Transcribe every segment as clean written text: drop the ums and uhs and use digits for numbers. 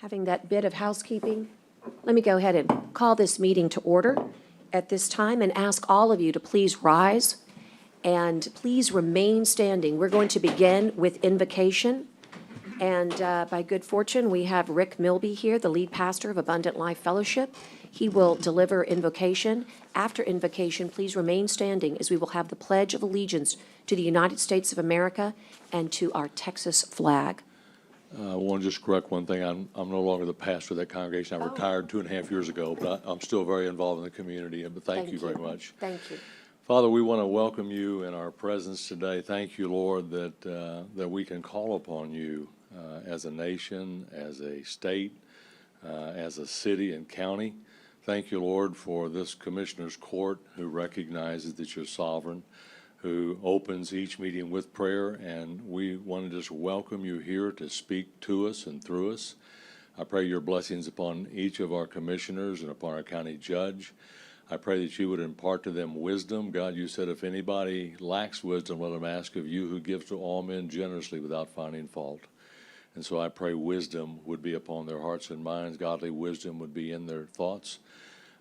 Having that bit of housekeeping, let me go ahead and call this meeting to order at this time and ask all of you to please rise and please remain standing. We're going to begin with invocation. And by good fortune, we have Rick Milby here, the lead pastor of Abundant Life Fellowship. He will deliver invocation. After invocation, please remain standing as we will have the Pledge of Allegiance to the United States of America and to our Texas flag. I want to just correct one thing. I'm no longer the pastor of that congregation. I retired 2.5 years ago, but I'm still very involved in the community. But thank you very much. Thank you. Father, we want to welcome you in our presence today. Thank you, Lord, that we can call upon you as a nation, as a state, as a city and county. Thank you, Lord, for this commissioner's court who recognizes that you're sovereign, who opens each meeting with prayer, and we want to just welcome you here to speak to us and through us. I pray your blessings upon each of our commissioners and upon our county judge. I pray that you would impart to them wisdom. God, you said if anybody lacks wisdom, let them ask of you who gives to all men generously without finding fault. And so I pray wisdom would be upon their hearts and minds. Godly wisdom would be in their thoughts.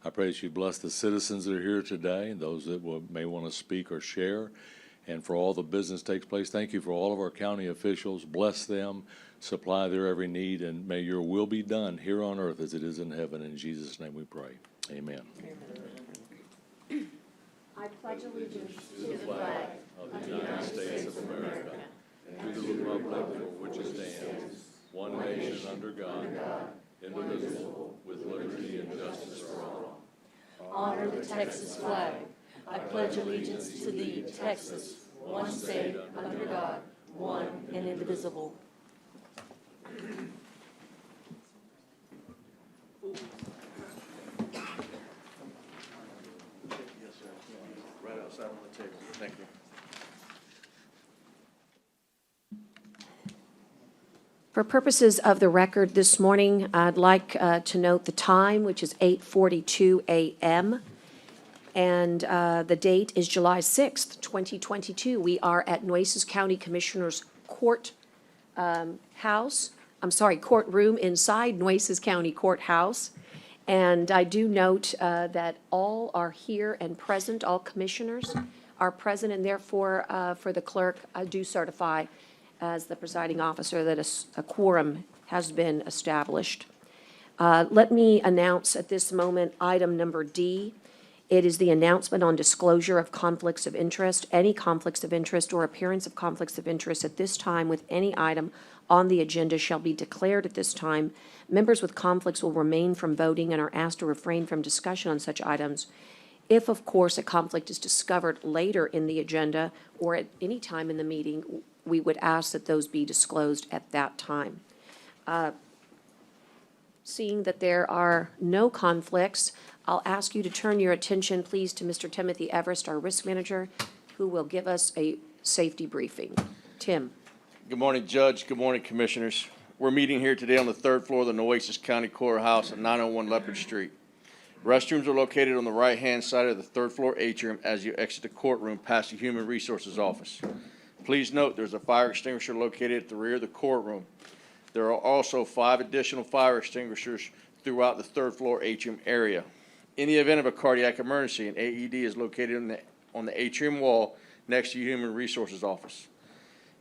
I pray that you bless the citizens that are here today, and those that may want to speak or share, and for all the business takes place. Thank you for all of our county officials. Bless them, supply their every need, and may your will be done here on earth as it is in heaven. In Jesus' name we pray. Amen. I pledge allegiance To the flag of the United States of America and to the republic for which it stands, one nation under God, indivisible, with liberty and justice for all. Honor the Texas flag. I pledge allegiance to thee, Texas, one state, under God, one and indivisible. Yes, sir. Right outside on the table. Thank you. For purposes of the record this morning, I'd like to note the time, which is 8:42 a.m., and the date is July 6th, 2022. We are at Nueces County Commissioner's courtroom inside Nueces County Courthouse. And I do note that all are here and present, all commissioners are present, and therefore, for the clerk, I do certify as the presiding officer that a quorum has been established. Let me announce at this moment item number D. It is the announcement on disclosure of conflicts of interest. Any conflicts of interest or appearance of conflicts of interest at this time with any item on the agenda shall be declared at this time. Members with conflicts will remain from voting and are asked to refrain from discussion on such items. If, of course, a conflict is discovered later in the agenda or at any time in the meeting, we would ask that those be disclosed at that time. Seeing that there are no conflicts, I'll ask you to turn your attention, please, to Mr. Timothy Everest, our risk manager, who will give us a safety briefing. Tim. Good morning, Judge. Good morning, Commissioners. We're meeting here today on the third floor of the Nueces County Courthouse at 901 Leopard Street. Restrooms are located on the right-hand side of the third floor atrium as you exit the courtroom past the Human Resources Office. Please note there's a fire extinguisher located at the rear of the courtroom. There are also 5 additional fire extinguishers throughout the third floor atrium area. In the event of a cardiac emergency, an AED is located on the atrium wall next to the Human Resources Office.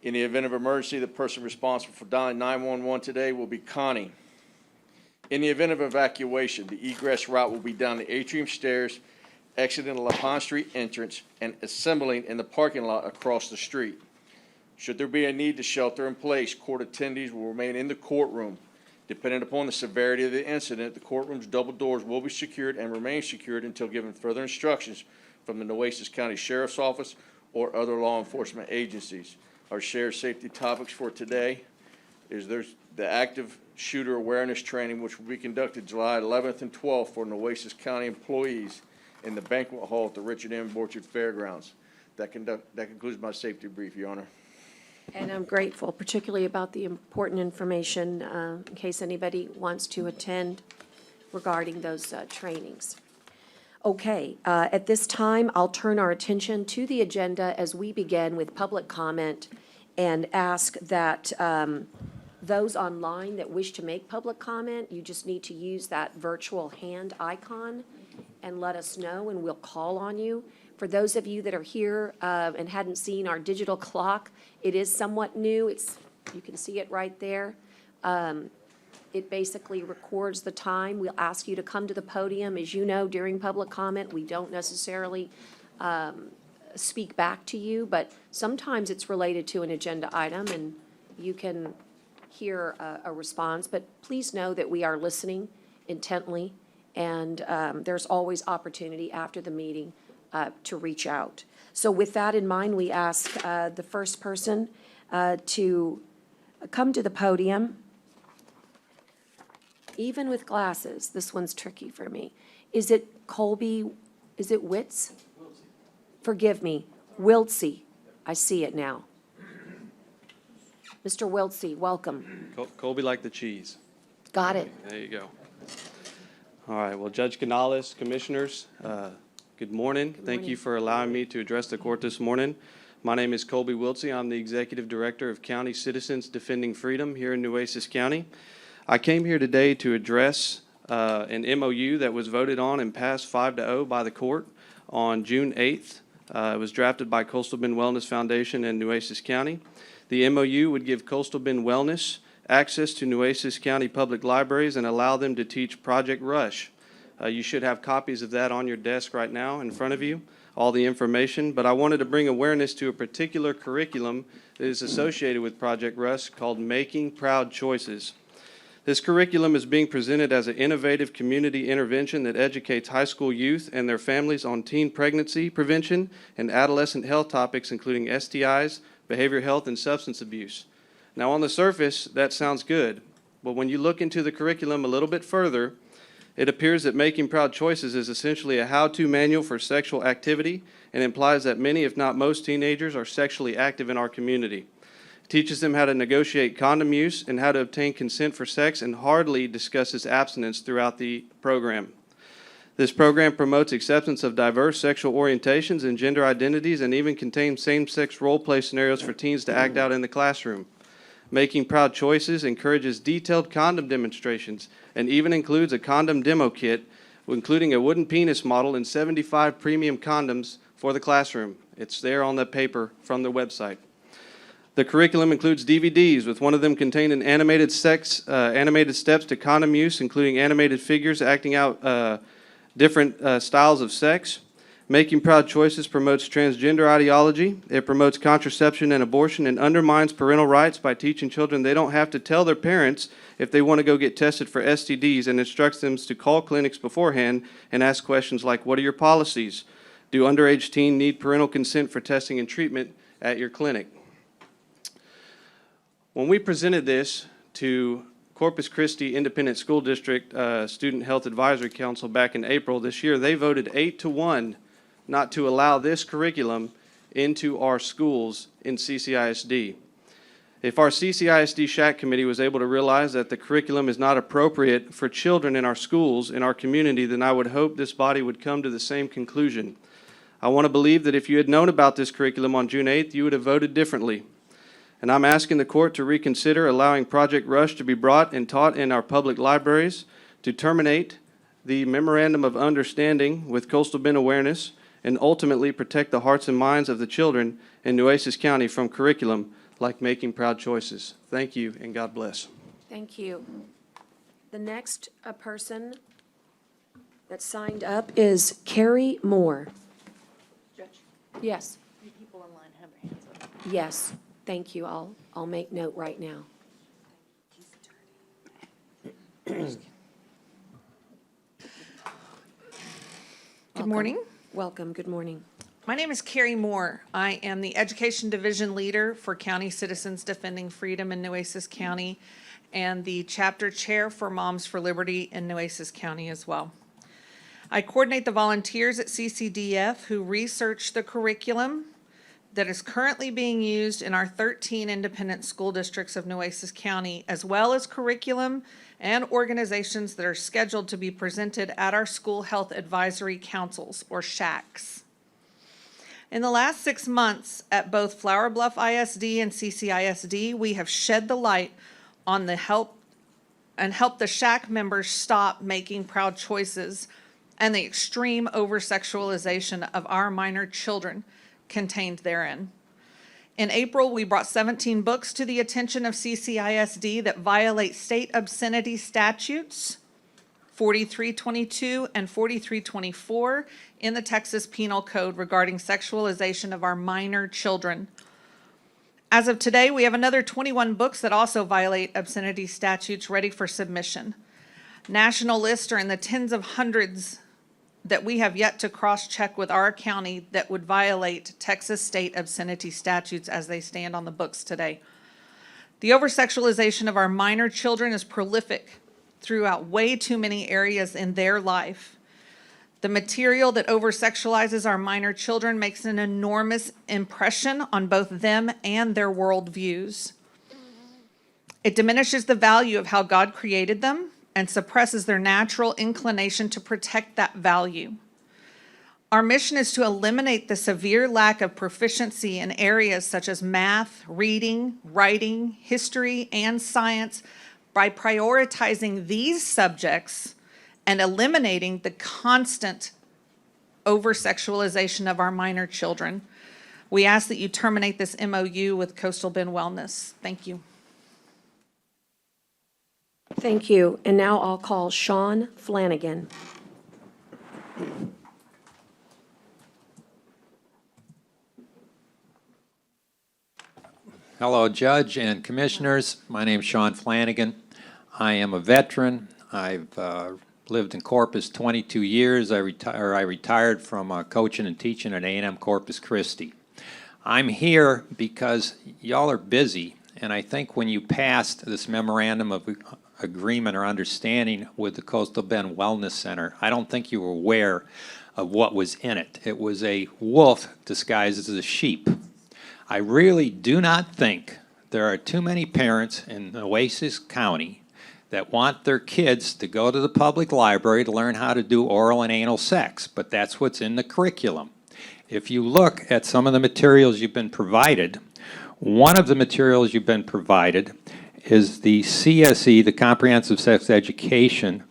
In the event of emergency, the person responsible for dialing 911 today will be Connie. In the event of evacuation, the egress route will be down the atrium stairs, exiting the La Pine Street entrance, and assembling in the parking lot across the street. Should there be a need to shelter in place, court attendees will remain in the courtroom. Depending upon the severity of the incident, the courtroom's double doors will be secured and remain secured until given further instructions from the Nueces County Sheriff's Office or other law enforcement agencies. Our shared safety topics for today is there's the active shooter awareness training, which will be conducted July 11th and 12th for Nueces County employees in the banquet hall at the Richard M. Borchard Fairgrounds. That concludes my safety brief, Your Honor. And I'm grateful, particularly about the important information in case anybody wants to attend regarding those trainings. Okay, at this time, I'll turn our attention to the agenda as we begin with public comment and ask that Those online that wish to make public comment, you just need to use that virtual hand icon and let us know, and we'll call on you. For those of you that are here and hadn't seen our digital clock, it is somewhat new. You can see it right there. It basically records the time. We'll ask you to come to the podium. As you know, during public comment, we don't necessarily speak back to you, but sometimes it's related to an agenda item, and you can hear a response. But please know that we are listening intently, and there's always opportunity after the meeting to reach out. So with that in mind, we ask the first person to come to the podium. Even with glasses, this one's tricky for me. Is it Colby, is it Witz? Forgive me, Wiltsey. I see it now. Mr. Wiltsey, welcome. Colby like the cheese. Got it. There you go. All right, well, Judge Canales, Commissioners, good morning. Thank you for allowing me to address the court this morning. My name is Colby Wiltsey. I'm the Executive Director of County Citizens Defending Freedom here in Nueces County. I came here today to address an MOU that was voted on and passed 5-0 by the court on June 8th. It was drafted by Coastal Bend Wellness Foundation in Nueces County. The MOU would give Coastal Bend Wellness access to Nueces County public libraries and allow them to teach Project Rush. You should have copies of that on your desk right now in front of you, all the information. But I wanted to bring awareness to a particular curriculum that is associated with Project Rush called Making Proud Choices. This curriculum is being presented as an innovative community intervention that educates high school youth and their families on teen pregnancy prevention and adolescent health topics, including STIs, behavioral health, and substance abuse. Now, on the surface, that sounds good, but when you look into the curriculum a little bit further, it appears that Making Proud Choices is essentially a how-to manual for sexual activity and implies that many, if not most, teenagers are sexually active in our community. Teaches them how to negotiate condom use and how to obtain consent for sex, and hardly discusses abstinence throughout the program. This program promotes acceptance of diverse sexual orientations and gender identities, and even contains same-sex role-play scenarios for teens to act out in the classroom. Making Proud Choices encourages detailed condom demonstrations and even includes a condom demo kit, including a wooden penis model and 75 premium condoms for the classroom. It's there on the paper from the website. The curriculum includes DVDs, with one of them containing animated steps to condom use, including animated figures acting out different styles of sex. Making Proud Choices promotes transgender ideology. It promotes contraception and abortion and undermines parental rights by teaching children they don't have to tell their parents if they want to go get tested for STDs, and instructs them to call clinics beforehand and ask questions like, what are your policies? Do underage teens need parental consent for testing and treatment at your clinic? When we presented this to Corpus Christi Independent School District Student Health Advisory Council back in April this year, they voted 8-1 not to allow this curriculum into our schools in CCISD. If our CCISD SHAC committee was able to realize that the curriculum is not appropriate for children in our schools, in our community, then I would hope this body would come to the same conclusion. I want to believe that if you had known about this curriculum on June 8th, you would have voted differently. And I'm asking the court to reconsider allowing Project Rush to be brought and taught in our public libraries, to terminate the Memorandum of Understanding with Coastal Bend Awareness, and ultimately protect the hearts and minds of the children in Nueces County from curriculum like Making Proud Choices. Thank you, and God bless. Thank you. The next person that signed up is Carrie Moore. Judge, Yes, people online have their hands up. yes. Thank you. I'll make note right now. Good morning. Welcome. Good morning. My name is Carrie Moore. I am the Education Division Leader for County Citizens Defending Freedom in Nueces County, and the Chapter Chair for Moms for Liberty in Nueces County as well. I coordinate the volunteers at CCDF who research the curriculum that is currently being used in our 13 independent school districts of Nueces County, as well as curriculum and organizations that are scheduled to be presented at our School Health Advisory Councils, or SHACs. In the last 6 months at both Flower Bluff ISD and CCISD, we have shed the light on the help the Shack members stop making proud choices and the extreme over-sexualization of our minor children contained therein. In April, we brought 17 books to the attention of CCISD that violate state obscenity statutes 4322 and 4324 in the Texas Penal Code regarding sexualization of our minor children. As of today, we have another 21 books that also violate obscenity statutes ready for submission. National lists are in the tens of hundreds that we have yet to cross-check with our county that would violate Texas state obscenity statutes as they stand on the books today. The over-sexualization of our minor children is prolific throughout way too many areas in their life. The material that over-sexualizes our minor children makes an enormous impression on both them and their worldviews. It diminishes the value of how God created them and suppresses their natural inclination to protect that value. Our mission is to eliminate the severe lack of proficiency in areas such as math, reading, writing, history, and science by prioritizing these subjects and eliminating the constant over-sexualization of our minor children. We ask that you terminate this MOU with Coastal Bend Wellness. Thank you. Thank you. And now I'll call Sean Flanagan. Hello, Judge and Commissioners. My name's Sean Flanagan. I am a veteran. I've lived in Corpus 22 years. I retired from coaching and teaching at A&M Corpus Christi. I'm here because y'all are busy, and I think when you passed this memorandum of agreement or understanding with the Coastal Bend Wellness Center, I don't think you were aware of what was in it. It was a wolf disguised as a sheep. I really do not think there are too many parents in Nueces County that want their kids to go to the public library to learn how to do oral and anal sex, but that's what's in the curriculum. If you look at some of the materials you've been provided, one of the materials you've been provided is the CSE, the Comprehensive Sex Education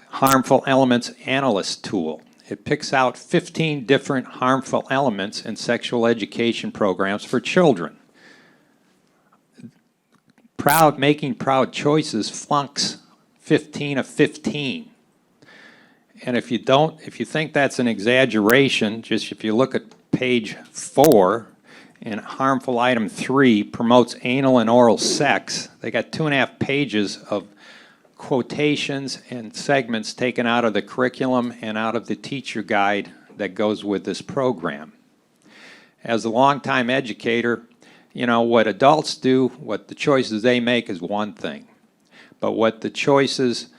Harmful Elements Analyst Tool. It picks out 15 different harmful elements in sexual education programs for children. Making Proud Choices flunks 15 of 15. And if you think that's an exaggeration, just if you look at page 4 and harmful item 3 promotes anal and oral sex, they got 2.5 pages of quotations and segments taken out of the curriculum and out of the teacher guide that goes with this program. As a longtime educator, you know, what adults do, what the choices they make is one thing. But what the choices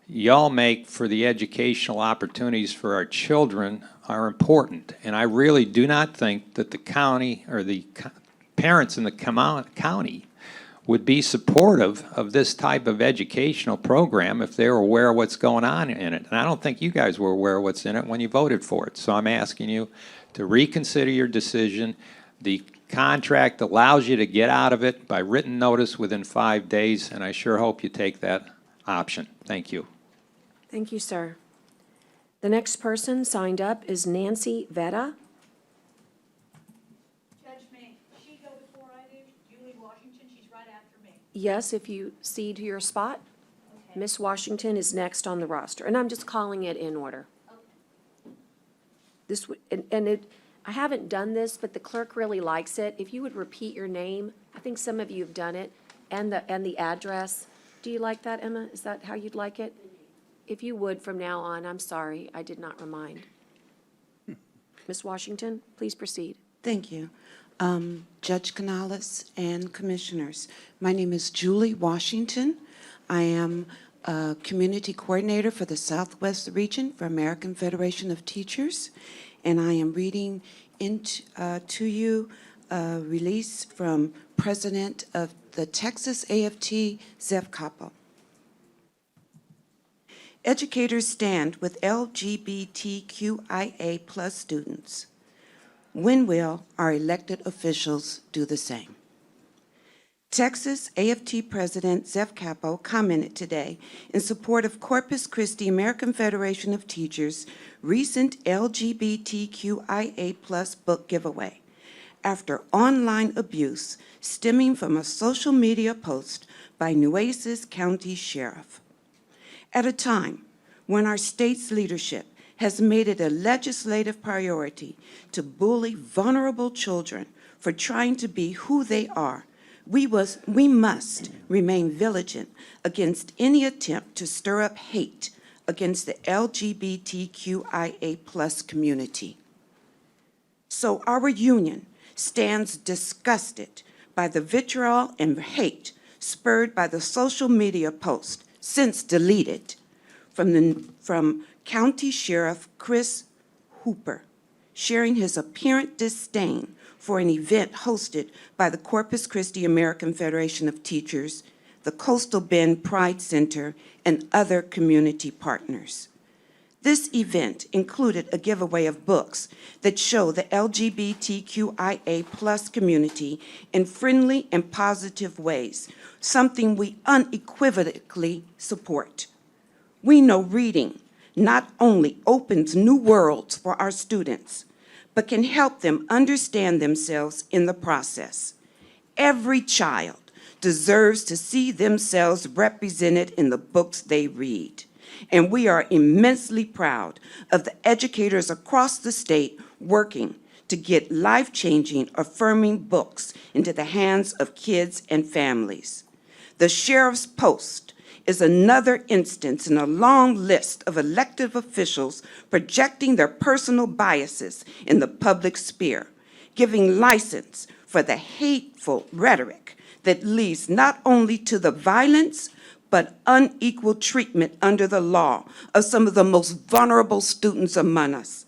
y'all make for the educational opportunities for our children are important. And I really do not think that the county or the parents in the county would be supportive of this type of educational program if they were aware of what's going on in it. And I don't think you guys were aware of what's in it when you voted for it. So I'm asking you to reconsider your decision. The contract allows you to get out of it by written notice within 5 days, and I sure hope you take that option. Thank you. Thank you, sir. The next person signed up is Nancy Vetta. Judge, may she go before I do? Julie Washington, she's right after me. Yes, if you cede to your spot. Okay. Miss Washington is next on the roster, and I'm just calling it in order. Okay. This would, and it, I haven't done this, but the clerk really likes it. If you would repeat your name, I think some of you have done it, and the address. Do you like that, Emma? Is that how you'd like it? If you would from now on, I'm sorry, I did not remind. Miss Washington, please proceed. Thank you. Judge Canales and Commissioners, my name is Julie Washington. I am a Community Coordinator for the Southwest Region for American Federation of Teachers, and I am reading to you a release from President of the Texas AFT, Zev Kappa. Educators stand with LGBTQIA plus students. When will our elected officials do the same? Texas AFT President Zeph Capo commented today in support of Corpus Christi American Federation of Teachers' recent LGBTQIA+ book giveaway after online abuse stemming from a social media post by Nueces County Sheriff. At a time when our state's leadership has made it a legislative priority to bully vulnerable children for trying to be who they are, we must remain vigilant against any attempt to stir up hate against the LGBTQIA+ community. So our union stands disgusted by the vitriol and hate spurred by the social media post, since deleted, from County Sheriff Chris Hooper, sharing his apparent disdain for an event hosted by the Corpus Christi American Federation of Teachers, the Coastal Bend Pride Center, and other community partners. This event included a giveaway of books that show the LGBTQIA+ community in friendly and positive ways, something we unequivocally support. We know reading not only opens new worlds for our students, but can help them understand themselves in the process. Every child deserves to see themselves represented in the books they read. And we are immensely proud of the educators across the state working to get life-changing, affirming books into the hands of kids and families. The sheriff's post is another instance in a long list of elected officials projecting their personal biases in the public sphere, giving license for the hateful rhetoric that leads not only to the violence, but unequal treatment under the law of some of the most vulnerable students among us.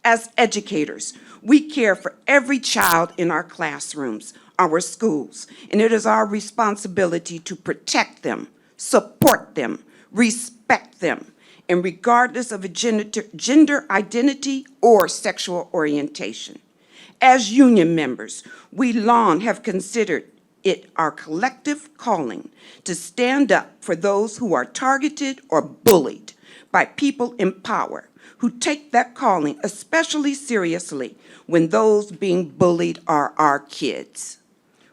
As educators, we care for every child in our classrooms, our schools, and it is our responsibility to protect them, support them, respect them, and regardless of a gender identity or sexual orientation. As union members, we long have considered it our collective calling to stand up for those who are targeted or bullied by people in power who take that calling especially seriously when those being bullied are our kids.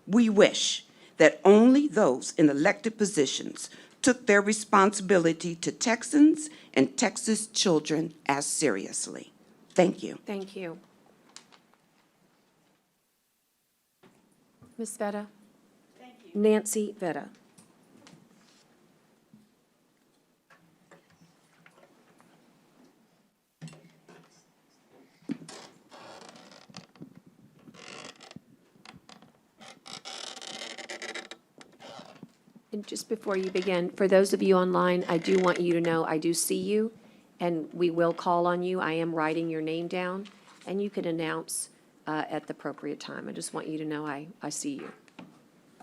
We wish that only those in elected positions took their responsibility to Texans and Texas children as seriously. Thank you. Thank you. Ms. Vetta? Thank you. Nancy Vetta. And just before you begin, for those of you online, I do want you to know I do see you, and we will call on you. I am writing your name down, and you can announce at the appropriate time. I just want you to know I see you.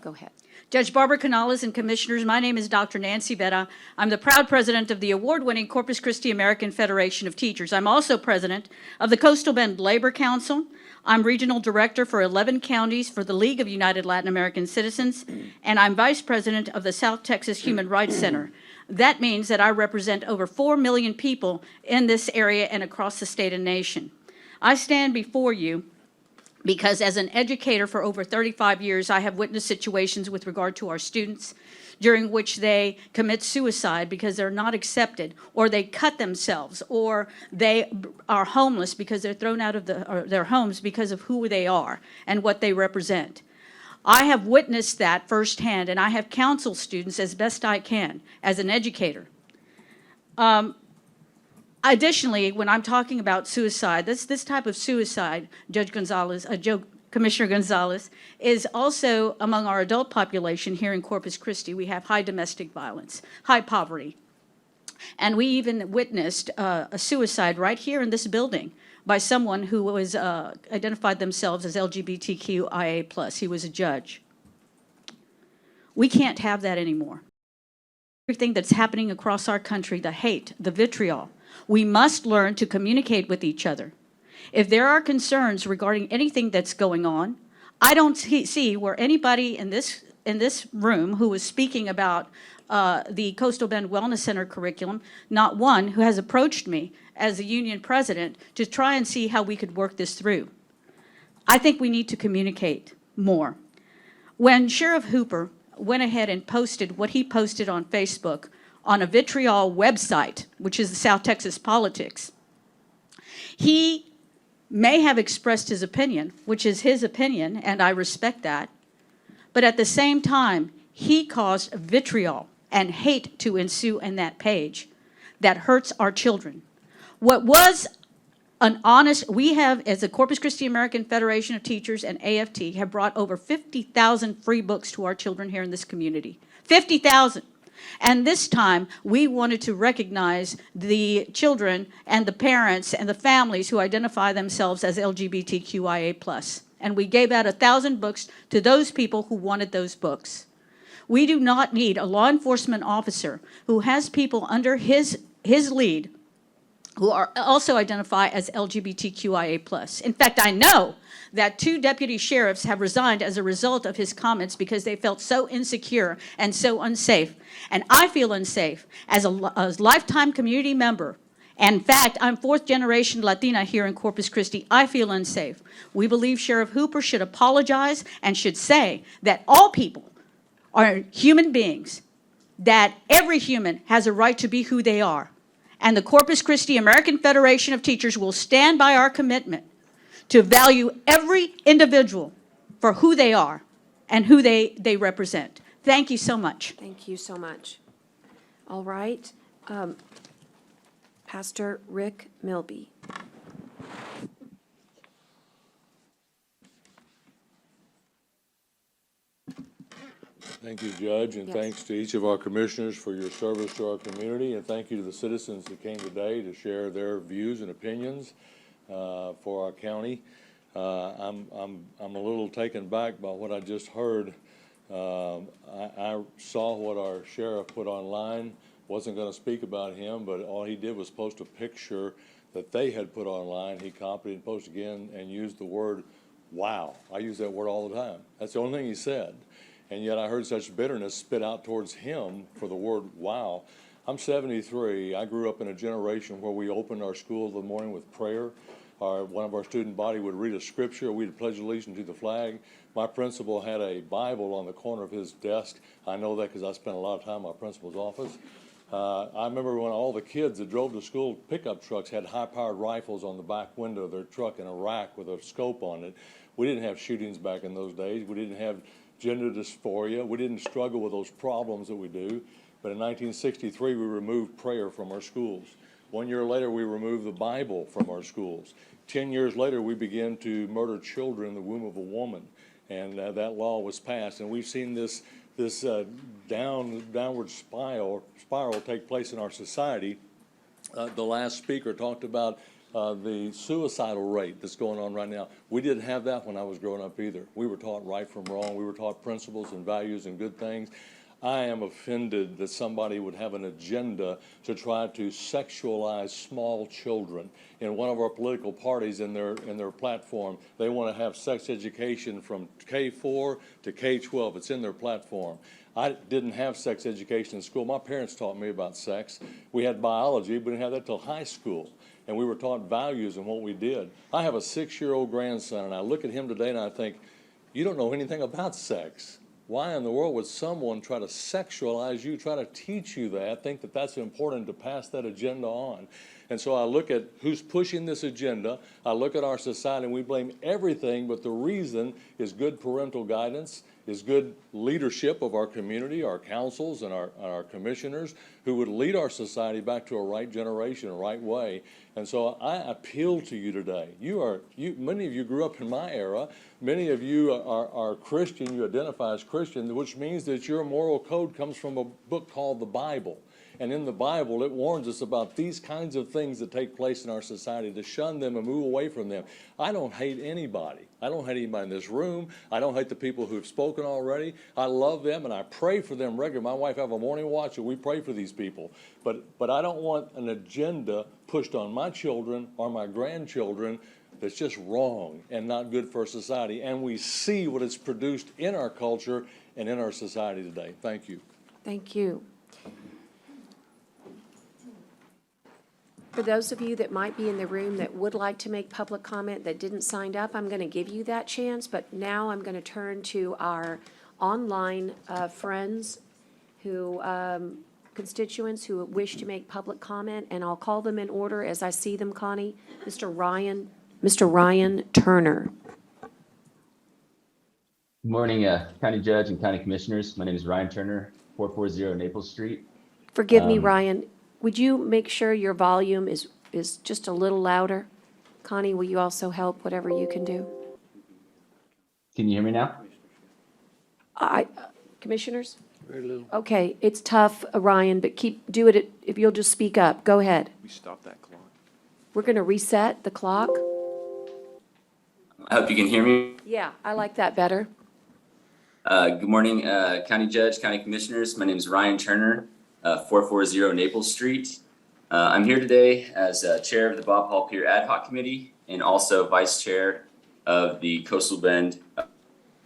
Go ahead. Judge Barbara Canales and Commissioners, my name is Dr. Nancy Vetta. I'm the proud president of the award-winning Corpus Christi American Federation of Teachers. I'm also president of the Coastal Bend Labor Council. I'm regional director for 11 counties for the League of United Latin American Citizens, and I'm vice president of the South Texas Human Rights Center. That means that I represent over 4 million people in this area and across the state and nation. I stand before you because as an educator for over 35 years, I have witnessed situations with regard to our students during which they commit suicide because they're not accepted, or they cut themselves, or they are homeless because they're thrown out of their homes because of who they are and what they represent. I have witnessed that firsthand, and I have counseled students as best I can as an educator. Additionally, when I'm talking about suicide, this type of suicide, Commissioner Gonzalez, is also among our adult population here in Corpus Christi. We have high domestic violence, high poverty. And we even witnessed a suicide right here in this building by someone who was identified themselves as LGBTQIA+. He was a judge. We can't have that anymore. Everything that's happening across our country, the hate, the vitriol, we must learn to communicate with each other. If there are concerns regarding anything that's going on, I don't see where anybody in this in this room who was speaking about the Coastal Bend Wellness Center curriculum, not one who has approached me as a union president to try and see how we could work this through. I think we need to communicate more. When Sheriff Hooper went ahead and posted what he posted on Facebook on a vitriol website, which is the South Texas Politics, he may have expressed his opinion, which is his opinion, and I respect that, but at the same time, he caused vitriol and hate to ensue in that page that hurts our children. What was an honest, we have, as the Corpus Christi American Federation of Teachers and AFT, have brought over 50,000 free books to our children here in this community. 50,000. And this time, we wanted to recognize the children and the parents and the families who identify themselves as LGBTQIA+. And we gave out 1,000 books to those people who wanted those books. We do not need a law enforcement officer who has people under his lead who are also identify as LGBTQIA+. In fact, I know that 2 deputy sheriffs have resigned as a result of his comments because they felt so insecure and so unsafe. And I feel unsafe as a lifetime community member. And in fact, I'm 4th generation Latina here in Corpus Christi. I feel unsafe. We believe Sheriff Hooper should apologize and should say that all people are human beings, that every human has a right to be who they are. And the Corpus Christi American Federation of Teachers will stand by our commitment to value every individual for who they are and who they represent. Thank you so much. Thank you so much. All right. Pastor Rick Milby. Thank you, Judge, and Yes. thanks to each of our commissioners for your service to our community, and thank you to the citizens that came today to share their views and opinions for our county. I'm a little taken back by what I just heard. I saw what our sheriff put online. Wasn't going to speak about him, but all he did was post a picture that they had put online. He copied and posted again and used the word "wow." I use that word all the time. That's the only thing he said. And yet I heard such bitterness spit out towards him for the word "wow." I'm 73. I grew up in a generation where we opened our school in the morning with prayer. One of our student body would read a scripture. We'd pledge allegiance to the flag. My principal had a Bible on the corner of his desk. I know that because I spent a lot of time in my principal's office. I remember when all the kids that drove to school pickup trucks had high-powered rifles on the back window of their truck and a rack with a scope on it. We didn't have shootings back in those days. We didn't have gender dysphoria. We didn't struggle with those problems that we do. But in 1963, we removed prayer from our schools. 1 year later, we removed the Bible from our schools. 10 years later, we began to murder children in the womb of a woman, and that law was passed. And we've seen this downward spiral take place in our society. The last speaker talked about the suicidal rate that's going on right now. We didn't have that when I was growing up either. We were taught right from wrong. We were taught principles and values and good things. I am offended that somebody would have an agenda to try to sexualize small children. In one of our political parties, in their platform, they want to have sex education from K4 to K12. It's in their platform. I didn't have sex education in school. My parents taught me about sex. We had biology, but we didn't have that till high school. And we were taught values and what we did. I have a 6-year-old grandson, and I look at him today and I think, you don't know anything about sex. Why in the world would someone try to sexualize you, try to teach you that, think that that's important to pass that agenda on? And so I look at who's pushing this agenda. I look at our society, and we blame everything, but the reason is good parental guidance, is good leadership of our community, our councils, and our commissioners who would lead our society back to a right generation, a right way. And so I appeal to you today. Many of you grew up in my era. Many of you are Christian. You identify as Christian, which means that your moral code comes from a book called the Bible. And in the Bible, it warns us about these kinds of things that take place in our society, to shun them and move away from them. I don't hate anybody. I don't hate anybody in this room. I don't hate the people who have spoken already. I love them, and I pray for them regularly. My wife have a morning watch, and we pray for these people. But I don't want an agenda pushed on my children or my grandchildren that's just wrong and not good for society. And we see what it's produced in our culture and in our society today. Thank you. Thank you. For those of you that might be in the room that would like to make public comment that didn't sign up, I'm going to give you that chance, but now I'm going to turn to our online friends who, constituents who wish to make public comment, and I'll call them in order as I see them, Connie. Mr. Ryan Turner. Good morning, County Judge and County Commissioners. My name is Ryan Turner, 440 Naples Street. Forgive me, Ryan. Would you make sure your volume is just a little louder? Connie, will you also help, whatever you can do? Can you hear me now? Commissioners? Very little. Okay, it's tough, Ryan, but do it, if you'll just speak up. Go ahead. We stopped that clock. We're going to reset the clock. I hope you can hear me. Yeah, I like that better. Good morning, County Judge, County Commissioners. My name is Ryan Turner, 440 Naples Street. I'm here today as Chair of the Bob Hall Pier Ad Hoc Committee and also Vice Chair of the Coastal Bend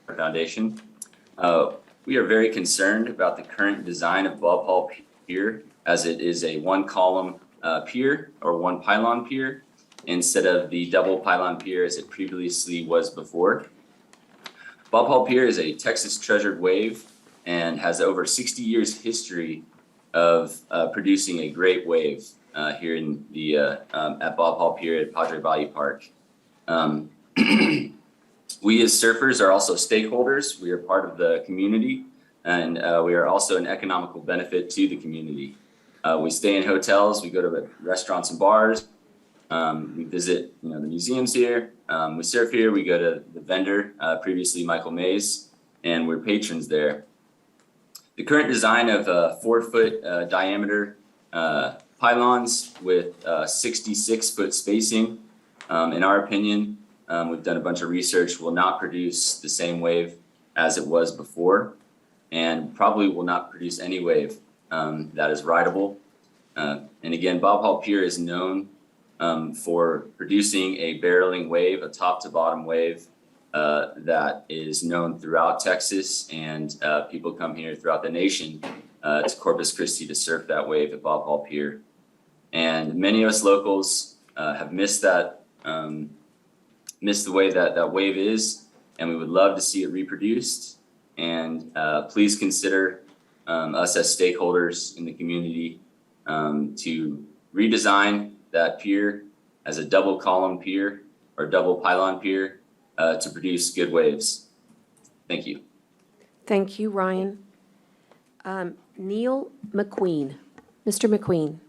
Foundation. We are very concerned about the current design of Bob Hall Pier, as it is a one-column pier or one pylon pier instead of the double pylon pier as it previously was before. Bob Hall Pier is a Texas treasured wave and has over 60 years history of producing a great wave here in the at Bob Hall Pier at Padre Valle Park. We as surfers are also stakeholders. We are part of the community, and we are also an economical benefit to the community. We stay in hotels, we go to restaurants and bars, we visit the museums here, we surf here, we go to the vendor, previously Michael Mays, and we're patrons there. The current design of 4-foot diameter pylons with 66-foot spacing, in our opinion, we've done a bunch of research, will not produce the same wave as it was before, and probably will not produce any wave that is rideable. And again, Bob Hall Pier is known for producing a barreling wave, a top to bottom wave that is known throughout Texas, and people come here throughout the nation to Corpus Christi to surf that wave at Bob Hall Pier. And many of us locals have missed that, missed the way that wave is, and we would love to see it reproduced. And please consider us as stakeholders in the community to redesign that pier as a double column pier or double pylon pier to produce good waves. Thank you. Thank you, Ryan. Neil McQueen. Mr. McQueen.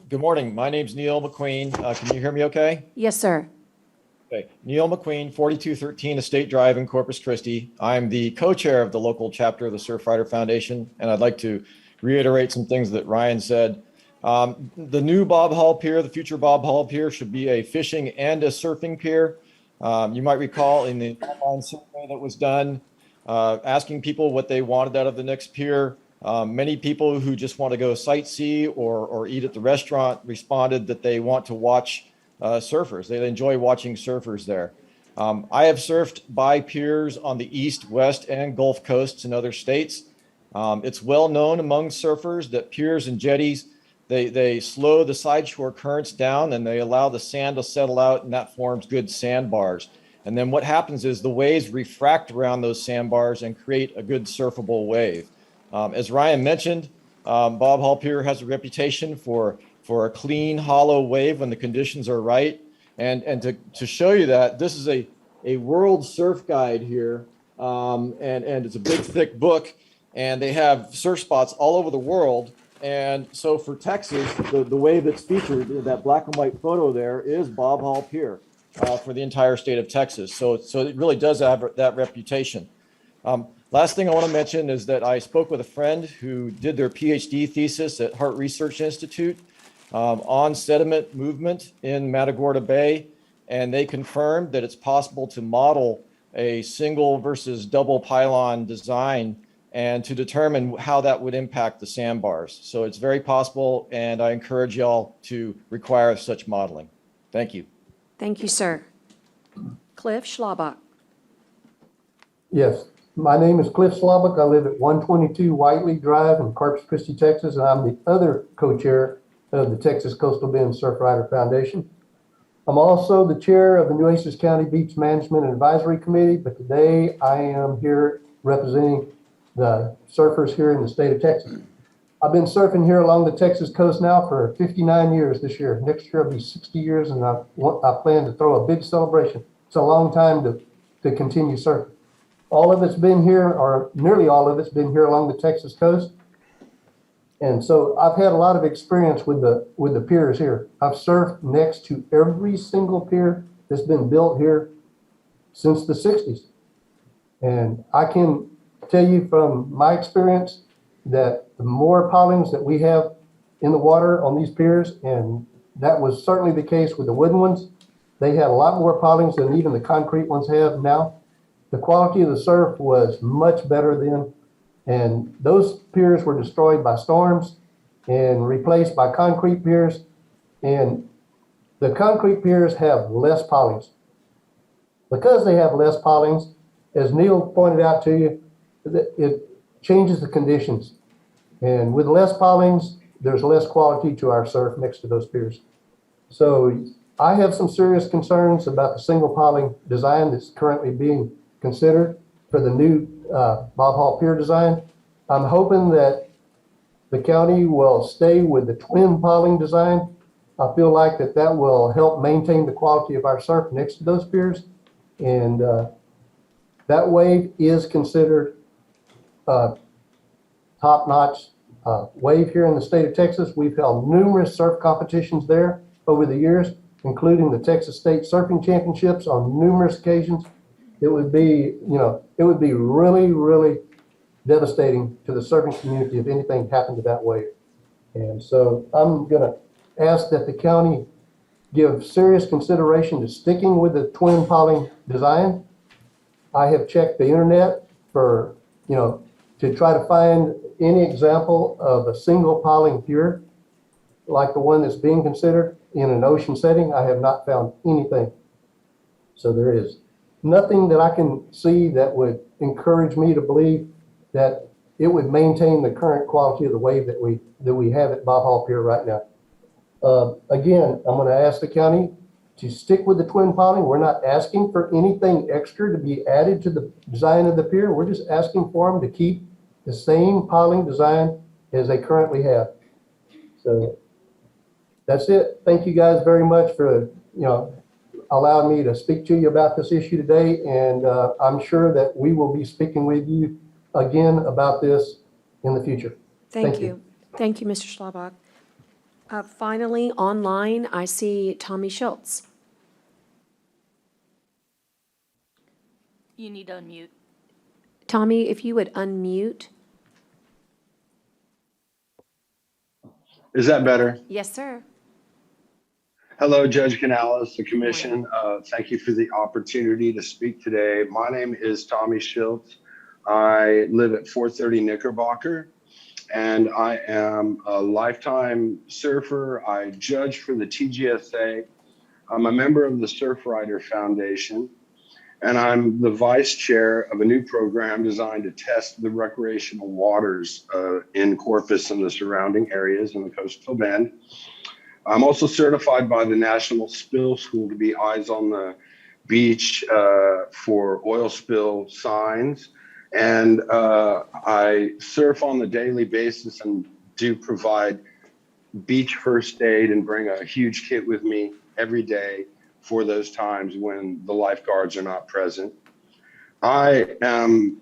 Good morning. My name's Neil McQueen. Can you hear me okay? Yes, sir. Okay. Neil McQueen, 4213 Estate Drive in Corpus Christi. I'm the co-chair of the local chapter of the Surfrider Foundation, and I'd like to reiterate some things that Ryan said. The new Bob Hall Pier, the future Bob Hall Pier, should be a fishing and a surfing pier. You might recall in the online survey that was done, asking people what they wanted out of the next pier. Many people who just want to go sightsee or eat at the restaurant responded that they want to watch surfers. They enjoy watching surfers there. I have surfed by piers on the east, west, and Gulf coasts in other states. It's well known among surfers that piers and jetties, they slow the sideshore currents down and they allow the sand to settle out, and that forms good sandbars. And then what happens is the waves refract around those sandbars and create a good surfable wave. As Ryan mentioned, Bob Hall Pier has a reputation for a clean, hollow wave when the conditions are right. And to show you that, this is a world surf guide here, and it's a big, thick book, and they have surf spots all over the world. And so for Texas, the wave that's featured, that black and white photo there, is Bob Hall Pier for the entire state of Texas. So it really does have that reputation. Last thing I want to mention is that I spoke with a friend who did their PhD thesis at Hart Research Institute on sediment movement in Matagorda Bay, and they confirmed that it's possible to model a single versus double pylon design and to determine how that would impact the sandbars. So it's very possible, and I encourage y'all to require such modeling. Thank you. Thank you, sir. Cliff Schlabach. Yes. My name is Cliff Slobak. I live at 122 Whiteley Drive in Corpus Christi, Texas, and I'm the other co-chair of the Texas Coastal Bend Surf Rider Foundation. I'm also the chair of the Nueces County Beach Management and Advisory Committee, but today I am here representing the surfers here in the state of Texas. I've been surfing here along the Texas coast now for 59 years this year. Next year I'll be 60 years, and I plan to throw a big celebration. It's a long time to continue surfing. All of it's been here, or nearly all of it's been here along the Texas coast. And so I've had a lot of experience with the piers here. I've surfed next to every single pier that's been built here since the 60s. And I can tell you from my experience that the more pilings that we have in the water on these piers, and that was certainly the case with the wooden ones, they had a lot more pilings than even the concrete ones have now. The quality of the surf was much better then. And those piers were destroyed by storms and replaced by concrete piers. And the concrete piers have less pilings. Because they have less pilings, as Neil pointed out to you, it changes the conditions. And with less pilings, there's less quality to our surf next to those piers. So I have some serious concerns about the single piling design that's currently being considered for the new Bob Hall Pier design. I'm hoping that the county will stay with the twin piling design. I feel like that will help maintain the quality of our surf next to those piers. And that wave is considered top-notch wave here in the state of Texas. We've held numerous surf competitions there over the years, including the Texas State Surfing Championships on numerous occasions. It would be, it would be really, really devastating to the surfing community if anything happened to that wave. And so I'm going to ask that the county give serious consideration to sticking with the twin piling design. I have checked the internet for, to try to find any example of a single piling pier like the one that's being considered in an ocean setting. I have not found anything. So there is nothing that I can see that would encourage me to believe that it would maintain the current quality of the wave that we have at Bob Hall Pier right now. Again, I'm going to ask the county to stick with the twin piling. We're not asking for anything extra to be added to the design of the pier. We're just asking for them to keep the same piling design as they currently have. So that's it. Thank you guys very much for, allowing me to speak to you about this issue today. And I'm sure that we will be speaking with you again about this in the future. Thank you. Thank you, Mr. Schlabach. Finally, online, I see Tommy Schultz. You need to unmute. Tommy, if you would unmute. Is that better? Yes, sir. Hello, Judge Canales, the commission. Thank you for the opportunity to speak today. My name is Tommy Schultz. I live at 430 Knickerbocker, and I am a lifetime surfer. I judge for the TGSA. I'm a member of the Surf Rider Foundation, and I'm the vice chair of a new program designed to test the recreational waters in Corpus and the surrounding areas in the coastal bend. I'm also certified by the National Spill School to be eyes on the beach for oil spill signs. And I surf on the daily basis and do provide beach first aid and bring a huge kit with me every day for those times when the lifeguards are not present. I am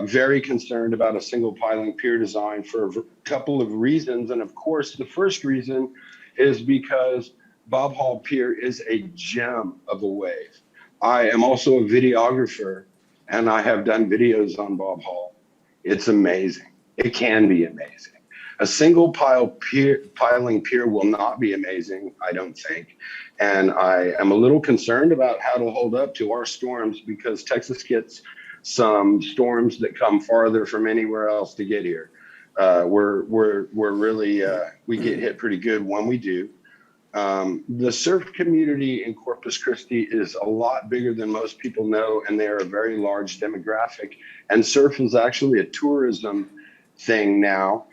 very concerned about a single piling pier design for a couple of reasons. And of course, the first reason is because Bob Hall Pier is a gem of a wave. I am also a videographer, and I have done videos on Bob Hall. It's amazing. It can be amazing. A single piling pier will not be amazing, I don't think. And I am a little concerned about how to hold up to our storms because Texas gets some storms that come farther from anywhere else to get here. We're really, we get hit pretty good when we do. The surf community in Corpus Christi is a lot bigger than most people know, and they're a very large demographic. And surf is actually a tourism thing now.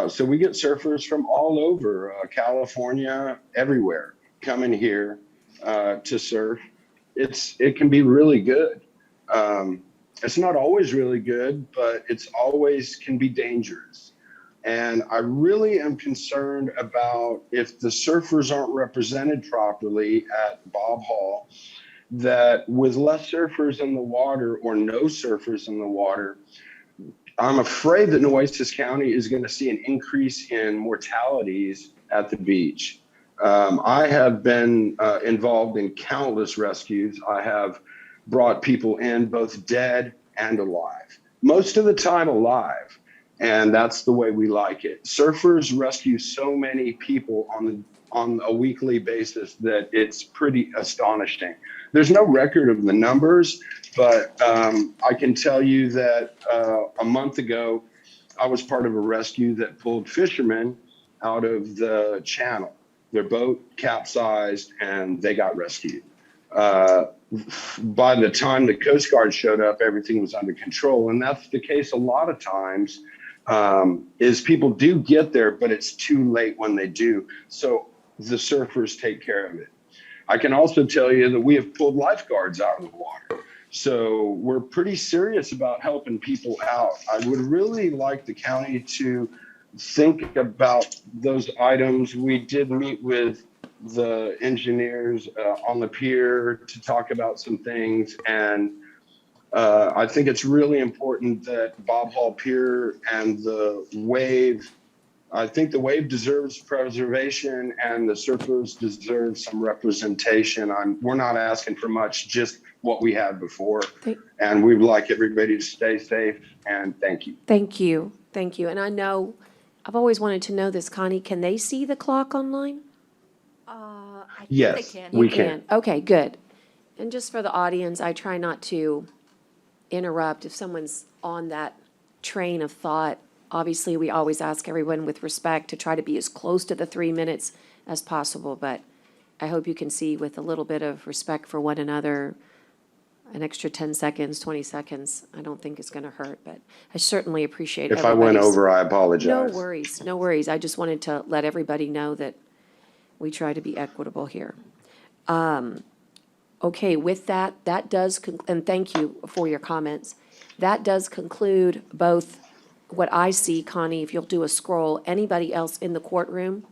So we get surfers from all over California, everywhere, coming here to surf. It can be really good. It's not always really good, but it's always can be dangerous. And I really am concerned about if the surfers aren't represented properly at Bob Hall, that with less surfers in the water or no surfers in the water, I'm afraid that Nueces County is going to see an increase in mortalities at the beach. I have been involved in countless rescues. I have brought people in both dead and alive, most of the time alive. And that's the way we like it. Surfers rescue so many people on a weekly basis that it's pretty astonishing. There's no record of the numbers, but I can tell you that a month ago, I was part of a rescue that pulled fishermen out of the channel. Their boat capsized and they got rescued. By the time the Coast Guard showed up, everything was under control. And that's the case a lot of times. Is people do get there, but it's too late when they do. So the surfers take care of it. I can also tell you that we have pulled lifeguards out of the water. So we're pretty serious about helping people out. I would really like the county to think about those items. We did meet with the engineers on the pier to talk about some things, and I think it's really important that Bob Hall Pier and the wave, I think the wave deserves preservation and the surfers deserve some representation. We're not asking for much, just what we had before. And we would like everybody to stay safe, and thank you. Thank you, thank you. And I know, I've always wanted to know this, Connie, can they see the clock online? I think Yes, they can. we can. Okay, good. And just for the audience, I try not to interrupt if someone's on that train of thought. Obviously, we always ask everyone with respect to try to be as close to the 3 minutes as possible, but I hope you can see with a little bit of respect for one another, an extra 10 seconds, 20 seconds, I don't think it's going to hurt, but I certainly appreciate If I went everybody's- over, I apologize. No worries, no worries. I just wanted to let everybody know that we try to be equitable here. Okay, with that, and thank you for your comments. That does conclude both what I see, Connie, if you'll do a scroll. Anybody else in the courtroom?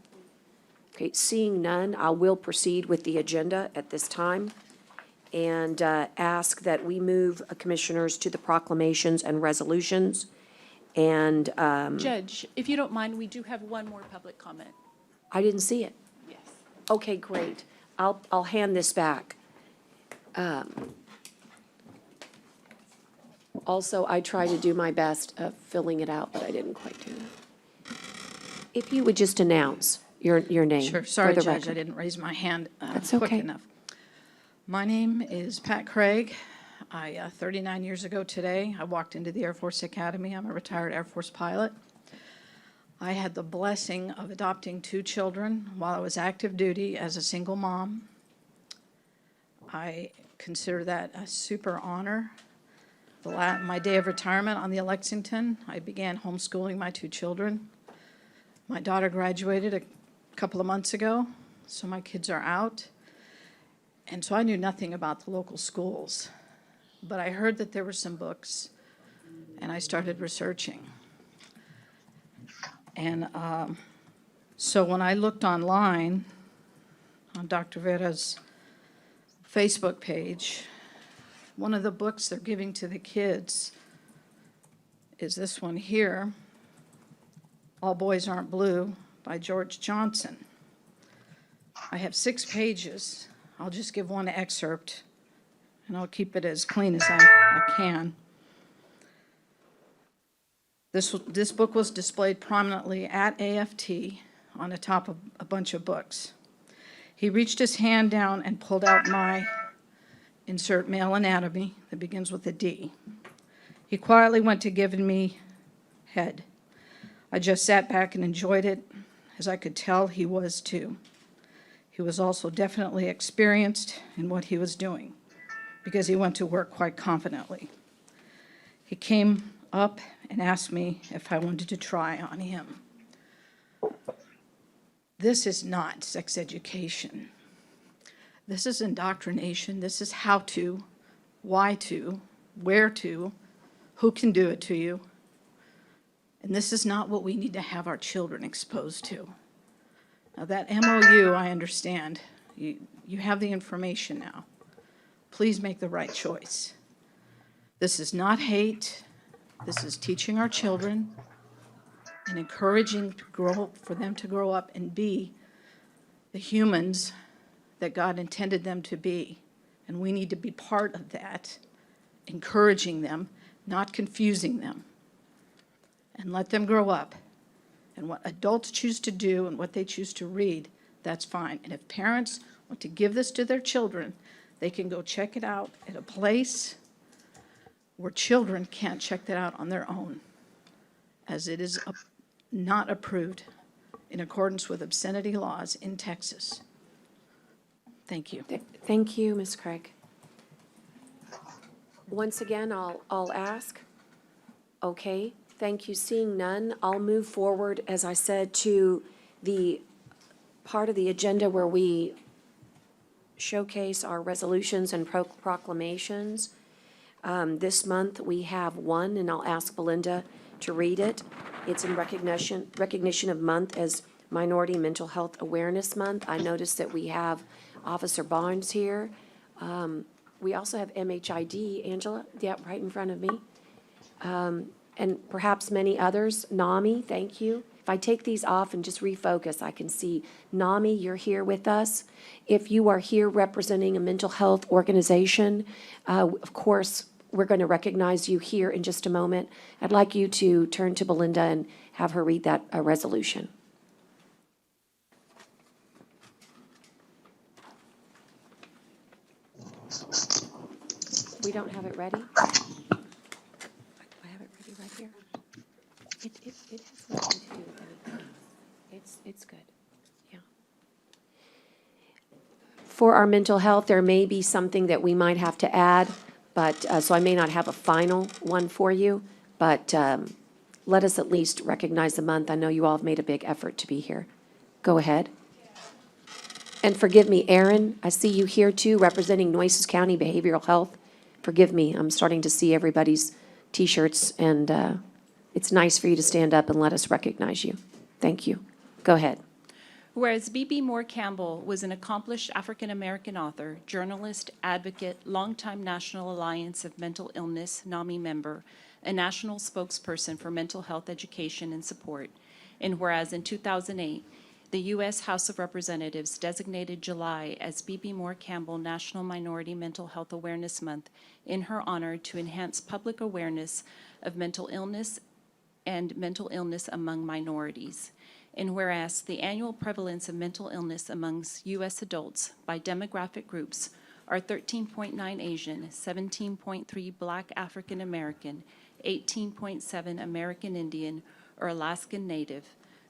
Okay, seeing none, I will proceed with the agenda at this time and ask that we move, commissioners, to the proclamations and resolutions. And Judge, if you don't mind, we do have one more public comment. I didn't see it. Yes. Okay, great. I'll hand this back. Also, I try to do my best of filling it out, but I didn't quite do that. If you would just announce your name. Sure. for Sorry, the Judge, record. I didn't raise my hand That's quick okay. enough. My name is Pat Craig. 39 years ago today, I walked into the Air Force Academy. I'm a retired Air Force pilot. I had the blessing of adopting 2 children while I was active duty as a single mom. I consider that a super honor. My day of retirement on the Lexington, I began homeschooling my 2 children. My daughter graduated a couple of months ago, so my kids are out. And so I knew nothing about the local schools, but I heard that there were some books, and I started researching. And so when I looked online on Dr. Vera's Facebook page, one of the books they're giving to the kids is this one here, All Boys Aren't Blue by George Johnson. I have 6 pages. I'll just give one excerpt, and I'll keep it as clean as I can. This book was displayed prominently at AFT on the top of a bunch of books. He reached his hand down and pulled out my insert male anatomy that begins with a D. He quietly went to giving me head. I just sat back and enjoyed it, as I could tell he was too. He was also definitely experienced in what he was doing because he went to work quite confidently. He came up and asked me if I wanted to try on him. This is not sex education. This is indoctrination. This is how to, why to, where to, who can do it to you. And this is not what we need to have our children exposed to. Now, that MOU, I understand. You have the information now. Please make the right choice. This is not hate. This is teaching our children and encouraging for them to grow up and be the humans that God intended them to be. And we need to be part of that, encouraging them, not confusing them. And let them grow up. And what adults choose to do and what they choose to read, that's fine. And if parents want to give this to their children, they can go check it out at a place where children can't check that out on their own, as it is not approved in accordance with obscenity laws in Texas. Thank you. Thank you, Ms. Craig. Once again, I'll ask. Okay, thank you. Seeing none, I'll move forward, as I said, to the part of the agenda where we showcase our resolutions and proclamations. This month, we have one, and I'll ask Belinda to read it. It's in recognition of month as Minority Mental Health Awareness Month. I noticed that we have Officer Barnes here. We also have MHID, Angela, yeah, right in front of me. And perhaps many others. NAMI, thank you. If I take these off and just refocus, I can see NAMI, you're here with us. If you are here representing a mental health organization, of course, we're going to recognize you here in just a moment. I'd like you to turn to Belinda and have her read that resolution. We don't have it ready? I have it ready right here. It has nothing to do with anything. It's good, yeah. For our mental health, there may be something that we might have to add, but, so I may not have a final one for you, but let us at least recognize the month. I know you all have made a big effort to be here. Go ahead. And forgive me, Aaron, I see you here too, representing Nueces County Behavioral Health. Forgive me, I'm starting to see everybody's T-shirts, and it's nice for you to stand up and let us recognize you. Thank you. Go ahead. Whereas B.B. Moore Campbell was an accomplished African-American author, journalist, advocate, longtime National Alliance of Mental Illness, NAMI member, a national spokesperson for mental health education and support, and whereas in 2008, the U.S. House of Representatives designated July as B.B. Moore Campbell National Minority Mental Health Awareness Month in her honor to enhance public awareness of mental illness and mental illness among minorities. And whereas the annual prevalence of mental illness amongst U.S. adults by demographic groups are 13.9 Asian, 17.3 Black African American, 18.7 American Indian or Alaskan Native,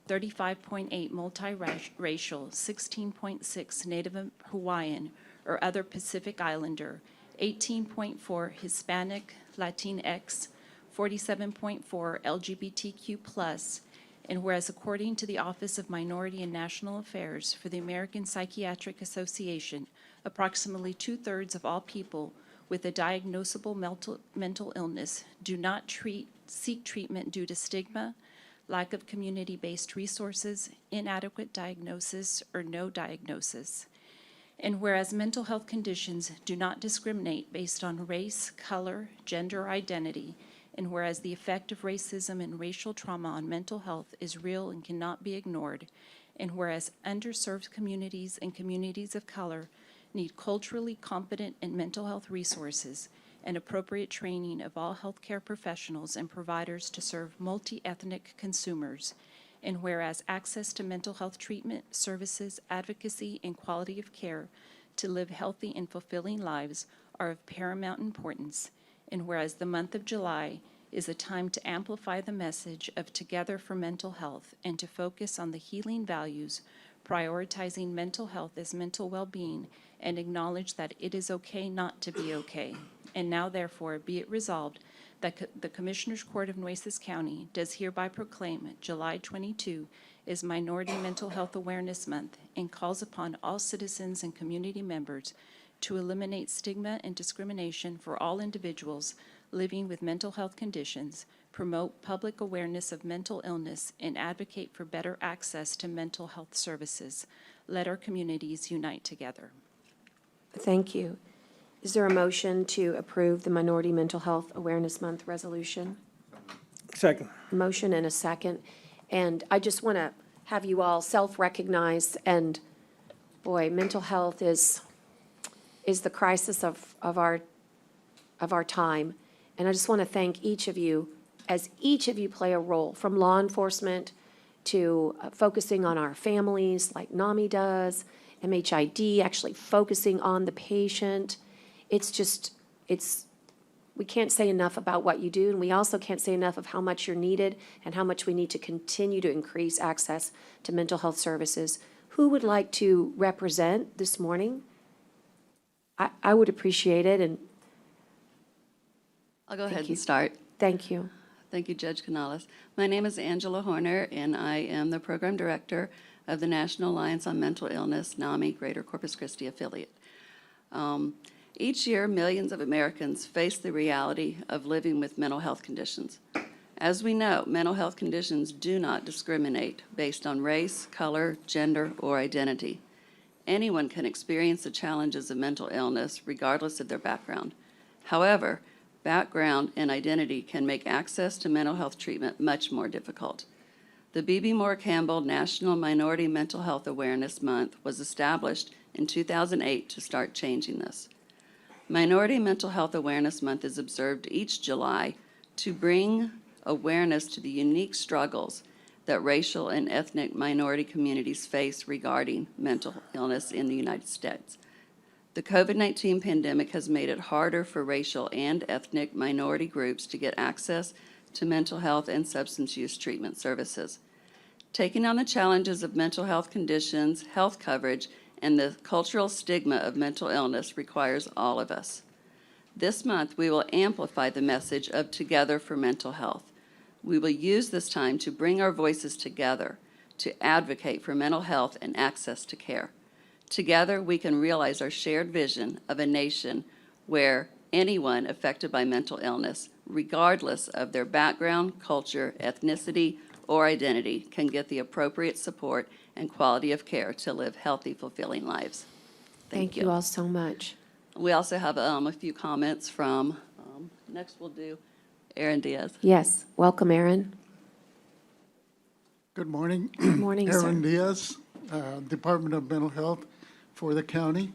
35.8 multiracial, 16.6 Native Hawaiian or other Pacific Islander, 18.4 Hispanic, Latinx, 47.4 LGBTQ+, and whereas according to the Office of Minority and National Affairs for the American Psychiatric Association, approximately 2/3 of all people with a diagnosable mental illness do not seek treatment due to stigma, lack of community-based resources, inadequate diagnosis, or no diagnosis. And whereas mental health conditions do not discriminate based on race, color, gender, or identity, and whereas the effect of racism and racial trauma on mental health is real and cannot be ignored, and whereas underserved communities and communities of color need culturally competent and mental health resources and appropriate training of all healthcare professionals and providers to serve multi-ethnic consumers, and whereas access to mental health treatment, services, advocacy, and quality of care to live healthy and fulfilling lives are of paramount importance, and whereas the month of July is a time to amplify the message of Together for Mental Health and to focus on the healing values prioritizing mental health as mental well-being, and acknowledge that it is okay not to be okay. And now therefore be it resolved that the Commissioners Court of Nueces County does hereby proclaim July 22 is Minority Mental Health Awareness Month and calls upon all citizens and community members to eliminate stigma and discrimination for all individuals living with mental health conditions, promote public awareness of mental illness, and advocate for better access to mental health services. Let our communities unite together. Thank you. Is there a motion to approve the Minority Mental Health Awareness Month resolution? Second. Motion and a second. And I just want to have you all self-recognize, and boy, mental health is the crisis of our time. And I just want to thank each of you, as each of you play a role, from law enforcement to focusing on our families like NAMI does, MHID actually focusing on the patient. We can't say enough about what you do, and we also can't say enough of how much you're needed and how much we need to continue to increase access to mental health services. Who would like to represent this morning? I would appreciate it, and I'll go Thank ahead you. and start. thank you. Thank you, Judge Canales. My name is Angela Horner, and I am the Program Director of the National Alliance on Mental Illness, NAMI, Greater Corpus Christi affiliate. Each year, millions of Americans face the reality of living with mental health conditions. As we know, mental health conditions do not discriminate based on race, color, gender, or identity. Anyone can experience the challenges of mental illness regardless of their background. However, background and identity can make access to mental health treatment much more difficult. The B.B. Moore Campbell National Minority Mental Health Awareness Month was established in 2008 to start changing this. Minority Mental Health Awareness Month is observed each July to bring awareness to the unique struggles that racial and ethnic minority communities face regarding mental illness in the United States. The COVID-19 pandemic has made it harder for racial and ethnic minority groups to get access to mental health and substance use treatment services. Taking on the challenges of mental health conditions, health coverage, and the cultural stigma of mental illness requires all of us. This month, we will amplify the message of Together for Mental Health. We will use this time to bring our voices together to advocate for mental health and access to care. Together, we can realize our shared vision of a nation where anyone affected by mental illness, regardless of their background, culture, ethnicity, or identity, can get the appropriate support and quality of care to live healthy, fulfilling lives. Thank you all so much. We also have a few comments from, next we'll do Aaron Diaz. Yes, welcome, Aaron. Good morning. Good morning, sir. Aaron Diaz, Department of Mental Health for the county,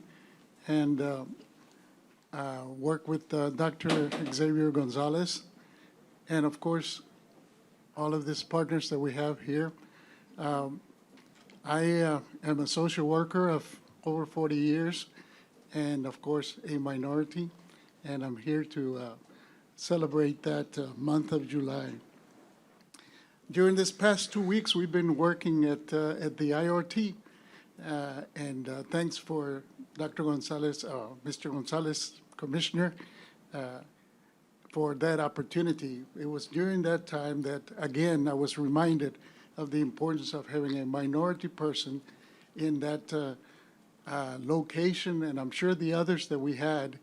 and work with Dr. Xavier Gonzalez, and of course, all of these partners that we have here. I am a social worker of over 40 years, and of course, a minority, and I'm here to celebrate that month of July. During this past 2 weeks, we've been working at the IRT, and thanks for Dr. Gonzalez, Mr. Gonzalez, Commissioner, for that opportunity. It was during that time that, again, I was reminded of the importance of having a minority person in that location, and I'm sure the others that we had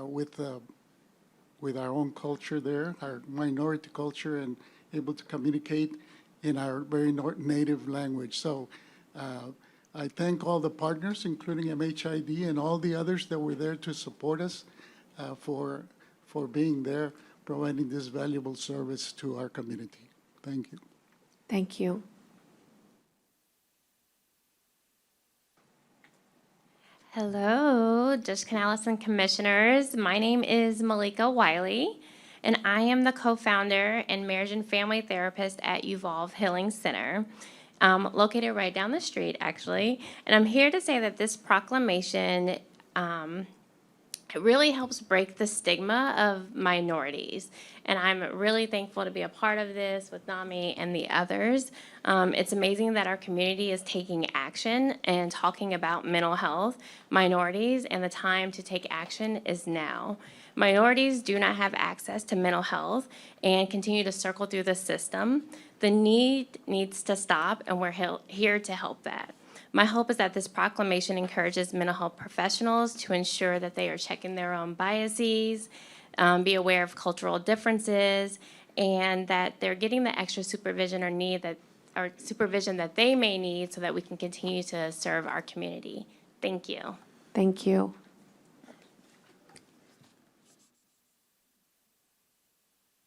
with our own culture there, our minority culture, and able to communicate in our very native language. So I thank all the partners, including MHID and all the others that were there to support us for being there, providing this valuable service to our community. Thank you. Thank you. Hello, Judge Canales and Commissioners. My name is Malika Wiley, and I am the co-founder and marriage and family therapist at Evolve Healing Center, located right down the street, actually. And I'm here to say that this proclamation It really helps break the stigma of minorities. And I'm really thankful to be a part of this with NAMI and the others. It's amazing that our community is taking action and talking about mental health, minorities, and the time to take action is now. Minorities do not have access to mental health and continue to circle through the system. The need needs to stop, and we're here to help that. My hope is that this proclamation encourages mental health professionals to ensure that they are checking their own biases, be aware of cultural differences, and that they're getting the extra supervision or supervision that they may need so that we can continue to serve our community. Thank you. Thank you.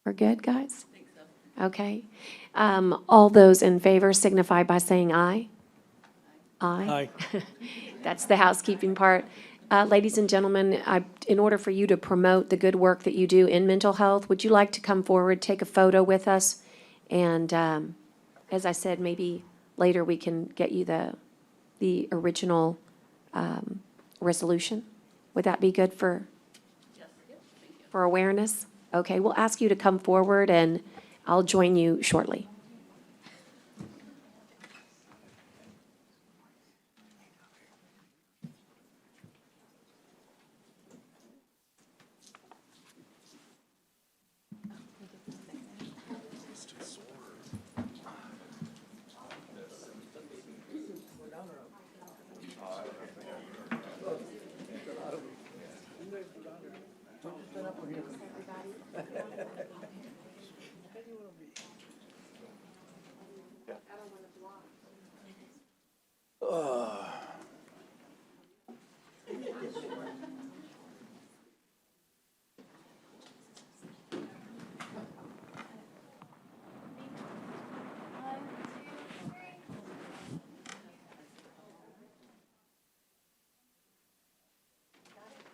We're good, guys? I think so. Okay. All those in favor signify by saying aye. Aye. That's the housekeeping part. Ladies and gentlemen, in order for you to promote the good work that you do in mental health, would you like to come forward, take a photo with us? And as I said, maybe later we can get you the original resolution. Would that be good for awareness? Okay, we'll ask you to come forward, and I'll join you shortly.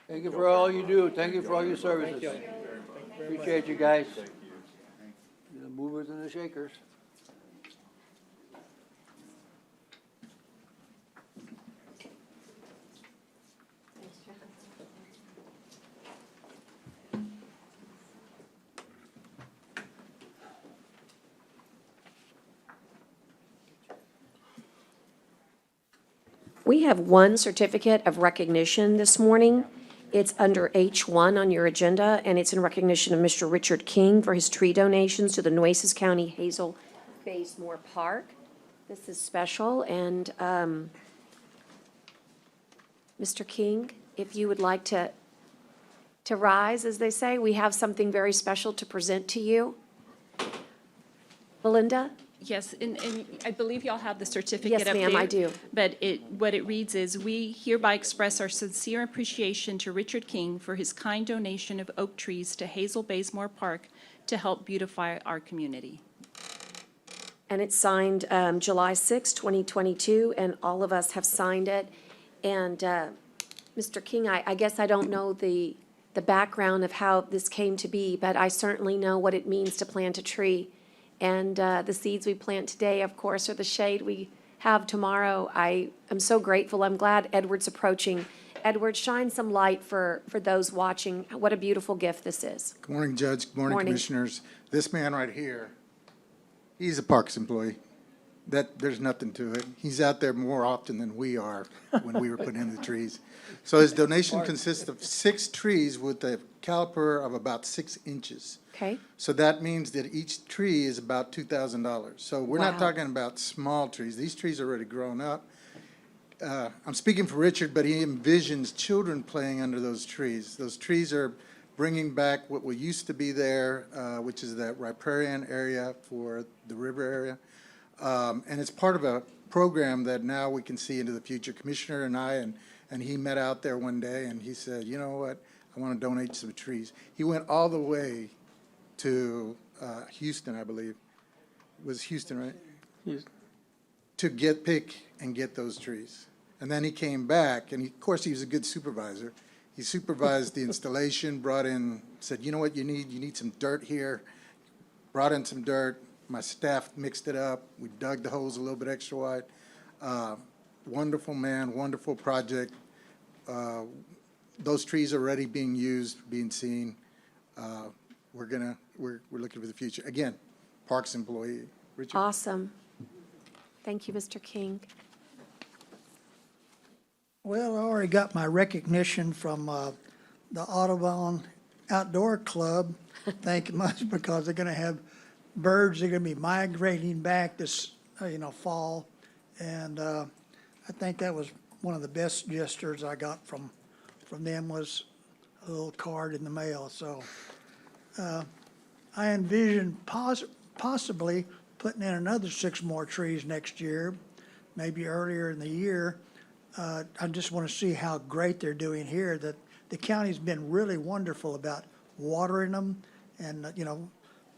Thank you for all you do. Thank you for all your services. Appreciate you guys. You're the movers and the shakers. We have one certificate of recognition this morning. It's under H1 on your agenda, and it's in recognition of Mr. Richard King for his tree donations to the Nueces County Hazel Bazemore Park. This is special, and Mr. King, if you would like to rise, as they say, we have something very special to present to you. Belinda? Yes, and I believe y'all have the certificate Yes, up there. ma'am, I do. But what it reads is, we hereby express our sincere appreciation to Richard King for his kind donation of oak trees to Hazel Bazemore Park to help beautify our community. And it's signed July 6, 2022, and all of us have signed it. And Mr. King, I guess I don't know the background of how this came to be, but I certainly know what it means to plant a tree. And the seeds we plant today, of course, are the shade we have tomorrow. I am so grateful. I'm glad Edward's approaching. Edward, shine some light for those watching. What a beautiful gift this is. Good morning, Judge. Good morning, Morning. Commissioners. This man right here, he's a Parks employee. There's nothing to it. He's out there more often than we are when we were putting in the trees. So his donation consists of 6 trees with a caliper of about 6 inches. Okay? So that means that each tree is about $2,000. So we're not Wow. talking about small trees. These trees are already grown up. I'm speaking for Richard, but he envisions children playing under those trees. Those trees are bringing back what used to be there, which is that riparian area for the river area. And it's part of a program that now we can see into the future. Commissioner and I, and he met out there one day, and he said, you know what, I want to donate some trees. He went all the way to Houston, I believe. It was Houston, right? Houston. To pick and get those trees. And then he came back, and of course, he was a good supervisor. He supervised the installation, brought in, said, you know what you need? You need some dirt here. Brought in some dirt. My staff mixed it up. We dug the holes a little bit extra wide. Wonderful man, wonderful project. those trees are already being used, being seen. We're looking for the future. Again, Parks employee. Richard? Awesome. Thank you, Mr. King. Well, I already got my recognition from the Audubon Outdoor Club. Thank you much, because they're going to have birds. They're going to be migrating back this, fall. And I think that was one of the best gestures I got from them, was a little card in the mail. So I envision possibly putting in another 6 more trees next year, maybe earlier in the year. I just want to see how great they're doing here, that the county's been really wonderful about watering them and,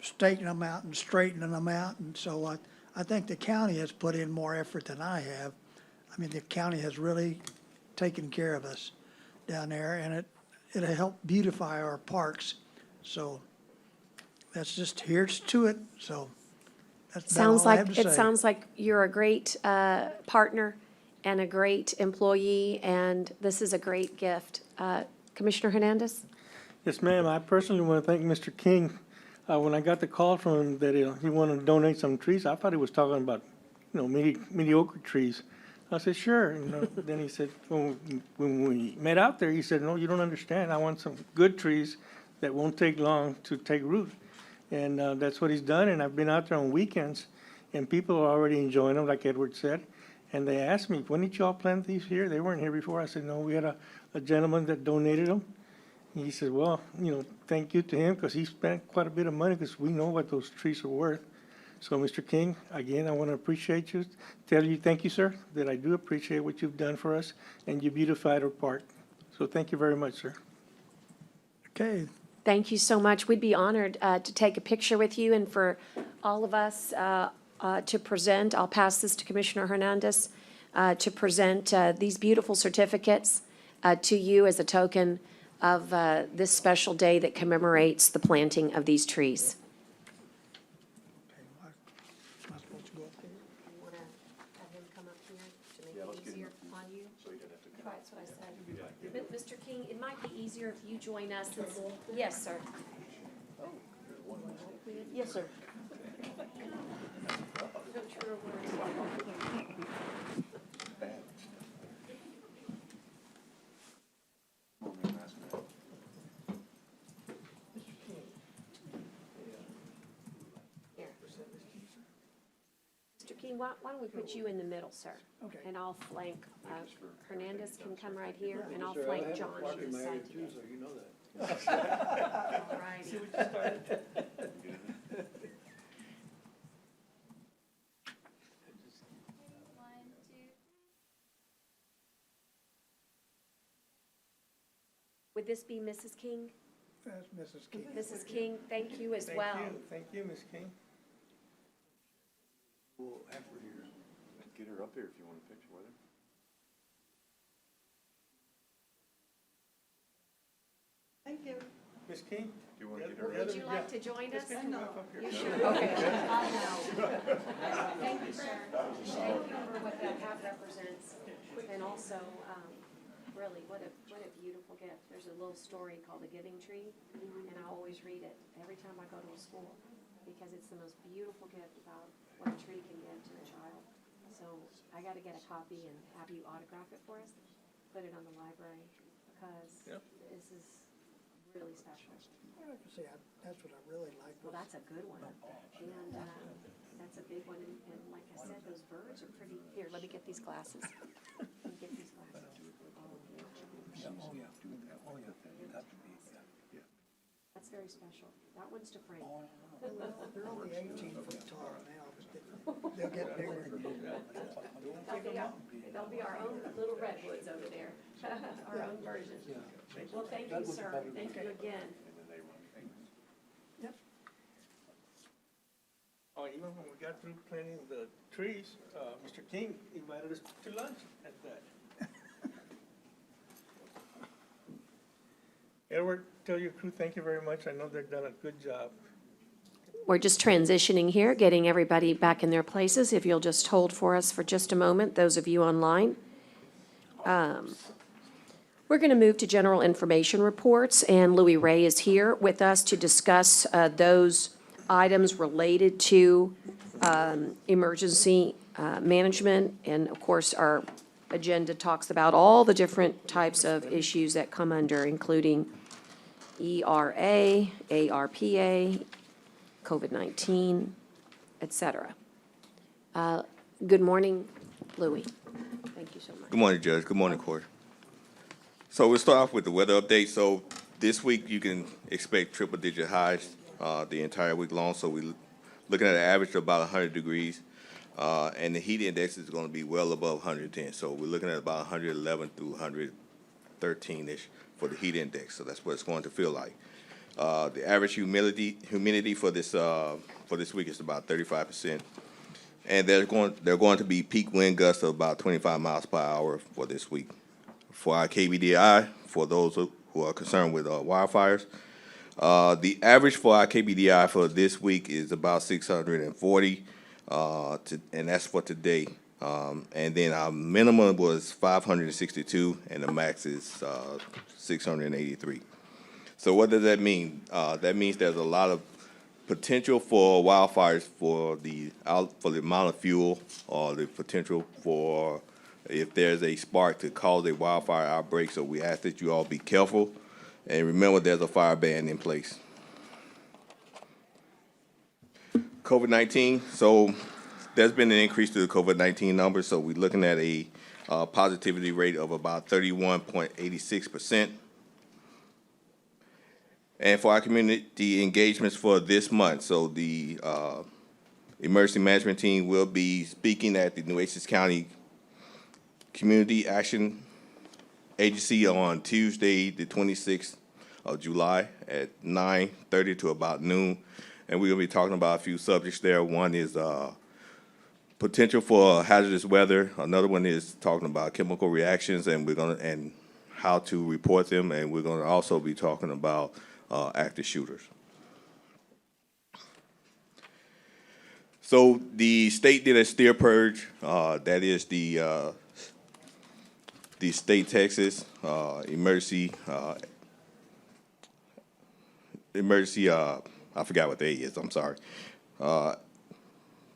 staking them out and straightening them out. And so I think the county has put in more effort than I have. I mean, the county has really taken care of us down there, and it'll help beautify our parks. So that's just, here's to it. So that's about all I have to say. It sounds like you're a great partner and a great employee, and this is a great gift. Commissioner Hernandez? Yes, ma'am. I personally want to thank Mr. King. When I got the call from him that he wanted to donate some trees, I thought he was talking about, mediocre trees. I said, sure. Then he said, when we met out there, he said, no, you don't understand. I want some good trees that won't take long to take root. And that's what he's done. And I've been out there on weekends, and people are already enjoying them, like Edward said. And they asked me, when did y'all plant these here? They weren't here before. I said, no, we had a gentleman that donated them. He said, well, thank you to him, because he spent quite a bit of money, because we know what those trees are worth. So, Mr. King, again, I want to appreciate you, tell you thank you, sir, that I do appreciate what you've done for us, and you beautified our park. So thank you very much, sir. Okay. Thank you so much. We'd be honored to take a picture with you, and for all of us to present. I'll pass this to Commissioner Hernandez to present these beautiful certificates to you as a token of this special day that commemorates the planting of these trees. Am I supposed to go up there? You want to have him come up here to make it easier on you? Right, that's what I said. Mr. King, it might be easier if you join us. Yes, sir. Yes, sir. Mr. King, why don't we put you in the middle, sir? Okay. And I'll flank, Hernandez can come right here, and I'll flank John on this side today. All righty. Would this be Mrs. King? That's Mrs. King. Mrs. King, thank you as well. Thank you, Ms. King. We'll have her here. Get her up here if you want a picture with her. Thank you. Ms. King? Do you want to get her? Would you like to join us? Ms. King, come up here. You should, okay. I'll know. Thank you, sir. Thank you for what that hat represents. And also, really, what a beautiful gift. There's a little story called The Giving Tree, and I always read it every time I go to a school, because it's the most beautiful gift about what a tree can give to a child. So I got to get a copy and have you autograph it for us, put it on the library, because this is really special. I can see, that's what I really like. Well, that's a good one, and that's a big one, and like I said, those birds are pretty. Here, let me get these glasses. Let me get these glasses. That's very special. That one's to Frank. They're only 18 foot tall now, but they'll get bigger. They'll be our own little redwoods over there, our own version. Well, thank you, sir. Thank you again. Yep. Oh, even when we got through planting the trees, Mr. King invited us to lunch at that. Edward, tell your crew thank you very much. I know they've done a good job. We're just transitioning here, getting everybody back in their places. If you'll just hold for us for just a moment, those of you online. We're going to move to general information reports, and Louis Ray is here with us to discuss those items related to emergency management. And of course, our agenda talks about all the different types of issues that come under, including ERA, ARPA, COVID-19, et cetera. Good morning, Louis. Thank you so much. Good morning, Judge. Good morning, Court. So we'll start off with the weather update. So this week you can expect triple-digit highs the entire week long. So we're looking at an average of about 100 degrees. And the heat index is going to be well above 110. So we're looking at about 111 through 113-ish for the heat index. So that's what it's going to feel like. The average humidity for this week is about 35%. And they're going to be peak wind gusts of about 25 miles per hour for this week. For our KBDI, for those who are concerned with wildfires, the average for our KBDI for this week is about 640, and that's for today. And then our minimum was 562, and the max is 683. So what does that mean? That means there's a lot of potential for wildfires for the amount of fuel, or the potential for if there's a spark to cause a wildfire outbreak. So we ask that you all be careful, and remember there's a fire ban in place. COVID-19. So there's been an increase to the COVID-19 numbers. So we're looking at a positivity rate of about 31.86%. And for our community engagements for this month, so the emergency management team will be speaking at the Nueces County Community Action Agency on Tuesday, the 26th of July at 9:30 to about noon. And we're going to be talking about a few subjects there. One is potential for hazardous weather. Another one is talking about chemical reactions, and how to report them. And we're going to also be talking about active shooters. So the state did a steer purge. That is the state Texas emergency. I forgot what the A is. I'm sorry.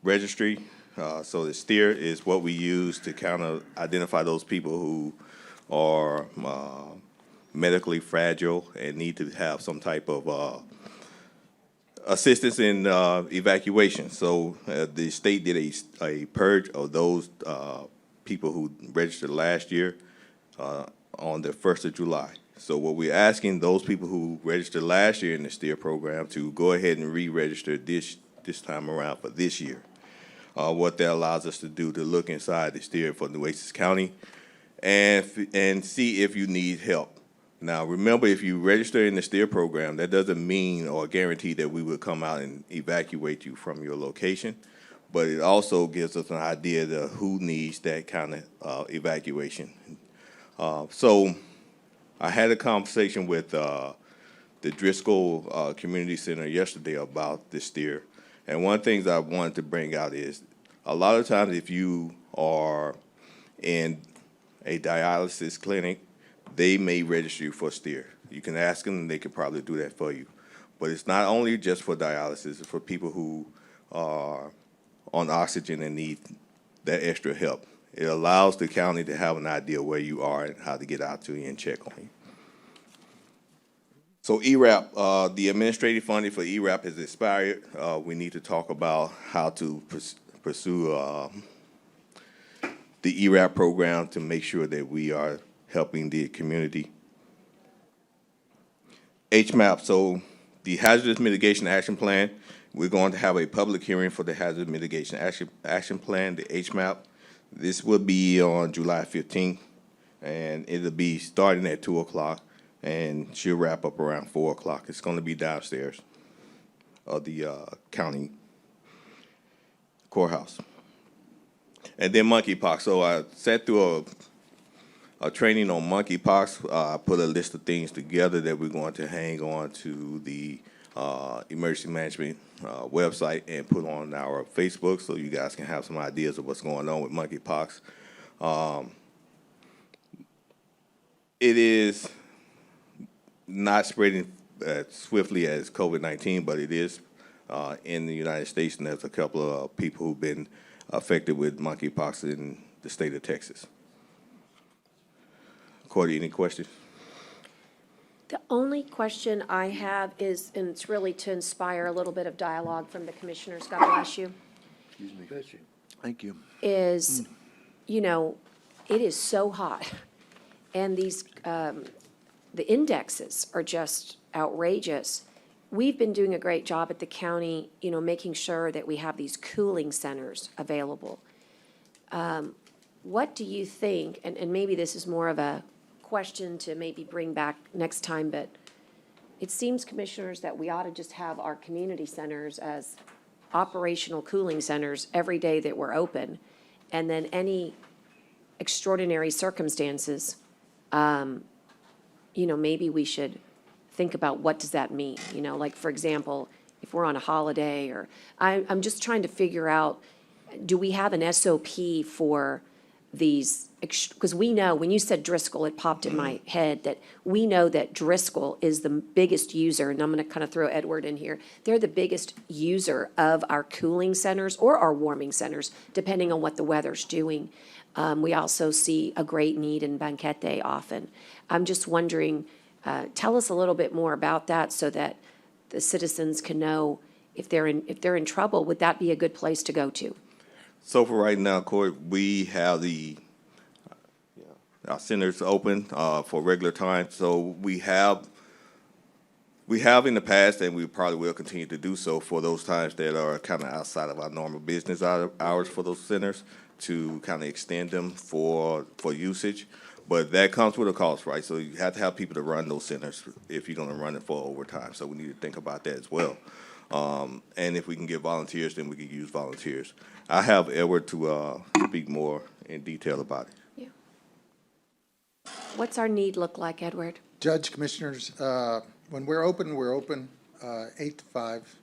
Registry. So the steer is what we use to kind of identify those people who are medically fragile and need to have some type of assistance in evacuation. So the state did a purge of those people who registered last year on the 1st of July. So what we're asking those people who registered last year in the STEER program to go ahead and re-register this time around for this year. What that allows us to do to look inside the STEER for Nueces County and see if you need help. Now, remember, if you register in the STEER program, that doesn't mean or guarantee that we will come out and evacuate you from your location, but it also gives us an idea of who needs that kind of evacuation. So I had a conversation with the Driscoll Community Center yesterday about this STEER, and one of the things I wanted to bring out is a lot of times if you are in a dialysis clinic, they may register you for STEER. You can ask them, and they can probably do that for you. But it's not only just for dialysis, it's for people who are on oxygen and need that extra help. It allows the county to have an idea where you are and how to get out to you and check on you. So ERAP, the administrative funding for ERAP has expired. We need to talk about how to pursue the ERAP program to make sure that we are helping the community. HMAP, so the Hazardous Mitigation Action Plan, we're going to have a public hearing for the Hazard Mitigation Action Plan, the HMAP. This will be on July 15th, and it'll be starting at 2 o'clock, and she'll wrap up around 4 o'clock. It's going to be downstairs of the county courthouse. And then monkeypox. So I sat through a training on monkeypox. I put a list of things together that we're going to hang on to the emergency management website and put on our Facebook so you guys can have some ideas of what's going on with monkeypox. It is not spreading as swiftly as COVID-19, but it is in the United States, and there's a couple of people who've been affected with monkeypox in the state of Texas. Cordy, any questions? The only question I have is, and it's really to inspire a little bit of dialogue from the commissioners, God bless you, Excuse me. Thank you. is, you know, it is so hot. And these, the indexes are just outrageous. We've been doing a great job at the county, you know, making sure that we have these cooling centers available. What do you think, and maybe this is more of a question to maybe bring back next time, but it seems, commissioners, that we ought to just have our community centers as operational cooling centers every day that we're open. And then any extraordinary circumstances, you know, maybe we should think about what does that mean? You know, like, for example, if we're on a holiday, or I'm just trying to figure out, do we have an SOP for these? Because we know, when you said Driscoll, it popped in my head that we know that Driscoll is the biggest user, and I'm going to kind of throw Edward in here. They're the biggest user of our cooling centers or our warming centers, depending on what the weather's doing. We also see a great need in Banquete often. I'm just wondering, tell us a little bit more about that so that the citizens can know if they're in trouble, would that be a good place to go to? So for right now, Corey, we have our centers open for regular time. So we have in the past, and we probably will continue to do so for those times that are kind of outside of our normal business hours for those centers, to kind of extend them for usage. But that comes with a cost, right? So you have to have people to run those centers if you're going to run it for overtime. So we need to think about that as well. And if we can get volunteers, then we can use volunteers. I have Edward to speak more in detail about it. Yeah. What's our need look like, Edward? Judge, Commissioners, when we're open 8 to 5.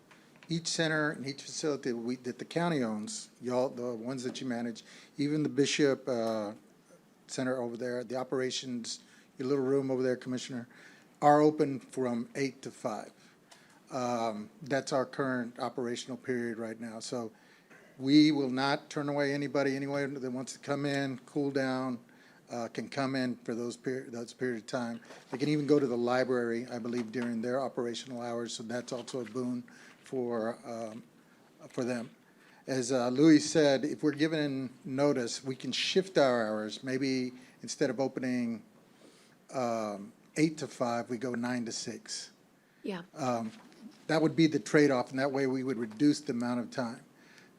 Each center and each facility that the county owns, y'all, the ones that you manage, even the Bishop Center over there, the operations, your little room over there, Commissioner, are open from 8 to 5. That's our current operational period right now. So we will not turn away anybody anyway that wants to come in, cool down, can come in for those period of time. They can even go to the library, I believe, during their operational hours, so that's also a boon for them. As Louis said, if we're given notice, we can shift our hours. Maybe instead of opening 8 to 5, we go 9 to 6. Yeah. That would be the trade-off, and that way we would reduce the amount of time.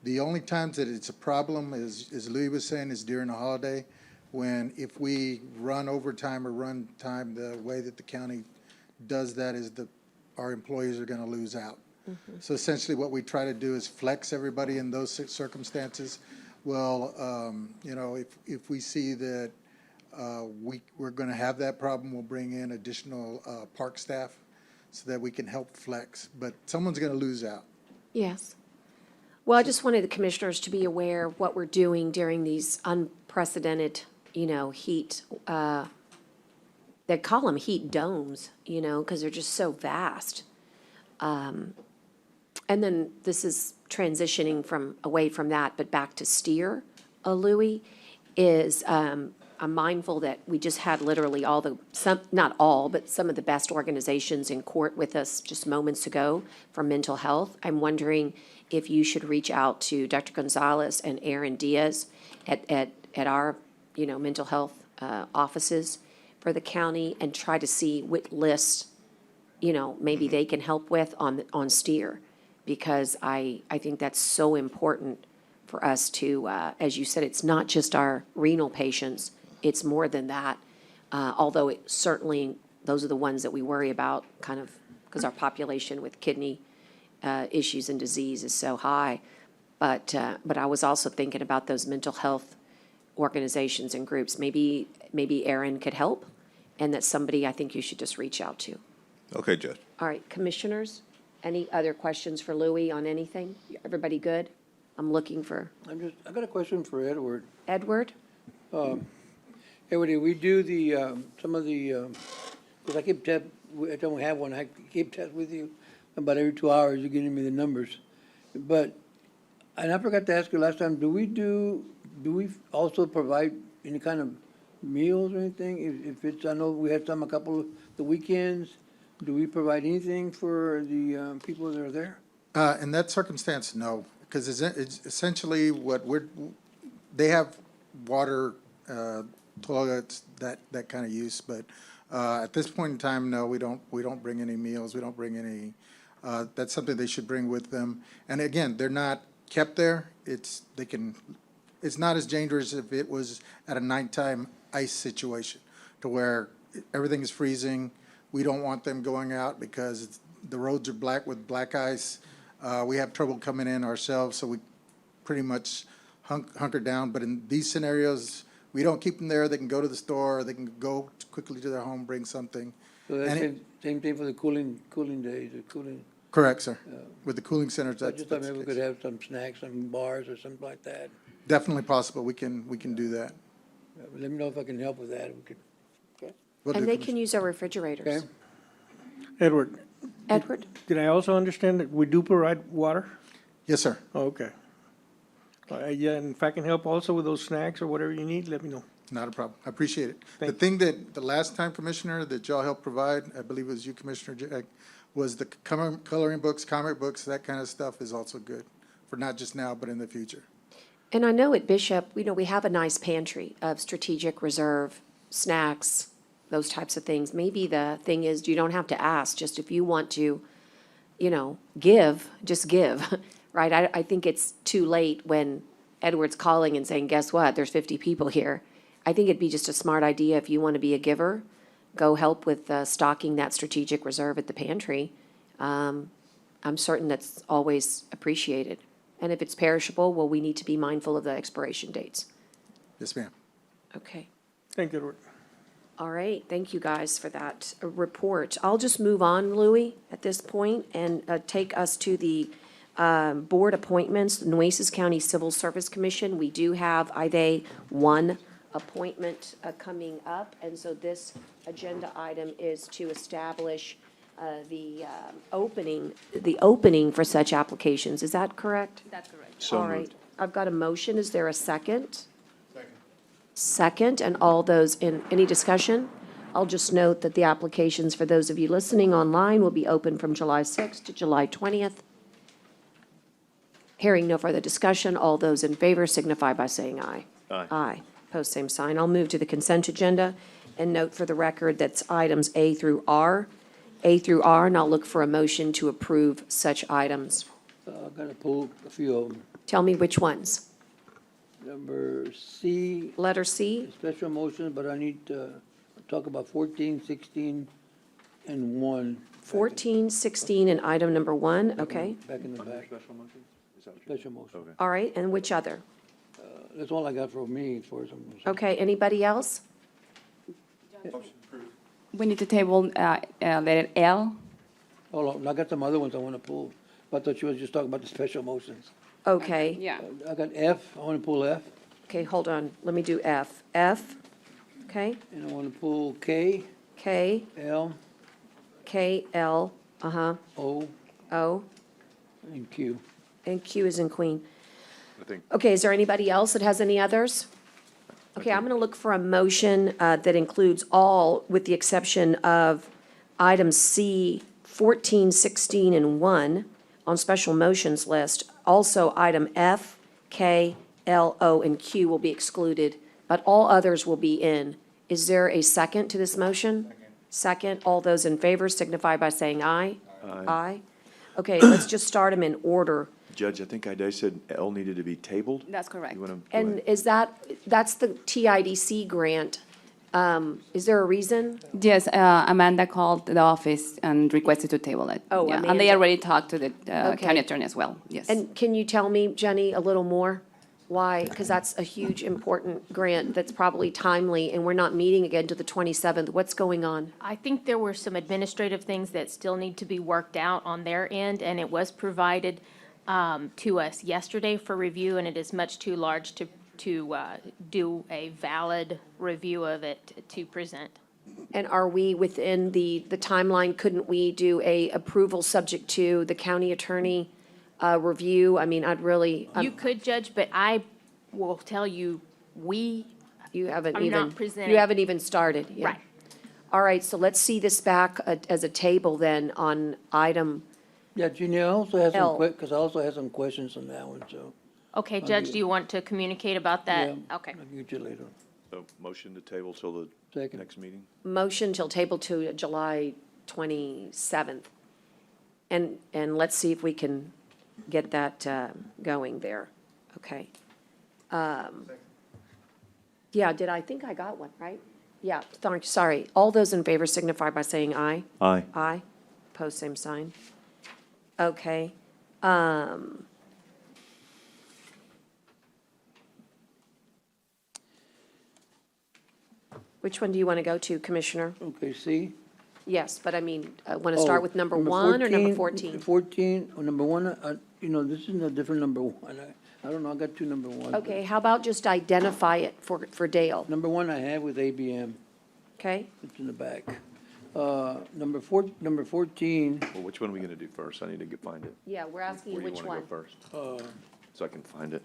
The only times that it's a problem is, as Louis was saying, is during a holiday, when if we run overtime or run time the way that the county does that, is our employees are going to lose out. Mm-hmm. So essentially what we try to do is flex everybody in those circumstances. Well, you know, if we see that we're going to have that problem, we'll bring in additional park staff so that we can help flex. But someone's going to lose out. Yes. Well, I just wanted the commissioners to be aware of what we're doing during these unprecedented, you know, heat. They call them heat domes, you know, because they're just so vast. And then this is transitioning away from that, but back to steer, Louis, is I'm mindful that we just had literally not all, but some of the best organizations in court with us just moments ago for mental health. I'm wondering if you should reach out to Dr. Gonzalez and Aaron Diaz at our, you know, mental health offices for the county and try to see what list, you know, maybe they can help with on steer. Because I think that's so important for us to, as you said, it's not just our renal patients, it's more than that. Although it certainly, those are the ones that we worry about, kind of, because our population with kidney issues and disease is so high. But I was also thinking about those mental health organizations and groups. Maybe Aaron could help, and that's somebody I think you should just reach out to. Okay, Judge. All right, commissioners? Any other questions for Louis on anything? Everybody good? I'm looking for. I got a question for Edward. Edward? Everybody, we do the, some of the, because I keep tab, I don't have one, I keep tabs with you. About every 2 hours, you're giving me the numbers. But, and I forgot to ask you last time, do we also provide any kind of meals or anything? If it's, I know we had some a couple of the weekends. Do we provide anything for the people that are there? In that circumstance, no, because it's essentially they have water, toilets, that kind of use, but at this point in time, no, we don't bring any meals, we don't bring any, that's something they should bring with them. And again, they're not kept there, it's not as dangerous if it was at a nighttime ice situation, to where everything is freezing. We don't want them going out because the roads are black with black ice. We have trouble coming in ourselves, so we pretty much hunker down. But in these scenarios, we don't keep them there. They can go to the store, they can go quickly to their home, bring something. So that's same thing for the cooling days, or cooling. Correct, sir. With the cooling centers, I that's just thought maybe we could have some snacks, some bars or something like that. definitely possible. We can do that. Let me know if I can help with that. We could, okay? Will And do, they Commissioner. can use our refrigerators. Okay. Edward, Edward? did I also understand that we do provide water? Yes, sir. Okay. Yeah, and if I can help also with those snacks or whatever you need, let me know. Not a problem. I appreciate it. The Thank thing that, the last time, Commissioner, that y'all helped provide, I believe it was you, Commissioner Jack, was the coloring books, comic books, that kind of stuff is also good, for not just now, but in the future. And I know at Bishop, we have a nice pantry of strategic reserve, snacks, those types of things. Maybe the thing is, you don't have to ask, just if you want to, give, just give, right? I think it's too late when Edward's calling and saying, guess what, there's 50 people here. I think it'd be just a smart idea if you want to be a giver, go help with stocking that strategic reserve at the pantry. I'm certain that's always appreciated. And if it's perishable, well, we need to be mindful of the expiration dates. Yes, ma'am. Okay. Thank you, Edward. All right, thank you guys for that report. I'll just move on, Louis, at this point, and take us to the board appointments, the Nueces County Civil Service Commission. We do have, one appointment coming up, and so this agenda item is to establish the opening for such applications. Is that correct? That's correct. So All right, moved. I've got a motion. Is there a second? Second, and all those in, any discussion? I'll just note that the applications for those of you listening online will be open from July 6th to July 20th. Hearing no further discussion, all those in favor signify by saying aye. Aye. Aye. Post same sign. I'll move to the consent agenda and note for the record that's items A through R. A through R, and I'll look for a motion to approve such items. I've got to pull a few of them. Tell me which ones. Number C, Letter C, special motion, but I need to talk about 14, 16, and 1. 14, 16, and item number 1, okay. Back in the back. Special motion. All right, and which other? That's all I got for me for some. Okay, anybody else? We need to table letter L. Hold on, I got some other ones I want to pull. I thought you was just talking about the special motions. Okay, Yeah. I got F, I want to pull F, okay, hold on, let me do F. F, okay, and I want to pull K, K, L, K, L, O, O, and Q. and Q is in Queen. I think Okay, is there anybody else that has any others? Okay, I'm gonna look for a motion that includes all, with the exception of items C, 14, 16, and 1 on special motions list. Also, item F, K, L, O, and Q will be excluded, but all others will be in. Is there a second to this motion? Second. All those in favor signify by saying aye. Aye. Okay, let's just start them in order. Judge, I think I said L needed to be tabled. That's correct. You want to? And is that's the TIDC grant. Is there a reason? Yes, Amanda called the office and requested to table it. Oh, Yeah, and they Amanda. already talked to the Okay. county attorney as well, yes. And can you tell me, Jenny, a little more? Why? Because that's a huge, important grant that's probably timely, and we're not meeting again to the 27th. What's going on? I think there were some administrative things that still need to be worked out on their end, and it was provided to us yesterday for review, and it is much too large to do a valid review of it to present. And are we within the timeline? Couldn't we do a approval subject to the county attorney review? I mean, I'd really. You could, Judge, but I will tell you, You haven't I'm even. not presenting. You haven't even started yet. Right. All right, so let's see this back as a table then on item. Yeah, Jeannie, I also have L. some because I also have some questions on that one, so. Okay, I'll Judge, do- do you want to communicate about that? Yeah, Okay. I'll get you later. So motion to table till the Second. next meeting? Motion till table to July 27th. And let's see if we can get that going there. Okay. Yeah, I think I got one, right? Yeah, sorry. All those in favor signify by saying aye. Aye. Aye. Pose same sign. Okay. Which one do you want to go to, Commissioner? Okay, see? Yes, but I mean, want to start with number one or number 14? 14, or number one, this is a different number one. I don't know, I got two number ones. Okay, how about just identify it for Dale, Number one I have with ABM, okay? it's in the back. Number 14, Well, which one are we gonna do first? I need to find it. Yeah, we're asking Where do you which wanna one. go first? uh, So I can find it.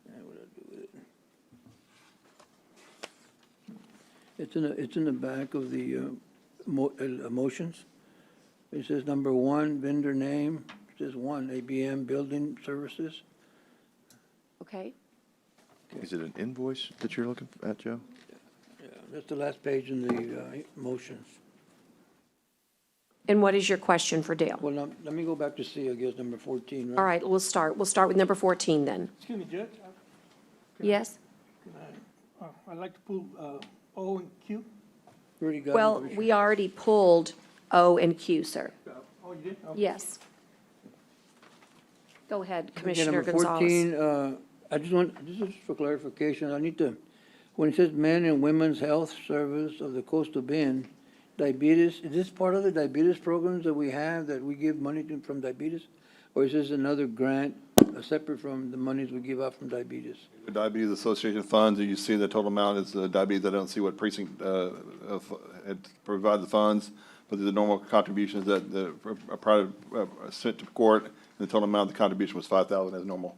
what do I do with it? It's in the back of the motions. It says number one, vendor name, it says one, ABM Building Services. Okay, Is it an invoice that you're looking at, Joe? Yeah, that's the last page in the motions. and what is your question for Dale? Well, now, let me go back to C, I guess, number 14, right? All right, we'll start with number 14 then. Excuse me, Judge, Yes? I'd like to pull O and Q. Already got it, Well, Commissioner. we already pulled O and Q, sir. Oh, you did? Okay. Yes. Go ahead, Okay, Commissioner number Gonzalez. 14, I just want, this is for clarification, I need to, when it says men and women's health service of the coastal bend, diabetes, is this part of the diabetes programs that we have, that we give money to from diabetes? Or is this another grant, separate from the monies we give out from diabetes? The Diabetes Association funds, and you see the total amount is diabetes. I don't see what precinct had provided the funds, but the normal contributions that are prior sent to court, and the total amount of the contribution was $5,000 as normal.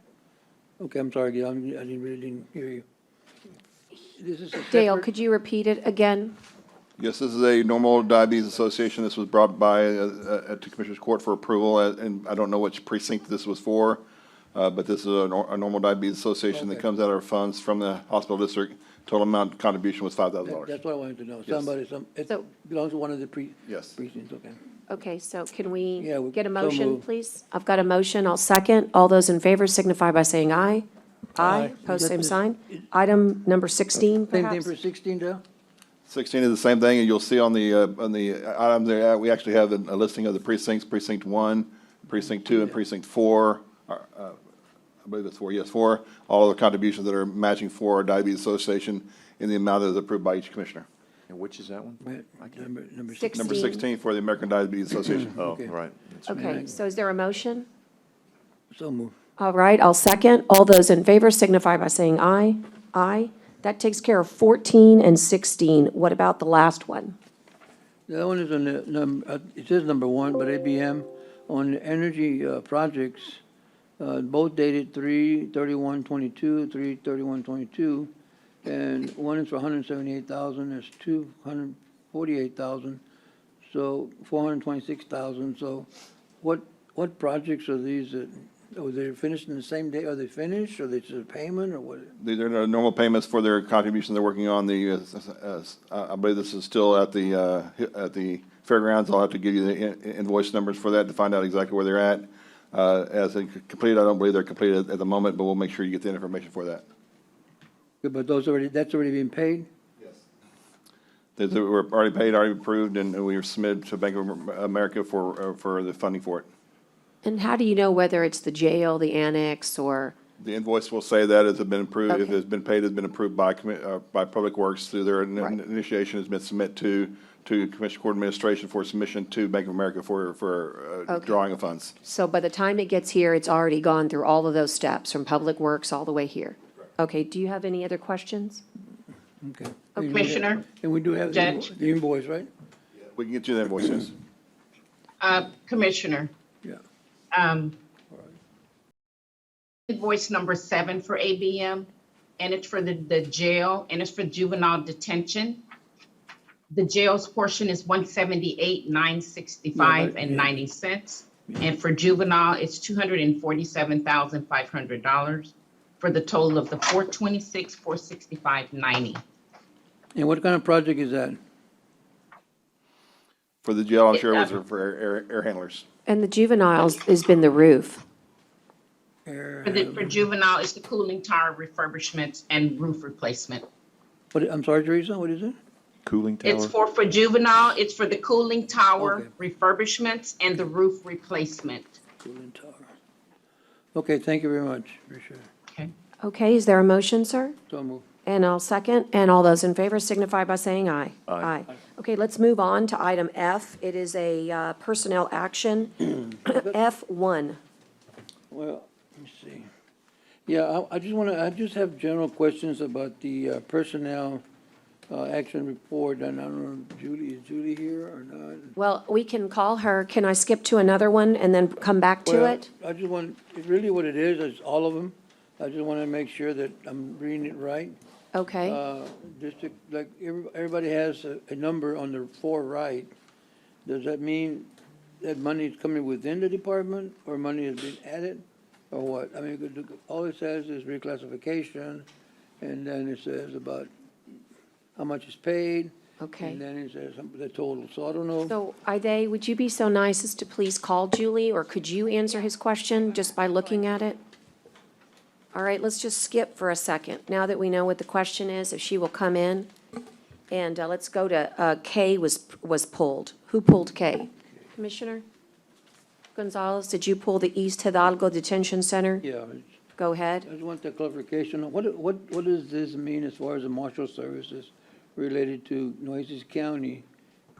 Okay, I'm sorry, Gail, I didn't hear you. This is a Dale, separate- could you repeat it again? Yes, this is a normal diabetes association. This was brought by to Commissioners Court for approval, and I don't know which precinct this was for, but this is a normal diabetes association that Okay. comes out of our funds from the hospital district. Total amount contribution was $5,000. That's what I wanted to know. Yes. It So- belongs to one of the Yes. precincts, okay. Okay, so can we Yeah, get a so motion, moved. please? I've got a motion, I'll second. All those in favor signify by saying aye. Aye, Aye. pose Is that same the- sign. Item number 16, Same thing perhaps? for 16, Dale? 16 is the same thing, and you'll see on the item there, we actually have a listing of the precincts, precinct 1, precinct 2, and precinct 4. I believe it's 4, yes, 4. All of the contributions that are matching for our diabetes association in the amount that is approved by each commissioner. And which is that one? Number 16. Number 16 for the American Diabetes Association. Oh, Okay. right. Okay, so is there a motion? So moved. All right, I'll second. All those in favor signify by saying aye. Aye. That takes care of 14 and 16. What about the last one? The other one is on the, it says number 1, but ABM, on the energy projects, both dated 3/31/22, 3/31/22, and one is for 178,000, there's 248,000, so 426,000. So what projects are these that, are they finished in the same day? Are they finished, or they just a payment, or what? These are the normal payments for their contributions they're working on. I believe this is still at the fairgrounds. I'll have to give you the invoice numbers for that to find out exactly where they're at. As they complete, I don't believe they're completed at the moment, but we'll make sure you get the information for that. Good, but that's already been paid? They were already paid, already approved, and we were submitted to Bank of America for the funding for it. And how do you know whether it's the jail, the annex, or? The invoice will say that it's been approved, if Okay. it's been paid, it's been approved by Public Works through their Right. initiation, has been submitted to to Commissioner Court Administration for submission to Bank of America for Okay. drawing of funds. So by the time it gets here, it's already gone through all of those steps, from Public Works all the way here. Okay, do you have any other questions? Okay. Commissioner, And we do have Judge. the invoice, right? We can get you the invoices. Commissioner, Yeah. invoice number 7 for ABM, and it's for the jail, and it's for juvenile detention. The jail's portion is $178,965 and 90 cents. And for juvenile, it's $247,500 for the total of the $426,465.90. And what kind of project is that? For the jail, I'm sure it was for air handlers. And the juveniles has been the roof. For juvenile, it's the cooling tower refurbishment and roof replacement. What, I'm sorry, Teresa, what is it? Cooling tower? It's for juvenile, it's for the cooling tower refurbishments and the roof replacement. Cooling tower. Okay, thank you very much. Appreciate it. Okay. Okay, is there a motion, sir? So move. And I'll second, and all those in favor signify by saying aye. Aye. Okay, let's move on to item F. It is a personnel action. F1. Well, let me see. Yeah, I just have general questions about the personnel action report, and I don't know, is Julie here or not? Well, we can call her. Can I skip to another one and then come back to Well, it? I just want, really what it is all of them. I just want to make sure that I'm reading it right. Okay. Like, everybody has a number on the far right. Does that mean that money is coming within the department, or money has been added, or what? I mean, all it says is reclassification, and then it says about how much is paid. Okay. And then it says the total, so I don't know. So, Ide, would you be so nice as to please call Julie, or could you answer his question just by looking at it? All right, let's just skip for a second, now that we know what the question is, if she will come in. And let's go to, K was pulled. Who pulled K? Commissioner Gonzalez, did you pull the East Hidalgo Detention Center? Yeah, Go ahead. I just want that clarification. What does this mean as far as the marshal services related to Nueces County,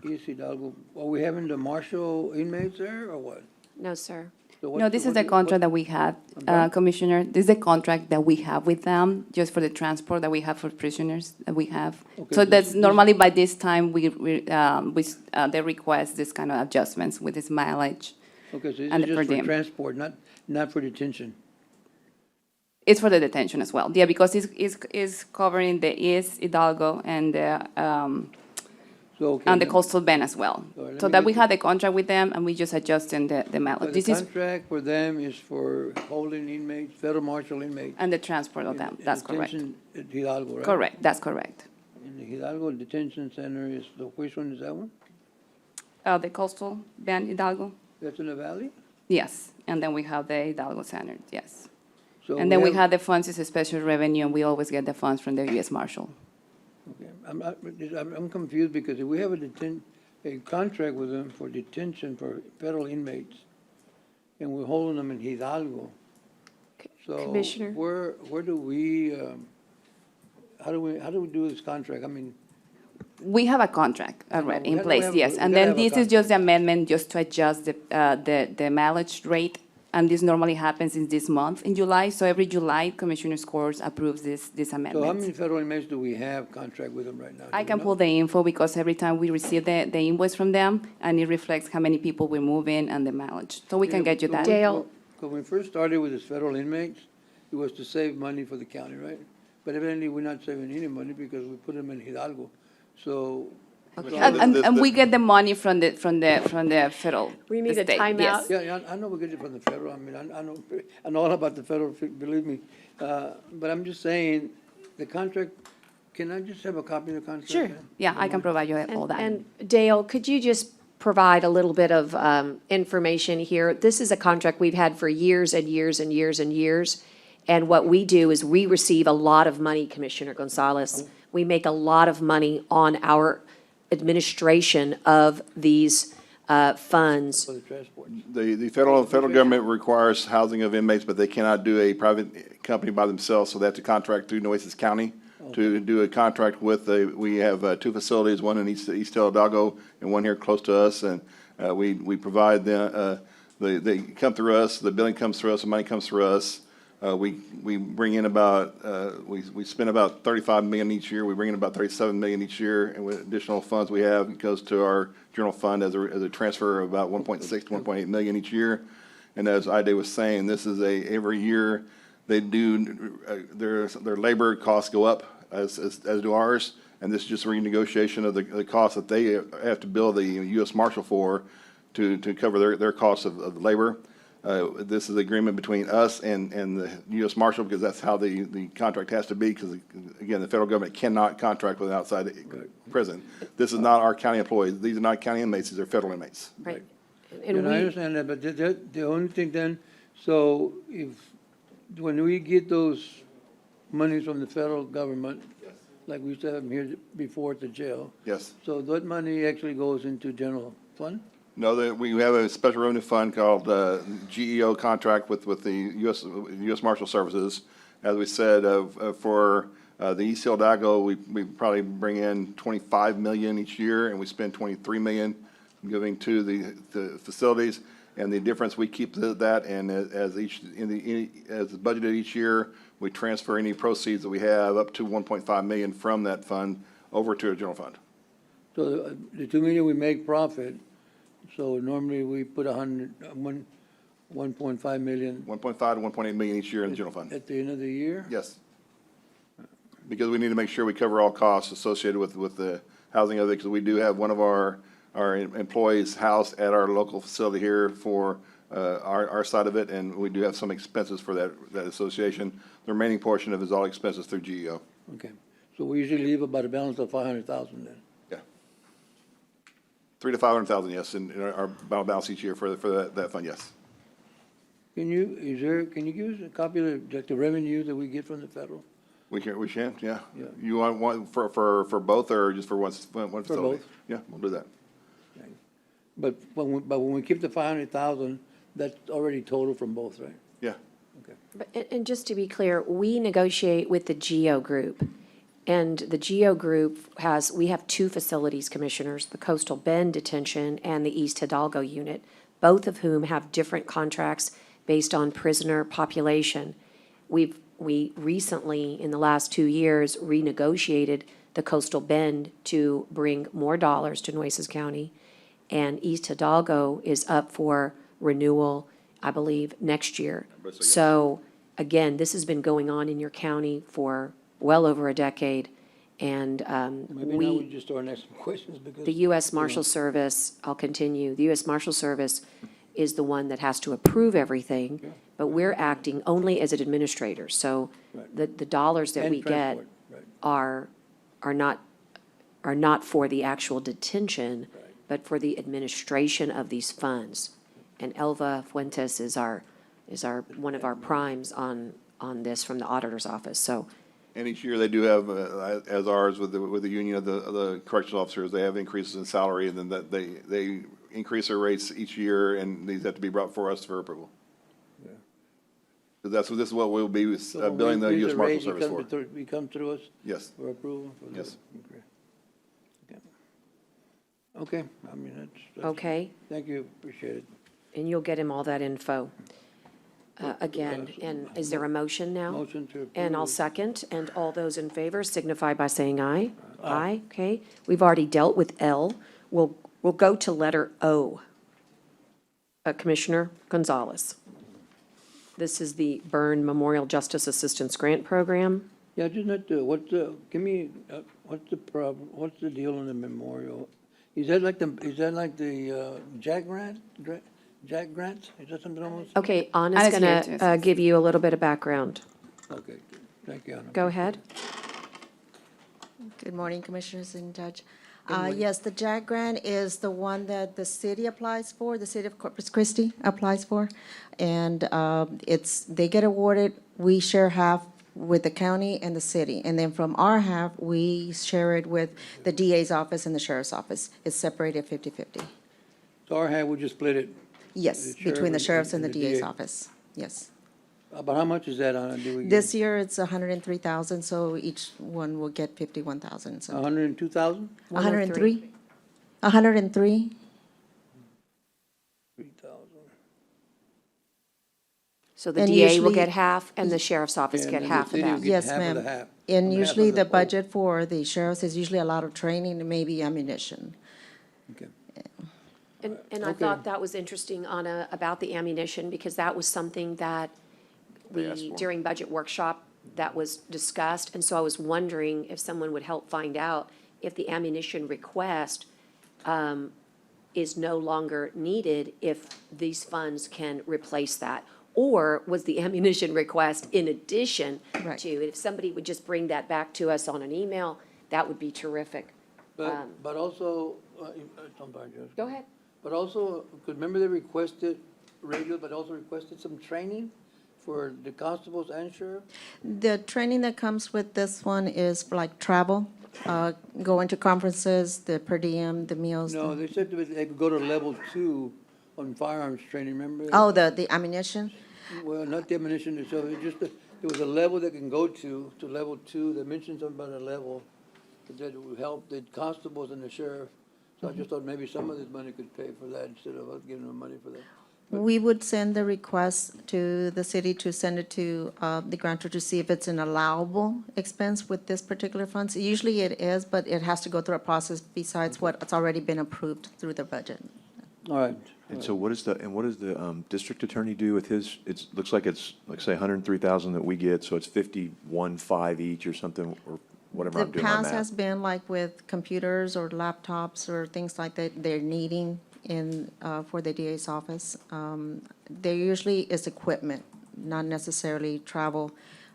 East Hidalgo? Are we having the marshal inmates there, or what? No, sir. So No, this is the contract that we have, sorry? Commissioner. This is the contract that we have with them, just for the transport that we have for prisoners that we have. Okay, So so that's this- normally by this time, they request this kind of adjustments with this mileage. Okay, so this And is the per just for diem. transport, not for detention. It's for the detention as well. Yeah, because it's covering the East Hidalgo and the, So, okay. and the then- coastal bend as well. All right, let So me that get we the- had the contract with them, and we just adjusting the So mileage. the This is, contract for them is for holding inmates, federal marshal inmates. and the transport of them, that's correct. Detention at Hidalgo, right? Correct, that's correct. And the Hidalgo Detention Center is, which one is that one? The coastal bend Hidalgo? That's in the valley? Yes, and then we have the Hidalgo Center, yes. So And then we have the funds as a special revenue, and we always get the funds from the U.S. Marshal. Okay, I'm confused because if we have a contract with them for detention for federal inmates, and we're holding them in Hidalgo. So Commissioner? where do we, how do we do this contract? I mean, We have a contract already we in gotta place, have- yes. we And gotta then have a this is just the amendment just to adjust the mileage rate. And this normally happens in this month, in July. So every July, Commissioner's Court approves this so how amendment. many federal inmates do we have contract with them right now? I Do can we pull know? the info because every time we receive the invoice from them, and it reflects how many people we're moving and the mileage. So we can get you So that. Dale. When we first started with these federal inmates, it was to save money for the county, right? But evidently, we're not saving any money because we put them in Hidalgo. So. And we get the money from the federal. We need a state, timeout. yes. Yeah, I know we get it from the federal, I mean, I know all about the federal, believe me. But I'm just saying, the contract, can I just have a copy of the contract? Sure, then? yeah, I can provide you all that. And Dale, could you just provide a little bit of information here? This is a contract we've had for years and years and years and years. And what we do is we receive a lot of money, Commissioner Gonzalez. We make a lot of money on our administration of these funds. For the transport. The federal government requires housing of inmates, but they cannot do a private company by themselves, so they have to contract through Nueces County to do a contract with we have two facilities, one in East Hidalgo and one here close to us, and we provide them, they come through us, the billing comes through us, the money comes through us. We bring in about, we spend about 35 million each year. We bring in about 37 million each year, and with additional funds we have, it goes to our general fund as a transfer of about 1.6 to 1.8 million each year. And as Ida was saying, this is every year they do, their labor costs go up as do ours. And this is just a renegotiation of the costs that they have to bill the U.S. Marshal for to cover their costs of labor. This is the agreement between us and the U.S. Marshal, because that's how the contract has to be, because, again, the federal government cannot contract with an outside prison. This is not our county employees. These are not county inmates. These are federal inmates. Right. And I understand that, but the only thing then, so when we get those monies from the federal government, like we used to have them here before at the jail. Yes. So that money actually goes into general fund? No, we have a special revenue fund called GEO contract with the U.S. Marshal Services. As we said, for the East Hidalgo, we probably bring in 25 million each year, and we spend 23 million giving to the facilities. And the difference, we keep that, and as budgeted each year, we transfer any proceeds that we have up to 1.5 million from that fund over to a general fund. So the 2 million we make profit, so normally we put 1.5 million. 1.5 to 1.8 million each year in the general fund. At the end of the year? Yes. Because we need to make sure we cover all costs associated with the housing of it, because we do have one of our employees housed at our local facility here for our side of it, and we do have some expenses for that association. The remaining portion of it is all expenses through GEO. Okay. So we usually leave about a balance of 500,000 then? Yeah. 300,000 to 500,000, yes, in our balance each year for that fund, yes. Can you give us a copy of the revenue that we get from the federal? We can, yeah. Yeah. You want one for both, or just for one facility? For both. Yeah, we'll do that. But when we keep the 500,000, that's already total from both, right? Yeah. Okay. And just to be clear, we negotiate with the GEO group. And the GEO group we have two facilities, Commissioners, the Coastal Bend Detention and the East Hidalgo Unit, both of whom have different contracts based on prisoner population. We recently, in the last 2 years, renegotiated the Coastal Bend to bring more dollars to Nueces County. And East Hidalgo is up for renewal, I believe, next year. So, again, this has been going on in your county for well over a decade. And Maybe now we just start asking questions because. the U.S. Marshal Service, I'll continue, the U.S. Marshal Service is the one that has to approve everything, but we're acting only as an administrator. So the dollars that And we get transport, right. are not for the actual detention, but for the administration of these funds. And Elva Fuentes is one of our primes on this from the auditor's office, so. And each year they do have, as ours with the union of the correctional officers, they have increases in salary, and then that they increase their rates each year, and these have to be brought for us for approval. Yeah. So this is what we'll be So when billing we the increase U.S. Marshal rate, Service for. We come through us? Yes. For approval? Yes. Okay, I mean, that's. Okay. Thank you, appreciate it. And you'll get him all that info. Again, and is there a motion now? Motion to approve. And I'll second, and all those in favor signify by saying aye. Aye, okay. We've already dealt with L. We'll go to letter O. Commissioner Gonzalez. This is the Byrne Memorial Justice Assistance Grant Program. Yeah, just not, what's the problem, what's the deal on the memorial? Is that like the JAG grant? JAG grants? Is that something almost? Okay, Anna's Anna's here gonna to assist. give you a little bit of background. Okay, thank you, Anna. Go ahead. Good morning, Commissioners and Judge. Good morning. Yes, the JAG grant is the one that the city applies for, the city of Corpus Christi applies for. And they get awarded, we share half with the county and the city. And then from our half, we share it with the DA's office and the sheriff's office. It's separated 50-50. So our half, we just split it? Yes, The between the sheriff sheriff's and the DA's DA. office, yes. About how much is that on, do we get? This year, it's 103,000, so each one will get 51,000. So 102,000? 103? 103? 3,000. So the And DA will usually- get half and the sheriff's office And get then the half of city will that. get Yes, half of the ma'am. half. And half usually of the whole. budget for the sheriffs is usually a lot of training and maybe ammunition. Okay. And I Okay. thought that was interesting, Anna, about the ammunition, because that was something that we, during budget workshop, that was discussed. And so I was wondering if someone would help find out if the ammunition request is no longer needed, if these funds can replace that. Or was the ammunition request in addition Right. to? If somebody would just bring that back to us on an email, that would be terrific. But also, I'm sorry, Judge. Go ahead. But also, because remember they requested radio, but also requested some training for the constables and sheriff? The training that comes with this one is like travel, going to conferences, the per diem, the meals. No, they said they could go to level 2 on firearms training, remember? Oh, the ammunition? Well, not the ammunition, so it just, there was a level they can go to level 2. They mentioned something about a level that would help the constables and the sheriff. So I just thought maybe some of this money could pay for that instead of us giving them money for that. We would send the request to the city to send it to the grantor to see if it's an allowable expense with this particular funds. Usually it is, but it has to go through a process besides what's already been approved through the budget. All right. And so what does the district attorney do with his, looks like it's, like say, 103,000 that we get, so it's 51.5 each or something, or whatever I'm doing my The past math. has been like with computers or laptops or things like that they're needing in, for the DA's office. There usually is equipment, not necessarily travel,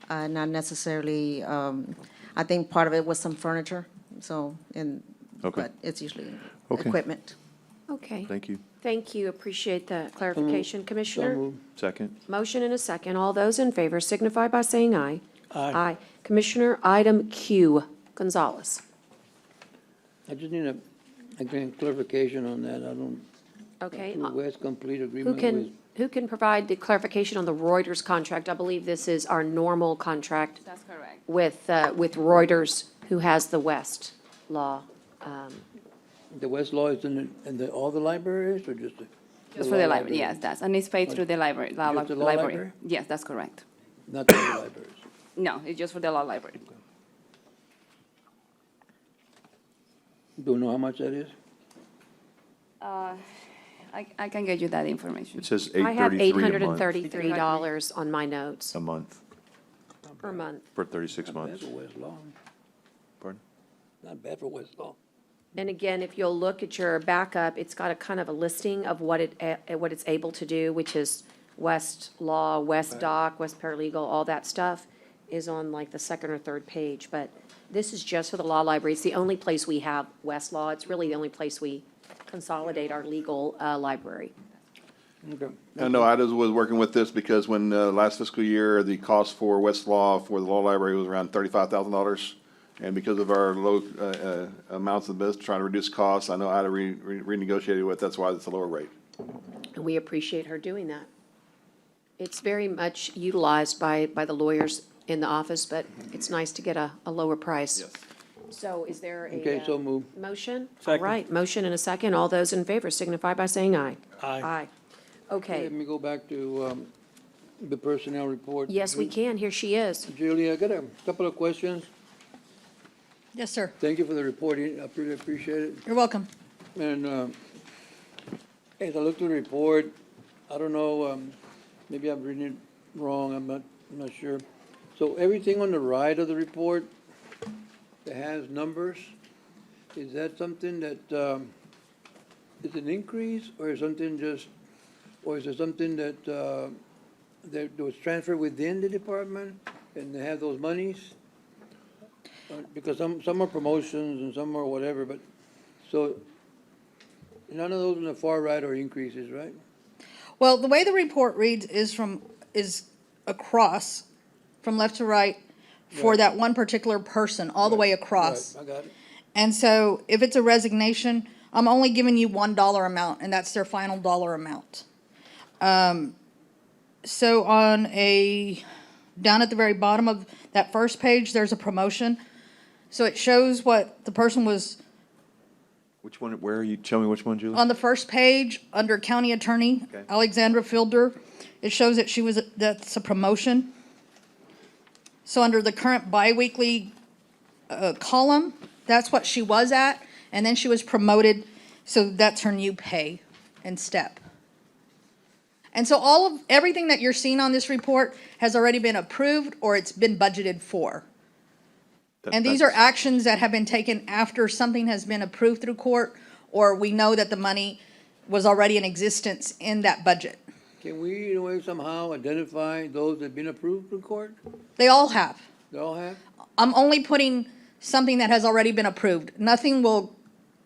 not necessarily, I think part of it was some furniture, so, Okay. but it's usually Okay. equipment. Okay. Thank you. Thank you, appreciate the clarification, So Commissioner. moved. Second? Motion and a second. All those in favor signify by saying aye. Aye. Commissioner, item Q, Gonzalez. I just need a clarification on that. I don't, Okay, West complete who agreement with. who can provide the clarification on the Reuters contract? I believe this is our normal contract That's correct. with Reuters, who has the West law. The West Law is in all the libraries or just the? Just for the library, yes, and it's paid through the library, Just the law library? Yes, that's correct. Not the other libraries. No, it's just for the law library. Do you know how much that is? I can get you that information. It says I have $833 a month. $833 on my notes A month, per month. for 36 Not bad months. for West Law. Pardon? Not bad for West Law. And again, if you'll look at your backup, it's got a kind of a listing of what it's able to do, which is West Law, West Doc, West Paralegal, all that stuff is on like the second or third page. But this is just for the law library. It's the only place we have West Law. It's really the only place we consolidate our legal library. Okay. I know I was working with this because when last fiscal year, the cost for Westlaw for the law library was around $35,000. And because of our low amounts of business, trying to reduce costs, I know Ida renegotiated with, that's why it's a lower rate. And we appreciate her doing that. It's very much utilized by the lawyers in the office, but it's nice to get a lower price. Yes. So is there a? Okay, so moved. Motion? Second. All right, motion and a second. All those in favor signify by saying aye. Aye. Aye. Okay, Let me go back to the personnel report. yes, we can. Here she is. Julie, I got a couple of questions. Yes, sir. Thank you for the reporting. I really appreciate it. You're welcome. And as I looked through the report, I don't know, maybe I'm reading it wrong, I'm not sure. So everything on the right of the report that has numbers, is that something that is an increase, or is something just, or is it something that that was transferred within the department and they have those monies? Because some are promotions and some are whatever, but, so none of those on the far right are increases, right? Well, the way the report reads is across, from left to right, for Right. that one particular person, all the way across. Right, I got it. And so if it's a resignation, I'm only giving you $1 amount, and that's their final dollar amount. So down at the very bottom of that first page, there's a promotion. So it shows what the person was, Which one, where are you, tell me which one, Julie? on the first page, under County Attorney, Okay. Alexandra Fielder. It shows that that's a promotion. So under the current biweekly column, that's what she was at, and then she was promoted, so that's her new pay and step. And so everything that you're seeing on this report has already been approved or it's been budgeted for. And these are actions that have been taken after something has been approved through court, or we know that the money was already in existence in that budget. Can we, in a way, somehow identify those that have been approved in court? They all have. They all have? I'm only putting something that has already been approved. Nothing will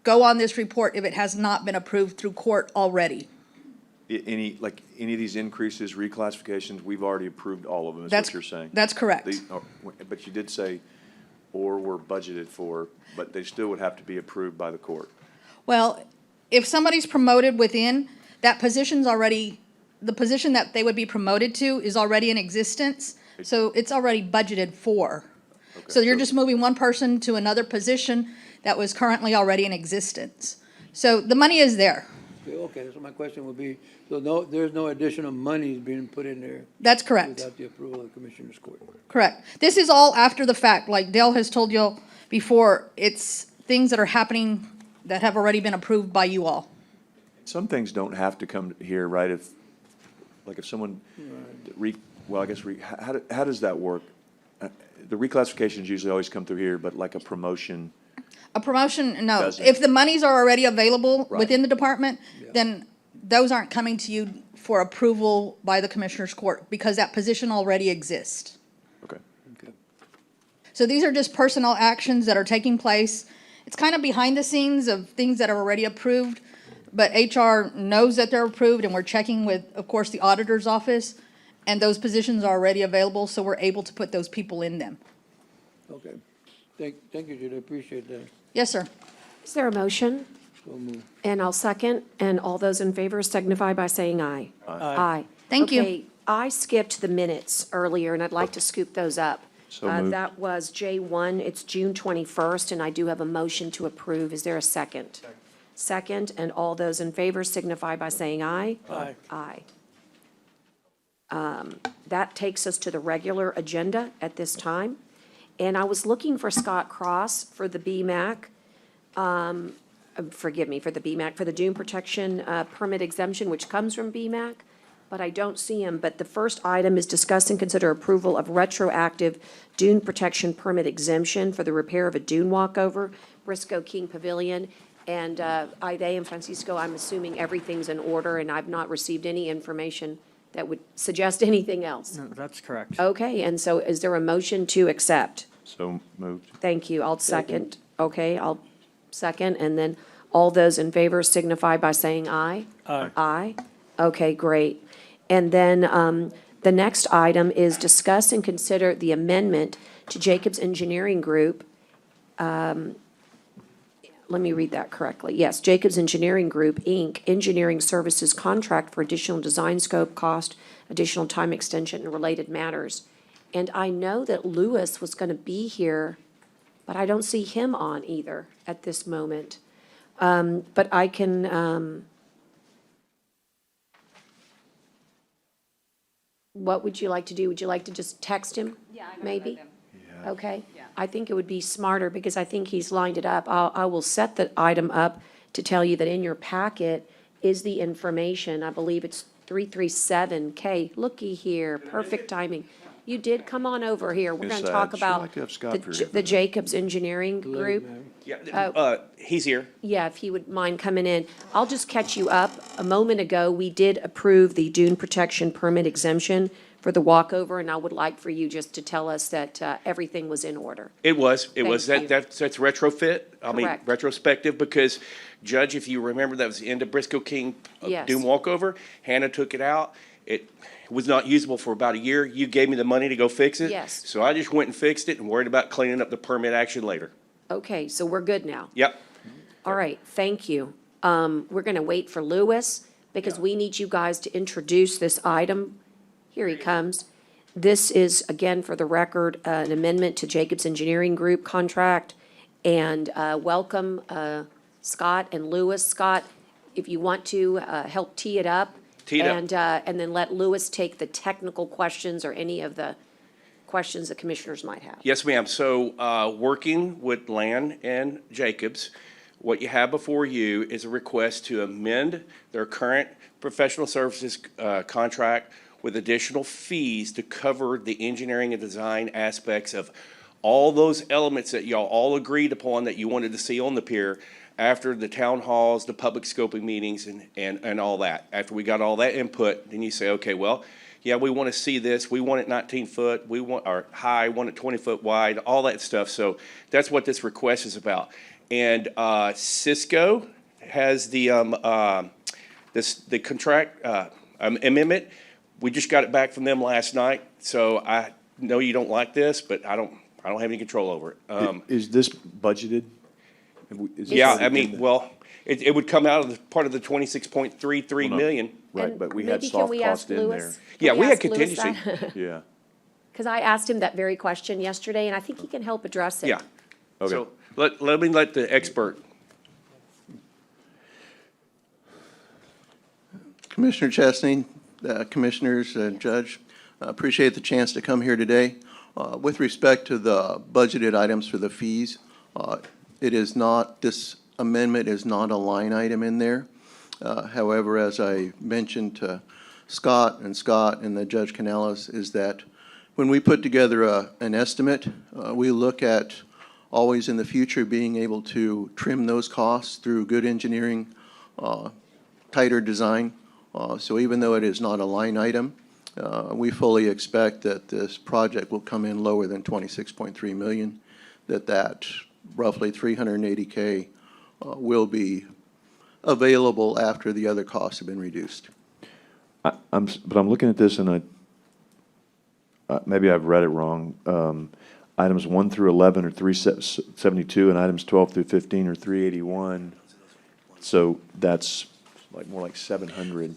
go on this report if it has not been approved through court already. Any of these increases, reclassifications, we've already approved all of them, is That's- what you're saying? that's correct. But you did say, or were budgeted for, but they still would have to be approved by the court. Well, if somebody's promoted within, that position's already, the position that they would be promoted to is already in existence, so it's already budgeted for. So you're just moving one person to another position that was currently already in existence. So the money is there. Okay, so my question would be, so there's no additional monies being put in there? That's correct. Without the approval of the Commissioner's Court? Correct. This is all after the fact, like Dale has told you before, it's things that are happening that have already been approved by you all. Some things don't have to come here, right? If someone, how does that work? The reclassifications usually always come through here, but like a promotion, A promotion, no. Doesn't. If the monies are already available Right. within the department, then those aren't coming to you for approval by the Commissioner's Court because that position already exists. okay. So these are just personnel actions that are taking place. It's kind of behind the scenes of things that are already approved, but HR knows that they're approved, and we're checking with, of course, the auditor's office, and those positions are already available, so we're able to put those people in them. Okay. Thank you, Judy, I appreciate that. Yes, sir. Is there a motion? So moved. And I'll second, and all those in favor signify by saying aye. Aye. Thank you. Okay, I skipped the minutes earlier, and I'd like to scoop those up. So moved. That was J1, it's June 21st, and I do have a motion to approve. Is there a second? Second, and all those in favor signify by saying aye. Aye. Aye. That takes us to the regular agenda at this time. And I was looking for Scott Cross for the BMAC, for the dune protection permit exemption, which comes from BMAC, but I don't see him. But the first item is discuss and consider approval of retroactive dune protection permit exemption for the repair of a dune walkover, Briscoe King Pavilion. And Ide and Francisco, I'm assuming everything's in order, and I've not received any information that would suggest anything else. No, that's correct. Okay, and so is there a motion to accept? So moved. Thank you, I'll second. Okay, I'll second, and then all those in favor signify by saying aye. Aye. Aye? Okay, great. And then the next item is discuss and consider the amendment to Jacobs Engineering Group. Let me read that correctly. Yes, Jacobs Engineering Group, Inc., engineering services contract for additional design scope, cost, additional time extension, and related matters. And I know that Lewis was going to be here, but I don't see him on either at this moment. But I can, what would you like to do? Would you like to just text him? Yeah, I'm Maybe? Okay. I think it would be smarter because I think he's lined it up. I will set the item up to tell you that in your packet is the information. I believe it's 337K. Looky here, perfect timing. You did, come on over here. We're going to talk about the Jacobs Engineering Group. Yeah, he's here. Yeah, if he would mind coming in. I'll just catch you up. A moment ago, we did approve the dune protection permit exemption for the walkover, and I would like for you just to tell us that everything was in order. It was. Thank you. That's retrofit. I mean, Correct. retrospective, because Judge, if you remember, that was the end of Briscoe King Yes. dune walkover. Hannah took it out. It was not usable for about a year. You gave me the money to go fix it. Yes. So I just went and fixed it and worried about cleaning up the permit action later. Okay, so we're good now. Yep. All right, thank you. We're going to wait for Lewis because we need you guys to introduce this item. Here he comes. This is, again, for the record, an amendment to Jacobs Engineering Group contract. And welcome Scott and Lewis. Scott, if you want to help tee it up. Tee it up. And then let Lewis take the technical questions or any of the questions the commissioners might have. Yes, ma'am. So, working with Land and Jacobs, what you have before you is a request to amend their current professional services contract with additional fees to cover the engineering and design aspects of all those elements that y'all all agreed upon that you wanted to see on the pier after the town halls, the public scoping meetings, and all that. After we got all that input, then you say, okay, well, yeah, we want to see this. We want it 19 foot. We want our high, want it 20 foot wide, all that stuff. So that's what this request is about. And Cisco has the contract amendment. We just got it back from them last night. So I know you don't like this, but I don't have any control over it. Is this budgeted? Yeah, I mean, well, it would come out of the part of the 26.33 million. Right, but we had soft cost in there. Yeah, we had contingency. Yeah. Because I asked him that very question yesterday, and I think he can help address it. Yeah. Okay. So let me let the expert. Commissioner Chesney, Commissioners, Judge, appreciate the chance to come here today. With respect to the budgeted items for the fees, it is not, this amendment is not a line item in there. However, as I mentioned to Scott and the Judge Canales, is that when we put together an estimate, we look at always in the future being able to trim those costs through good engineering, tighter design. So even though it is not a line item, we fully expect that this project will come in lower than 26.3 million, that roughly 380K will be available after the other costs have been reduced. But I'm looking at this and maybe I've read it wrong. Items 1 through 11 are 372 and items 12 through 15 are 381. So that's more like 700.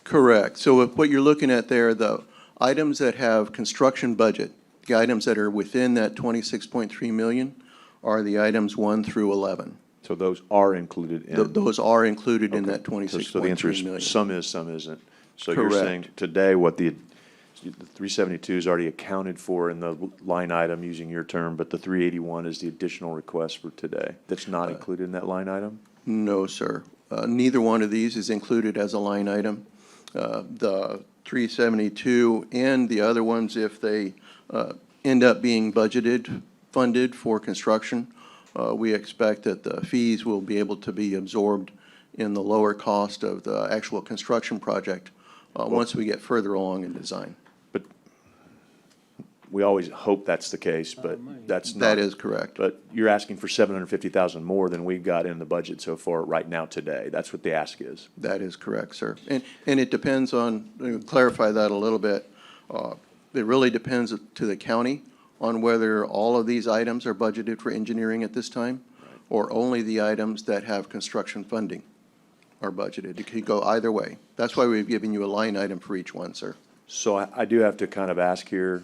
Correct. So what you're looking at there, the items that have construction budget, the items that are within that 26.3 million are the items 1 through 11. So those are included in? Those are included in that 26.3 So the answer is million. some is, some isn't. So you're Correct. saying today what the 372 is already accounted for in the line item, using your term, but the 381 is the additional request for today. That's not included in that line item? No, sir. Neither one of these is included as a line item. The 372 and the other ones, if they end up being budgeted, funded for construction, we expect that the fees will be able to be absorbed in the lower cost of the actual construction project once we get further along in design. But we always hope that's the case, but that's not. That is correct. But you're asking for 750,000 more than we've got in the budget so far right now today. That's what the ask is. That is correct, sir. And it depends on, to clarify that a little bit, it really depends to the county on whether all of these items are budgeted for engineering at this time, or only the items that have construction funding are budgeted. It could go either way. That's why we've given you a line item for each one, sir. So I do have to kind of ask here,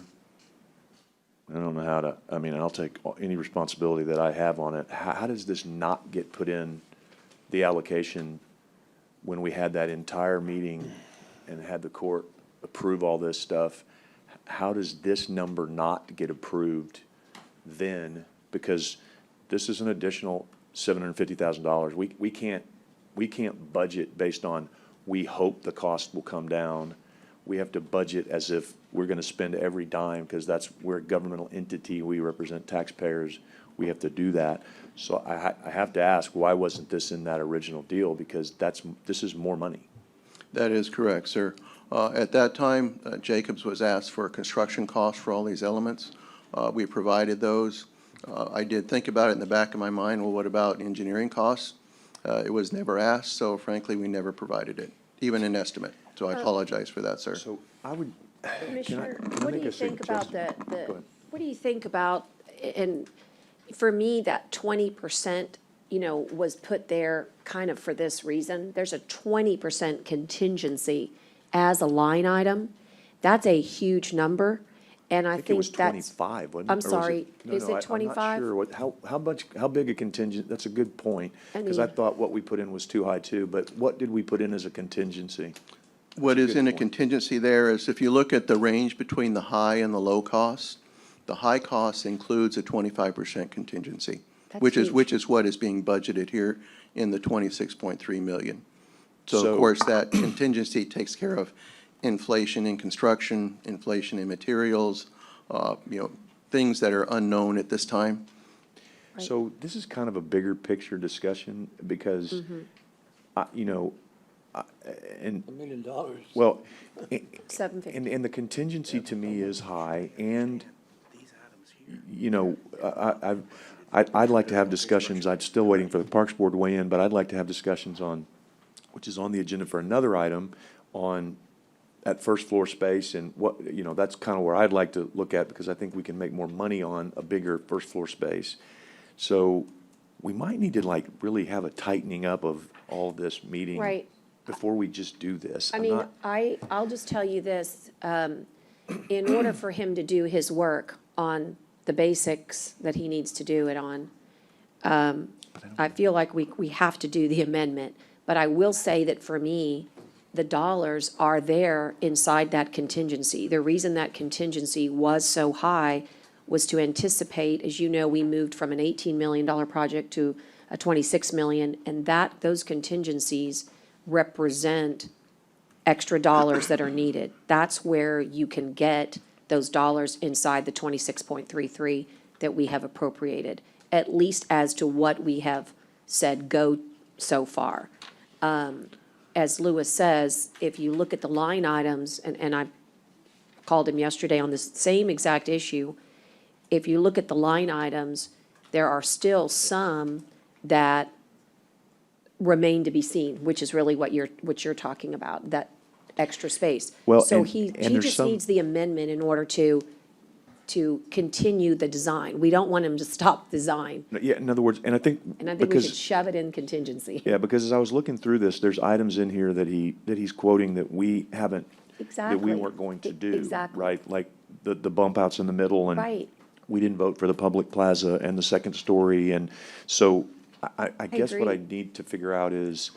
I don't know how to, I mean, I'll take any responsibility that I have on it. How does this not get put in the allocation when we had that entire meeting and had the court approve all this stuff? How does this number not get approved then? Because this is an additional $750,000. We can't budget based on, we hope the cost will come down. We have to budget as if we're going to spend every dime, because we're a governmental entity. We represent taxpayers. We have to do that. So I have to ask, why wasn't this in that original deal? Because this is more money. That is correct, sir. At that time, Jacobs was asked for construction costs for all these elements. We provided those. I did think about it in the back of my mind, well, what about engineering costs? It was never asked, so frankly, we never provided it, even an estimate. So I apologize for that, sir. So I would, Commissioner, can I what do make you a think about suggestion? what do you think about, and for me, that 20%, was put there kind of for this reason. There's a 20% contingency as a line item That's a huge number, and I I think it was think that's. 25, wasn't it? I'm Or was sorry, no, is no, it I'm not 25? sure what, how big a contingent, that's a good point. I Because I mean- thought what we put in was too high too, but what did we put in as a contingency? What That's a is good in a point. contingency there is if you look at the range between the high and the low costs, the high cost includes a 25% contingency, That's which is, huge. which is what is being budgeted here in the 26.3 million. So So- of course, that contingency takes care of inflation in construction, inflation in materials, things that are unknown at this time. So this is kind of a bigger picture discussion because, Mm-hmm. and, $1 million. well, 750. and the contingency to me is high and, I'd like to have discussions, I'm still waiting for the Parks Board to weigh in, but I'd like to have discussions on, which is on the agenda for another item, on that first floor space and what, that's kind of where I'd like to look at because I think we can make more money on a bigger first floor space. So we might need to like really have a tightening up of all of this meeting. Right. Before we just do this. I I'm mean, not- I'll just tell you this, in order for him to do his work on the basics that he needs to do it on, I feel like we have to do the amendment. But I will say that for me, the dollars are there inside that contingency. The reason that contingency was so high was to anticipate, as you know, we moved from an $18 million project to a $26 million, and those contingencies represent extra dollars that are needed. That's where you can get those dollars inside the 26.33 that we have appropriated, at least as to what we have said go so far. As Louis says, if you look at the line items, and I called him yesterday on this same exact issue, if you look at the line items, there are still some that remain to be seen, which is really what you're talking about, that extra space. Well, So and- he and there's just some- needs the amendment in order to continue the design. We don't want him to stop design, Yeah, in other words, and I think. and I think we should because shove it in contingency. Yeah, because as I was looking through this, there's items in here that he's quoting that we haven't, that we Exactly. weren't going to do. Exactly. Right, like the bump outs in the middle and. Right. We didn't vote for the public plaza and the second story, and so I guess what I agree. need to figure out is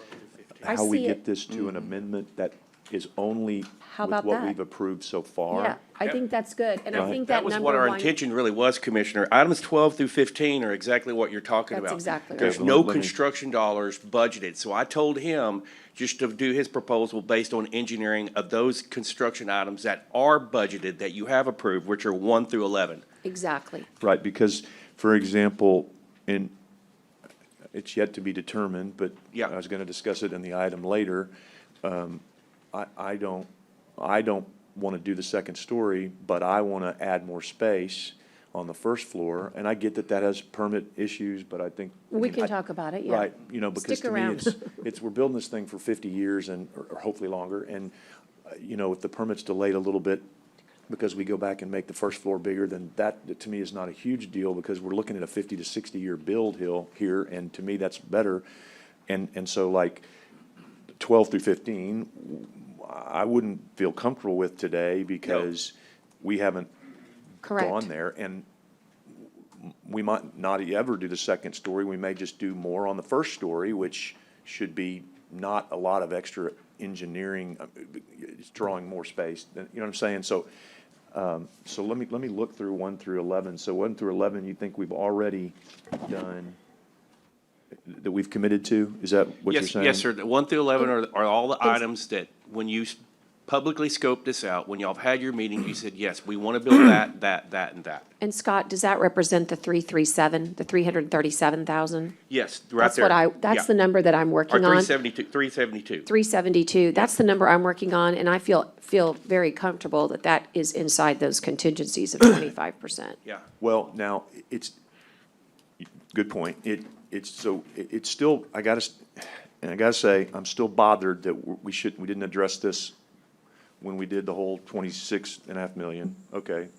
I how we see get it. this to an amendment that is only How with about what that? we've approved so far. Yeah, I think that's good, and I Right. think That that was number what our one. intention really was, Commissioner. Items 12 through 15 are exactly what you're talking That's about. exactly There's right. no Let me- construction dollars budgeted, so I told him just to do his proposal based on engineering of those construction items that are budgeted, that you have approved, which are 1 through 11. Exactly. Right, because, for example, it's yet to be determined, but Yeah. I was gonna discuss it in the item later. I don't wanna do the second story, but I wanna add more space on the first floor, and I get that that has permit issues, but I think. We can talk about it, yeah. Right, because Stick to me, around. we're building this thing for 50 years or hopefully longer, and, if the permit's delayed a little bit because we go back and make the first floor bigger, then that, to me, is not a huge deal, because we're looking at a 50 to 60-year build here, and to me, that's better. And so like 12 through 15, I wouldn't feel comfortable with today because we haven't Correct. gone there, and we might not ever do the second story. We may just do more on the first story, which should be not a lot of extra engineering. It's drawing more space. You know what I'm saying? So let me look through 1 through 11. So 1 through 11, you think we've already done, that we've committed to? Is that what you're saying? Yes, sir. The 1 through 11 are all the items that, when you publicly scoped this out, when y'all have had your meeting, you said, yes, we want to build that, and that. And Scott, does that represent the 337, the 337,000? Yes, right That's there. that's Yeah. the number that I'm Or working on. 372. 372, that's the number I'm working on, and I feel very comfortable that that is inside those contingencies of 25%. Yeah. Well, now, good point. It's still, I gotta say, I'm still bothered that we didn't address this when we did the whole 26.5 million. Okay,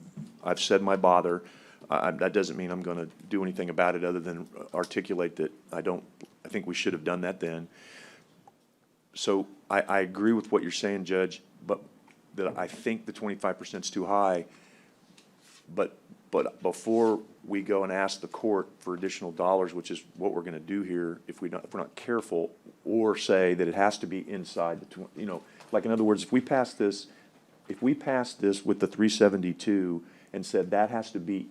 I've said my bother. That doesn't mean I'm gonna do anything about it other than articulate that I think we should have done that then. So I agree with what you're saying, Judge, but that I think the 25% is too high. But before we go and ask the court for additional dollars, which is what we're gonna do here, if we're not careful, or say that it has to be inside the, like, in other words, if we pass this with the 372 and said that has to be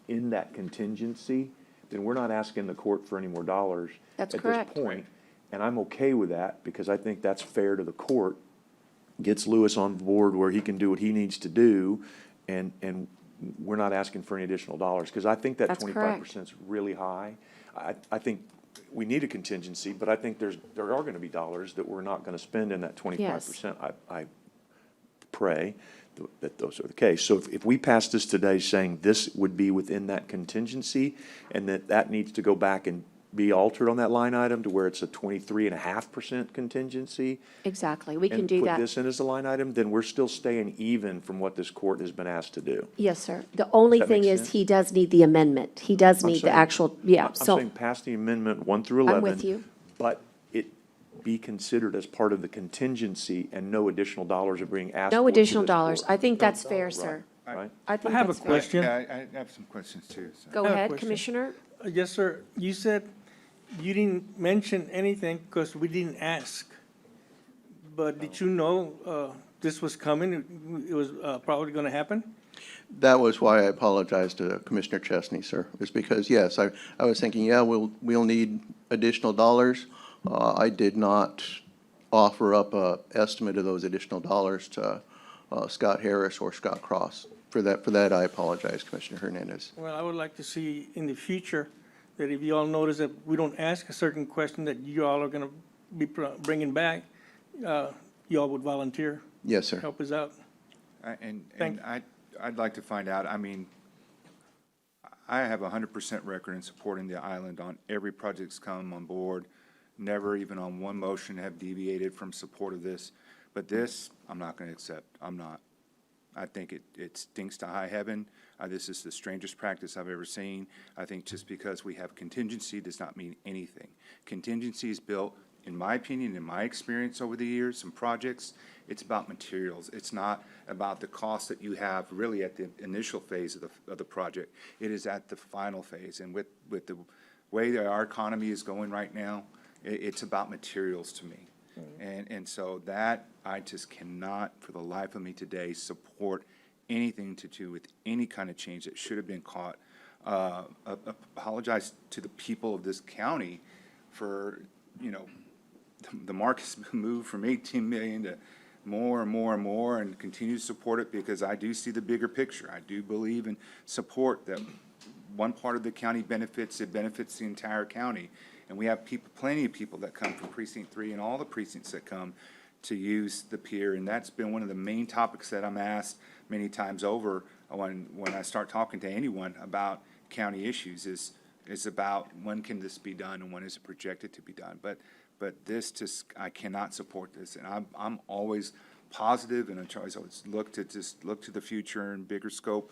in that contingency, then we're not asking the court for any more dollars That's at correct. this point. And I'm okay with that, because I think that's fair to the court, gets Lewis on board where he can do what he needs to do, and we're not asking for any additional dollars, because I think that That's 25% is really high. I think we need a contingency, but I think there are gonna be dollars that we're not gonna spend in that 25%. I pray that those are the case. So if we pass this today saying this would be within that contingency, and that needs to go back and be altered on that line item to where it's a 23.5% contingency. Exactly, we can And do put that. this in as a line item, then we're still staying even from what this court has been asked to do. Yes, sir. The only Does that thing make is, sense? he does need the amendment. He does I'm need the saying- actual, yeah, I'm so, saying pass the amendment 1 through 11. I'm with you. But it be considered as part of the contingency, and no additional dollars are being asked for. no to additional this dollars. court. I think that's fair, sir. Right? I think I have a that's fair. question. Yeah, I have some questions too. So. Go I have a ahead, question. Commissioner. Yes, sir. You said you didn't mention anything because we didn't ask. But did you know this was coming? It was probably going to happen? That was why I apologized to Commissioner Chesney, sir. It's because, yes, I was thinking, yeah, we'll need additional dollars. I did not offer up a estimate of those additional dollars to Scott Harris or Scott Cross. For that, I apologize, Commissioner Hernandez. Well, I would like to see in the future that if you all notice that we don't ask a certain question that you all are going to be bringing back, you all would volunteer. Yes, sir. Help us out. I'd like to find out, I mean, I have 100% record in supporting the island on every project that's come on board. Never even on one motion have deviated from support of this. But this, I'm not going to accept. I'm not. I think it stinks to high heaven. This is the strangest practice I've ever seen. I think just because we have contingency does not mean anything. Contingency is built, in my opinion, in my experience over the years, some projects, it's about materials. It's not about the cost that you have really at the initial phase of the project. It is at the final phase. And with the way that our economy is going right now, it's about materials to me. And so that, I just cannot, for the life of me today, support anything to do with any kind of change that should have been caught. Apologize to the people of this county for, the mark has moved from 18 million to more and more and more, and continue to support it because I do see the bigger picture. I do believe and support that one part of the county benefits, it benefits the entire county. And we have people, plenty of people that come from Precinct 3 and all the precincts that come to use the pier. And that's been one of the main topics that I'm asked many times over when I start talking to anyone about county issues is about when can this be done and when is it projected to be done. But this just, I cannot support this. And I'm always positive, and I always look to the future and bigger scope,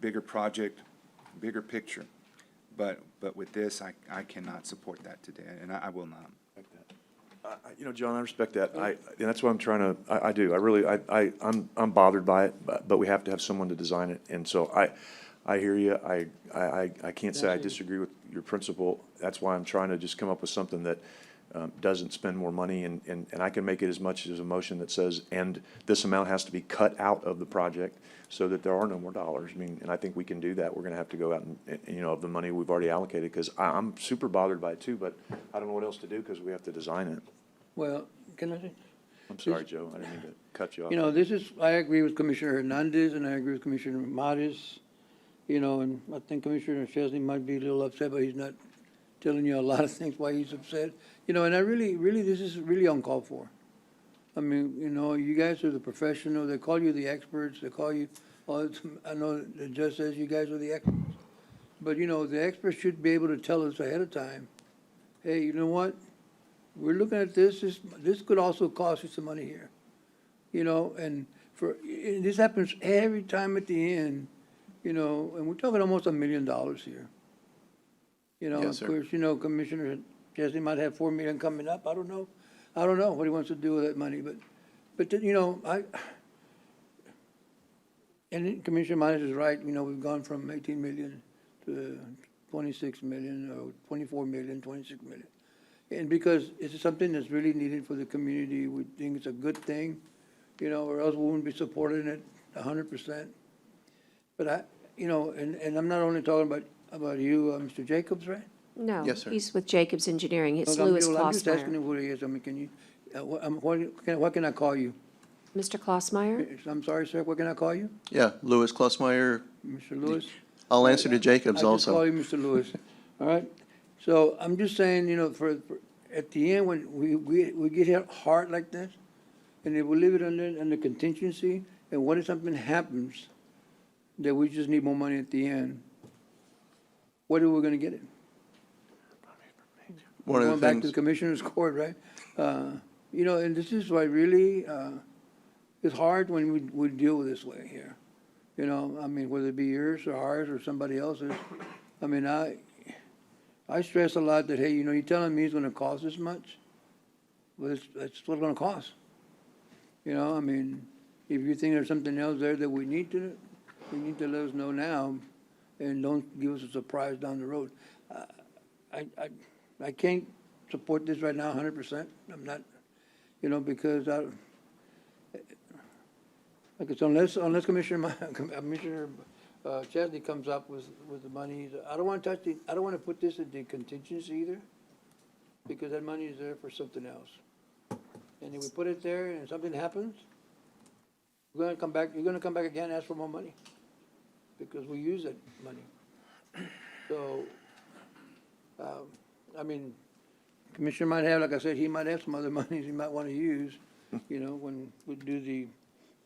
bigger project, bigger picture. But with this, I cannot support that today, and I will not. John, I respect that. And that's what I'm trying to, I do. I really, I'm bothered by it, but we have to have someone to design it. And so I hear you. I can't say I disagree with your principle. That's why I'm trying to just come up with something that doesn't spend more money, and I can make it as much as a motion that says, and this amount has to be cut out of the project so that there are no more dollars. I mean, and I think we can do that. We're gonna have to go out and of the money we've already allocated, because I'm super bothered by it too, but I don't know what else to do because we have to design it. Well, can I say? I'm sorry, Joe, I didn't mean to cut you off. I agree with Commissioner Hernandez and I agree with Commissioner Maris, and I think Commissioner Chesney might be a little upset, but he's not telling you a lot of things why he's upset. And I really, this is really uncalled for. I mean, you guys are the professional. They call you the experts. They call you, I know the judge says you guys are the experts. But, the experts should be able to tell us ahead of time, hey, you know what? We're looking at this. This could also cost you some money here. And this happens every time at the end, and we're talking almost $1 million here. Yes, sir. Of course, Commissioner Jesse might have $4 million coming up. I don't know what he wants to do with that money, but and Commissioner Myers is right, we've gone from 18 million to 26 million, or 24 million, 26 million. And because it's something that's really needed for the community, we think it's a good thing, or else we wouldn't be supporting it 100%. But and I'm not only talking about you, Mr. Jacobs, right? No. Yes, sir. He's with Jacobs Engineering. It's I'm Louis just asking Klossmeyer. him who he is. I mean, can you, what can I call you? Mr. Klossmeyer? I'm sorry, sir, what can I call you? Yeah, Louis Klossmeyer. Mr. Lewis? I'll answer to Jacobs I just call also. you Mr. Lewis, all right? So I'm just saying, for at the end, when we get hit hard like this, and if we leave it under contingency, and what if something happens, that we just need more money at the end, what are we gonna get it? One of the Going back to things- the commissioner's court, right? And this is why really, it's hard when we deal with this way here. I mean, whether it be yours or ours or somebody else's. I mean, I stress a lot that, hey, you're telling me it's gonna cost this much? Well, that's what it's gonna cost. I mean, if you think there's something else there that we need to let us know now, and don't give us a surprise down the road. I can't support this right now 100%. I'm not, because like it's unless Commissioner Chesney comes up with the money, I don't want to I don't want to put this in the contingency either, because that money is there for something else. And if we put it there and something happens, you're gonna come back again and ask for more money, because we use that money. So, I mean, Commissioner might have, like I said, he might have some other monies he might want to use, when we do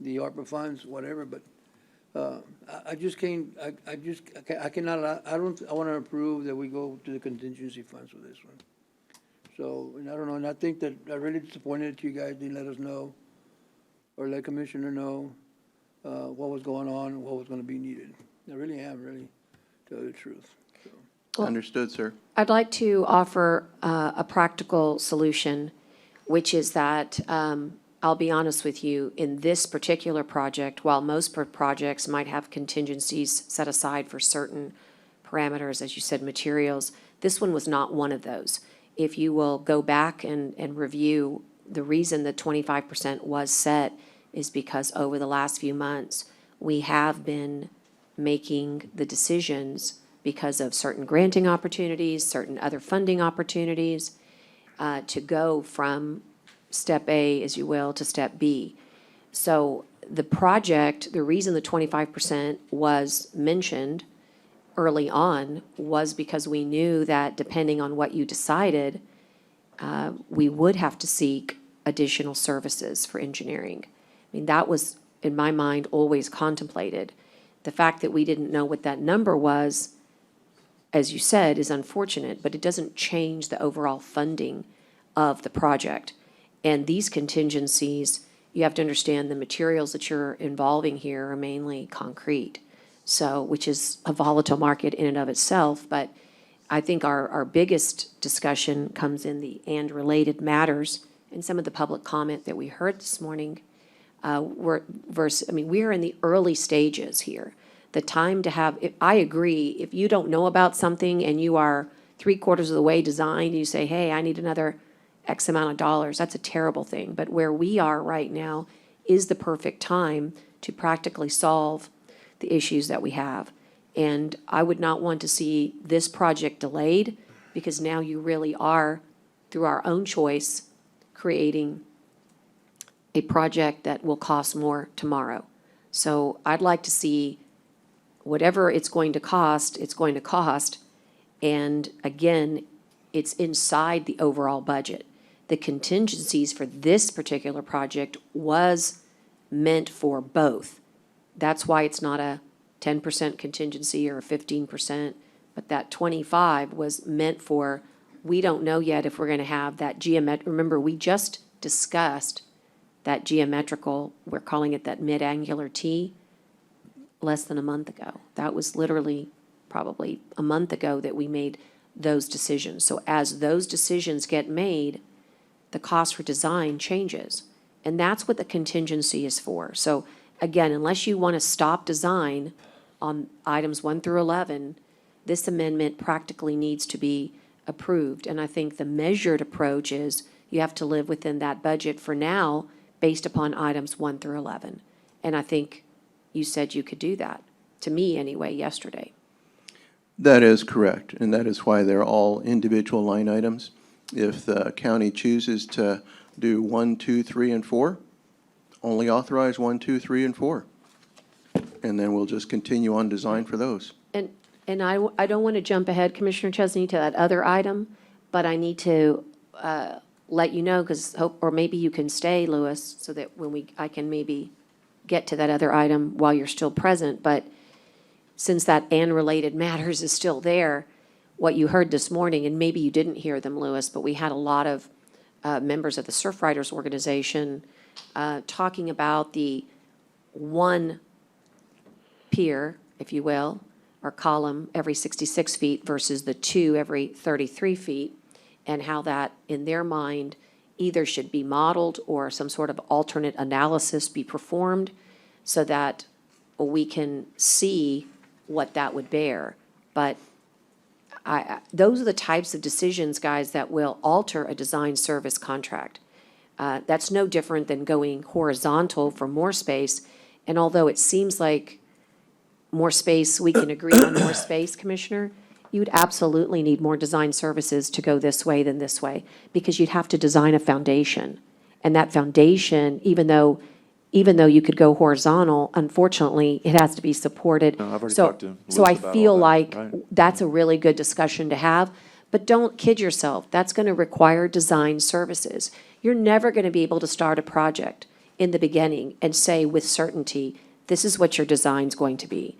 the ARPA funds, whatever, but, I just can't, I cannot, I want to approve that we go to the contingency funds for this one. So, and I don't know, and I think that I'm really disappointed that you guys didn't let us know, or let Commissioner know, what was going on and what was going to be needed. I really am, really, to tell you the truth. So. Understood, sir. I'd like to offer a practical solution, which is that, I'll be honest with you, in this particular project, while most projects might have contingencies set aside for certain parameters, as you said, materials, this one was not one of those. If you will go back and review, the reason that 25% was set is because over the last few months, we have been making the decisions because of certain granting opportunities, certain other funding opportunities, to go from step A, as you will, to step B. So the project, the reason the 25% was mentioned early on was because we knew that depending on what you decided, we would have to seek additional services for engineering. I mean, that was, in my mind, always contemplated. The fact that we didn't know what that number was, as you said, is unfortunate, but it doesn't change the overall funding of the project. And these contingencies, you have to understand the materials that you're involving here are mainly concrete. So, which is a volatile market in and of itself, but I think our biggest discussion comes in the and related matters, and some of the public comment that we heard this morning, we are in the early stages here. The time to have, I agree, if you don't know about something and you are 3/4 of the way designed, and you say, hey, I need another X amount of dollars, that's a terrible thing. But where we are right now is the perfect time to practically solve the issues that we have. And I would not want to see this project delayed, because now you really are, through our own choice, creating a project that will cost more tomorrow. So I'd like to see whatever it's going to cost, it's going to cost. And again, it's inside the overall budget. The contingencies for this particular project was meant for both. That's why it's not a 10% contingency or a 15%, but that 25 was meant for, we don't know yet if we're going to have that remember, we just discussed that geometrical, we're calling it that mid-angular T, less than a month ago. That was literally probably a month ago that we made those decisions. So as those decisions get made, the cost for design changes. And that's what the contingency is for. So again, unless you want to stop design on items 1 through 11, this amendment practically needs to be approved. And I think the measured approach is you have to live within that budget for now based upon items 1 through 11. And I think you said you could do that, to me anyway, yesterday. That is correct, and that is why they're all individual line items. If the county chooses to do 1, 2, 3, and 4, only authorize 1, 2, 3, and 4. And then we'll just continue on design for those. And I don't want to jump ahead, Commissioner Chesney, to that other item, but I need to let you know, because or maybe you can stay, Louis, so that I can maybe get to that other item while you're still present. But since that and related matters is still there, what you heard this morning, and maybe you didn't hear them, Louis, but we had a lot of members of the Surf Riders Organization talking about the one pier, if you will, or column every 66 feet versus the 2 every 33 feet, and how that, in their mind, either should be modeled or some sort of alternate analysis be performed so that we can see what that would bear. But those are the types of decisions, guys, that will alter a design service contract. That's no different than going horizontal for more space. And although it seems like more space, we can agree on more space, Commissioner, you would absolutely need more design services to go this way than this way, because you'd have to design a foundation. And that foundation, even though you could go horizontal, unfortunately, it has to be supported. No, I've already So- talked to So Louis I about feel all that, like right. that's a really good discussion to have, but don't kid yourself. That's going to require design services. You're never going to be able to start a project in the beginning and say with certainty, this is what your design's going to be.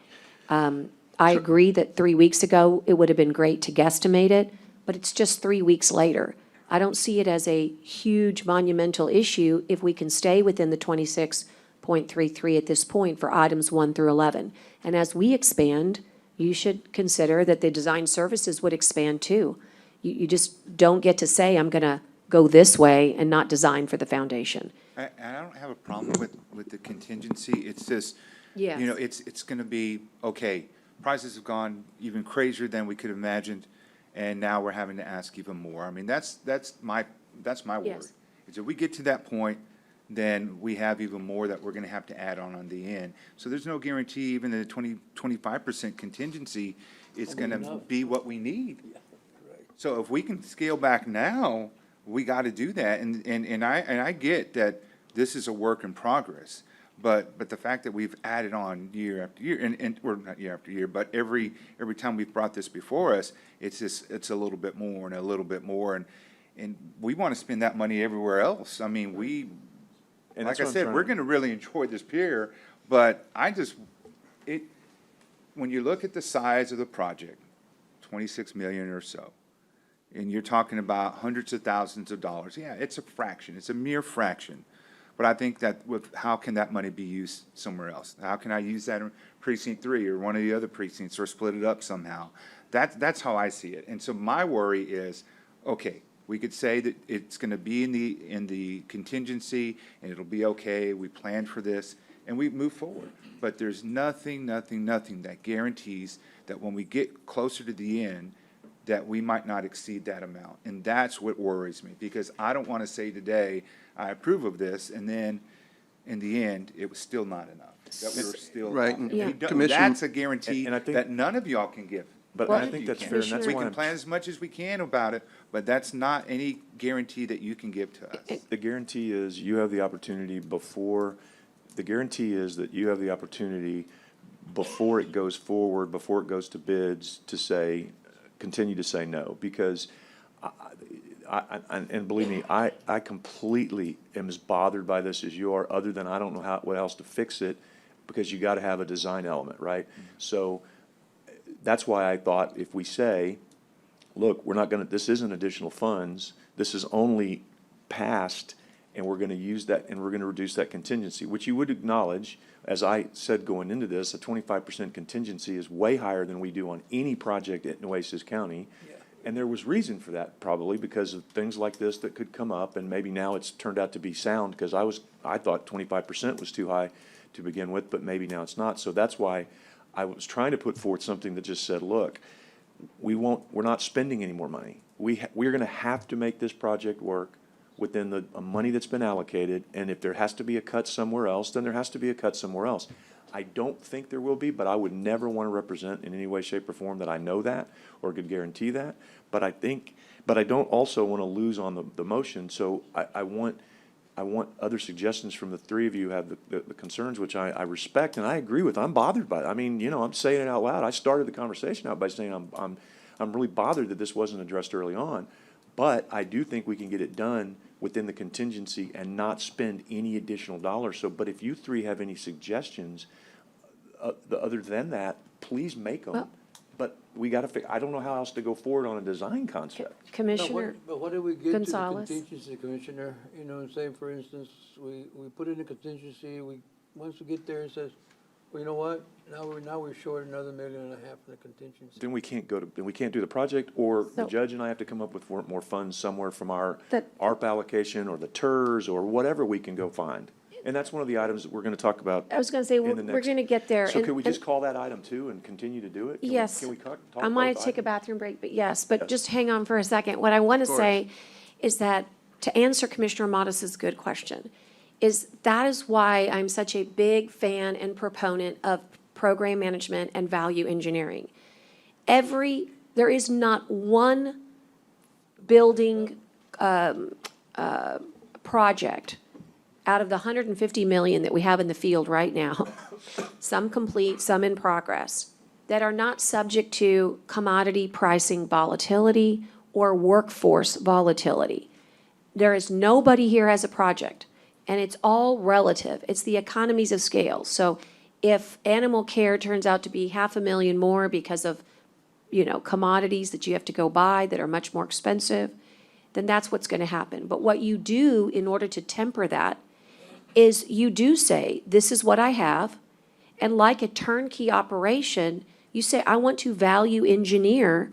I agree that 3 weeks ago, it would have been great to guesstimate it, but it's just 3 weeks later. I don't see it as a huge monumental issue if we can stay within the 26.33 at this point for items 1 through 11. And as we expand, you should consider that the design services would expand too. You just don't get to say, I'm going to go this way and not design for the foundation. I don't have a problem with the contingency. It's just, Yes. you know, it's going to be, okay, prices have gone even crazier than we could have imagined, and now we're having to ask even more. I mean, that's my worry. Yes. Is if we get to that point, then we have even more that we're going to have to add on the end. So there's no guarantee even the 25% contingency is going to be what we need. So if we can scale back now, we got to do that. And I get that this is a work in progress. But the fact that we've added on year after year, or not year after year, but every time we've brought this before us, it's a little bit more and a little bit more, and we want to spend that money everywhere else. I mean, And like that's I what I'm said, trying we're to- going to really enjoy this pier, but when you look at the size of the project, 26 million or so, and you're talking about hundreds of thousands of dollars, yeah, it's a fraction, it's a mere fraction. But I think that how can that money be used somewhere else? How can I use that in precinct 3 or one of the other precincts, or split it up somehow? That's how I see it. And so my worry is, okay, we could say that it's going to be in the contingency, and it'll be okay. We planned for this, and we move forward. But there's nothing that guarantees that when we get closer to the end, that we might not exceed that amount. And that's what worries me, because I don't want to say today, I approve of this, and then in the end, it was still not enough. That we were still Right, off. and And we don't- Commissioner- That's a guarantee And I think- that none of y'all can give. But None I of think you that's can. fair, and that's We why can I'm plan as much as we can about it, but that's not any guarantee that you can give to us. The guarantee is you have the opportunity before it goes forward, before it goes to bids, to say, continue to say no, because and believe me, I completely am as bothered by this as you are, other than I don't know what else to fix it, because you got to have a design element, right? So that's why I thought if we say, look, this isn't additional funds, this is only passed, and we're going to use that, and we're going to reduce that contingency, which you would acknowledge, as I said going into this, a 25% contingency is way higher than we do on any project at Nueces County. And there was reason for that, probably because of things like this that could come up, and maybe now it's turned out to be sound, because I thought 25% was too high to begin with, but maybe now it's not. So that's why I was trying to put forth something that just said, look, we're not spending any more money. We're gonna have to make this project work within the money that's been allocated, and if there has to be a cut somewhere else, then there has to be a cut somewhere else. I don't think there will be, but I would never want to represent in any way, shape, or form that I know that or could guarantee that. But I don't also want to lose on the motion, so I want other suggestions from the three of you who have the concerns, which I respect and I agree with. I'm bothered by it. I mean, I'm saying it out loud. I started the conversation out by saying I'm really bothered that this wasn't addressed early on, but I do think we can get it done within the contingency and not spend any additional dollars. So, but if you three have any suggestions, other than that, please make them. Well- But we gotta I don't know how else to go forward on a design concept. Commissioner But what do we get to the Gonzalez? contingency, Commissioner? Say, for instance, we put in a contingency, once we get there, it says, well, you know what? Now we're short another $1.5 million in the contingency. Then we can't do the project, or the So- judge and I have to come up with more funds somewhere from our That- ARP allocation or the TERS or whatever we can go find. And that's one of the items that we're gonna talk about. I was gonna say, in we're the we're next- gonna get there. So and- could we and- just call that item two and continue to do it? Can we- Yes. Can we talk I might both take a items? bathroom break, but yes, but just hang on for a second. What I want to say is that, to answer Commissioner Modis's good question, that is why I'm such a big fan and proponent of program management and value engineering. There is not one building, project out of the $150 million that we have in the field right now, some complete, some in progress, that are not subject to commodity pricing volatility or workforce volatility. There is nobody here has a project, and it's all relative. It's the economies of scale. So if animal care turns out to be $500,000 more because of, commodities that you have to go buy that are much more expensive, then that's what's going to happen. But what you do in order to temper that is you do say, this is what I have, and like a turnkey operation, you say, I want to value engineer,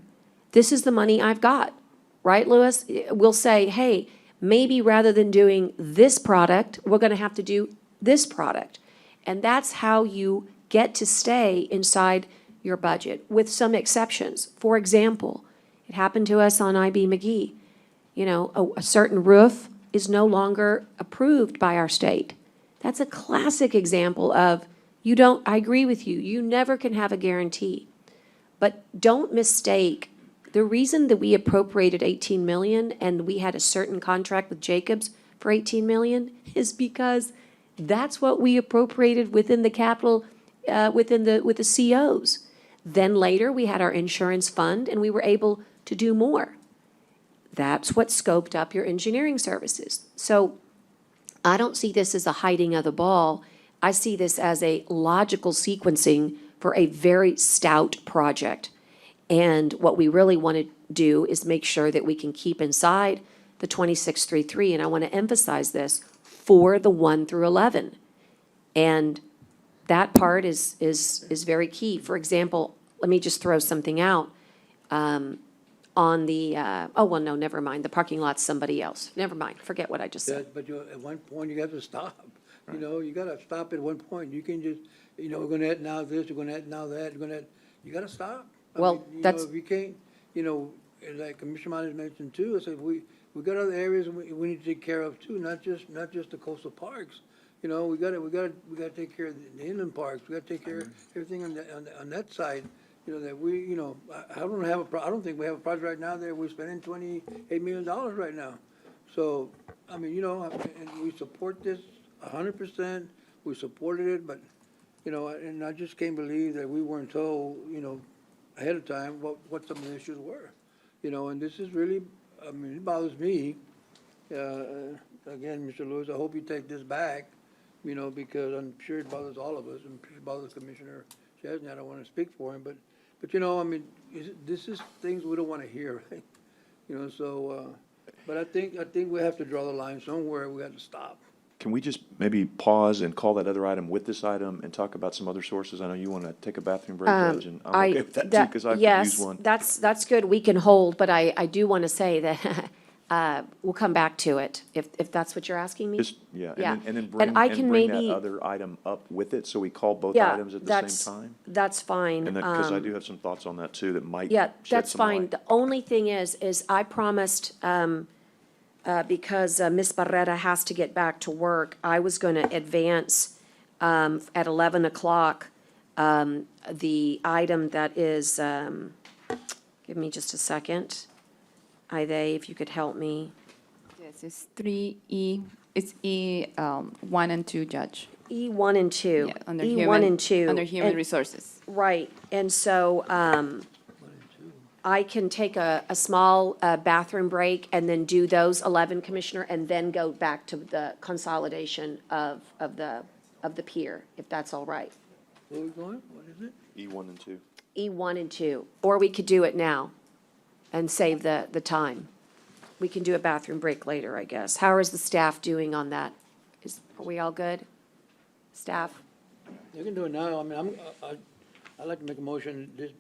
this is the money I've got, right, Louis? We'll say, hey, maybe rather than doing this product, we're gonna have to do this product. And that's how you get to stay inside your budget, with some exceptions. For example, it happened to us on IB McGee. A certain roof is no longer approved by our state. That's a classic example of, I agree with you, you never can have a guarantee. But don't mistake, the reason that we appropriated 18 million and we had a certain contract with Jacobs for 18 million is because that's what we appropriated within the capital, with the COs. Then later, we had our insurance fund and we were able to do more. That's what scoped up your engineering services. So I don't see this as a hiding of the ball. I see this as a logical sequencing for a very stout project. And what we really want to do is make sure that we can keep inside the 2633, and I want to emphasize this, for the 1 through 11. And that part is very key. For example, let me just throw something out. On the, no, never mind. The parking lot's somebody else. Never mind. Forget what I just said. But at one point, you got to stop. You got to stop at one point. You can just, we're going to add now this, we're going to add now that, you got to stop. Well, that's- If you can't, like Commissioner Myers mentioned too, I said, we got other areas we need to take care of too, not just the coastal parks. We got to take care of the inland parks. We got to take care of everything on that side. That I don't think we have a project right now that we're spending $28 million right now. So, and we support this 100%. We supported it, but, and I just can't believe that we weren't told, ahead of time what some of the issues were. And this is really, it bothers me. Again, Mr. Lewis, I hope you take this back, because I'm sure it bothers all of us. I'm sure it bothers Commissioner Chesney. I don't want to speak for him, but this is things we don't want to hear, right? But I think we have to draw the line somewhere. We have to stop. Can we just maybe pause and call that other item with this item and talk about some other sources? I know you want to take a bathroom break, Judge, and I'm okay with that too, because I could use one. Yes, that's good. We can hold, but I do want to say that we'll come back to it, if that's what you're asking me. Just, yeah, Yeah. and then And bring, I and can bring that maybe- other item up with it, so we call both Yeah, items at the that's- same time? That's fine. And then, because I do have some thoughts on that too, that might Yeah, shed that's some fine. light. The only thing is I promised, because Ms. Barrera has to get back to work, I was going to advance at 11 o'clock the item that is, give me just a second. Ide, if you could help me. Yes, it's 3E, it's E1 and 2, Judge. E1 and 2. Yeah, under E1 human- and 2. under human And- resources. Right, and so I can take a small bathroom break and then do those 11, Commissioner, and then go back to the consolidation of the pier, if that's all right. Where we going? What is it? E1 and 2. E1 and 2, or we could do it now and save the time. We can do a bathroom break later, I guess. How is the staff doing on that? Are we all good? Staff? You can do it now. I mean, I'd like to make a motion, this,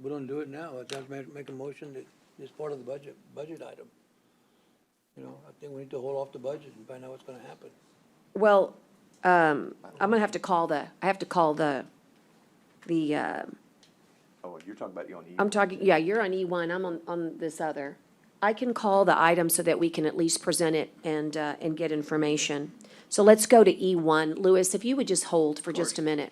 we don't do it now. I'd just make a motion that it's part of the budget item. You know, I think we need to hold off the budget and find out what's gonna happen. Well, I'm gonna have to call the, Oh, you're talking about you on E? I'm talking, yeah, you're on E1, I'm on this other. I can call the item so that we can at least present it and get information. So let's go to E1. Louis, if you would just hold for just a minute.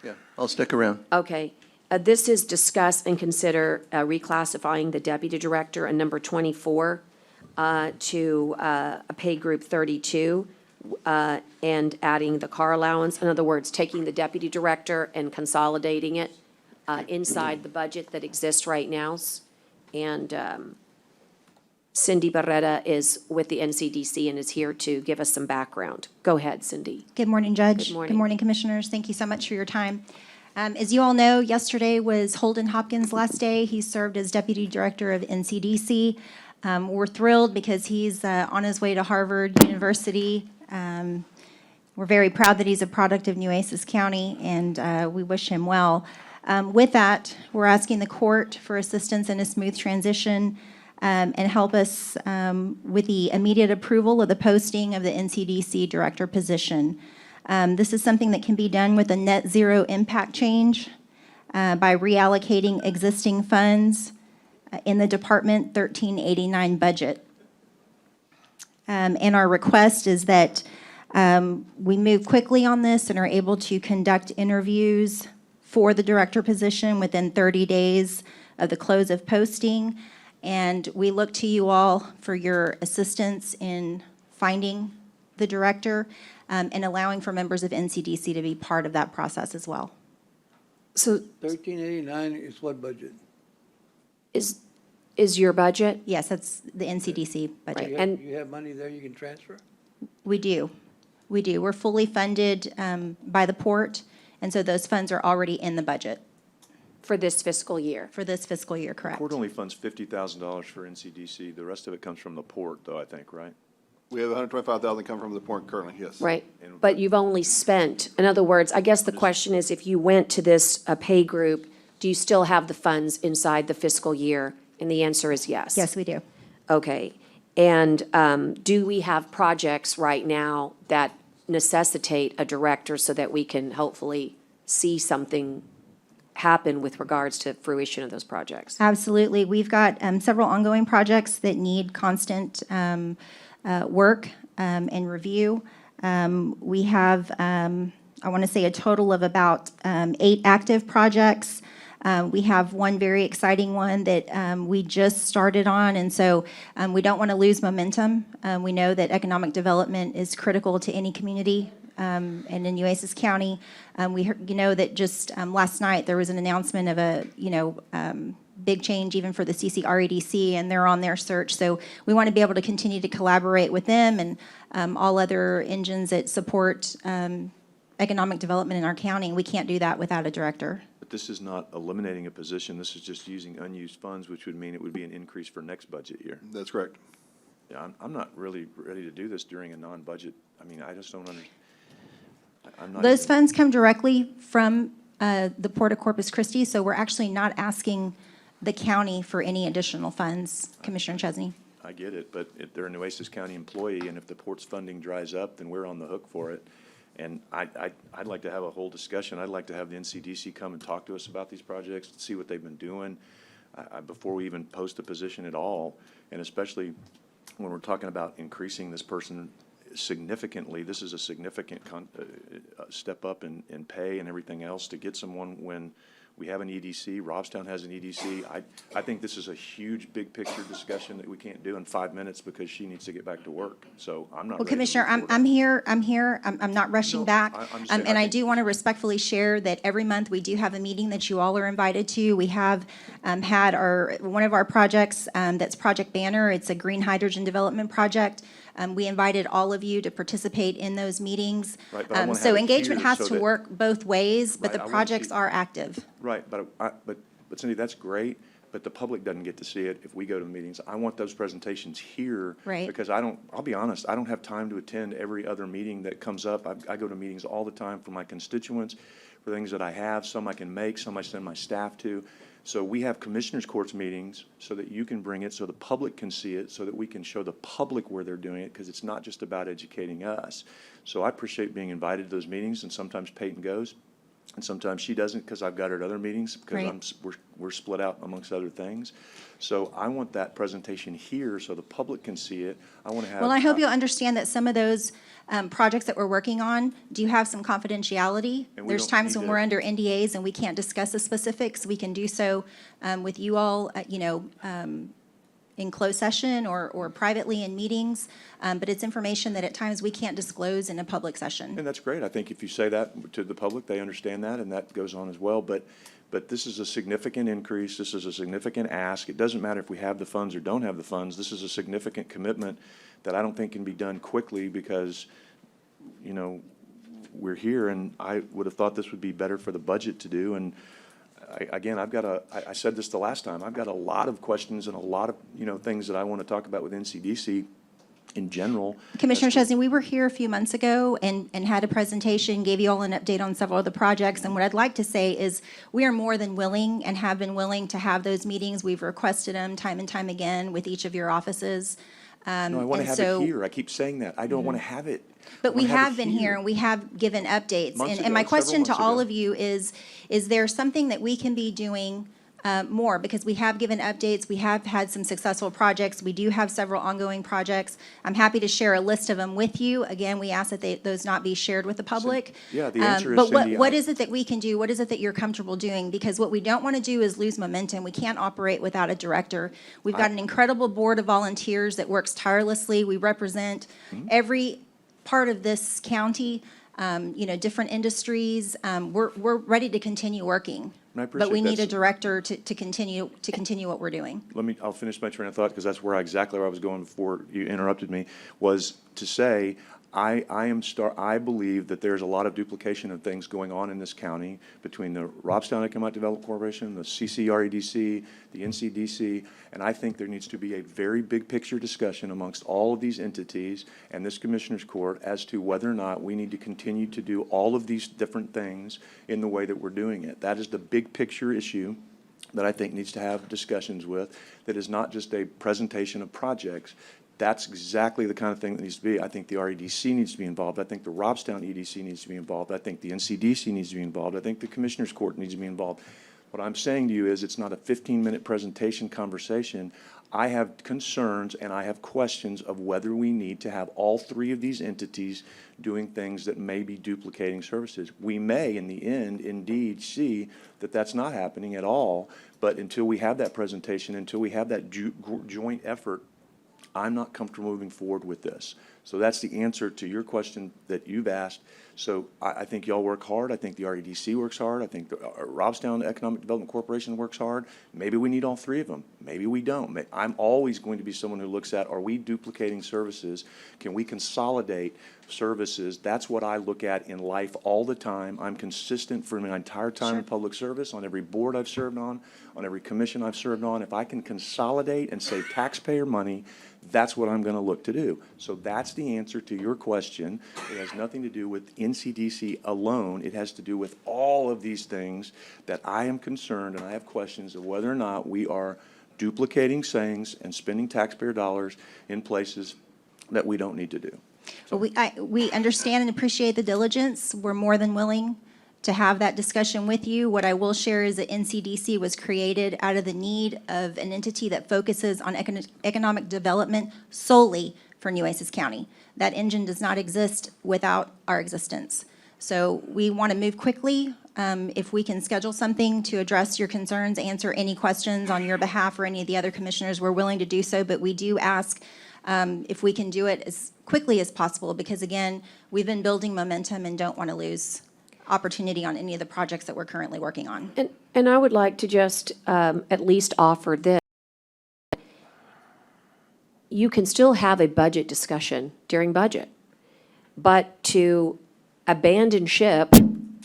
Yeah, I'll stick around. Okay. This is discuss and consider reclassifying the deputy director and number 24 to a pay group 32 and adding the car allowance. In other words, taking the deputy director and consolidating it inside the budget that exists right now. And Cindy Barrera is with the NCDC and is here to give us some background. Go ahead, Cindy. Good morning, Judge. Good morning. Good morning, Commissioners. Thank you so much for your time. As you all know, yesterday was Holden Hopkins' last day. He served as Deputy Director of NCDC. We're thrilled because he's on his way to Harvard University. We're very proud that he's a product of Nueces County, and we wish him well. With that, we're asking the court for assistance in a smooth transition and help us with the immediate approval of the posting of the NCDC Director position. This is something that can be done with a net zero impact change by reallocating existing funds in the Department 1389 budget. And our request is that we move quickly on this and are able to conduct interviews for the director position within 30 days of the close of posting. And we look to you all for your assistance in finding the director and allowing for members of NCDC to be part of that process as well. So 1389 is what budget? is your budget? Yes, that's the NCDC budget. You have money there you can transfer? We do. We do. We're fully funded by the port, and so those funds are already in the budget. For this fiscal year? For this fiscal year, The correct. port only funds $50,000 for NCDC. The rest of it comes from the port, though, I think, right? We have 125,000 come from the port currently, yes. Right, but you've only spent, in other words, I guess the question is, if you went to this pay group, do you still have the funds inside the fiscal year? And the answer is yes. Yes, we do. Okay, and do we have projects right now that necessitate a director so that we can hopefully see something happen with regards to fruition of those projects? Absolutely. We've got several ongoing projects that need constant work and review. We have, I want to say, a total of about 8 active projects. We have one very exciting one that we just started on, and so we don't want to lose momentum. We know that economic development is critical to any community, and in Nueces County, we know that just last night there was an announcement of a big change even for the CCREDC, and they're on their search. So we want to be able to continue to collaborate with them and all other engines that support economic development in our county. We can't do that without a director. But this is not eliminating a position. This is just using unused funds, which would mean it would be an increase for next budget year. That's correct. Yeah, I'm not really ready to do this during a non-budget. I mean, I just don't understand. Those funds come directly from the Port of Corpus Christi, so we're actually not asking the county for any additional funds, Commissioner Chesney. I get it, but if they're a Nueces County employee, and if the port's funding dries up, then we're on the hook for it. And I'd like to have a whole discussion. I'd like to have the NCDC come and talk to us about these projects, see what they've been doing, before we even post a position at all. And especially when we're talking about increasing this person significantly, this is a significant step up in pay and everything else to get someone when we have an EDC, Robstown has an EDC. I think this is a huge, big picture discussion that we can't do in 5 minutes because she needs to get back to work. So I'm not Well, ready to Commissioner, move I'm forward. here, I'm not rushing No, back. I'm saying, And I think do want to respectfully share that every month we do have a meeting that you all are invited to. We have had one of our projects, that's Project Banner, it's a green hydrogen development project. We invited all of you to participate in those meetings. Right, but I wanna So have it engagement here has so to that- work both ways, but Right, the I wanna projects see- are active. Right, but Cindy, that's great, but the public doesn't get to see it if we go to the meetings. I want those presentations here. Right. Because I'll be honest, I don't have time to attend every other meeting that comes up. I go to meetings all the time for my constituents, for things that I have, some I can make, some I send my staff to. So we have commissioners' courts meetings so that you can bring it, so the public can see it, so that we can show the public where they're doing it, because it's not just about educating us. So I appreciate being invited to those meetings, and sometimes Peyton goes, and sometimes she doesn't because I've got her at other meetings, because Right. we're split out amongst other things. So I want that presentation here so the public can see it. I want to have. Well, I hope you'll understand that some of those projects that we're working on do have some confidentiality. And we There's don't times need when to- we're under NDAs and we can't discuss the specifics. We can do so with you all, in closed session or privately in meetings. But it's information that at times we can't disclose in a public session. And that's great. I think if you say that to the public, they understand that, and that goes on as well. But this is a significant increase. This is a significant ask. It doesn't matter if we have the funds or don't have the funds. This is a significant commitment that I don't think can be done quickly because, we're here, and I would have thought this would be better for the budget to do. And again, I said this the last time, I've got a lot of questions and a lot of, things that I want to talk about with NCDC in general. Commissioner as to- Chesney, we were here a few months ago and had a presentation, gave you all an update on several of the projects. And what I'd like to say is we are more than willing and have been willing to have those meetings. We've requested them time and time again with each of your offices. No, I want to have it here. I keep saying that. I don't want to have it. But I we wanna have have it been here and we have given updates. Months And my ago, question to several all months of you is there something that we can be doing more? Because we have given updates, we have had some successful projects, we do have several ongoing projects. I'm happy to share a list of them with you. Again, we ask that those not be shared with the public. Yeah, the answer is, But Cindy, what is it that we can do? What is it that you're comfortable doing? Because what we don't want to do is lose momentum. We can't operate without a director. We've got an incredible board of volunteers that works tirelessly. We represent every part of this county, different industries. We're ready to continue working. And I But we appreciate need a that's- director to continue what we're doing. I'll finish my train of thought because that's exactly where I was going before you interrupted me, was to say, I believe that there's a lot of duplication of things going on in this county between the Robstown Economic Development Corporation, the CCREDC, the NCDC, and I think there needs to be a very big picture discussion amongst all of these entities and this Commissioners Court as to whether or not we need to continue to do all of these different things in the way that we're doing it. That is the big picture issue that I think needs to have discussions with, that is not just a presentation of projects. That's exactly the kind of thing that needs to be. I think the REDC needs to be involved. I think the Robstown EDC needs to be involved. I think the NCDC needs to be involved. I think the Commissioners Court needs to be involved. What I'm saying to you is it's not a 15-minute presentation conversation. I have concerns and I have questions of whether we need to have all three of these entities doing things that may be duplicating services. We may, in the end, indeed see that that's not happening at all, but until we have that presentation, until we have that joint effort, I'm not comfortable moving forward with this. So that's the answer to your question that you've asked. So I think y'all work hard. I think the REDC works hard. I think the Robstown Economic Development Corporation works hard. Maybe we need all three of them. Maybe we don't. I'm always going to be someone who looks at, are we duplicating services? Can we consolidate services? That's what I look at in life all the time. I'm consistent for my entire time in public service, on every board I've served on every commission I've served on. If I can consolidate and save taxpayer money, that's what I'm going to look to do. So that's the answer to your question. It has nothing to do with NCDC alone. It has to do with all of these things that I am concerned and I have questions of whether or not we are duplicating things and spending taxpayer dollars in places that we don't need to do. Well, we understand and appreciate the diligence. We're more than willing to have that discussion with you. What I will share is that NCDC was created out of the need of an entity that focuses on economic development solely for Nueces County. That engine does not exist without our existence. So we want to move quickly. If we can schedule something to address your concerns, answer any questions on your behalf or any of the other commissioners, we're willing to do so. But we do ask if we can do it as quickly as possible, because again, we've been building momentum and don't want to lose opportunity on any of the projects that we're currently working on. And I would like to just at least offer this. You can still have a budget discussion during budget, but to abandon ship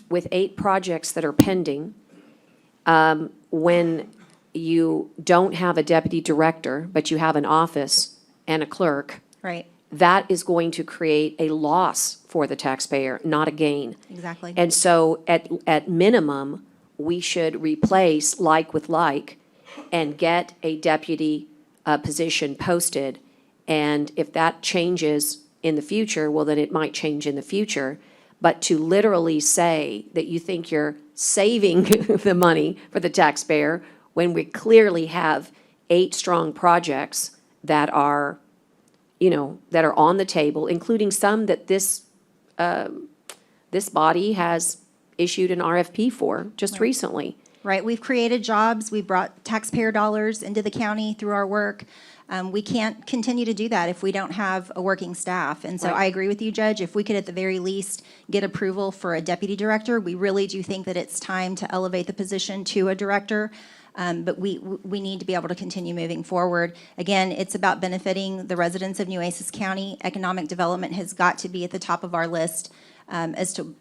with 8 projects that are pending, when you don't have a deputy director, but you have an office and a clerk, Right, that is going to create a loss for the taxpayer, not a gain. exactly. And so at minimum, we should replace like with like and get a deputy position posted. And if that changes in the future, well, then it might change in the future. But to literally say that you think you're saving the money for the taxpayer when we clearly have 8 strong projects that are, that are on the table, including some that this body has issued an RFP for just recently. Right, we've created jobs, we've brought taxpayer dollars into the county through our work. We can't continue to do that if we don't have a working staff. And so Right. I agree with you, Judge, if we could at the very least get approval for a deputy director, we really do think that it's time to elevate the position to a director. But we need to be able to continue moving forward. Again, it's about benefiting the residents of Nueces County. Economic development has got to be at the top of our list as to,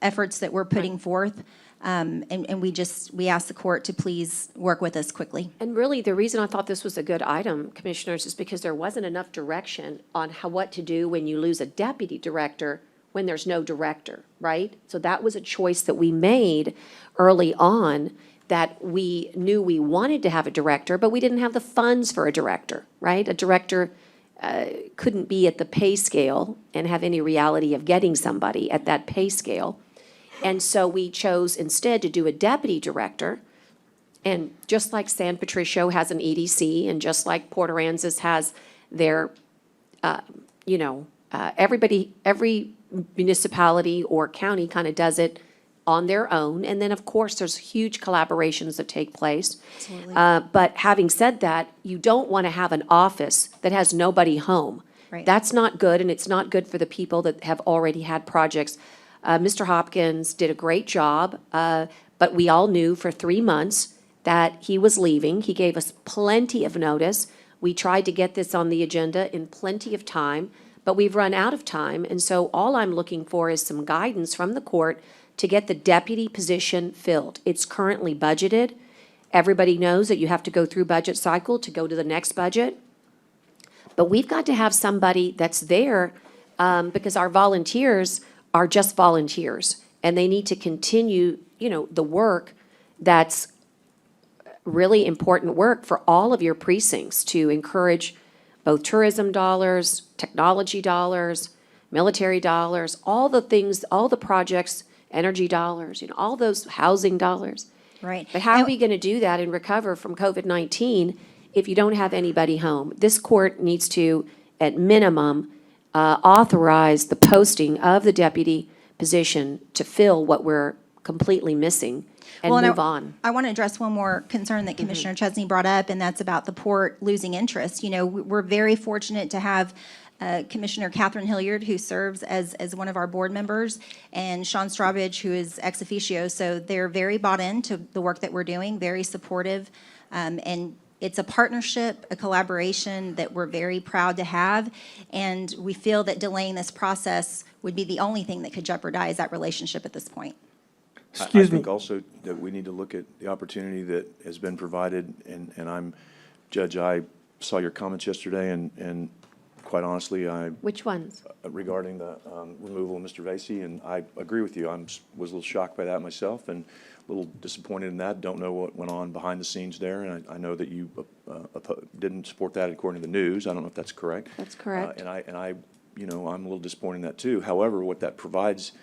efforts that we're putting forth. And we ask the court to please work with us quickly. And really, the reason I thought this was a good item, Commissioners, is because there wasn't enough direction on what to do when you lose a deputy director when there's no director, right? So that was a choice that we made early on, that we knew we wanted to have a director, but we didn't have the funds for a director, right? A director couldn't be at the pay scale and have any reality of getting somebody at that pay scale. And so we chose instead to do a deputy director. And just like San Patricio has an EDC, and just like Port Aransas has their, every municipality or county kind of does it on their own. And then, of course, there's huge collaborations that take place. Absolutely. But having said that, you don't want to have an office that has nobody home. Right. That's not good, and it's not good for the people that have already had projects. Mr. Hopkins did a great job, but we all knew for 3 months that he was leaving. He gave us plenty of notice. We tried to get this on the agenda in plenty of time, but we've run out of time. And so all I'm looking for is some guidance from the court to get the deputy position filled. It's currently budgeted. Everybody knows that you have to go through budget cycle to go to the next budget. But we've got to have somebody that's there because our volunteers are just volunteers, and they need to continue, the work that's really important work for all of your precincts to encourage both tourism dollars, technology dollars, military dollars, all the things, all the projects, energy dollars, all those housing dollars. Right. But how are we going to do that and recover from COVID-19 if you don't have anybody home? This court needs to, at minimum, authorize the posting of the deputy position to fill what we're completely missing and Well, move on. I want to address one more concern that Commissioner Chesney brought up, and that's about the port losing interest. We're very fortunate to have Commissioner Catherine Hilliard, who serves as one of our board members, and Sean Strawbridge, who is ex officio. So they're very bought into the work that we're doing, very supportive, and it's a partnership, a collaboration that we're very proud to have, and we feel that delaying this process would be the only thing that could jeopardize that relationship at this point. I think also that we need to look at the opportunity that has been provided, and Judge, I saw your comments yesterday, and quite honestly, Which ones? regarding the removal of Mr. Vacy, and I agree with you. Was a little shocked by that myself, and little disappointed in that. Don't know what went on behind the scenes there, and I know that you didn't support that according to the news. I don't know if that's correct. That's correct. And I, you know, I'm a little disappointed in that too. However, what that provides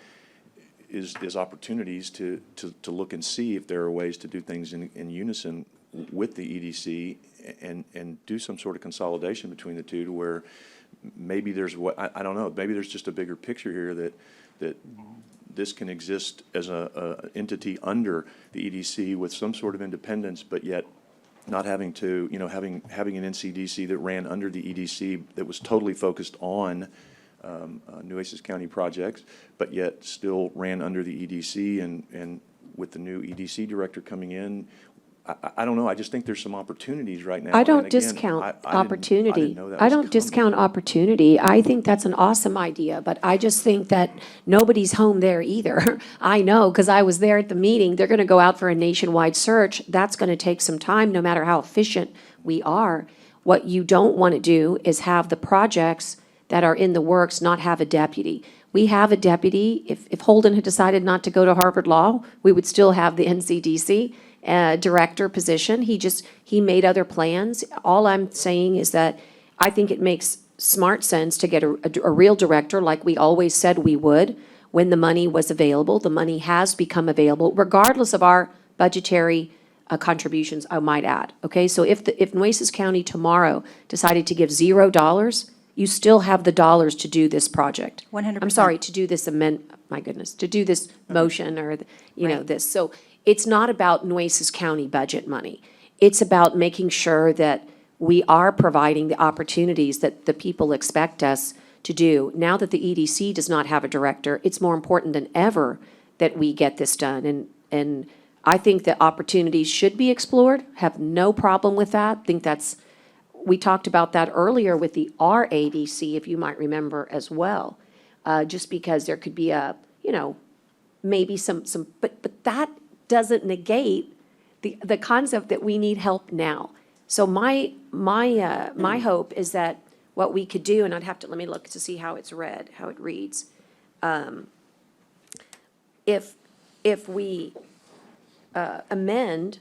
is opportunities to look and see if there are ways to do things in unison with the EDC and do some sort of consolidation between the two, to where maybe there's I don't know, maybe there's just a bigger picture here that this can exist as a entity under the EDC with some sort of independence, but yet not having to, you know, having an NCDC that ran under the EDC that was totally focused on Nueces County projects, but yet still ran under the EDC, and with the new EDC director coming in, I don't know, I just think there's some opportunities right now. I don't And again, discount I didn't opportunity. know that I was don't coming. discount opportunity. I think that's an awesome idea, but I just think that nobody's home there either. I know, because I was there at the meeting. They're going to go out for a nationwide search. That's going to take some time, no matter how efficient we are. What you don't want to do is have the projects that are in the works not have a deputy. We have a deputy. If Holden had decided not to go to Harvard Law, we would still have the NCDC director position. He made other plans. All I'm saying is that I think it makes smart sense to get a real director, like we always said we would, when the money was available. The money has become available, regardless of our budgetary contributions, I might add. Okay, so if Nueces County tomorrow decided to give $0, you still have the dollars to do this project. 100%. I'm sorry, to do this to do this motion or, you know, this. So it's not about Nueces County budget money. It's about making sure that we are providing the opportunities that the people expect us to do. Now that the EDC does not have a director, it's more important than ever that we get this done. And I think that opportunities should be explored, have no problem with that. We talked about that earlier with the RADC, if you might remember as well, just because there could be maybe but that doesn't negate the concept that we need help now. So my hope is that what we could do, and let me look to see how it's read, how it reads. If we amend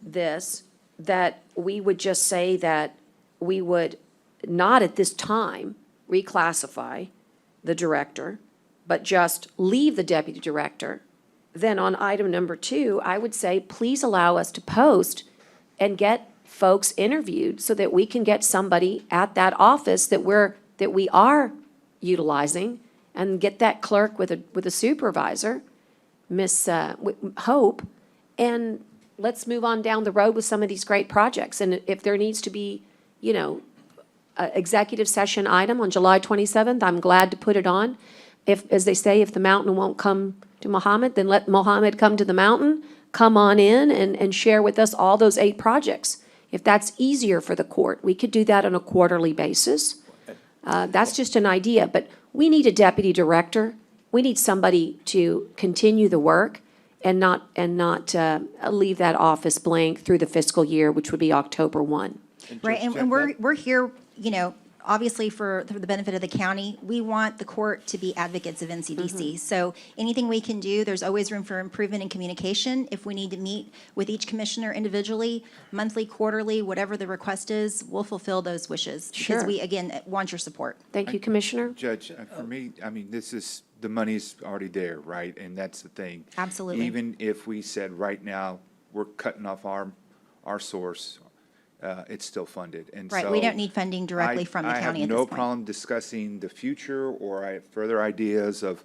this, that we would just say that we would not at this time reclassify the director, but just leave the deputy director. Then on item number 2, I would say, please allow us to post and get folks interviewed so that we can get somebody at that office that we are utilizing, and get that clerk with a supervisor, Miss Hope, and let's move on down the road with some of these great projects. And if there needs to be, a executive session item on July 27th, I'm glad to put it on. As they say, if the mountain won't come to Muhammad, then let Muhammad come to the mountain. Come on in and share with us all those 8 projects. If that's easier for the court, we could do that on a quarterly basis. That's just an idea, but we need a deputy director. We need somebody to continue the work and not leave that office blank through the fiscal year, which would be October 1. Right, and we're here, obviously for the benefit of the county. We want the court to be advocates of NCDC. So anything we can do, there's always room for improvement in communication. If we need to meet with each commissioner individually, monthly, quarterly, whatever the request is, we'll fulfill those wishes. Sure. Because we, again, want your support. Thank you, Commissioner. Judge, for me, I mean, the money's already there, right? And that's the thing. Absolutely. Even if we said right now, we're cutting off our source, it's still funded. And Right, so we don't need funding directly from the county at I this have no point. problem discussing the future, or I have further ideas of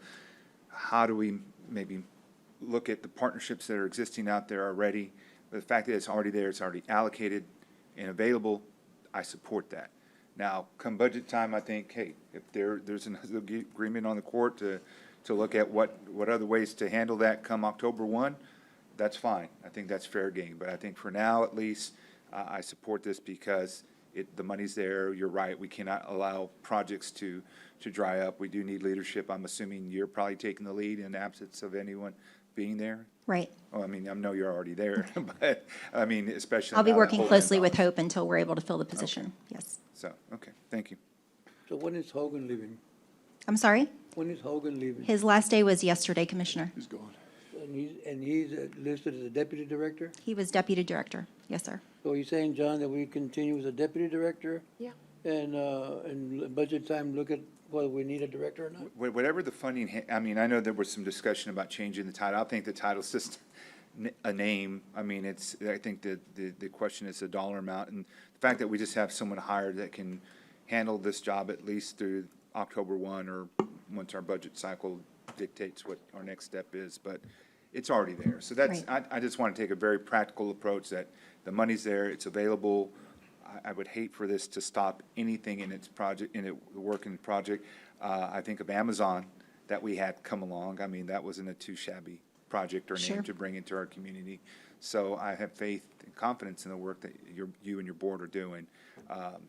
how do we maybe look at the partnerships that are existing out there already. But the fact that it's already there, it's already allocated and available, I support that. Now, come budget time, I think, hey, if there's an agreement on the court to look at what other ways to handle that come October 1, that's fine. I think that's fair game. But I think for now, at least, I support this because the money's there. You're right. We cannot allow projects to dry up. We do need leadership. I'm assuming you're probably taking the lead in the absence of anyone being there. Right. Oh, I mean, I know you're already there, but I mean, especially. I'll be now that working Hope closely is with on. Hope until we're able to fill the position. Yes. So, okay, thank you. So when is Hogan leaving? I'm sorry? When is Hogan leaving? His last day was yesterday, Commissioner. He's gone. And he's listed as a deputy director? He was deputy director. Yes, sir. So you're saying, John, that we continue as a deputy director? Yeah. And budget time, look at whether we need a director or not? Whatever the funding, I mean, I know there was some discussion about changing the title. I think the title's just a name. I mean, I think the question is the dollar amount, and the fact that we just have someone hired that can handle this job at least through October 1, or once our budget cycle dictates what our next step is, but it's already there. So that's, I just want to take a very practical approach that the money's there, it's available. I would hate for this to stop anything in its project, in the working project. I think of Amazon that we had come along. I mean, that wasn't a too shabby project or Sure. name to bring into our community. So I have faith and confidence in the work that you and your board are doing.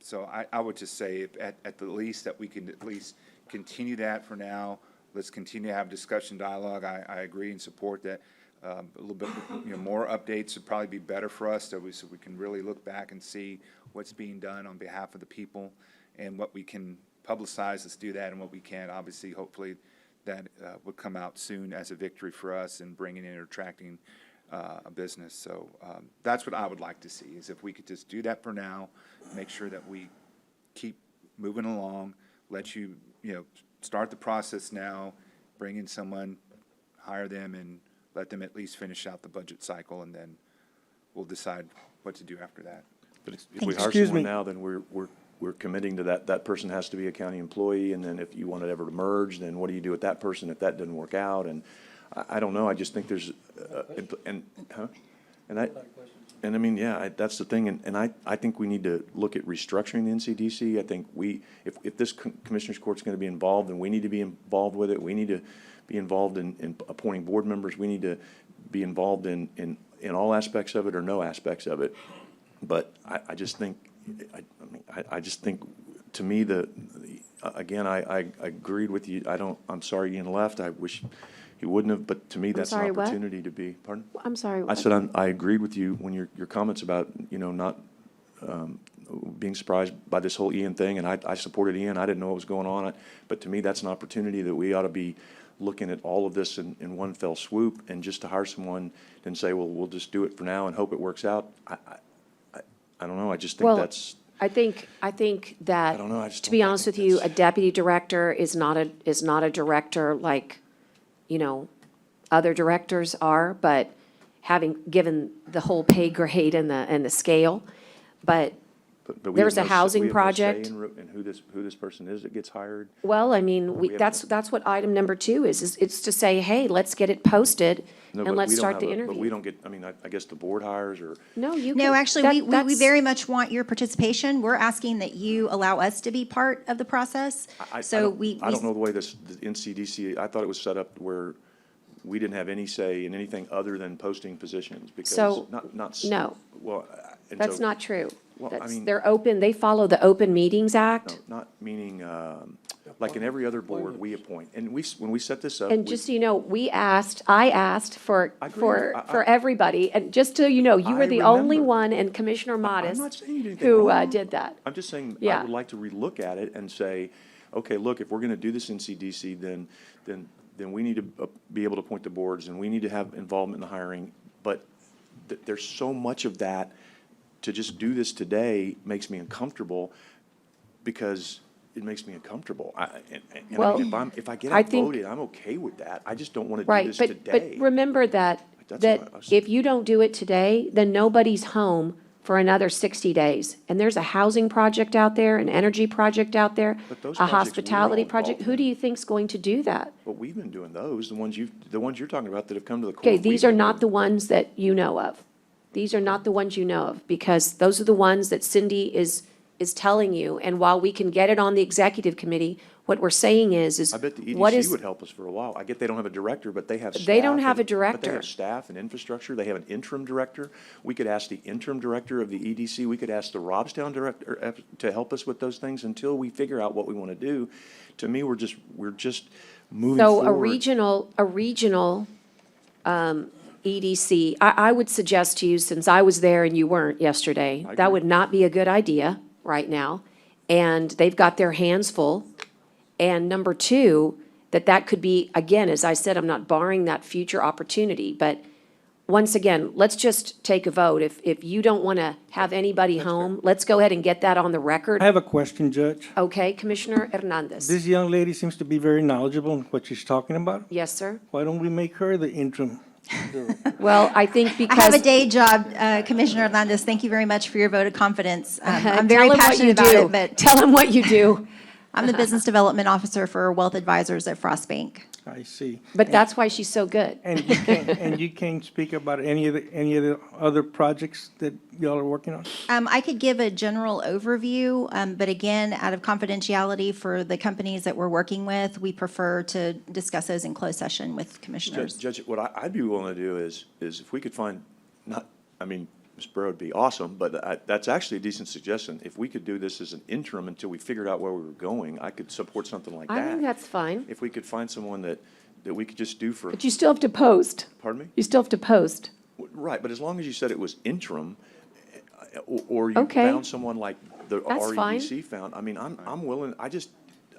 So I would just say, if at the least, that we can at least continue that for now. Let's continue to have discussion, dialogue. I agree and support that. A little bit, more updates would probably be better for us, so we can really look back and see what's being done on behalf of the people and what we can publicize. Let's do that, and what we can, obviously, hopefully, that would come out soon as a victory for us in bringing in or attracting a business. So that's what I would like to see, is if we could just do that for now, make sure that we keep moving along, let you, start the process now, bring in someone, hire them, and let them at least finish out the budget cycle, and then we'll decide what to do after that. But if we hire someone now, then we're committing to that person has to be a county employee, and then if you want it ever to merge, then what do you do with that person if that doesn't work out? And I don't know, I just think there's, and I mean, yeah, that's the thing, and I think we need to look at restructuring the NCDC. I think if this Commissioners Court's gonna be involved, then we need to be involved with it. We need to be involved in appointing board members. We need to be involved in all aspects of it or no aspects of it. But I just think, I just think, to me, again, I agreed with you. I'm sorry Ian left. I wish he wouldn't have, but to me, that's an sorry, what? opportunity to be, pardon? I'm sorry. I what? said, I agreed with you when your comments about, not being surprised by this whole Ian thing, and I supported Ian. I didn't know what was going on. But to me, that's an opportunity that we ought to be looking at all of this in one fell swoop, and just to hire someone and say, well, we'll just do it for now and hope it works out. I don't know. I just think Well, that's, I think that, I don't know. I just to don't be think honest with you, a deputy director is not a director like, other directors are, but having given the whole pay grade and the scale, but but we there's have a no say- housing we have no say project. in who this person is that gets hired. Well, I mean, We have that's what item number 2 is it's to say, hey, let's get it posted No, and but let's we don't start have the But interview. we don't get, I mean, I guess the board hires, or, No, you No, can- actually, we that's- very much want your participation. We're asking that you allow us to be part of the process. I So I don't know the way the NCDC, I thought it was set up where we didn't have any say in anything other than posting positions, because So, not. no. Well, and That's so- not true. Well, I mean- They're open, they follow the Open Meetings Act. No, not meaning, like in every other board, we appoint, and when we set this up. And just so you know, I asked for I agree. for everybody, and just so you know, you were I the only remember. one, and Commissioner I'm not Modis, saying you did anything who wrong. did that. I'm just saying, I Yeah. would like to relook at it and say, okay, look, if we're gonna do this in CDC, then we need to be able to appoint the boards, and we need to have involvement in the hiring. But there's so much of that, to just do this today makes me uncomfortable, because it makes me uncomfortable. And I Well, mean, if I get I think- outvoted, I'm okay with that. I just don't wanna do Right, this but today. remember that That's that what I was- if you don't do it today, then nobody's home for another 60 days. And there's a housing project out there, an energy project out there, But those a projects we're hospitality all project. involved Who in. do you think's going to do that? But we've been doing those, the ones you're talking about that have come to the court. Okay, these we've are been not doing. the ones that you know of. These are not the ones you know of, because those are the ones that Cindy is telling you. And while we can get it on the executive committee, what we're saying is I bet the what EDC is, would help us for a while. I get they don't have a director, but they have staff. They don't have a But they director. have staff and infrastructure. They have an interim director. We could ask the interim director of the EDC. We could ask the Robstown director to help us with those things until we figure out what we want to do. To me, we're just moving so forward. a regional EDC, I would suggest to you, since I was there and you weren't yesterday, that would not be a good idea right now. And they've got their hands full. And number 2, that could be, again, as I said, I'm not barring that future opportunity, but once again, let's just take a vote. If you don't want to have anybody home, let's go ahead and get that on the record. I have a question, Judge. Okay, Commissioner Hernandez. This young lady seems to be very knowledgeable in what she's talking about. Yes, sir. Why don't we make her the interim? Well, I think I have because. a day job, Commissioner Hernandez. Thank you very much for your vote of confidence. I'm very Tell him what passionate you about do. it, but Tell him what you do. I'm the Business Development Officer for Wealth Advisors at Frost Bank. I see. But that's why she's so good. And you can't speak about any of the other projects that y'all are working on? I could give a general overview, but again, out of confidentiality for the companies that we're working with, we prefer to discuss those in closed session with commissioners. Judge, what I'd be willing to do is if we could find, not, I mean, Ms. Burrow would be awesome, but that's actually a decent suggestion. If we could do this as an interim until we figured out where we were going, I could support something like that. I think that's fine. If we could find someone that we could just do for, But you still have to post. pardon me? You still have to post. Right, but as long as you said it was interim, or you Okay. found someone like the That's fine. REDC found, I mean, I'm willing,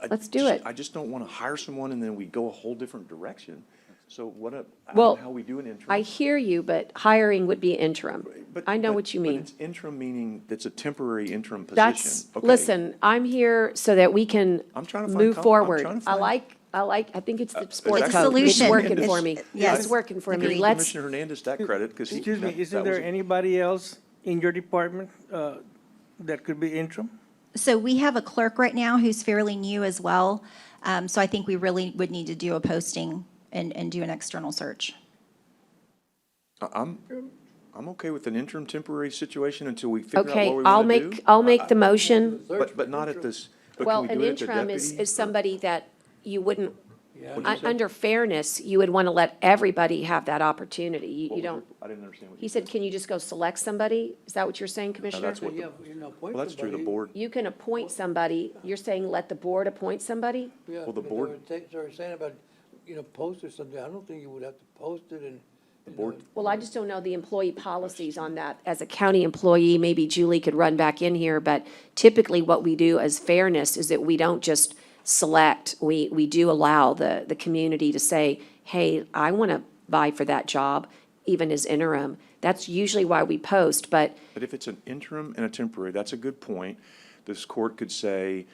Let's do it. I just don't want to hire someone and then we go a whole different direction. So I don't Well, know how we do an interim. I hear you, but hiring would be interim. I know what you But mean. it's interim meaning it's a temporary interim position. That's, Okay. listen, I'm here so that we can I'm trying to find move I'm forward. trying to I find- I think it's the sports It's a code. solution. It's working It's- for me. yes. It's working for me. Agreed. Let's, Commissioner Hernandez that credit because he. Excuse me, that isn't was there a- anybody else in your department that could be interim? So we have a clerk right now who's fairly new as well. So I think we really would need to do a posting and do an external search. I'm okay with an interim temporary situation until we figure out what okay, we I'll want to do. make, I'll make the motion. But not at this, but Well, can we an do it at the interim deputy? is somebody that you wouldn't, What'd you say? under fairness, you would want to let everybody have that opportunity. You don't, I didn't understand what he you said, can you just go select somebody? Is that what you're saying, Commissioner? that's what the- Yeah, you know, appoint Well, that's true, the somebody. board, You can appoint somebody. You're saying let the board appoint somebody? Yeah, Well, the but board- they were saying about, post or something. I don't think you would have to post it and. the board, Well, I just don't know the employee policies on that. As a county employee, maybe Julie could run back in here, but typically what we do as fairness is that we don't just select. We do allow the community to say, hey, I want to vie for that job, even as interim. That's usually why we post, but but if it's an interim and a temporary, that's a good point. This court could say,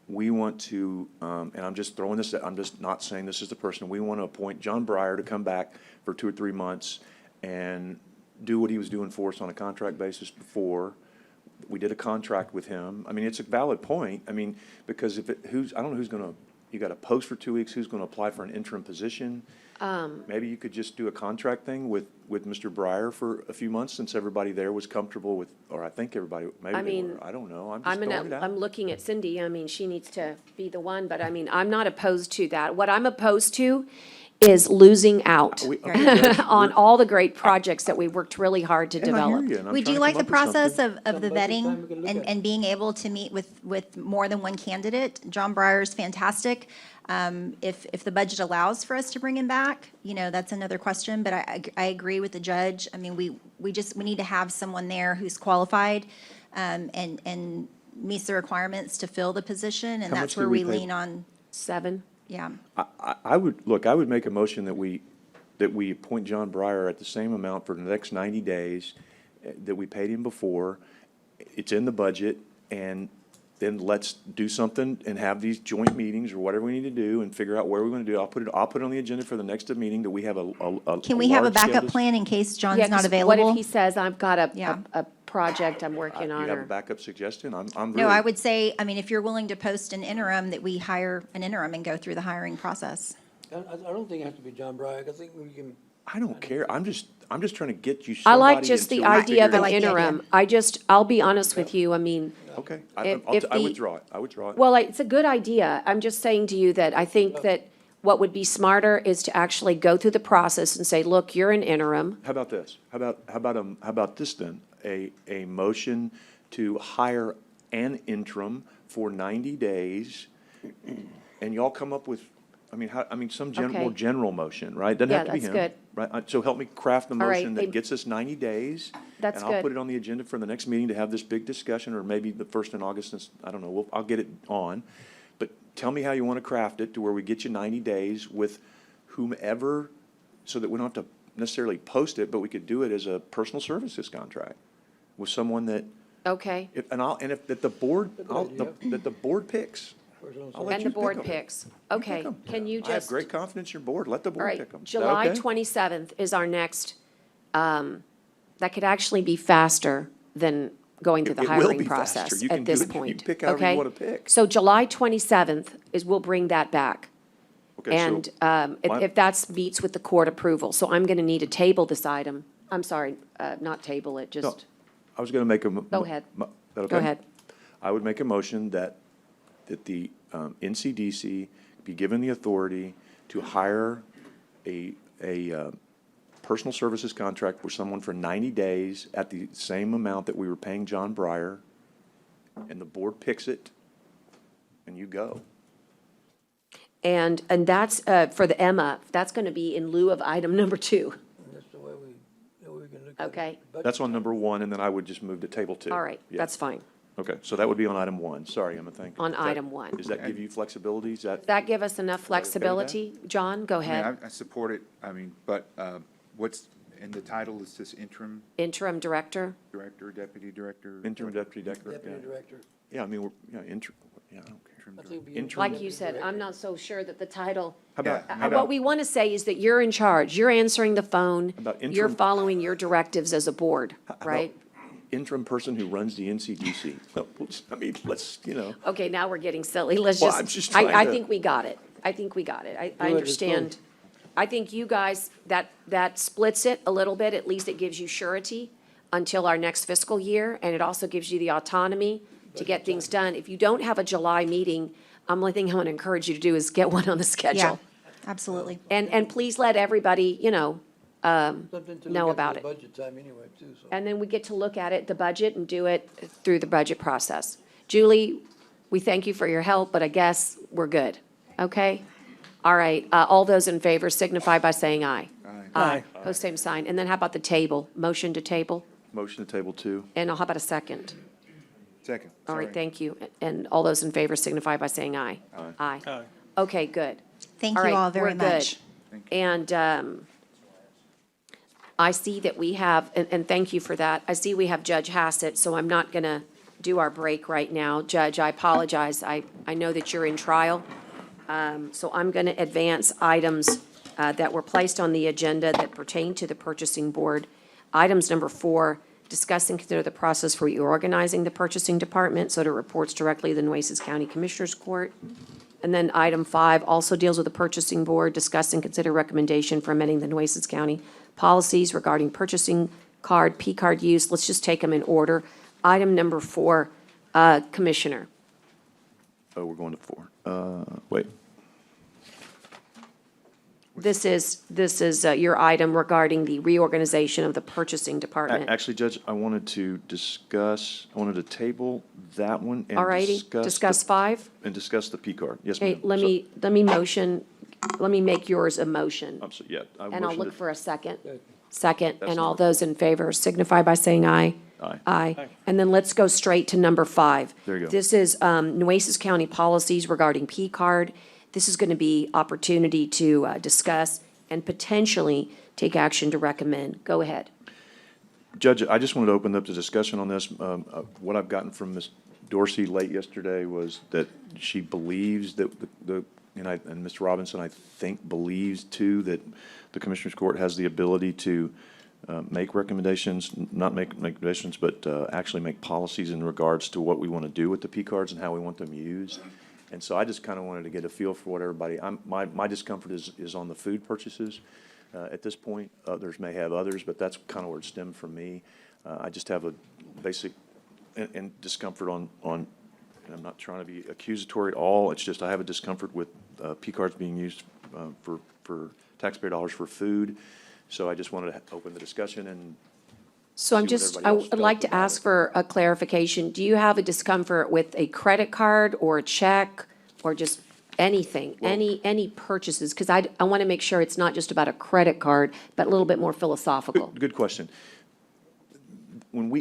we want to, and I'm just throwing this, I'm just not saying this is the person, we want to appoint John Breyer to come back for 2 or 3 months and do what he was doing for us on a contract basis before. We did a contract with him. I mean, it's a valid point. I mean, because if I don't know who's gonna, you got to post for 2 weeks, who's gonna apply for an interim position? Maybe you could just do a contract thing with Mr. Breyer for a few months since everybody there was comfortable with, or I think everybody, I maybe they mean, were, I don't know. I'm just throwing it out. I'm looking at Cindy. I mean, she needs to be the one, but I mean, I'm not opposed to that. What I'm opposed to is losing out on all the great projects that we worked really hard to And I hear develop. you, and I'm We trying do to like come the up with process something. of the budget time we vetting can look and, at. and being able to meet with more than one candidate. John Breyer is fantastic. If the budget allows for us to bring him back, that's another question, but I agree with the judge. I mean, we need to have someone there who's qualified, and meets the requirements to fill the position, and How that's much where do we we pay? lean on, 7. yeah. I would make a motion that we appoint John Breyer at the same amount for the next 90 days that we paid him before. It's in the budget, and then let's do something and have these joint meetings or whatever we need to do and figure out where we're gonna do. I'll put it on the agenda for the next meeting that we have a Can we have a large-scale backup plan in case John's Yeah, not 'cause available? what if he says, I've got Yeah. a project I'm working You on, have a or, backup suggestion? I'm No, really. I would say, I mean, if you're willing to post an interim, that we hire an interim and go through the hiring process. I don't think it has to be John Breyer. I think we can. I don't care. I'm just trying to get you I somebody. like just the until we idea of figure an it out. like the idea. interim. I'll be honest with you, I mean, Okay, if I the- withdraw it. I withdraw it. well, it's a good idea. I'm just saying to you that I think that what would be smarter is to actually go through the process and say, look, you're an interim. How about this? How about this then? A motion to hire an interim for 90 days, and y'all come up with, some Okay. more general motion, right? Doesn't Yeah, have to be that's him. good. Right? So help me craft the All right, motion they- that gets us 90 days. That's And I'll good. put it on the agenda for the next meeting to have this big discussion, or maybe the first in August, since, I don't know, I'll get it on. But tell me how you want to craft it to where we get you 90 days with whomever, so that we don't have to necessarily post it, but we could do it as a personal services contract with someone that, Okay, that the board, that the board picks. I'll let and you the board pick 'em. picks. Okay, Pick 'em. can you I have just, great confidence in your board. Let the all board right, pick them. July 27th is our next, that could actually be faster than going through the It will hiring be faster. process You can at do this it- you point. can pick however you okay? wanna pick. So July 27th is, we'll bring that back. Okay, so And my- if that's meets with the court approval, so I'm going to need to table this item. I'm sorry, not table it, just, I was going to make a. Go ahead. That okay? go ahead. I would make a motion that the NCDC be given the authority to hire a personal services contract with someone for 90 days at the same amount that we were paying John Breyer, and the board picks it, and you go. And that's for the Emma, that's going to be in lieu of item number 2, That's the way we can look at it. okay? That's on number 1, and then I would just move to table 2. All right, Yeah. that's fine. Okay, so that would be on item 1. Sorry, Emma, thank you. On Does that- item 1. Does that give you flexibility? Is that? Does that give us enough okay with that? flexibility? John, go I mean, ahead. I support it, I mean, but what's, in the title, is this interim Interim director? director, deputy director? Interim deputy director. Deputy director. Yeah, I mean, we're, yeah, yeah, I don't care. I think it'd be Interim Like interim you said, director. I'm not so sure that the title, How about, Yeah. how what about, we want to say is that you're in charge. You're answering the phone. About You're interim- following your directives as a board, about right? interim person who runs the NCDC? I mean, let's, Okay, now we're getting silly. Let's Well, just. I'm just trying I to- think we got it. I think we got it. I let's go. understand. I think you guys, that splits it a little bit. At least it gives you surety until our next fiscal year, and it also gives you the autonomy to get things done. If you don't have a July meeting, only thing I want to encourage you to do is get one on the Yeah, schedule. absolutely. And please let everybody, Something to know look at about for it. the budget time anyway, too, so. And then we get to look at it, the budget, and do it through the budget process. Julie, we thank you for your help, but I guess we're good, okay? All right, all those in favor signify by saying aye. Aye. Post same sign. And then how about the table? Motion to table? motion to table 2? And how about a second? Second, All right, sorry. thank you. And all those in favor signify by saying aye. Aye. Aye. Okay, good. Thank All you right, all very we're good. much. And I see that we have, and thank you for that, I see we have Judge Hassett, so I'm not going to do our break right now. Judge, I apologize. I know that you're in trial. So I'm going to advance items that were placed on the agenda that pertain to the purchasing board. Items number 4, discuss and consider the process for reorganizing the purchasing department so that it reports directly to the Nueces County Commissioners Court. And then item 5 also deals with the purchasing board, discuss and consider recommendation for amending the Nueces County policies regarding purchasing card, P-card use. Let's just take them in order. Item number 4, Commissioner. Oh, we're going to 4. Wait. This is your item regarding the reorganization of the purchasing department. Actually, Judge, I wanted to table that one and All righty, discuss 5? And discuss the P card. Yes, Okay, ma'am. let me make yours a motion. I'm sorry, yeah. I And I'll motion look to- for a second. Second, That's and all number those in favor signify by saying aye. Aye. Aye. And then let's go straight to number 5. There you go. This is Nueces County policies regarding P-card. This is going to be opportunity to discuss and potentially take action to recommend. Go ahead. Judge, I just wanted to open up the discussion on this. What I've gotten from Ms. Dorsey late yesterday was that she believes that and Mr. Robinson, I think, believes too, that the Commissioners Court has the ability to make recommendations, not make recommendations, but actually make policies in regards to what we want to do with the P cards and how we want them used. And so I just kind of wanted to get a feel for what everybody, my discomfort is on the food purchases. At this point, others may have others, but that's kind of where it stemmed from me. I just have a basic and discomfort on, and I'm not trying to be accusatory at all. It's just I have a discomfort with P cards being used for taxpayer dollars for food. So I just wanted to open the discussion and So I'm see what just, everybody else I would felt like to about ask it. for a clarification. Do you have a discomfort with a credit card or a check or just anything, any purchases? Because I want to make sure it's not just about a credit card, but a little bit more philosophical. Good question.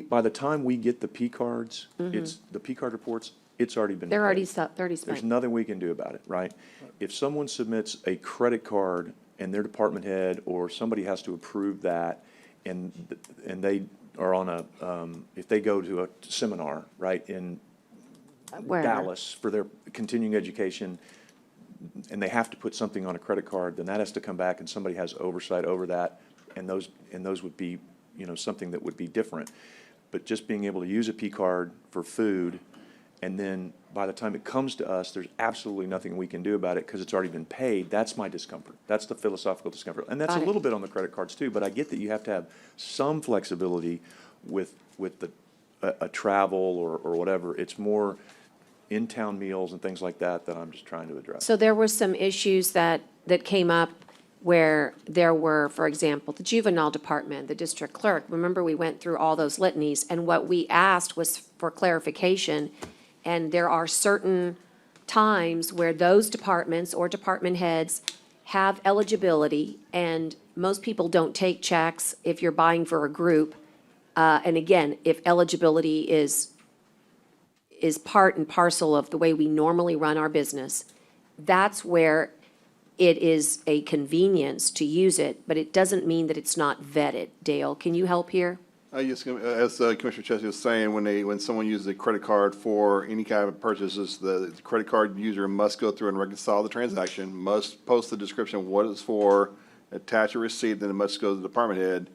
By the time we get the P cards, the P card reports it's already been They're already, paid. they're already There's spent. nothing we can do about it, right? If someone submits a credit card and their department head or somebody has to approve that, and they are on a, if they go to a seminar, right, in Wherever. Dallas for their continuing education, and they have to put something on a credit card, then that has to come back and somebody has oversight over that, and those would be, you know, something that would be different. But just being able to use a P card for food, and then by the time it comes to us, there's absolutely nothing we can do about it because it's already been paid, that's my discomfort. That's the philosophical discomfort. And that's a Got it. little bit on the credit cards too, but I get that you have to have some flexibility with a travel or whatever. It's more in-town meals and things like that I'm just trying to address. So there were some issues that came up where there were, for example, the juvenile department, the district clerk. Remember, we went through all those litanies, and what we asked was for clarification. And there are certain times where those departments or department heads have eligibility, and most people don't take checks if you're buying for a group. And again, if eligibility is part and parcel of the way we normally run our business, that's where it is a convenience to use it, but it doesn't mean that it's not vetted. Dale, can you help here? Yes, as Commissioner Chesney was saying, when someone uses a credit card for any kind of purchases, the credit card user must go through and reconcile the transaction, must post the description of what it's for, attach a receipt, then it must go to the department head.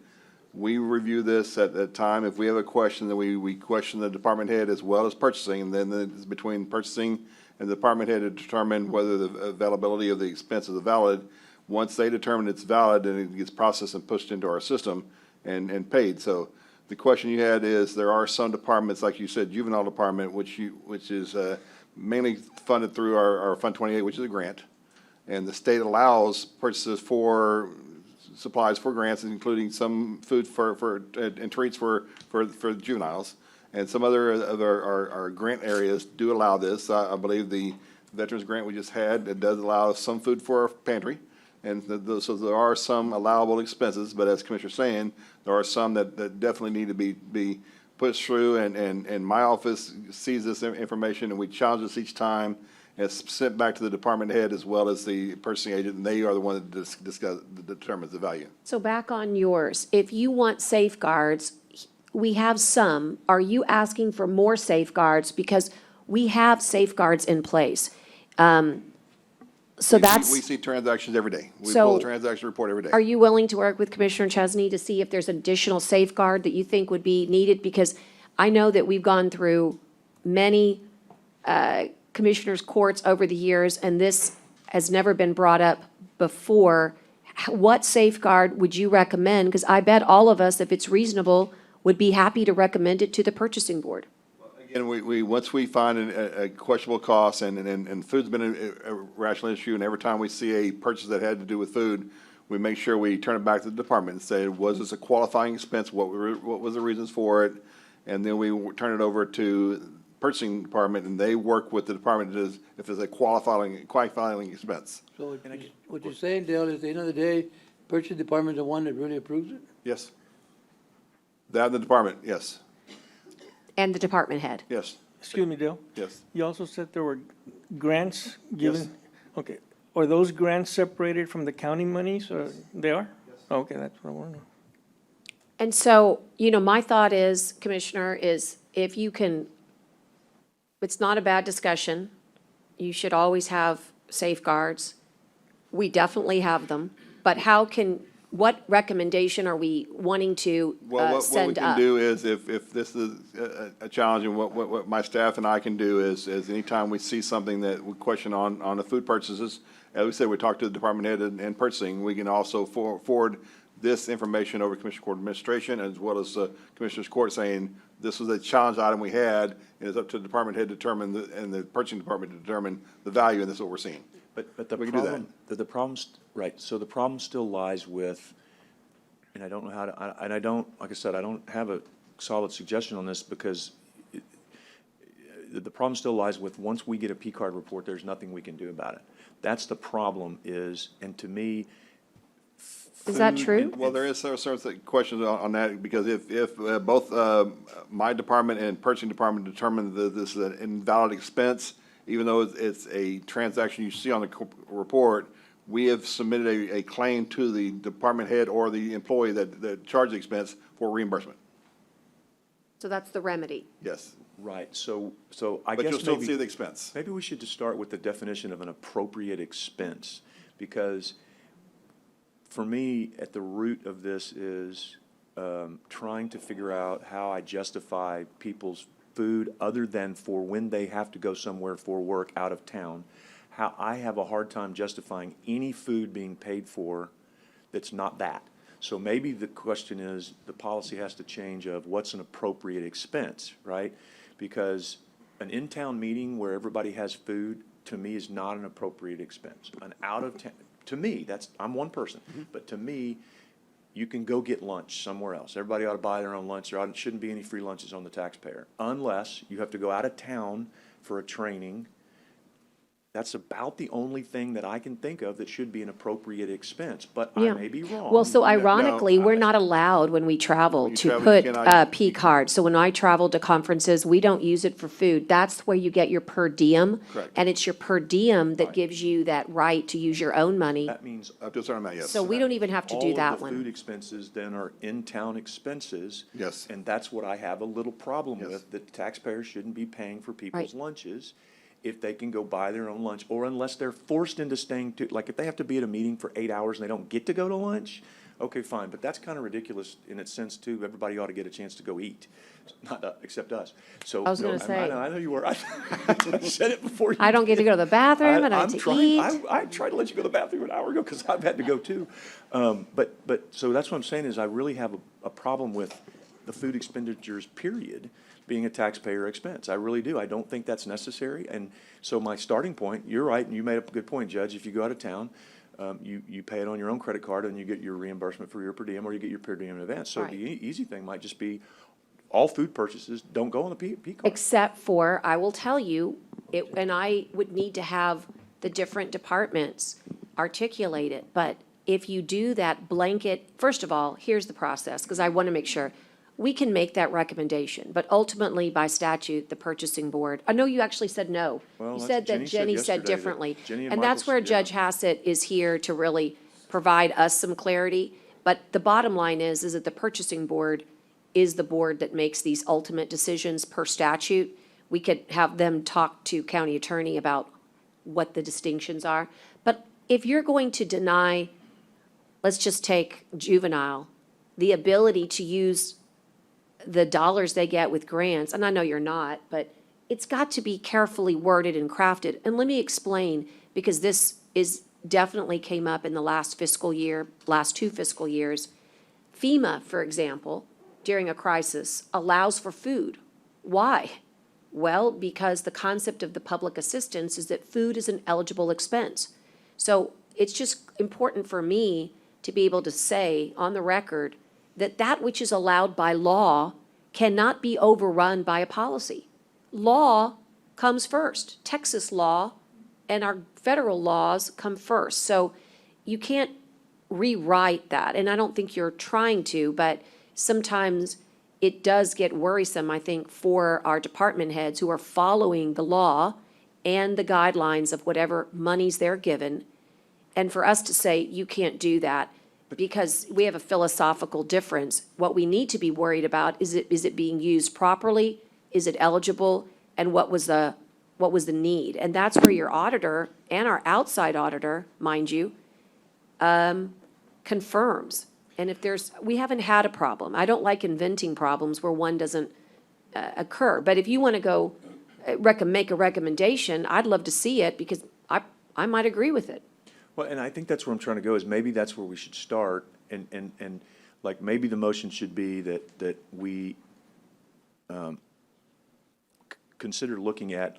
We review this at that time. If we have a question, then we question the department head as well as purchasing, and then it's between purchasing and the department head to determine whether the availability of the expense is valid. Once they determine it's valid, then it gets processed and pushed into our system and paid. So the question you had is, there are some departments, like you said, juvenile department, which is mainly funded through our Fund 28, which is a grant. And the state allows purchases for supplies for grants, including some food and treats for juveniles. And some other of our grant areas do allow this. I believe the Veterans Grant we just had, it does allow some food for our pantry. And so there are some allowable expenses, but as Commissioner's saying, there are some that definitely need to be pushed through, and my office sees this information, and we challenge this each time. It's sent back to the department head as well as the purchasing agent, and they are the one that determines the value. So back on yours, if you want safeguards, we have some. Are you asking for more safeguards? Because we have safeguards in place. So that's. We see transactions every day. We So pull the transaction report every day. Are you willing to work with Commissioner Chesney to see if there's additional safeguard that you think would be needed? Because I know that we've gone through many commissioners' courts over the years, and this has never been brought up before. What safeguard would you recommend? Because I bet all of us, if it's reasonable, would be happy to recommend it to the purchasing board. Again, once we find a questionable cost, and food's been a rational issue, and every time we see a purchase that had to do with food, we make sure we turn it back to the department and say, was this a qualifying expense? What was the reasons for it? And then we turn it over to purchasing department, and they work with the department if there's a qualifying expense. So what you're saying, Dale, is at the end of the day, purchase department is the one that really approves it? Yes. That and the department, yes. And the department head. Yes. Excuse me, Dale? Yes. You also said there were grants given? Yes. Okay. Are those grants separated from the county monies, or they are? Yes. Okay, that's what I want to know. And so, my thought is, Commissioner, is if you can, it's not a bad discussion. You should always have safeguards. We definitely have them. But what recommendation are we wanting to What we send can up? do is, if this is a challenge, and what my staff and I can do is anytime we see something that we question on the food purchases, as we said, we talk to the department head and purchasing. We can also forward this information over to Commissioner Court Administration as well as Commissioner's Court, saying this was a challenge item we had, and it's up to the department head to determine, and the purchasing department to determine the value, and this is what we're seeing. But the We can do that. problem, right, so the problem still lies with, and I don't know how to, and I don't, like I said, I don't have a solid suggestion on this because the problem still lies with, once we get a P card report, there's nothing we can do about it. That's the problem is, and to me, Is that food- true? Well, there is certain questions on that, because if both my department and purchasing department determine that this is an invalid expense, even though it's a transaction you see on the report, we have submitted a claim to the department head or the employee that charged the expense for reimbursement. So that's the remedy. Yes. Right, so I But guess you'll still maybe- see the expense. Maybe we should just start with the definition of an appropriate expense, because for me, at the root of this is trying to figure out how I justify people's food other than for when they have to go somewhere for work out of town. How I have a hard time justifying any food being paid for that's not that. So maybe the question is, the policy has to change of what's an appropriate expense, right? Because an in-town meeting where everybody has food, to me, is not an appropriate expense. An out-of-town, to me, I'm one person, but to me, you can go get lunch somewhere else. Everybody ought to buy their own lunch. There shouldn't be any free lunches on the taxpayer, unless you have to go out of town for a training. That's about the only thing that I can think of that should be an appropriate expense, but I Yeah. may be wrong. Well, so No, ironically, we're not allowed when we travel When you to travel, put you cannot- P cards. So when I travel to conferences, we don't use it for food. That's where you get your per diem. Correct. And it's your per diem that Right. gives you that right to use your own money. That means Up to a certain amount, yes. So we don't even have to do that all of the food one. expenses then are in-town expenses. Yes. And that's what I have a little problem Yes. with, that taxpayers shouldn't be paying for people's Right. lunches if they can go buy their own lunch, or unless they're forced into staying to, like, if they have to be at a meeting for 8 hours and they don't get to go to lunch, okay, fine, but that's kind of ridiculous in its sense too. Everybody ought to get a chance to go eat, not, except us. So. I was no, gonna say- I know you were. I said it before you. I don't get to go to the bathroom, I don't I'm get to trying- eat. I tried to let you go to the bathroom an hour ago because I've had to go too. But, so that's what I'm saying is I really have a problem with the food expenditures, period, being a taxpayer expense. I really do. I don't think that's necessary. And so my starting point, you're right, and you made a good point, Judge. If you go out of town, you pay it on your own credit card and you get your reimbursement for your per diem, or you get your per diem in advance. So Right. the easy thing might just be all food purchases don't go on the P card. Except for, I will tell you, and I would need to have the different departments articulate it, but if you do that blanket, first of all, here's the process, because I want to make sure, we can make that recommendation, but ultimately, by statute, the purchasing board, I know you actually said no. Well, You that's said what that Jenny said Jenny yesterday, said that differently. Jenny and And that's Michael's- where yeah. Judge Hassett is here to really provide us some clarity. But the bottom line is that the purchasing board is the board that makes these ultimate decisions per statute. We could have them talk to county attorney about what the distinctions are. But if you're going to deny, let's just take juvenile, the ability to use the dollars they get with grants, and I know you're not, but it's got to be carefully worded and crafted. And let me explain, because this is definitely came up in the last fiscal year, last 2 fiscal years. FEMA, for example, during a crisis, allows for food. Why? Well, because the concept of the public assistance is that food is an eligible expense. So it's just important for me to be able to say on the record that that which is allowed by law cannot be overrun by a policy. Law comes first. Texas law and our federal laws come first. So you can't rewrite that, and I don't think you're trying to, but sometimes it does get worrisome, I think, for our department heads who are following the law and the guidelines of whatever monies they're given, and for us to say, you can't do that, because we have a philosophical difference. What we need to be worried about is it being used properly? Is it eligible? And what was the need? And that's where your auditor and our outside auditor, mind you, confirms. And if we haven't had a problem. I don't like inventing problems where one doesn't occur. But if you want to go make a recommendation, I'd love to see it, because I might agree with it. Well, and I think that's where I'm trying to go, is maybe that's where we should start, and like, maybe the motion should be that we consider looking at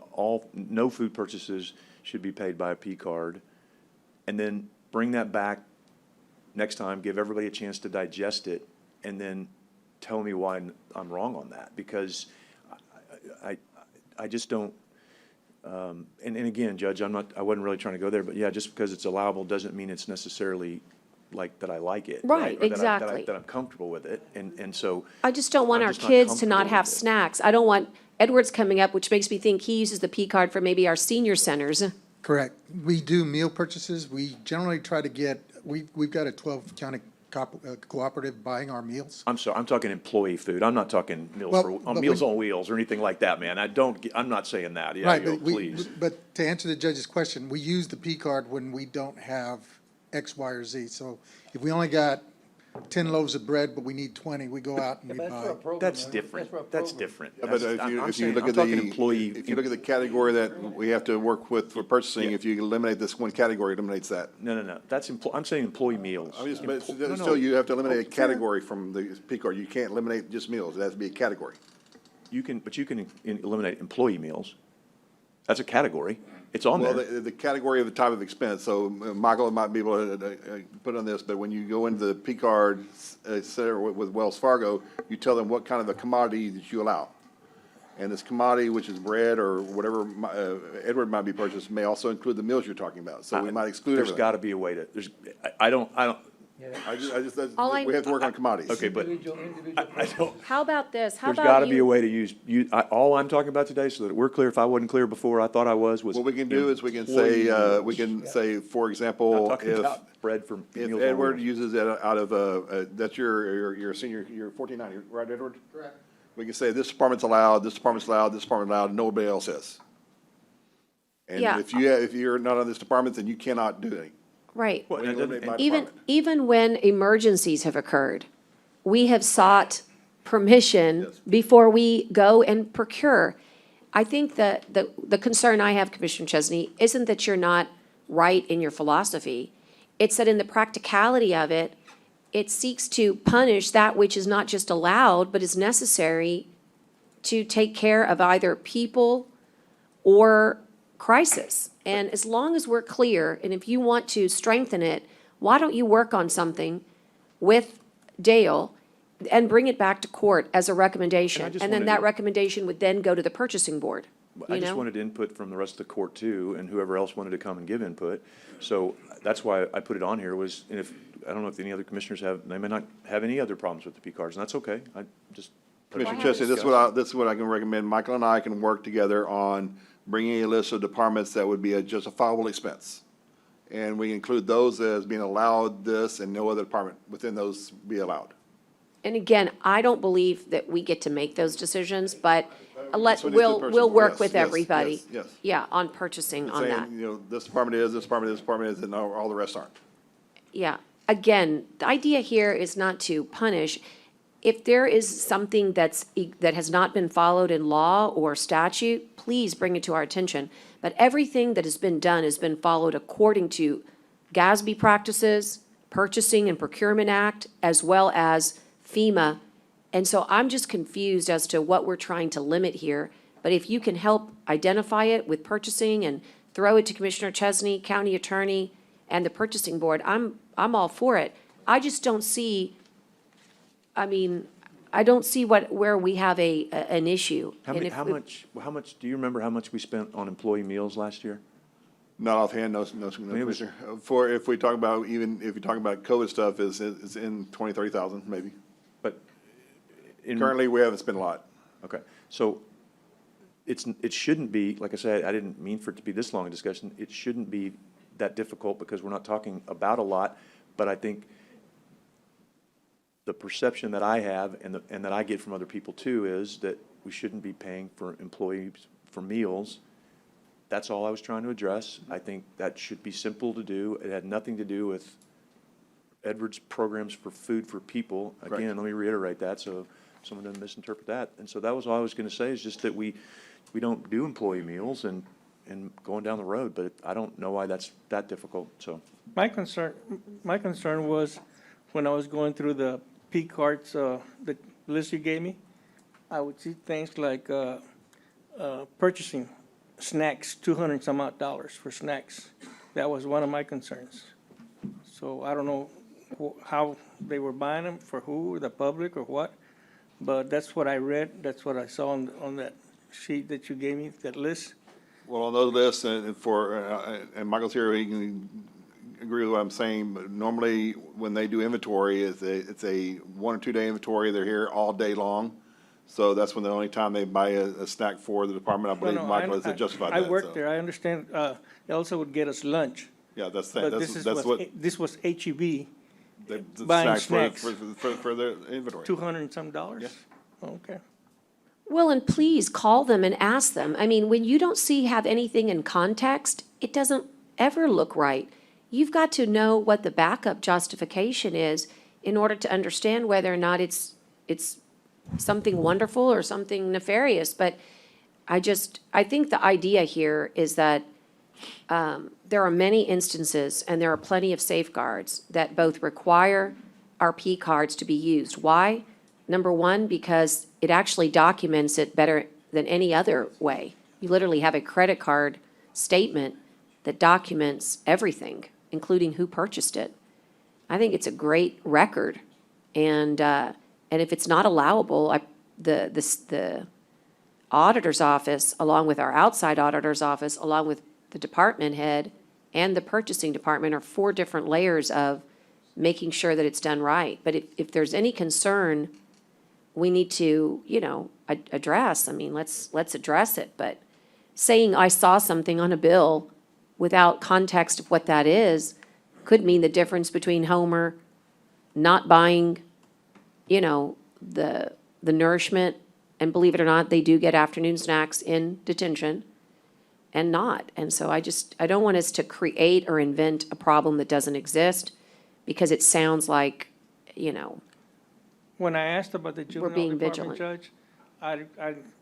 no food purchases should be paid by a P card, and then bring that back next time, give everybody a chance to digest it, and then tell me why I'm wrong on that, because I just don't, and again, Judge, I wasn't really trying to go there, but yeah, just because it's allowable doesn't mean it's necessarily like, that I like it. Right, Or that exactly. that I'm comfortable with it, and so. I just don't want I'm our just not kids to not comfortable have with it. snacks. I don't want Edward's coming up, which makes me think he uses the P card for maybe our senior centers. Correct. We do meal purchases. We generally try to get, we've got a 12-county cooperative buying our meals. I'm sorry, I'm talking employee food. I'm not talking meals Well, for, but Meals when- on Wheels or anything like that, man. I'm not saying that. Yeah, Right, you know, but please. but to answer the judge's question, we use the P card when we don't have X, Y, or Z. So if we only got 10 loaves of bread, but we need 20, we go out and we buy. That's different. That's different. But if you look at the, if you look at the category that we have to work with for purchasing, if you eliminate this one category, it eliminates that. No. I'm saying employee meals. But No. still, you have to eliminate a category from the P card. You can't eliminate just meals. It has to be a category. You can eliminate employee meals. That's a category. It's on Well, there. the category of the type of expense, so Michael might be able to put on this, but when you go into the P card center with Wells Fargo, you tell them what kind of a commodity that you allow. And this commodity, which is bread or whatever Edward might be purchased, may also include the meals you're talking about. So we might exclude There's everything. got to be a way to, I don't, All I- we have to work on commodities. okay, but I don't, How about this? How there's about got to be a you? way to use, all I'm talking about today, so that we're clear, if I wasn't clear before, I thought I was What we can do is we can say, for I'm example, talking if, about bread for if Meals on Edward Wheels. uses it out of, that's your senior, you're 49, right, Edward? Correct. We can say this department's allowed, this department's allowed, this department's allowed, and nobody else is. And Yeah. if you're not on this department, then you cannot do anything. Right. We eliminate my Even, department. even when emergencies have occurred, we have sought permission before we go and procure. I think that the concern I have, Commissioner Chesney, isn't that you're not right in your philosophy. It's that in the practicality of it, it seeks to punish that which is not just allowed, but is necessary to take care of either people or crisis. And as long as we're clear, and if you want to strengthen it, why don't you work on something with Dale and bring it back to court as a recommendation? just And then wanted that to- recommendation would then go to the purchasing board, I you just know? wanted input from the rest of the court too, and whoever else wanted to come and give input. So that's why I put it on here was, and if, I don't know if any other commissioners have, they may not have any other problems with the P cards, and that's okay. I just. Commissioner Chesney, this is what I can recommend. Michael and I can work together on bringing a list of departments that would be a justifiable expense. And we include those as being allowed this and no other department within those be allowed. And again, I don't believe that we get to make those decisions, but So it is we'll the person- work yes, with yes, everybody. yes, yes. Yeah, on purchasing on that. Saying, this department is, this department is, this department is, and all the rest aren't. Yeah, again, the idea here is not to punish. If there is something that has not been followed in law or statute, please bring it to our attention. But everything that has been done has been followed according to GASB practices, Purchasing and Procurement Act, as well as FEMA. And so I'm just confused as to what we're trying to limit here. But if you can help identify it with purchasing and throw it to Commissioner Chesney, County Attorney, and the Purchasing Board, I'm all for it. I just don't see, I mean, I don't see where we have an issue. How And many, if how we- much, do you remember how much we spent on employee meals last year? Not offhand, no, Commissioner. If we talk about, even if you talk about COVID stuff, it's in 20, 30,000, maybe. But Currently, we haven't spent a lot. Okay, so it shouldn't be, like I said, I didn't mean for it to be this long a discussion. It shouldn't be that difficult because we're not talking about a lot, but I think the perception that I have and that I get from other people too is that we shouldn't be paying for employees for meals. That's all I was trying to address. I think that should be simple to do. It had nothing to do with Edward's programs for food for people. Again, let me reiterate that so someone doesn't misinterpret that. And so that was all I was going to say, is just that we don't do employee meals and going down the road, but I don't know why that's that difficult, so. My concern was when I was going through the P cards, the list you gave me, I would see things like, purchasing snacks, $200 some odd for snacks. That was one of my concerns. So I don't know how they were buying them, for who, the public or what, but that's what I read, that's what I saw on that sheet that you gave me, that list. Well, on those lists, and Michael's here, he can agree with what I'm saying, but normally when they do inventory, it's a 1 or 2 day inventory. They're here all day long. So that's when the only time they buy a snack for the department. I believe, No, Michael, is justified I that, worked so. there, I understand, they also would get us lunch. Yeah, that's But that's what this was HEB the buying snacks snacks. for their inventory. $200 and some dollars? Yeah. Okay. Well, and please call them and ask them. I mean, when you don't have anything in context, it doesn't ever look right. You've got to know what the backup justification is in order to understand whether or not it's something wonderful or something nefarious. But I think the idea here is that there are many instances, and there are plenty of safeguards that both require our P cards to be used. Why? Number one, because it actually documents it better than any other way. You literally have a credit card statement that documents everything, including who purchased it. I think it's a great record. And if it's not allowable, the auditor's office, along with our outside auditor's office, along with the department head and the purchasing department, are 4 different layers of making sure that it's done right. But if there's any concern, we need to, address. I mean, let's address it. But saying I saw something on a bill without context of what that is could mean the difference between Homer not buying, the nourishment, and believe it or not, they do get afternoon snacks in detention, and not. And so I don't want us to create or invent a problem that doesn't exist, because it sounds like, When I asked about the We're juvenile being department, vigilant. Judge,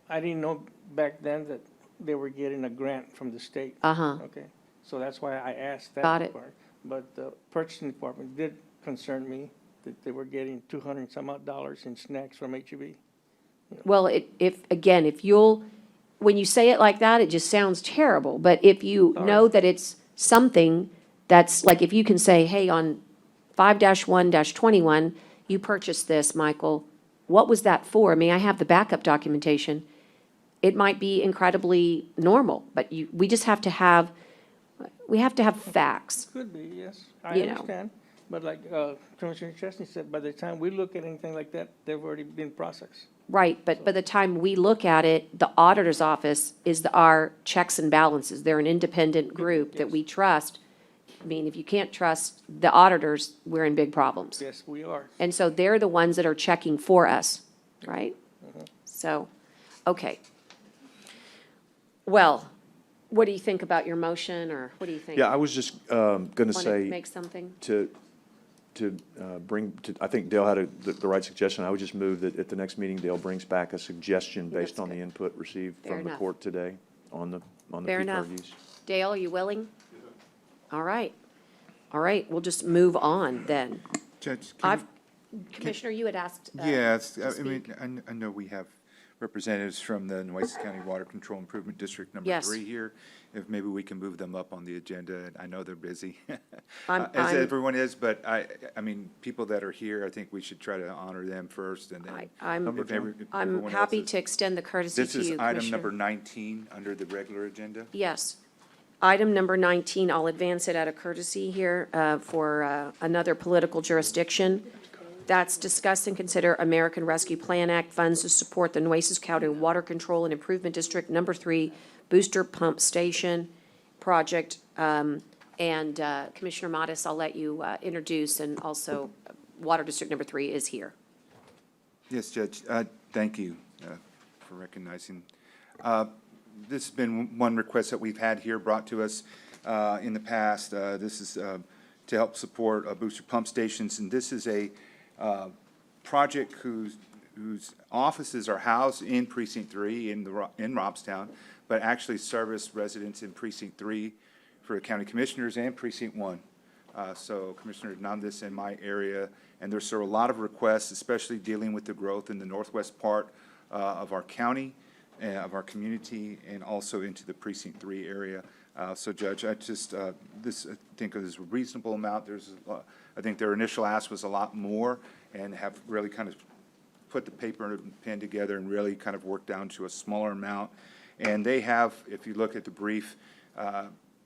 I didn't know back then that they were getting a grant from the state. Uh-huh. Okay, so that's why I asked that Got it. part. But the purchasing department did concern me that they were getting $200 and some odd in snacks from HEB. Well, when you say it like that, it just sounds terrible. But if you know that it's something that's, like, if you can say, hey, on 5-1-21, you purchased this, Michael, what was that for? I mean, I have the backup documentation. It might be incredibly normal, but we just have to have facts. Could be, yes, I You know. understand. But like Commissioner Chesney said, by the time we look at anything like that, they've already been processed. Right, but by the time we look at it, the auditor's office is our checks and balances. They're an independent group that we trust. I mean, if you can't trust the auditors, we're in big problems. Yes, we are. And so they're the ones that are checking for us, right? So, okay. Well, what do you think about your motion, or what do you think? Yeah, I was just going to Want to say. make something? I think Dale had the right suggestion. I would just move that at the next meeting, Dale brings back a suggestion based That's on the good. input received Fair from the enough. court today on the Fair P enough. card use. Dale, are you willing? All right. All right, we'll just move on then. Judge, Commissioner, you had asked. Yes, to I speak. mean, I know we have representatives from the Nueces County Water Control Improvement District Number Yes. 3 here. If maybe we can move them up on the agenda. I know they're busy, I'm- as I'm- everyone is, but I mean, people that are here, I think we should try to honor them first, and then. I'm if I'm everyone happy else is- to extend the courtesy This to is you, item Commissioner. number 19 under the regular agenda. Yes. Item number 19, I'll advance it out of courtesy here for another political jurisdiction. That's discuss and consider American Rescue Plan Act funds to support the Nueces County Water Control and Improvement District Number 3 Booster Pump Station Project. And Commissioner Modis, I'll let you introduce, and also Water District Number 3 is here. Yes, Judge, thank you for recognizing. This has been one request that we've had here brought to us in the past. This is to help support booster pump stations, and this is a project whose offices are housed in Precinct 3 in Robstown, but actually service residents in Precinct 3 for the county commissioners and Precinct 1. So Commissioner Hernandez in my area, and there's a lot of requests, especially dealing with the growth in the northwest part of our county, of our community, and also into the Precinct 3 area. So Judge, I just, this, I think is a reasonable amount. I think their initial ask was a lot more, and have really kind of put the paper and pen together and really kind of worked down to a smaller amount. And they have, if you look at the brief,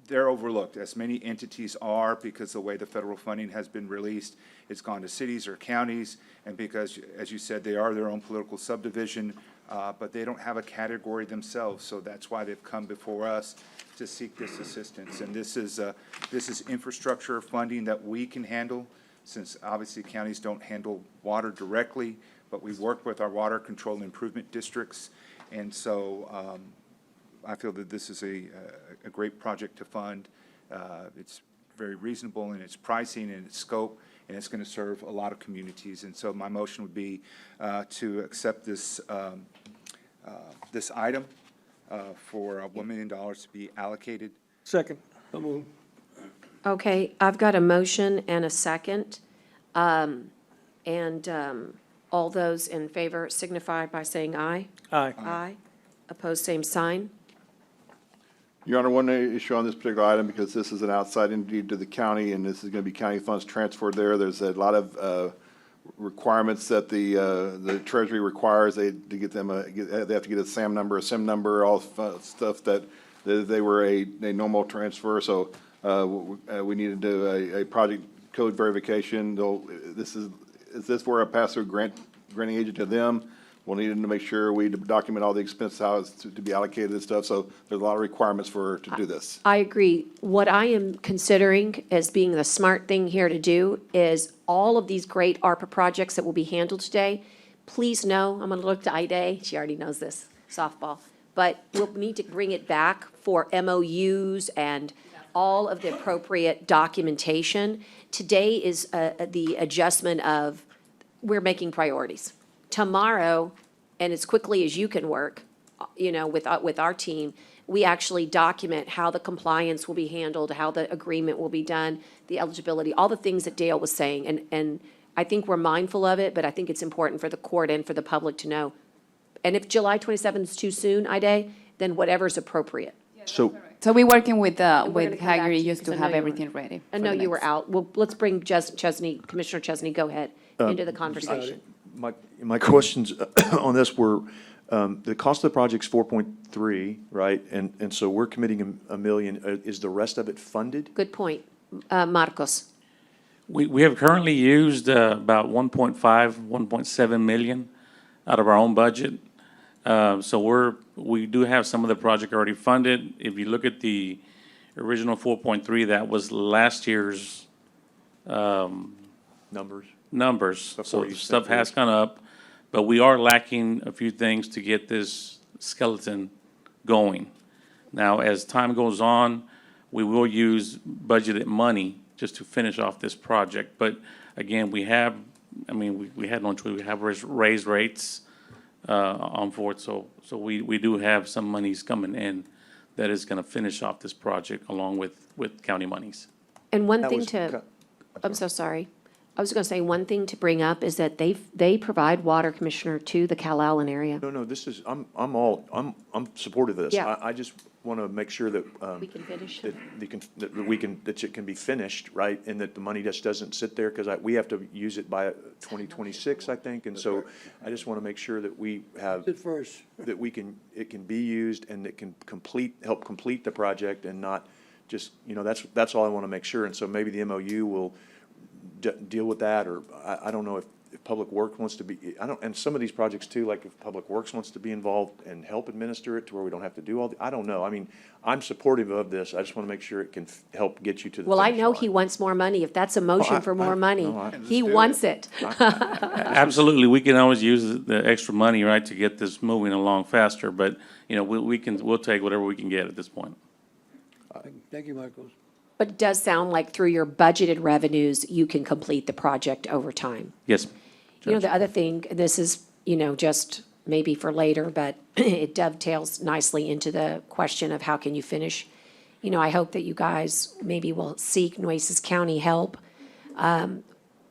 they're overlooked, as many entities are, because the way the federal funding has been released, it's gone to cities or counties, and because, as you said, they are their own political subdivision, but they don't have a category themselves, so that's why they've come before us to seek this assistance. And this is infrastructure funding that we can handle, since obviously counties don't handle water directly, but we work with our water control and improvement districts. And so I feel that this is a great project to fund. It's very reasonable in its pricing and its scope, and it's going to serve a lot of communities. And so my motion would be to accept this, this item for $1 million to be allocated. Second. So moved. Okay, I've got a motion and a second. All those in favor signify by saying aye. Aye. Aye. Opposed, same sign. Your Honor, one issue on this particular item, because this is an outside entity to the county, and this is going to be county funds transferred there. There's a lot of requirements that the Treasury requires. They to get them they have to get a SAM number, a SIM number, all stuff that they were a normal transfer. So we need to do a project code verification. Is this where a pass-through granting agent to them? We'll need to make sure we document all the expenses, how it's to be allocated and stuff. So there's a lot of requirements to do this. I agree. What I am considering as being the smart thing here to do is all of these great ARPA projects that will be handled today, please know, I'm going to look to Ida, she already knows this, softball, but we'll need to bring it back for MOUs and all of the appropriate documentation. Today is the adjustment of, we're making priorities. Tomorrow, and as quickly as you can work, with our team, we actually document how the compliance will be handled, how the agreement will be done, the eligibility, all the things that Dale was saying. And I think we're mindful of it, but I think it's important for the court and for the public to know. And if July 27th is too soon, Ida, then whatever's appropriate. So, So we're working with gonna come back Haggerty to you, just to because I know have you were- everything ready. I for know the you were next. out. Well, let's bring Chesney, Commissioner Chesney, go ahead, into the conversation. my questions on this were, the cost of the project's 4.3, right? And so we're committing a million. Is the rest of it funded? Good point. Marcos. We have currently used about 1.5, 1.7 million out of our own budget. So we do have some of the project already funded. If you look at the original 4.3, that was last year's Numbers? numbers. Before So you stuff spent has gone up, but we are lacking a few things to get this skeleton going. Now, as time goes on, we will use budgeted money just to finish off this project. But again, we had no choice. We have raised rates on Ford, so we do have some monies coming in that is gonna finish off this project along with county monies. And one That thing was I'm so sorry. I was gonna say, one thing to bring up is that they provide water, Commissioner, to the Cal Allen area. No, this is, I'm supportive of this. Yeah. I just want to make sure that, We can finish. that it can be finished, right? And that the money just doesn't sit there, because we have to use it by 2026, I think. And so I just want to make sure that we have, It first. that it can be used and it can help complete the project and not just, that's all I want to make sure. And so maybe the MOU will deal with that, or I don't know if Public Works wants to be, and some of these projects too, like if Public Works wants to be involved and help administer it to where we don't have to do I don't know. I mean, I'm supportive of this. I just want to make sure it can help get you to the Well, I finish know line. he wants more money. If that's a motion for more money, no, he wants it. Absolutely, we can always use the extra money, right, to get this moving along faster, but, we'll take whatever we can get at this point. Thank you, Marcos. But it does sound like through your budgeted revenues, you can complete the project over time. Yes. The other thing, this is, just maybe for later, but it dovetails nicely into the question of how can you finish? I hope that you guys maybe will seek Nueces County help.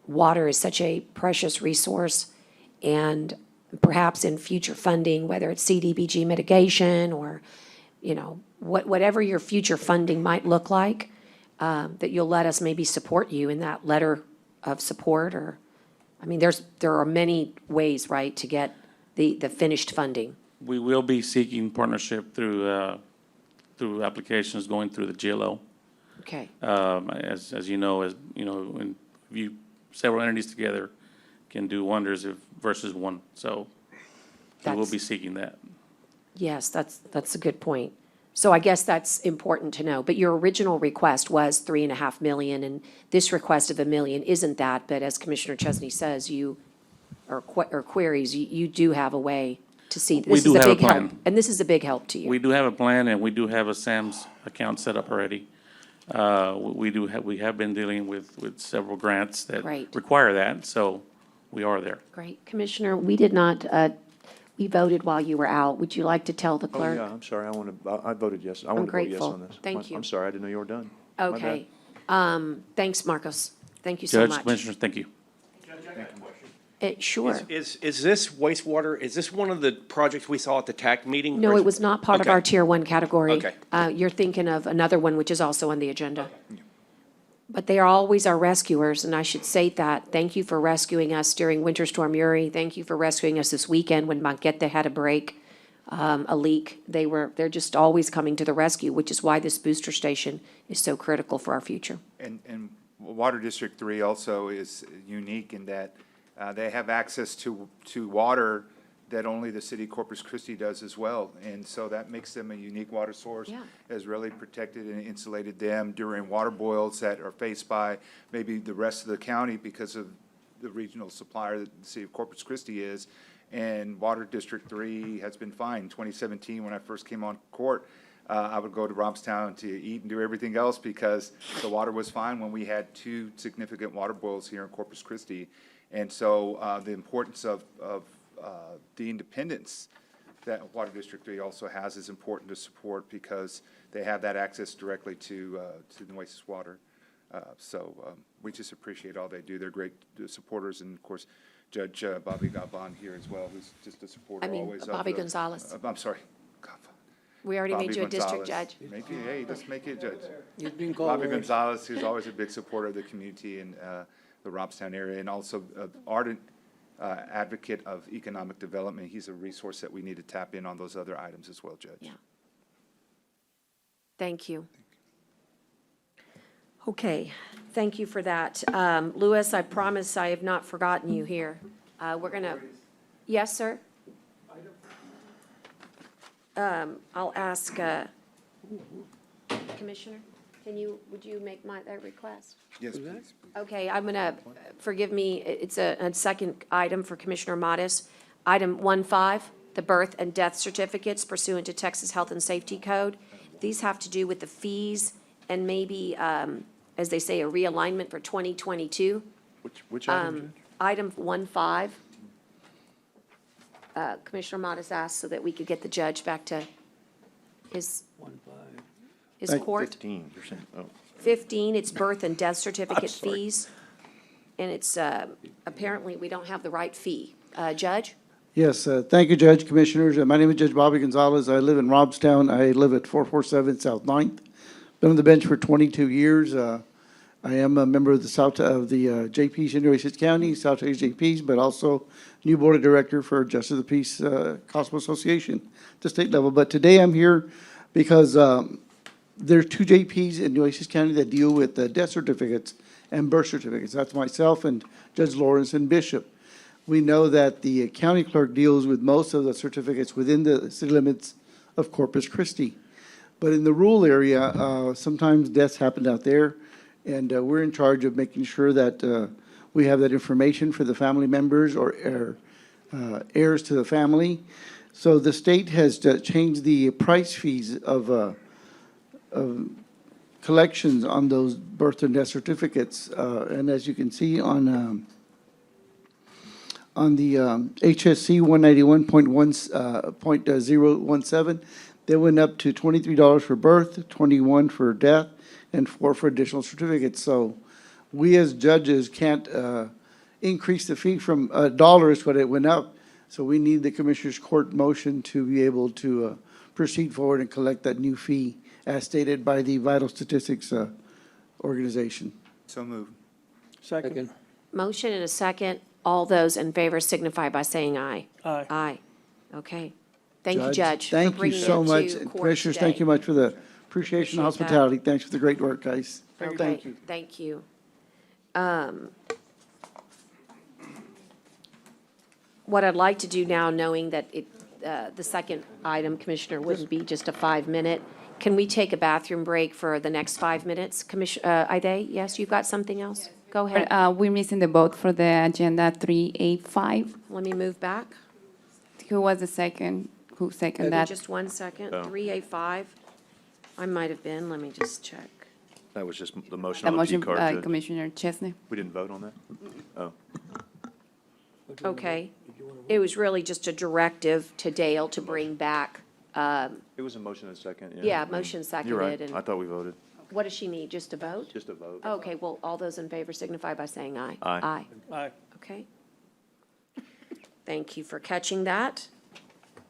Water is such a precious resource, and perhaps in future funding, whether it's CDBG mitigation or, whatever your future funding might look like, that you'll let us maybe support you in that letter of support, or, there are many ways, right, to get the finished funding. We will be seeking partnership through through applications going through the GLO. Okay, As you know, when you, several entities together can do wonders versus one. So we will That's- be seeking that. yes, that's a good point. So I guess that's important to know. But your original request was 3.5 million, and this request of 1 million isn't that. But as Commissioner Chesney says, or queries, you do have a way to see. We This do is a have a big help, plan. and this is a big help to you. We do have a plan, and we do have a SAM's account set up already. We have been dealing with several grants that Great. require that, so we are there. Great. Commissioner, we did not, we voted while you were out. Would you like to tell the Oh, clerk? yeah, I'm sorry, I voted yes. I want to vote yes grateful. on this. Thank you. I'm sorry, I didn't know you were done. My bad. Okay. Thanks, Marcos. Thank you so Judge, much. Commissioners, thank you. Sure. Is this wastewater, is this one of the projects we saw at the TAC meeting? No, Or is- it was not part of Okay. our Tier 1 category. Okay. You're thinking of another one, which is also on the agenda. But they are always our rescuers, and I should say that. Thank you for rescuing us during Winter Storm Uri. Thank you for rescuing us this weekend when Banquete had a break, a leak. They're just always coming to the rescue, which is why this booster station is so critical for our future. And Water District 3 also is unique in that they have access to water that only the city of Corpus Christi does as well. And so that makes them a unique water source. Yeah. Has really protected and insulated them during water boils that are faced by maybe the rest of the county because of the regional supplier that the city of Corpus Christi is. And Water District 3 has been fine. 2017, when I first came on court, I would go to Robstown to eat and do everything else because the water was fine when we had 2 significant water boils here in Corpus Christi. And so the importance of the independence that Water District 3 also has is important to support because they have that access directly to Nueces water. So we just appreciate all they do. They're great supporters, and of course, Judge Bobby Gabon here as well, who's just a supporter always of Bobby Gonzalez. I'm sorry. We already made Bobby you a district Gonzalez. judge. Hey, just make you a judge. He's been called Bobby worse. Gonzalez, who's always a big supporter of the community in the Robstown area, and also ardent advocate of economic development. He's a resource that we need to tap in on those other items as well, Judge. Yeah. Thank you. Okay, thank you for that. Louis, I promise I have not forgotten you here. We're gonna, yes, sir? I'll ask, Commissioner, would you make that request? Yes, please. Okay, I'm gonna, forgive me, it's a second item for Commissioner Modis. Item 1.5, the birth and death certificates pursuant to Texas Health and Safety Code. These have to do with the fees and maybe, as they say, a realignment for 2022. Which item, Judge? Item 1.5. Commissioner Modis asked so that we could get the judge back to his court. 15, you're saying, oh. 15, it's birth and death certificate sorry. fees. And it's, apparently, we don't have the right fee. Judge? Yes, thank you, Judge, Commissioners. My name is Judge Bobby Gonzalez. I live in Robstown. I live at 447 South 9th. Been on the bench for 22 years. I am a member of the JPs in Nueces County, South Texas JPs, but also new Board of Director for Justice of the Peace Gospel Association at the state level. But today I'm here because there's 2 JPs in Nueces County that deal with death certificates and birth certificates. That's myself and Judge Lawrence and Bishop. We know that the county clerk deals with most of the certificates within the city limits of Corpus Christi. But in the rural area, sometimes deaths happen out there, and we're in charge of making sure that we have that information for the family members or heirs to the family. So the state has changed the price fees of collections on those birth and death certificates. And as you can see on the HSC 191.017, they went up to $23 for birth, $21 for death, and $4 for additional certificates. So we as judges can't increase the fee from $1, but it went up. So we need the Commissioner's Court motion to be able to proceed forward and collect that new fee as stated by the Vital Statistics Organization. So moved. Second. Motion and a second. All those in favor signify by saying aye. Aye. Aye. Okay. Thank you, Judge. for Thank you bringing so it much. to And court Commissioners, today. thank you much for the Appreciation, Appreciate that. hospitality. Thanks for the great work, guys. Okay, Thank you. Thank you. What I'd like to do now, knowing that the second item, Commissioner, wouldn't be just a 5-minute, can we take a bathroom break for the next 5 minutes? Ide, yes, you've got something else? Go ahead. We're missing the vote for the agenda 385. Let me move back. Who was the second? Who seconded Give me that? just 1 second. Oh. 385. I might have been. Let me just check. That was just the motion The on the P motion, card, Judge. Commissioner Chesney. We didn't vote on that? Oh. Okay. It was really just a directive to Dale to bring back, It was a motion and a second, yeah. yeah, motion You're right. seconded. And I thought we voted. what does she need? Just a vote? Just a vote. Okay, well, all those in favor signify by saying aye. Aye. Aye. Okay. Thank you for catching that.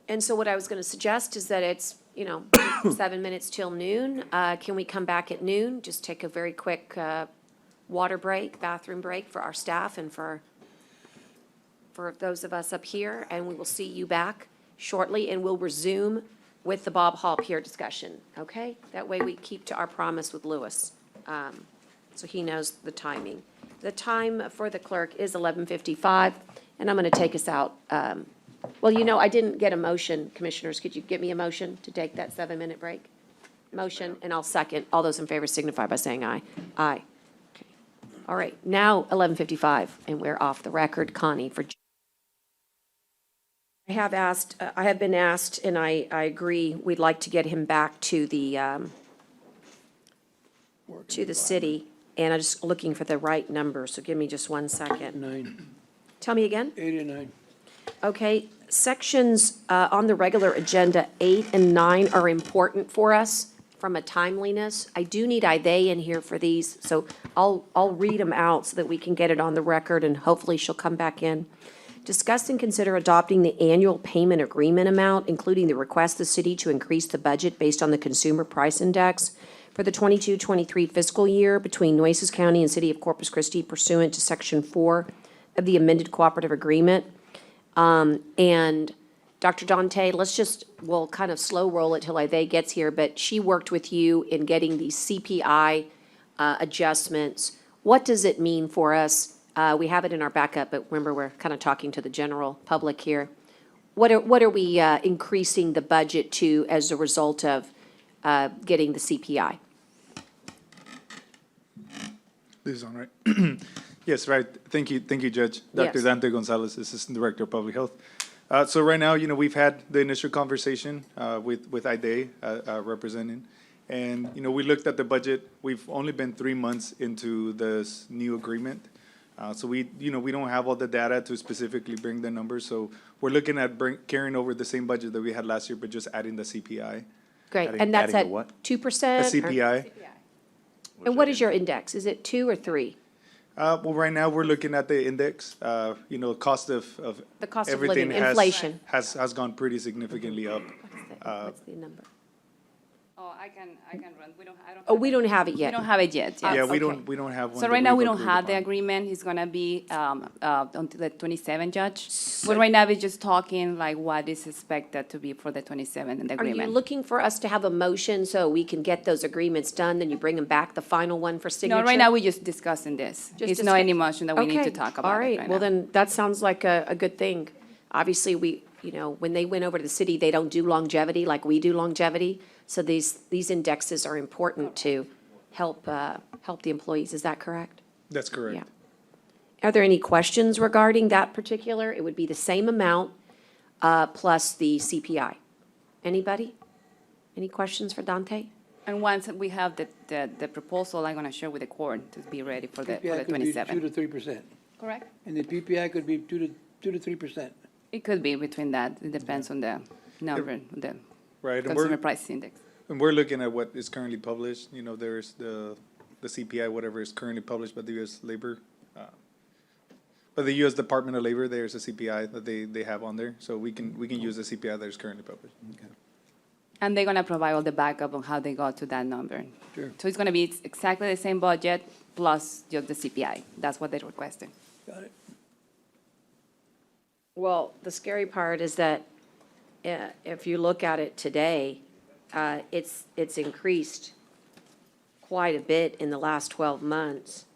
And so what I was going to suggest is that it's, 7 minutes till noon. Can we come back at noon? Just take a very quick water break, bathroom break for our staff and for those of us up here, and we will see you back shortly, and we'll resume with the Bob Hall Pier discussion, okay? That way we keep to our promise with Louis, so he knows the timing. The time for the clerk is 11:55, and I'm going to take us out. Well, I didn't get a motion, Commissioners. Could you give me a motion to take that 7-minute break? Motion, and I'll second. All those in favor signify by saying aye. Aye. Okay. All right, now 11:55, and we're off the record. Connie, for I have been asked, and I agree, we'd like to get him back to the city, and I'm just looking for the right number, so give me just 1 second. 9, Tell me again? 8 and 9. Okay, sections on the regular agenda, 8 and 9 are important for us from a timeliness. I do need Ide in here for these, so I'll read them out so that we can get it on the record, and hopefully she'll come back in. Discuss and consider adopting the annual payment agreement amount, including the request of the city to increase the budget based on the Consumer Price Index for the 22-23 fiscal year between Nueces County and City of Corpus Christi pursuant to Section 4 of the amended cooperative agreement. And Dr. Dante, we'll kind of slow roll it till Ide gets here, but she worked with you in getting these CPI adjustments. What does it mean for us? We have it in our backup, but remember, we're kind of talking to the general public here. What are we increasing the budget to as a result of getting the CPI? This is on, right? Yes, right. Thank you, Judge. Dr. Yes. Dante Gonzalez, Assistant Director of Public Health. So right now, we've had the initial conversation with IDE representing, and, we looked at the budget. We've only been 3 months into this new agreement. So we don't have all the data to specifically bring the numbers. So we're looking at carrying over the same budget that we had last year, but just adding the CPI. Great, and that's adding at the what? 2%? The CPI. And what is your index? Is it 2 or 3? Well, right now, we're looking at the index. Cost of The cost of everything living, inflation. has gone pretty significantly up. What's the number? Oh, I can run. I don't. Oh, we don't have it yet. We don't have it yet. Yeah, yes. we okay. don't have one. So that right now, we we've don't agreed have the upon. agreement. It's gonna be until the 27th, Judge. But right now, we're just talking like what is expected to be for the 27th in the Are you agreement. looking for us to have a motion so we can get those agreements done, then you bring them back, the final one for signature? No, right now, we're just discussing this. Just It's not any motion that we need to Okay, talk about all it right, right well, now. then, that sounds like a good thing. Obviously, when they went over to the city, they don't do longevity like we do longevity, so these indexes are important to help the employees, is that correct? That's correct. Yeah. Are there any questions regarding that particular? It would be the same amount plus the CPI. Anybody? Any questions for Dante? And once we have the proposal, I'm gonna share with the court to be ready for the PPI could be 2 27th. to 3%. Correct? And the PPI could be 2 to 3%. It could be between that. It depends on the number, the Right, and consumer we're, price index. and we're looking at what is currently published. There's the CPI, whatever is currently published by the U.S. Labor. By the U.S. Department of Labor, there's a CPI that they have on there, so we can use the CPI that is currently published. And they're gonna provide all the backup on how they got to that number. Sure. So it's gonna be exactly the same budget plus just the CPI. That's what they're requesting. Got it. Well, the scary part is that if you look at it today, it's increased quite a bit in the last 12 months.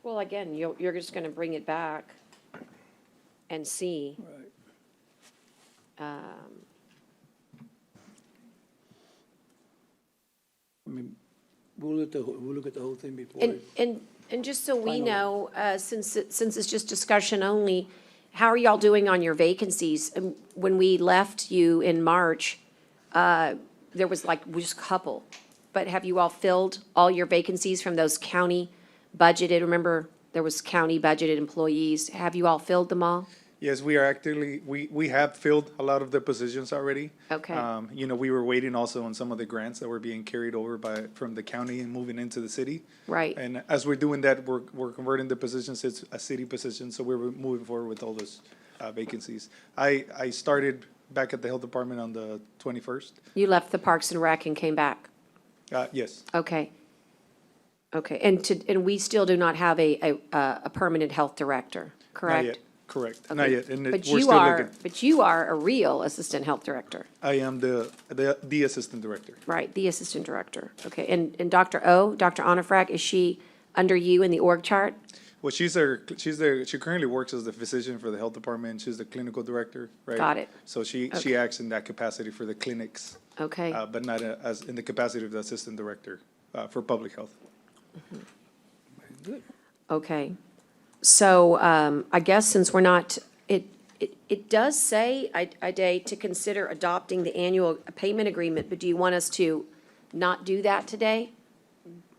Well, again, you're just gonna bring it back and see. I mean, we'll look at the whole thing before. And just so we Final. know, since it's just discussion only, how are y'all doing on your vacancies? When we left you in March, there was like just a couple. But have you all filled all your vacancies from those county budgeted? Remember, there was county budgeted employees. Have you all filled them all? Yes, we are actively, we have filled a lot of the positions already. Okay. You know, we were waiting also on some of the grants that were being carried over from the county and moving into the city. Right. And as we're doing that, we're converting the positions to a city position, so we're moving forward with all those vacancies. I started back at the health department on the 21st. You left the Parks and Rec and came back? Yes. Okay. Okay, and we still do not have a permanent health director, correct? Not yet. Correct. Okay. Not yet. And But we're you still are, looking. but you are a real assistant health director, I am the assistant director. right? The assistant director. Okay, and Dr. Onifrak, is she under you in the org chart? Well, she currently works as the physician for the health department. She's the clinical director, right? Got it. So she Okay. acts in that capacity for the clinics. Okay. But not as in the capacity of the assistant director for public health. Okay. So, I guess since we're not, it does say, Ida, to consider adopting the annual payment agreement, but do you want us to not do that today?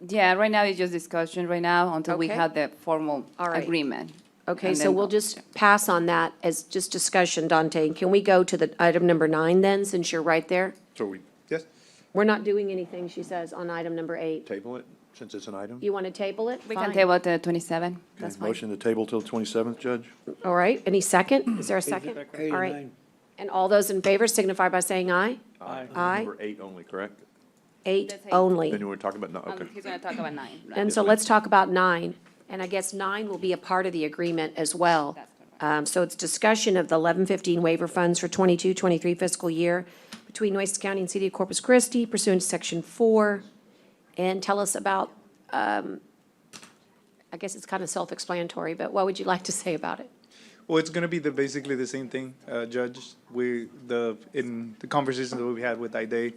Yeah, right now it's just discussion right now until we Okay. have the formal All right. agreement. Okay, And so then we'll go. just pass on that as just discussion, Dante. Can we go to the item number 9 then, since you're right there? So Yes. We're not doing anything, she says, on item number 8. table it, since it's an item? You want to table it? We can Fine. table it to 27, Okay, that's fine. motion to table till the 27th, Judge? All right, any second? Is there a second? 8 All and right. 9. And all those in favor signify by saying aye. Aye. Aye. Number 8 only, correct? 8 That's 8. only. Then you want to talk about, no, okay. He's gonna talk about 9. right? And so let's talk about 9. And I guess 9 will be a part of the agreement as well. That's correct. So it's discussion of the 11-15 waiver funds for 22-23 fiscal year between Nueces County and City of Corpus Christi pursuant to Section 4. And tell us about, I guess it's kind of self-explanatory, but what would you like to say about it? Well, it's gonna be basically the same thing, Judge. In the conversations that we had with IDA,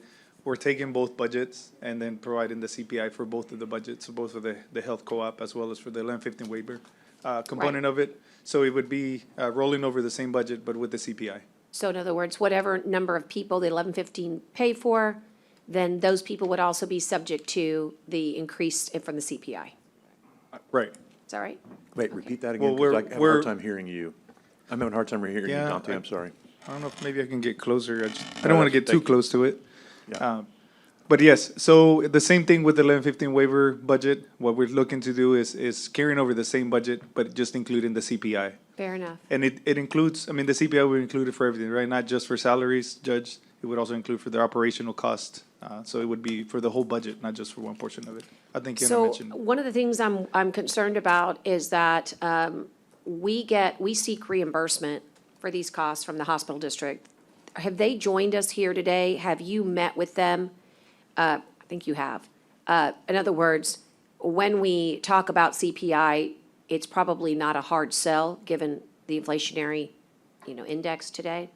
we're taking both budgets and then providing the CPI for both of the budgets, so both for the health co-op as well as for the 11-15 waiver component of it. So it would be rolling over the same budget, but with the CPI. So in other words, whatever number of people the 11-15 pay for, then those people would also be subject to the increase from the CPI. Right. Is that right? Wait, repeat that Well, again, because I have a we're- hard time hearing you. I'm having a hard time hearing you, Yeah, Dante, I'm sorry. I don't know if maybe I can get closer. I No, don't want to that's- get too thank you. close to it. Yeah. But yes, so the same thing with the 11-15 waiver budget. What we're looking to do is carrying over the same budget, but just including the CPI. Fair enough. And it includes, I mean, the CPI would include it for everything, right? Not just for salaries, Judge. It would also include for the operational cost. So it would be for the whole budget, not just for one portion of it. I think Kenna So mentioned. one of the things I'm concerned about is that we seek reimbursement for these costs from the hospital district. Have they joined us here today? Have you met with them? I think you have. In other words, when we talk about CPI, it's probably not a hard sell, given the inflationary, index today.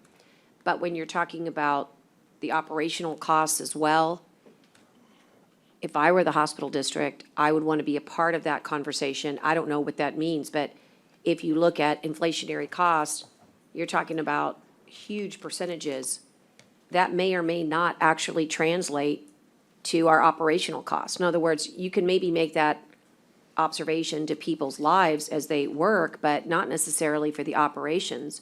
But when you're talking about the operational costs as well, if I were the hospital district, I would want to be a part of that conversation. I don't know what that means, but if you look at inflationary costs, you're talking about huge percentages. That may or may not actually translate to our operational costs. In other words, you can maybe make that observation to people's lives as they work, but not necessarily for the operations.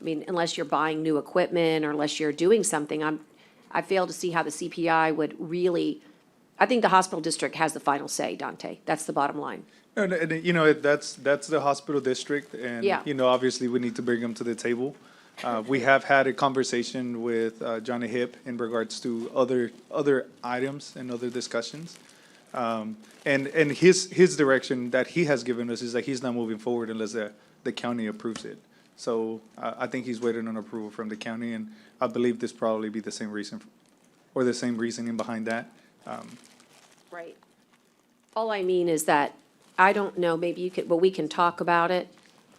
I mean, unless you're buying new equipment or unless you're doing something, I fail to see how the CPI would really, I think the hospital district has the final say, Dante. That's the bottom line. And, that's the hospital district, and, Yeah. Obviously, we need to bring them to the table. We have had a conversation with Johnny Hip in regards to other items and other discussions. And his direction that he has given us is that he's not moving forward unless the county approves it. So I think he's waiting on approval from the county, and I believe this probably be the same reason, or the same reasoning behind that. Right. All I mean is that, I don't know, maybe you could, but we can talk about it.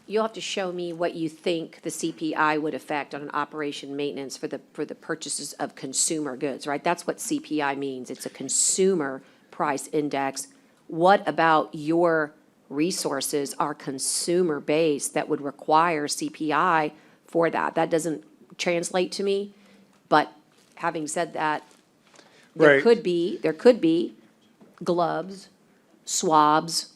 You'll have to show me what you think the CPI would affect on an operation maintenance for the purchases of consumer goods, right? That's what CPI means. It's a consumer price index. What about your resources are consumer-based that would require CPI for that? That doesn't translate to me, but having said that, there Right. could be gloves, swabs,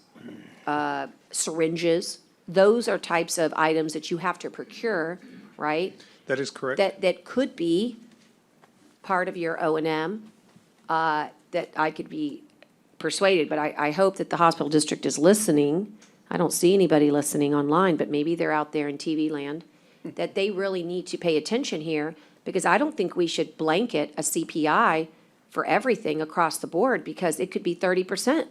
syringes. Those are types of items that you have to procure, right? That is correct. That could be part of your O and M, that I could be persuaded, but I hope that the hospital district is listening. I don't see anybody listening online, but maybe they're out there in TV land, that they really need to pay attention here, because I don't think we should blanket a CPI for everything across the board, because it could be 30%.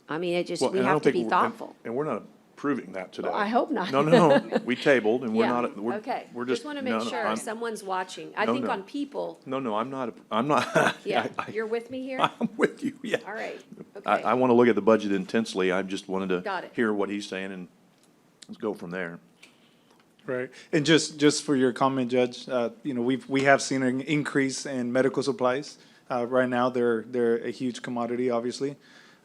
I mean, it just, Well, we and I have don't to think be we're- thoughtful. And we're not approving that today. Well, I hope not. No, we tabled, and we're Yeah, not, we're, okay. we're just. want to no, make no, sure I'm- if someone's watching. I No, think no. on people, No, I'm not. yeah, I- you're with me here? I'm with you, yeah. All right, I okay. want to look at the budget intensely. I just wanted Got to it. hear what he's saying, and let's go from there. Right. And just for your comment, Judge, we have seen an increase in medical supplies. Right now, they're a huge commodity, obviously,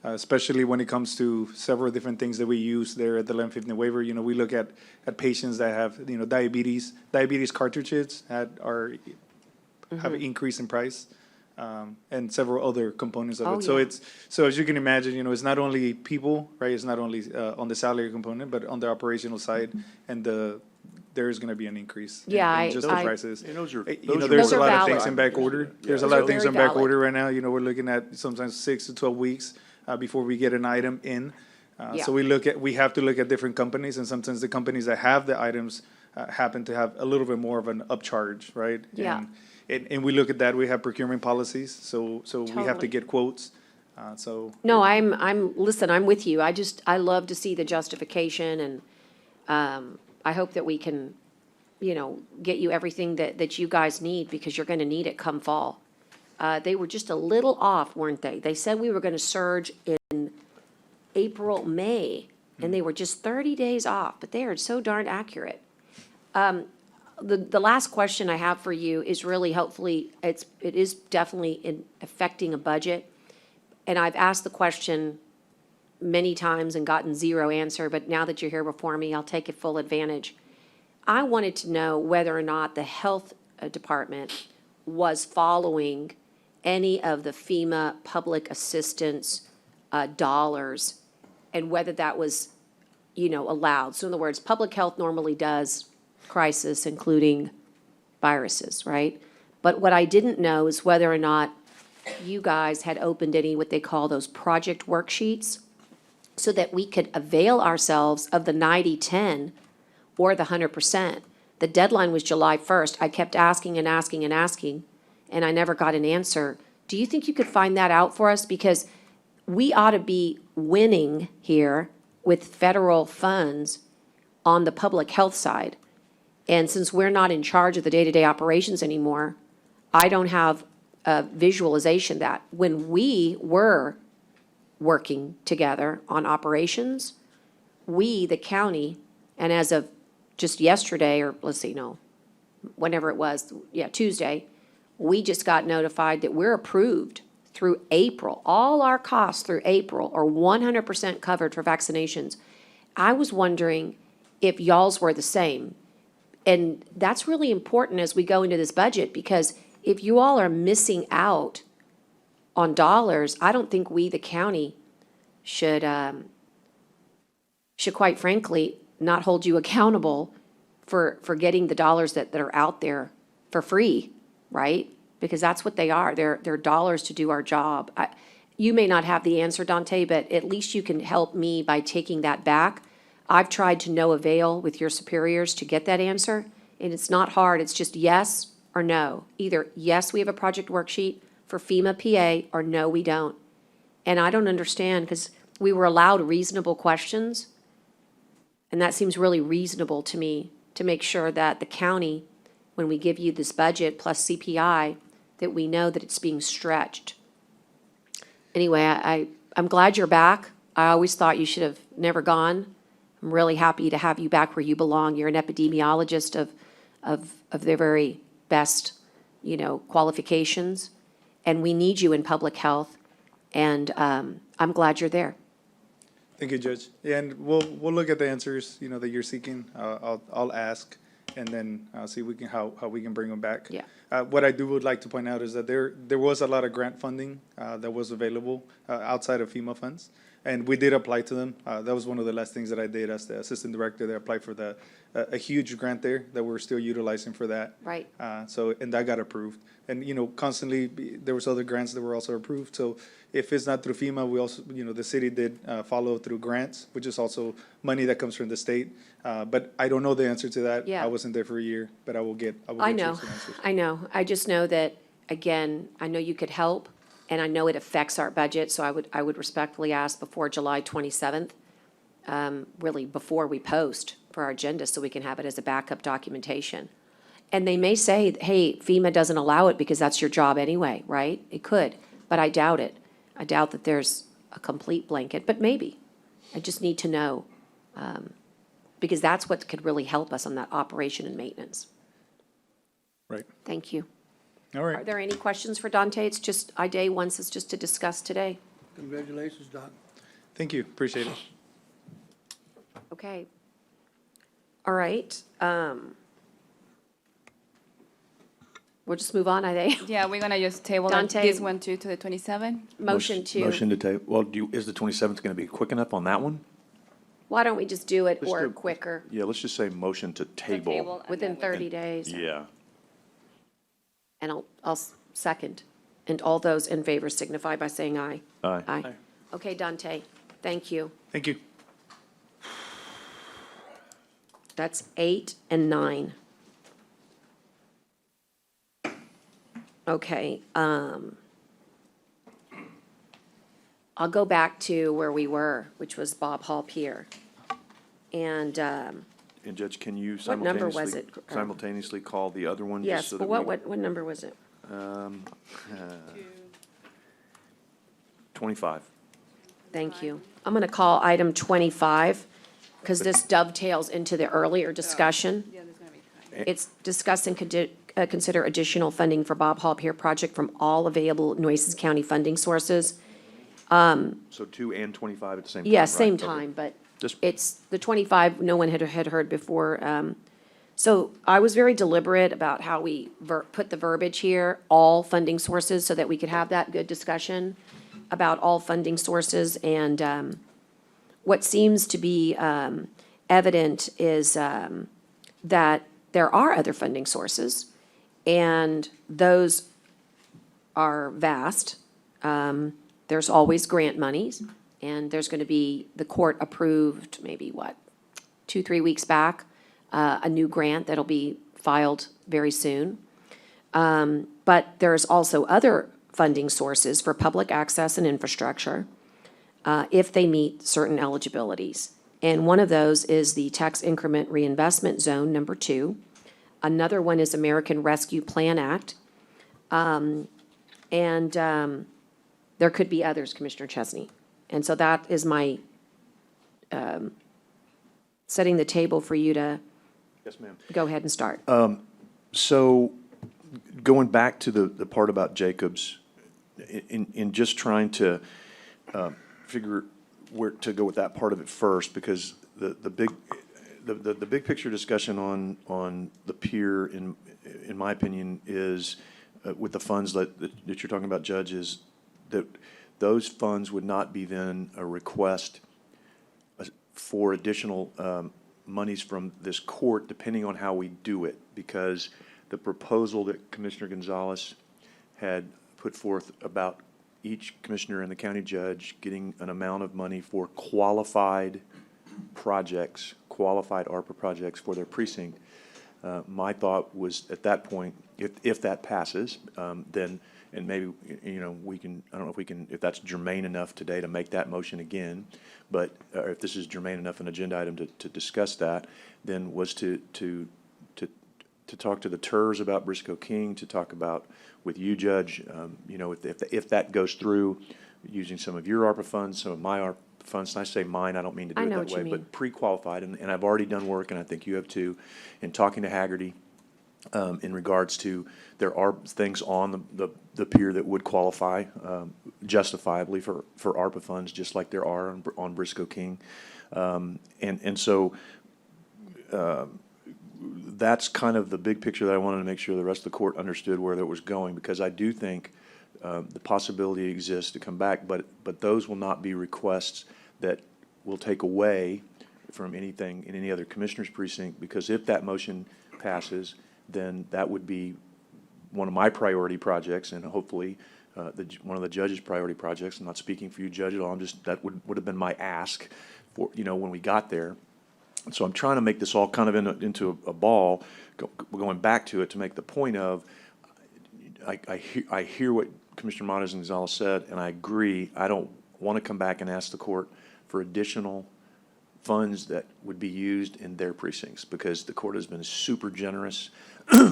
especially when it comes to several different things that we use there at the 1150 waiver. We look at patients that have, diabetes cartridges have an increase in price, and several other components of Oh, it. So yeah. so as you can imagine, it's not only people, right? It's not only on the salary component, but on the operational side, and there is going to be an increase in Yeah, just I- the prices. And those are, There's Those a are lot of valid. things in back order. There's a Those lot are of things very in back valid. order right now. We're looking at sometimes 6 to 12 weeks before we get an item in. Yeah. So we have to look at different companies, and sometimes the companies that have the items happen to have a little bit more of an upcharge, right? Yeah. And we look at that. We have procurement policies, so we have Totally. to get quotes. No, listen, I'm with you. I love to see the justification, and I hope that we can, get you everything that you guys need, because you're gonna need it come fall. They were just a little off, weren't they? They said we were gonna surge in April, May, and they were just 30 days off, but they are so darn accurate. The last question I have for you is really, hopefully, it is definitely affecting a budget. And I've asked the question many times and gotten zero answer, but now that you're here before me, I'll take it full advantage. I wanted to know whether or not the health department was following any of the FEMA public assistance dollars, and whether that was, allowed. So in other words, public health normally does crisis, including viruses, right? But what I didn't know is whether or not you guys had opened any, what they call those project worksheets, so that we could avail ourselves of the 90-10 or the 100%. The deadline was July 1st. I kept asking and asking and asking, and I never got an answer. Do you think you could find that out for us? Because we ought to be winning here with federal funds on the public health side. And since we're not in charge of the day-to-day operations anymore, I don't have a visualization that when we were working together on operations, we, the county, and as of just yesterday, or let's see, no, whenever it was, Tuesday, we just got notified that we're approved through April. All our costs through April are 100% covered for vaccinations. I was wondering if y'all's were the same. And that's really important as we go into this budget, because if you all are missing out on dollars, I don't think we, the county, should quite frankly not hold you accountable for getting the dollars that are out there for free, right? Because that's what they are. They're dollars to do our job. You may not have the answer, Dante, but at least you can help me by taking that back. I've tried to no avail with your superiors to get that answer, and it's not hard. It's just yes or no. Either yes, we have a project worksheet for FEMA PA, or no, we don't. And I don't understand, because we were allowed reasonable questions, And that seems really reasonable to me, to make sure that the county, when we give you this budget plus CPI, that we know that it's being stretched. Anyway, I'm glad you're back. I always thought you should have never gone. I'm really happy to have you back where you belong. You're an epidemiologist of the very best, qualifications. And we need you in public health. And I'm glad you're there. Thank you, Judge. Yeah, and we'll look at the answers, that you're seeking. I'll ask, and then see how we can bring them back. Yeah. What I would like to point out is that there was a lot of grant funding that was available outside of FEMA funds, and we did apply to them. That was one of the last things that I did as the assistant director. They applied for a huge grant there that we're still utilizing for that. Right. And that got approved. And, constantly, there was other grants that were also approved. So if it's not through FEMA, we also, the city did follow through grants, which is also money that comes from the state. But I don't know the answer to that. Yeah. I wasn't there for a year, but I will get I you know, some answers. I know. I just know that, again, I know you could help, and I know it affects our budget, so I would respectfully ask before July 27th, really before we post for our agenda, so we can have it as a backup documentation. And they may say, hey, FEMA doesn't allow it because that's your job anyway, right? It could, but I doubt it. I doubt that there's a complete blanket, but maybe. I just need to know, because that's what could really help us on that operation and maintenance. Right. Thank you. All right. Are there any questions for Dante? It's just, IDA wants us just to discuss today. Congratulations, Doc. Thank you. Appreciate it. Okay. All right. We'll just move on, IDA. Yeah, we're gonna just table Dante. this one too to the 27th. Motion to, Motion to table. Well, is the 27th going to be quick enough on that one? why don't we just do it Let's or do- quicker, Yeah, let's just say motion to table. within 30 days? Yeah. And I'll second. And all those in favor signify by saying aye. Aye. Aye. Okay, Dante, thank you. Thank you. That's 8 and 9. Okay, I'll go back to where we were, which was Bob Hall Pier. And, And Judge, can you What number was simultaneously, it? simultaneously call the other one? just yes, so but that we- what number was it? 25. Thank you. I'm going to call item 25, because this dovetails into the earlier discussion. It's discuss and consider additional funding for Bob Hall Pier project from all available Nueces County funding sources. So 2 and 25 at the same time, Yeah, right? same Okay. time, but Just- it's the 25, no one had heard before. So I was very deliberate about how we put the verbiage here, all funding sources, so that we could have that good discussion about all funding sources. And what seems to be evident is that there are other funding sources, and those are vast. There's always grant monies, and there's going to be, the court approved maybe, 2-3 weeks back, a new grant that'll be filed very soon. But there's also other funding sources for public access and infrastructure if they meet certain eligibilities. And one of those is the Tax Increment Reinvestment Zone, number 2. Another one is American Rescue Plan Act. And there could be others, Commissioner Chesney. And so that is my setting the table for you to Yes, ma'am. go ahead and start. So going back to the part about Jacobs, in just trying to figure where to go with that part of it first, because the big picture discussion on the pier, in my opinion, is with the funds that you're talking about, Judge, is that those funds would not be then a request for additional monies from this court, depending on how we do it, because the proposal that Commissioner Gonzalez had put forth about each commissioner and the county judge getting an amount of money for qualified projects, qualified ARPA projects for their precinct, My thought was at that point, if that passes, then, and maybe, you know, we can, I don't know if we can, if that's germane enough today to make that motion again, but, or if this is germane enough an agenda item to discuss that, then was to talk to the TERS about Briscoe King, to talk about with you, Judge, you know, if that goes through, using some of your ARPA funds, some of my ARPA funds, and I say mine, I don't mean to do I it know that what you way, mean. but pre-qualified, and I've already done work, and I think you have too, in talking to Haggerty, in regards to, there are things on the pier that would qualify, justifiably for ARPA funds, just like there are on Briscoe King. And so, that's kind of the big picture that I wanted to make sure the rest of the court understood where that was going, because I do think the possibility exists to come back, but those will not be requests that will take away from anything in any other commissioner's precinct, because if that motion passes, then that would be one of my priority projects, and hopefully one of the judge's priority projects. I'm not speaking for you, Judge, at all. I'm just, that would have been my ask for, you know, when we got there. So I'm trying to make this all kind of into a ball, going back to it to make the point of, I hear what Commissioner Montes and Gonzalez said, and I agree. I don't want to come back and ask the court for additional funds that would be used in their precincts, because the court has been super generous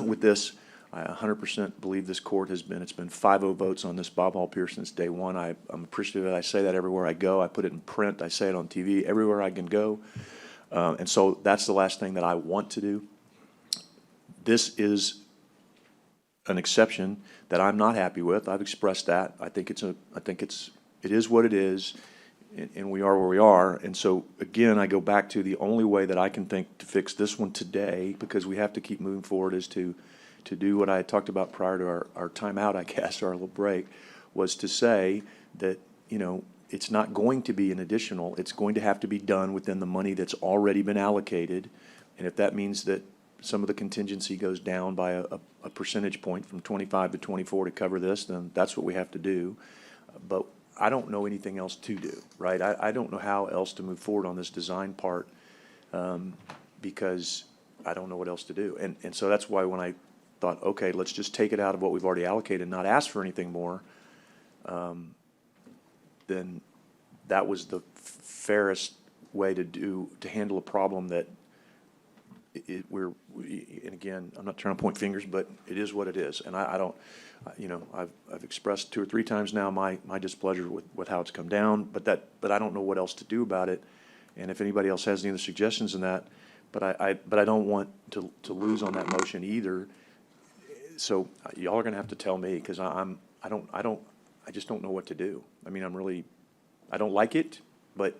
with this. I 100% believe this court has been, it's been 5-0 votes on this Bob Hall Pier since day one. I'm appreciative. I say that everywhere I go. I put it in print. I say it on TV, everywhere I can go. And so that's the last thing that I want to do. This is an exception that I'm not happy with. I've expressed that. I think it is what it is, and we are where we are. And so, again, I go back to the only way that I can think to fix this one today, because we have to keep moving forward, is to do what I had talked about prior to our timeout, I guess, or our little break, was to say that, you know, it's not going to be an additional, it's going to have to be done within the money that's already been allocated. And if that means that some of the contingency goes down by a percentage point from 25 to 24 to cover this, then that's what we have to do. But I don't know anything else to do, right? I don't know how else to move forward on this design part, because I don't know what else to do. And so that's why when I thought, okay, let's just take it out of what we've already allocated and not ask for anything more, then that was the fairest way to handle a problem that and again, I'm not trying to point fingers, but it is what it is. And I don't, you know, I've expressed 2 or 3 times now my displeasure with how it's come down, but I don't know what else to do about it. And if anybody else has any other suggestions in that, but I don't want to lose on that motion either. So y'all are gonna have to tell me, because I just don't know what to do. I mean, I don't like it, but,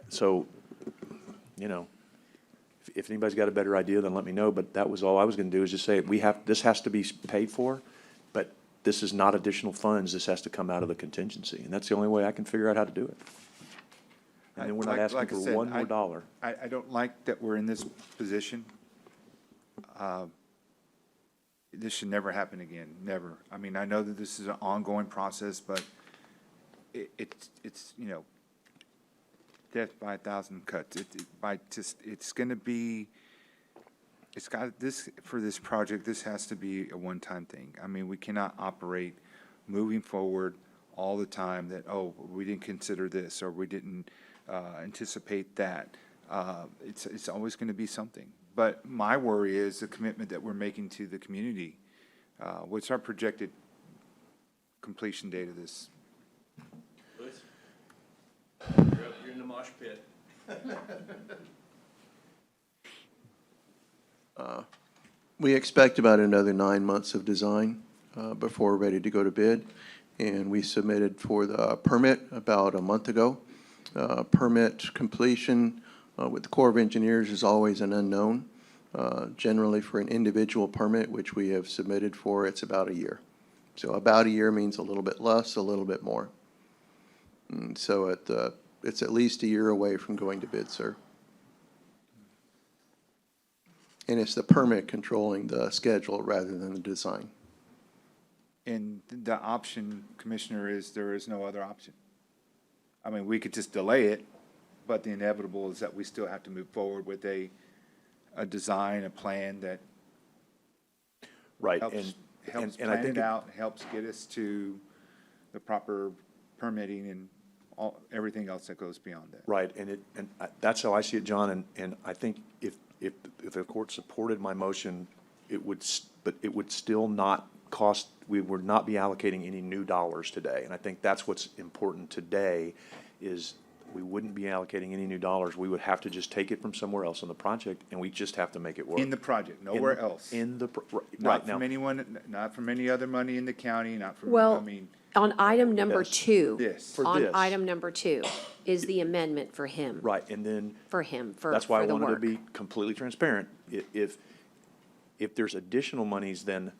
so, you know, if anybody's got a better idea, then let me know. But that was all I was gonna do, is just say, this has to be paid for, but this is not additional funds. This has to come out of the contingency. And that's the only way I can figure out how to do it. And then we're not asking Like I for said, one more dollar. I don't like that we're in this position. This should never happen again, never. I mean, I know that this is an ongoing process, but it's, you know, death by 1,000 cuts. It's gonna be, it's got this, for this project, this has to be a one-time thing. I mean, we cannot operate moving forward all the time that, oh, we didn't consider this, or we didn't anticipate that. It's always gonna be something. But my worry is the commitment that we're making to the community. What's our projected completion date of this? You're in the mosh pit. We expect about another 9 months of design before we're ready to go to bid. And we submitted for the permit about a month ago. Permit completion with the Corps of Engineers is always an unknown. Generally, for an individual permit, which we have submitted for, it's about a year. So about a year means a little bit less, a little bit more. And so it's at least a year away from going to bid, sir. And it's the permit controlling the schedule rather than the design. And the option, Commissioner, is there is no other option. I mean, we could just delay it, but the inevitable is that we still have to move forward with a a design, a plan that Right, helps, and helps and I plan think it out, helps get us to the proper permitting and everything else that goes beyond that. Right, that's how I see it, John, and I think if the court supported my motion, but it would still not cost, we would not be allocating any new dollars today. And I think that's what's important today, is we wouldn't be allocating any new dollars. We would have to just take it from somewhere else in the project, and we just have to make it work. In the project, nowhere else. Right Not now. from anyone, not from any other money in the county, not from, I Well, mean, on item number Yes. two. This. For On this. item number two is the amendment for him. Right, and then. For him, for That's why I for the wanted to work. be completely transparent. If there's additional monies, then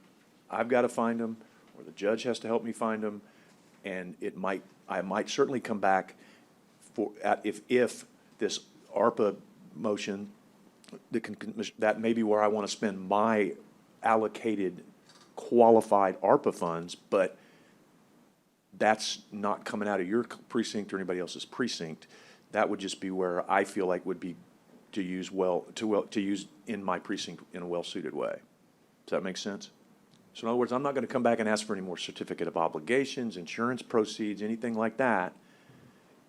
I've got to find them, or the judge has to help me find them, and I might certainly come back if this ARPA motion, that may be where I want to spend my allocated qualified ARPA funds, but that's not coming out of your precinct or anybody else's precinct. That would just be where I feel like would be to use in my precinct in a well-suited way. Does that make sense? So in other words, I'm not going to come back and ask for any more certificate of obligations, insurance proceeds, anything like that.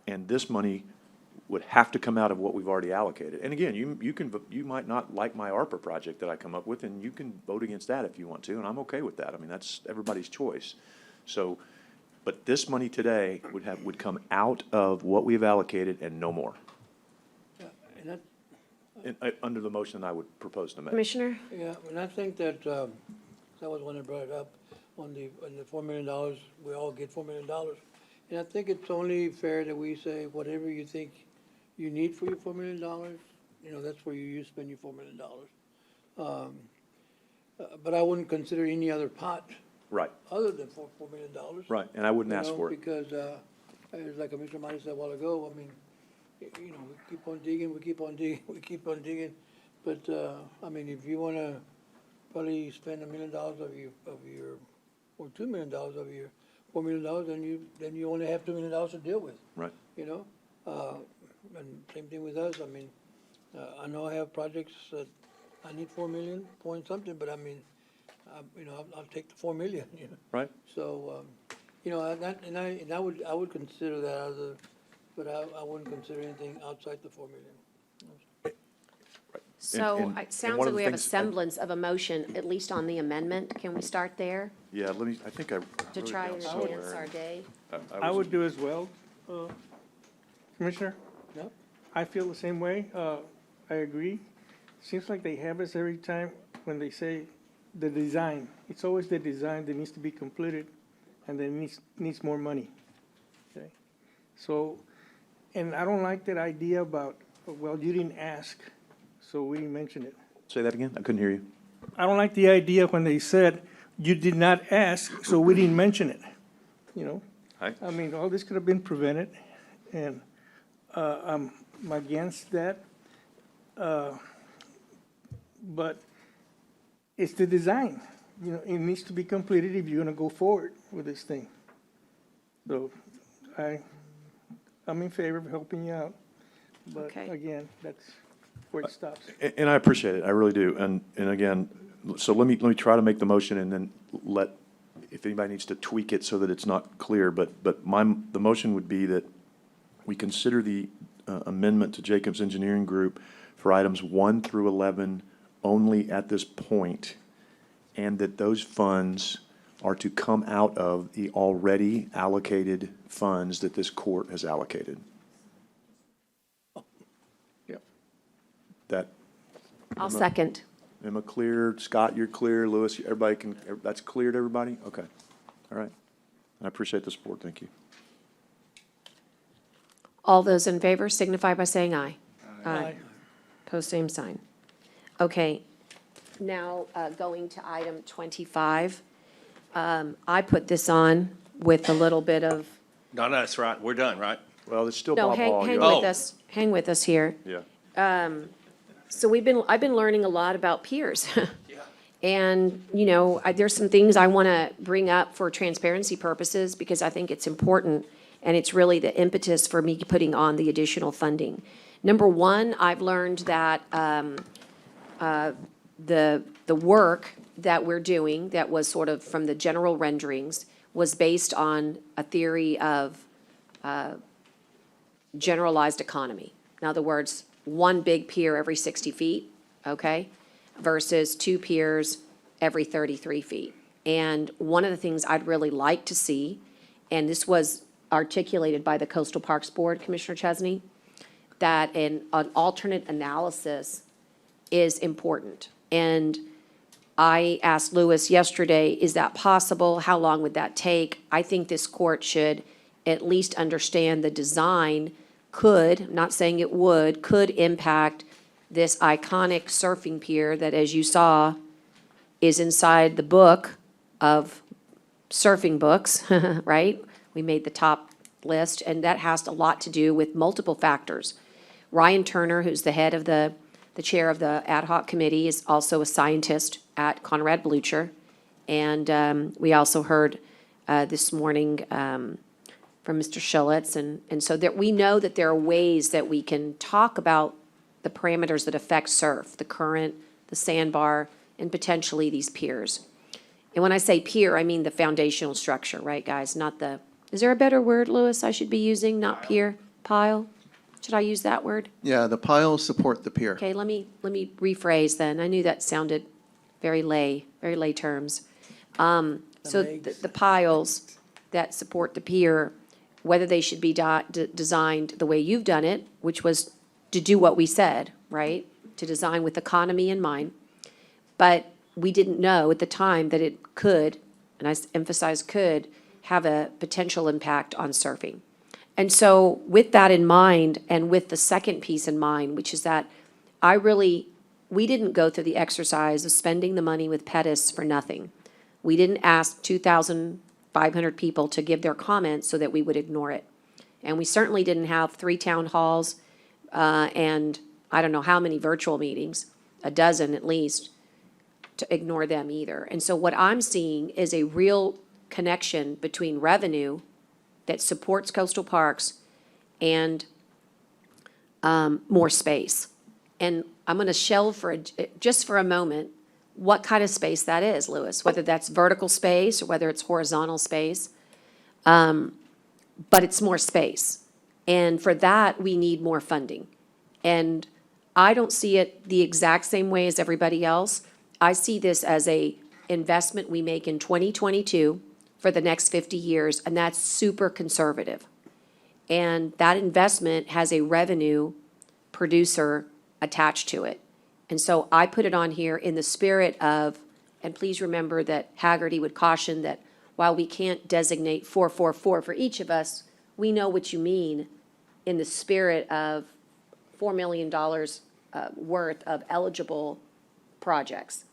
And this money would have to come out of what we've already allocated. And again, you might not like my ARPA project that I come up with, and you can vote against that if you want to, and I'm okay with that. I mean, that's everybody's choice. So, but this money today would come out of what we've allocated and no more. Yeah, and that, Under the motion I would propose to make. Commissioner? yeah, and I think that, that was when I brought it up, on the $4 million, we all get $4 million. And I think it's only fair that we say, whatever you think you need for your $4 million, you know, that's where you spend your $4 million. But I wouldn't consider any other pot Right, other than $4 million. right, and I wouldn't You ask know, for it. Because, it's like Commissioner Marty said a while ago, I mean, you know, we keep on digging, we keep on digging, we keep on digging. But, I mean, if you wanna probably spend $1 million of your, or $2 million of your $4 million, then you only have $2 million to deal with, Right. you know? And same thing with us, I mean, I know I have projects that I need 4 million, point something, but I mean, you know, I'll take the 4 million, you know? Right. So, you know, I would consider that but I wouldn't consider anything outside the 4 million. So and it sounds one like of the we have a things semblance of a motion, at least on the amendment. Can we start there Yeah, I think I wrote to it try down and somewhere. advance our day? I would do as well, Commissioner. Yeah. I feel the same way. I agree. Seems like they have us every time when they say the design. It's always the design that needs to be completed and then needs more money. Okay? So, and I don't like that idea about, well, you didn't ask, so we didn't mention it. Say that again? I couldn't hear you. I don't like the idea when they said, you did not ask, so we didn't mention it, you know? I mean, all this could have been prevented, and I'm against that. But it's the design, you know, it needs to be completed if you're gonna go forward with this thing. So I'm in favor of helping you out, but Okay. again, that's where it stops. And I appreciate it, I really do. And again, so let me try to make the motion and then if anybody needs to tweak it so that it's not clear, but the motion would be that we consider the amendment to Jacobs Engineering Group for items 1 through 11 only at this point, and that those funds are to come out of the already allocated funds that this court has allocated. Yep. That. I'll second. Emma clear, Scott, you're clear, Louis, everybody that's clear to everybody? Okay, all right. I appreciate the support, thank you. All those in favor signify by saying aye. Aye. Pose same sign. Okay, now, going to item 25. I put this on with a little bit of, Not us, right? We're done, right? Well, it's still no, Bob hang Hall. with You're- us, hang with us here. Yeah. So I've been learning a lot about peers. And, you know, there's some things I want to bring up for transparency purposes because I think it's important. And it's really the impetus for me putting on the additional funding. Number one, I've learned that the work that we're doing, that was sort of from the general renderings, was based on a theory of generalized economy. In other words, one big pier every 60 feet, okay, versus two piers every 33 feet. And one of the things I'd really like to see, and this was articulated by the Coastal Parks Board, Commissioner Chesney, that an alternate analysis is important. And I asked Lewis yesterday, is that possible? How long would that take? I think this court should at least understand the design could, I'm not saying it would, could impact this iconic surfing pier that, as you saw, is inside the book of surfing books, right? We made the top list, and that has a lot to do with multiple factors. Ryan Turner, who's the head of the chair of the ad hoc committee, is also a scientist at Conrad Blucher. And we also heard this morning from Mr. Schultz. And so that we know that there are ways that we can talk about the parameters that affect surf, the current, the sandbar, and potentially these piers. And when I say pier, I mean the foundational structure, right, guys? Not the, is there a better word, Louis, I should be using? Not pier, pile? Should I use that word? Yeah, the piles support the pier. Okay, let me rephrase then. I knew that sounded very lay terms. So the piles that support the pier, whether they should be designed the way you've done it, which was to do what we said, right? To design with economy in mind. But we didn't know at the time that it could, and I emphasize could, have a potential impact on surfing. And so with that in mind, and with the second piece in mind, which is that we didn't go through the exercise of spending the money with Pettis for nothing. We didn't ask 2,500 people to give their comments so that we would ignore it. And we certainly didn't have 3 town halls and I don't know how many virtual meetings, a dozen at least, to ignore them either. And so what I'm seeing is a real connection between revenue that supports coastal parks and more space. And I'm going to shelve for just for a moment what kind of space that is, Louis, whether that's vertical space or whether it's horizontal space. But it's more space. And for that, we need more funding. And I don't see it the exact same way as everybody else. I see this as a investment we make in 2022 for the next 50 years, and that's super conservative. And that investment has a revenue producer attached to it. And so I put it on here in the spirit of, and please remember that Haggerty would caution that while we can't designate 444 for each of us, we know what you mean in the spirit of $4 million worth of eligible projects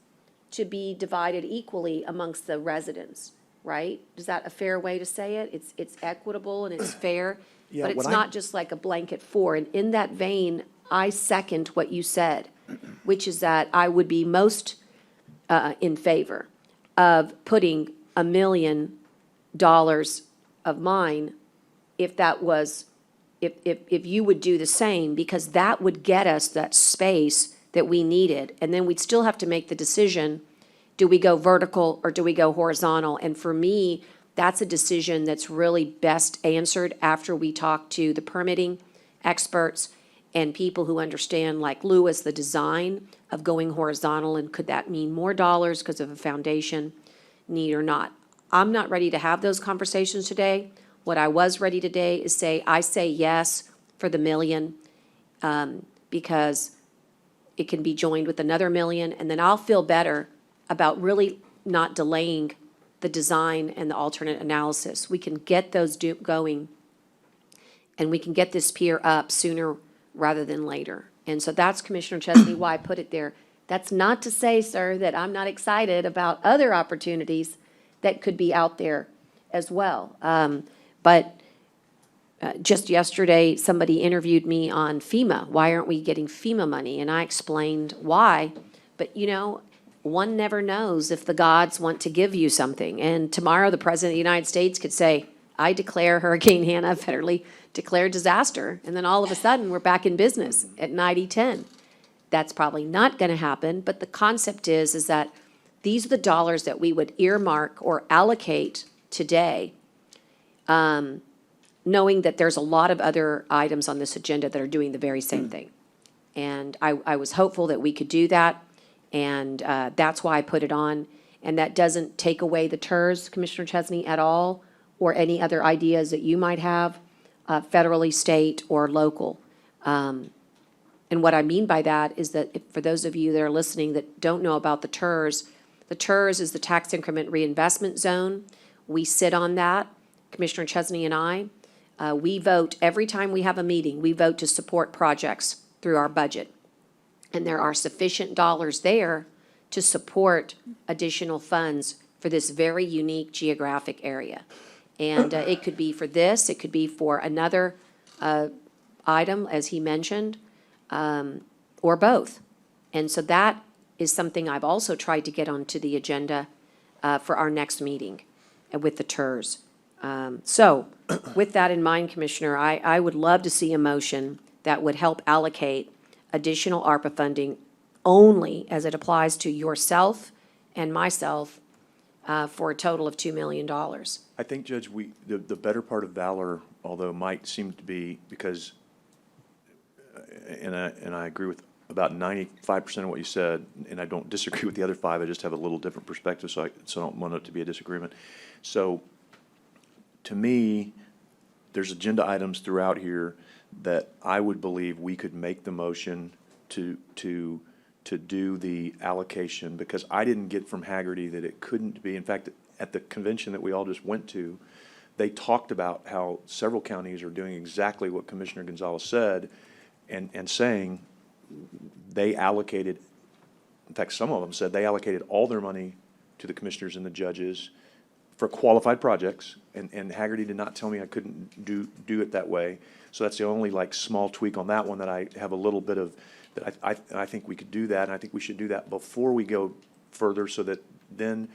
to be divided equally amongst the residents, right? Is that a fair way to say it? It's equitable and it's fair, Yeah, but it's what I- not just like a blanket four. And in that vein, I second what you said, which is that I would be most in favor of putting $1 million of mine if that was, if you would do the same, because that would get us that space that we needed. And then we'd still have to make the decision, do we go vertical or do we go horizontal? And for me, that's a decision that's really best answered after we talk to the permitting experts and people who understand, like Louis, the design of going horizontal, and could that mean more dollars because of a foundation need or not? I'm not ready to have those conversations today. What I was ready today is say, I say yes for the $1 million, because it can be joined with another $1 million, and then I'll feel better about really not delaying the design and the alternate analysis. We can get those going, and we can get this pier up sooner rather than later. And so that's, Commissioner Chesney, why I put it there. That's not to say, sir, that I'm not excited about other opportunities that could be out there as well. But just yesterday, somebody interviewed me on FEMA. Why aren't we getting FEMA money? And I explained why. But, you know, one never knows if the gods want to give you something. And tomorrow, the President of the United States could say, I declare Hurricane Hannah federally declared disaster. And then all of a sudden, we're back in business at 90-10. That's probably not going to happen, but the concept is that these are the dollars that we would earmark or allocate today, knowing that there's a lot of other items on this agenda that are doing the very same thing. And I was hopeful that we could do that, and that's why I put it on. And that doesn't take away the TERS, Commissioner Chesney, at all, or any other ideas that you might have, federally, state, or local. And what I mean by that is that for those of you that are listening that don't know about the TERS is the Tax Increment Reinvestment Zone. We sit on that, Commissioner Chesney and I. We vote, every time we have a meeting, we vote to support projects through our budget. And there are sufficient dollars there to support additional funds for this very unique geographic area. And it could be for this, it could be for another item, as he mentioned, or both. And so that is something I've also tried to get onto the agenda for our next meeting with the TERS. So with that in mind, Commissioner, I would love to see a motion that would help allocate additional ARPA funding only as it applies to yourself and myself for a total of $2 million. I think, Judge, the better part of valor, although might seem to be, because, and I agree with about 95% of what you said, and I don't disagree with the other 5, I just have a little different perspective, so I don't want it to be a disagreement. So, to me, there's agenda items throughout here that I would believe we could make the motion to do the allocation, because I didn't get from Haggerty that it couldn't be. In fact, at the convention that we all just went to, they talked about how several counties are doing exactly what Commissioner Gonzalez said, and saying they allocated, in fact, some of them said they allocated all their money to the commissioners and the judges for qualified projects, and Haggerty did not tell me I couldn't do it that way. So that's the only like small tweak on that one that I have a little bit of, that I think we could do that, and I think we should do that before we go further, so that then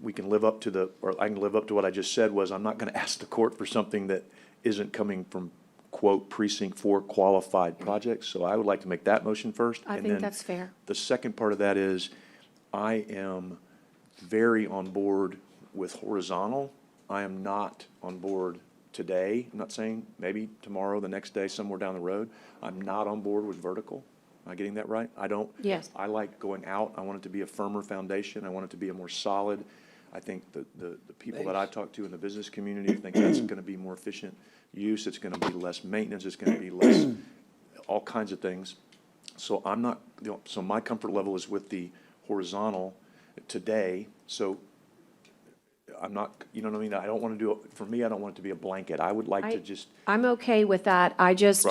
we can live up to I can live up to what I just said, was I'm not gonna ask the court for something that isn't coming from, quote, precinct 4 qualified projects. So I would like to make that motion first. I and think then that's fair. The second part of that is, I am very on board with horizontal. I am not on board today. I'm not saying maybe tomorrow, the next day, somewhere down the road. I'm not on board with vertical. Am I getting that right? I don't. Yes. I like going out. I want it to be a firmer foundation. I want it to be a more solid. I think the people that I've talked to in the business community think that's going to be more efficient use. It's going to be less maintenance. It's going to be less all kinds of things. So I'm not, so my comfort level is with the horizontal today. So I'm not, you know what I mean? I don't want to do it, for me, I don't want it to be a blanket. I would like to just. I'm okay with that. I just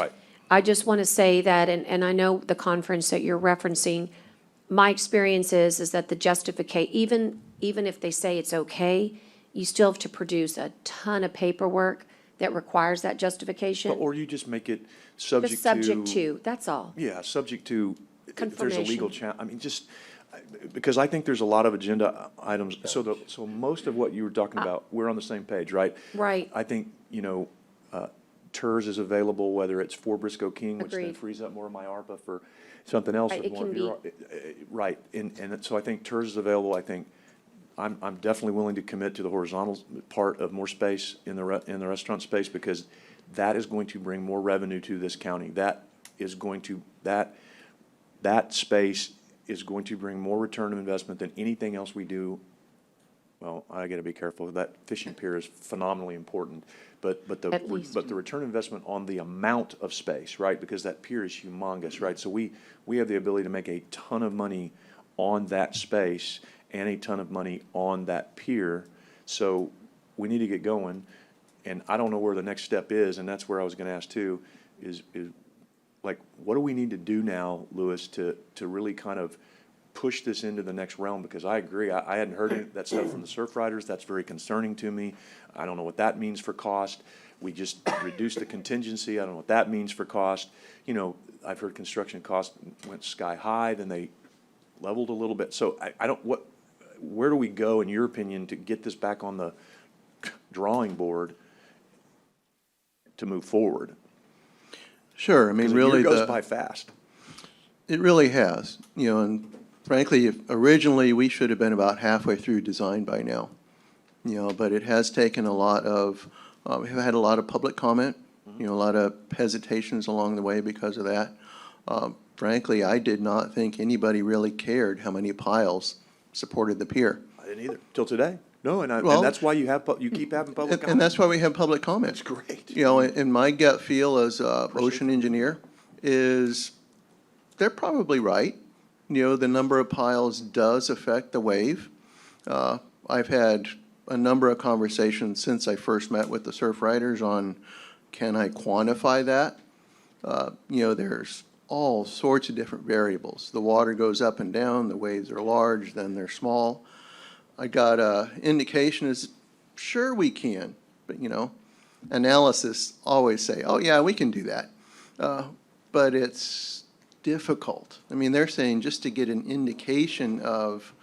want to say that, and I know the conference that you're referencing, my experience is that the justification, even if they say it's okay, you still have to produce a ton of paperwork that requires that justification. Or you just make it subject to. Just subject to, that's all. Yeah, subject to, if there's a Confirmation. legal I mean, just, because I think there's a lot of agenda items. So most of what you were talking about, we're on the same page, right? Right. I think, TERS is available, whether it's for Briscoe King, which then Agreed. frees up more of my ARPA for something else. Right, with it more can bureau- Right, and so I think TERS is available. I think I'm definitely willing to commit to the horizontal part of more space in the restaurant space, because that is going to bring more revenue to this county. That space is going to bring more return of investment than anything else we do. Well, I gotta be careful. That fishing pier is phenomenally important, but the return of investment on the amount of space, right? Because that pier is humongous, right? So we have the ability to make a ton of money on that space and a ton of money on that pier. So we need to get going, and I don't know where the next step is, and that's where I was gonna ask too, is like, what do we need to do now, Louis, to really kind of push this into the next realm? Because I agree, I hadn't heard any of that stuff from the surf riders. That's very concerning to me. I don't know what that means for cost. We just reduced the contingency. I don't know what that means for cost. I've heard construction costs went sky high, then they leveled a little bit. So where do we go, in your opinion, to get this back on the drawing board to move forward? Sure, I mean, 'Cause a really, year goes by fast. It really has, and frankly, originally, we should have been about halfway through design by now. But it has taken a lot of, we've had a lot of public comment, a lot of hesitations along the way because of that. Frankly, I did not think anybody really cared how many piles supported the pier. I didn't either, till today. No, and Well- that's why you keep having public comment. And that's why we have public comment. That's great. And my gut feel as a ocean engineer is they're probably right. The number of piles does affect the wave. I've had a number of conversations since I first met with the surf riders on, can I quantify that? There's all sorts of different variables. The water goes up and down, the waves are large, then they're small. I got a indication is, sure we can, but analysis always say, oh yeah, we can do that. But it's difficult. I mean, they're saying just to get an indication of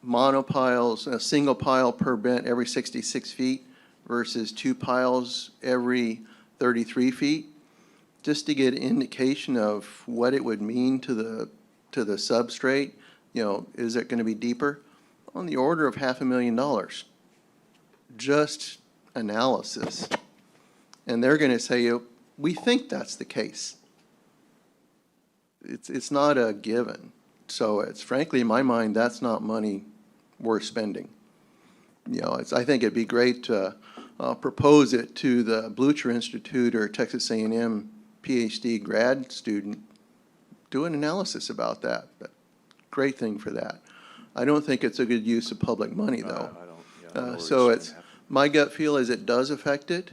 monopiles, a single pile per bent every 66 feet versus 2 piles every 33 feet, just to get an indication of what it would mean to the substrate. Is it going to be deeper? On the order of $500,000. Just analysis. And they're going to say, we think that's the case. It's not a given. So it's frankly, in my mind, that's not money worth spending. I think it'd be great to propose it to the Blucher Institute or Texas A&M PhD grad student, do an analysis about that. Great thing for that. I don't think it's a good use of public money, though. I don't know So where it's, my gut feel is it does affect it.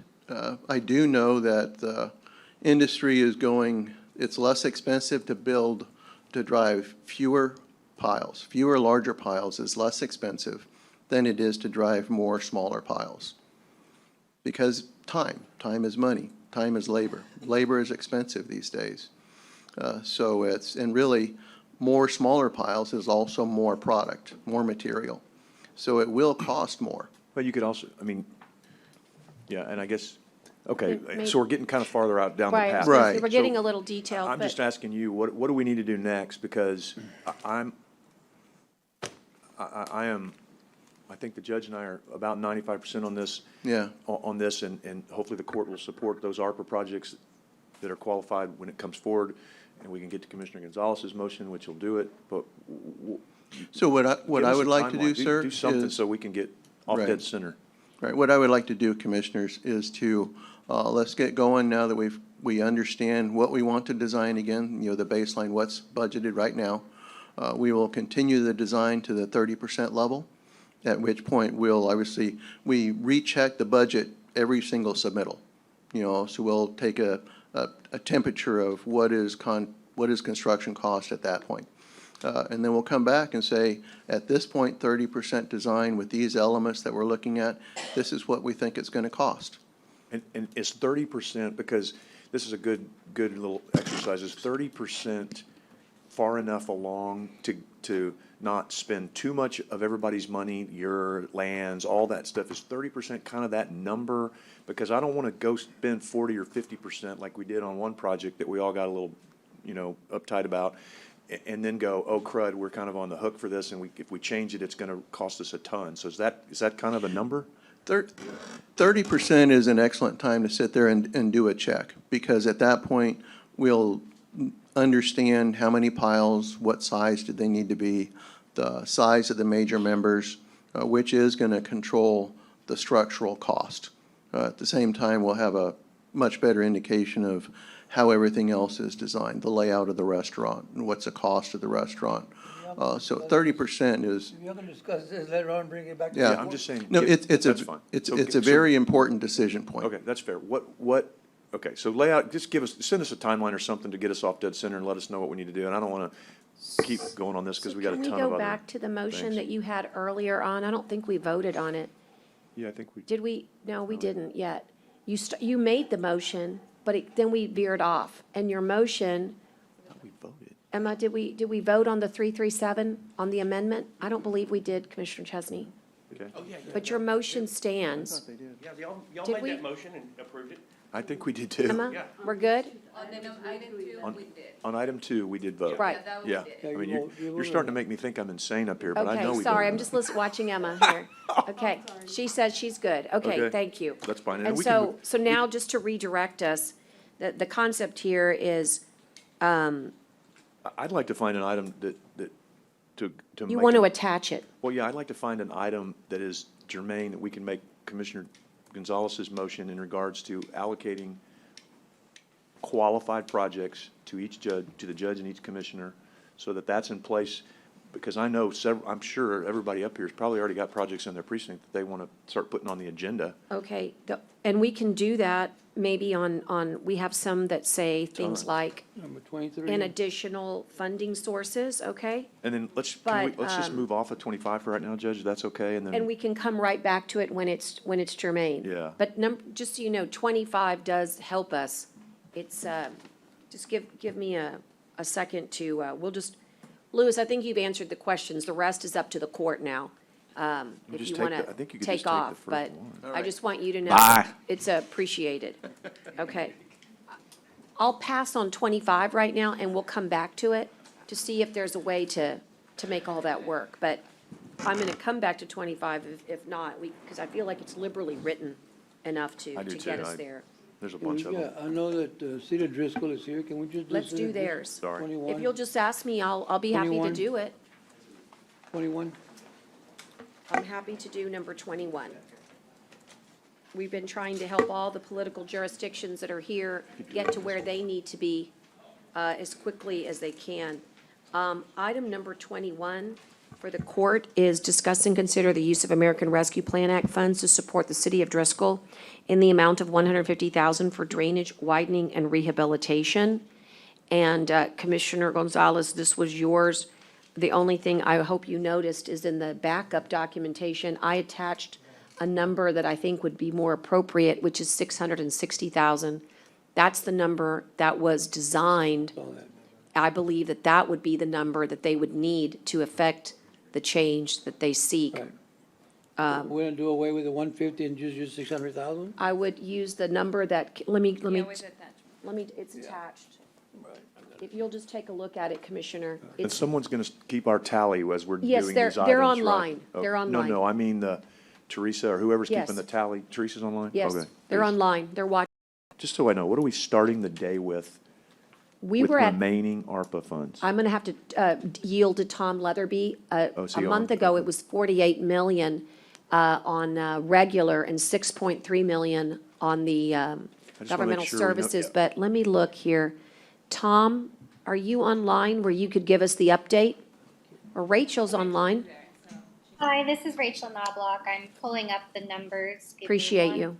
I do know that the industry is going, it's less expensive to drive fewer piles. Fewer larger piles is less expensive than it is to drive more smaller piles. Because time is money, time is labor. Labor is expensive these days. And really, more smaller piles is also more product, more material. So it will cost more. But you could also, yeah, and I guess, okay, Maybe- so we're getting kind of farther out down the Right, path. Right. we're getting So a little detailed, I'm but just asking you, what do we need to do next? Because I think the judge and I are about 95% on this. Yeah. On this, and hopefully the court will support those ARPA projects that are qualified when it comes forward, and we can get to Commissioner Gonzalez's motion, which will do it, but So what I give would us a like to do, timeline. sir, Do something is- so we can get off Right. dead center. Right, what I would like to do, Commissioners, is to, let's get going now that we understand what we want to design again, the baseline, what's budgeted right now. We will continue the design to the 30% level, at which point we recheck the budget every single submittal. So we'll take a temperature of what is construction cost at that point. And then we'll come back and say, at this point, 30% design with these elements that we're looking at, this is what we think it's going to cost. And is 30%, because this is a good little exercise, is 30% far enough along to not spend too much of everybody's money, your lands, all that stuff? Is 30% kind of that number? Because I don't want to go spend 40 or 50% like we did on one project that we all got a little, uptight about, and then go, oh crud, we're kind of on the hook for this, and if we change it, it's going to cost us a ton. So is that kind of a number? 30% is an excellent time to sit there and do a check, because at that point, we'll understand how many piles, what size do they need to be, the size of the major members, which is going to control the structural cost. At the same time, we'll have a much better indication of how everything else is designed, the layout of the restaurant, and what's the cost of the restaurant. So 30% is, If you're gonna discuss this later on, bring it back. to yeah. the I'm board. just saying. No, it's that's fine. a So- it's a so- very important decision point. Okay, that's fair. Okay, so lay out, just send us a timeline or something to get us off dead center and let us know what we need to do. And I don't want to keep going on this because we got a ton of Can other. we go back to the motion things. that you had earlier on? I don't think we voted on it. Yeah, I think we. Did we? No, we didn't yet. You made the motion, but then we veered off. And your motion, We voted. Emma, did we vote on the 337, on the amendment? I don't believe we did, Commissioner Chesney. Okay. Oh, yeah, yeah. But your motion stands. Yeah, y'all Did made we? that motion and approved it. I think we did too. Emma, we're good? On item 2, we did vote. Right. Yeah. I mean, you're starting to make me think I'm insane up here, but I know Okay, we sorry, voted. I'm just watching Emma here. Okay, she says she's good. Okay, Okay. thank you. That's fine. And we can so now, just to redirect us, the concept here is, I'd like to find an item to you make want to it- attach it. Well, yeah, I'd like to find an item that is germane, that we can make Commissioner Gonzalez's motion in regards to allocating qualified projects to each judge, to the judge and each commissioner, so that that's in place, because I know I'm sure everybody up here has probably already got projects in their precinct that they want to start putting on the agenda. Okay, and we can do that maybe we have some that say things Tons. like, Number 23. in additional funding sources, okay? And then let's just move off of 25 for right now, Judge, if that's okay, and And then, we can come right back to it when it's germane. Yeah. But just so you know, 25 does help us. It's, just give me a second to, Louis, I think you've answered the questions. The rest is up to the court now. If just you take want I think you to could take just take the off, first but one. I just want you to know. Bye. It's appreciated. Okay. I'll pass on 25 right now, and we'll come back to it to see if there's a way to make all that work. But I'm going to come back to 25 if not, because I feel like it's liberally written enough to I do get too. us there. There's a bunch of Yeah, them. I know that Cedar Driscoll is here. Can we just? Let's Cedar do Driscoll? theirs. Sorry. 21. If you'll just ask me, I'll be happy to 21. do it. 21. I'm happy to do number 21. We've been trying to help all the political jurisdictions that are here get to where they need to be as quickly as they can. Item number 21 for the court is discuss and consider the use of American Rescue Plan Act funds to support the city of Driscoll in the amount of $150,000 for drainage widening and rehabilitation. And Commissioner Gonzalez, this was yours. The only thing I hope you noticed is in the backup documentation, I attached a number that I think would be more appropriate, which is 660,000. That's the number that was designed. I believe that would be the number that they would need to affect the change that they seek. Right. We're gonna do away with the 150 and just use 600,000? I would use the number that, it's attached. If you'll just take a look at it, Commissioner. And It's, someone's going to keep our tally as we're doing Yes, these they're- items, they're right? online. Oh, They're online. No, I mean Teresa or whoever's Yes. keeping the tally. Teresa's online? yes, Okay. they're online. They're watching. Just so I know, what are we starting the day with We were at, remaining ARPA funds? I'm going to have to yield to Tom Leatherby. Oh, is A he month on? ago, Okay. it was 48 million on regular and 6.3 million on the just wanna make governmental sure we know- services. yeah. But let me look here. Tom, are you online where you could give us the update? Or Rachel's online? Hi, this is Rachel Knobloch. I'm pulling up the numbers. Give me Appreciate one. you.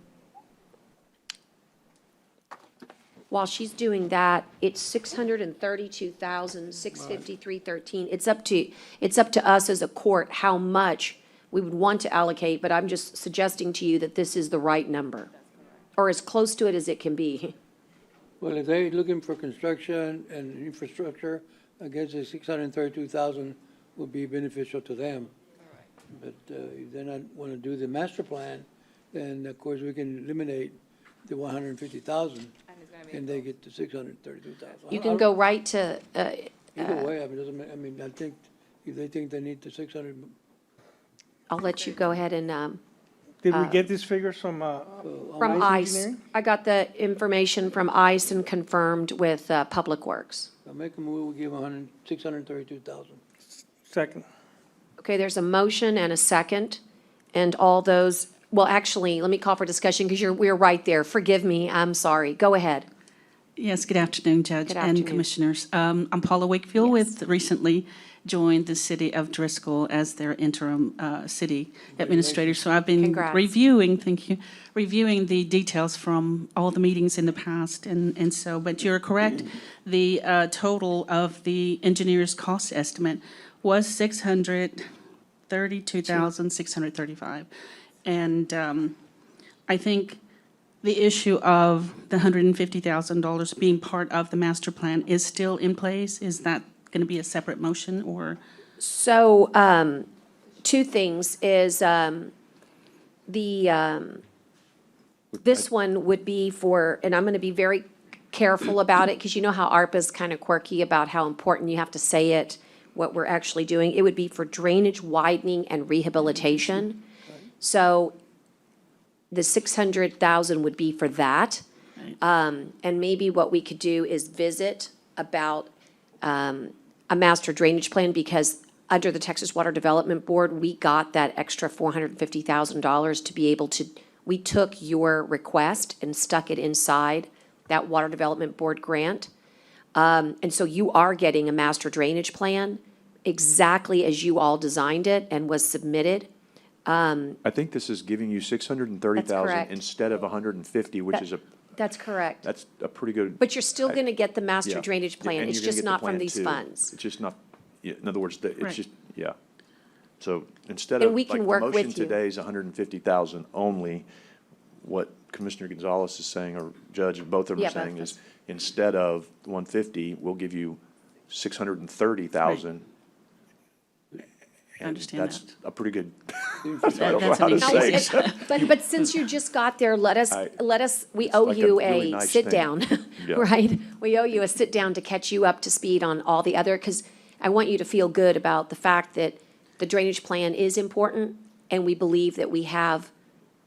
While she's doing that, it's 632,653.13. It's up to us as a court how much we would want to allocate, but I'm just suggesting to you that this is the right number, or as close to it as it can be. Well, if they're looking for construction and infrastructure, I guess the 632,000 would be beneficial to them. But if they're not want to do the master plan, then of course we can eliminate the 150,000 and they get the 632,000. You can go right to, Either way, I mean, doesn't, I mean, I think if they think they need the 600, I'll let you go ahead and, Did we get these figures from, from ICE ICE. Engineering? I got the information from ICE and confirmed with Public Works. I make a move, we give 632,000. Second. Okay, there's a motion and a second, and all those, well, actually, let me call for discussion, because we're right there. Forgive me, I'm sorry. Go ahead. Yes, good afternoon, Judge Good and afternoon. Commissioners. I'm Paula Wakefield with, recently joined the city of Driscoll as their interim city administrator. So I've been Congrats. reviewing, thank you, reviewing the details from all the meetings in the past. And so, but you're correct, the total of the engineer's cost estimate was $632,635. And I think the issue of the $150,000 being part of the master plan is still in place. Is that going to be a separate motion or? So, two things is, This one would be for, and I'm going to be very careful about it, because you know how ARPA's kind of quirky about how important you have to say it, what we're actually doing. It would be for drainage widening and rehabilitation. So the 600,000 would be for that. And maybe what we could do is visit about a master drainage plan, because under the Texas Water Development Board, we got that extra $450,000 to be able to, we took your request and stuck it inside that Water Development Board grant. And so you are getting a master drainage plan exactly as you all designed it and was submitted. I think this is giving you 630,000 correct. instead of 150, which is That's correct. that's a pretty good. But you're still going to get the master Yeah. drainage plan. And It's you're gonna just get the not from plan these too. funds. It's just not, yeah, in other words, it's Right. just, yeah. So instead And of, we like, can the work motion with you. today is 150,000 only, what Commissioner Gonzalez is saying, or Judge, both of them Yeah, are saying both. is, instead of 150, we'll give you 630,000. I understand That's that. a pretty good, I That- don't know that's how an to increase. say. it. But since you just got there, let us, we owe like a you really a nice sit-down, thing. Yeah. right? We owe you a sit-down to catch you up to speed on all the other, because I want you to feel good about the fact that the drainage plan is important, and we believe that we have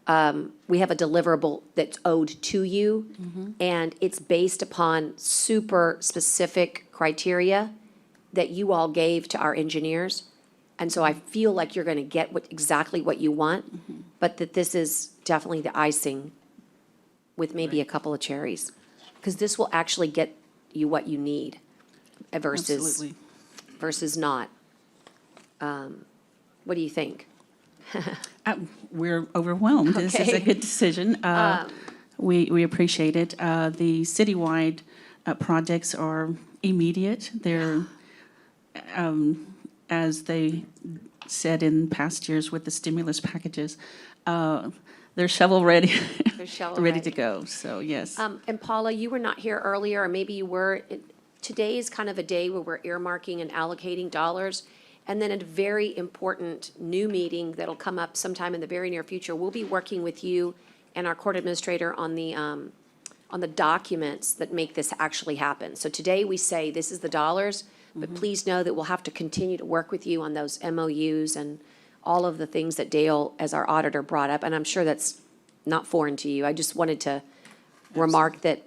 a deliverable that's owed to you, and it's based upon super specific criteria that you all gave to our engineers. And so I feel like you're going to get exactly what you want, but that this is definitely the icing with maybe a couple of cherries. Because this will actually get you what you need Absolutely. versus not. What do you think? We're overwhelmed. This is Okay. a good decision. We appreciate it. The citywide projects are immediate. They're, as they said in past years with the stimulus packages, they're shovel-ready, They're shovel ready to ready. go. So, yes. And Paula, you were not here earlier, or maybe you were. Today is kind of a day where we're earmarking and allocating dollars. And then a very important new meeting that'll come up sometime in the very near future. We'll be working with you and our court administrator on the documents that make this actually happen. So today we say this is the dollars, but please know that we'll have to continue to work with you on those MOUs and all of the things that Dale, as our auditor, brought up. And I'm sure that's not foreign to you. I just wanted to remark that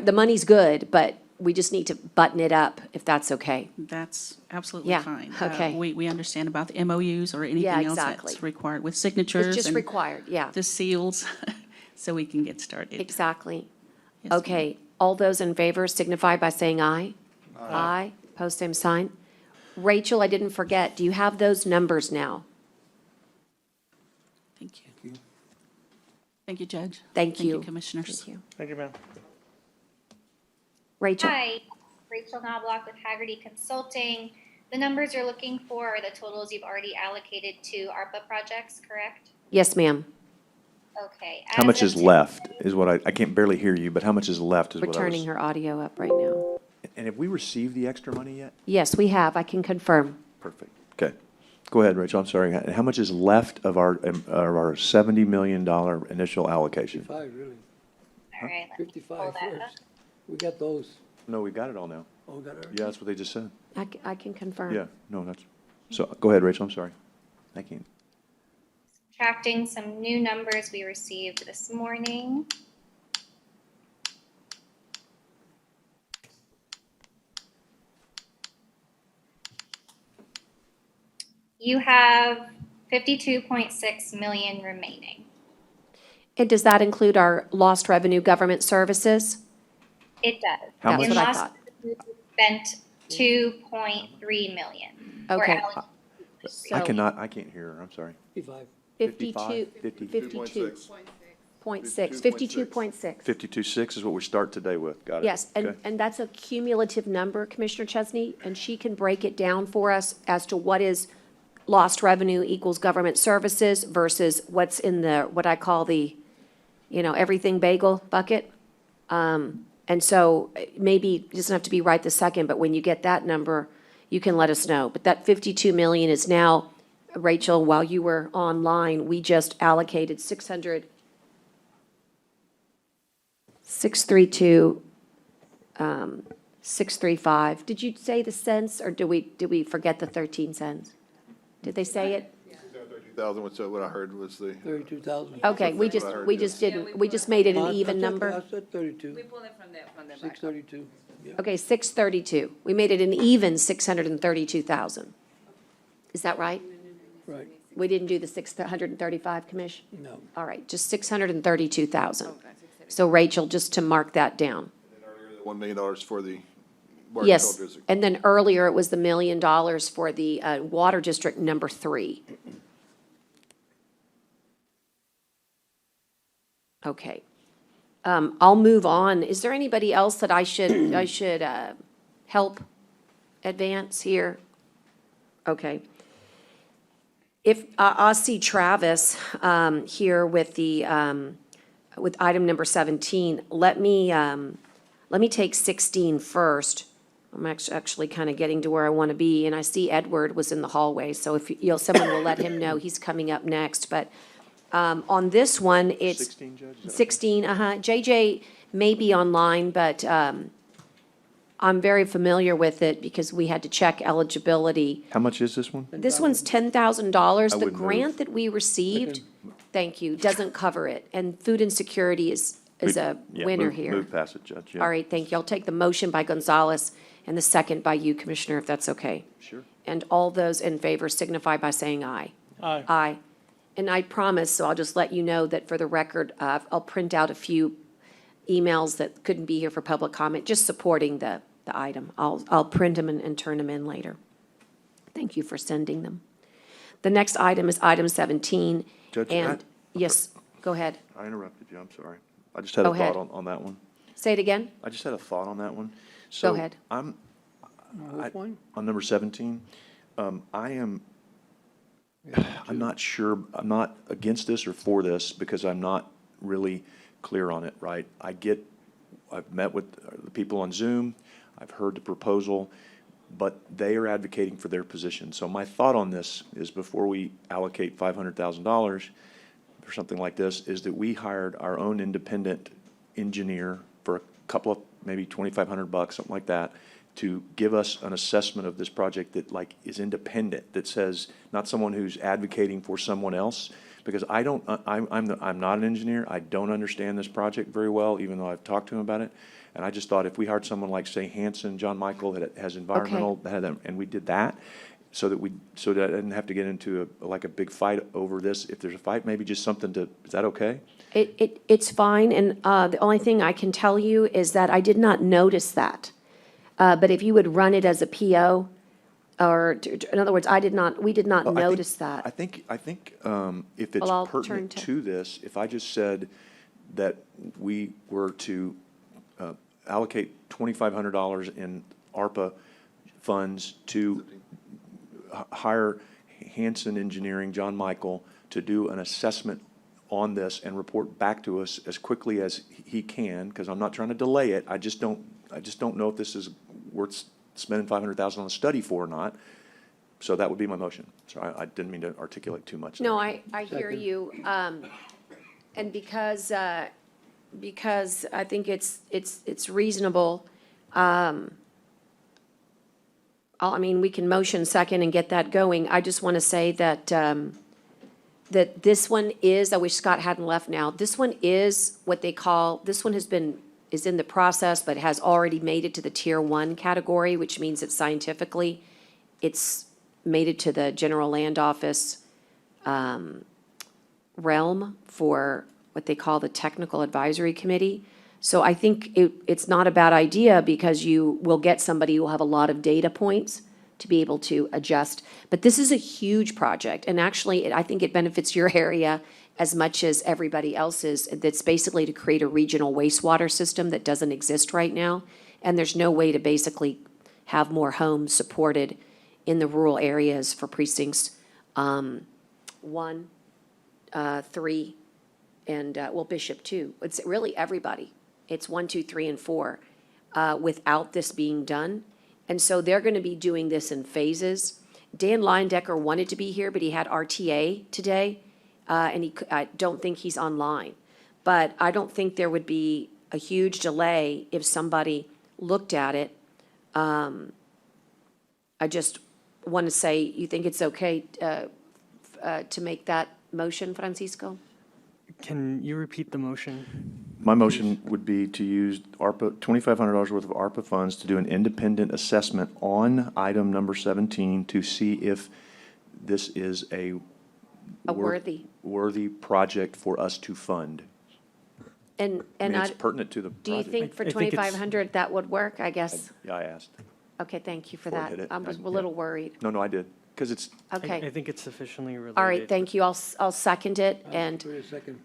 the money's good, but we just need to button it up, if that's okay. That's absolutely Yeah, fine. okay. We understand about the MOUs or anything else exactly. that's required with signatures. It's just and required, yeah. the seals, so we can get started. Exactly. Yes, ma'am. Okay, all those in favor signify by saying aye. Aye. Post same sign. Rachel, I didn't forget, do you have those numbers now? Thank you. Thank you, Judge. Thank you. Commissioners. Thank you. Thank you, ma'am. Rachel? Hi, Rachel Knobloch with Haggerty Consulting. The numbers you're looking for are the totals you've already allocated to ARPA projects, correct? Yes, ma'am. Okay. How much As is of left is what I can't barely hear you, but how much is left is We're what I was. turning her audio up right now. And have we received the extra money yet? Yes, we have, I can confirm. Perfect. Okay. Go ahead, Rachel. I'm sorry. How much is left of our $70 million initial allocation? 55, really. All right, let me 55 pull that up. first. We got those. No, we got it all now. Oh, got it. Yeah, that's what they just said. I can confirm. Yeah, no, that's, so go ahead, Rachel. I'm sorry. I can't. Subtracting some new numbers we received this morning. You have 52.6 million remaining. And does that include our lost revenue government services? It does. How That's much? what I Lost thought. spent 2.3 million. We're Okay. allocating I cannot, I can't hear her. I'm sorry. 55. 52, 52.6. 52.6 is what we start today with. Got it. Yes, Okay. and that's a cumulative number, Commissioner Chesney, and she can break it down for us as to what is lost revenue equals government services versus what's in the, what I call the, everything bagel bucket. And so maybe it doesn't have to be right this second, but when you get that number, you can let us know. But that 52 million is now, Rachel, while you were online, we just allocated 600 632, 635. Did you say the cents, or did we forget the 13 cents? Did they say it? 2,000, what's what I heard was the, 32,000. Okay, we That's what I heard, just yeah. didn't, we just made it No, an I even said- number? I said 32. We pull it from the 632. Yeah. Okay, 632. We made it an even 632,000. Is that right? Right. We didn't do the 635, Commish? No. All right, just 632,000. So Rachel, just to mark that down. $1 million for the water Yes, control district. and then earlier it was the $1 million for the Water District number 3. Okay. I'll move on. Is there anybody else that I should help advance here? Okay. If, I see Travis here with the, with item number 17. Let me take 16 first. I'm actually kind of getting to where I want to be, and I see Edward was in the hallway, so if, someone will let him know he's coming up next. But on this one, it's 16, Judge? 16, JJ may be online, but I'm very familiar with it because we had to check eligibility. How much is this one? This one's $10,000. The wouldn't grant move. that we received, thank you, doesn't cover it. And food insecurity is a Yeah, winner move- here. Move past it, Judge, yeah. All right, thank you. I'll take the motion by Gonzalez and the second by you, Commissioner, if that's okay. Sure. And all those in favor signify by saying aye. Aye. Aye. And I promise, so I'll just let you know that for the record, I'll print out a few emails that couldn't be here for public comment, just supporting the item. I'll print them and turn them in later. Thank you for sending them. The next item is item 17. Judge, And, yes, go ahead. I interrupted you, I'm sorry. I just had Go a ahead. thought on that one. Say it again? I just had a thought on that one. Go ahead. Which one? On number 17, I'm not sure, I'm not against this or for this because I'm not really clear on it, right? I've met with the people on Zoom, I've heard the proposal, but they are advocating for their position. So my thought on this is before we allocate $500,000 for something like this, is that we hired our own independent engineer for a couple of, maybe $2,500, something like that, to give us an assessment of this project that is independent, that says, not someone who's advocating for someone else, because I'm not an engineer, I don't understand this project very well, even though I've talked to him about it. And I just thought if we hired someone like, say, Hanson, John Michael, that has environmental, and we did that, so that I didn't have to get into a big fight over this. If there's a fight, maybe just something is that okay? It's fine, and the only thing I can tell you is that I did not notice that. But if you would run it as a PO, or, in other words, we did not notice that. I think if it's Well, I'll pertinent turn to this, if I just said that we were to allocate $2,500 in ARPA funds to hire Hanson Engineering, John Michael, to do an assessment on this and report back to us as quickly as he can, because I'm not trying to delay it. I just don't know if this is worth spending $500,000 on a study for or not. So that would be my motion. So I didn't mean to articulate too much there. No, I hear you. And because I think it's reasonable, we can motion second and get that going. I just want to say that, that this one is, I wish Scott hadn't left now, this one is what they call, this one is in the process, but has already made it to the Tier 1 category, which means that scientifically, it's made it to the General Land Office realm for what they call the Technical Advisory Committee. So I think it's not a bad idea because you will get somebody who will have a lot of data points to be able to adjust. But this is a huge project, and actually, I think it benefits your area as much as everybody else's. That's basically to create a regional wastewater system that doesn't exist right now, and there's no way to basically have more homes supported in the rural areas for precincts 1, 3, and, Bishop 2. It's really everybody. It's 1, 2, 3, and 4 without this being done. And so they're going to be doing this in phases. Dan Leindecker wanted to be here, but he had RTA today, and I don't think he's online. But I don't think there would be a huge delay if somebody looked at it. I just want to say, you think it's okay to make that motion, Francisco? Can you repeat the motion? My motion would be to use ARPA, $2,500 worth of ARPA funds to do an independent assessment on item number 17 to see if this is a worthy project for us to fund. And I mean, I, it's pertinent to the do you project. think for I think it's- 2,500 that would work, I guess? Yeah, I asked. Okay, thank you for Before I that. hit it. I was a Yeah. little worried. No, I did, because it's, Okay. I think it's sufficiently related. All right, thank you. I'll second it, and Wait a second.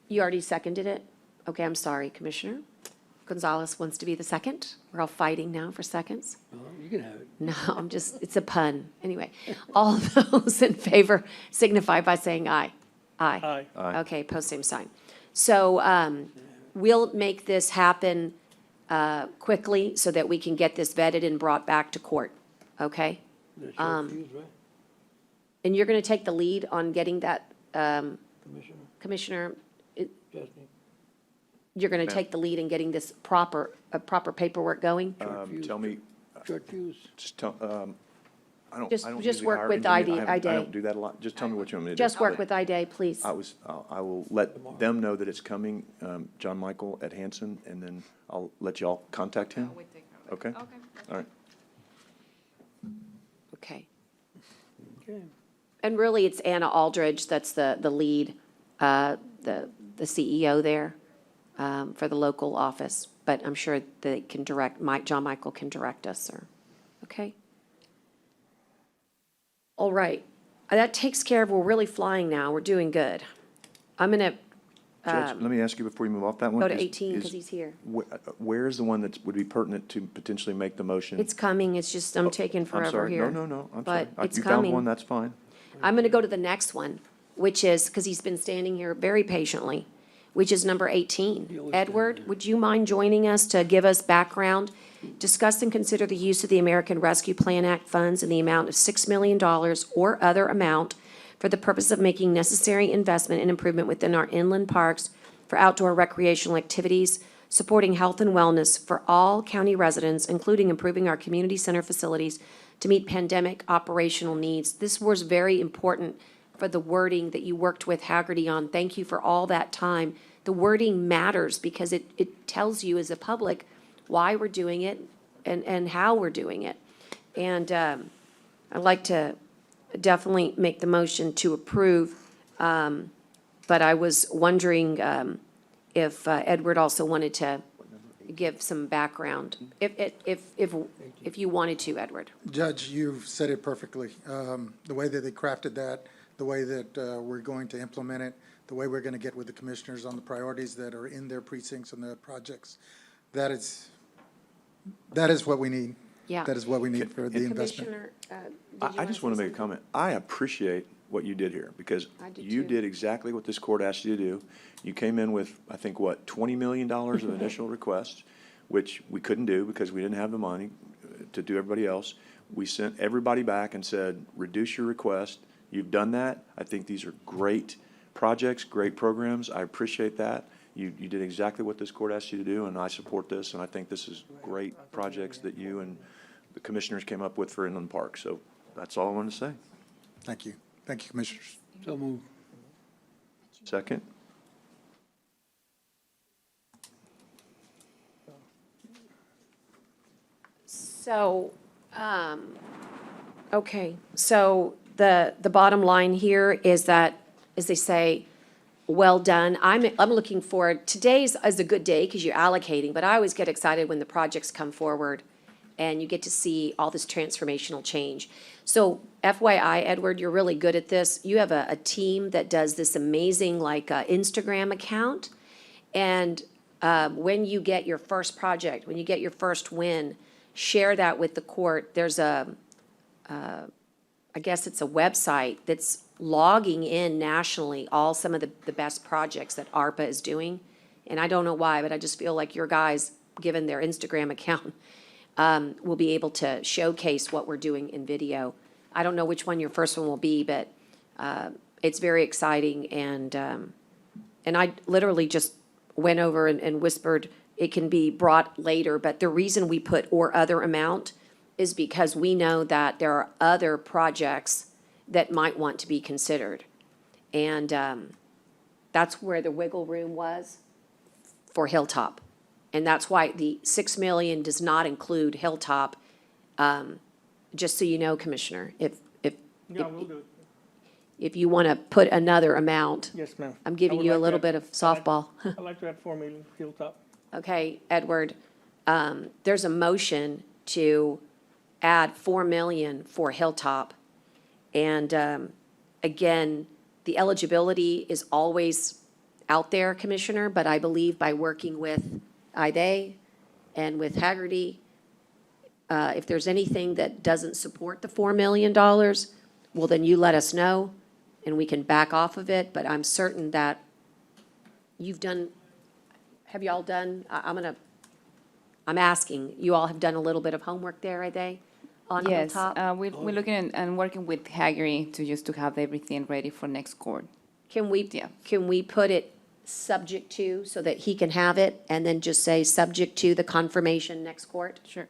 you already seconded it? Okay, I'm sorry, Commissioner. Gonzalez wants to be the second. We're all fighting now for seconds. You can have it. No, I'm just, it's a pun. Anyway, all those in favor signify by saying aye. Aye. Aye. Okay, post same sign. So we'll make this happen quickly so that we can get this vetted and brought back to court, okay? The short fuse, right, And you're going to take the lead on getting that, Commissioner Commissioner, Chesney? you're going to Ma'am. take the lead in getting this proper paperwork going? tell me, Short fuse. just tell, I don't Just usually work hire with engineers. I IDA. don't do that a lot. Just tell me what you want me to do. Just work with IDA, please. I will let them know that it's coming, John Michael at Hanson, and then I'll let y'all contact him. Okay? All right. Okay. Okay. And really, it's Anna Aldridge that's the lead, the CEO there for the local office. But I'm sure they can direct, John Michael can direct us, sir. Okay? All right. That takes care of, we're really flying now. We're doing good. I'm going to Judge, let me ask you before you move off that one. go to is- 18 is- because he's here. Where is the one that would be pertinent to potentially make the motion? It's coming, it's just, I'm taking I'm forever sorry. here. No, I'm But sorry. it's You found coming. one, that's fine. I'm going to go to the next one, which is, because he's been standing here very patiently, which is number 18. Edward, would you mind joining us to give us background? Discuss and consider the use of the American Rescue Plan Act funds in the amount of $6 million or other amount for the purpose of making necessary investment and improvement within our inland parks for outdoor recreational activities, supporting health and wellness for all county residents, including improving our community center facilities to meet pandemic operational needs. This was very important for the wording that you worked with Haggerty on. Thank you for all that time. The wording matters because it tells you as a public why we're doing it and how we're doing it. And I'd like to definitely make the motion to approve. But I was wondering if Edward also wanted to give some background, if you wanted to, Edward. Judge, you've said it perfectly. The way that they crafted that, the way that we're going to implement it, the way we're going to get with the commissioners on the priorities that are in their precincts and the projects, that is what we need. Yeah. That is what we need for the investment. Commissioner, I just want to make a comment. I appreciate what you did here, because I do you too. did exactly what this court asked you to do. You came in with, I think, what, $20 million of initial requests, which we couldn't do because we didn't have the money to do everybody else. We sent everybody back and said, reduce your request. You've done that. I think these are great projects, great programs. I appreciate that. You did exactly what this court asked you to do, and I support this, and I think this is great projects that you and the commissioners came up with for Inland Park. So that's all I wanted to say. Thank you. Thank you, commissioners. So move. Second? So, okay, so the bottom line here is that, as they say, well done. I'm looking forward, today's is a good day because you're allocating, but I always get excited when the projects come forward and you get to see all this transformational change. So FYI, Edward, you're really good at this. You have a team that does this amazing, like, Instagram account. And when you get your first project, when you get your first win, share that with the court. There's I guess it's a website that's logging in nationally all some of the best projects that ARPA is doing. And I don't know why, but I just feel like your guys, given their Instagram account, will be able to showcase what we're doing in video. I don't know which one your first one will be, but it's very exciting. And I literally just went over and whispered, it can be brought later, but the reason we put or other amount is because we know that there are other projects that might want to be considered. And that's where the wiggle room was for Hilltop. And that's why the 6 million does not include Hilltop. Just so you know, Commissioner, Yeah, we'll do it. if you want to put another amount, Yes, ma'am. I'm I giving would you a like little that. bit of softball. I'd like to add 4 million Hilltop. Okay, Edward, there's a motion to add 4 million for Hilltop. And again, the eligibility is always out there, Commissioner, but I believe by working with IDA and with Haggerty, if there's anything that doesn't support the $4 million, well, then you let us know and we can back off of it. But I'm certain that you've done, have you all done, I'm asking, you all have done a little bit of homework there, are they? On Yes, Hilltop? we're looking and working with Haggerty to have everything ready for next court. Can we put it subject to, so that he can have it, and then just say, subject to the confirmation next court? Sure.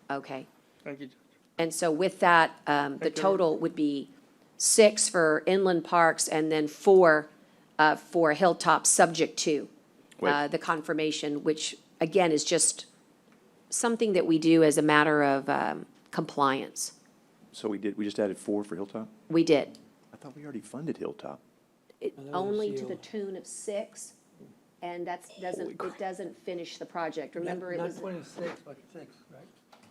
Okay. Thank you, Judge. And so with that, the total would be 6 for inland parks and then 4 for Hilltop, subject to the confirmation, which again is just something that we do as a matter of compliance. So we just added 4 for Hilltop? We did. I thought we already funded Hilltop. Only to the tune of 6, and it doesn't finish the project. Remember, it was. Not 26, but 6, right?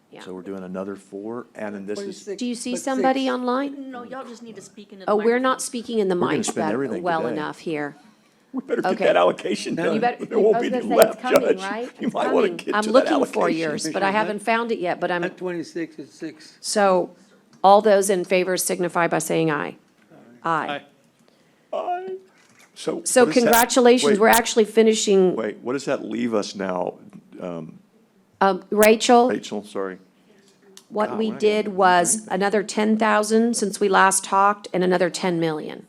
Yeah. So we're doing another 4, and then this is, Do you see somebody online? No, y'all just need to speak into the Oh, we're microphone. not speaking in the We're gonna mic spend everything well today. enough here. we better get Okay. that allocation You done. better, There won't I be was any gonna say, it's left, coming, Judge. right? You It's might want to coming. get I'm to that looking for allocation. yours, but I haven't found it yet, but I'm, Not 26, it's 6. so, all those in favor signify by saying aye. Aye. So So what does that- congratulations, wait, we're actually finishing, Wait, what does that leave us now? Rachel, Rachel, sorry. what God, we we're not did gonna do was anything. another 10,000 since we last talked, and another 10 million.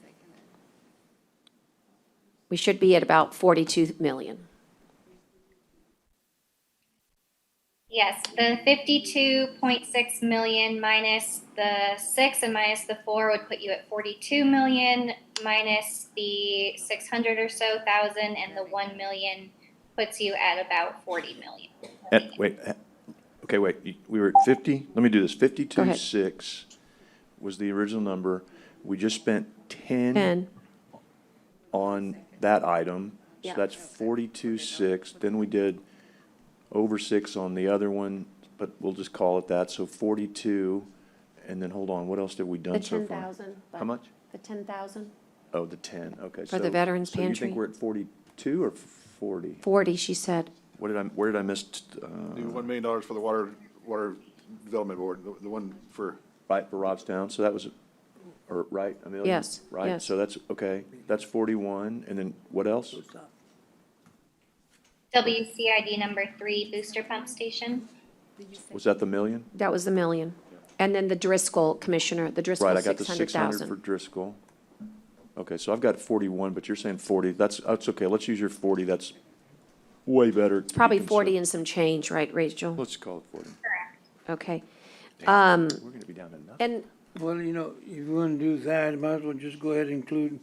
We should be at about 42 million. Yes, the 52.6 million minus the 6 and minus the 4 would put you at 42 million, minus the 600 or so thousand, and the 1 million puts you at about 40 million. We were at 50, let me do this, Go 52, ahead. 6 was the original number. We just spent 10 10, on that item, so Yeah. that's 42, 6. Then we did over 6 on the other one, but we'll just call it that, so 42. And then, hold on, what else have we the done so far? 10,000. How much? The 10,000? Oh, the 10, okay. For the Veterans So you Pantry. think we're at 42 or 40? 40, she said. Where did I miss? The $1 million for the Water Development Board, the one for. Right, for Robstown, so that was, or, right, a million? Yes, Right, yes. so that's, okay, that's 41, and then what else? WCID number 3 booster pump station. Was that the million? That was the million. And then the Driscoll, Commissioner, the Driscoll, Right, I got the 600 for 600,000. Driscoll. Okay, so I've got 41, but you're saying 40, that's okay, let's use your 40, that's way better. It's probably 40 and some change, right, Rachel? Let's call it 40. Okay. Damn, we're gonna be down to nothing. And Well, you know, if you want to do that, might as well just go ahead and include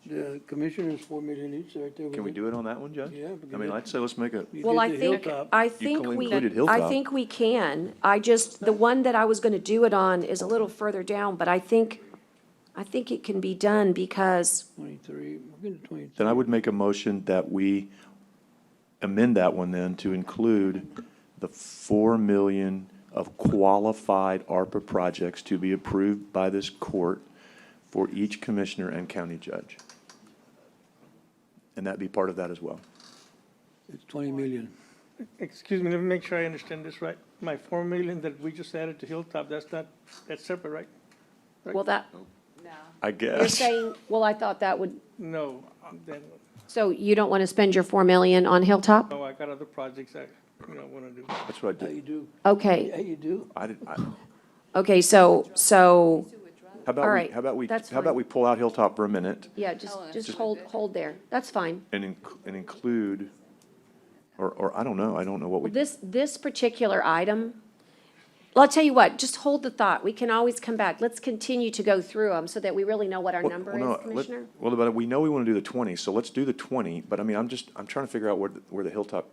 the commissioners, 4 million each right there. Can we do it on that one, Judge? Yeah. I mean, I'd say let's make a, You Well, did I the think, Hilltop. I think we, included I Hilltop. think we can. I just, the one that I was gonna do it on is a little further down, but I think it can be done because, 23, we're going to 23. then I would make a motion that we amend that one then to include the 4 million of qualified ARPA projects to be approved by this court for each commissioner and county judge. And that be part of that as well. It's 20 million. Excuse me, let me make sure I understand this right. My 4 million that we just added to Hilltop, that's separate, right? well, that, I you're guess. saying, well, I thought that would, No, then, so you don't wanna spend your 4 million on Hilltop? no, I got other projects I, wanna do. That's what I Yeah, you did. do. Okay, Yeah, you do. I did, okay, so How about All we, right, how about we, that's how about fine. we pull out Hilltop for a minute Yeah, just hold there. That's fine. and include, or I don't know, I don't know what we, Well, this particular item, well, I'll tell you what, just hold the thought. We can always come back. Let's continue to go through them so that we really know what our Well, number well, no, is, Commissioner. Well, but we know we want to do the 20, so let's do the 20, but I mean, I'm trying to figure out where the Hilltop,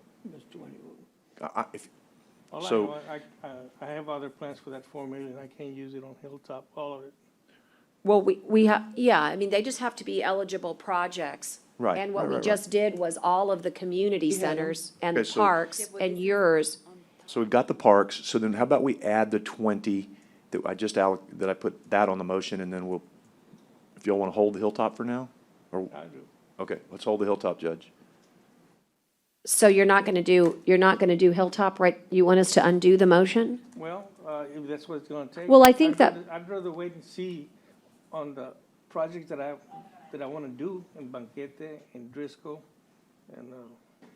if, All I so, know, I have other plans for that 4 million. I can't use it on Hilltop, all of it. Well, we have, yeah, I mean, they just have to be eligible projects. Right, And what right, we right, just did was all of the community centers and the Okay, so- parks and yours. so we've got the parks, so then how about we add the 20 that that I put that on the motion, and then if y'all want to hold the Hilltop for now? Or, I do. okay, let's hold the Hilltop, Judge. So you're not gonna do Hilltop, right? You want us to undo the motion? Well, if that's what it's gonna take. Well, I think that- I'd rather wait and see on the projects that I wanna do in Banquete, in Driscoll, and,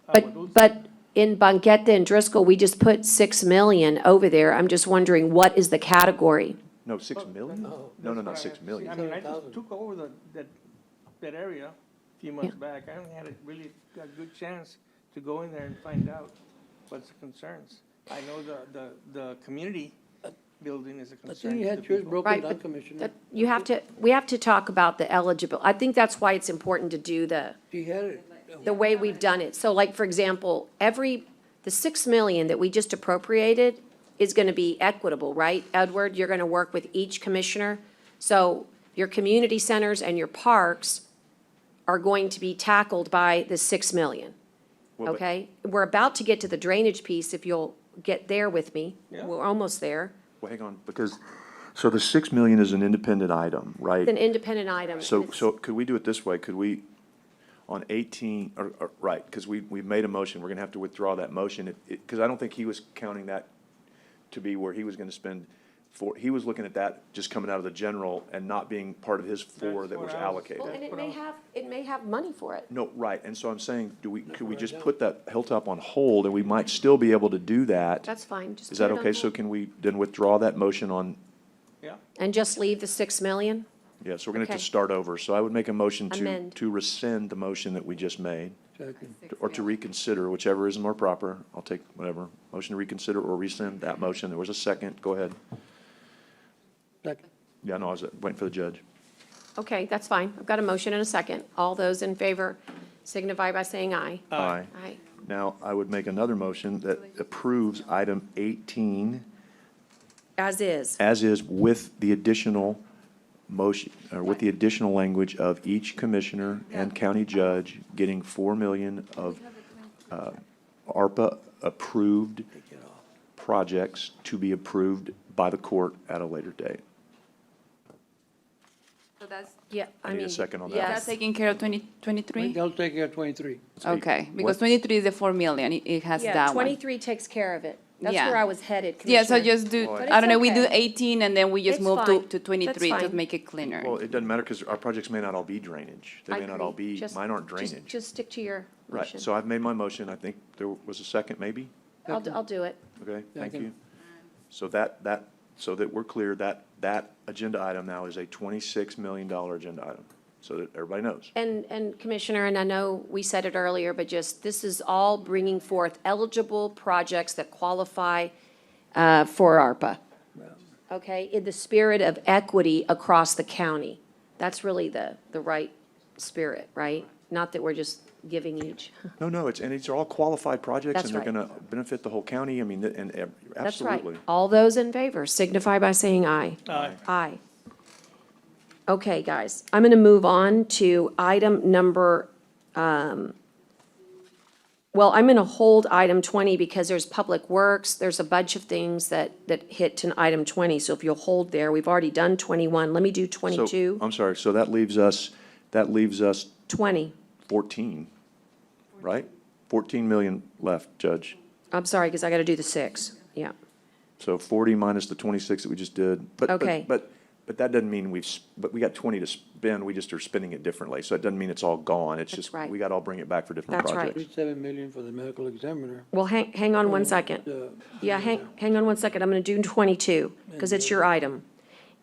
Agua Dulce. But in Banquete and Driscoll, we just put 6 million over there. I'm just wondering, what is the category? No, 6 million? No, not 6 million. I mean, I just took over that area a few months back. I haven't had a good chance to go in there and find out what's the concerns. I know the community building is a I concern. think you to had the yours people. broken Right, down, but Commissioner. we have to talk about the eligible. I think that's why it's important to do You had it. the way we've done it. So like, for example, the 6 million that we just appropriated is gonna be equitable, right? Edward, you're gonna work with each commissioner. So your community centers and your parks are going to be tackled by the 6 million. Well, but- Okay? We're about to get to the drainage piece, if you'll get there with me. Yeah. We're almost there. Well, hang on, because, so the 6 million is an independent item, right? It's an independent item. So, and it's- so could we do it this way? Could we, on 18, right, because we've made a motion, we're going to have to withdraw that motion. Because I don't think he was counting that to be where he was going to spend, he was looking at that just coming out of the general and not being part of his 4 that was allocated. Well, and it may have money for it. No, right, and so I'm saying, could we just put that Hilltop on hold, and we might still be able to do that? That's fine. Just Is put that it on okay? So hold. can we then withdraw that motion on, Yeah. And just leave the 6 million? yeah, so we're going to have Okay. to start over. So I would make a motion Amend. to rescind the motion that we just made, Second. or to reconsider, whichever is more proper. I'll take whatever. Motion to reconsider or rescind that motion. There was a second. Go ahead. Second. Yeah, no, I was waiting for the judge. Okay, that's fine. I've got a motion and a second. All those in favor signify by saying aye. Aye. Aye. Now, I would make another motion that approves item 18 As is. as is with the additional motion, or with the additional language of each commissioner and county judge getting 4 million of ARPA-approved projects to be approved by the court at a later date. So that's, Yeah, I need a second on that. yes. that's taking care of 2023? They'll take care of 23. Okay, because What? 23 is the 4 million, it has Yeah, that one. 23 takes care of it. That's Yeah. where I was headed, Yeah, so Commissioner. just do, But I don't it's know, we do okay. 18 and then we just It's move fine. to 23 That's to fine. make it cleaner. Well, it doesn't matter because our projects may not all be drainage. They I may not all agree. be, Just- mine aren't just- drainage. Just stick to your Right, motion. so I've made my motion. I think there was a second, maybe? I'll do it. Okay, thank Second. you. So so that we're clear, that agenda item now is a $26 million agenda item, so that everybody knows. And Commissioner, and I know we said it earlier, but just, this is all bringing forth eligible projects that qualify for ARPA. Okay, in the spirit of equity across the county. That's really the right spirit, right? Not that we're just giving each. No, it's all qualified projects, That's and they're right. gonna benefit the whole county. I mean, That's right. absolutely. All those in favor signify by saying aye. Aye. Aye. Okay, guys, I'm going to move on to item number, well, I'm going to hold item 20 because there's Public Works, there's a bunch of things that hit to item 20, so if you'll hold there, we've already done 21, let me do So, 22, I'm sorry, so that leaves us 20. 14, right? 14 million left, Judge. I'm sorry, because I got to do the 6, yeah. So 40 minus the 26 that we just did. Okay. But that doesn't mean but we got 20 to spend, we just are spending it differently. So it doesn't mean it's all gone. It's That's just, right. we got to all bring it back for different That's right. projects. 7 million for the medical examiner. Well, hang on one second. Yeah, hang on one second. I'm going to do 22, because it's your item.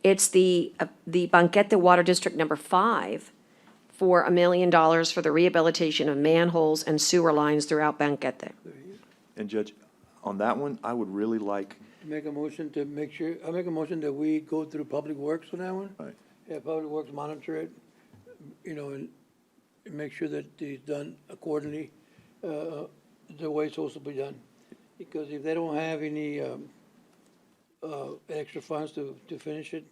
It's the Banquete Water District Number 5 for $1 million for the rehabilitation of manholes and sewer lines throughout Banquete. And Judge, on that one, I would really like, Make a motion to make sure, I make a motion that we go through Public Works on that one. Right. Yeah, Public Works monitor it, and make sure that it's done accordingly, the way it's supposed to be done. Because if they don't have any, extra funds to finish it,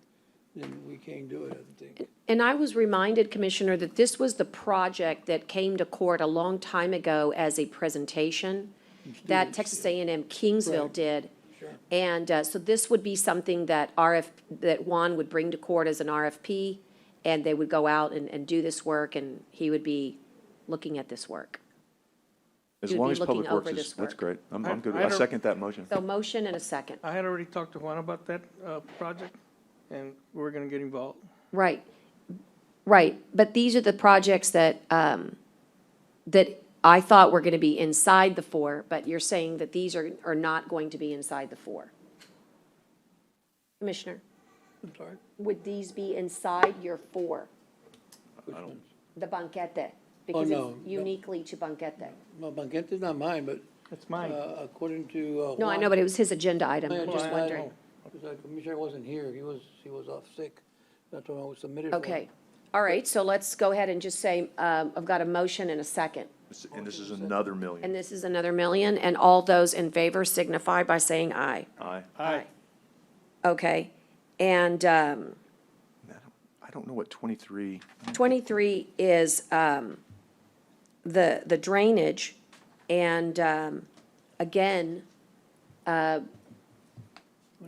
then we can't do it, I don't think. And I was reminded, Commissioner, that this was the project that came to court a long time ago as a presentation that Texas A&M Kingsville Right. did. Sure. And so this would be something that that Juan would bring to court as an RFP, and they would go out and do this work, and he would be looking at this work. as You'd long be as looking Public over Works this is, that's work. great. I'm good. I I don't- second that motion. So motion and a second. I had already talked to Juan about that project, and we're going to get involved. Right, right. But these are the projects that, that I thought were going to be inside the 4, but you're saying that these are not going to be inside the 4. Commissioner, I'm sorry? would these be inside your 4, Which ones? the banquete? Because no, it's no. uniquely to banquete. Well, Banquete's not mine, but. That's mine. According to. No, I know, but it was his agenda item. I'm just I wondering. know. Because the commissioner wasn't here, he was off sick. That's what I was submitted for. Okay, all right, so let's go ahead and just say, I've got a motion and a second. And this is another And million. this is another million, and all those in favor signify by saying aye. Aye. Aye. Okay, and I don't know what 23, 23 is the drainage, and again,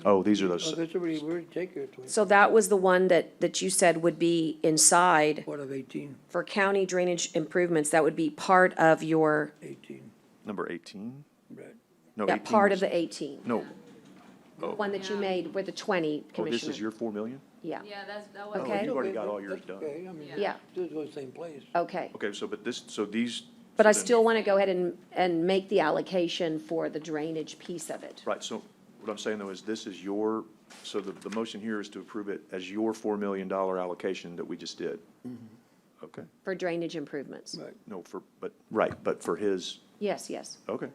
oh, these are Oh, those, that's already, we already take care of 20, so that was the one that you said would be inside part of 18, for county drainage improvements. That would be part of your, 18, number 18? right. No, yeah, 18 part was- of the 18. No. The one that you made with the 20, Oh, Commissioner. this is your 4 million? Yeah, that Oh, Okay. you've already got all yours done. Okay, I mean, Yeah. this was the same place. okay. Okay, so but this, so these. But so I then- still want to go ahead and make the allocation for the drainage piece of it. Right, so what I'm saying though is this is your, so the motion here is to approve it as your $4 million allocation that we just did. Okay, For drainage improvements. Right. no, but for his, Yes, yes, okay.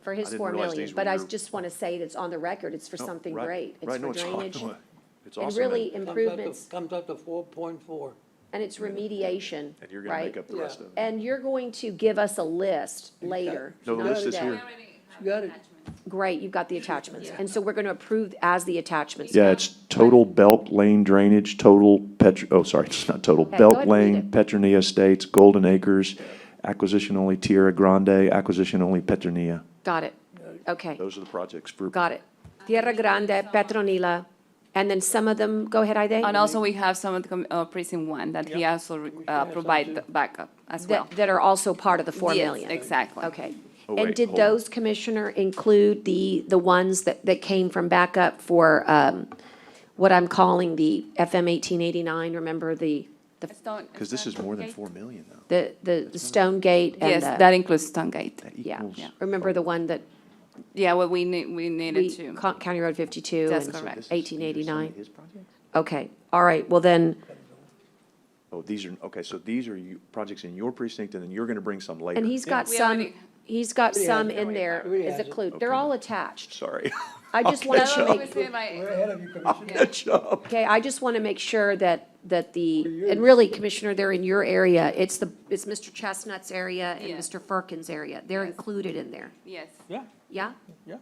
for his I didn't 4 realize million. these But were I your- just want to say it's on the record, it's for No, something right, great. It's right, no, for drainage. It's And awesome. really and- improvements, Comes out to 4.4. and it's remediation, And you're gonna right? make up the rest of it. And you're going to give us a list later. No, the not list is today. here. You got it. Great, you've got the attachments. And so we're going to approve as the attachments. Yeah, it's total Belt Lane drainage, total it's not total, Okay, go Belt ahead and read Lane, it. Petronia Estates, Golden Acres, acquisition only Tierra Grande, acquisition only Petronia. Got it. Okay, Those are the projects for, got it. Tierra Grande, Petronila, and then some of them, go ahead, Aide. And also we have some of the precinct 1 that he also provide the backup as well. That are also part of the 4 Yes, million. exactly. Okay. Oh, And wait, did hold on. those, Commissioner, include the ones that came from backup for what I'm calling the FM 1889? Remember because this is more than 4 million though. the Stone Gate and Yes, the, that includes Stonegate. That yeah. equals. Remember the one that Yeah, well, we needed to. County Road 52 That's and correct. This is- these are some of 1889? his projects? Okay, all right, well then, Oh, these are, okay, so these are projects in your precinct and then you're gonna bring some later. and he's got We some, already- he's got We some have it. in there We as a have it. clue. They're all attached. Sorry. I just Okay, wanted so- to make, We're ahead of you, Commissioner. Catch up. okay, I just want to make sure that and really, Commissioner, they're in your area. It's Mr. Chestnut's area and Yeah. Mr. Firkin's area. They're Yes. included in there. Yes. Yeah, Yeah? yeah.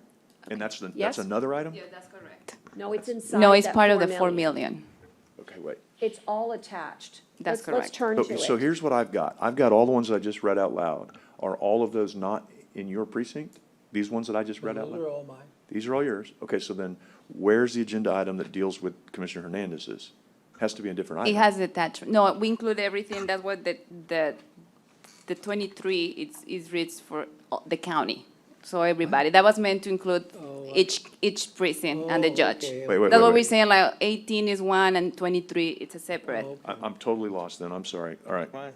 And that's Yes? another item? Yeah, that's correct. No, it's inside No, it's that part of 4 the 4 million. Okay, wait. It's all attached. That's Let's correct. turn to So it. here's what I've got. I've got all the ones I just read out loud. Are all of those not in your precinct? These ones that I just read out Those are loud? all mine. These are all yours? Okay, so then where's the agenda item that deals with Commissioner Hernandez's? Has to be a different It item. has attachment. No, we include everything. That's what the 23 is reached for the county. So everybody. That was meant to include each precinct and the judge. okay. Wait, That's what we're wait. saying, like 18 is one and 23, it's a separate. I'm totally lost then. I'm sorry. All right. Fine.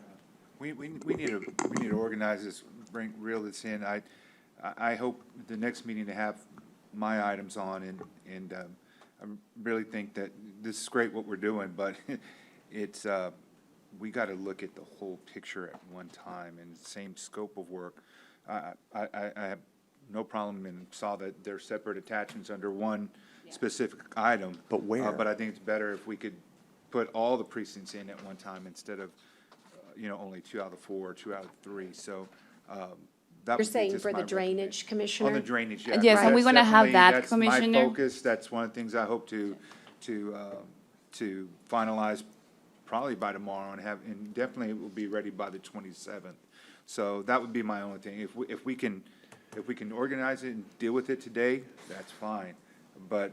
We need to organize this, reel this in. I hope the next meeting to have my items on and I really think that this is great what we're doing, but it's, we got to look at the whole picture at one time and same scope of work. I have no problem and saw that they're separate attachments under one specific item. But where? But I think it's better if we could put all the precincts in at one time instead of, only 2 out of 4, or 2 out of 3. So, that You're would be saying just for my the drainage, Commissioner? On the drainage, yeah. Yes, and we're gonna have that, That's Commissioner. my focus, that's one of the things I hope to finalize probably by tomorrow and definitely it will be ready by the 27th. So that would be my only thing. If we can organize it and deal with it today, that's fine. But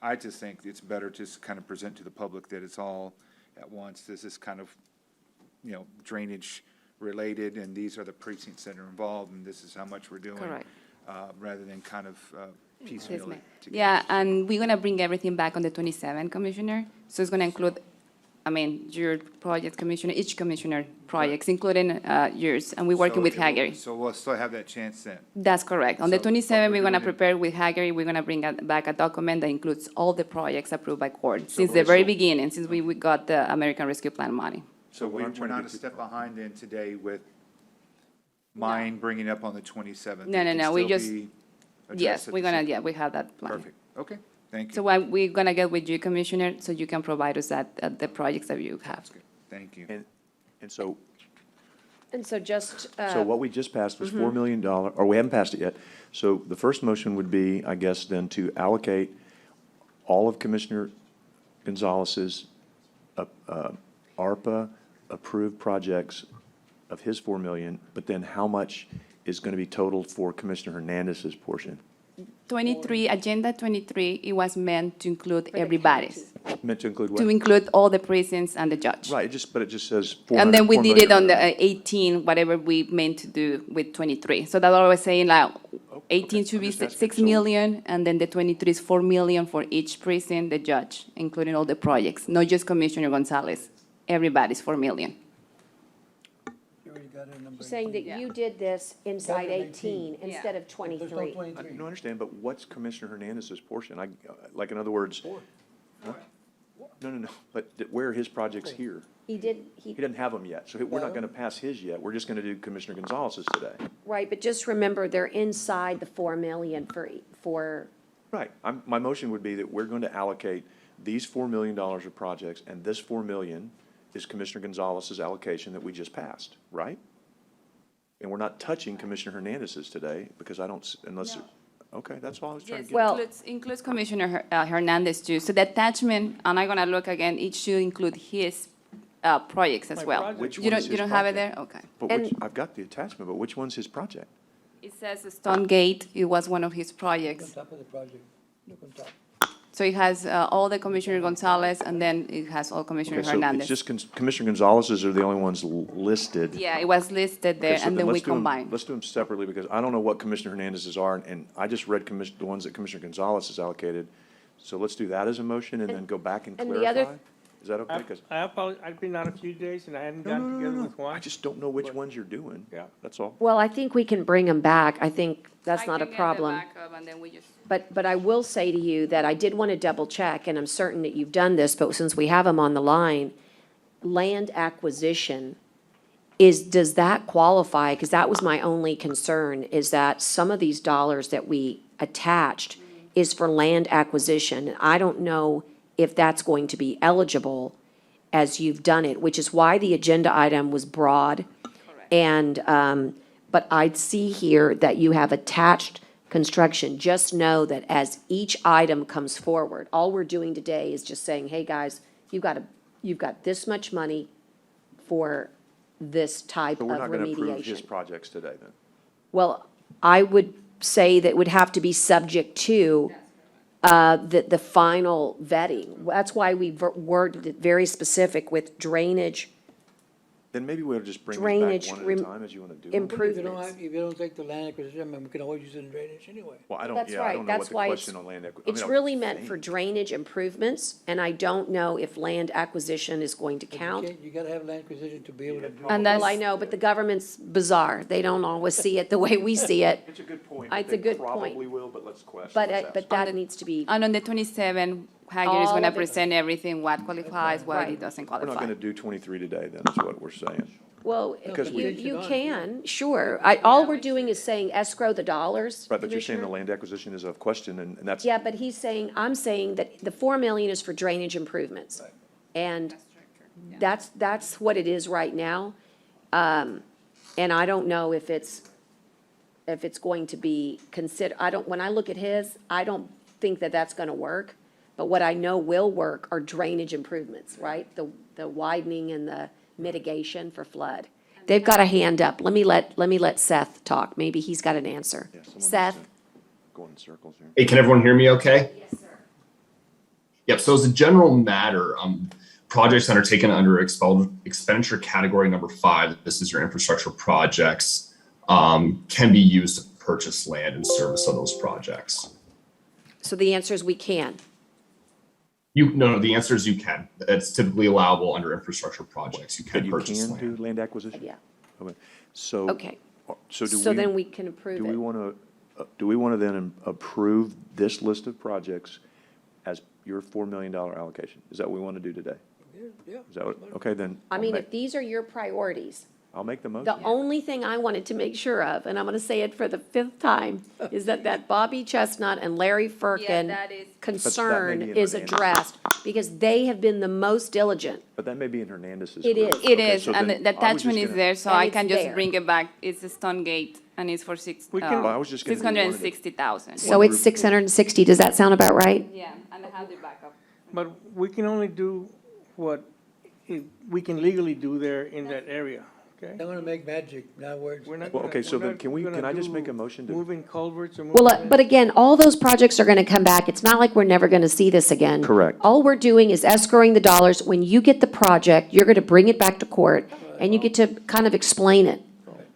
I just think it's better to kind of present to the public that it's all at once. This is kind of, drainage related, and these are the precincts that are involved, and this is how much we're doing. Correct. Rather than kind of piecemeal it together. Yeah, and we're gonna bring everything back on the 27th, Commissioner. So it's gonna include, your project commissioner, each commissioner projects, including yours, and we're working with Haggerty. So we'll still have that chance then. That's correct. On the So, but 27th, we're we're gonna doing it- prepare with Haggerty, we're gonna bring back a document that includes all the projects approved by court, So since the we're very still- beginning, since we got the American Rescue Plan money. So what I'm we're trying to not a get to- step behind then today with mine bringing up on the 27th. No, It no, can no, we still just, be addressed yes, at we're the gonna, same- yeah, we have that plan. Perfect, okay, thank you. So we're gonna get with you, Commissioner, so you can provide us that, the projects that you have. Thank you. And so, And so just, so what we just passed was $4 million, or we haven't passed it yet. So the first motion would be, I guess, then to allocate all of Commissioner Gonzalez's ARPA-approved projects of his 4 million, but then how much is going to be totaled for Commissioner Hernandez's portion? 23, Agenda 23, it was meant to include the everybody's, Meant to include what? to include all the precincts and the judge. Right, but it just says And then we 4 did it million. on the 18, whatever we meant to do with 23. So that's what I was saying, like, 18 should be I'm just asking, 6 so- million, and then the 23 is 4 million for each precinct, the judge, including all the projects, not just Commissioner Gonzalez. Everybody's 4 million. You already got it, number saying that 18. you did this inside Got it, 18 19. instead of There's 23. no 23. No, I understand, but what's Commissioner Hernandez's portion? Like, in other words, no, but where are his projects here? He did, He doesn't have them yet, so we're not going to pass his yet. We're just going to do Commissioner Gonzalez's today. right, but just remember, they're inside the 4 million for, Right. My motion would be that we're going to allocate these $4 million of projects, and this 4 million is Commissioner Gonzalez's allocation that we just passed, right? And we're not touching Commissioner Hernandez's today, because I don't, unless, okay, that's all I was trying to Yes, get. Well- includes Commissioner Hernandez too. So the attachment, and I'm gonna look again, it should include his projects as My well. project. Which You one's don't, his you don't have it project? there? Okay. But And- which, I've got the attachment, but which one's his project? It says Stone Gate, it was one of his Look on projects. top of the project. Look on top. So it has all the Commissioner Gonzalez, and then it has all Commissioner Okay, so it's Hernandez. just Commissioner Gonzalez's are the only ones listed. Yeah, it was listed there, Okay, so and then we let's do 'em- combined. Let's do them separately, because I don't know what Commissioner Hernandez's are, and I just read the ones that Commissioner Gonzalez has allocated. So let's do that as a motion, and then go back and and the other- clarify? Is that okay? 'Cause- I apologize, I've been out a few days and I hadn't No, gotten no, no, together no, with no. Juan. I just don't know which ones you're doing. Yeah. That's all. well, I think we can bring them back. I think that's I not a can get the problem. backup, and then we just- But I will say to you that I did want to double check, and I'm certain that you've done this, but since we have them on the line, land acquisition does that qualify? Because that was my only concern, is that some of these dollars that we attached is for land acquisition. I don't know if that's going to be eligible as you've done it, which is why the agenda item was broad. And, but I'd see here that you have attached construction. Just know that as each item comes forward, all we're doing today is just saying, hey, guys, you've got this much money for this type So of we're not going to approve his remediation. projects today, then? Well, I would say that would have to be subject to the final vetting. That's why we worded it very specific with drainage. Then maybe we'll just bring these drainage back one at a time as you want to do them. improvements. If you don't take the land acquisition, I mean, we can always use it in drainage anyway. Well, I don't, That's yeah, I right. don't know what That's the why question on land acquisition. it's really meant for drainage improvements, and I don't know if land acquisition is going to count. You gotta have land acquisition to be able to do. And Well, I that's, know, but the government's bizarre. They don't always see it the way we see it. It's a good point. It's a good point. Probably will, but let's question. But, let's but ask. that needs to be, and on the 27, Hager is All going to of it. present everything, what qualifies, what Right. it doesn't We're not qualify. gonna do 23 today, then, is what we're saying. well, Because we- you can, sure. All we're doing is saying escrow the dollars, Right, but you're saying the Commissioner. land acquisition is a question, and that's. Yeah, but I'm saying that the 4 million is for drainage improvements. And that's what it is right now. And I don't know if it's going to be when I look at his, I don't think that that's gonna work. But what I know will work are drainage improvements, right? The widening and the mitigation for flood. They've got a hand up. Let me let Seth talk. Maybe he's got an answer. Yeah, someone needs Seth? to go in circles here. Hey, can everyone hear me okay? Yes, sir. Yep, so as a general matter, projects undertaken under expenditure category number 5, this is your infrastructure projects, can be used to purchase land in service of those projects. So the answer is we can. No, the answer is you can. It's typically allowable under infrastructure projects. You But can you purchase can land. do land acquisition? Yeah. Okay, so. Okay. So do we? So then we can approve Do we it. want to then approve this list of projects as your $4 million allocation? Is that what we want to do today? Yeah. Is that what, okay, then. I mean, if these are your priorities, I'll make the motion. the only thing I wanted to make sure of, and I'm gonna say it for the 5th time, is that Bobby Chestnut and Larry Firkin that is- concern be in is Hernandez. addressed, because they have been the most diligent. But that may be in Hernandez's. It group. is. It Okay, is, so and then the I was attachment just is gonna- there, so And I it's can just there. bring it back. It's a Stone Gate, and it's for We can- Well, I was just gonna do one at a- 660,000. So it's 660, does that sound about right? Yeah, and I have the backup. But we can only do what we can legally do there in that area, okay? I'm gonna make magic, not words. We're not Well, gonna- okay, so we're then not can I just do make a motion to? Moving culverts or Well, moving. but again, all those projects are gonna come back. It's not like we're never gonna see this again. Correct. All we're doing is escrowing the dollars. When you get the project, you're gonna bring it back to court, and you get to kind of explain it,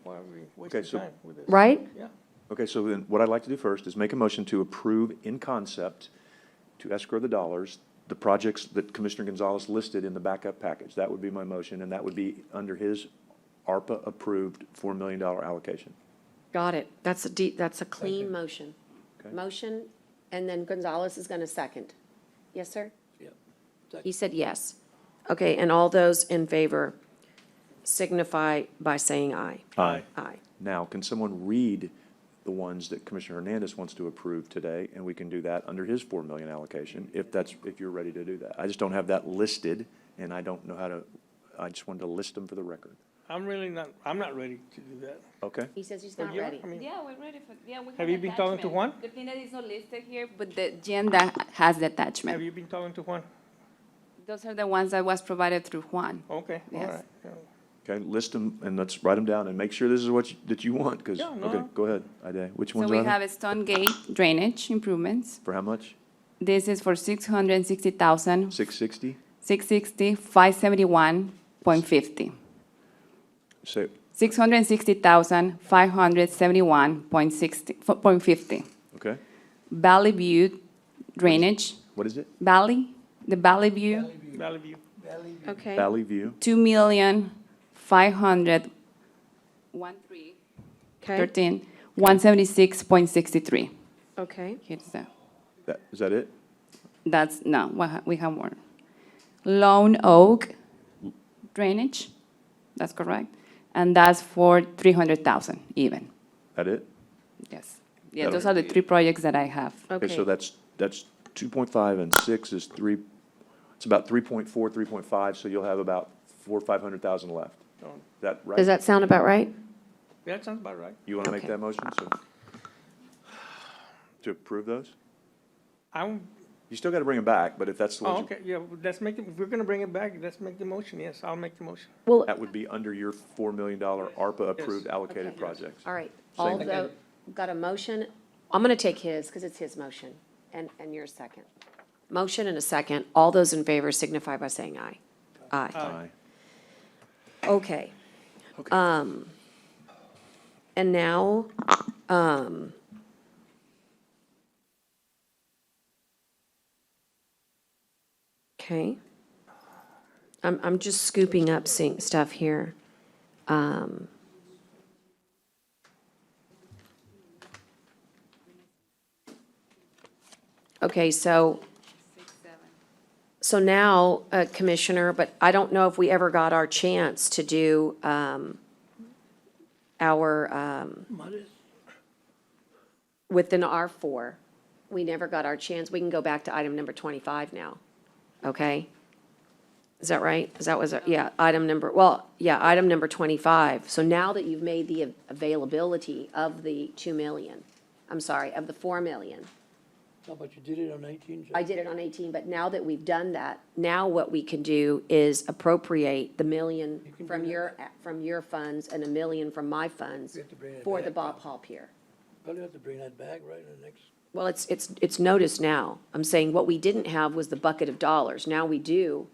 Why are we Okay, wasting so- time with this? right? Yeah. Okay, so then what I'd like to do first is make a motion to approve in concept to escrow the dollars, the projects that Commissioner Gonzalez listed in the backup package. That would be my motion, and that would be under his ARPA-approved $4 million allocation. Got it. That's a clean motion. Okay. Motion, and then Gonzalez is gonna second. Yes, sir? Yep. He said yes. Okay, and all those in favor signify by saying aye. Aye. Aye. Now, can someone read the ones that Commissioner Hernandez wants to approve today, and we can do that under his $4 million allocation, if you're ready to do that? I just don't have that listed, and I don't know how to, I just wanted to list them for the record. I'm not ready to do that. Okay? He says he's But not yeah, ready. I mean, Yeah, we're ready for, yeah, we have Have you been talking to attachment. Juan? The thing that is not listed here, but the agenda has the have attachment. you been talking to Juan? Those are the ones that was provided through Juan. Okay, all Yes. right. Yeah. Okay, list them, and let's write them down, and make sure this is that you want, because, Yeah, no, okay, no. go ahead, Ida. Which So ones we are have they? a Stone Gate drainage improvements. For how much? This is for 660,000, 660? 660, 571.50. Say, 660,000, 571.50. okay, Valley View drainage, what is it? the Valley View, Valley View. Okay. Valley View, 2,500,000, Okay, 176.63. okay. Here's that. is that it? That's, no, we have more. Lone Oak drainage, that's correct. And that's for 300,000 even, That it? yes. Yeah, those are the 3 projects that I have. Okay, so Okay. that's 2.5 and 6 is 3, it's about 3.4, 3.5, so you'll have about 400,000 or 500,000 left. Is that right? Does that sound about right? Yeah, that sounds about right. You want to make Okay. that motion, so? To approve those? You still got to bring them back, but if that's the Oh, one, okay, yeah, let's make it, if we're gonna bring it back, let's make the motion, yes, I'll make the motion. Well, that would be under your $4 million ARPA-approved allocated projects. all right, Same. although, got a motion, I'm gonna take his, because it's his motion, and your second. Motion and a second, all those in favor signify by saying aye. Aye. Aye. Okay. And now, okay. I'm just scooping up stuff here. Okay, so now, Commissioner, but I don't know if we ever got our chance to do, our, within R4. We never got our chance. We can go back to item number 25 now. Okay? Is that right? Yeah, item number 25. So now that you've made the availability of the 2 million, I'm sorry, of the 4 million. No, but you did it on 18, Judge. I did it on 18, but now that we've done that, now what we can do is appropriate the million from your funds and a million from my funds We have to bring it for the back. Bob Hall Pier. Probably have to bring that back, right, in the next. Well, it's noticed now. I'm saying what we didn't have was the bucket of dollars. Now we do.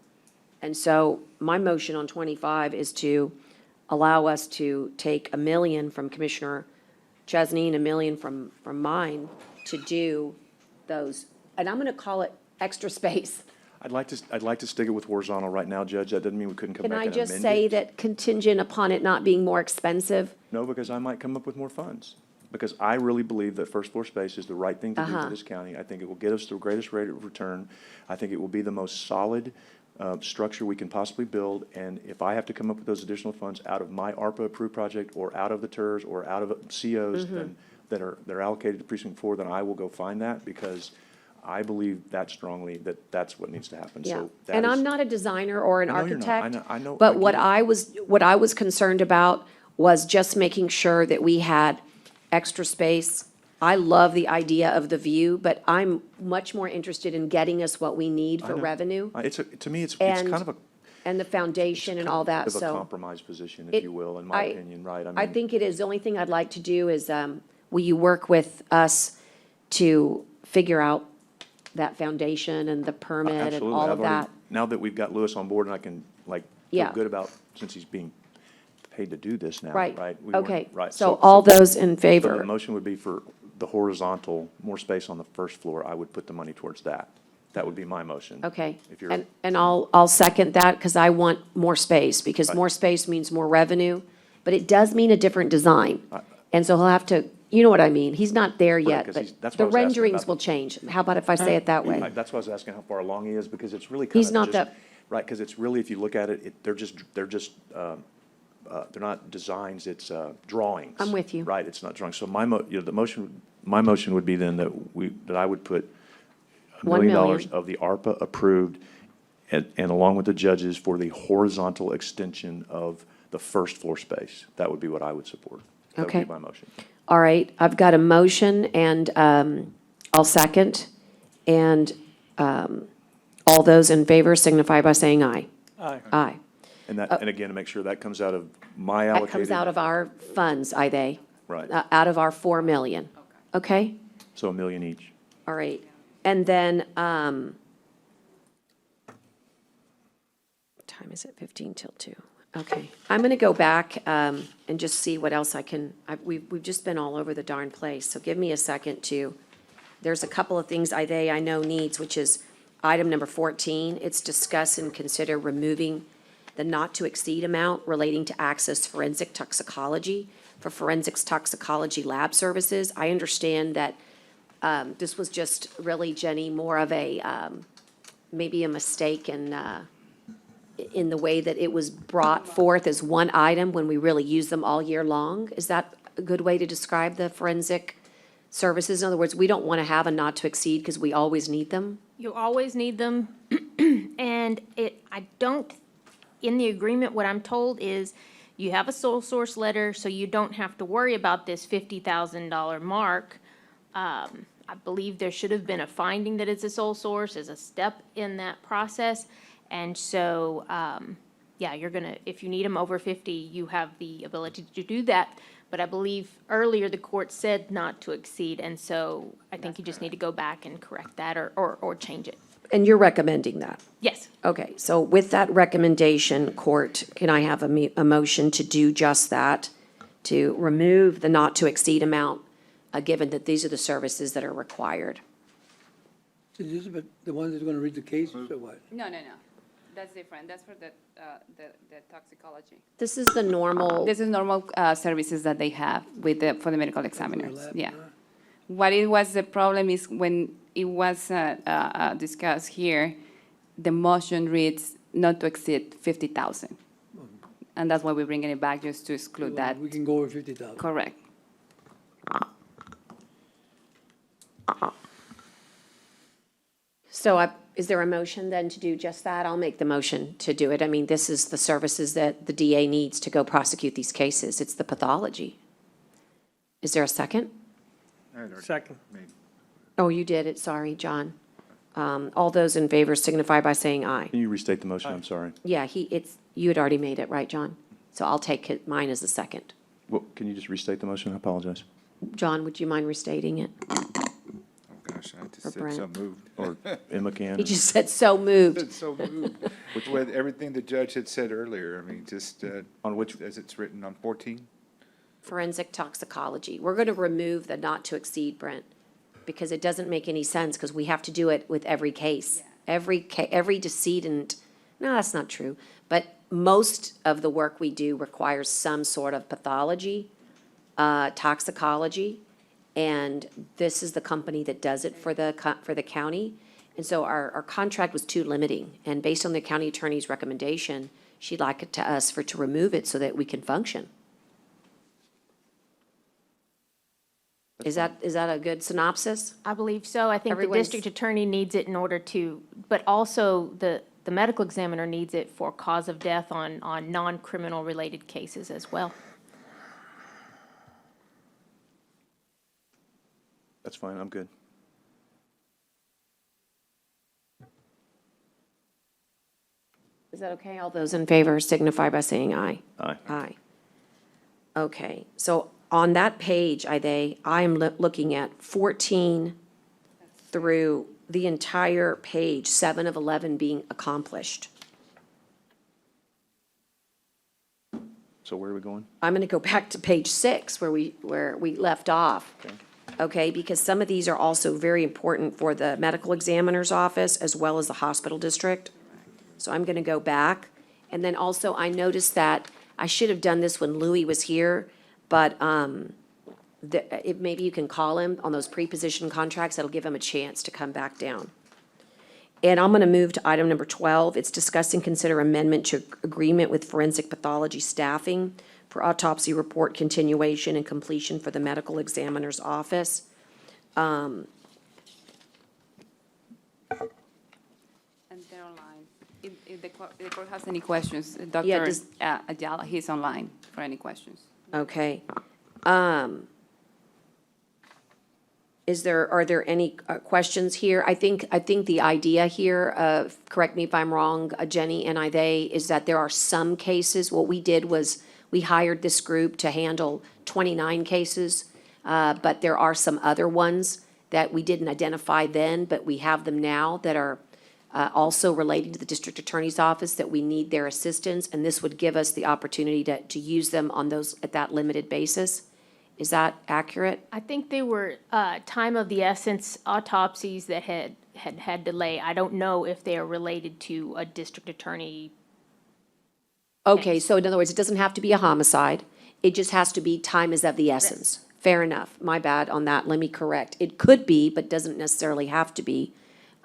And so my motion on 25 is to allow us to take a million from Commissioner Chesney and a million from mine to do those, and I'm gonna call it extra space. I'd like to stick it with horizontal right now, Judge. That doesn't mean we couldn't come Can back I and amend it. just say that contingent upon it not being more expensive? No, because I might come up with more funds. Because I really believe that first floor space is the right thing to do for this county. I think it will get us the greatest rate of return. I think it will be the most solid structure we can possibly build. And if I have to come up with those additional funds out of my ARPA-approved project or out of the TERS or out of COs that are allocated to precinct 4, then I will go find that because I believe that strongly that that's what needs to happen. Yeah, So that and is- I'm not a designer or an I know you're not. architect. I know. But I what get it. I was concerned about was just making sure that we had extra space. I love the idea of the view, but I'm much more interested in getting us what we need for I know. revenue To me, it's And- kind of a and the foundation and all that, bit of a so. compromise position, if It- you will, in my opinion, right? I think it is. The only thing I'd like to do is, will you work with us to figure out that foundation and the permit and Absolutely. all I've of already- that? Now that we've got Lewis on board and I can feel Yeah. good about, since he's being paid to do this now, Right. right? We weren't- Okay. Right. So all those in So favor? the motion would be for the horizontal, more space on the first floor. I would put the money towards that. That would be my motion. Okay, If you're, and I'll second that, because I want more space, because Right. more space means more revenue, but it does mean a different design. And so he'll have to, you know what I mean, he's not there yet, 'cause but he's- that's what the I was asking renderings about. will change. How about if I say it that way? That's why I was asking how far along he is, because it's really kind of He's not just- that- Right, because it's really, if you look at it, they're not designs, it's drawings. I'm with you. Right, it's not drawings. So my motion would be then that I would put $1 $1 million million. of the ARPA approved and along with the judges for the horizontal extension of the first floor space. That would be what I would support. That would Okay. be my motion. All right, I've got a motion, and I'll second. And all those in favor signify by saying aye. Aye. Aye. And that, and again, to make sure that comes out of my That allocated. comes out of our funds, Right, out of our 4 million. Okay? so $1 million each. All right. And then, time is it? 15 till 2. Okay. I'm going to go back and just see what else we've just been all over the darn place. So give me a second there's a couple of things I know needs, which is item number 14. It's discuss and consider removing the not-to-exceed amount relating to access forensic toxicology for forensics toxicology lab services. I understand that this was just really, Jenny, more of a, maybe a mistake in the way that it was brought forth as one item when we really use them all year long. Is that a good way to describe the forensic services? In other words, we don't want to have a not to exceed because we always need them? You always need them, and I don't, in the agreement, what I'm told is you have a sole source letter, so you don't have to worry about this $50,000 mark. I believe there should have been a finding that it's a sole source as a step in that process. And so, yeah, if you need them over 50, you have the ability to do that. But I believe earlier the court said not to exceed, and so I think you just need to go back and correct that or change it. And you're recommending that? Yes. Okay, so with that recommendation, court, can I have a motion to do just that? To remove the not-to-exceed amount, given that these are the services that are required? Is Elizabeth the one that's gonna read the cases or what? No, no, no. That's different. That's for the toxicology. This is the normal, This is normal services that they have with the, for the medical examiners, lab, yeah. huh? What it was, the problem is when it was discussed here, the motion reads not to exceed 50,000. And that's why we're bringing it back, just to exclude that. We can go over 50,000. Correct. so is there a motion then to do just that? I'll make the motion to do it. I mean, this is the services that the DA needs to go prosecute these cases. It's the pathology. Is there a second? Second. Oh, you did it, sorry, John. All those in favor signify by saying aye. Can you restate the motion? I'm sorry. Yeah, you had already made it, right, John? So I'll take mine as a second. Well, can you just restate the motion? I apologize. John, would you mind restating it? Oh, gosh, I just Or said Brent. so moved. Or Emma can? He just said so moved. Said so moved. With everything the judge had said earlier, I mean, just, On which, as it's written on 14. Forensic toxicology. We're going to remove the not to exceed, Brent, because it doesn't make any sense, because we have to do it with every case. Every decedent, no, that's not true, but most of the work we do requires some sort of pathology, toxicology, and this is the company that does it for the county. And so our contract was too limiting, and based on the county attorney's recommendation, she'd like it to us to remove it so that we can function. Is that a good synopsis? I believe so. I think the Everyone's- district attorney needs it in order to, but also the medical examiner needs it for cause of death on non-criminal related cases as well. that's fine, I'm good. Is that okay? All those in favor signify by saying aye. Aye. Aye. Okay, so on that page, I am looking at 14 through the entire page, 7 of 11 being accomplished. So where are we going? I'm going to go back to page 6 where we left off. Okay, because some of these are also very important for the medical examiner's office as well as the hospital district. So I'm going to go back. And then also, I noticed that, I should have done this when Louis was here, but maybe you can call him on those pre-position contracts, that'll give him a chance to come back down. And I'm going to move to item number 12. It's discuss and consider amendment to agreement with forensic pathology staffing for autopsy report continuation and completion for the medical examiner's office. And they're online. If the court has any questions, Dr. does- Ayala, he's online for any questions. Okay. Are there any questions here? I think the idea here, correct me if I'm wrong, Jenny and they, is that there are some cases, what we did was, we hired this group to handle 29 cases, but there are some other ones that we didn't identify then, but we have them now that are also relating to the district attorney's office, that we need their assistance, and this would give us the opportunity to use them on those, at that limited basis. Is that accurate? I think they were time of the essence autopsies that had delay. I don't know if they are related to a district attorney. Okay, so in other words, it doesn't have to be a homicide. It just has to be time is of the essence. Fair enough. My bad on that. Let me correct. It could be, but doesn't necessarily have to be.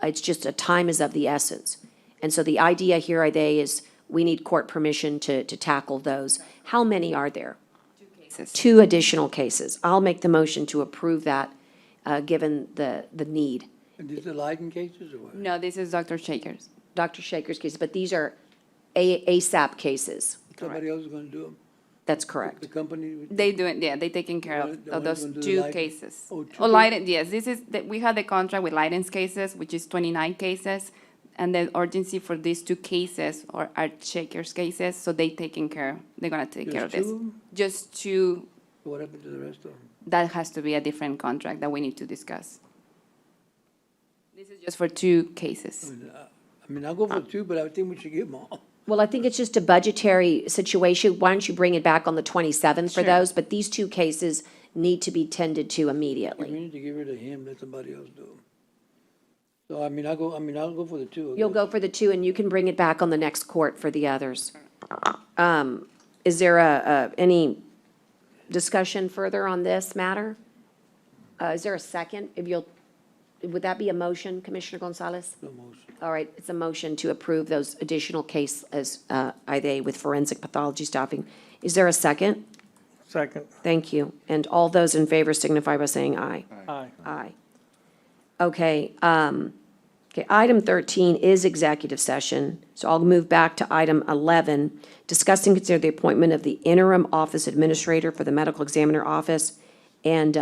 It's just a time is of the essence. And so the idea here, is we need court permission to tackle those. How many are there? 2 cases. 2 additional cases. I'll make the motion to approve that, given the need. And these are Leiden cases or what? No, this is Dr. Shakers. Dr. Shaker's cases, but these are ASAP cases. Somebody else is gonna do them? That's correct. The company? They do it, yeah, they taking care The of ones those gonna do 2 Leiden? cases. Oh, 2 Oh, Leiden, yes, we had the contract with Leiden's cases, which is 29 cases, and the urgency for these 2 cases are Shaker's cases, so they're gonna take care of Just this. 2 of them? Just 2, What happened to the rest of them? that has to be a different contract that we need to discuss. This is just for 2 cases. I mean, I'll go for 2, but I think we should give them all. Well, I think it's just a budgetary situation. Why don't you bring it back on the 27th for Sure. those? But these 2 cases need to be tended to We immediately. need to get rid of him, let somebody else do them. So, I'll go for the 2. You'll go for the 2, and you can bring it back on the next court for the others. Is there any discussion further on this matter? Is there a second? Would that be a motion, Commissioner Gonzalez? No motion. All right, it's a motion to approve those additional cases, IDA with forensic pathology staffing. Is there a second? Second. Thank you. And all those in favor signify by saying aye. Aye. Aye. Okay, item 13 is executive session, so I'll move back to item 11. Discuss and consider the appointment of the interim office administrator for the medical examiner office. And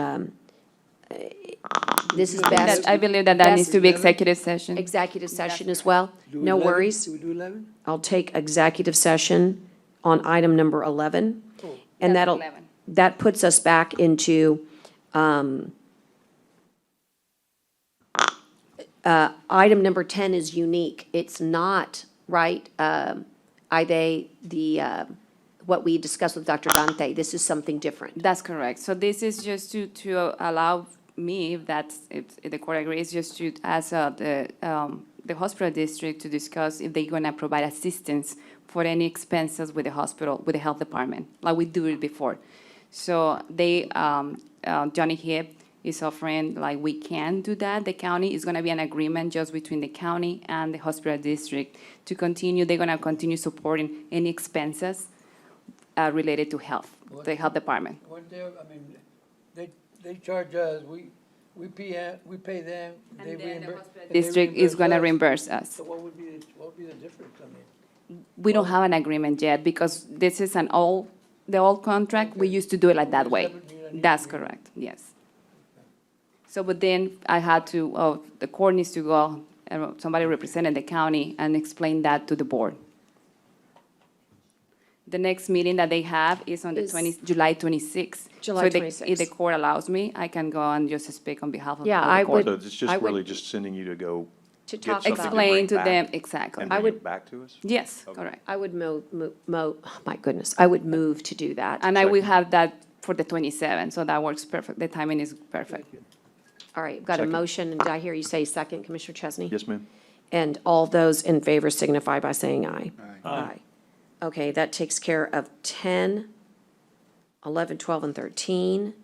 this is best. I believe that needs to be executive session. Executive session as well? No 11? worries. Do we do 11? I'll take executive session on item number 11. And That's that'll, 11. that puts us back into, item number 10 is unique. It's not, right, what we discussed with Dr. Dante. This is something different. That's correct. So this is just to allow me, if the court agrees, just to ask the hospital district to discuss if they're gonna provide assistance for any expenses with the hospital, with the health department, like we do it before. So Johnny Hip is offering, like, we can do that. The county is gonna be an agreement just between the county and the hospital district to continue, they're gonna continue supporting any expenses related to health, the health department. They charge us, we pay them, they And then the reimburse. hospital and they district is gonna us. reimburse us. So what would be the difference, I mean? We don't have an agreement yet because this is the old contract. We used to do it like that way. That's correct, yes. So, but then I had to, the court needs to go, somebody representing the county and explain that to the board. The next meeting that they have is on the July 26th. July So 26th. if the court allows me, I can go and just speak on behalf of the Yeah, court. I would. So it's just I would- really just sending you to go To get talk something about. Explain bring to back them, exactly. and I bring would- it back to us? Yes, Okay. correct. I would oh my goodness, I would move to do that. And I will have that for the 27th, so that works perfect. The timing is perfect. All right, got a Second. motion, and did I hear you say second, Commissioner Chesney? Yes, ma'am. And all those in favor signify by saying aye. Aye. Okay, that takes care of 10, 11, 12, and 13.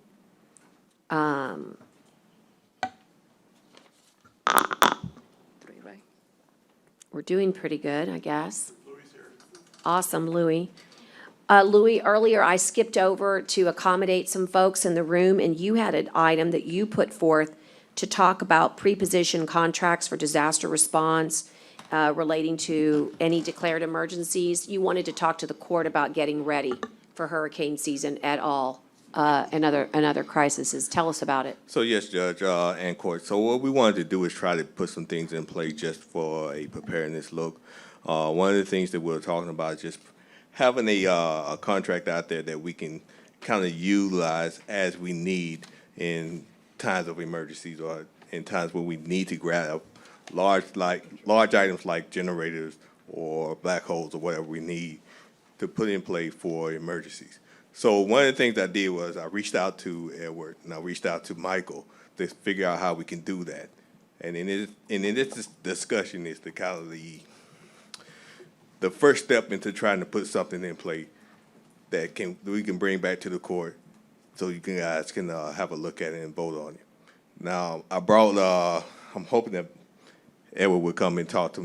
Three, right? We're doing pretty good, I guess. Awesome, Louis. Louis, earlier I skipped over to accommodate some folks in the room, and you had an item that you put forth to talk about pre-position contracts for disaster response relating to any declared emergencies. You wanted to talk to the court about getting ready for hurricane season at all, and other crises. Tell us about it. So yes, Judge, and Court. So what we wanted to do is try to put some things in place just for a preparedness look. One of the things that we're talking about is just having a contract out there that we can kind of utilize as we need in times of emergencies or in times when we need to grab large items like generators or black holes or whatever we need to put in place for emergencies. So one of the things I did was I reached out to Edward and I reached out to Michael to figure out how we can do that. And in this discussion is the kind of the first step into trying to put something in place that we can bring back to the court so you guys can have a look at it and vote on it. Now, I'm hoping that Edward would come and talk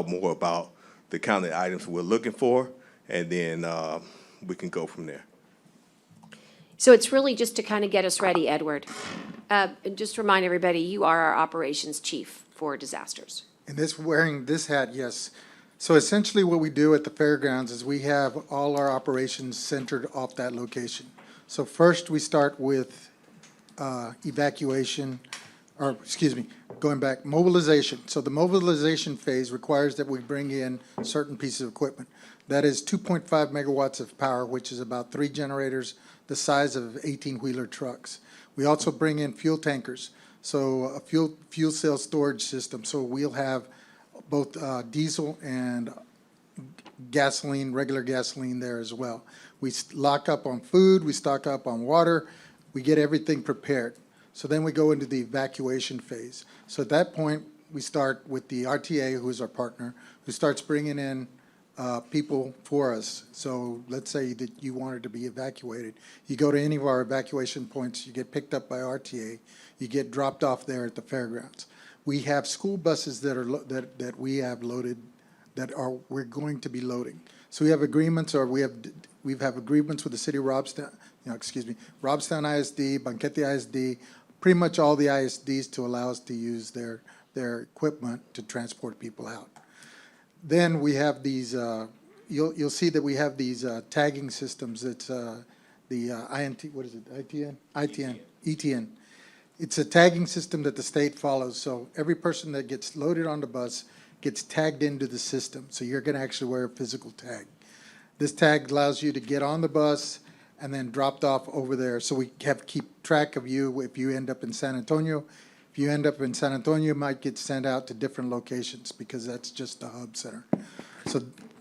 more about the kind of items we're looking for, and then we can go from there. So it's really just to kind of get us ready, Edward. And just remind everybody, you are our operations chief for disasters. And wearing this hat, yes. So essentially what we do at the fairgrounds is we have all our operations centered off that location. So first we start with evacuation, or excuse me, going back, mobilization. So the mobilization phase requires that we bring in certain pieces of equipment. That is 2.5 megawatts of power, which is about 3 generators the size of 18-wheeler trucks. We also bring in fuel tankers. So a fuel cell storage system, so we'll have both diesel and gasoline, regular gasoline there as well. We lock up on food, we stock up on water, we get everything prepared. So then we go into the evacuation phase. So at that point, we start with the RTA, who is our partner, who starts bringing in people for us. So let's say that you wanted to be evacuated. You go to any of our evacuation points, you get picked up by RTA, you get dropped off there at the fairgrounds. We have school buses that are that we have loaded we're going to be loading. So we have agreements, or we have agreements with the city of Robstown, Robstown ISD, Banquete ISD, pretty much all the ISDs to allow us to use their equipment to transport people out. Then we have these, you'll see that we have these tagging systems. It's the INT, what is it, ITN? ITN, ETN. It's a tagging system that the state follows. So every person that gets loaded on the bus gets tagged into the system. So you're going to actually wear a physical tag. This tag allows you to get on the bus and then dropped off over there. So we have to keep track of you if you end up in San Antonio. If you end up in San Antonio, you might get sent out to different locations because that's just the hub center.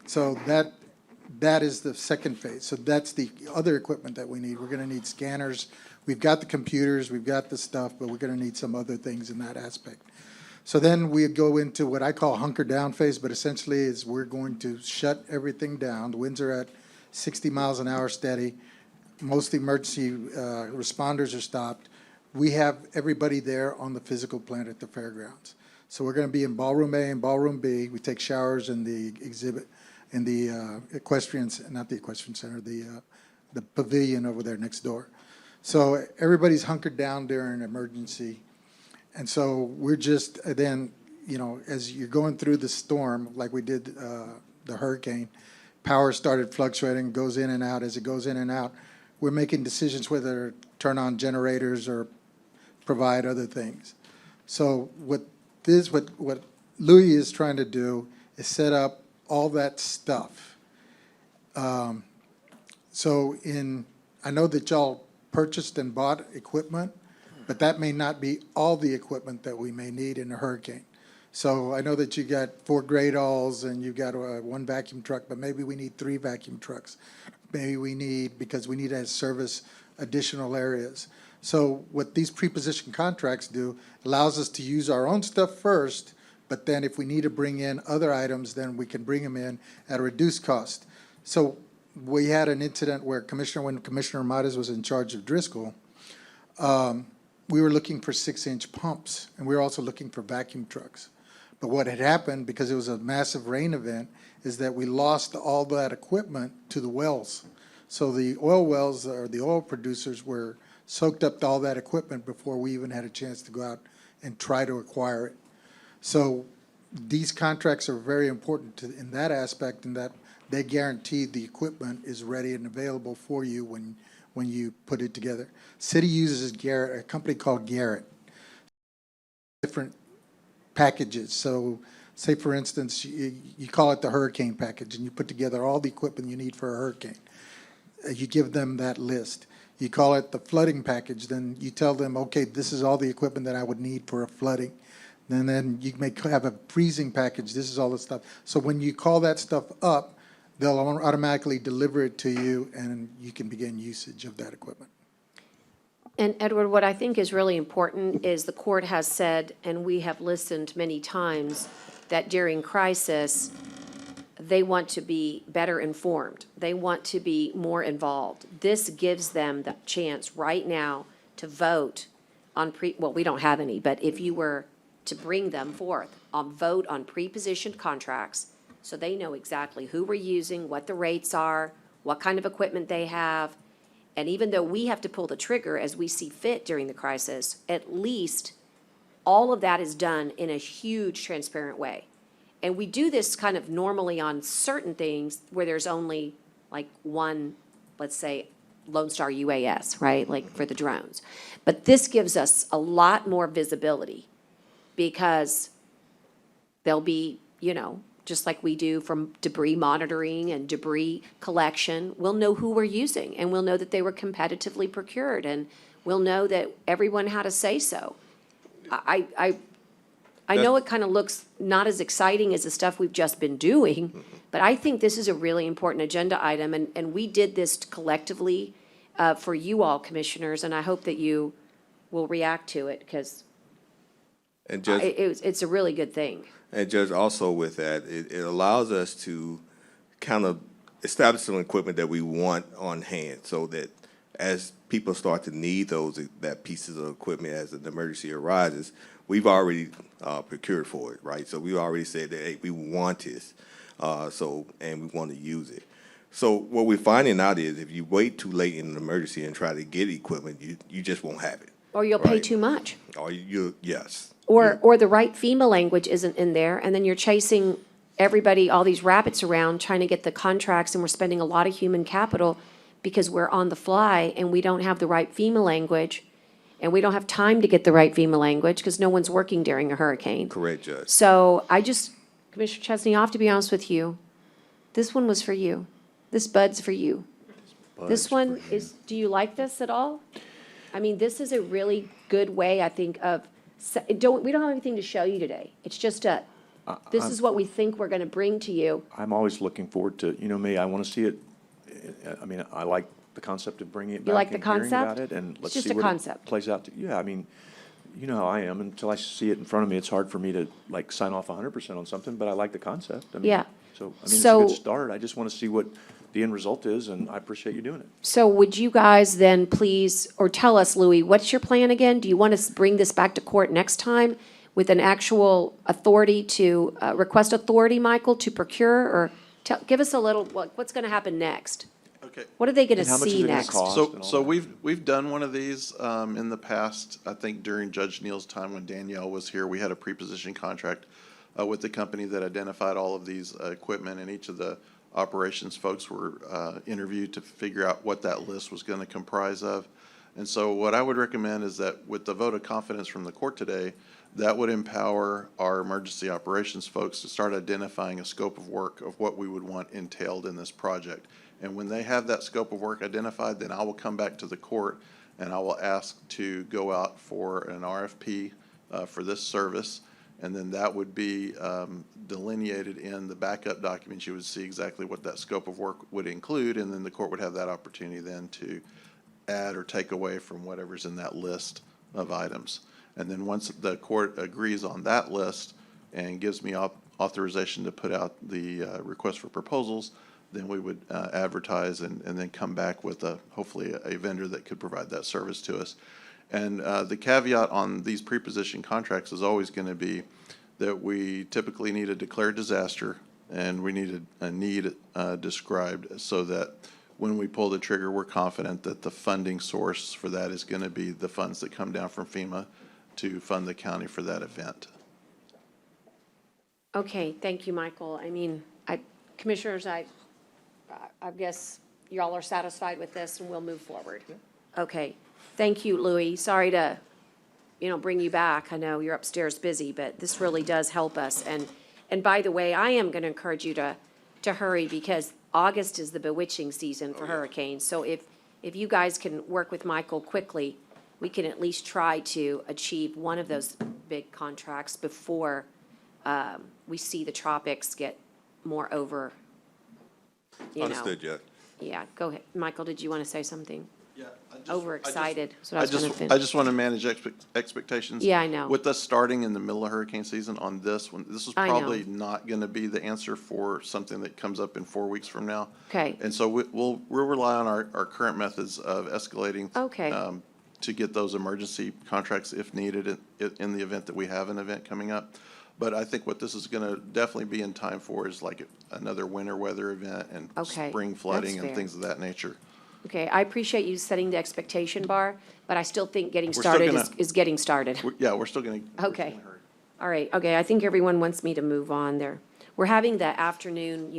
So that is the second phase. So that's the other equipment that we need. We're going to need scanners. We've got the computers, we've got the stuff, but we're going to need some other things in that aspect. So then we go into what I call hunker down phase, but essentially is we're going to shut everything down. The winds are at 60 miles an hour steady. Most emergency responders are stopped. We have everybody there on the physical plant at the fairgrounds. So we're going to be in Ballroom A and Ballroom B. We take showers in the exhibit, in the equestrian, not the equestrian center, the pavilion over there next door. So everybody's hunkered down during an emergency. And so we're just, then, as you're going through the storm, like we did the hurricane, power started fluctuating, goes in and out. As it goes in and out, we're making decisions whether to turn on generators or provide other things. So what Louis is trying to do is set up all that stuff. So I know that y'all purchased and bought equipment, but that may not be all the equipment that we may need in a hurricane. So I know that you got 4 gradalls and you got 1 vacuum truck, but maybe we need 3 vacuum trucks. Maybe we need, because we need to service additional areas. So what these preposition contracts do allows us to use our own stuff first, but then if we need to bring in other items, then we can bring them in at a reduced cost. So we had an incident where when Commissioner Mares was in charge of Driscoll, we were looking for 6-inch pumps, and we were also looking for vacuum trucks. But what had happened, because it was a massive rain event, is that we lost all that equipment to the wells. So the oil wells, or the oil producers, were soaked up to all that equipment before we even had a chance to go out and try to acquire it. So these contracts are very important in that aspect, in that they guarantee the equipment is ready and available for you when you put it together. City uses Garrett, a company called Garrett. Different packages. So say, for instance, you call it the hurricane package, and you put together all the equipment you need for a hurricane. You give them that list. You call it the flooding package, then you tell them, okay, this is all the equipment that I would need for a flooding. And then you may have a freezing package. This is all the stuff. So when you call that stuff up, they'll automatically deliver it to you, and you can begin usage of that equipment. And Edward, what I think is really important is the court has said, and we have listened many times, that during crisis, they want to be better informed. They want to be more involved. This gives them the chance right now to vote on well, we don't have any, but if you were to bring them forth vote on pre-positioned contracts, so they know exactly who we're using, what the rates are, what kind of equipment they have. And even though we have to pull the trigger as we see fit during the crisis, at least all of that is done in a huge transparent way. And we do this kind of normally on certain things where there's only like one, let's say, Lone Star UAS, right? Like for the drones. But this gives us a lot more visibility because there'll be, just like we do from debris monitoring and debris collection, we'll know who we're using, and we'll know that they were competitively procured, and we'll know that everyone had a say-so. I know it kind of looks not as exciting as the stuff we've just been doing, but I think this is a really important agenda item, and we did this collectively for you all, commissioners, and I hope that you will react to it, because And Judge, it's a really good thing. and Judge, also with that, it allows us to kind of establish some equipment that we want on hand, so that as people start to need that pieces of equipment as an emergency arises, we've already procured for it, right? So we already said that, hey, we want this, and we want to use it. So what we're finding out is if you wait too late in an emergency and try to get equipment, you just won't have it. Or you'll pay Right. too much. Or yes. Or the right FEMA language isn't in there, and then you're chasing everybody, all these rabbits around, trying to get the contracts, and we're spending a lot of human capital because we're on the fly and we don't have the right FEMA language, and we don't have time to get the right FEMA language because no one's working during a hurricane. Correct, Judge. So Commissioner Chesney, I have to be honest with you, this one was for you. This bud's for you. This one is, do you like this at all? I mean, this is a really good way, I think, we don't have anything to show you today. It's just this is what we think we're gonna bring to you. I'm always looking forward to, me, I want to see it. I mean, I like the concept of bringing it back. You like the and hearing about concept? it, and It's let's just see a what concept. it plays out to. Yeah, I mean, you know how I am. Until I see it in front of me, it's hard for me to like sign off 100% on something, but I like the concept. I mean, Yeah. So, I mean, it's a So- good start. I just want to see what the end result is, and I appreciate you doing it. So would you guys then please, or tell us, Louis, what's your plan again? Do you want to bring this back to court next time with an actual authority to, request authority, Michael, to procure? Or give us a little, what's going to happen next? Okay. What are they going to And how much is see it gonna next? cost? So we've done one of these in the past. I think during Judge Neal's time when Danielle was here, we had a preposition contract with the company that identified all of these equipment, and each of the operations folks were interviewed to figure out what that list was going to comprise of. And so what I would recommend is that with the vote of confidence from the court today, that would empower our emergency operations folks to start identifying a scope of work of what we would want entailed in this project. And when they have that scope of work identified, then I will come back to the court and I will ask to go out for an RFP for this service. And then that would be delineated in the backup documents. You would see exactly what that scope of work would include, and then the court would have that opportunity then to add or take away from whatever's in that list of items. And then once the court agrees on that list and gives me authorization to put out the request for proposals, then we would advertise and then come back with hopefully a vendor that could provide that service to us. And the caveat on these preposition contracts is always going to be that we typically need a declared disaster and we need a need described so that when we pull the trigger, we're confident that the funding source for that is going to be the funds that come down from FEMA to fund the county for that event. Okay, thank you, Michael. I mean, Commissioners, I guess y'all are satisfied with this and we'll move forward. Okay, thank you, Louis. Sorry to, bring you back. I know you're upstairs busy, but this really does help us. And by the way, I am going to encourage you to hurry because August is the bewitching season for hurricanes. So if you guys can work with Michael quickly, we can at least try to achieve one of those big contracts before we see the tropics get more over, Understood, Judge. Yeah, go ahead. Michael, did you want to say something? Yeah. Overexcited, so I was going to finish. I just want to manage expectations. Yeah, I know. With us starting in the middle of hurricane season on this one, this is I know. probably not going to be the answer for something that comes up in 4 weeks from now. Okay. And so we'll rely on our current methods of escalating. Okay. To get those emergency contracts if needed in the event that we have an event coming up. But I think what this is going to definitely be in time for is like another winter weather event and Okay, spring flooding that's and fair. things of that nature. Okay, I appreciate you setting the expectation bar, but I still think getting still started gonna- is getting started. Yeah, we're still going to. Okay. All right, okay, I think everyone wants me to move on there. We're having the afternoon,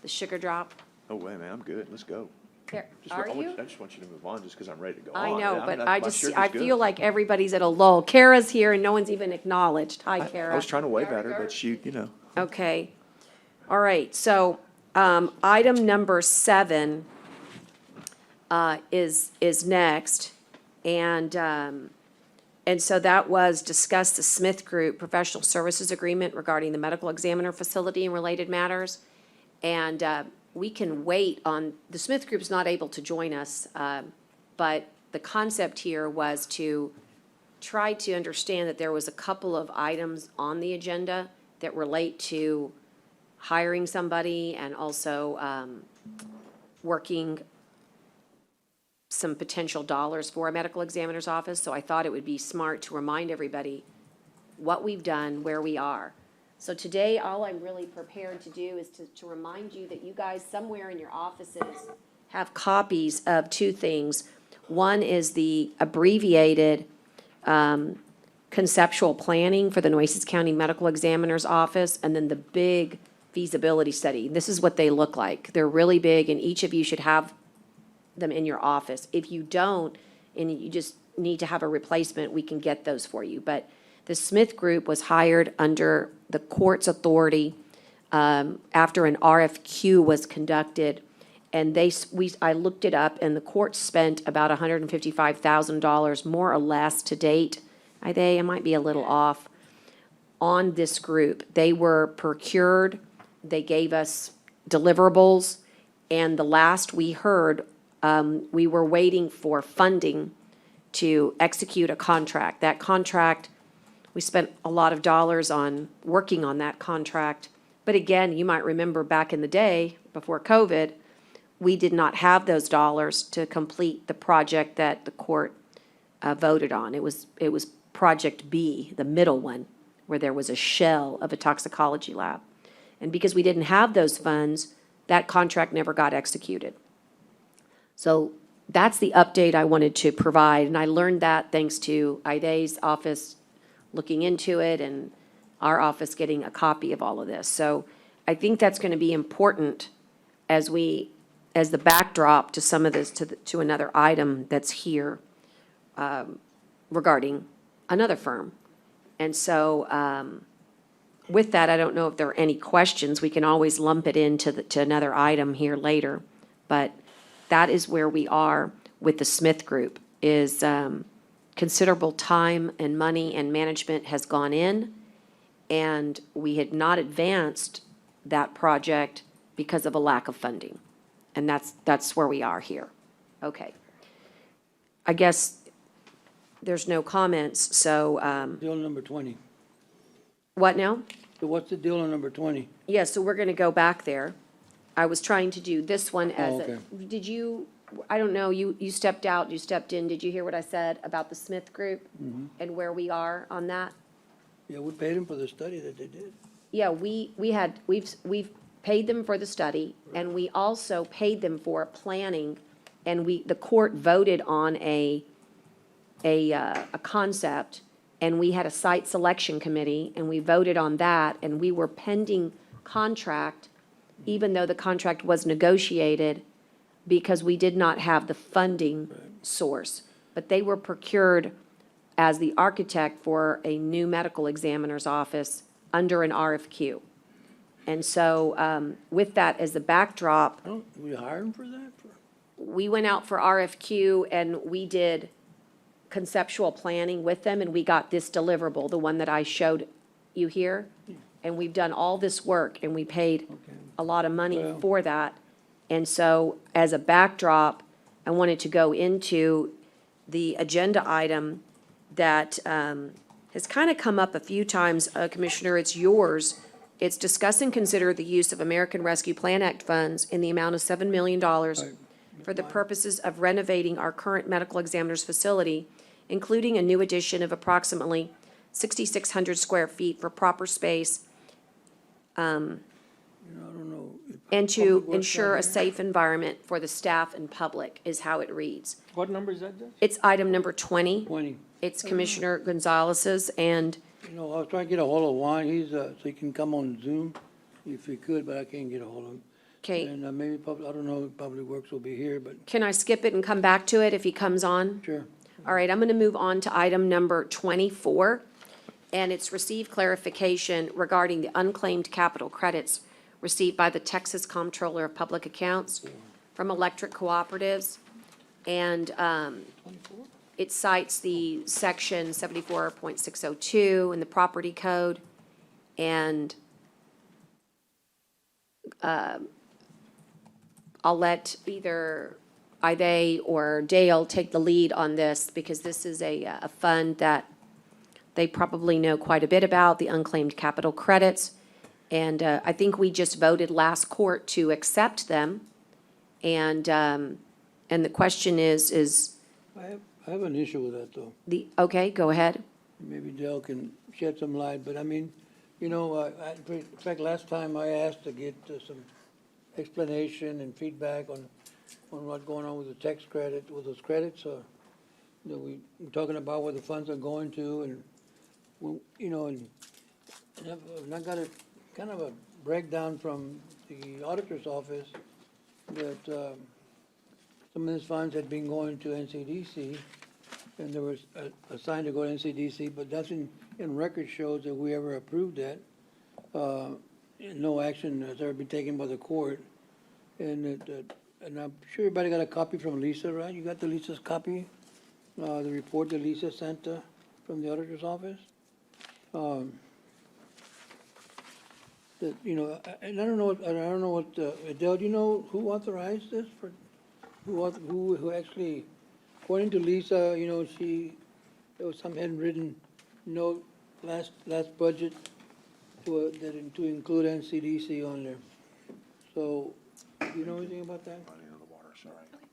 the sugar drop. Oh, wait, man, I'm good. Let's go. There, Just are I you? just want you to move on just because I'm ready to go I on. know, Yeah, but mean, I my just, sugar's I good. feel like everybody's at a lull. Kara's here and no one's even acknowledged. Hi, Kara. I was trying to wave at her, but she, Okay. All right, so, item number 7, is next. And, And so that was discuss the Smith Group Professional Services Agreement regarding the medical examiner facility and related matters. And we can wait on, the Smith Group's not able to join us, but the concept here was to try to understand that there was a couple of items on the agenda that relate to hiring somebody and also working some potential dollars for a medical examiner's office. So I thought it would be smart to remind everybody what we've done, where we are. So today, all I'm really prepared to do is to remind you that you guys somewhere in your offices have copies of two things. One is the abbreviated conceptual planning for the Nueces County Medical Examiner's Office, and then the big feasibility study. This is what they look like. They're really big, and each of you should have them in your office. If you don't, and you just need to have a replacement, we can get those for you. But the Smith Group was hired under the court's authority after an RFQ was conducted. And I looked it up, and the court spent about $155,000, more or less, to date. I might be a little off, on this group. They were procured, they gave us deliverables, and the last we heard, we were waiting for funding to execute a contract. That contract, we spent a lot of dollars on working on that contract. But again, you might remember back in the day, before COVID, we did not have those dollars to complete the project that the court voted on. It was Project B, the middle one, where there was a shell of a toxicology lab. And because we didn't have those funds, that contract never got executed. So that's the update I wanted to provide, and I learned that thanks to Aide's office looking into it and our office getting a copy of all of this. So I think that's going to be important as the backdrop to some of this, to another item that's here regarding another firm. And so with that, I don't know if there are any questions. We can always lump it to another item here later, but that is where we are with the Smith Group, is considerable time and money and management has gone in, and we had not advanced that project because of a lack of funding. And that's where we are here. Okay. I guess there's no comments, so, Deal number 20. what now? So what's the deal on number 20? Yeah, so we're gonna go back there. I was trying to do this one as okay. did you, I don't know, you stepped out, you stepped in, did you hear what I said about the Smith Group and where we are on that? Yeah, we paid them for the study that they did. Yeah, we've paid them for the study, and we also paid them for planning, and the court voted on a concept, and we had a site selection committee, and we voted on that, and we were pending contract, even though the contract was negotiated, because we did not have the funding source. But they were procured as the architect for a new medical examiner's office under an RFQ. And so with that as the backdrop, Oh, we hired them for that? we went out for RFQ and we did conceptual planning with them, and we got this deliverable, the one that I showed you here. And we've done all this work, and we paid a lot of money Well- for that. And so as a backdrop, I wanted to go into the agenda item that has kind of come up a few times, Commissioner, it's yours. It's discuss and consider the use of American Rescue Plan Act funds in the amount of $7 million for the purposes of renovating our current medical examiner's facility, including a new addition of approximately 6,600 square feet for proper space, I don't know. and to Public Works ensure a out here? safe environment for the staff and public, is how it reads. What number is that, Judge? It's item number 20. 20. It's Commissioner Gonzalez's, and You know, I was trying to get a hold of Juan, so he can come on Zoom if he could, but I can't get a hold of him. Okay. And maybe, I don't know if Public Works will be here, but can I skip it and come back to it if he comes on? sure. All right, I'm going to move on to item number 24, and it's received clarification regarding the unclaimed capital credits received by the Texas Comptroller of Public Accounts from electric cooperatives. And it cites the section 74.602 in the property code, and I'll let either Ide or Dale take the lead on this, because this is a fund that they probably know quite a bit about, the unclaimed capital credits. And I think we just voted last court to accept them. And the question is I have an issue with that, though. okay, go ahead. Maybe Dale can shed some light, but I mean, you know, in fact, last time I asked to get some explanation and feedback on what's going on with the tax credit, with those credits, you know, we're talking about where the funds are going to, and, you know, and I've got a kind of a breakdown from the auditor's office that some of these funds had been going to NCDC, and there was assigned to go to NCDC, but nothing in record shows that we ever approved that. No action has ever been taken by the court. And I'm sure everybody got a copy from Lisa, right? You got the Lisa's copy? The report that Lisa sent from the auditor's office? That, you know, and I don't know what, Adele, do you know who authorized this for, who actually, according to Lisa, you know, there was some handwritten note last budget to include NCDC on there. So, do you know anything about that?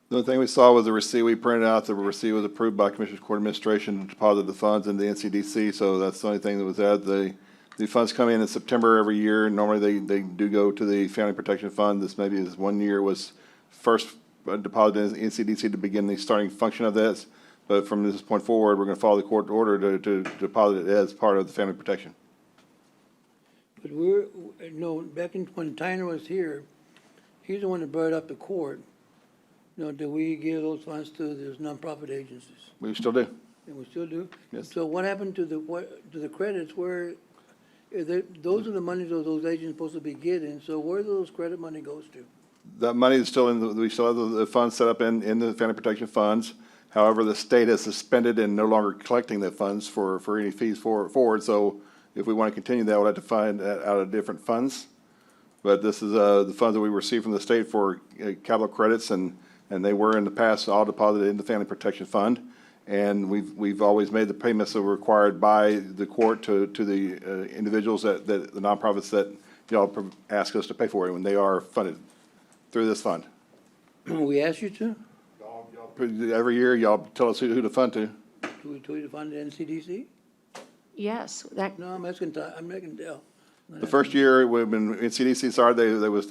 The only thing we saw was the receipt we printed out. The receipt was approved by Commissioners Court Administration to deposit the funds into the NCDC, so that's the only thing that was added. The funds come in September every year. Normally, they do go to the Family Protection Fund. This maybe is 1 year was first deposited in NCDC to begin the starting function of this. But from this point forward, we're going to follow the court order to deposit it as part of the Family Protection. But back when Tyner was here, he's the one that brought up the court. You know, do we give those funds to those nonprofit agencies? We still do. And we still do? Yes. So what happened to the credits? Those are the monies those agents supposed to be getting, so where do those credit money goes to? That money is still we still have the funds set up in the Family Protection Funds. However, the state has suspended and no longer collecting the funds for any fees forward. So if we want to continue that, we'll have to find that out of different funds. But this is the funds that we received from the state for capital credits, and they were in the past all deposited in the Family Protection Fund. And we've always made the payments that were required by the court to the individuals the nonprofits that y'all ask us to pay for when they are funded through this fund. We asked you to? Every year, y'all tell us who to fund to. Do we fund the NCDC? Yes, No, I'm asking Dale. The first year, when NCDC started, it was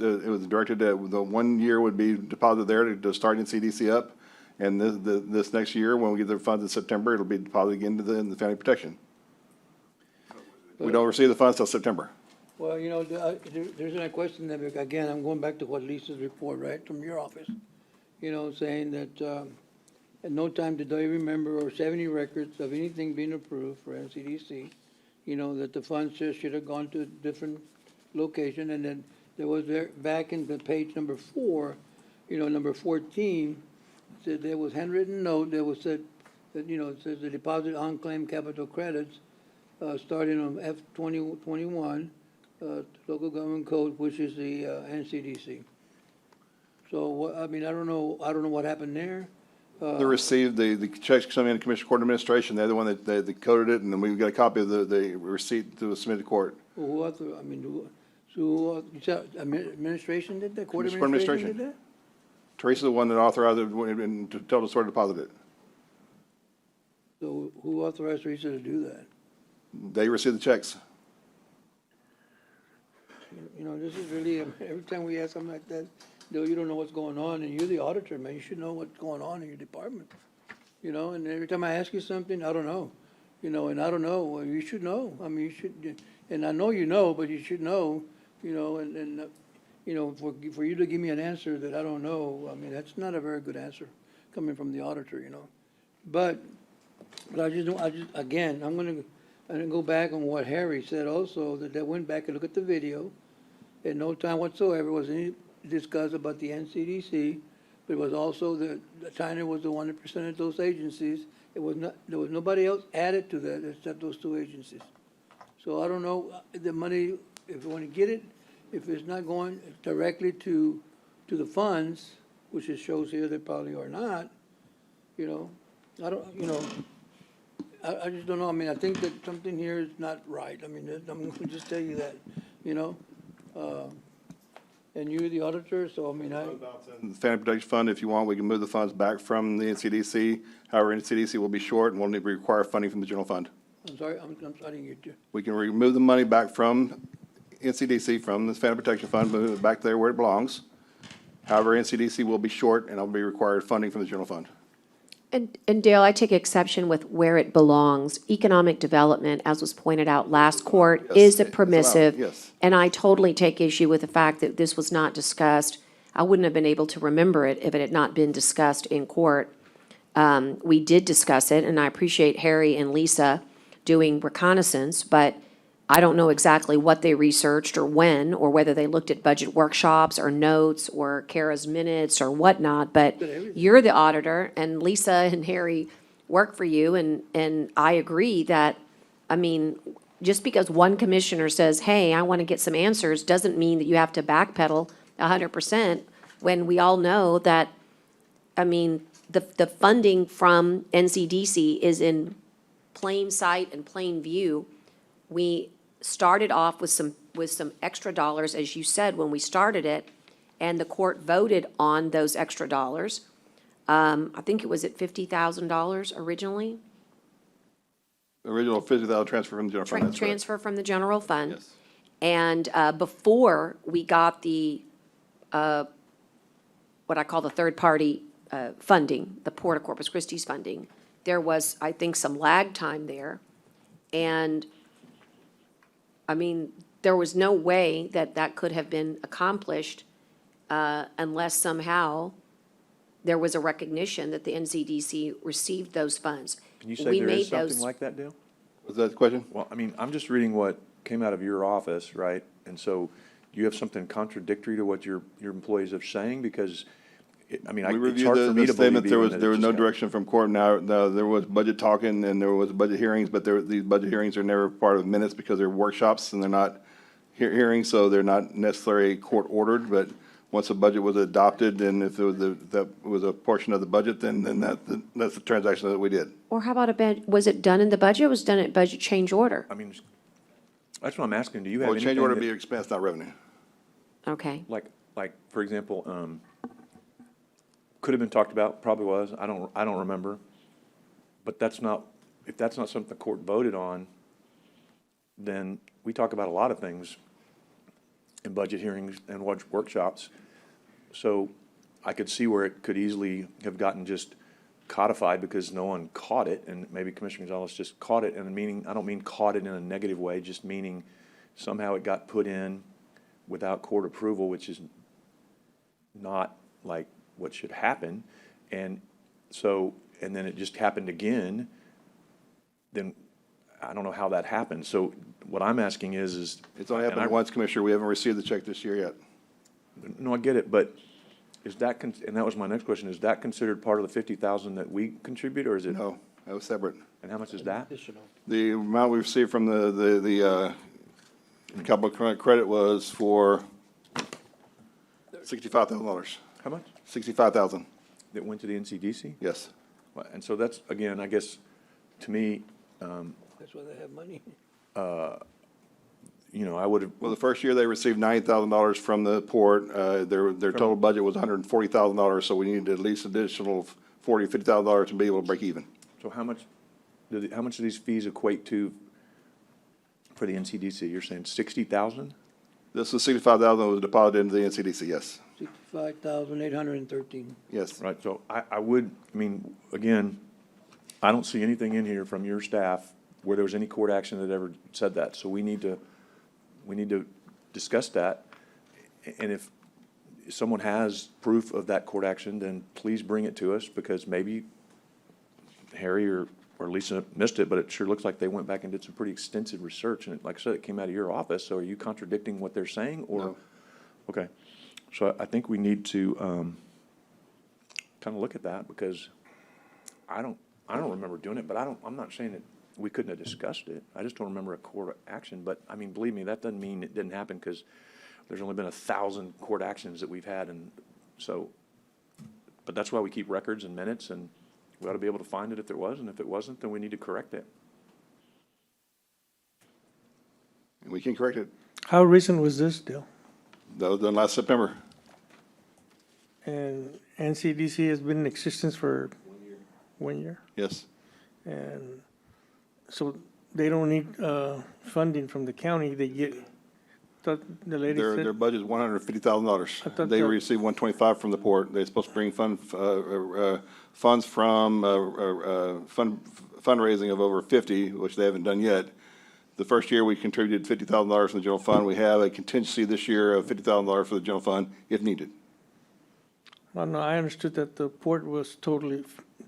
directed that the 1 year would be deposited there to start NCDC up. And this next year, when we get the funds in September, it'll be deposited again in the Family Protection. We don't receive the funds till September. Well, you know, there's a question that, again, I'm going back to what Lisa's report, right, from your office. You know, saying that at no time did they remember or have any records of anything being approved for NCDC. You know, that the funds just should have gone to a different location. And then there was back in the page number 4, you know, number 14, said there was handwritten note that was said that, you know, it says the deposit unclaimed capital credits starting on F-2021, local government code, which is the NCDC. So, I mean, I don't know what happened there. They received the checks coming in Commissioner Court Administration. They're the one that they coded it, and then we got a copy of the receipt to submit to court. Administration did that? Court Court administration did that? Teresa's the one that authorized it and to tell us where to deposit it. So who authorized Teresa to do that? They received the checks. You know, this is really, every time we ask something like that, you don't know what's going on, and you're the auditor, man, you should know what's going on in your department. You know, and every time I ask you something, I don't know. You know, and I don't know, well, you should know. I mean, you should, and I know you know, but you should know, you know, and you know, for you to give me an answer that I don't know, I mean, that's not a very good answer coming from the auditor, you know. But again, I'm gonna go back on what Harry said also, that they went back and looked at the video. At no time whatsoever was any discuss about the NCDC but it was also the China was the one that presented those agencies. It was not, there was nobody else added to that except those two agencies. So I don't know, the money, if you want to get it, if it's not going directly to the funds, which it shows here they probably are not, you know, I don't, you know, I just don't know. I mean, I think that something here is not right. I mean, I'm gonna just tell you that, you know? And you're the auditor, so I mean, The Family Protection Fund, if you want, we can move the funds back from the NCDC. However, NCDC will be short and will need to require funding from the general fund. I'm sorry, I'm starting you to. We can remove the money back from NCDC, from the Family Protection Fund, move it back there where it belongs. However, NCDC will be short and will be required funding from the general fund. And Dale, I take exception with where it belongs. Economic development, as was pointed out last court, Yes, is a it's allowed, permissive. yes. And I totally take issue with the fact that this was not discussed. I wouldn't have been able to remember it if it had not been discussed in court. We did discuss it, and I appreciate Harry and Lisa doing reconnaissance, but I don't know exactly what they researched or when, or whether they looked at budget workshops or notes or Kara's minutes or whatnot, but you're the auditor, and Lisa and Harry work for you, and I agree that, I mean, just because one commissioner says, hey, I want to get some answers, doesn't mean that you have to backpedal 100%, when we all know that, I mean, the funding from NCDC is in plain sight and plain view. We started off with some extra dollars, as you said, when we started it, and the court voted on those extra dollars. I think it was at $50,000 originally. Original $50,000 transfer from the general fund. That's correct. Transfer from the general fund. Yes. And before we got the, what I call the third-party funding, the Port of Corpus Christi's funding, there was, I think, some lag time there. And, I mean, there was no way that that could have been accomplished unless somehow there was a recognition that the NCDC received those funds. Can you say We there made is something those- like that, Dale? Was that the question? Well, I mean, I'm just reading what came out of your office, right? And so do you have something contradictory to what your employees are saying? Because, I mean, We it's reviewed hard for me the to statement. believe There even was, that there it was no just got- direction from court. Now, there was budget talking and there was budget hearings, but these budget hearings are never part of minutes because they're workshops and they're not hearings, so they're not necessarily court ordered. But once the budget was adopted and if there was that was a portion of the budget, then that's the transaction that we did. Or how about was it done in the budget, or was it done at budget change order? I mean, that's what I'm asking. Do you have Well, anything change order that- be expense, not revenue. Okay. like, for example, could have been talked about, probably was, I don't remember. But that's not, if that's not something the court voted on, then we talk about a lot of things in budget hearings and workshops. So I could see where it could easily have gotten just codified because no one caught it, and maybe Commissioner Gonzalez just caught it, and meaning, I don't mean caught it in a negative way, just meaning somehow it got put in without court approval, which is not like what should happen. And so, and then it just happened again, then I don't know how that happened. So what I'm asking is. It's only and happened I- once, Commissioner. We haven't received the check this year yet. No, I get it, but is that, and that was my next question, is that considered part of the 50,000 that we contribute, or is it? No, that was separate. And how much is that? The amount we received from the capital credit was for $65,000. How much? $65,000. That went to the NCDC? Yes. Well, and so that's, again, I guess, to me, That's why they have money. you know, I would have, Well, the first year they received $90,000 from the port. Their total budget was $140,000, so we needed at least additional $40,000, $50,000 to be able to break even. so how much do these fees equate to for the NCDC? You're saying 60,000? This is $65,000 that was deposited into the NCDC, yes. 65,813. Yes. Right, so I mean, again, I don't see anything in here from your staff where there was any court action that ever said that. So we need to discuss that. And if someone has proof of that court action, then please bring it to us, because maybe Harry or Lisa missed it, but it sure looks like they went back and did some pretty extensive research. And like I said, it came out of your office. So are you contradicting what they're saying, or? No. Okay. So I think we need to, kind of look at that, because I don't remember doing it, but I'm not saying that we couldn't have discussed it. I just don't remember a court action, but, I mean, believe me, that doesn't mean it didn't happen, because there's only been 1,000 court actions that we've had, and so, but that's why we keep records and minutes, and we ought to be able to find it if there was, and if it wasn't, then we need to correct it. And we can correct it. How recent was this deal? That was done last September. And NCDC has been in existence for 1 year? Yes. And so they don't need funding from the county, they get, thought the lady Their said, budget is I thought $150,000. They that- receive 125 from the port. They're supposed to bring funds from fundraising of over 50, which they haven't done yet. The first year, we contributed $50,000 from the general fund. We have a contingency this year of $50,000 for the general fund if needed. well, no, I understood that the port was totally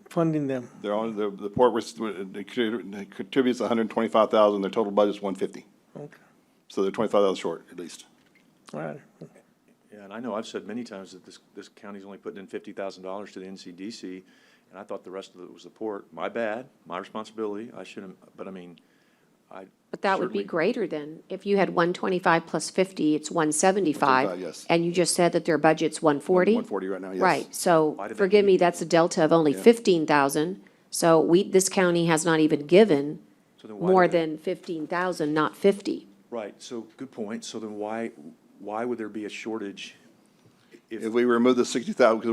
funding them. They're on, the port contributes 125,000. Their total budget is 150. Okay, So they're 25,000 short, at least. all right. Yeah, and I know I've said many times that this county's only putting in $50,000 to the NCDC, and I thought the rest of it was the port. My bad, my responsibility. I shouldn't, but I mean, But that would be certainly- greater than, if you had 125 plus 50, it's 175. 175, yes. And you just said that their budget's 140? 140 right now, yes. Right, so Why did they forgive me, need- that's a delta of only Yeah. 15,000. So this county has not even given So then why more do they- than 15,000, not 50. Right, so, good point. So then why would there be a shortage? If we remove the 60,000, because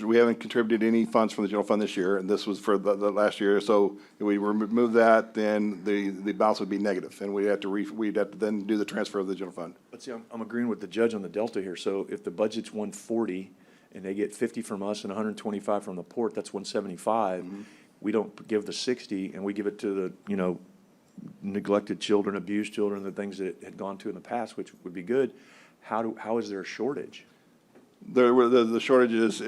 we haven't contributed any funds from the general fund this year, and this was for the last year, so if we remove that, then the balance would be negative, and we'd have to then do the transfer of the general fund. But see, I'm agreeing with the judge on the delta here. So if the budget's 140 and they get 50 from us and 125 from the port, that's 175. We don't give the 60 and we give it to the, neglected children, abused children, the things that it had gone to in the past, which would be good. How is there a shortage? The shortage is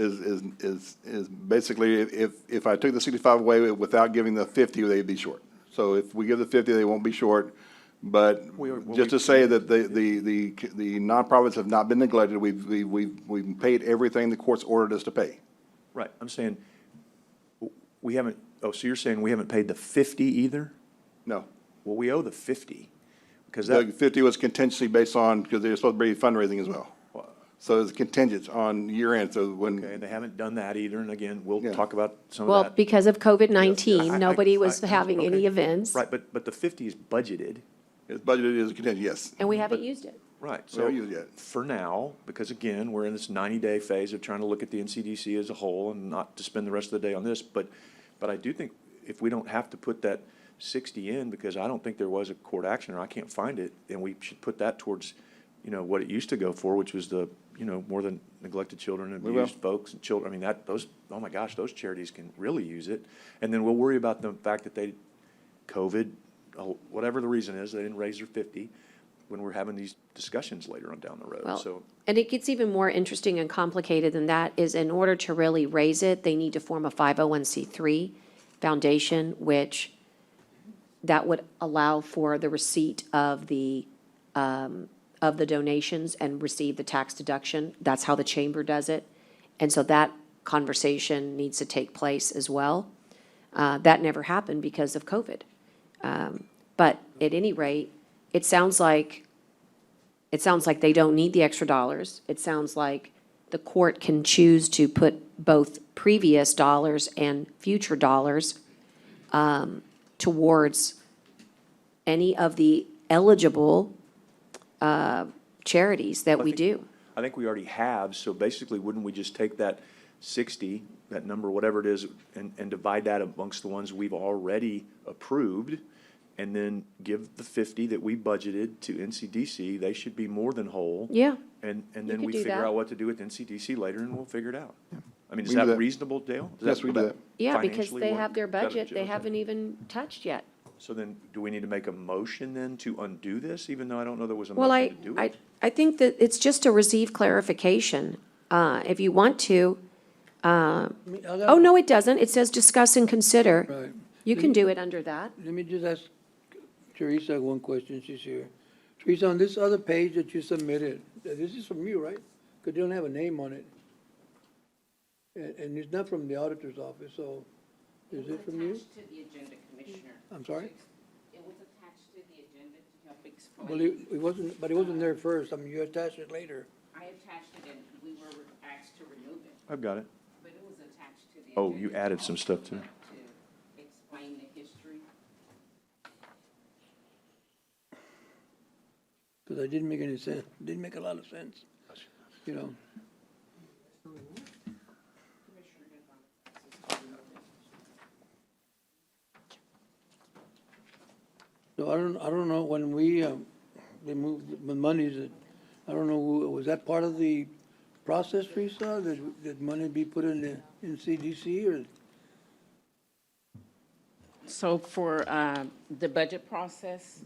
basically, if I took the 65 away without giving the 50, they'd be short. So if we give the 50, they won't be short. But just to say that the nonprofits have not been neglected, we've paid everything the courts ordered us to pay. Right, I'm saying, we haven't, so you're saying we haven't paid the 50 either? No. Well, we owe the 50, because The that, 50 was contingency based on, because they're supposed to be fundraising as well. So it's contingent on year end, so when. okay, they haven't done that either, and again, we'll Yeah. talk about some of Well, that. because of COVID-19, I- nobody was I- having any okay. events, Right, but the 50 is budgeted. It's budgeted as a contingent, yes. and we haven't used it. Right, We so haven't used it yet. for now, because again, we're in this 90-day phase of trying to look at the NCDC as a whole and not to spend the rest of the day on this, but I do think if we don't have to put that 60 in, because I don't think there was a court action or I can't find it, then we should put that towards, what it used to go for, which was the, more than neglected children and We will. abused folks and children. I mean, oh my gosh, those charities can really use it. And then we'll worry about the fact that COVID, whatever the reason is, they didn't raise their 50 when we're having these discussions later on down the road, Well, so. and it gets even more interesting and complicated than that, is in order to really raise it, they need to form a 501c3 foundation, which that would allow for the receipt of the donations and receive the tax deduction. That's how the chamber does it. And so that conversation needs to take place as well. That never happened because of COVID. But at any rate, it sounds like they don't need the extra dollars. It sounds like the court can choose to put both previous dollars and future dollars towards any of the eligible charities that we do. I think we already have, so basically, wouldn't we just take that 60, that number, whatever it is, and divide that amongst the ones we've already approved, and then give the 50 that we budgeted to NCDC? They should be more than whole. Yeah. And You then could we do figure that. out what to do with NCDC later, and we'll figure it out. I mean, is We can do that that. reasonable, Dale? Does Yes, we do that. Yeah, because financially they work? have their Is that a budget, they joke? haven't even touched yet. So then, do we need to make a motion then to undo this, even though I don't know there was a Well, motion to do it? I think that it's just to receive clarification. If you want to, oh, no, it doesn't. It says discuss and consider. Right. You can do it under that. Let me just ask Teresa one question, she's here. Teresa, on this other page that you submitted, this is from you, right? Because they don't have a name on it. and it's not from the auditor's office, so is it from you? To the agenda, Commissioner. I'm sorry? It was attached to the agenda to help explain. Well, it wasn't, but it wasn't there first. I mean, you attached it later. I attached it and we were asked to remove it, I've got it. but it was attached to the. Oh, agenda you added some stuff to it. To explain the history. Because it didn't make any sense. It didn't make a lot of sense, you know? So I don't know, when we, they moved the monies, I don't know, was that part of the process, Teresa? That money be put in CDC or? So for the budget process,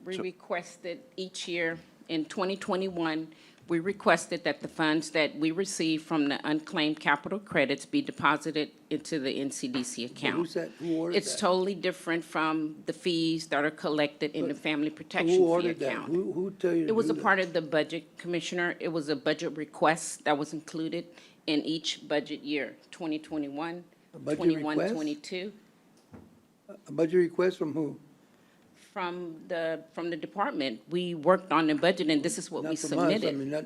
we So- requested each year, in 2021, we requested that the funds that we receive from the unclaimed capital credits be deposited into the NCDC account. Who's that? Who ordered It's that? totally different from the fees that are collected in the Family Protection Who Fee ordered that? account. Who tell you to It was do a that? part of the budget, Commissioner. It was a budget request that was included in each budget year, 2021, A budget 21, request? 22. A budget request from who? From the department. We worked on the budget, and this is what we Not from us, I submitted. mean,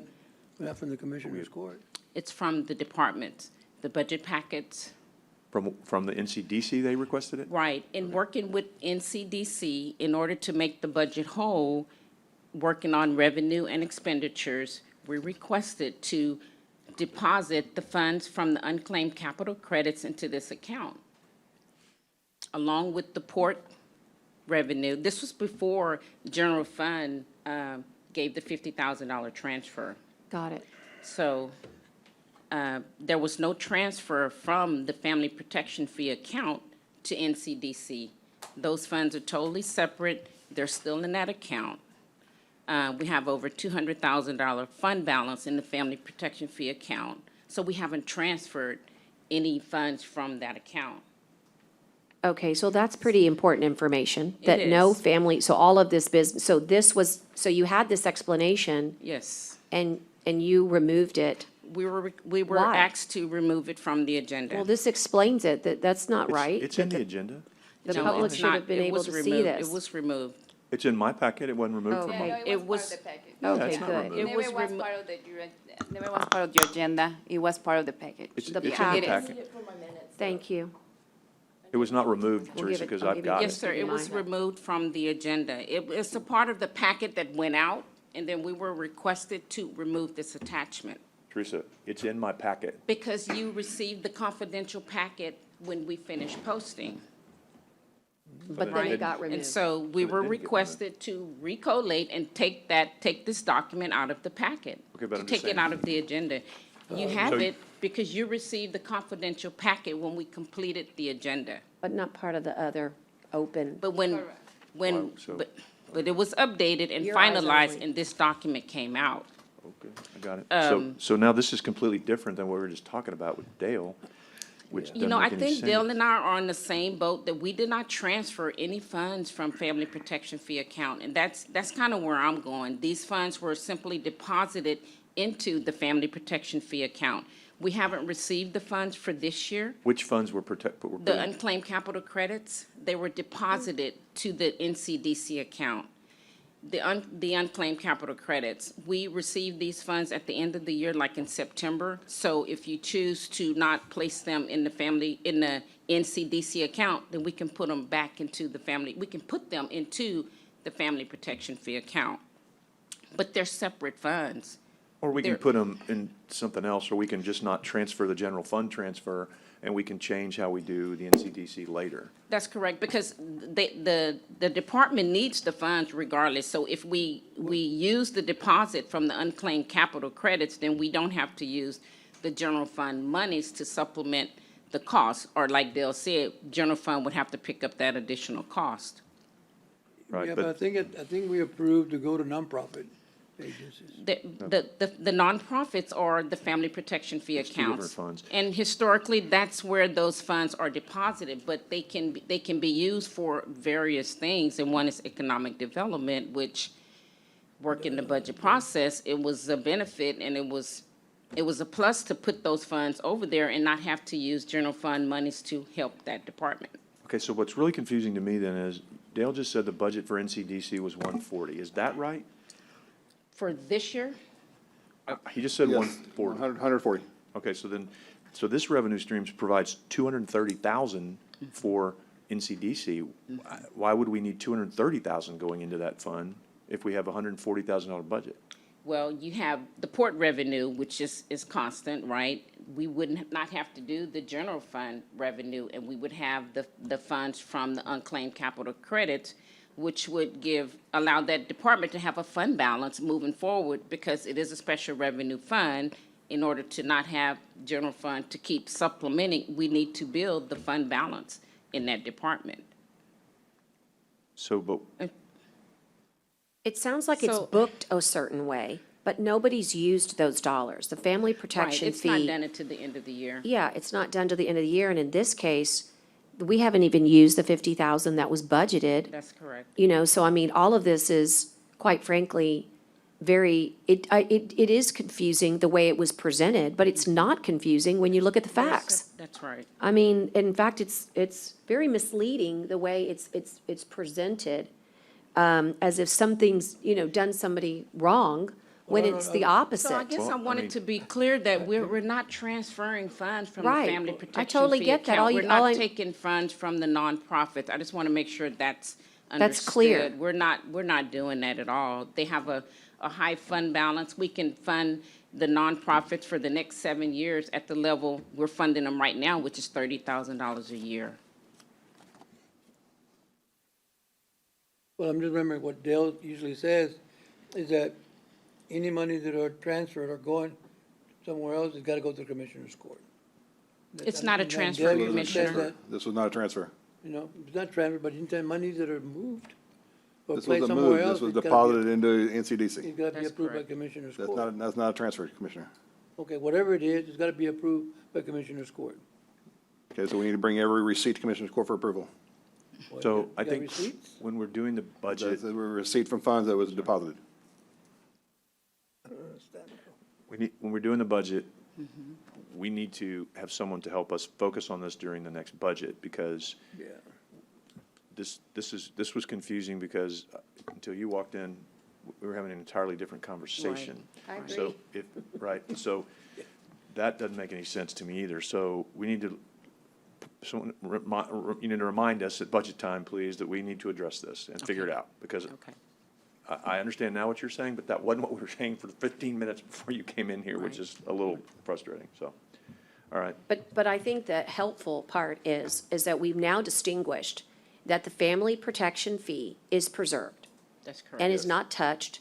not from the Commissioner's Court. It's from the department, the budget packets. From the NCDC, they requested it? Right, in working with NCDC, in order to make the budget whole, working on revenue and expenditures, we requested to deposit the funds from the unclaimed capital credits into this account, along with the port revenue. This was before general fund gave the $50,000 transfer. Got it. So there was no transfer from the Family Protection Fee account to NCDC. Those funds are totally separate. They're still in that account. We have over $200,000 fund balance in the Family Protection Fee account. So we haven't transferred any funds from that account. Okay, so that's pretty important information, It that no is. family, so all of this business, so you had this explanation Yes. and you removed it. We were Why? asked to remove it from the agenda. Well, this explains it, that's not right. It's in the agenda. The No, public it's should have not. been It able was to see removed. this. It was removed. It's in my packet. It wasn't removed from Okay. mine. It was part of the package. Okay, it's not good. removed. It Never was was remo- part of the, never was part of the agenda. It was part of the package. It's The in the packet. packet. Thank you. It was not removed, We'll Teresa, give it- because I'll I've give you got the- it. Yes, sir, it was Mine. removed from the agenda. It's a part of the packet that went out, and then we were requested to remove this attachment. Teresa, it's in my packet. Because you received the confidential packet when we finished posting. But then Right. it got And removed. so we So it were didn't get removed. requested to recollate and take this document out of the packet. Okay, but To I'm just take it saying- out of the agenda. You have So- it because you received the confidential packet when we completed the agenda. But not part of the other open. But when, Wow, so- but it was updated and Your eyes finalized, only. and this document came out. Okay, I got it. So now this is completely different than what we were just talking about with Dale, which You doesn't know, I make any think Dale sense. and I are on the same boat, that we did not transfer any funds from Family Protection Fee account, and that's kind of where I'm going. These funds were simply deposited into the Family Protection Fee account. We haven't received the funds for this year. Which funds were put The in? unclaimed capital credits, they were deposited to the NCDC account. The unclaimed capital credits, we received these funds at the end of the year, like in September. So if you choose to not place them in the NCDC account, then we can put them back into we can put them into the Family Protection Fee account. But they're separate funds. Or we can There- put them in something else, or we can just not transfer the general fund transfer, and we can change how we do the NCDC later. That's correct, because the department needs the funds regardless. So if we use the deposit from the unclaimed capital credits, then we don't have to use the general fund monies to supplement the cost. Or like Dale said, general fund would have to pick up that additional cost. Right, Yeah, but I think we approved to go to nonprofit agencies. The nonprofits are the Family Protection Fee It's two different accounts. funds. And historically, that's where those funds are deposited, but they can be used for various things. And one is economic development, which, work in the budget process, it was a benefit, and it was It was a plus to put those funds over there and not have to use general fund monies to help that department. Okay, so what's really confusing to me then is Dale just said the budget for NCDC was 140. Is that right? For this year, He just said Yes, 140. 140. Okay, so then, so this revenue streams provides 230,000 for NCDC. Why would we need 230,000 going into that fund if we have a $140,000 budget? well, you have the port revenue, which is constant, right? We wouldn't not have to do the general fund revenue, and we would have the funds from the unclaimed capital credits, which would allow that department to have a fund balance moving forward, because it is a special revenue fund. In order to not have general fund to keep supplementing, we need to build the fund balance in that department. So, but It sounds like it's So- booked a certain way, but nobody's used those dollars. The family Right, protection it's not fee. done until the end of the year. Yeah, it's not done to the end of the year, and in this case, we haven't even used the 50,000 that was budgeted. That's correct. You know, so I mean, all of this is, quite frankly, it is confusing the way it was presented, but it's not confusing when you look at the facts. That's right. I mean, in fact, it's very misleading the way it's presented, as if something's, done somebody wrong, when it's the opposite. So I guess I wanted to be clear that we're not transferring funds from the Right. family I protection totally fee get that. account. We're all not I'm- taking funds from the nonprofits. I just want to make sure that's That's clear. understood. We're not doing that at all. They have a high fund balance. We can fund the nonprofits for the next 7 years at the level we're funding them right now, which is $30,000 a year. Well, I'm just remembering what Dale usually says, is that any money that are transferred or going somewhere else, it's gotta go to the Commissioner's Court. It's not a And transfer, Dale usually Commissioner. says that, This was not a transfer. it's not transfer, but anytime monies that are moved or This was placed a somewhere move. else, This was it's gotta deposited into NCDC. it's gotta be That's approved by correct. Commissioner's Court. That's not a transfer, Commissioner. Okay, whatever it is, it's gotta be approved by Commissioner's Court. Okay, so we need to bring every receipt to Commissioner's Court for approval. Well, So you I got think receipts? when we're doing the budget, That's a receipt from funds that was deposited. I don't understand. when we're doing the budget, we need to have someone to help us focus on this during the next budget, because Yeah. this was confusing, because until you walked in, we were having an entirely different conversation. I agree. So right, so that doesn't make any sense to me either. So we need to, you need to remind us at budget time, please, that we need to address this and figure it out, because Okay. I understand now what you're saying, but that wasn't what we were saying for 15 minutes before you came in here, which is a little frustrating, so, all right. But I think the helpful part is that we've now distinguished that the family protection fee is preserved That's correct. and is not touched,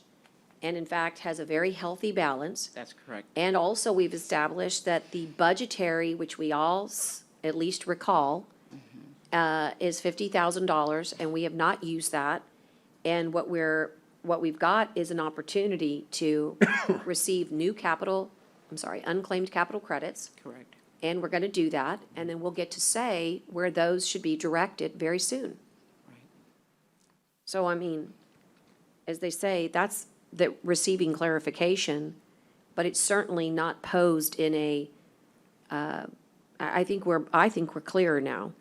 and in fact has a very healthy balance. That's correct. And also, we've established that the budgetary, which we all at least recall, is $50,000, and we have not used that. And what we've got is an opportunity to receive unclaimed capital credits. Correct. And we're gonna do that, and then we'll get to say where those should be directed very soon. Right. So, I mean, as they say, that's the receiving clarification, but it's certainly not posed in a, I think we're clearer now.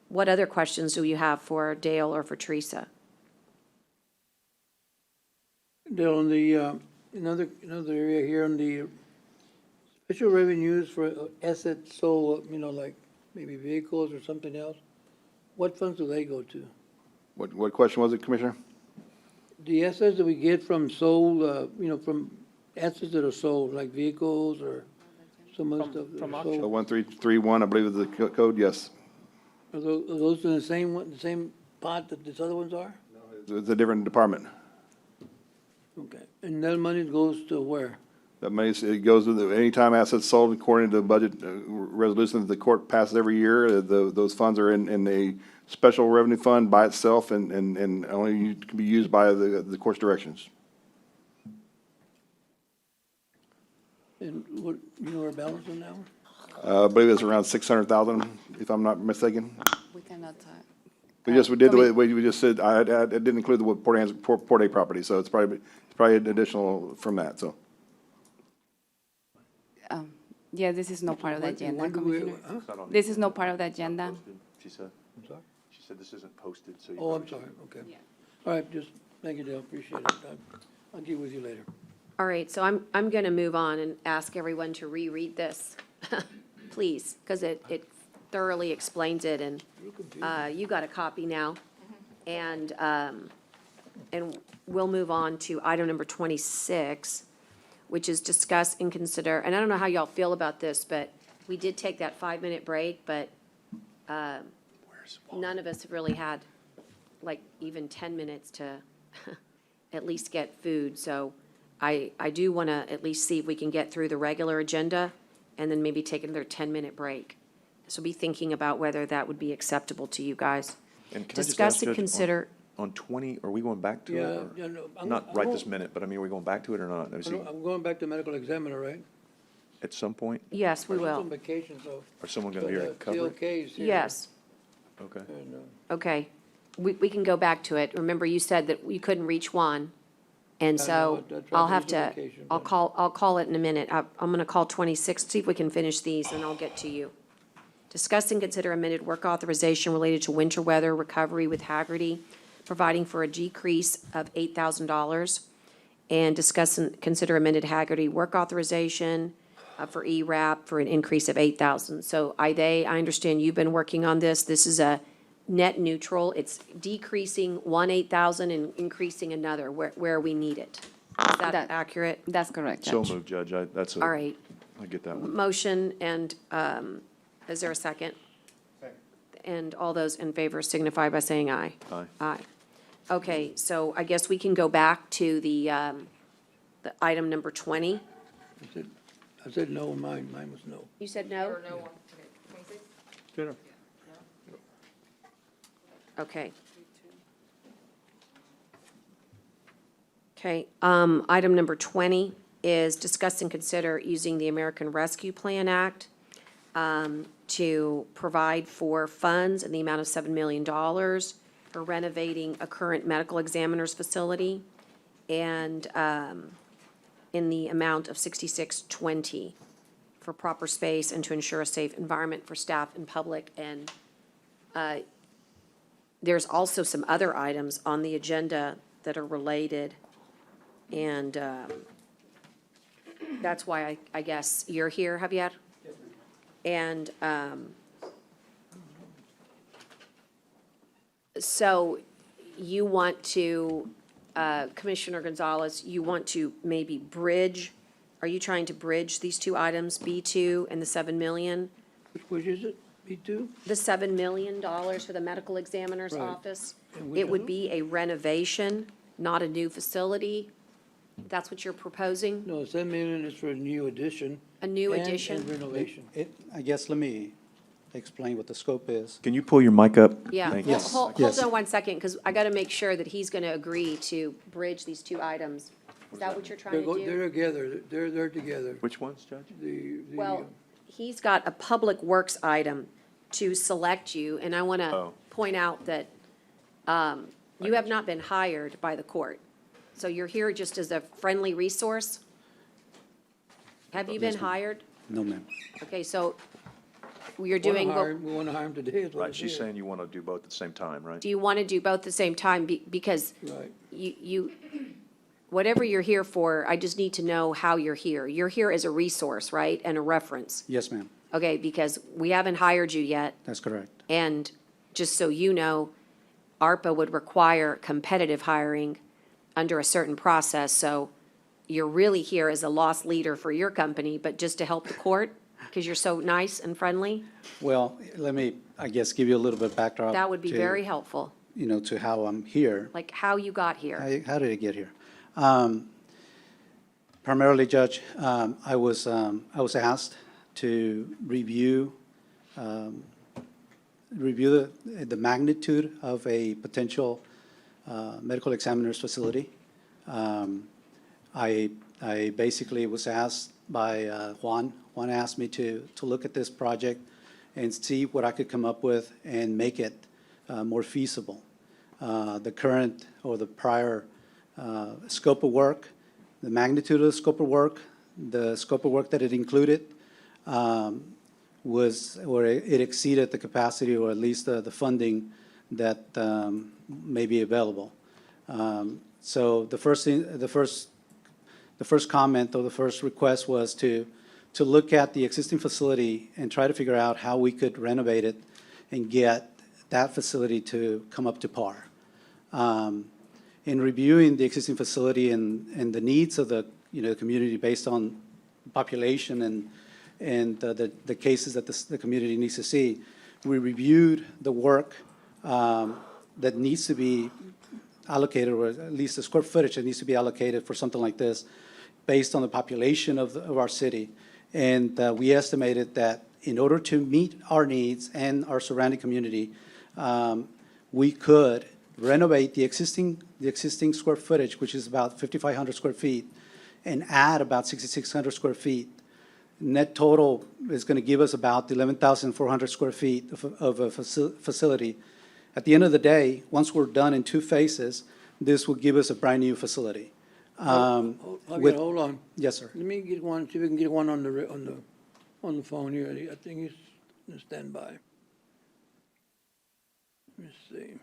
What other questions do you have for Dale or for Teresa? Dale, on the, another area here on the special revenues for assets sold, like maybe vehicles or something else, what funds do they go to? What question was it, Commissioner? The assets that we get from sold, from assets that are sold, like vehicles or some other stuff that are sold. 1331, I believe is the code, yes. Are those in the same one, the same pot that these other ones are? It's a different department. Okay, and that money goes to where? That money, it goes to anytime assets sold according to the budget resolution that the court passes every year, those funds are in a special revenue fund by itself and only can be used by the court's directions. And what, our balance on that one? I believe it's around 600,000, if I'm not mistaken. We cannot talk. We did the way we just said, I didn't include the Port A property, so it's probably an additional from that, so. Yeah, this is no part of the When- agenda, when do we- Commissioner. huh? It's not on the This is no agenda. part of the agenda. She said. I'm sorry? She said this isn't posted, so you. Oh, I'm probably sorry, shouldn't. okay. All right, just, thank you, Dale, appreciate it. I'll get with you later. All right, so I'm going to move on and ask everyone to reread this, please, because it thoroughly explains it, and you got a copy now. And we'll move on to item number 26, which is discuss and consider, and I don't know how y'all feel about this, but we did take that 5-minute break, but none of us have really had like even 10 minutes to at least get food. So I do want to at least see if we can get through the regular agenda and then maybe take another 10-minute break. So be thinking about whether that would be acceptable to you guys. And can I just Discuss ask, and Judge, consider. on 20, are we going back to it? Yeah, or- yeah, no, Not I'm right this going- minute, but I mean, are we going back to it or not? Is he, I'm going back to medical examiner, right? at some point, Yes, we I'm will. on vacation, so. or someone going to be here to cover it? TLK is here. Yes, Okay. And, okay. We can go back to it. Remember, you said that we couldn't reach one. And I know, so that's right, I'll but have he's on to, vacation, I'll but- call it in a minute. I'm gonna call 26, see if we can finish these, and I'll get to you. Discuss and consider amended work authorization related to winter weather recovery with Haggerty, providing for a decrease of $8,000. And discuss and consider amended Haggerty work authorization for ERAP for an increase of $8,000. So I understand you've been working on this. This is a net neutral. It's decreasing one $8,000 and increasing another where we need it. Is that accurate? That's correct, So Judge. moved, Judge. That's a. All right. I get that one. Motion, and is there a second? And all those in favor signify by saying aye. Aye. Aye. Okay, so I guess we can go back to the item number 20. I said no, mine was no. You said no? Good. Okay. Okay, item number 20 is discuss and consider using the American Rescue Plan Act to provide for funds in the amount of $7 million for renovating a current medical examiner's facility, and in the amount of $6620 for proper space and to ensure a safe environment for staff and public. And there's also some other items on the agenda that are related, and that's why I guess you're here, Javier? And so you want to, Commissioner Gonzalez, you want to maybe bridge, are you trying to bridge these two items, B2 and the 7 million? Which is it, B2? The $7 million for the medical examiner's Right. office? And which It would other? be a renovation, not a new facility. That's what you're proposing? No, 7 million is for a new addition. A new and- addition? And renovation. I guess let me explain what the scope is. Can you pull your mic up? Yeah, Thank well, you. hold Yes. on one second, because I got to make sure that he's going to agree to bridge these two items. Is that what you're trying to They're do? together, they're together. Which ones, Judge? The, Well, he's got a public works item to select you, and I want to Oh. point out that you have not been hired by the court. So you're here just as a friendly resource? Have you been Yes, ma'am. hired? No, ma'am. Okay, so you're doing, We want to hire him today, is what Right, it she's is. saying you want to do both at the same time, right? do you want to do both at the same time? Because Right. you, whatever you're here for, I just need to know how you're here. You're here as a resource, right, and a reference? Yes, ma'am. Okay, because we haven't hired you yet, That's correct. and just so you know, ARPA would require competitive hiring under a certain process, so you're really here as a loss leader for your company, but just to help the court, because you're so nice and friendly? Well, let me, I guess, give you a little bit of backdrop. That would be to, very helpful, You know, to how I'm here. like how you got here. How did I get here? Primarily, Judge, I was asked to review the magnitude of a potential medical examiner's facility. I basically was asked by Juan. Juan asked me to look at this project and see what I could come up with and make it more feasible. The current or the prior scope of work, the magnitude of the scope of work, The scope of work that it included was, or it exceeded the capacity, or at least the funding that may be available. So the first comment, or the first request, was to look at the existing facility and try to figure out how we could renovate it and get that facility to come up to par. In reviewing the existing facility and the needs of the, community based on population and the cases that the community needs to see, we reviewed the work that needs to be allocated, or at least the square footage that needs to be allocated for something like this, based on the population of our city. And we estimated that in order to meet our needs and our surrounding community, we could renovate the existing square footage, which is about 5,500 square feet, and add about 6,600 square feet. Net total is going to give us about 11,400 square feet of a facility. At the end of the day, once we're done in 2 phases, this will give us a brand-new facility. Hold on. Yes, sir. Let me get one, see if we can get one on the phone here. I think he's on standby. Let me see.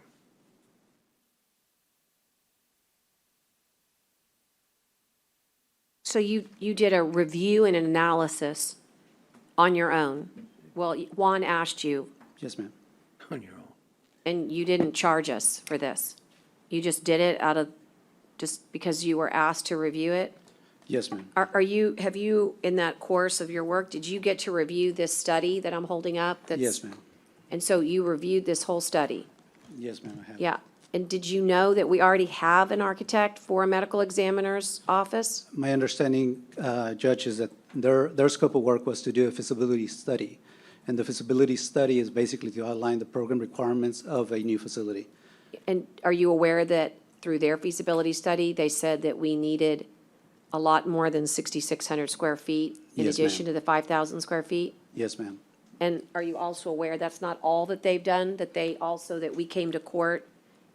So you did a review and an analysis on your own. Well, Juan asked you, Yes, ma'am. On your own. and you didn't charge us for this. You just did it just because you were asked to review it? Yes, ma'am. Have you, in that course of your work, did you get to review this study that I'm holding up? Yes, ma'am. And so you reviewed this whole study? Yes, ma'am, I have. Yeah. And did you know that we already have an architect for a medical examiner's office? My understanding, Judge, is that their scope of work was to do a feasibility study. And the feasibility study is basically to outline the program requirements of a new facility. And are you aware that through their feasibility study, they said that we needed a lot more than 6,600 square feet in Yes, addition ma'am. to the 5,000 square feet? Yes, ma'am. And are you also aware that's not all that they've done, that we came to court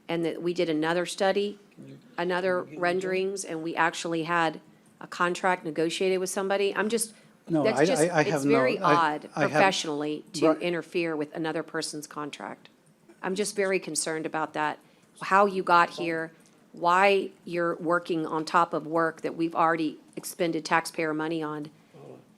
and that we did another study, another renderings, and we actually had a contract negotiated with somebody? No, That's just, I it's have very no, odd I have- professionally to Right. interfere with another person's contract. I'm just very concerned about that, how you got here, why you're working on top of work that we've already expended taxpayer money on.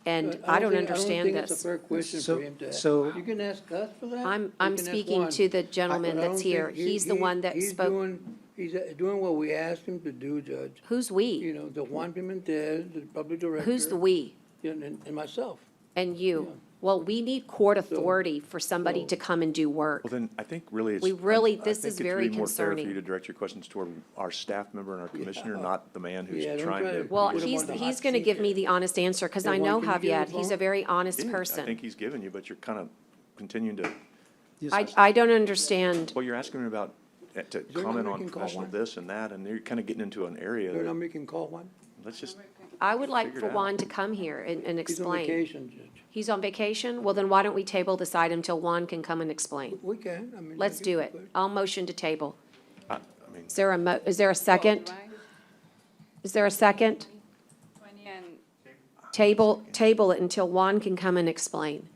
And I don't understand I don't think it's a this. fair question So- for him to ask. so- You can ask us for that. I'm You can ask speaking Juan. to the gentleman But I that's don't here. think he- He's the he- one that he's spoke. He's doing what we asked him to do, Judge. Who's we? You know, the Juan Pimentel, the public director. Who's the we? And myself. And you? Well, we need court authority for somebody to come and do work. Well, then, I think really it's. We really- I this think is it's very really more fair for concerning. you to direct your questions toward our staff member and our commissioner, not the man who's Yeah, don't trying try to. to Well, put him he's on the he's hot gonna seat give me here. the honest answer, because Yeah, I Juan, know can you give him Javier. the He's a phone? very honest Yeah, I person. think he's given you, but you're kind of continuing to, Yes, I don't understand. well, you're asking me about, to there a comment number on you can call professional Juan? this and that, and you're kind of getting into an area Is there a that, number you can call Juan? let's just, I would like Figure for it out. Juan to come here and He's on explain. vacation, Judge. He's on vacation? Well, then why don't we table this item till Juan can come and explain? We can, I mean. Let's do it. I'll motion to table. I mean, Is there a second? Is there a second? Table it until Juan can come and explain.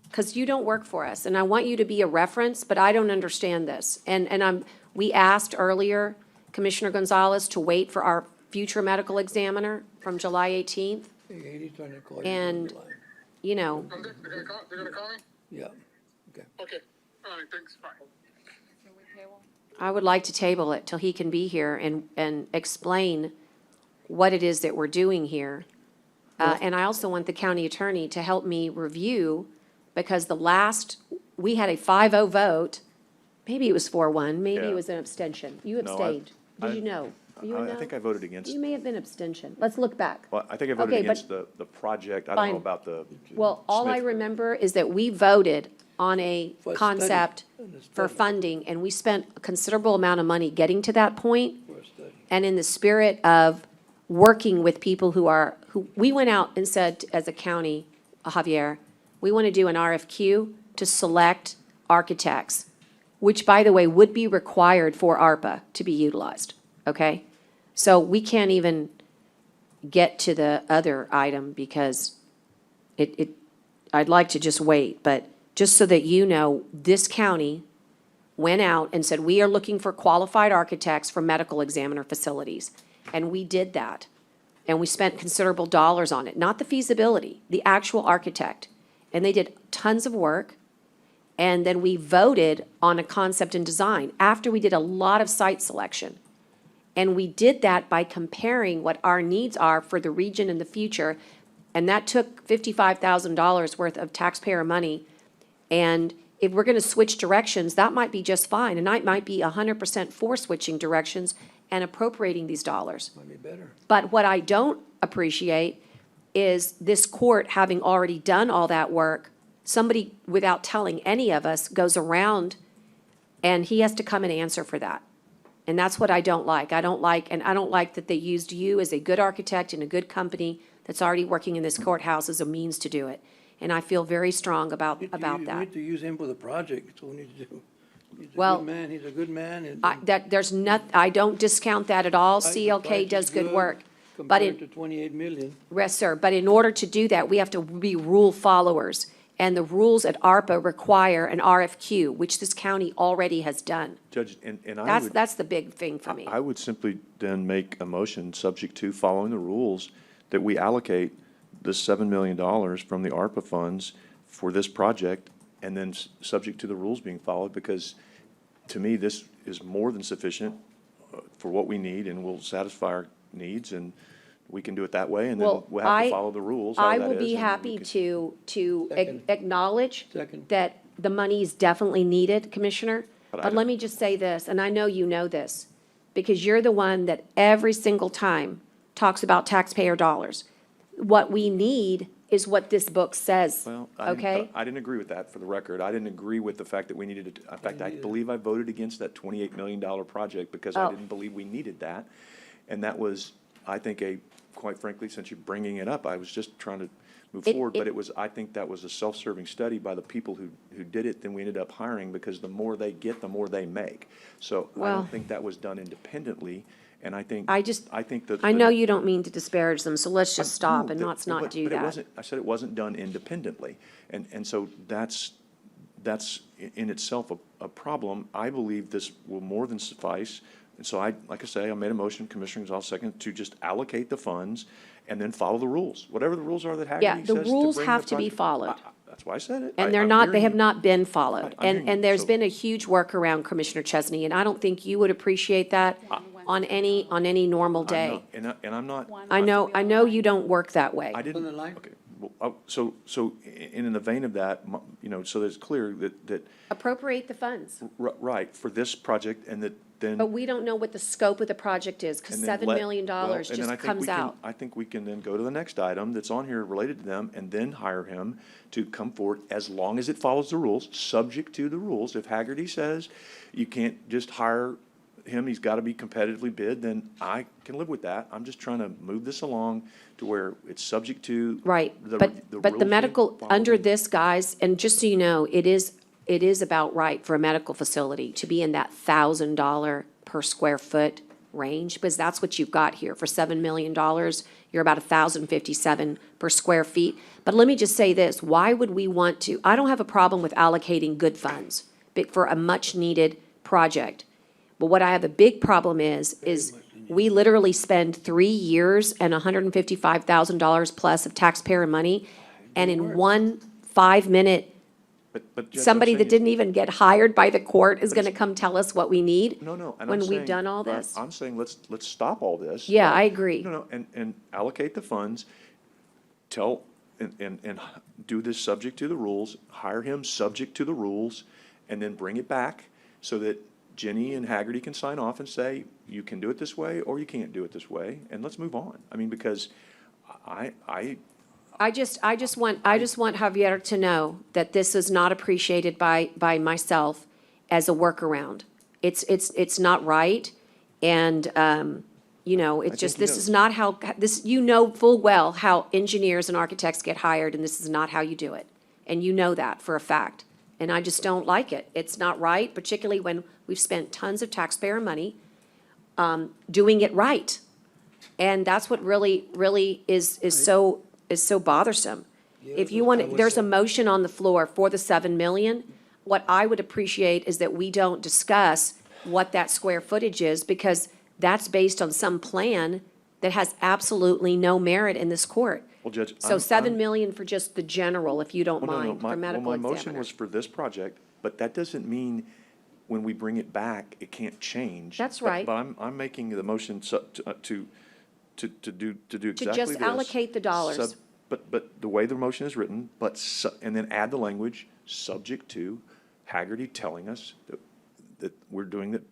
Because you don't work for us, and I want you to be a reference, but I don't understand this. And we asked earlier, Commissioner Gonzalez, to wait for our future medical examiner from July 18th. Hey, he's trying to call you. And, you know, They're gonna call me? Yeah, okay. Okay, all right, thanks, bye. I would like to table it till he can be here and explain what it is that we're doing here. And I also want the county attorney to help me review, because we had a 5-0 vote. Maybe it was 4-1, maybe Yeah. it was an abstention. You No, abstained. Did I- you know? Were you a I no? think I voted against, You may have been abstention. Let's look back. well, I think I voted Okay, but- against the project. I don't know Fine. about the. Well, all I Smith. remember is that we voted on a For a study. concept On a for study. funding, and we spent a considerable amount of money getting to that point. For a study. And in the spirit of working with people who we went out and said, as a county, Javier, we want to do an RFQ to select architects, which, by the way, would be required for ARPA to be utilized, okay? So we can't even get to the other item because I'd like to just wait, but just so that you know, this county went out and said, we are looking for qualified architects for medical examiner facilities. And we did that. And we spent considerable dollars on it, not the feasibility, the actual architect. And they did tons of work. And then we voted on a concept and design after we did a lot of site selection. And we did that by comparing what our needs are for the region in the future. And that took $55,000 worth of taxpayer money. And if we're gonna switch directions, that might be just fine. And I might be 100% for switching directions and appropriating these dollars. Might be better. But what I don't appreciate is this court having already done all that work, somebody without telling any of us goes around and he has to come and answer for that. And that's what I don't like. I don't like that they used you as a good architect and a good company that's already working in this courthouse as a means to do it. And I feel very strong about We that. need to use him for the project, that's what we need to do. He's a Well, good man, he's a good man, and. I don't discount that at all. CLK does good work. But Compared to 28 million. Yes, sir, but in order to do that, we have to be rule followers. And the rules at ARPA require an RFQ, which this county already has done. Judge, and I would. That's the big thing for me. I would simply then make a motion, subject to following the rules, that we allocate the $7 million from the ARPA funds for this project, and then subject to the rules being followed, because to me, this is more than sufficient for what we need and will satisfy our needs, and we can do it that way, and then Well, we'll have to follow the rules. how I that will is, be and happy we can- to Second. acknowledge Second. that the money is definitely needed, Commissioner. But I But let don't- me just say this, and I know you know this, because you're the one that every single time talks about taxpayer dollars. What we need is what this book says, Well, okay? I didn't agree with that, for the record. I didn't agree with the fact that we needed to, in fact, I believe I voted against that $28 million project because I Oh. didn't believe we needed that. And that was, I think, quite frankly, since you're bringing it up, I was just trying to move forward. But I think that was a self-serving study by the people who did it, then we ended up hiring, because the more they get, the more they make. So I Well- don't think that was done independently, and I think. I think that. I know you don't mean to disparage them, so let's just stop No, and let's not but do it that. wasn't, I said it wasn't done independently. And so that's in itself a problem. I believe this will more than suffice. And so like I say, I made a motion, Commissioner Gonzalez second, to just allocate the funds and then follow the rules. Whatever the rules are that Haggerty Yeah, says the to rules bring have the to be project- followed. That's why I said it. And they're I'm not, hearing they have you. not been followed. I'm hearing you. And there's So- been a huge workaround, Commissioner Chesney, and I don't think you would appreciate that on any normal I'm day. not- And I'm not. I know you don't work that way. I didn't. On the line? Okay. Well, so in the vein of that, so that it's clear that, Appropriate the funds. right, for this project, and that then. But we don't know what the scope of the project is, because and then $7 let- million well, and then I just think comes we can- out. I think we can then go to the next item that's on here related to them, and then hire him to come forward, as long as it follows the rules, subject to the rules. If Haggerty says you can't just hire him, he's got to be competitively bid, then I can live with that. I'm just trying to move this along to where it's subject to. Right, the but rules the being medical, followed. under this, guys, and just so you know, it is about right for a medical facility to be in that $1,000 per square foot range, because that's what you've got here. For $7 million, you're about 1,057 per square feet. But let me just say this, why would we want to, I don't have a problem with allocating good funds but for a much-needed project. But what I have a big problem is we literally spend 3 years and $155,000 plus of taxpayer money, and in one 5-minute, But Judge, I'm somebody that saying- didn't even get hired by the court is gonna come tell us what we need? No, and I'm When we've saying- done all this? I'm saying let's stop all this. Yeah, I agree. No, and allocate the funds, and do this subject to the rules, hire him subject to the rules, and then bring it back so that Jenny and Haggerty can sign off and say, you can do it this way, or you can't do it this way, and let's move on. I mean, because I just want Javier to know that this is not appreciated by myself as a workaround. It's not right, and, it's just, think he this is not how, you know full well how engineers and architects get hired, and this is not how you do it. And you know that for a fact. And I just don't like it. It's not right, particularly when we've spent tons of taxpayer money, doing it right. And that's what really is so bothersome. If you want, there's a motion on the floor for the 7 million. What I would appreciate is that we don't discuss what that square footage is, because that's based on some plan that has absolutely no merit in this court. Well, Judge, So 7 million for just the general, if you don't Well, no, no, mind, for medical my motion examiner. was for this project, but that doesn't mean when we bring it back, it can't change. That's But- right. But I'm making the motion to do exactly just this. allocate the dollars. But the way the motion is written, and then add the language, subject to Haggerty telling us that we're doing it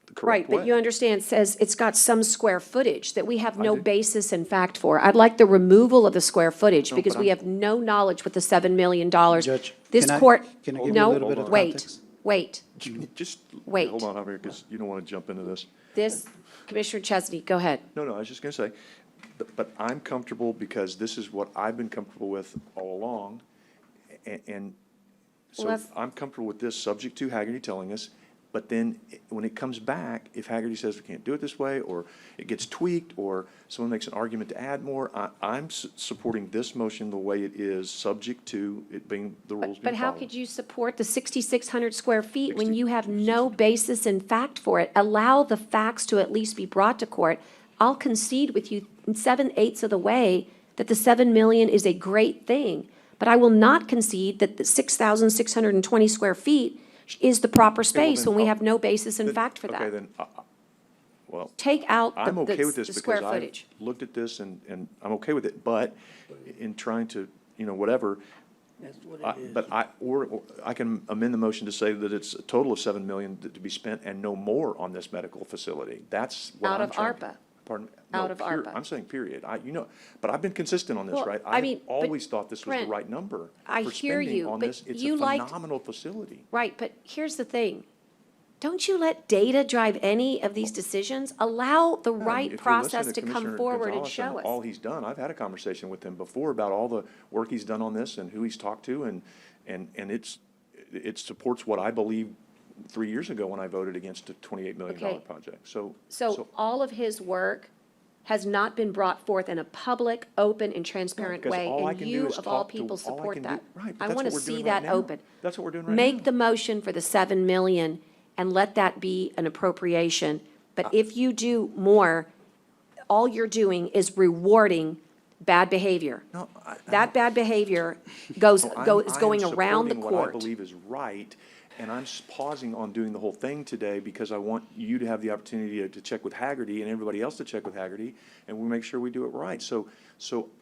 the correct Right, way. but you understand, it says it's got some square footage that we have I no do. basis in fact for. I'd like the removal of the square footage, No, because but we I'm- have no knowledge with the $7 million. Judge, This can I- court, can I give you a no, little bit of wait, context? wait. Just, Wait. hold on, Javier, because you don't want to jump into this. This, Commissioner Chesney, go ahead. No, I was just gonna say, but I'm comfortable because this is what I've been comfortable with all along. And Well, so that's- I'm comfortable with this, subject to Haggerty telling us. But then when it comes back, if Haggerty says we can't do it this way, or it gets tweaked, or someone makes an argument to add more, I'm supporting this motion the way it is, subject to it being, the rules being But how followed. could you support the 6,600 square feet when you have no basis in fact for it? Allow the facts to at least be brought to court. I'll concede with you 7/8 of the way that the 7 million is a great thing, but I will not concede that the 6,620 square feet is the proper space then when we I'll- have no basis in Then- fact for Okay, that. then, well. Take out I'm the okay with this square because I've footage. looked at this and I'm okay with it, but in trying to, whatever, That's what I- it is. but or I can amend the motion to say that it's a total of 7 million to be spent and no more on this medical facility. That's what Out I'm of trying. ARPA. Pardon? Out No, of peri- ARPA. I'm saying period. But I've been consistent on this, Well, right? I mean, I've but always thought this was the Brent, right number I for hear spending you, on but this. It's you a liked- phenomenal facility. Right, but here's the thing. Don't you let data drive any of these decisions? Allow the Yeah, right if you listen process to come Commissioner forward and Gonzalez show All us. he's done, I've had a conversation with him before about all the work he's done on this and who he's talked to, and it supports what I believed 3 years ago when I voted against a $28 million Okay. project. So All of his work has not been brought forth in a public, open, and transparent because way, all I and can do you, is of all talk to- people, all I support can do- that. right, but I that's want to what we're see doing that right now. open. That's what we're doing right now. Make the motion for the 7 million and let that be an appropriation. But if you do more, all you're doing is rewarding bad behavior. No, That bad behavior is I'm going around the supporting what I court. believe is right, and I'm pausing on doing the whole thing today because I want you to have the opportunity to check with Haggerty and everybody else to check with Haggerty, and we make sure we do it right. So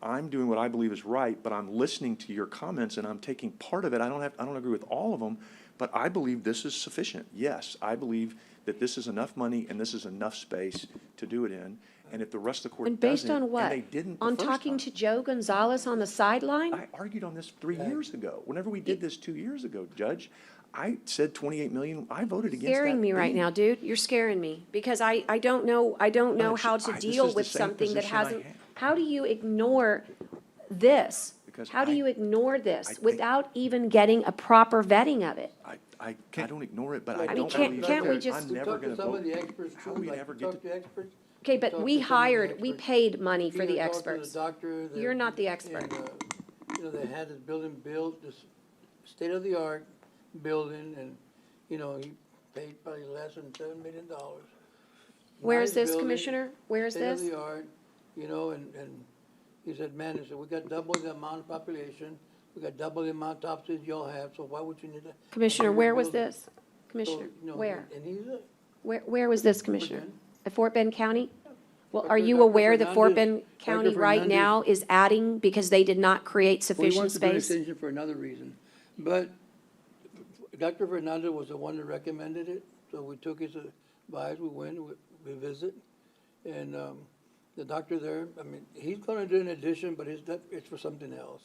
I'm doing what I believe is right, but I'm listening to your comments and I'm taking part of it. I don't agree with all of them, but I believe this is sufficient. Yes, I believe that this is enough money and this is enough space to do it in. And if the rest of the court And based doesn't, on what? and they didn't the On first talking time. to Joe Gonzalez on the sideline? I argued on this 3 years ago. Whenever we did this 2 years ago, Judge, I said 28 million. I voted against that. Scaring me right bid. now, dude. You're scaring me because I don't know Judge, how to this deal is the with same something that position I hasn't. had. How do you ignore this? Because How do you ignore this think- without even getting a proper vetting of it? I don't ignore it, but I I mean, don't can't believe we that just- I'm never Talk to gonna some of vote. the experts How too, we like ever you get talk to. to experts. Okay, but Talk we to some of the hired, we experts. paid money for You the know, talk to experts. the doctor. You're not the expert. And, you know, they had this building built, this state-of-the-art building, and, you know, he paid probably less than $7 million. Where is Nice this, building, Commissioner? Where is this? State-of-the-art, you know, and he said, man, he said, we got double the amount of population, we got double the amount of offices y'all have, so why would you need a? Commissioner, bigger where was building?" this? Commissioner, So, you know, where? And he's a, Where was this, Commissioner? Bend. At Fort Bend County? Well, are Dr. you Dr. aware that Fort Fernandez- Bend County Dr. right Fernandez- now is adding because they did not create well, he sufficient wants to do an space? extension for another reason, but Dr. Fernandez was the one that recommended it, so we took his advice, we went, we visit, and, the doctor there, I mean, he's gonna do an addition, but it's for something else.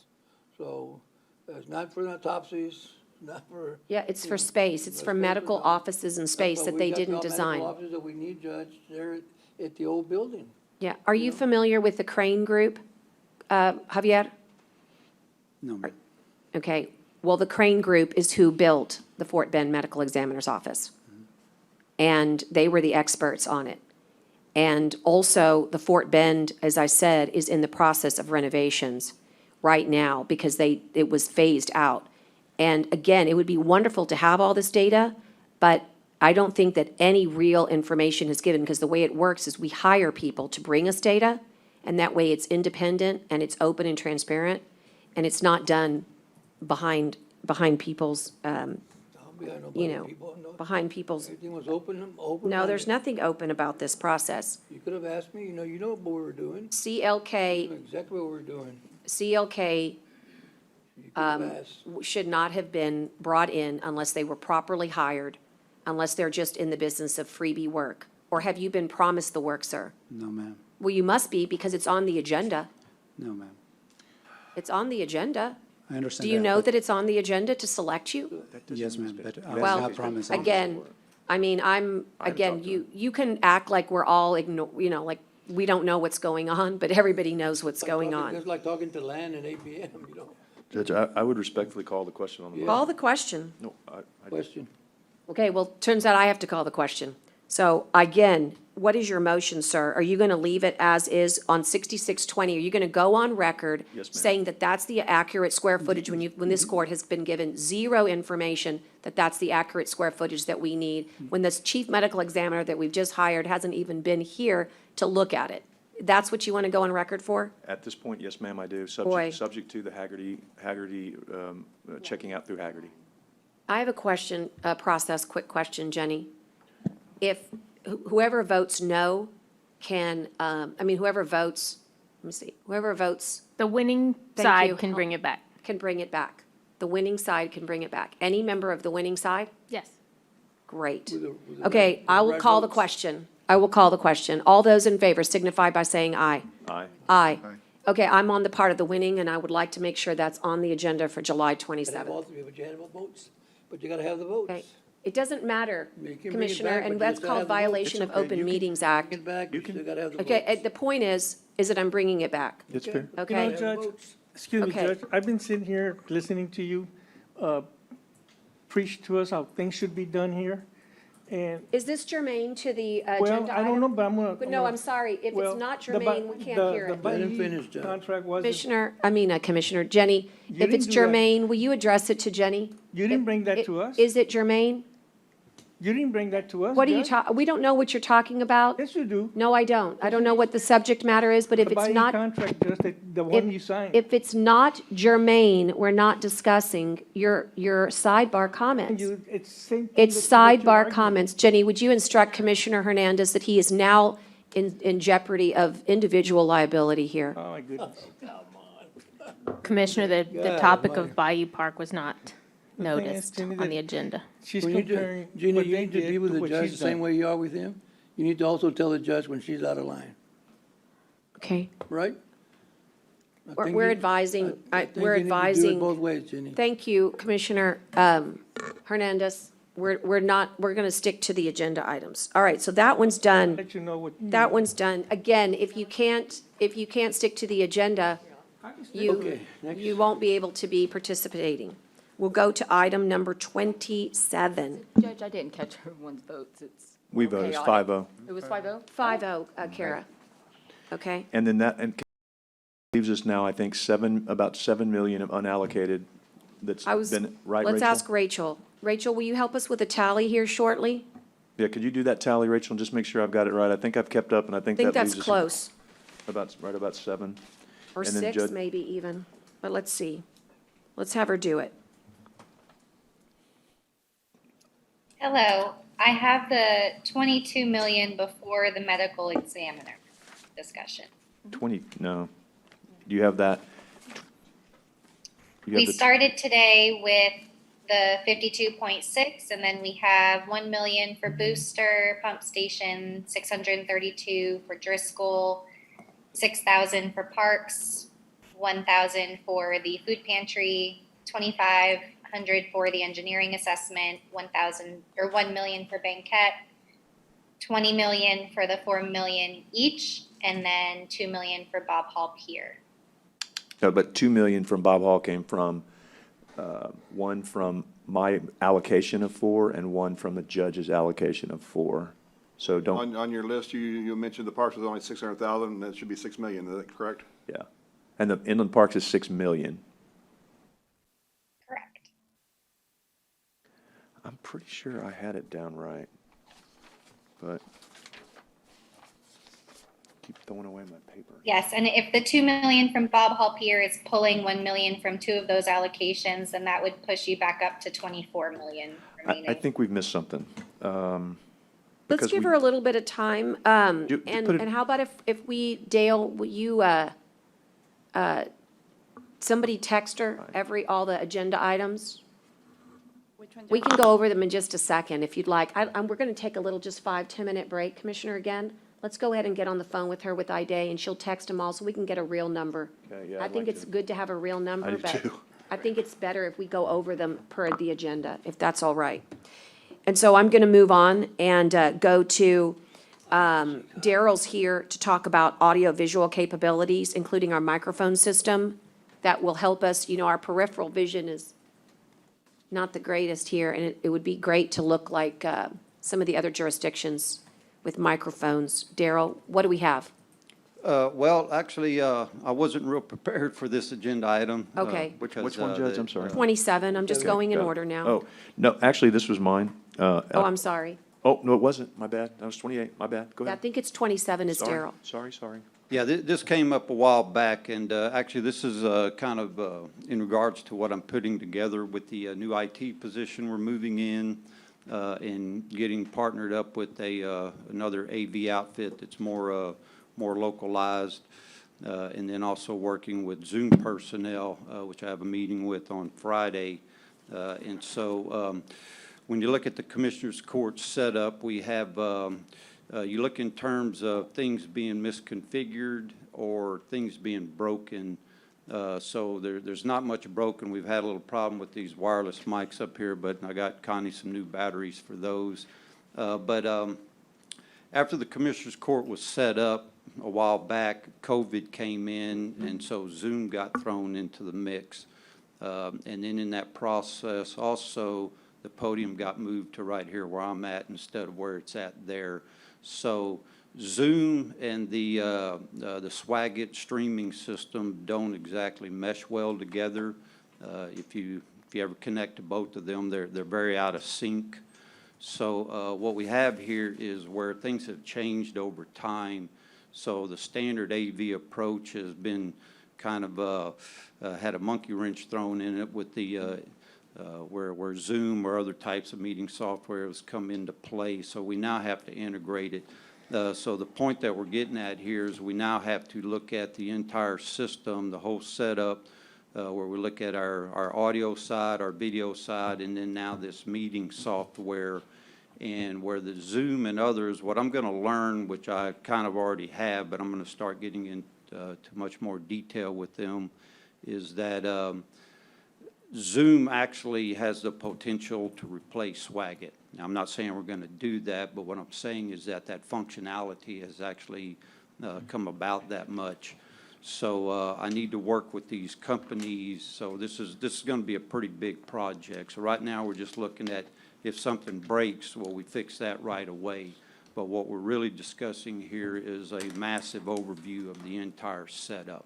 So, it's not for autopsies, not for. Yeah, it's for space. It's It's for space medical for- offices and space But that we they got didn't all medical design. offices that we need, Judge, there at the old building. Yeah. Are you familiar with the Crane Group, Javier? No, ma'am. Okay. Well, the Crane Group is who built the Fort Bend Medical Examiner's Office. And they were the experts on it. And also, the Fort Bend, as I said, is in the process of renovations right now because it was phased out. And again, it would be wonderful to have all this data, but I don't think that any real information is given, because the way it works is we hire people to bring us data, and that way it's independent and it's open and transparent, and it's not done behind people's, behind people's, Everything was open. no, there's nothing open about this process. You could have asked me, you know what we were doing. You CLK, know exactly what we were doing. CLK You could have asked. should not have been brought in unless they were properly hired, unless they're just in the business of freebie work. Or have you been promised the work, sir? No, ma'am. Well, you must be, because it's on the agenda. No, ma'am. It's on the agenda. I understand Do you that, know but- that it's on the agenda to select you? Yes, ma'am, but I was Well, not promised. again, I mean, you can act like we're all like we don't know what's going on, but everybody knows what's going on. It's like talking to land at 8 PM, you know. Judge, I would respectfully call the question on the. Call the question. No, Question. Okay, well, turns out I have to call the question. So again, what is your motion, sir? Are you going to leave it as is on 6620? Are you going to go on record Yes, ma'am. saying that that's the accurate square footage when this court has been given zero information that that's the accurate square footage that we need, when this chief medical examiner that we've just hired hasn't even been here to look at it? That's what you want to go on record for? At this point, yes, ma'am, I do. Boy. Subject to the Haggerty, checking out through Haggerty. I have a question, quick question, Jenny. If whoever votes no can, whoever votes, let me see, whoever votes. The winning Thank you. side can bring it back. Can bring it back. The winning side can bring it back. Any member of the winning side? Yes. Great. With the Okay, right- I will right call the votes. question. I will call the question. All those in favor signify by saying aye. Aye. Aye. Okay, I'm on the part of the winning, and I would like to make sure that's on the agenda for July Gotta have 27th. all three, but you had votes, but you gotta have the votes. Okay. It doesn't matter, You can bring it Commissioner, back, but and you that's still called have the votes. violation of It's okay. Open You can Meetings Act. Bring it back, you still gotta have the votes. Okay, the point is that I'm bringing it back. It's fair. Okay? You know, Judge, excuse me, Okay. Judge, I've been sitting here listening to you preach to us how things should be done here, and, Is this germane to the well, agenda I don't know, item? but I'm gonna. But no, I'm sorry, if well, it's not the bi- germane, we can't the- hear the it. Let him Biden finish, Judge. Contract wasn't, Commissioner, Jenny, You if it's didn't do that. germane, will you address it to Jenny? you didn't bring that It- to us? Is it germane? You didn't bring that to us, What are you Judge? we don't know what you're talking about? Yes, you do. No, I don't. I don't know what the subject matter is, but if The it's Biden not, contract, Judge, the one you signed. if it's not germane, we're not discussing your sidebar comments. It's same thing It's that you're sidebar arguing. comments. Jenny, would you instruct Commissioner Hernandez that he is now in jeopardy of individual liability here? Oh, my goodness. Commissioner, the God topic almighty. of Bayou Park was not thing is, noticed Jenny, on that- the agenda. She's We need to- comparing Gina, what you they need to be did with to the what judge she's the same done. way you are with him. You need to also tell the judge when she's out of line, Okay? right? I think We're you- advising, I think we're you need to do it advising. both ways, Ginny. Thank you, Commissioner Hernandez. We're going to stick to the agenda items. All right, so that one's done. Let you know what. That one's done. Again, if you can't stick to the agenda, Okay, next. you won't be able to be participating. We'll go to item number 27. Judge, I didn't catch everyone's votes. It's. We voted, it's chaotic. 5-0. It was 5-0? 5-0, Kara. Okay? And then that leaves us now, I think, about 7 million of unallocated that's been, right, Rachel? Let's ask Rachel. Rachel, will you help us with a tally here shortly? Yeah, could you do that tally, Rachel, and just make sure I've got it right? I think I've kept up, and I I think think that that's leaves us close, right about 7. or And then 6 Judge- maybe even, but let's see. Let's have her do it. Hello, I have the 22 million before the medical examiner discussion. 20, no. Do you have that? You have We the- started today with the 52.6, and then we have 1 million for booster pump station, 632 for Driscoll, 6,000 for parks, 1,000 for the food pantry, 2,500 for the engineering assessment, 1,000 or 1 million for banquet, 20 million for the 4 million each, and then 2 million for Bob Hall Pier. No, but 2 million from Bob Hall came from, one from my allocation of 4 and one from the judge's allocation of 4. So don't, On your list, you mentioned the parks was only 600,000, and that should be 6 million, is that correct? yeah. And the inland parks is 6 million. Correct. I'm pretty sure I had it down right, but keep throwing away my paper. Yes, and if the 2 million from Bob Hall Pier is pulling 1 million from two of those allocations, then that would push you back up to 24 million remaining. I think we've missed something. Let's because give we- her a little bit of time. You And put it- how about if we, Dale, will you, somebody text her all the agenda items? We can go over them in just a second if you'd like. We're gonna take a little, just 5-10 minute break, Commissioner, again. Let's go ahead and get on the phone with her with IDA, and she'll text them all so we can get a real number. Okay, yeah, I I'd think like it's to. good to have a real number, do but too. I think it's better if we go over them per the agenda, if that's all right. And so I'm gonna move on and go to, Daryl's here to talk about audio-visual capabilities, including our microphone system that will help us. You know, our peripheral vision is not the greatest here, and it would be great to look like some of the other jurisdictions with microphones. Daryl, what do we have? Well, actually, I wasn't real prepared for this agenda item. Okay. Which one, Judge? I'm sorry. 27, I'm just Okay, going in got it. order now. Oh, no, actually, this was mine. Oh, I'm sorry. Oh, no, it wasn't. My bad. That was 28. My bad. Go Yeah, I ahead. think it's 27 is Sorry. Daryl. Sorry. Yeah, this came up a while back, and actually, this is kind of in regards to what I'm putting together with the new IT position we're moving in, and getting partnered up with another AV outfit that's more localized, and then also working with Zoom personnel, which I have a meeting with on Friday. And so when you look at the Commissioners Court setup, we have you look in terms of things being misconfigured or things being broken. So there's not much broken. We've had a little problem with these wireless mics up here, but I got Connie some new batteries for those. But after the Commissioners Court was set up a while back, COVID came in, and so Zoom got thrown into the mix. And then in that process, also, the podium got moved to right here where I'm at instead of where it's at there. So Zoom and the Swagit streaming system don't exactly mesh well together. If you ever connect to both of them, they're very out of sync. So what we have here is where things have changed over time. So the standard AV approach has been kind of had a monkey wrench thrown in it with the where Zoom or other types of meeting software has come into play. So we now have to integrate it. So the point that we're getting at here is we now have to look at the entire system, the whole setup, where we look at our audio side, our video side, and then now this meeting software. And where the Zoom and others, what I'm going to learn, which I kind of already have, but I'm going to start getting into much more detail with them, is that Zoom actually has the potential to replace Swagit. Now, I'm not saying we're going to do that, but what I'm saying is that functionality has actually come about that much. So I need to work with these companies. So this is going to be a pretty big project. So right now, we're just looking at if something breaks, well, we fix that right away. But what we're really discussing here is a massive overview of the entire setup.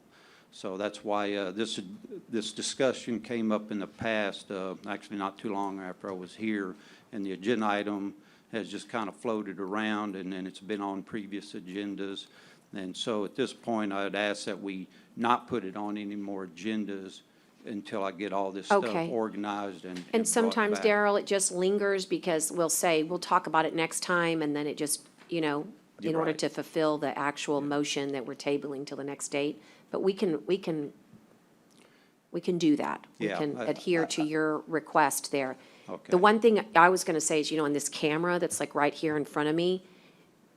So that's why this discussion came up in the past, actually not too long after I was here, and the agenda item has just kind of floated around, and then it's been on previous agendas. And so at this point, I'd ask that we not put it on any more agendas until I get all this stuff Okay. organized and And brought sometimes, back. Daryl, it just lingers because we'll say, we'll talk about it next time, and then it just, in You're order right. to fulfill the actual motion that we're tabling till the next date. But we can do that. We Yeah, can I- adhere to your request there. Okay. The one thing I was gonna say is, on this camera that's like right here in front of me,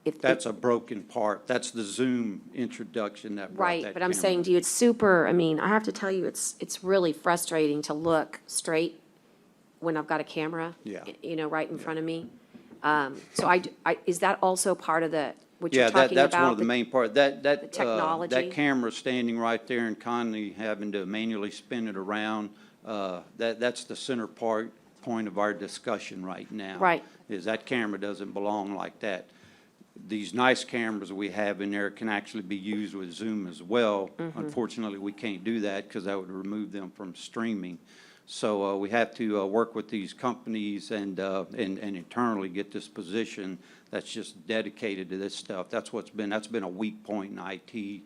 if. That's a broken part. That's the Zoom introduction that brought Right, that but I'm camera. saying to you, it's super, I have to tell you, it's really frustrating to look straight when I've got a camera. Yeah. Right in front of me. So is that also part of what you're Yeah, talking about? that's one of the main part. That technology? that camera standing right there and Conley having to manually spin it around, that's the center point of our discussion right now. Right. Is that camera doesn't belong like that. these nice cameras we have in there can actually be used with Zoom as well. Unfortunately, we can't do that because that would remove them from streaming. So we have to work with these companies and internally get this position that's just dedicated to this stuff. That's been a weak point in IT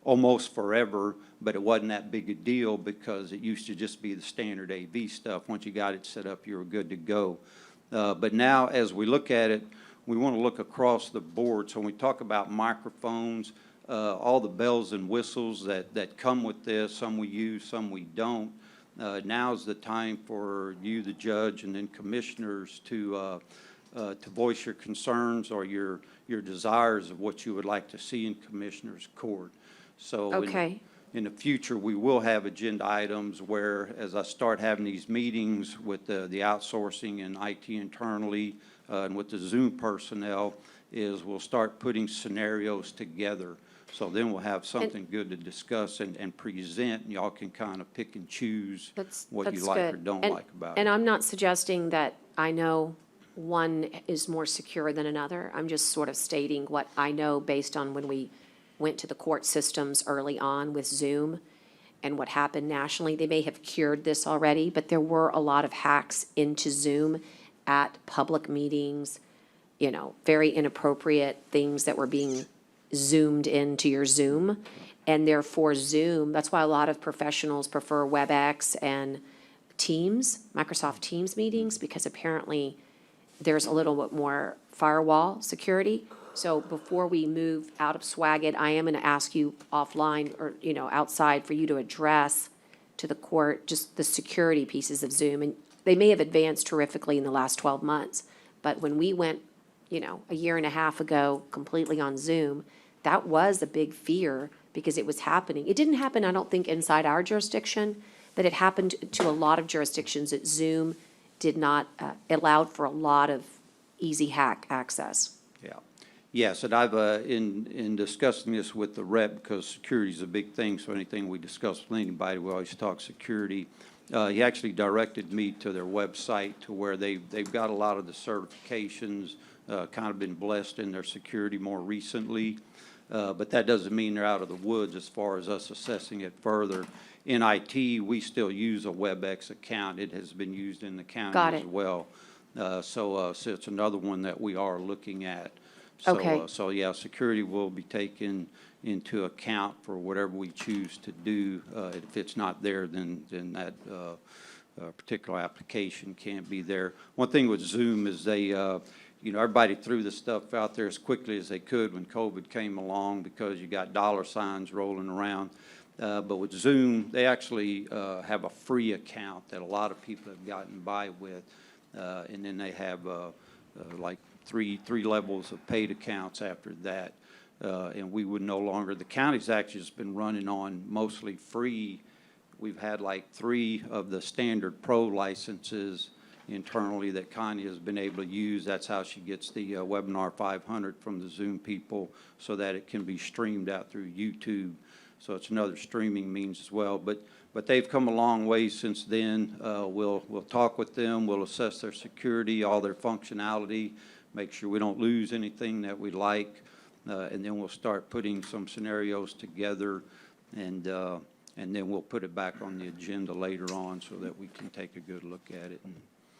almost forever, but it wasn't that big a deal because it used to just be the standard AV stuff. Once you got it set up, you were good to go. But now, as we look at it, we want to look across the board. So when we talk about microphones, all the bells and whistles that come with this, some we use, some we don't. Now's the time for you, the judge, and then commissioners to voice your concerns or your desires of what you would like to see in commissioners' court. So Okay. in the future, we will have agenda items where, as I start having these meetings with the outsourcing and IT internally, and with the Zoom personnel, is we'll start putting scenarios together. So then we'll have something good to discuss and present, and y'all can kind of pick and choose what you like or don't like about it. And I'm not suggesting that I know one is more secure than another. I'm just sort of stating what I know based on when we went to the court systems early on with Zoom and what happened nationally. They may have cured this already, but there were a lot of hacks into Zoom at public meetings, you know, very inappropriate things that were being zoomed into your Zoom. And therefore Zoom, that's why a lot of professionals prefer WebEx and Teams, Microsoft Teams meetings, because apparently there's a little bit more firewall security. So before we move out of Swagit, I am going to ask you offline or, you know, outside for you to address to the court just the security pieces of Zoom. And they may have advanced terrifically in the last 12 months, but when we went, you know, a year and a half ago completely on Zoom, that was a big fear because it was happening. It didn't happen, I don't think, inside our jurisdiction, but it happened to a lot of jurisdictions that Zoom did not, allowed for a lot of easy hack access. Yeah. Yes, and I've, in discussing this with the rep, because security is a big thing, so anything we discuss with anybody, we always talk security. He actually directed me to their website to where they've got a lot of the certifications, kind of been blessed in their security more recently. But that doesn't mean they're out of the woods as far as us assessing it further. In IT, we still use a WebEx account. It has been used in the county as well. So it's another one that we are looking at. So, Okay. So yeah, security will be taken into account for whatever we choose to do. If it's not there, then that particular application can't be there. One thing with Zoom is they, you know, everybody threw the stuff out there as quickly as they could when COVID came along because you got dollar signs rolling around. But with Zoom, they actually have a free account that a lot of people have gotten by with. And then they have like three levels of paid accounts after that. And we would no longer, the county's actually just been running on mostly free. We've had like 3 of the standard pro licenses internally that Connie has been able to use. That's how she gets the Webinar 500 from the Zoom people so that it can be streamed out through YouTube. So it's another streaming means as well. But they've come a long way since then. We'll talk with them. We'll assess their security, all their functionality, make sure we don't lose anything that we like. And then we'll start putting some scenarios together and then we'll put it back on the agenda later on so that we can take a good look at it.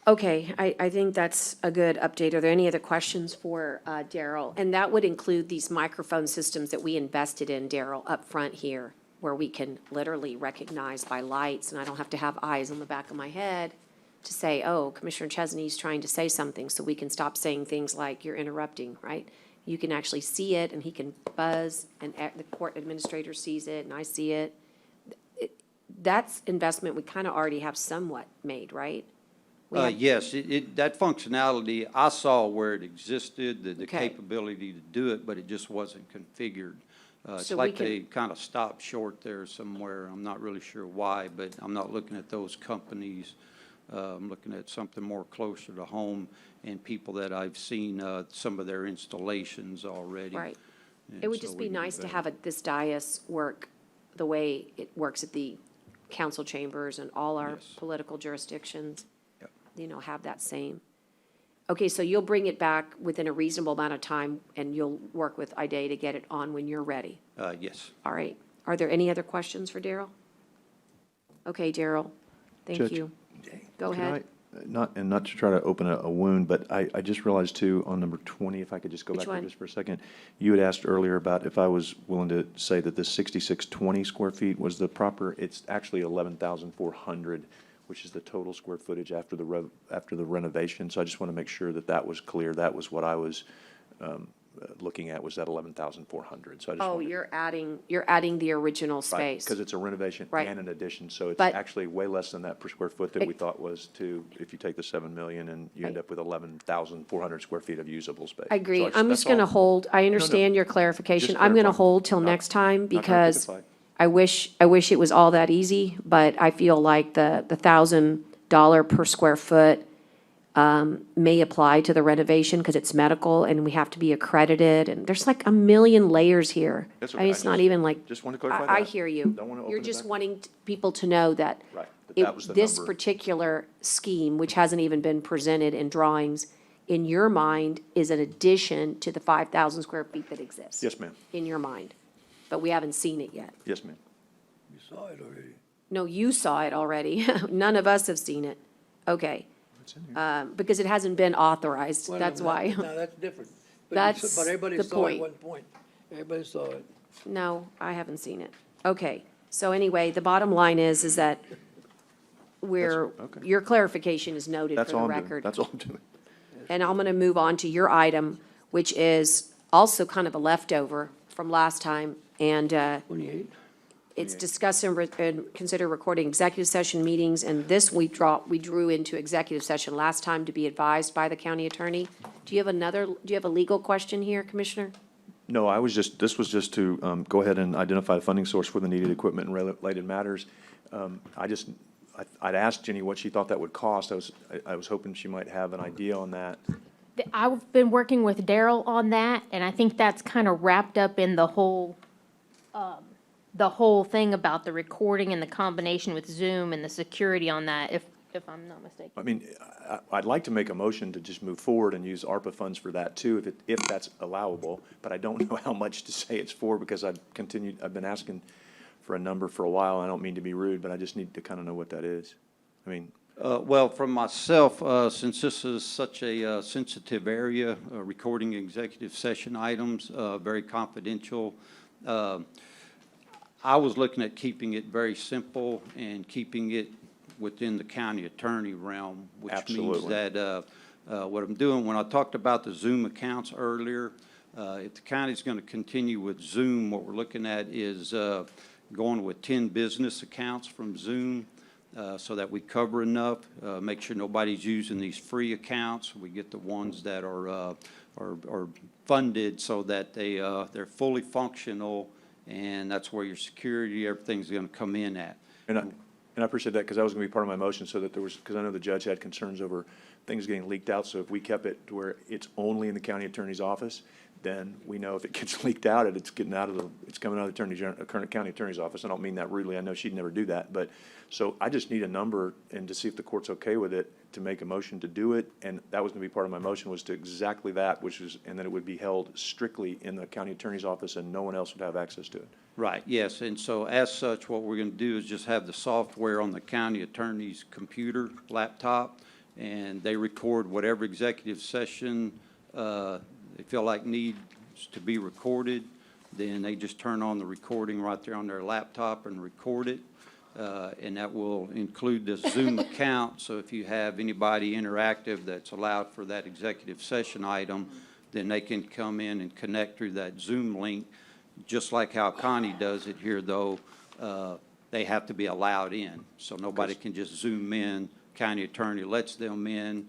Okay, I think that's a good update. Are there any other questions for Daryl? And that would include these microphone systems that we invested in, Daryl, up front here, where we can literally recognize by lights, and I don't have to have eyes on the back of my head to say, oh, Commissioner Chesney's trying to say something, so we can stop saying things like, you're interrupting, right? You can actually see it, and he can buzz, and the court administrator sees it, and I see it. That's investment we kind of already have somewhat made, right? Yes, that functionality, I saw where it existed, the Okay. capability to do it, but it just wasn't configured. It's So we like can- they kind of stopped short there somewhere. I'm not really sure why, but I'm not looking at those companies. I'm looking at something more closer to home and people that I've seen some of their installations already. Right. And It would so just we be can do nice to better. have this dais work the way it works at the council chambers and all our Yes. political jurisdictions. Yep. You know, have that same. Okay, so you'll bring it back within a reasonable amount of time, and you'll work with IDA to get it on when you're ready. Yes. All right. Are there any other questions for Daryl? Okay, Daryl, thank Judge, you. Go Could ahead. not to try to open a wound, but I just realized too, on number 20, if I could just go Which back there one? just for a second. You had asked earlier about if I was willing to say that this 6620 square feet was the proper, it's actually 11,400, which is the total square footage after the renovation. So I just want to make sure that that was clear. That was what I was looking at, was that 11,400. So I just Oh, wanted. you're adding the original space. Because it's a renovation Right. and an addition, so it's But- actually way less than that per square foot that we thought was to, if you take the 7 million and you end up with 11,400 square feet of usable space. I agree. So I'm just that's going to all. hold, I understand your clarification. Just I'm going to clarifying. hold till Not- next time not trying to pick a because fight. I wish it was all that easy, but I feel like the $1,000 per square foot may apply to the renovation because it's medical and we have to be accredited, and there's like a million layers here. That's I okay. mean, I it's not just- even like. just wanted to clarify I that. hear you. Don't want to You're open it just back. wanting people to know that. Right, that was the This number. particular scheme, which hasn't even been presented in drawings, in your mind, is an addition to the 5,000 square feet that exists. Yes, ma'am. In your mind, but we haven't seen it yet. Yes, ma'am. You saw it already. No, you saw it already. None of us have seen it. Okay. Because it hasn't been authorized, Well, that's no, why. No, that's different. But you That's saw- But everybody the saw it point. at one point. Everybody saw it. No, I haven't seen it. Okay, so anyway, the bottom line is that okay. your clarification is noted for That's the all I'm doing. record. That's all I'm doing. And I'm going to move on to your item, which is also kind of a leftover from last time. And 28? it's discuss and consider recording executive session meetings. And this we drew into executive session last time to be advised by the county attorney. Do you have a legal question here, Commissioner? No, this was just to go ahead and identify the funding source for the needed equipment and related matters. I'd asked Jenny what she thought that would cost. I was hoping she might have an idea on that. I've been working with Daryl on that, and I think that's kind of wrapped up in the whole thing about the recording and the combination with Zoom and the security on that, if I'm not mistaken. I mean, I'd like to make a motion to just move forward and use ARPA funds for that too, if that's allowable, but I don't know how much to say it's for because I've been asking for a number for a while. I don't mean to be rude, but I just need to kind of know what that is. I mean, Well, from myself, since this is such a sensitive area, recording executive session items, very confidential, I was looking at keeping it very simple and keeping it within the county attorney realm, which means Absolutely. that what I'm doing, when I talked about the Zoom accounts earlier, if the county's going to continue with Zoom, what we're looking at is going with 10 business accounts from Zoom so that we cover enough, make sure nobody's using these free accounts. We get the ones that are funded so that they're fully functional, and that's where your security, everything's going to come in at. And I appreciate that because that was going to be part of my motion so that because I know the judge had concerns over things getting leaked out. So if we kept it to where it's only in the county attorney's office, then we know if it gets leaked out, it's coming out of the current county attorney's office. I don't mean that rudely. I know she'd never do that. But so I just need a number and to see if the court's okay with it to make a motion to do it. And that was going to be part of my motion was to exactly that, and then it would be held strictly in the county attorney's office and no one else would have access to it. Right, yes, and so as such, what we're going to do is just have the software on the county attorney's computer, laptop, and they record whatever executive session they feel like needs to be recorded. Then they just turn on the recording right there on their laptop and record it. And that will include the Zoom account, so if you have anybody interactive that's allowed for that executive session item, then they can come in and connect through that Zoom link. Just like how Connie does it here, though, they have to be allowed in. So nobody can just Zoom in. County attorney lets them in.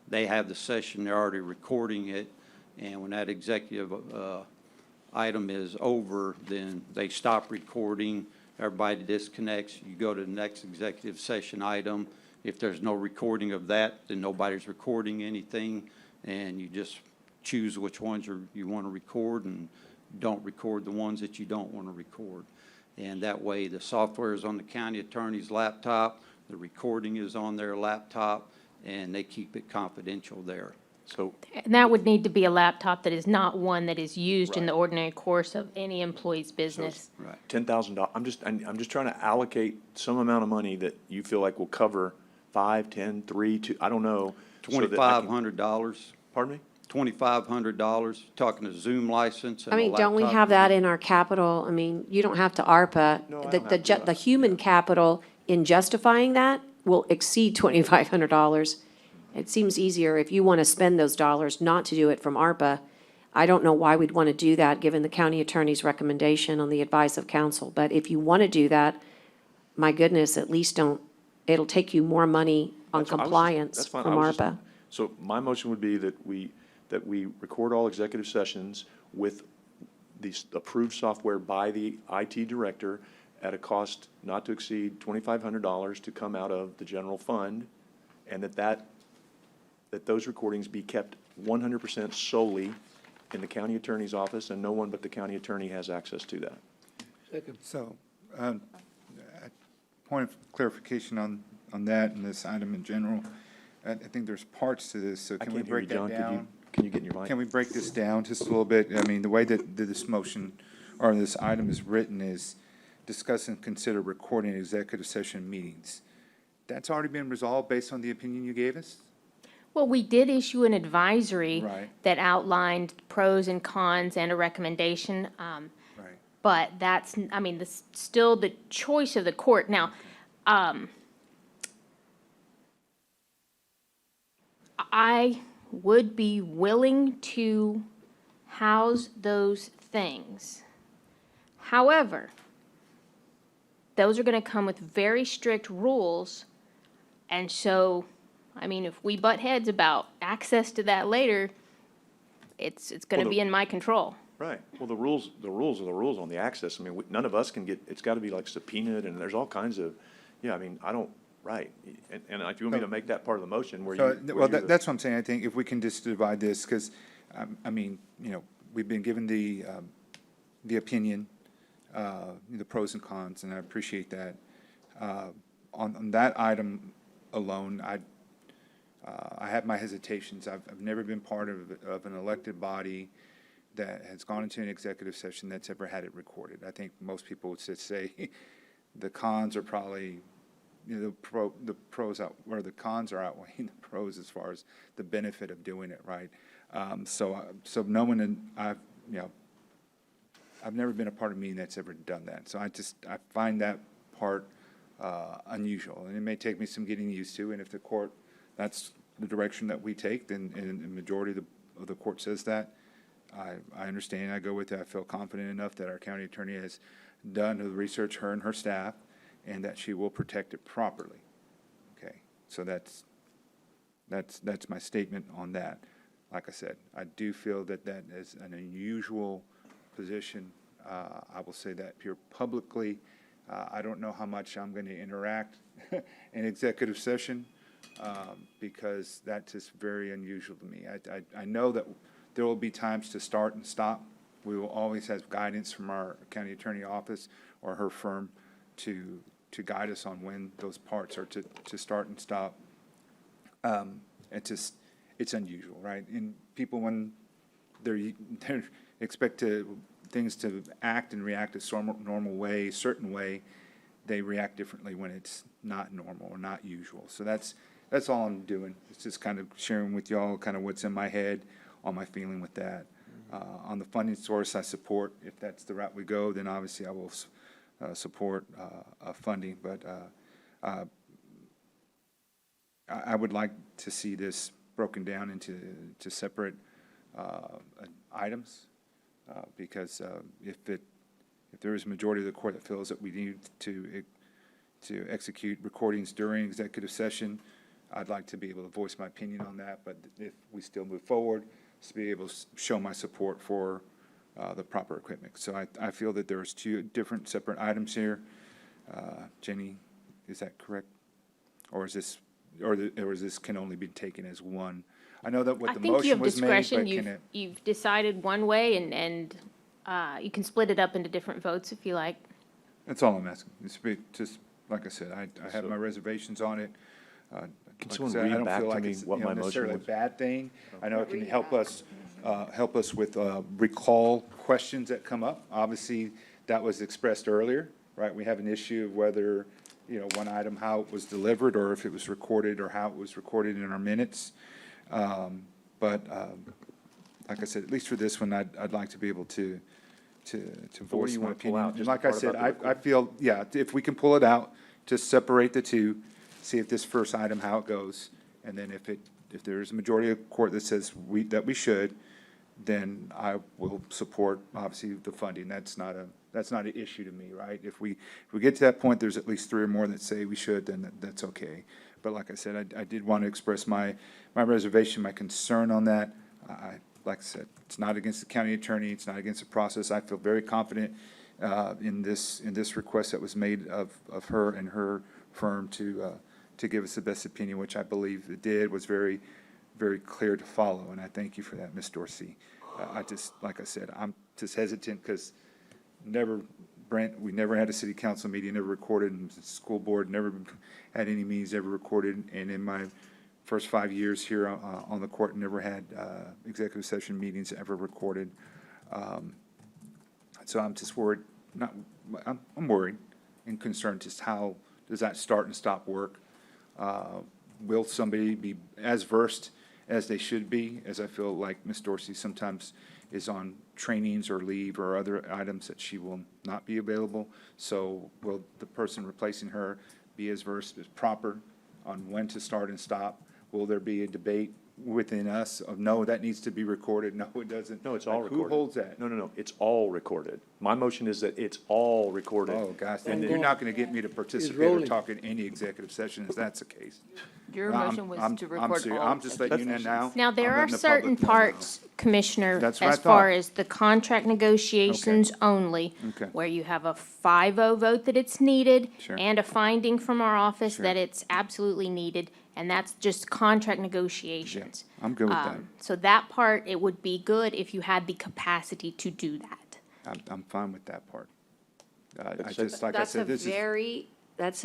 They have the session, they're already recording it. And when that executive item is over, then they stop recording. Everybody disconnects. You go to the next executive session item. If there's no recording of that, then nobody's recording anything. And you just choose which ones you want to record and don't record the ones that you don't want to record. And that way, the software is on the county attorney's laptop, the recording is on their laptop, and they keep it confidential there. So, And that would need to be a laptop that is not one that is used in the ordinary course of any employee's business. right, $10,000, I'm just trying to allocate some amount of money that you feel like will cover 5, 10, 3, 2, I don't know. so that I can- $2,500. Pardon me? $2,500, talking a Zoom license and I a mean, don't we laptop. have that in our capital? I mean, you don't have to ARPA. No, I The, don't the, have to. the human capital in justifying that will exceed $2,500. It seems easier if you want to spend those dollars not to do it from ARPA. I don't know why we'd want to do that, given the county attorney's recommendation on the advice of counsel. But if you want to do that, my goodness, at least don't, it'll take you more money on That's what I was just- compliance that's fine. from I was just- ARPA. So my motion would be that we record all executive sessions with the approved software by the IT director at a cost not to exceed $2,500 to come out of the general fund, and that those recordings be kept 100% solely in the county attorney's office, and no one but the county attorney has access to that. Second. So, point of clarification on that and this item in general. I think there's parts to this, so I can we can't hear you, break that John. down? Can you get in your mic? Can we break this down just a little bit? I mean, the way that this motion, or this item is written is discuss and consider recording executive session meetings. That's already been resolved based on the opinion you gave us? Well, we did issue an advisory Right. that outlined pros and cons and a recommendation. Right. But that's, I mean, this, still the choice of the court. Now, I would be willing to house those things. However, those are gonna come with very strict rules. And so, I mean, if we butt heads about access to that later, it's gonna Well, be in my control. Right. Well, the rules are the rules on the access. I mean, none of us can get, it's got to be like subpoenaed, and there's all kinds of, yeah, I mean, I don't, right. And if you want me to make that part of the motion where you. So, where well, you're the- that's what I'm saying. I think if we can just divide this, because, I mean, we've been given the opinion, the pros and cons, and I appreciate that. On that item alone, I have my hesitations. I've never been part of an elected body that has gone into an executive session that's ever had it recorded. I think most people would just say the cons are probably, the pros out, or the cons are outweighing the pros as far as the benefit of doing it, right? So no one, I've never been a part of a meeting that's ever done that. So I find that part unusual, and it may take me some getting used to, and if the court, that's the direction that we take, then, and the majority of the court says that, I understand, I go with it. I feel confident enough that our county attorney has done the research, her and her staff, and that she will protect it properly. Okay, so that's my statement on that. Like I said, I do feel that that is an unusual position. I will say that here publicly. I don't know how much I'm going to interact in executive session, because that's just very unusual to me. I know that there will be times to start and stop. We will always have guidance from our county attorney office or her firm to guide us on when those parts are to start and stop. It's unusual, right? And people, when they expect things to act and react a normal way, certain way, they react differently when it's not normal or not usual. So that's all I'm doing. It's just kind of sharing with y'all kind of what's in my head, on my feeling with that. On the funding source, I support, if that's the route we go, then obviously I will support funding. But I would like to see this broken down into separate items, because if there is a majority of the court that feels that we need to execute recordings during executive session, I'd like to be able to voice my opinion on that. But if we still move forward, to be able to show my support for the proper equipment. So I feel that there's two different separate items here. Jenny, is that correct? Or is this can only be taken as one? I know that what the motion was made, but I think you have discretion. can it? You've decided one way, and you can split it up into different votes if you like. That's all I'm asking. It's just, like I said, I have my reservations on it. Can like I someone said, I read don't back feel to like me it's, what you know, my motion necessarily a was? bad thing. I know it can help us with recall questions that come up. Obviously, that was expressed earlier, right? We have an issue of whether, you know, one item, how it was delivered, or if it was recorded, or how it was recorded in our minutes. But like I said, at least for this one, I'd like to be able to So what do voice you my want to pull opinion. out? And Just like the I part said, about the I feel, yeah, if we can pull it out, just separate the two, see if this first item, how it goes. And then if there is a majority of court that says that we should, then I will support, obviously, the funding. That's not an issue to me, right? If we get to that point, there's at least three or more that say we should, then that's okay. But like I said, I did want to express my reservation, my concern on that. Like I said, it's not against the county attorney, it's not against the process. I feel very confident in this request that was made of her and her firm to give us the best opinion, which I believe it did, was very, very clear to follow, and I thank you for that, Ms. Dorsey. Like I said, I'm just hesitant because we never had a city council meeting, never recorded, and the school board never had any meetings ever recorded, and in my first 5 years here on the court, never had executive session meetings ever recorded. So I'm just worried, I'm worried and concerned just how does that start and stop work? Will somebody be as versed as they should be, as I feel like Ms. Dorsey sometimes is on trainings or leave or other items that she will not be available? So will the person replacing her be as versed as proper on when to start and stop? Will there be a debate within us of, no, that needs to be recorded, no, it doesn't? No, it's all Like, recorded. Who holds that? No, it's all recorded. My motion is that it's all recorded. Oh, gosh, then And you're then- not gonna get me to participate or rolling. talk in any executive session if that's the case. Your I'm- motion was I'm- to I'm record serious. all I'm just letting you know now. Now, there I'm are letting the certain public know now. parts, Commissioner, That's what I as far thought. as the contract negotiations only, Okay. where you have a 5-0 vote that it's needed, Sure. and a finding from our office Sure. that it's absolutely needed, and that's just contract negotiations. I'm good with that. So that part, it would be good if you had the capacity to do that. I'm fine with that part. I That's just, like I said, this is. That's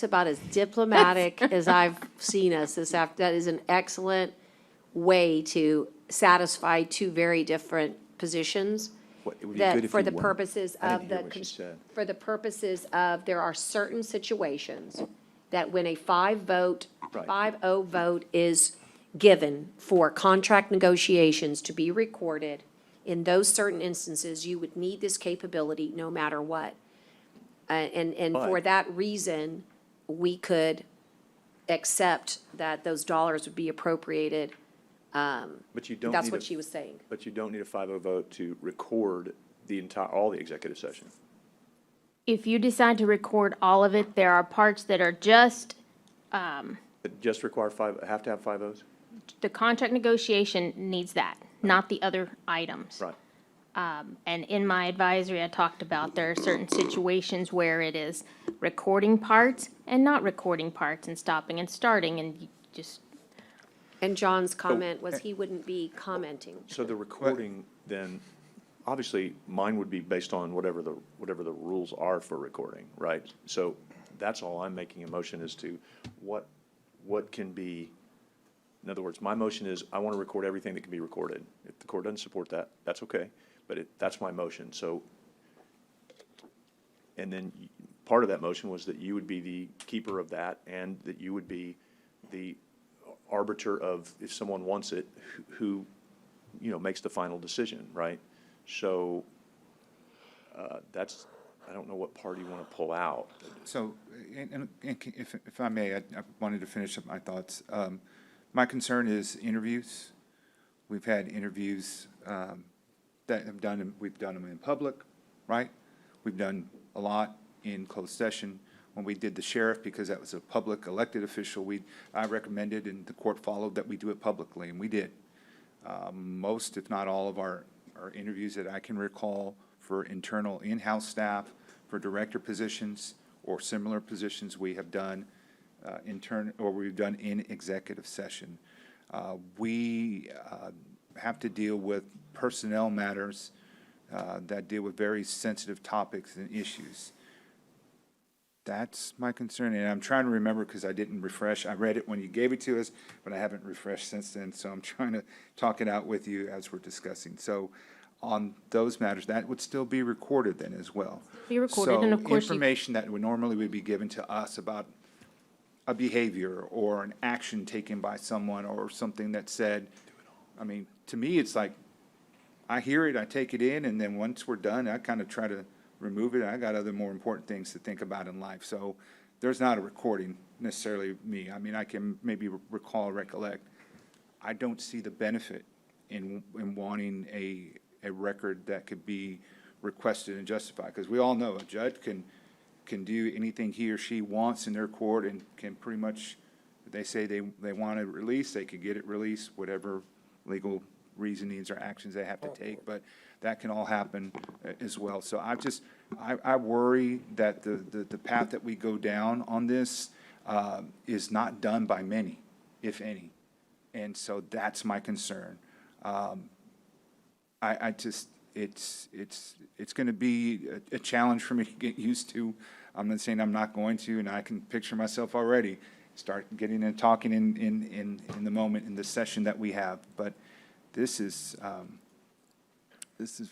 about as diplomatic as I've seen us that is an excellent way to satisfy two very different positions. It would be That good if for you the weren't. purposes I of didn't hear the, what she said. for the purposes of, there are certain situations that when a 5-0 vote is given for contract negotiations to be recorded, in those certain instances, you would need this capability no matter what. And for But- that reason, we could accept that those dollars would be appropriated. But you don't That's need what a- she was saying. But you don't need a 5-0 vote to record all the executive session. If you decide to record all of it, there are parts that are just, But just require have to have 5-0s? the contract negotiation needs that, not the other items. Right. And in my advisory, I talked about there are certain situations where it is recording parts and not recording parts and stopping and starting and you just, And John's comment was he wouldn't be commenting. So the recording then, obviously, mine would be based on whatever the rules are for recording, right? So that's all I'm making a motion as to what can be, in other words, my motion is I want to record everything that can be recorded. If the court doesn't support that, that's okay, but that's my motion, so. And then part of that motion was that you would be the keeper of that and that you would be the arbiter of, if someone wants it, who makes the final decision, right? So, I don't know what part you want to pull out. So, and if I may, I wanted to finish up my thoughts. My concern is interviews. We've had interviews that we've done them in public, right? We've done a lot in closed session. When we did the sheriff, because that was a public elected official, I recommended and the court followed that we do it publicly, and we did. Most, if not all, of our interviews that I can recall for internal in-house staff, for director positions or similar positions, we have done we've done in executive session. We have to deal with personnel matters that deal with very sensitive topics and issues. That's my concern, and I'm trying to remember because I didn't refresh. I read it when you gave it to us, but I haven't refreshed since then, so I'm trying to talk it out with you as we're discussing. So on those matters, that would still be recorded then as well. Be recorded, and of course So information that would normally be given to us about a behavior or an action taken by someone or something that said, I mean, to me, it's like, I hear it, I take it in, and then once we're done, I kind of try to remove it. I got other more important things to think about in life. So there's not a recording necessarily of me. I mean, I can maybe recall, recollect. I don't see the benefit in wanting a record that could be requested and justified. Because we all know a judge can do anything he or she wants in their court and can pretty much, if they say they want it released, they could get it released, whatever legal reasonings or actions they have to take, but that can all happen as well. So I worry that the path that we go down on this is not done by many, if any. And so that's my concern. It's going to be a challenge for me to get used to. I'm not saying I'm not going to, and I can picture myself already start getting and talking in the moment, in the session that we have. But this is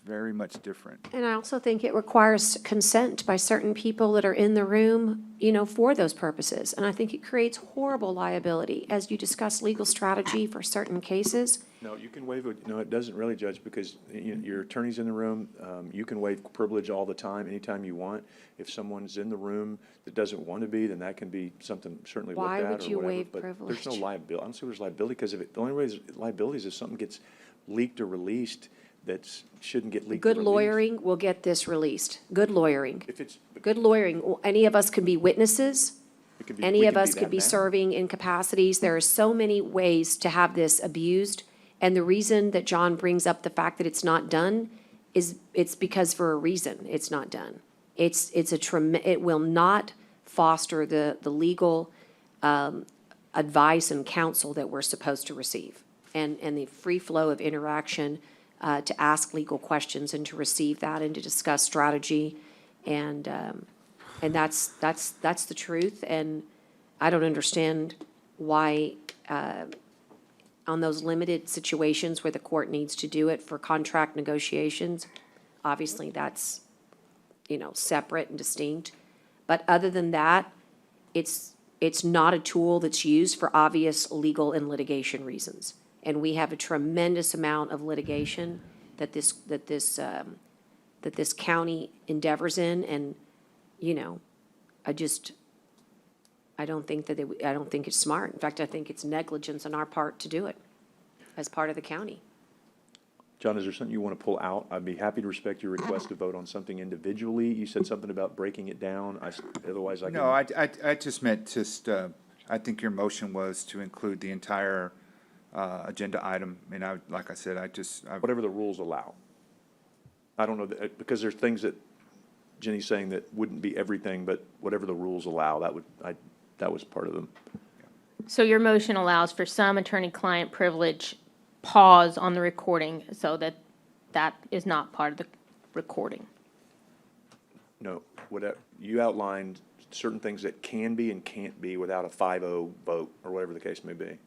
very much different. And I also think it requires consent by certain people that are in the room, for those purposes. And I think it creates horrible liability as you discuss legal strategy for certain cases. No, you can waive it. No, it doesn't really, Judge, because your attorney's in the room. You can waive privilege all the time, anytime you want. If someone's in the room that doesn't want to be, then that can be something certainly looked at or Why whatever. would you waive But privilege? there's no liability. I don't see there's liability because the only way is liability is if something gets leaked or released that shouldn't get leaked or Good released. lawyering will get this released. Good lawyering. If it's, Good lawyering. Any of us can be witnesses. it could be, Any we of can us be could that be now. serving in capacities. There are so many ways to have this abused. And the reason that John brings up the fact that it's not done is it's because for a reason it's not done. It will not foster the legal advice and counsel that we're supposed to receive. And the free flow of interaction to ask legal questions and to receive that and to discuss strategy. And that's the truth. And I don't understand why, on those limited situations where the court needs to do it for contract negotiations, obviously that's, separate and distinct. But other than that, it's not a tool that's used for obvious legal and litigation reasons. And we have a tremendous amount of litigation that this county endeavors in, and, I don't think it's smart. In fact, I think it's negligence on our part to do it as part of the county. John, is there something you want to pull out? I'd be happy to respect your request to vote on something individually. You said something about breaking it down. Otherwise, I can. No, I just meant I think your motion was to include the entire agenda item, and like I said, Whatever the rules allow. I don't know, because there's things that Jenny's saying that wouldn't be everything, but whatever the rules allow, that was part of them. So your motion allows for some attorney-client privilege pause on the recording so that is not part of the recording. No, whatever, you outlined certain things that can be and can't be without a 5-0 vote, or whatever the case may be.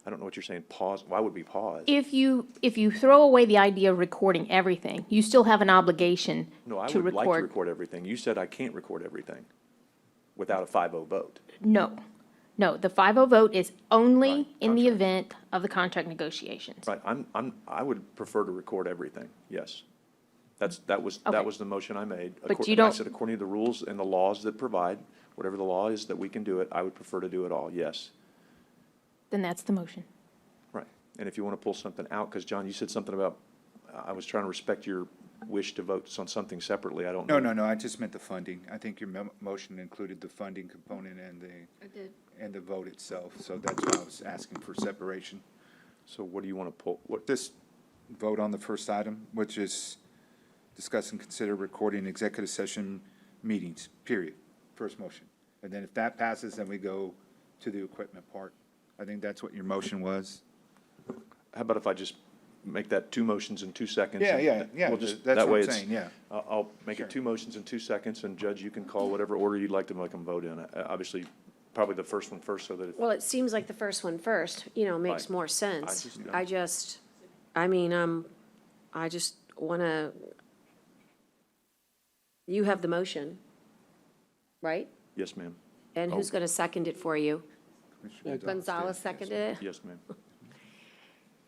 I don't know what you're saying, pause, why would we pause? If you throw away the idea of recording everything, you still have an obligation No, I to would like to record. record everything. You said I can't record everything without a 5-0 vote. No, the 5-0 vote is only Right, in the contract. event of the contract negotiations. Right, I would prefer to record everything, yes. That was the motion I made. But you I don't- said according to the rules and the laws that provide, whatever the law is that we can do it, I would prefer to do it all, yes. Then that's the motion. Right, and if you want to pull something out, because John, you said something about, I was trying to respect your wish to vote on something separately, I don't know. No, I just meant the funding. I think your motion included the funding component and the vote itself, so that's why I was asking for separation. So what do you want to pull, This vote on the first item, which is discuss and consider recording executive session meetings, period, first motion. And then if that passes, then we go to the equipment part. I think that's what your motion was. How about if I just make that 2 motions in 2 seconds. Yeah, and yeah, yeah, we'll just- that's that what way I'm it's- saying, yeah. I'll make it 2 motions in 2 seconds, and Judge, you can call whatever order you'd like to make them vote in. Obviously, probably the first one first, so that if Well, it seems like the first one first, makes Right. more sense. just- I just wanna, you have the motion, right? Yes, ma'am. And who's Oh. gonna second it for you? Commissioner Gonzalez seconded it? Yes, ma'am.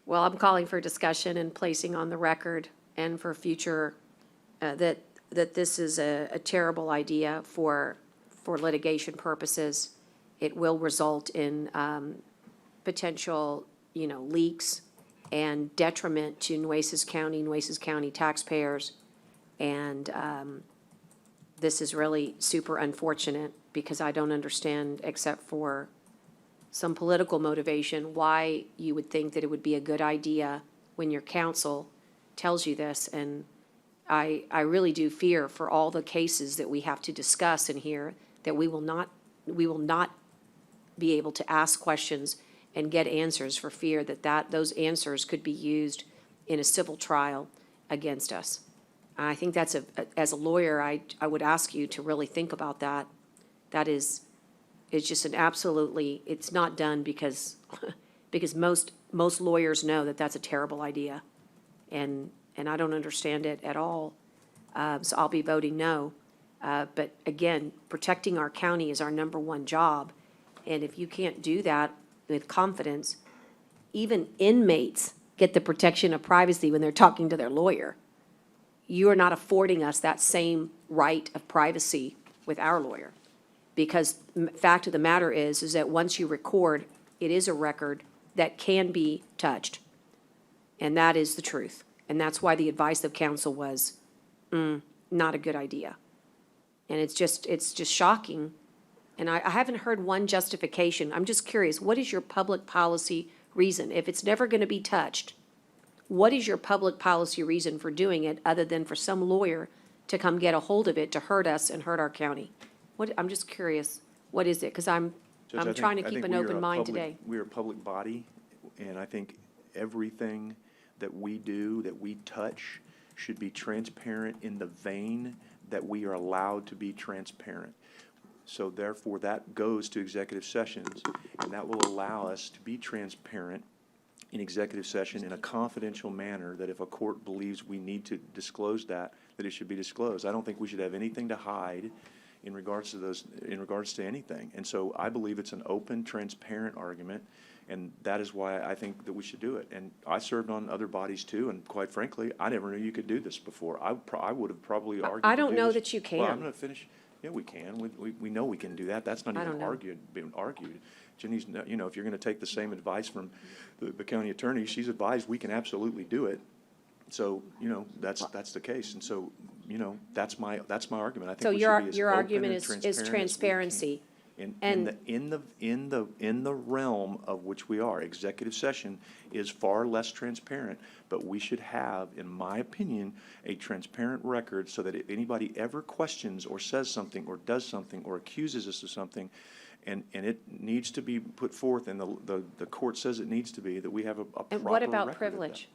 Well, I'm calling for discussion and placing on the record and for future, that this is a terrible idea for litigation purposes. It will result in potential, leaks and detriment to Nueces County taxpayers. And this is really super unfortunate because I don't understand, except for some political motivation, why you would think that it would be a good idea when your counsel tells you this. And I really do fear for all the cases that we have to discuss in here, that we will not be able to ask questions and get answers for fear that those answers could be used in a civil trial against us. I think that's as a lawyer, I would ask you to really think about that. That is, it's just an absolutely, it's not done because, because most lawyers know that that's a terrible idea. And I don't understand it at all. So I'll be voting no. But again, protecting our county is our number one job. And if you can't do that with confidence, even inmates get the protection of privacy when they're talking to their lawyer. You are not affording us that same right of privacy with our lawyer. Because fact of the matter is that once you record, it is a record that can be touched. And that is the truth. And that's why the advice of counsel was, not a good idea. And it's just shocking. And I haven't heard one justification. I'm just curious, what is your public policy reason? If it's never gonna be touched, what is your public policy reason for doing it, other than for some lawyer to come get a hold of it to hurt us and hurt our county? I'm just curious, what is it? Because I'm Judge, I think- trying to I keep think an we are open a mind public- today. We are a public body, and I think everything that we do, that we touch, should be transparent in the vein that we are allowed to be transparent. So therefore, that goes to executive sessions, and that will allow us to be transparent in executive session in a confidential manner, that if a court believes we need to disclose that it should be disclosed. I don't think we should have anything to hide in regards to anything. And so I believe it's an open, transparent argument, and that is why I think that we should do it. And I served on other bodies too, and quite frankly, I never knew you could do this before. I would have probably argued I to don't do know this. that you Well, can. I'm gonna finish. Yeah, we can. We know we can do that. That's not I even don't know. being argued. Jenny's, if you're gonna take the same advice from the county attorney, she's advised we can absolutely do it. So, that's the case. And so, that's my argument. I think So we your should be as your open argument and is transparent as we can. transparency. In the realm of which we are, executive session is far less transparent, but we should have, in my opinion, a transparent record so that if anybody ever questions or says something or does something or accuses us of something, and it needs to be put forth, and the court says it needs to be, that we have a proper record And of what about that. privilege?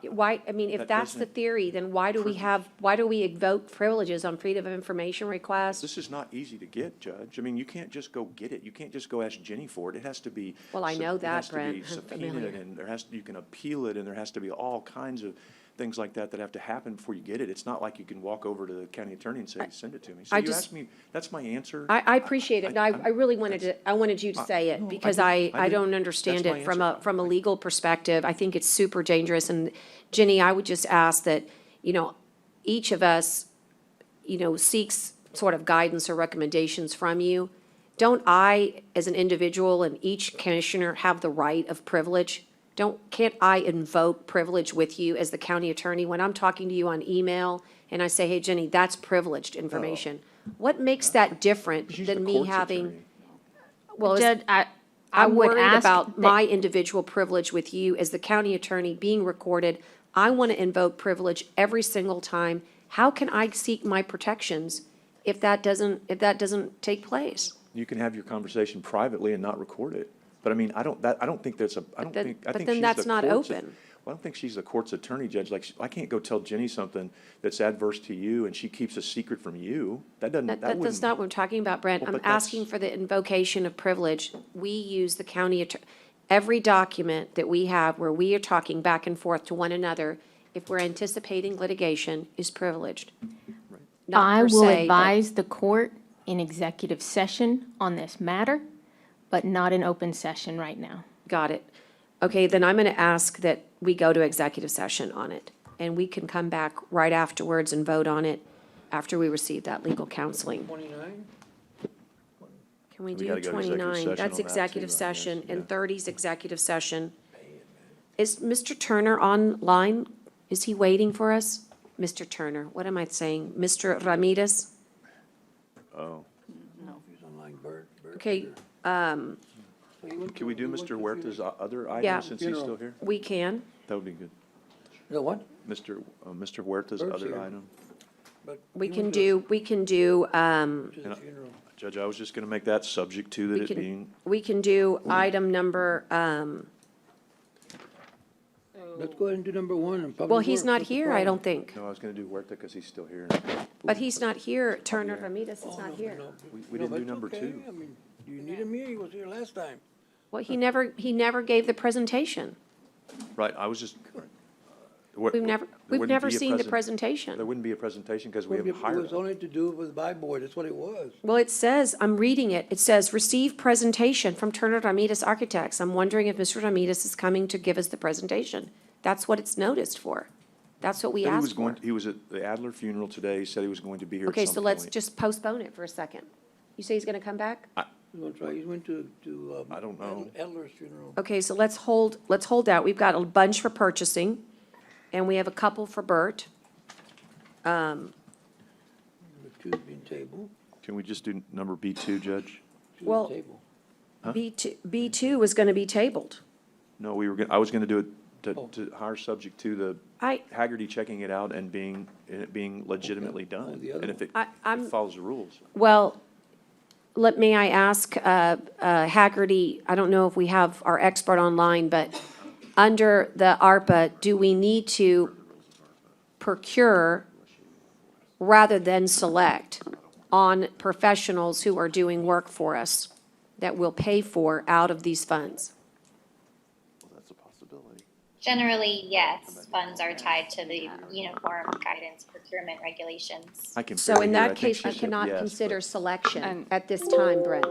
Why, if that that's the doesn't- theory, then why do we invoke privileges on freedom of information requests? This is not easy to get, Judge. I mean, you can't just go get it. You can't just go ask Jenny for it. It has to be. Well, I know it that, has to be Brent. I'm subpoenaed, familiar. and you can appeal it, and there has to be all kinds of things like that have to happen before you get it. It's not like you can walk over to the county attorney and say, send it to me. So I you just- asked me, that's my answer. I appreciate it. No, I really wanted you to say it, no, because I did. I don't understand That's it my from a legal perspective. I think it's super dangerous. And Jenny, I would just ask that, each of us, seeks sort of guidance or recommendations from you. Don't I, as an individual, and each commissioner have the right of privilege? Can't I invoke privilege with you as the county attorney when I'm talking to you on email and I say, hey, Jenny, that's privileged information? What makes that different She's the than me court's having? attorney. Well, Judge, I'm would worried ask about that- my individual privilege with you as the county attorney being recorded. I want to invoke privilege every single time. How can I seek my protections if that doesn't take place? You can have your conversation privately and not record it. But I mean, I don't think that's I don't then- think, I but think then she's that's the not court's- open. well, I don't think she's the court's attorney, Judge. Like, I can't go tell Jenny something that's adverse to you and she keeps a secret from you. That doesn't, that That's wouldn't. not what I'm talking about, Brent. Well, I'm but that's- asking for the invocation of privilege. We use the county attorney. Every document that we have where we are talking back and forth to one another, if we're anticipating litigation, is privileged. Not I per will se, but- advise the court in executive session on this matter, but not in open session right now. Got it. Okay, then I'm going to ask that we go to executive session on it, and we can come back right afterwards and vote on it after we receive that legal counseling. 29? Can we We do gotta go to executive 29? session That's on that, executive too, I guess, session, and yeah. 30's executive session. Is Mr. Turner online? Is he waiting for us? Mr. Turner, what am I saying? Mr. Ramirez? Oh. He's online, Bert. Okay, Can we do Mr. Huerta's other Yeah. item since he's still here? we can. That would be good. The what? Mr. Huerta's Bert's other here. item. But We he can went to- do, we can do, to the And I- funeral. Judge, I was just gonna make that subject to that we it can, being, we can do item number, Let's go ahead and do number 1 and public well, he's works. not What's the here, I problem? don't think. no, I was gonna do Huerta because he's still here. But he's not here. Turner Ramirez is Oh, not no, here. no. We No, didn't but do it's number okay. 2. I mean, do you need him here? He was here last time. Well, he never gave the presentation. Right, I was just. We've never seen the There presentation. wouldn't be a presentation because we It haven't hired was him. only to do with buy board, that's what it was. Well, it says, I'm reading it, it says, receive presentation from Turner Ramirez Architects. I'm wondering if Mr. Ramirez is coming to give us the presentation. That's what it's noticed for. That's what we Said he was asked for. going, he was at the Adler funeral today, he said he was going to be here at Okay, some so let's point. just postpone it for a second. You say he's gonna come back? You want to try, he went to I don't know. Adler's funeral. Okay, so let's hold out. We've got a bunch for purchasing, and we have a couple for Bert. Number 2 is being tabled. Can we just do number B2, Judge? Well, Table. B2 was gonna be tabled. No, I was gonna do it Oh. to hire subject to the I, Haggerty checking it out and it being legitimately done. the other And if it I'm- it follows the rules. well, may I ask, Haggerty, I don't know if we have our expert online, but under the ARPA, do we need to procure rather than select on professionals who are doing work for us that we'll pay for out of these funds? Well, that's a possibility. Generally, yes, funds are tied to the uniform guidance procurement regulations. I can So barely in hear. I that think case, she I said cannot yes, consider but- selection And- at this time, Brent.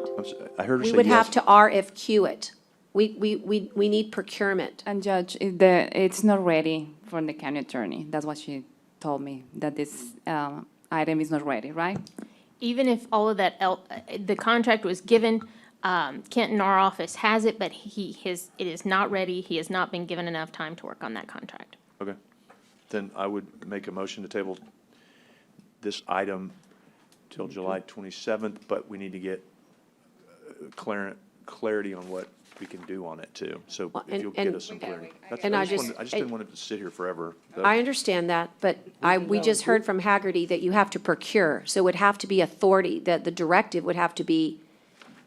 I heard her We say would have yes. to RFQ it. We need procurement. And Judge, it's not ready for the county attorney. That's what she told me, that this item is not ready, right? Even if all of that, the contract was given, Kent in our office has it, but it is not ready. He has not been given enough time to work on that contract. Okay. Then I would make a motion to table this item till July 27th, but we need to get clarity on what we can do on it too. So Well, if you'll and- get us some clarity. That's- and I I just- just didn't want it to sit here forever. I understand that, but we just heard from Haggerty that you have to procure. So it would have to be authority, that the directive would have to be,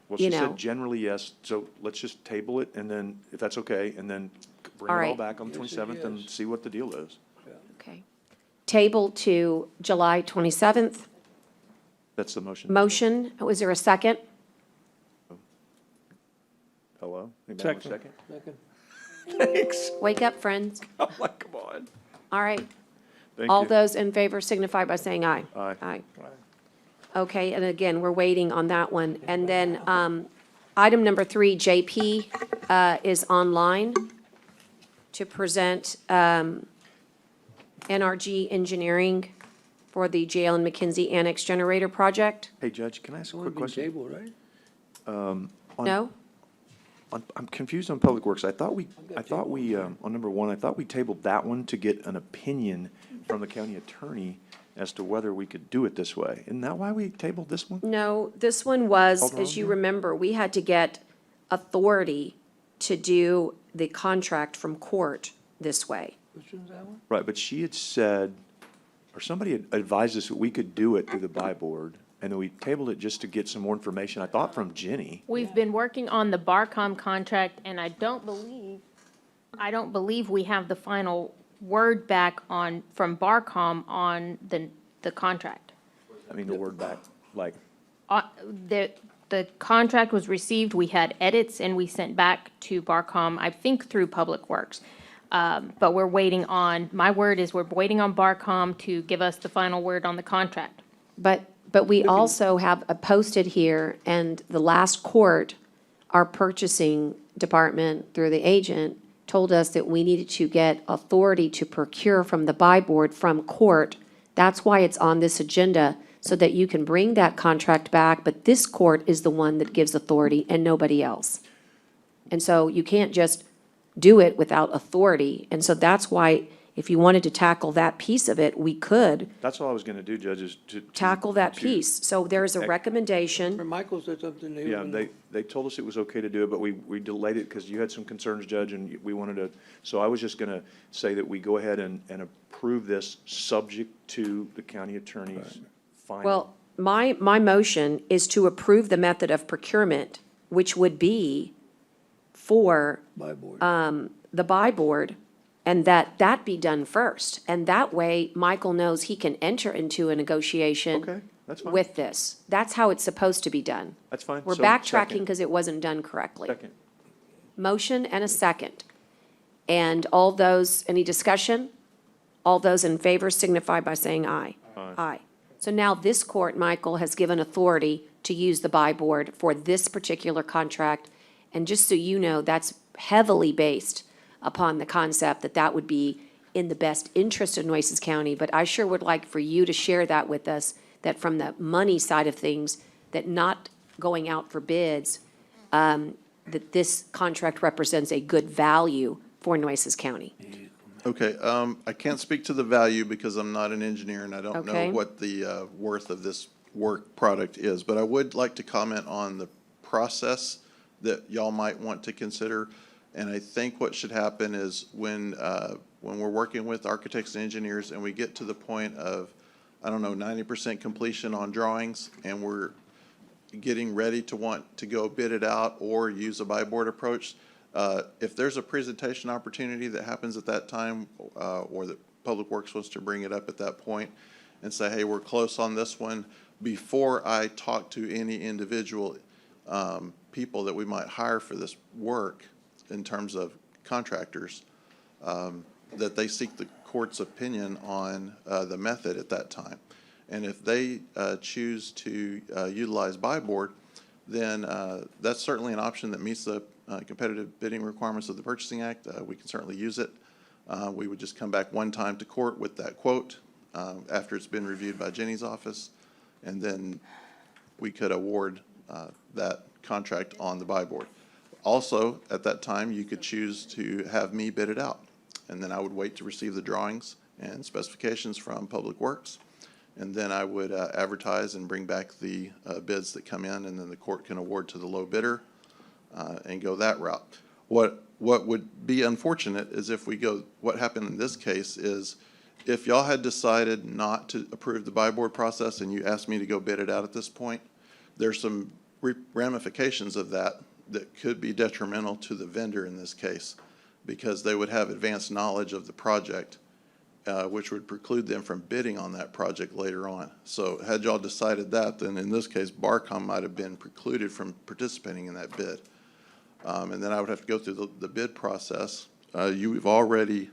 Well, you she know. said generally yes, so let's just table it and then, if that's okay, and then bring All it all right. back on the 27th and see what the deal is. okay. Table to July 27th. That's the motion. Motion, was there a second? Hello? Anybody want a Second. second? Second. Thanks. Wake up, friends. I'm like, come on. All right. Thank All you. those in favor signify by saying aye. Aye. Aye. Okay, and again, we're waiting on that one. And then, item number 3, JP, is online to present, NRG Engineering for the jail and McKinsey Annex Generator Project. Hey, Judge, can I ask a Only quick been question? tabled, right? On- No? I'm confused on Public Works. on number 1, I thought we tabled that one to get an opinion from the county attorney as to whether we could do it this way. Isn't that why we tabled this one? No, this one was, Hold as on you here. remember, we had to get authority to do the contract from court this way. Which one's that one? Right, but she had said, or somebody had advised us that we could do it through the buy board, and then we tabled it just to get some more information, I thought from Jenny. We've been working on the Barcom contract, and I don't believe I don't believe we have the final word back on, from Barcom on the contract. I mean, the word back, like, Uh, the contract was received, we had edits, and we sent back to Barcom, I think through Public Works. But we're waiting on, my word is we're waiting on Barcom to give us the final word on the contract. But we also have a posted here, and the last court, our purchasing department through the agent told us that we needed to get authority to procure from the buy board from court. That's why it's on this agenda, so that you can bring that contract back, but this court is the one that gives authority and nobody else. And so you can't just do it without authority. And so that's why, if you wanted to tackle that piece of it, we could that's all I was gonna do, Judge, is to. tackle that to- piece. So there's a recommendation. Michael said something. Yeah, they told us it was okay to do it, but we delayed it because you had some concerns, Judge, and we wanted to, so I was just gonna say that we go ahead and approve this, subject to the county attorney's final. Well, my motion is to approve the method of procurement, which would be for Buy board. the buy board, and that be done first. And that way, Michael knows he can enter into a negotiation Okay, that's fine. with this. That's how it's supposed to be done. That's fine. We're So, backtracking second. because it wasn't done correctly. Second. Motion and a second. And all those, any discussion? All those in favor signify by saying aye. Aye. So now this court, Michael, has given authority to use the buy board for this particular contract. And just so you know, that's heavily based upon the concept that that would be in the best interest of Nueces County. But I sure would like for you to share that with us, that from the money side of things, that not going out for bids, that this contract represents a good value for Nueces County. Okay, I can't speak to the value because I'm not an engineer and I don't know Okay. what the worth of this work product is. But I would like to comment on the process that y'all might want to consider. And I think what should happen is when we're working with architects and engineers and we get to the point of, I don't know, 90% completion on drawings, and we're getting ready to want to go bid it out or use a buy board approach, if there's a presentation opportunity that happens at that time, or that Public Works wants to bring it up at that point and say, hey, we're close on this one, before I talk to any individual people that we might hire for this work in terms of contractors, that they seek the court's opinion on the method at that time. And if they choose to utilize buy board, then that's certainly an option that meets the competitive bidding requirements of the Purchasing Act. We can certainly use it. We would just come back one time to court with that quote after it's been reviewed by Jenny's office, and then we could award that contract on the buy board. Also, at that time, you could choose to have me bid it out, and then I would wait to receive the drawings and specifications from Public Works, and then I would advertise and bring back the bids that come in, and then the court can award to the low bidder and go that route. What would be unfortunate is if we go, what happened in this case is if y'all had decided not to approve the buy board process and you asked me to go bid it out at this point, there's some ramifications of that that could be detrimental to the vendor in this case, because they would have advanced knowledge of the project, which would preclude them from bidding on that project later on. So had y'all decided that, then in this case, Barcom might have been precluded from participating in that bid. And then I would have to go through the bid process. You've already,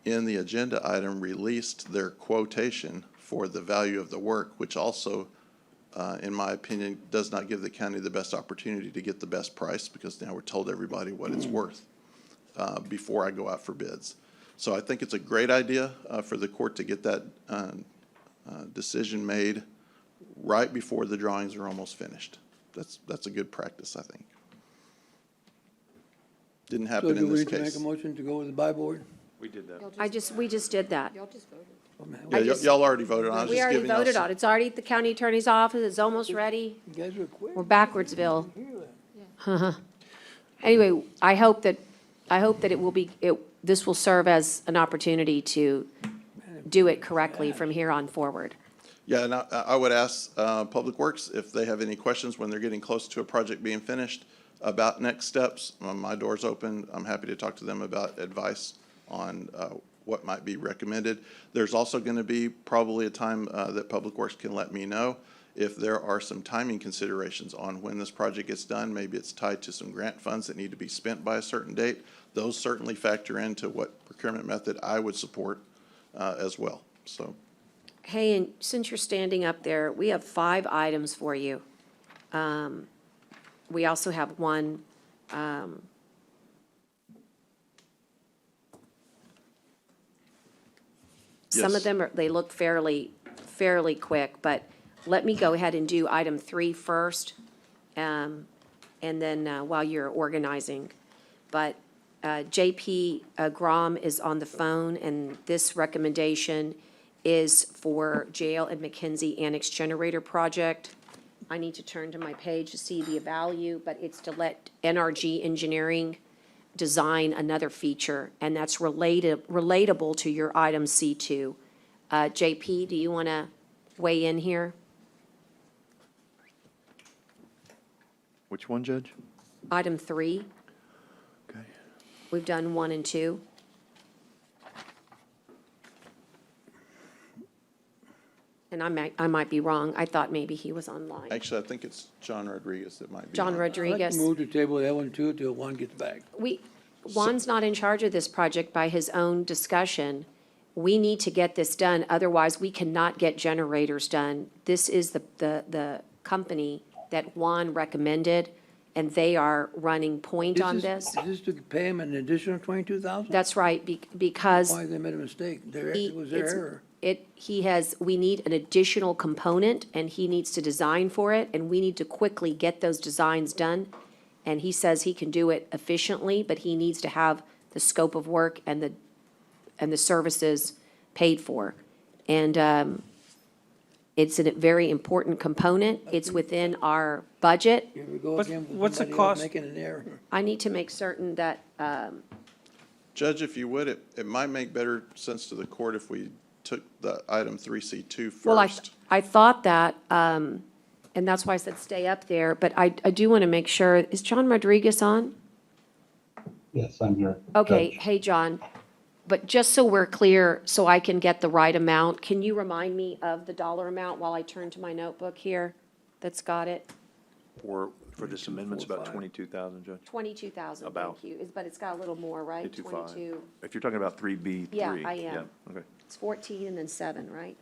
in the agenda item, released their quotation for the value of the work, which also, in my opinion, does not give the county the best opportunity to get the best price, because now we're told everybody what it's worth before I go out for bids. So I think it's a great idea for the court to get that decision made right before the drawings are almost finished. That's a good practice, I think. Didn't So happen do in we this need to make case. a motion to go with the buy board? We did that. We just did that. Yeah, y'all already voted on it. I was We just already giving y'all voted some- on it. It's already at the county attorney's office. It's almost ready. You guys are quick. We're backwardsville. Anyway, I hope that it will be, this will serve as an opportunity to do it correctly from here on forward. Yeah, and I would ask Public Works if they have any questions when they're getting close to a project being finished. about next steps, my door's open. I'm happy to talk to them about advice on what might be recommended. There's also going to be probably a time that Public Works can let me know if there are some timing considerations on when this project gets done. Maybe it's tied to some grant funds that need to be spent by a certain date. Those certainly factor into what procurement method I would support as well. So, Hey, and since you're standing up there, we have 5 items for you. We also have one, some of Yes. them they look fairly quick, but let me go ahead and do item 3 first, and then while you're organizing. But JP Grom is on the phone, and this recommendation is for jail and McKenzie Annex Generator Project. I need to turn to my page to see the value, but it's to let NRG Engineering design another feature, and that's relatable to your item C2. JP, do you want to weigh in here? Which one, Judge? Item 3. Okay. We've done 1 and 2. And I might be wrong. I thought maybe he was online. actually, I think it's John Rodriguez that might be. John on. I'd like Rodriguez. to move to table that one too till Juan gets back. Juan's not in charge of this project by his own discussion. We need to get this done, otherwise we cannot get generators done. This is the company that Juan recommended, and they are running point on this. Is this to pay him an additional 22,000? That's right, because Why they made a mistake? It was their it's- error. we need an additional component, and he needs to design for it, and we need to quickly get those designs done. And he says he can do it efficiently, but he needs to have the scope of work and the services paid for. And it's a very important component. It's within our budget. Here we go What's- again with what's the somebody else cost? making an error. I need to make certain that, Judge, if you would, it might make better sense to the court if we took the item 3C2 first. well, I thought that, and that's why I said stay up there, but I do want to make sure, is John Rodriguez on? Yes, I'm here. Okay, Judge. hey, John, but just so we're clear, so I can get the right amount, can you remind me of the dollar amount while I turn to my notebook here that's got it? For this amendment's about 22,000, Judge? 22,000, About. thank you, but it's got a little more, right? 225. 22, If you're talking about 3B3. Yeah, I am. Yeah, okay. it's 14 and then 7, right?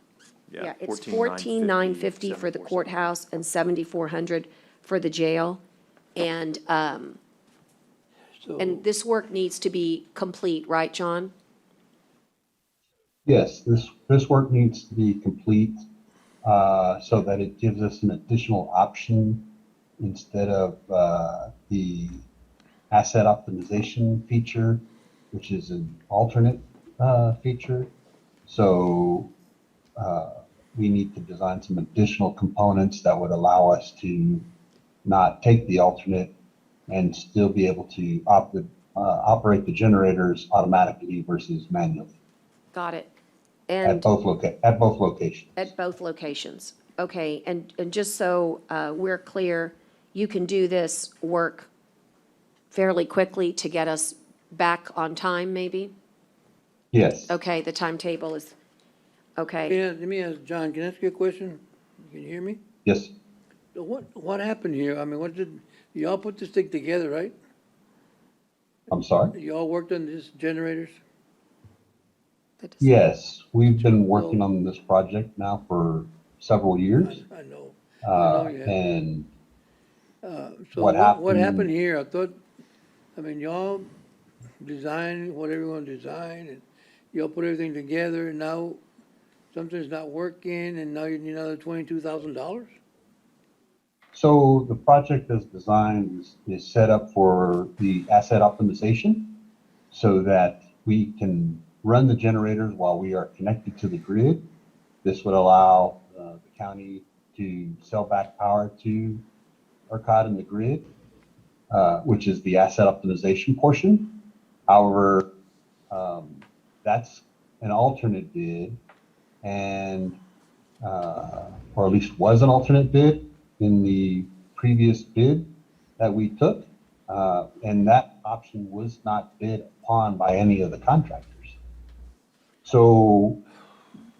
Yeah, It's 14,950 14,950 for the courthouse and 7,400 for the jail. And So, this work needs to be complete, right, John? Yes, this work needs to be complete so that it gives us an additional option instead of the asset optimization feature, which is an alternate feature. So we need to design some additional components that would allow us to not take the alternate and still be able to operate the generators automatically versus manually Got it. at And both locations. at both locations. Okay, and just so we're clear, you can do this work fairly quickly to get us back on time, maybe? Yes. Okay, the timetable is, okay. let me ask John, can I ask you a question? Can you hear me? Yes. So what happened here? I mean, y'all put this thing together, right? I'm sorry? Y'all worked on these generators? Yes, we've been working on this project now for several years. I know. you have. And So what what happened happened- here? I mean, y'all design whatever you want to design, and y'all put everything together, and now something's not working, and now you need another $22,000? so the project as designed is set up for the asset optimization so that we can run the generators while we are connected to the grid. This would allow the county to sell back power to ERCOT and the grid, which is the asset optimization portion. However, that's an alternate bid and, or at least was an alternate bid in the previous bid that we took. And that option was not bid upon by any of the contractors. So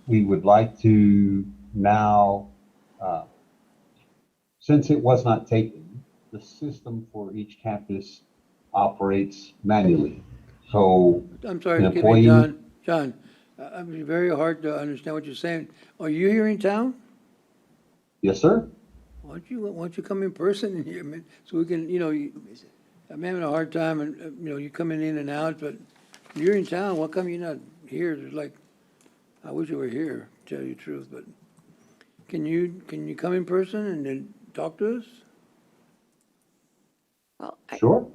we would like to now, since it was not taken, the system for each campus operates manually. So I'm sorry, an excuse me, employee, John, I'm very hard to understand what you're saying. Are you here in town? yes, sir? Why don't you come in person and hear me, so we can, I'm having a hard time and, you coming in and out, but you're in town, why come you're not here? It's like, I wish you were here, to tell you the truth, but can you come in person and then talk to us? Well, Sure,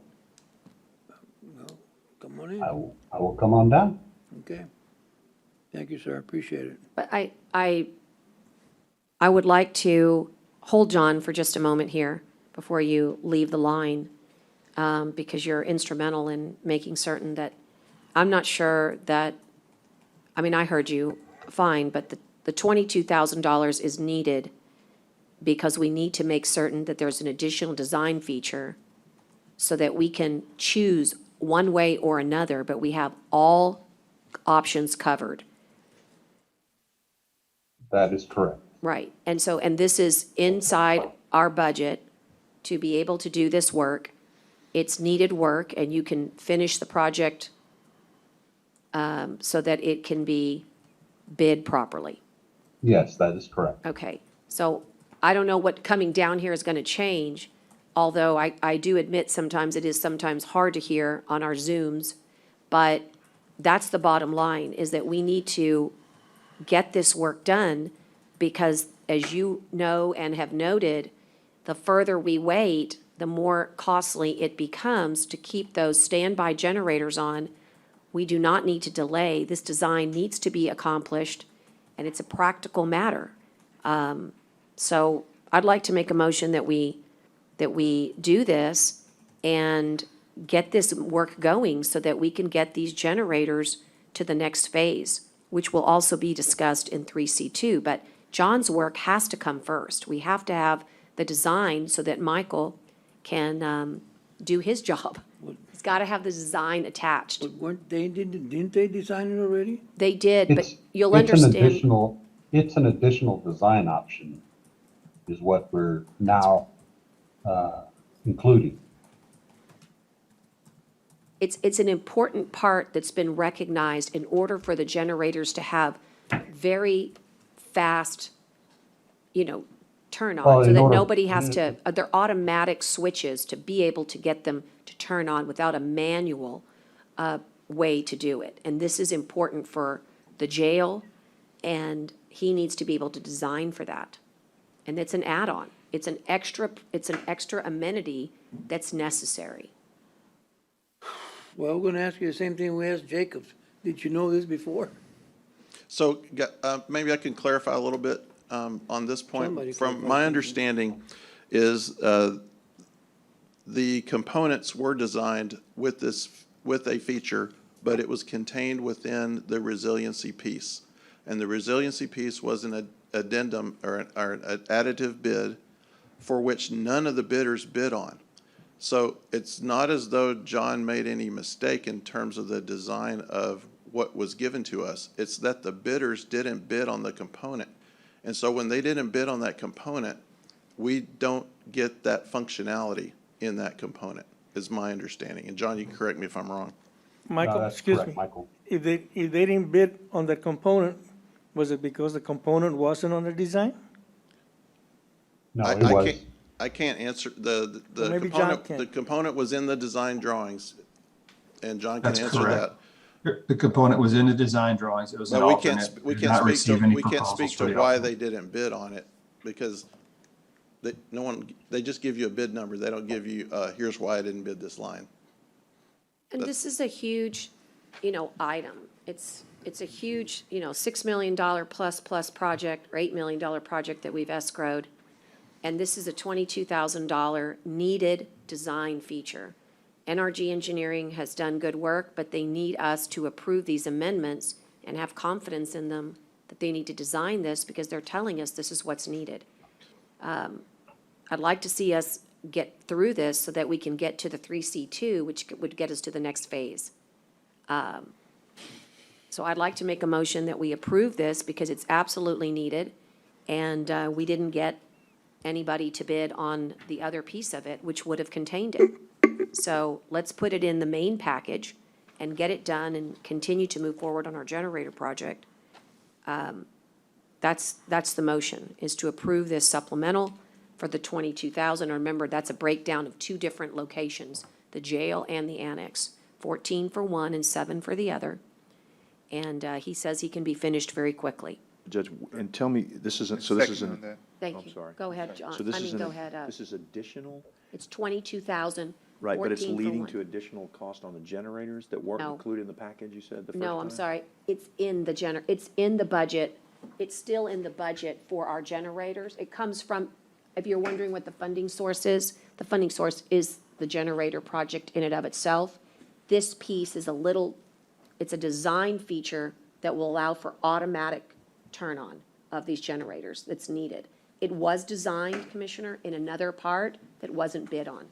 Come on in, I will come on down. okay? Thank you, sir, appreciate it. But I would like to hold John for just a moment here before you leave the line, because you're instrumental in making certain that, I'm not sure that, I mean, I heard you, fine, but the $22,000 is needed because we need to make certain that there's an additional design feature so that we can choose one way or another, but we have all options covered. That is correct. Right, and so, and this is inside our budget to be able to do this work. It's needed work, and you can finish the project so that it can be bid properly. Yes, that is correct. Okay, so I don't know what coming down here is gonna change, although I do admit sometimes it is sometimes hard to hear on our Zooms, but that's the bottom line, is that we need to get this work done, because as you know and have noted, the further we wait, the more costly it becomes to keep those standby generators on. We do not need to delay. This design needs to be accomplished, and it's a practical matter. So I'd like to make a motion that we do this and get this work going so that we can get these generators to the next phase, which will also be discussed in 3C2. But John's work has to come first. We have to have the design so that Michael can do his job. He's got to have the design attached. But didn't they design it already? They did, but you'll It's an understand. It's an additional design option is what we're now including. It's an important part that's been recognized in order for the generators to have very fast, turn Well, on, so in that order- nobody has to, they're automatic switches to be able to get them to turn on without a manual way to do it. And this is important for the jail, and he needs to be able to design for that. And it's an add-on. It's an extra amenity that's necessary. Well, we're gonna ask you the same thing we asked Jacobs. Did you know this before? So maybe I can clarify a little bit on this point. Somebody From clarify my something. understanding is the components were designed with a feature, but it was contained within the resiliency piece. And the resiliency piece was an addendum or an additive bid for which none of the bidders bid on. So it's not as though John made any mistake in terms of the design of what was given to us. It's that the bidders didn't bid on the component. And so when they didn't bid on that component, we don't get that functionality in that component, is my understanding. And John, you can correct me if I'm wrong. Michael, that's excuse correct, me. Michael. If they didn't bid on that component, was it because the component wasn't on the design? No, I it was. can't, I can't answer, the Well, maybe John component, can. the component was in the design drawings, and John can That's answer correct. that. The component was in the design drawings. It was an But we alternate. can't, we did can't not speak receive to, any we can't proposals speak for to the why alternate. they didn't bid on it, because they just give you a bid number. They don't give you, here's why I didn't bid this line. And this is a huge, item. It's a huge, $6 million plus project, or $8 million project that we've escrowed. And this is a $22,000 needed design feature. NRG Engineering has done good work, but they need us to approve these amendments and have confidence in them that they need to design this because they're telling us this is what's needed. I'd like to see us get through this so that we can get to the 3C2, which would get us to the next phase. So I'd like to make a motion that we approve this because it's absolutely needed. And we didn't get anybody to bid on the other piece of it, which would have contained it. So let's put it in the main package and get it done and continue to move forward on our generator project. That's the motion, is to approve this supplemental for the 22,000. Remember, that's a breakdown of two different locations, the jail and the annex, 14 for one and 7 for the other. And he says he can be finished very quickly. Judge, and tell me, this isn't, so this Second on isn't, that. Thank I'm you. sorry. Go ahead, John. so this I mean, isn't, go ahead. this is additional? It's 22,000. Right, but it's 14 for leading one. to additional cost on the generators that weren't No. included in the package, you said, the first No, I'm time? sorry. It's in the it's in the budget. It's still in the budget for our generators. It comes from, if you're wondering what the funding source is, the funding source is the generator project in and of itself. This piece is it's a design feature that will allow for automatic turn-on of these generators that's needed. It was designed, Commissioner, in another part that wasn't bid on.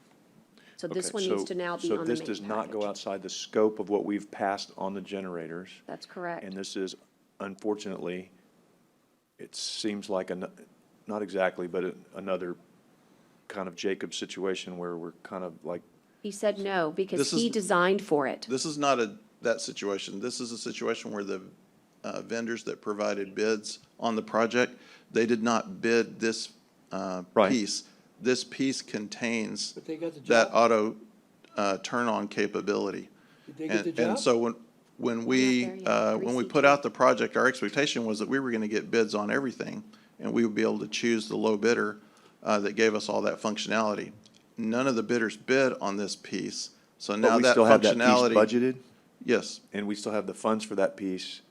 So this Okay, one needs so- to now be on the main So this does not go package. outside the scope of what we've passed on the generators? That's correct. And this is, unfortunately, it seems like, not exactly, but another kind of Jacob situation where we're kind of like, He said no, because This is- he designed for it. This is not that situation. This is a situation where the vendors that provided bids on the project, they did not bid this Right. piece. This piece contains But they got the that job? auto turn-on capability. Did they get the And job? so when we, We're not there yet. when we put out the project, our expectation was that we were gonna get bids on everything, and we would be able to choose the low bidder that gave us all that functionality. None of the bidders bid on this piece, so but now we that still have that piece functionality. budgeted? Yes, And we still have the funds for that piece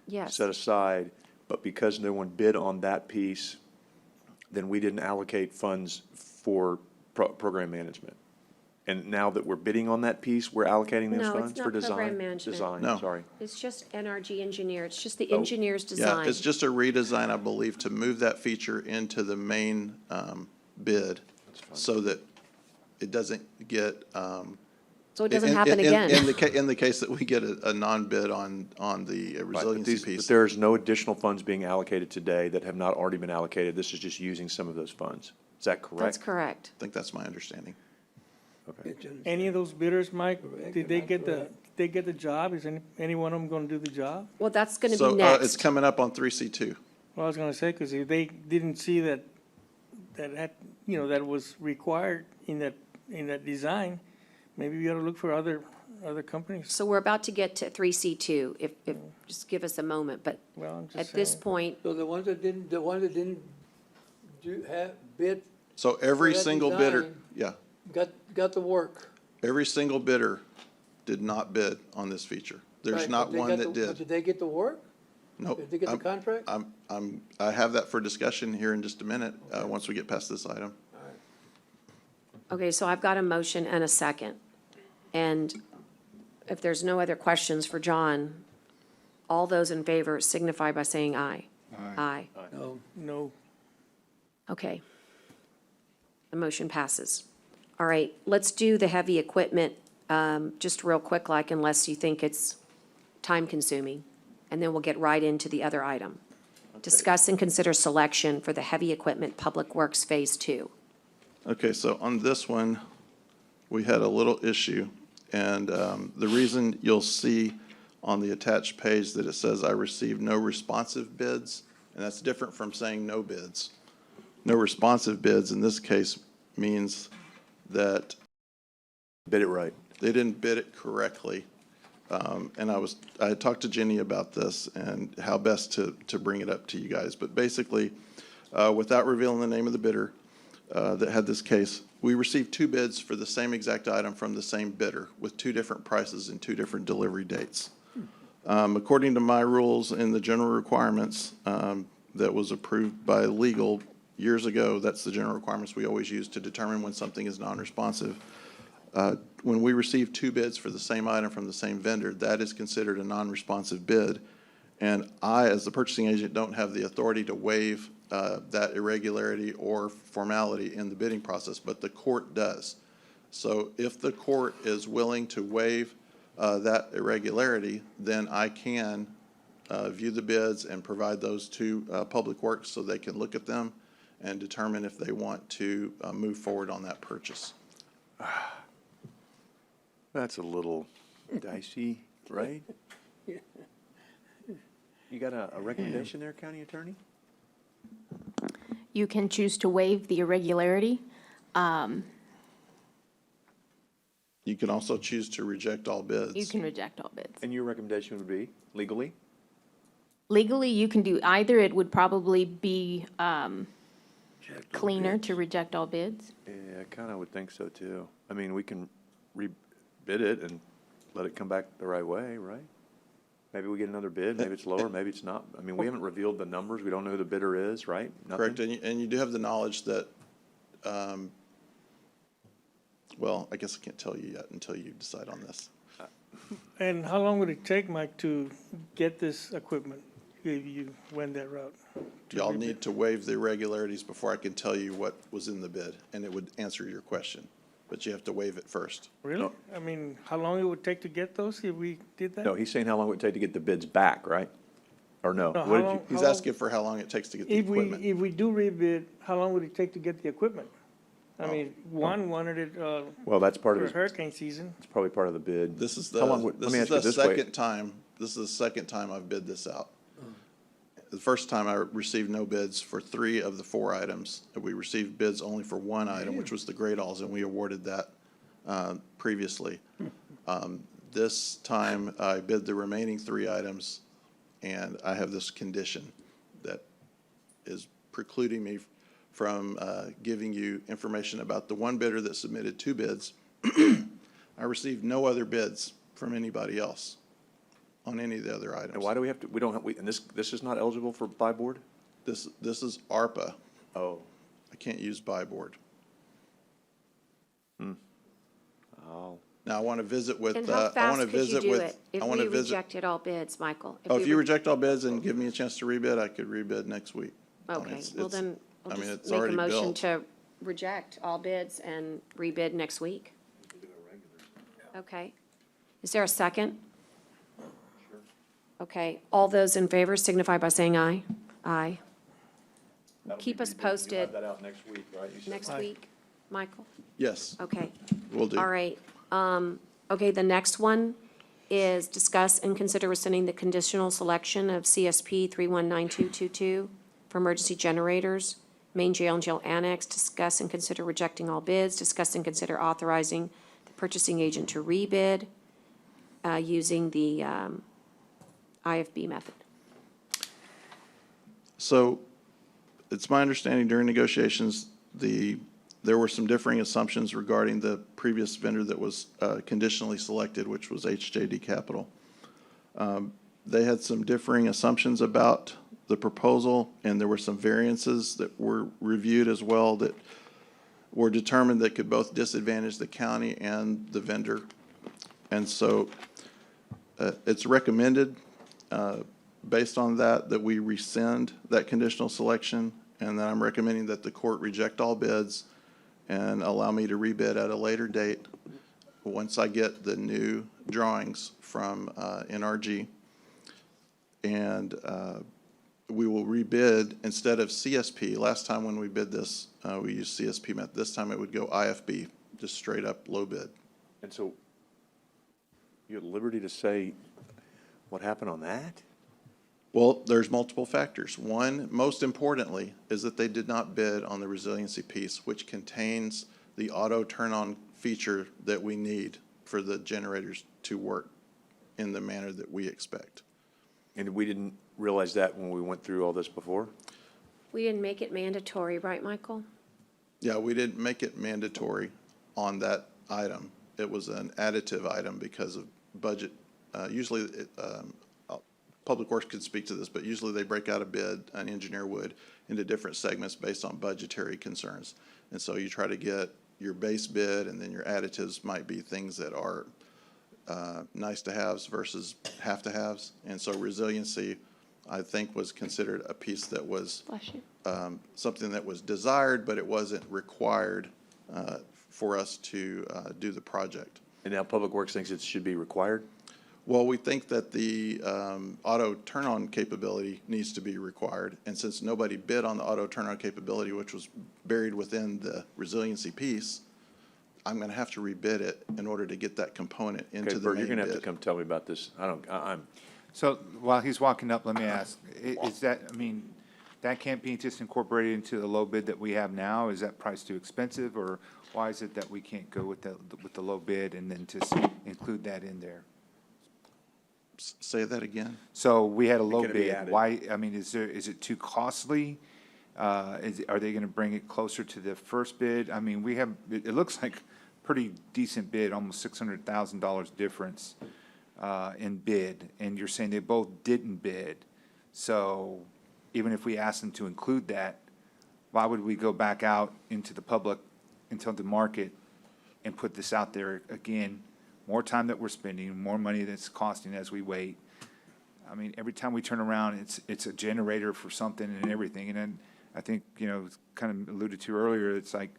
Yes. set aside, but because no one bid on that piece, then we didn't allocate funds for program management. And now that we're bidding on that piece, we're allocating those No, it's funds for not design? program management. Design, No. sorry. It's just NRG engineer. It's just the Oh. engineer's yeah, design. it's just a redesign, I believe, to move that feature into the main bid, so that it doesn't get. So it doesn't happen again. In the case that we get a non-bid on the Right, but resiliency these, but piece. there's no additional funds being allocated today that have not already been allocated. This is just using some of those funds. Is that correct? That's correct. I think that's my understanding. Okay. Any of those bidders, Mike, did they get the job? Is any one of them gonna do the job? Well, that's gonna be So, next. it's coming up on 3C2. Well, I was gonna say, because if they didn't see that had, that was required in that design, maybe we ought to look for other companies. So we're about to get to 3C2, if, just give us a moment, but Well, I'm just at this saying. point, So the ones that didn't have bid, So every that single bidder, design- yeah, got the work. every single bidder did not bid on this feature. There's Right, not but they one got that the- but did. Did they get the work? Nope. Did they get the contract? I have that for discussion here in just a minute, once we get past this item. okay, so I've got a motion and a second. And if there's no other questions for John, all those in favor signify by saying aye. Aye. No. No, Okay. The motion passes. All right, let's do the heavy equipment, just real quick, like, unless you think it's time-consuming, and then we'll get right into the other item. Discuss and consider selection for the heavy equipment Public Works Phase 2. Okay, so on this one, we had a little issue, and the reason you'll see on the attached page that it says I received no responsive bids, and that's different from saying no bids. No responsive bids in this case means that Bid it right. they didn't bid it correctly. And I had talked to Jenny about this and how best to bring it up to you guys. But basically, without revealing the name of the bidder that had this case, we received 2 bids for the same exact item from the same bidder with 2 different prices and 2 different delivery dates. According to my rules and the general requirements that was approved by legal years ago, that's the general requirements we always use to determine when something is non-responsive. When we receive 2 bids for the same item from the same vendor, that is considered a non-responsive bid. And I, as the purchasing agent, don't have the authority to waive that irregularity or formality in the bidding process, but the court does. So if the court is willing to waive that irregularity, then I can view the bids and provide those to Public Works so they can look at them and determine if they want to move forward on that purchase. That's a little dicey, right? You got a recommendation there, County Attorney? You can choose to waive the irregularity. You can also choose to reject all bids. You can reject all bids. And your recommendation would be legally? Legally, you can do either. It would probably be cleaner to reject all bids. Yeah, I kind of would think so too. I mean, we can rebid it and let it come back the right way, right? Maybe we get another bid, maybe it's lower, maybe it's not. I mean, we haven't revealed the numbers, we don't know who the bidder is, right? Nothing? Correct, and you do have the knowledge that, well, I guess I can't tell you yet until you decide on this. And how long would it take, Mike, to get this equipment if you went that route? Y'all need to waive the irregularities before I can tell you what was in the bid, and it would answer your question. But you have to waive it first. Really? I mean, how long it would take to get those if we did that? No, he's saying how long it would take to get the bids back, right? Or no? No, What how did you- long- He's asking for how long it takes to get the equipment. If we do rebid, how long would it take to get the equipment? I mean, one wanted it, Well, that's part of for his, hurricane season. it's probably part of the bid. This is How long would- let me ask you the this way. this is the second time I've bid this out. The first time I received no bids for 3 of the 4 items. We received bids only for 1 item, which was the grade alls, and we awarded that previously. This time I bid the remaining 3 items, and I have this condition that is precluding me from giving you information about the one bidder that submitted 2 bids. I received no other bids from anybody else on any of the other items. And why do we have to, we don't have, and this is not eligible for buy board? This is ARPA. Oh. I can't use buy board. Oh. Now, I want to visit with, And I how want fast to could you visit do with, it if I want we to visit. rejected all bids, Michael? Oh, if we you re- reject all bids and give me a chance to rebid, I could rebid next week. I mean, Okay, it's- well it's- then, I we'll mean, just it's make a already motion built. to reject all bids and rebid next week. Okay. Is there a second? Okay, all those in favor signify by saying aye. Aye. Keep us posted that out next week, right? You said- next week, Michael? Yes, Okay. will do. All right. Okay, the next one is discuss and consider rescinding the conditional selection of CSP 319222 for emergency generators, main jail and jail annex. Discuss and consider rejecting all bids. Discuss and consider authorizing the purchasing agent to rebid using the IFB method. So it's my understanding during negotiations, there were some differing assumptions regarding the previous vendor that was conditionally selected, which was HJD Capital. They had some differing assumptions about the proposal, and there were some variances that were reviewed as well that were determined that could both disadvantage the county and the vendor. And so it's recommended, based on that we rescind that conditional selection, and then I'm recommending that the court reject all bids and allow me to rebid at a later date once I get the new drawings from NRG. And we will rebid instead of CSP. Last time when we bid this, we used CSP method. This time it would go IFB, just straight up low bid. And so you're at liberty to say what happened on that? Well, there's multiple factors. One, most importantly, is that they did not bid on the resiliency piece, which contains the auto turn-on feature that we need for the generators to work in the manner that we expect. And we didn't realize that when we went through all this before? We didn't make it mandatory, right, Michael? Yeah, we didn't make it mandatory on that item. It was an additive item because of budget. Usually, Public Works could speak to this, but usually they break out a bid, an engineer would, into different segments based on budgetary concerns. And so you try to get your base bid, and then your additives might be things that are nice to haves versus have to haves. And so resiliency I think was considered a piece that was Bless you. something that was desired, but it wasn't required for us to do the project. And now Public Works thinks it should be required? Well, we think that the auto turn-on capability needs to be required, and since nobody bid on the auto turn-on capability, which was buried within the resiliency piece, I'm gonna have to rebid it in order to get that component into Okay, the Bert, main you're gonna have to bid. come tell me about this. I'm, So while he's walking up, let me ask, is that, I mean, that can't be just incorporated into the low bid that we have now? Is that price too expensive, or why is it that we can't go with the low bid and then just include that in there? Say that again? So we had a low Can it be bid. added? Why, I mean, is it too costly? Are they gonna bring it closer to the first bid? I mean, it looks like pretty decent bid, almost $600,000 difference in bid, and you're saying they both didn't bid. So even if we asked them to include that, why would we go back out into the public, into the market, and put this out there again? More time that we're spending, more money that's costing as we wait. I mean, every time we turn around, it's a generator for something and everything. And then I think, it's kind of alluded to earlier, it's like,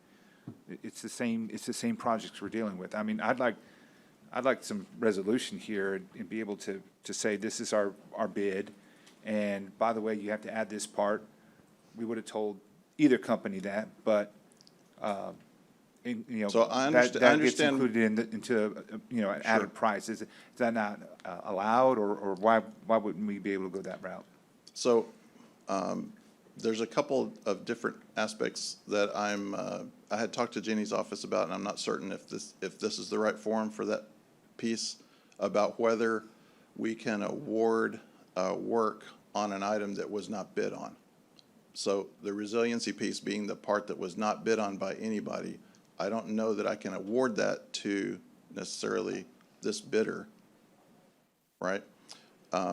it's the same projects we're dealing with. I mean, I'd like some resolution here and be able to say, this is our bid. And by the way, you have to add this part. We would have told either company that, but, So I that gets understand. included into, an added price. Is that not allowed, or why wouldn't we be able to go that route? So, there's a couple of different aspects that I had talked to Jeannie's office about, and I'm not certain if this is the right forum for that piece, about whether we can award work on an item that was not bid on. So the resiliency piece being the part that was not bid on by anybody, I don't know that I can award that to necessarily this bidder, right?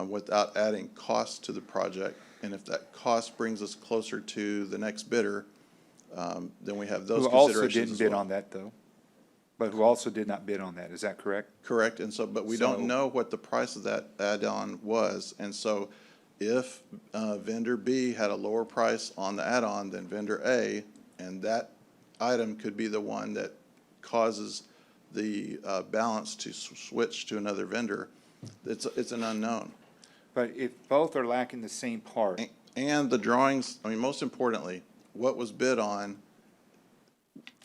Without adding cost to the project. And if that cost brings us closer to the next bidder, then we have those Who also considerations didn't as bid well. on that, though? But who also did not bid on that, is that correct? Correct, and so, but we don't know what the price of that add-on was. And so if vendor B had a lower price on the add-on than vendor A, and that item could be the one that causes the balance to switch to another vendor, it's an unknown. But if both are lacking the same part, And the drawings, I mean, most importantly, what was bid on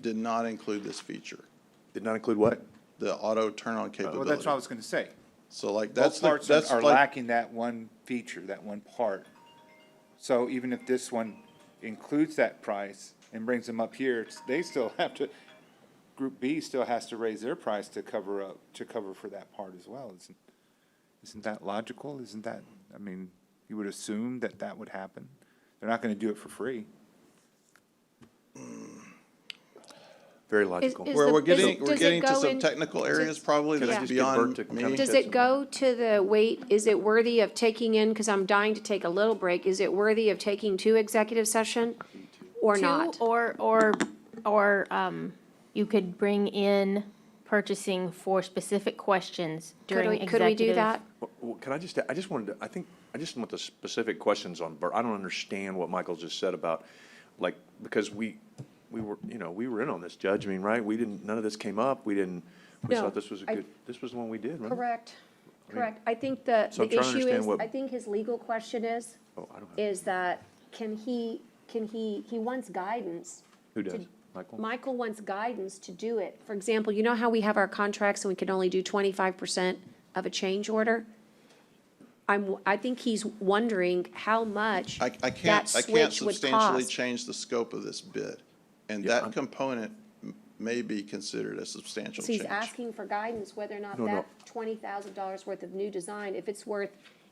did not include this feature. did not include what? The auto turn-on well, capability. that's what I was gonna say. So like, Both parts are like, lacking that one feature, that one part. So even if this one includes that price and brings them up here, they still have to, Group B still has to raise their price to cover for that part as well. Isn't that logical? Isn't that, I mean, you would assume that would happen. They're not gonna do it for free. Very logical. Is We're the- getting, does we're it getting to go some in- technical areas probably Can I that's just get Bert beyond to come me. and Does shed it some- go to the, wait, is it worthy of taking in, because I'm dying to take a little break, is it worthy of taking two executive session or Two, not? Or you could bring in purchasing for specific questions during executive. Could we do that? Well, can I just wanted to, I just want the specific questions on Bert. I don't understand what Michael just said about, like, because we were, we were in on this, Judge, I mean, right? None of this came up. We No, thought this was this was the one we did, right? Correct, mean, correct. I think so I'm the trying to issue understand is, what- I think his legal question is, Oh, I don't have, is that he wants guidance. who to- does? Michael? Michael wants guidance to do it. For example, you know how we have our contracts and we can only do 25% of a change order? I think he's wondering how much I that can't switch would substantially cost. change the scope of this bid. And Yeah, that component may be considered a substantial So he's change. asking for guidance whether or not No, no. that $20,000 worth of new design, if it's worth,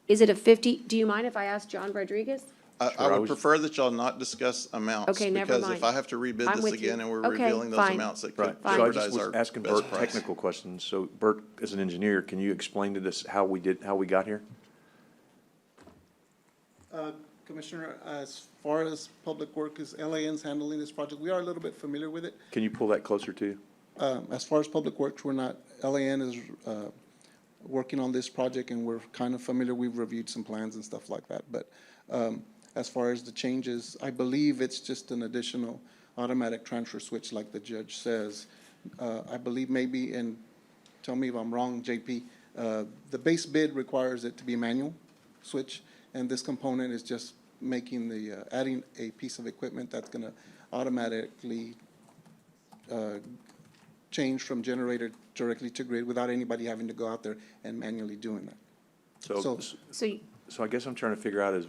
is it a 50, do you mind if I ask John Rodriguez? I Sure, I would was- prefer that y'all not discuss amounts. Okay, never Because if mind. I have to rebid I'm this with you. again and we're Okay, revealing those fine. amounts that Right, could so I jeopardize just was our asking best Bert price. technical questions. So Bert, as an engineer, can you explain to this how we got here? Commissioner, as far as Public Works, is LAN's handling this project, we are a little bit familiar with it. Can you pull that closer to you? As far as Public Works, we're not, LAN is working on this project, and we're kind of familiar. We've reviewed some plans and stuff like that. But as far as the changes, I believe it's just an additional automatic transfer switch, like the judge says. I believe maybe, and tell me if I'm wrong, JP, the base bid requires it to be manual switch, and this component is just making the, adding a piece of equipment that's gonna automatically change from generator directly to grid without anybody having to go out there and manually doing that. So, So so I guess I'm trying to figure out is,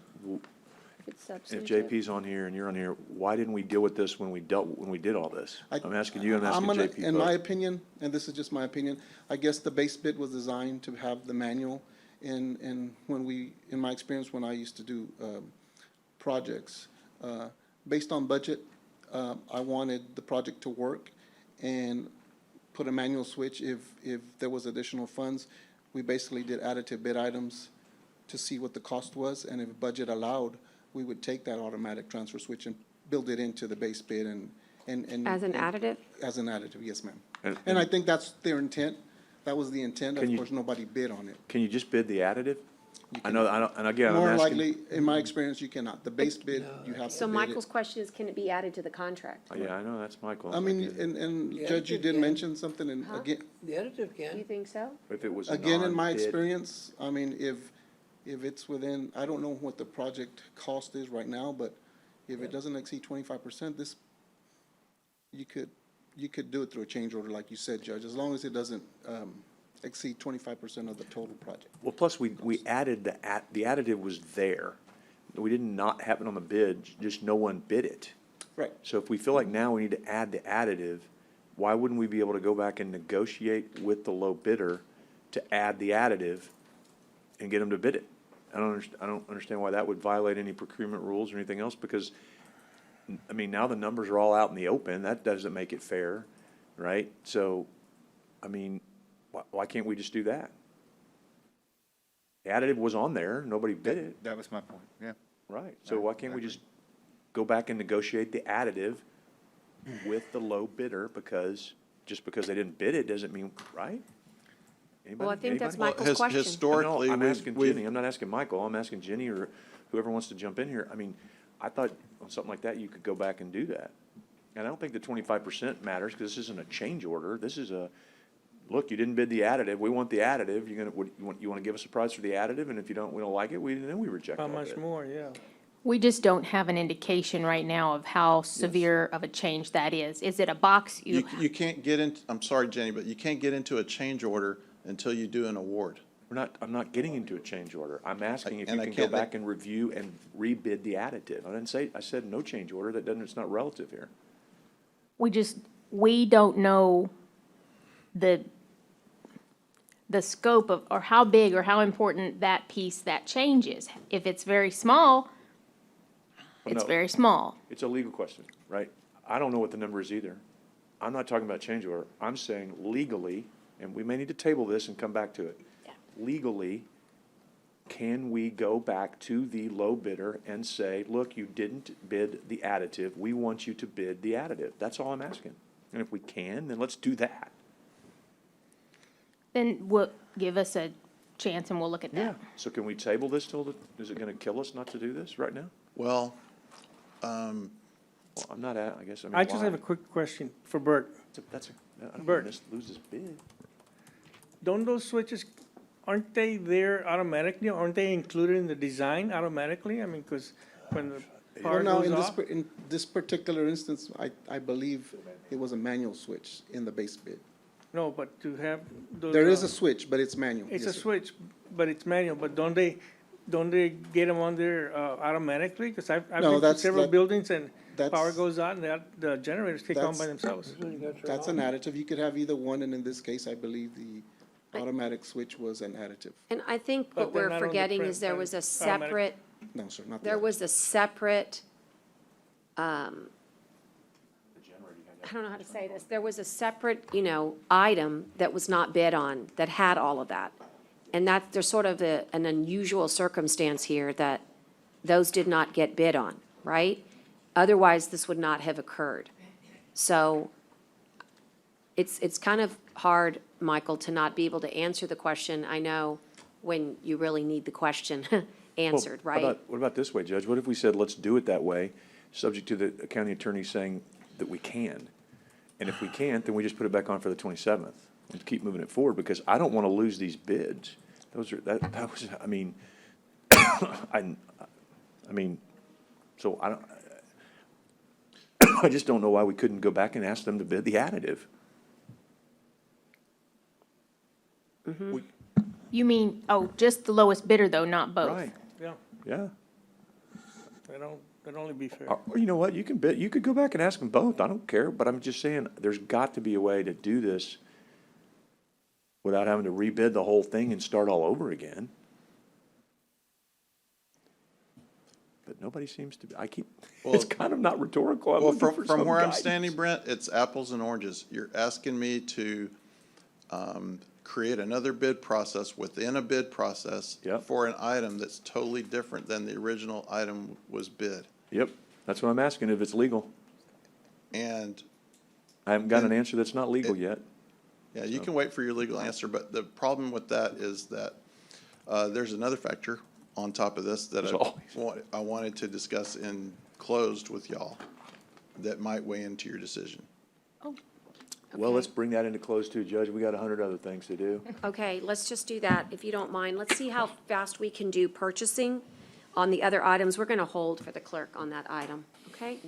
it's if substantive. JP's on here and you're on here, why didn't we deal with this when we did all this? I'm asking you, I'm asking JP. In my both. opinion, and this is just my opinion, I guess the base bid was designed to have the manual. And when we, in my experience, when I used to do projects, based on budget, I wanted the project to work and put a manual switch if there was additional funds. We basically did additive bid items to see what the cost was, and if budget allowed, we would take that automatic transfer switch and build it into the base bid and. As an additive? As an additive, yes, ma'am. And- And I think that's their intent. That was the intent. Can Of you- course, nobody bid on it. Can you just bid the additive? You I know, and again, I'm More asking. likely, in my experience, you cannot. The base bid, you have to So bid Michael's it. question is, can it be added to the contract? Yeah, I know, that's Michael. I mean, and Yeah, Judge, you it did can. mention something, and Huh? again, The additive You can. think so? If it was again, in my non-bid. experience, I mean, if it's within, I don't know what the project cost is right now, but if it doesn't exceed 25%, this, you could do it through a change order, like you said, Judge, as long as it doesn't exceed 25% of the total project. Well, plus we added the additive was there. We did not have it on the bid, just no one bid it. Right. So if we feel like now we need to add the additive, why wouldn't we be able to go back and negotiate with the low bidder to add the additive and get them to bid it? I don't understand why that would violate any procurement rules or anything else, because, I mean, now the numbers are all out in the open. That doesn't make it fair, right? So, I mean, why can't we just do that? The additive was on there, nobody bid it. That was my point, yeah. Right, so why can't we just go back and negotiate the additive with the low bidder, because, just because they didn't bid it doesn't mean, right? Well, I think that's Anybody? Michael's question. Historically, No, I'm we've- asking we've- Jenny, I'm not asking Michael, I'm asking Jenny or whoever wants to jump in here. I mean, I thought on something like that, you could go back and do that. And I don't think the 25% matters, because this isn't a change order, this is a, look, you didn't bid the additive, we want the additive, you wanna give us a price for the additive, and if you don't, we don't like it, then we reject all How of much it. more, yeah. We just don't have an indication right now of how severe of a change that is. Is it a box? You can't get in, I'm sorry, Jenny, but you can't get into a change order until you do an award. I'm not getting into a change order. I'm asking if you And I can go can't- back and review and rebid the additive. I didn't say, I said no change order. That doesn't, it's not relative here. We don't know the scope of, or how big or how important that piece, that change is. If it's very small, it's No. very small. It's a legal question, right? I don't know what the number is either. I'm not talking about change order. I'm saying legally, and we may need to table this and come back to it. Legally, can we go back to the low bidder and say, look, you didn't bid the additive, we want you to bid the additive? That's all I'm asking. And if we can, then let's do that. Then give us a chance and we'll look at that. So can we table this till, is it gonna kill us not to do this right now? Well, Well, I'm not I guess, I mean, I just why? have a quick question for Bert. I don't Bert. want to lose this bid. Don't those switches, aren't they there automatically? Aren't they included in the design automatically? I mean, because when the power Well, no, goes off. in this particular instance, I believe it was a manual switch in the base bid. No, but to have those. There is a switch, but it's manual. It's a Yes, sir. switch, but it's manual, but don't they get them on there automatically? Because I've No, been to that's- several that- buildings and that's- power goes out and the generators kick on by That's- themselves. That's an additive. You could have either one, and in this case, I believe the automatic switch was an additive. And I think But what they're we're not on the forgetting print is there side, was a automatic. separate, No, sir, not there that. was a separate, I don't know how to say this, there was a separate, item that was not bid on, that had all of that. And there's sort of an unusual circumstance here that those did not get bid on, right? Otherwise, this would not have occurred. So it's kind of hard Michael, to not be able to answer the question, I know, when you really need the question answered, Well, right? What about this way, Judge? What if we said, let's do it that way, subject to the county attorney saying that we can? And if we can't, then we just put it back on for the 27th and keep moving it forward, because I don't want to lose these bids. Those are, that was, I mean, I mean, so I don't, I just don't know why we couldn't go back and ask them to bid the additive. You mean, oh, just the lowest bidder though, not both? Right, Yeah, yeah. that'd only be fair. Or you know what, you can bid, you could go back and ask them both, I don't care, but I'm just saying, there's got to be a way to do this without having to rebid the whole thing and start all over again. But nobody seems to be, it's kind of not rhetorical. I'm Well, looking for from some where I'm guidance. standing, Brent, it's apples and oranges. You're asking me to create another bid process within a bid process Yep. for an item that's totally different than the original item was bid. Yep, that's what I'm asking, if it's legal. And, I haven't got an answer that's not legal yet. yeah, you can wait for your legal answer, but the problem with that is that there's another factor on top of this that There's always. I wanted to discuss in closed with y'all that might weigh into your decision. Well, let's bring that into close too, Judge. We got 100 other things to do. Okay, let's just do that, if you don't mind. Let's see how fast we can do purchasing on the other items. We're gonna hold for the clerk on that item, okay?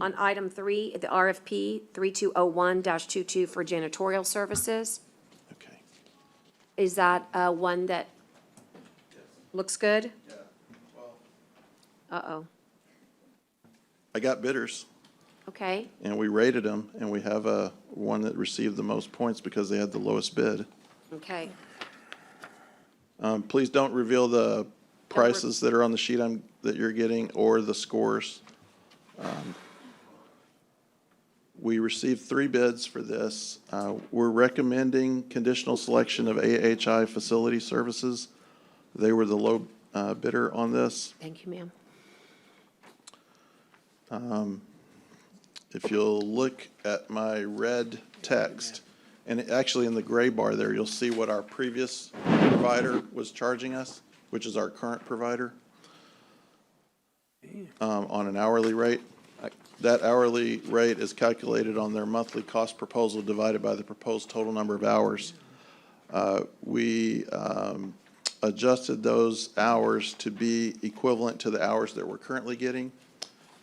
On item 3, the RFP 3201-22 for janitorial services. Okay. Is that one that looks good? Yeah, well. Uh-oh, I got bidders. okay. And we rated them, and we have one that received the most points because they had the lowest bid. Okay, Please don't reveal the prices that are on the sheet that you're getting or the scores. We received 3 bids for this. We're recommending conditional selection of AHI Facility Services. They were the low bidder on this. thank you, ma'am. If you'll look at my red text, and actually in the gray bar there, you'll see what our previous provider was charging us, which is our current provider, on an hourly rate. That hourly rate is calculated on their monthly cost proposal divided by the proposed total number of hours. We adjusted those hours to be equivalent to the hours that we're currently getting.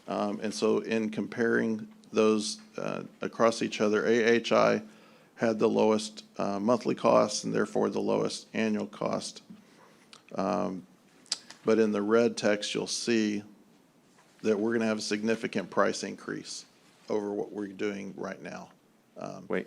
And so in comparing those across each other, AHI had the lowest monthly costs and therefore the lowest annual cost. But in the red text, you'll see that we're going to have a significant price increase over what we're doing right now. Wait.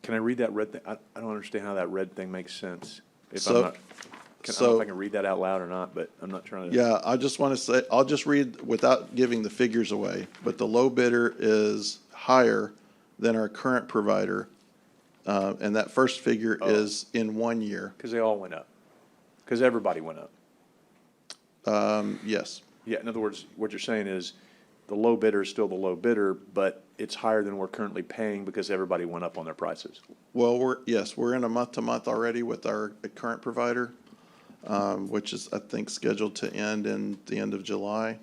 Can I read that red thing? I don't understand how that red thing makes sense. If I'm So- not, I don't know if I can read that out loud or not, but I'm not trying to. Yeah, I just want to say, I'll just read without giving the figures away, but the low bidder is higher than our current provider. And that first figure is in 1 year. Because they all went up. Because everybody went up. Yes. Yeah, in other words, what you're saying is the low bidder is still the low bidder, but it's higher than we're currently paying because everybody went up on their prices. Well, we're in a month-to-month already with our current provider, which is, I think, scheduled to end in the end of July.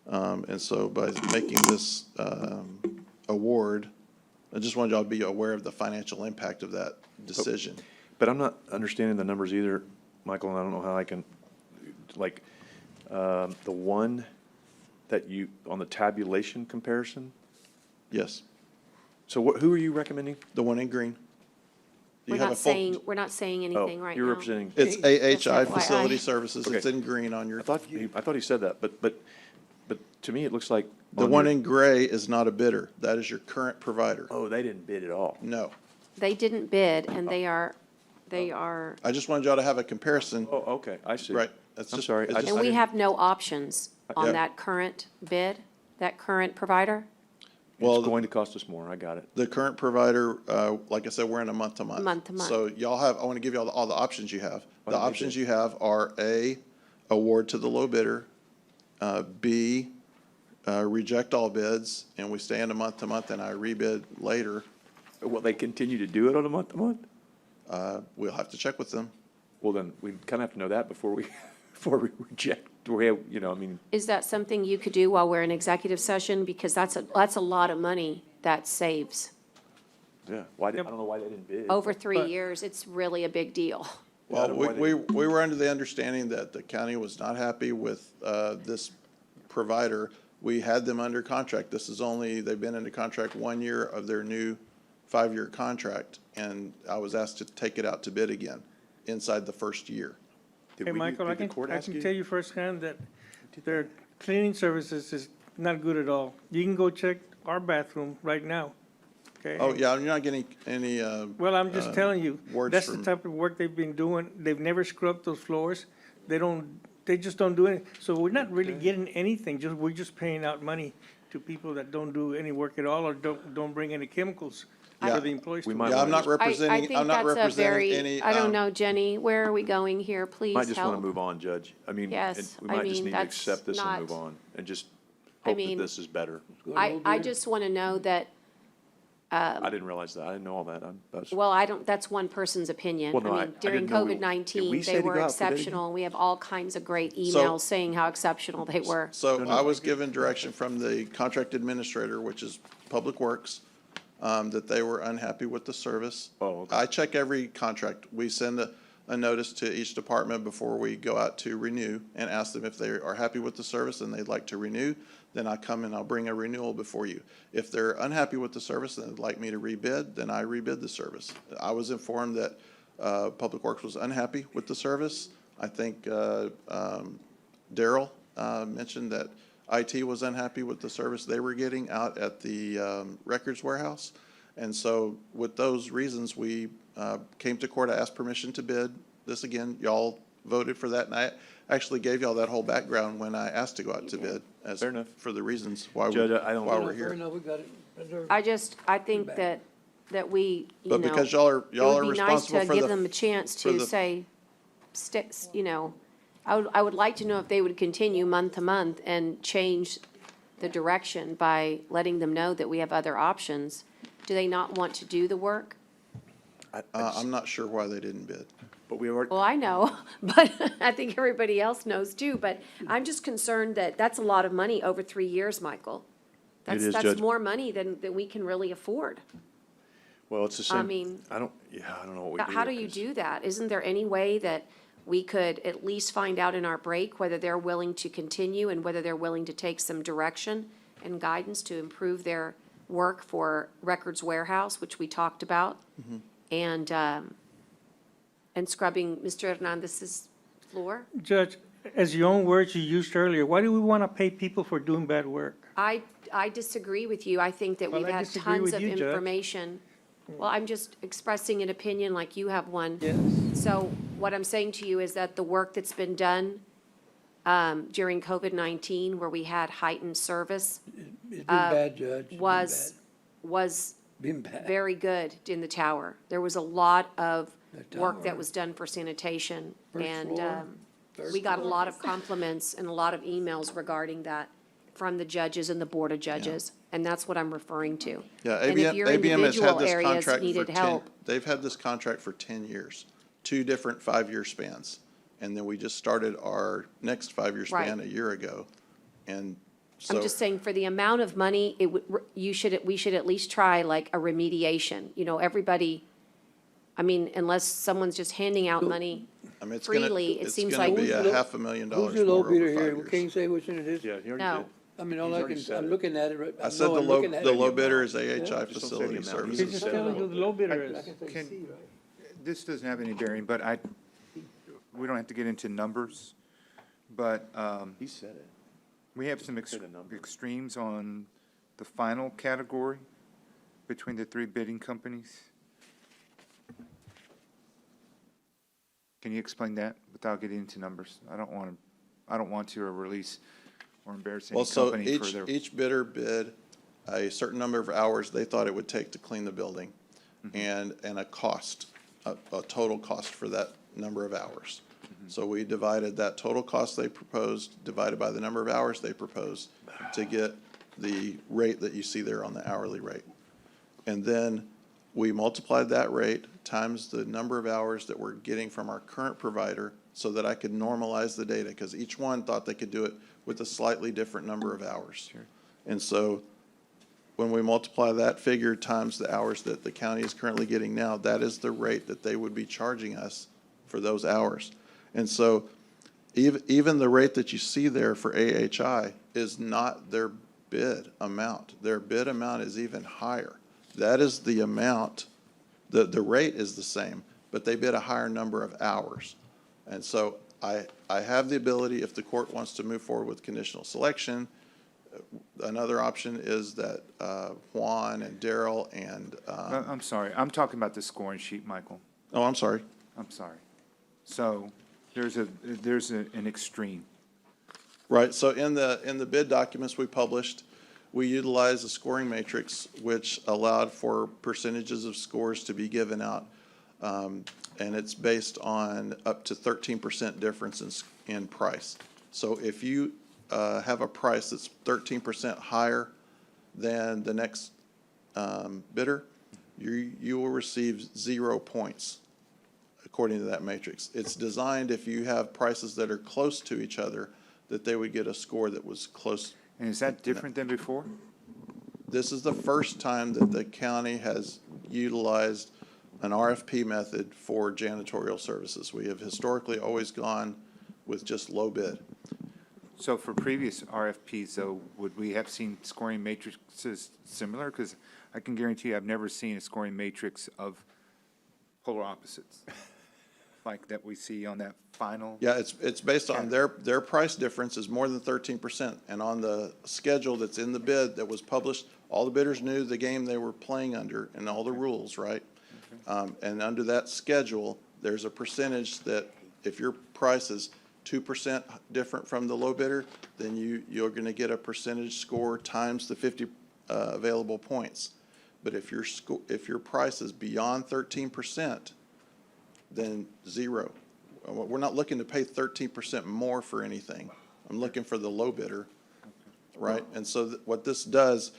And so by making this award, I just wanted y'all to be aware of the financial impact of that decision. But I'm not understanding the numbers either, Michael, and I don't know how I can, like, the one that you, on the tabulation comparison? Yes. So who are you recommending? The one in green. You We're have not a full- saying, we're not saying anything right now. You're representing. It's AHI FYI. Facility Services. Okay. It's in green on your. I thought he said that, but to me, it looks like. The on one your- in gray is not a bidder. That is your current provider. Oh, they didn't bid at all. No. They didn't bid, and they are, I just wanted y'all to have a comparison. Oh, okay, I see. Right. That's I'm just- sorry. it's I just- just- and we have no options Yeah. on that current bid, that current provider? It's going to cost us more, I got it. The current provider, like I said, we're in a month-to-month. Month-to-month. So y'all have, I want to give you all the options you have. Why The don't we options do- you have are A, award to the low bidder, B, reject all bids, and we stay in a month-to-month, and I rebid later, Will they continue to do it on a month-to-month? We'll have to check with them. Well, then, we kind of have to know that before we, before we reject, we have, you know, I mean, Is that something you could do while we're in executive session? Because that's a lot of money that saves. yeah, why, I don't know why they didn't bid. Over 3 years, it's really a big deal. Yeah, I Well, don't know why we were under the understanding that the county was not happy with this provider. We had them under contract. This is only, they've been under contract 1 year of their new 5-year contract, and I was asked to take it out to bid again inside the first year. Hey, Michael, I can tell you firsthand that their cleaning services is not good at all. You can go check our bathroom right now, okay? Oh, yeah, you're not getting any, Well, I'm just telling you, words that's the from- type of work they've been doing. They've never scrubbed those floors. They just don't do anything. So we're not really getting anything, we're just paying out money to people that don't do any work at all or don't bring any chemicals Yeah. for the employees. to work. yeah, I'm not I representing, think I'm not that's a representing very, any. I don't know, Jenny, where are we going here? Please Might just want to help. move on, Judge. I mean, Yes, and we I might just mean, need to that's accept this and not- move on, and just I hope that mean, this is better. I just want to know that, I didn't realize that, I didn't know all that, that's. well, I don't, that's one person's opinion. Well, no, I I mean, during didn't know we- did COVID-19, we say they to were go out for bidding? exceptional. and We have all kinds of great emails saying how exceptional they were. So I was given direction from the contract administrator, which is Public Works, that they were unhappy with the service. Oh, okay. I check every contract. We send a notice to each department before we go out to renew and ask them if they are happy with the service and they'd like to renew. Then I come and I'll bring a renewal before you. If they're unhappy with the service and they'd like me to rebid, then I rebid the service. I was informed that Public Works was unhappy with the service. I think Daryl mentioned that IT was unhappy with the service they were getting out at the records warehouse. And so with those reasons, we came to court. I asked permission to bid this again. Y'all voted for that, and I actually gave y'all that whole background when I asked to go out to bid as Fair enough. for the reasons why Judge, I don't- why Fair we're here. No, we got it. I think that we, you know. But because y'all are It would be nice responsible to for give the them a chance for to the- say, you know, I would like to know if they would continue month to month and change the direction by letting them know that we have other options. Do they not want to do the work? I'm not sure why they didn't bid. But we already, Well, I know, but I think everybody else knows too, but I'm just concerned that that's a lot of money over 3 years, Michael. It is, That's Judge. more money than we can really afford. well, it's the same. I mean, I don't know what we do. How do you 'cause- do that? Isn't there any way that we could at least find out in our break whether they're willing to continue and whether they're willing to take some direction and guidance to improve their work for Records Warehouse, which we talked about? And scrubbing Mr. Hernandez's floor? Judge, as your own words you used earlier, why do we want to pay people for doing bad work? I disagree with you. I think that Well, we've I had disagree tons with of you, Judge. information. Well, I'm just expressing an opinion like you have one. Yes. So what I'm saying to you is that the work that's been done during COVID-19, where we had heightened service, It's been bad, Judge. It's been was Been bad. very good in the tower. There was a lot of The work that tower. was done for sanitation. First And floor, third we got a floor. lot of compliments and a lot of emails regarding that from the judges and the Board of Judges. And that's what I'm referring to. Yeah, And if ABM, your ABM has had individual this areas contract for needed 10, help, they've had this contract for 10 years, 2 different 5-year spans. And then we just started our next 5-year span Right. a year ago. And so. I'm just saying for the amount of money, we should at least try like a remediation. You know, everybody, I mean, unless someone's just handing out money I mean, freely, it seems like. It's gonna be a $500,000 more Who's your low over bidder 5 here? years. We can't say which one it is? Yeah, he already No. did. I mean, all He's I already can, said I'm it. looking at it right. I said know the I'm low, looking at the it. low bidder is AHI Just don't say the Facility amount. Services. He's just telling you the low bidder is. Can, this doesn't have any bearing, but we don't have to get into numbers, but, He said it. we have some Said a number. extremes on the final category between the 3 bidding companies. Can you explain that without getting into numbers? I don't want to release or embarrass any Well, so company for their. each bidder bid a certain number of hours they thought it would take to clean the building and a cost, a total cost for that number of hours. So we divided that total cost they proposed, divided by the number of hours they proposed to get the rate that you see there on the hourly rate. And then we multiplied that rate times the number of hours that we're getting from our current provider so that I could normalize the data, because each one thought they could do it with a slightly different number of hours. And so when we multiply that figure times the hours that the county is currently getting now, that is the rate that they would be charging us for those hours. And so even the rate that you see there for AHI is not their bid amount. Their bid amount is even higher. That is the amount, the rate is the same, but they bid a higher number of hours. And so I have the ability, if the court wants to move forward with conditional selection, another option is that Juan and Daryl and. I'm sorry, I'm talking about the scoring sheet, Michael. Oh, I'm sorry. I'm sorry. So there's an extreme. Right, so in the bid documents we published, we utilized a scoring matrix which allowed for percentages of scores to be given out. And it's based on up to 13% difference in price. So if you have a price that's 13% higher than the next bidder, you will receive 0 points according to that matrix. It's designed if you have prices that are close to each other, that they would get a score that was close. And is that different than before? This is the first time that the county has utilized an RFP method for janitorial services. We have historically always gone with just low bid. So for previous RFPs, though, would we have seen scoring matrices similar? Because I can guarantee you I've never seen a scoring matrix of polar opposites like that we see on that final. Yeah, it's based on their price difference is more than 13%. And on the schedule that's in the bid that was published, all the bidders knew the game they were playing under and all the rules, right? And under that schedule, there's a percentage that if your price is 2% different from the low bidder, then you're going to get a percentage score times the 50 available points. But if your price is beyond 13%, then 0. We're not looking to pay 13% more for anything. I'm looking for the low bidder, right? And so what this does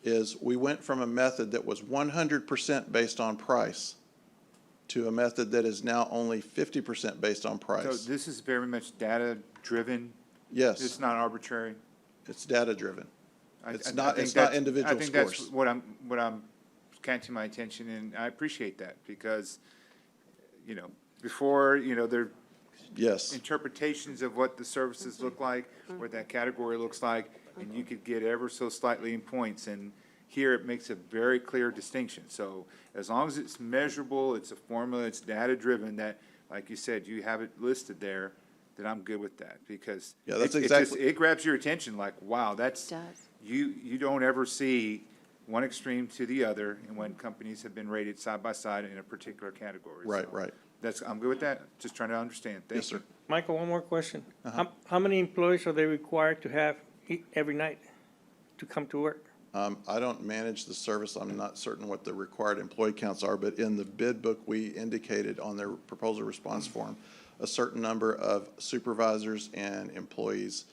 is we went from a method that was 100% based on price to a method that is now only 50% based on price. So this is very much data-driven? Yes. It's not arbitrary? It's data-driven. It's not individual scores. I think that's what I'm catching my attention, and I appreciate that because, before, there yes, interpretations of what the services look like, what that category looks like, and you could get ever so slightly in points. And here it makes a very clear distinction. So as long as it's measurable, it's a formula, it's data-driven, that, like you said, you have it listed there, then I'm good with that because yeah, that's it grabs your attention like, wow, that's, It does. you don't ever see one extreme to the other and when companies have been rated side by side in a particular category. Right, So right. I'm good with that. Just trying to understand. Thank Yes, you. sir. Michael, one more question. How many employees are they required to have every night to come to work? I don't manage the service. I'm not certain what the required employee counts are, but in the bid book, we indicated on their proposal response form a certain number of supervisors and employees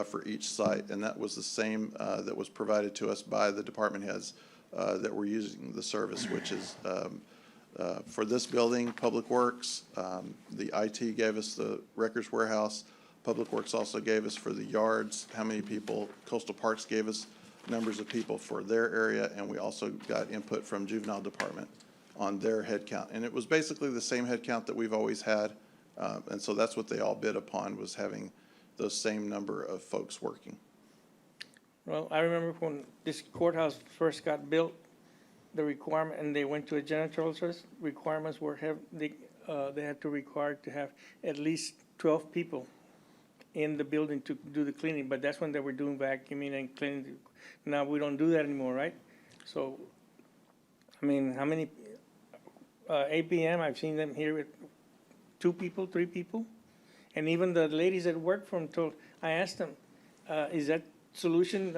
for each site, and that was the same that was provided to us by the department heads that were using the service, which is for this building, Public Works, the IT gave us the records warehouse. Public Works also gave us for the yards, how many people. Coastal Parks gave us numbers of people for their area, and we also got input from Juvenile Department on their head count. And it was basically the same head count that we've always had, and so that's what they all bid upon, was having those same number of folks working. Well, I remember when this courthouse first got built, the requirement, and they went to a janitorial service, requirements were they had to require to have at least 12 people in the building to do the cleaning, but that's when they were doing vacuuming and cleaning. Now we don't do that anymore, right? So, I mean, how many, APM, I've seen them here with 2 people, 3 people. And even the ladies that work for them I asked them, is that solution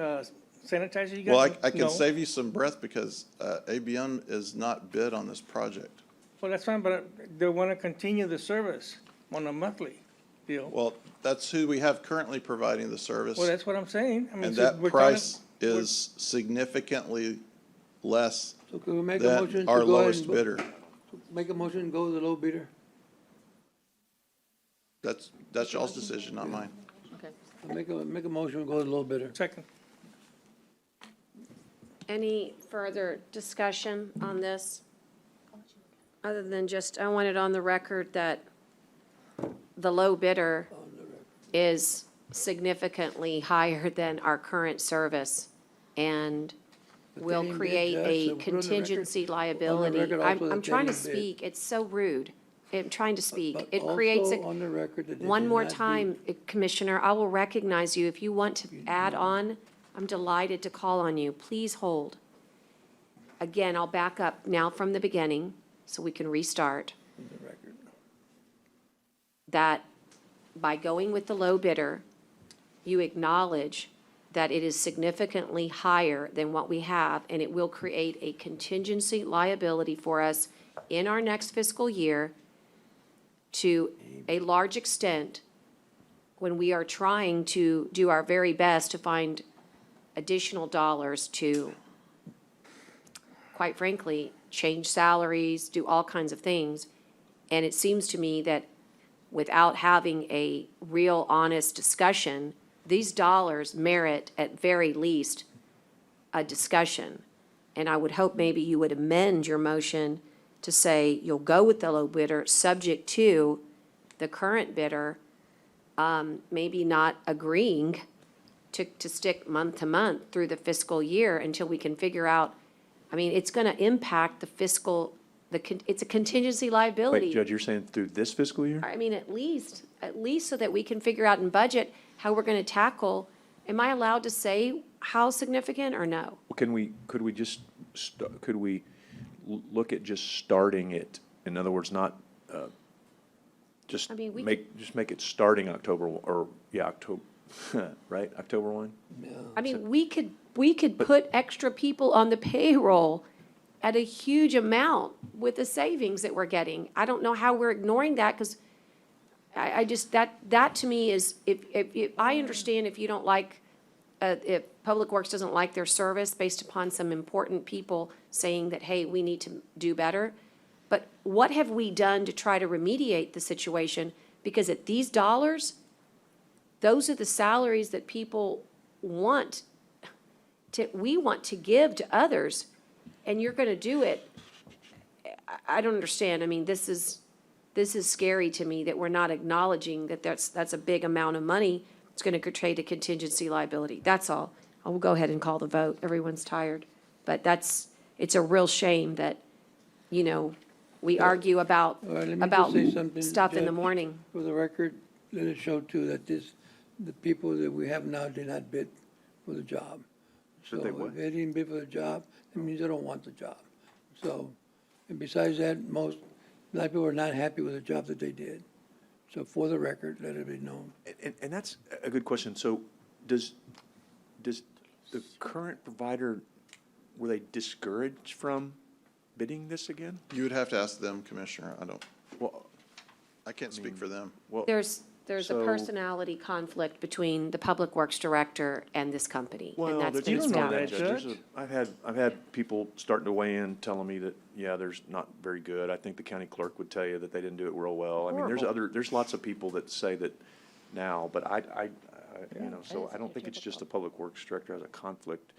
sanitizer you guys? Well, I can No. save you some breath because ABM is not bid on this project. Well, that's fine, but they want to continue the service on a monthly deal. Well, that's who we have currently providing the service. Well, that's what I'm saying. I mean, And so that we're price talking- is significantly less So can we make a than motion to our go ahead lowest and bidder. make a motion and go with the low bidder? That's y'all's decision, not mine. Okay. Make a motion and go with the low bidder. Second. Any further discussion on this? Other than just, I want it on the record that the low bidder is significantly higher than our current service and will they didn't bid, create Judge, a so put on the record- contingency on the liability. record also that I'm they trying to didn't bid. speak, it's so rude. I'm trying to speak. But It creates also a. on the record that they One did more not bid. time, Commissioner, I will recognize you. If you want to add on, I'm delighted to call on you. Please hold. Again, I'll back up now from the beginning so we can restart. That by going with the low bidder, you acknowledge that it is significantly higher than what we have, and it will create a contingency liability for us in our next fiscal year to a large extent when we are trying to do our very best to find additional dollars to, quite frankly, change salaries, do all kinds of things. And it seems to me that without having a real honest discussion, these dollars merit at very least a discussion. And I would hope maybe you would amend your motion to say you'll go with the low bidder, subject to the current bidder maybe not agreeing to stick month to month through the fiscal year until we can figure out, I mean, it's gonna impact the fiscal, it's a contingency liability. Wait, Judge, you're saying through this fiscal year? I mean, at least so that we can figure out in budget how we're gonna tackle, am I allowed to say how significant or no? Could we just, could we look at just starting it? In other words, not, just I mean, we make it starting October, October, right? October 1? I mean, we could put extra people on the payroll at a huge amount with the savings that we're getting. I don't know how we're ignoring that, because I just, that to me is, if I understand if you don't like, if Public Works doesn't like their service based upon some important people saying that, hey, we need to do better. But what have we done to try to remediate the situation? Because at these dollars, those are the salaries that people want we want to give to others, and you're gonna do it. I don't understand. I mean, this is scary to me that we're not acknowledging that that's a big amount of money. It's gonna create a contingency liability. That's all. I will go ahead and call the vote. Everyone's tired. But it's a real shame that, we argue about, All right, let me just say something, stuff in the Judge. morning. For the record, let it show too that the people that we have now did not bid for the job. So Did they what? if they didn't bid for the job, that means they don't want the job. So, and besides that, a lot of people are not happy with the job that they did. So for the record, let it be known. And that's a good question. So does the current provider, were they discouraged from bidding this again? You would have to ask them, Commissioner. Well, I can't speak for them. well, There's a so- personality conflict between the Public Works Director and this company, and Well, that's there's- been you don't know that, established. Judge. I've had people starting to weigh in, telling me that, yeah, there's not very good. I think the county clerk would tell you that they didn't do it real well. I mean, there's lots of people that say that now, but I so I don't think it's just the Public Works Director has a conflict.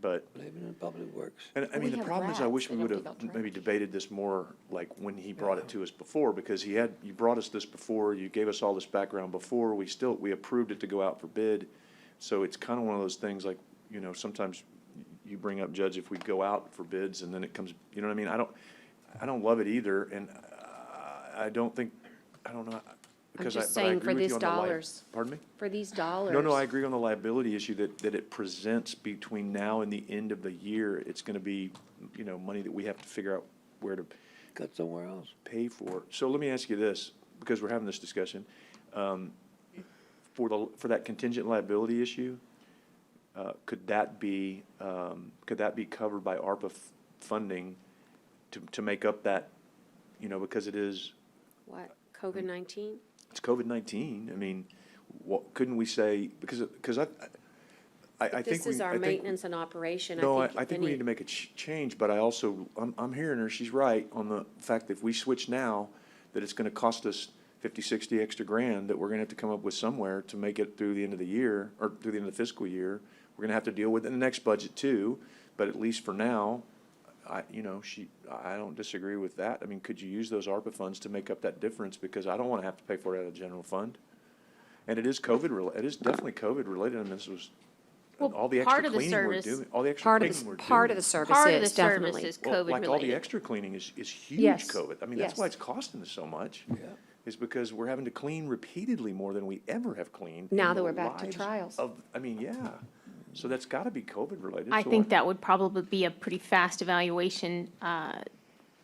But, Blame it on Public Works. and I We mean, the have problem is I rats. wish we They would don't have think I'll maybe debated this more, like when he brought it to us before, because you brought us this before, you gave us all this background before, we approved it to go out for bid. So it's kind of one of those things like, sometimes you bring up, Judge, if we go out for bids and then it comes, you know what I mean? I don't love it either, and I don't know. I'm because just but I saying agree for with these you on the dollars. Pardon me? For these dollars. No, I agree on the liability issue that it presents between now and the end of the year. It's gonna be, money that we have to figure out where to Cut somewhere else. pay for. So let me ask you this, because we're having this discussion. For that contingent liability issue, could that be covered by ARPA funding to make up that, because it is, What, COVID-19? it's COVID-19. I mean, couldn't we say, because I think This is I our think- maintenance and operation. No, I think think we any- need to make a change, but I also, I'm hearing her, she's right on the fact that if we switch now, that it's gonna cost us 50, 60 extra grand that we're gonna have to come up with somewhere to make it through the end of the year, or through the end of the fiscal year. We're gonna have to deal with it in the next budget too, but at least for now, I don't disagree with that. I mean, could you use those ARPA funds to make up that difference? Because I don't wanna have to pay for it out of the general fund. And it is it is definitely COVID related, I mean, this was, Well, all the part extra of the cleaning we're service- doing, all the extra Part cleaning we're of, doing. part of the service Part of the is service definitely. is Well, COVID like all the related. extra cleaning is huge Yes, COVID. I mean, that's yes. why it's costing us so much. Is because we're having to clean repeatedly more than we ever have cleaned. Now in that the we're back to lives trials. I mean, yeah. So that's gotta be COVID related. I So think that would probably be a pretty fast evaluation, I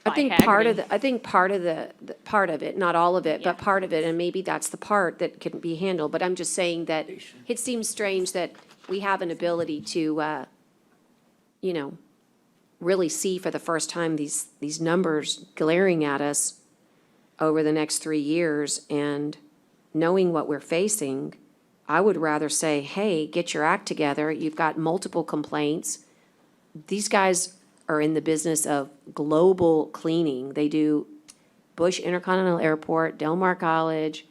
by think part of Haggerty. I think part of part of it, not all of it, Yeah. but part of it, and maybe that's the part that can be handled, but I'm just saying that it seems strange that we have an ability to, really see for the first time these numbers glaring at us over the next 3 years, and knowing what we're facing, I would rather say, hey, get your act together. You've got multiple complaints. These guys are in the business of global cleaning. They do Bush Intercontinental Airport, Del Mar College,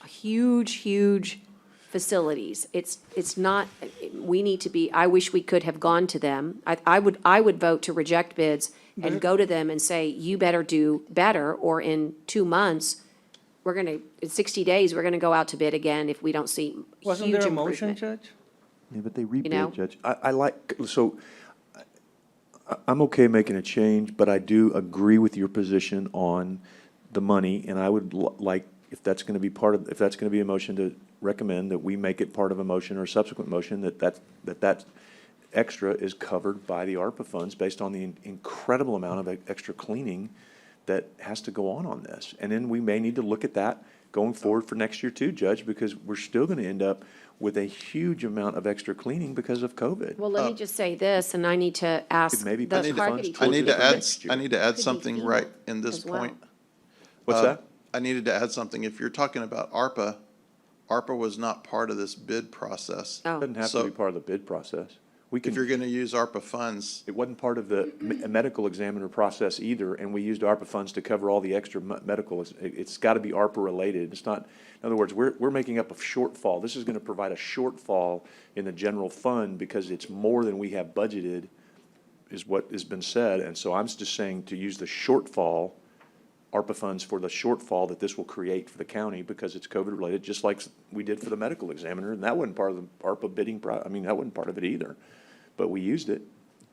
huge facilities. It's not, we need to be, I wish we could have gone to them. I would vote to reject bids and go to them and say, you better do better, or in 2 months, in 60 days, we're gonna go out to bid again if we don't see Wasn't huge there a motion, improvement. Judge? Yeah, but they know? rebid, Judge. I like, so I'm okay making a change, but I do agree with your position on the money, and I would like, if that's gonna be a motion to recommend that we make it part of a motion or a subsequent motion, that extra is covered by the ARPA funds based on the incredible amount of extra cleaning that has to go on this. And then we may need to look at that going forward for next year too, Judge, because we're still gonna end up with a huge amount of extra cleaning because of COVID. Well, let me just say this, and I need to ask Could maybe the put some funds Haggerty towards I it need to for add, next year. I need to add Could be something FEMA right in this as well. point. What's that? I needed to add something. If you're talking about ARPA, ARPA was not part of this bid process. Oh. Doesn't have to So- be part of the bid process. We If you're can, gonna use ARPA funds, it wasn't part of the medical examiner process either, and we used ARPA funds to cover all the extra medical. It's gotta be ARPA related. It's not, in other words, we're making up a shortfall. This is gonna provide a shortfall in the general fund because it's more than we have budgeted, is what has been said. And so I'm just saying to use the shortfall, ARPA funds for the shortfall that this will create for the county because it's COVID related, just like we did for the medical examiner. And that wasn't part of the ARPA bidding that wasn't part of it either. But we used it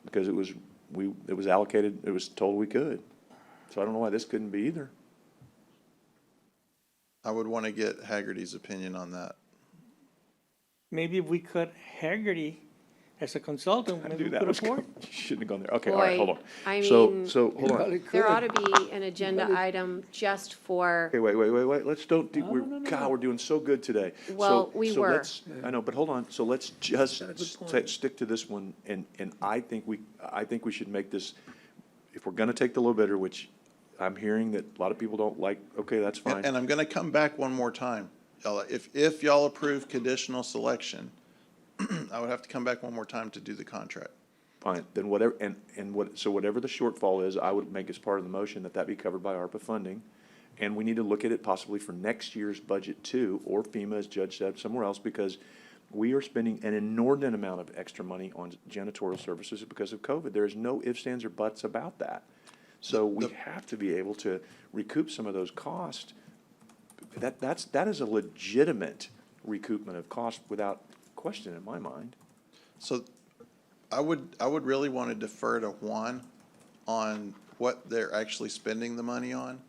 because it was allocated, it was told we could. So I don't know why this couldn't be either. I would want to get Haggerty's opinion on that. Maybe if we cut Haggerty as a consultant, maybe we Dude, that could was, afford. shouldn't have gone there. Okay, all right, Boy, hold on. I So, mean- hold on. There ought to be an agenda item just for, Okay, wait. Let's don't do, God, we're doing so good today. Well, we were. I know, but hold on. So let's just stick to this one. And I think we should make this, if we're gonna take the low bidder, which I'm hearing that a lot of people don't like, okay, that's fine. And I'm gonna come back one more time. Y'all, if y'all approve conditional selection, I would have to come back one more time to do the contract. Fine, then whatever, so whatever the shortfall is, I would make as part of the motion that be covered by ARPA funding. And we need to look at it possibly for next year's budget too, or FEMA, as Judge said, somewhere else, because we are spending an inordinate amount of extra money on janitorial services because of COVID. There is no ifs, ands, or buts about that. So we have to be able to recoup some of those costs. That is a legitimate recoupment of cost without question in my mind. So I would really want to defer to Juan on what they're actually spending the money on.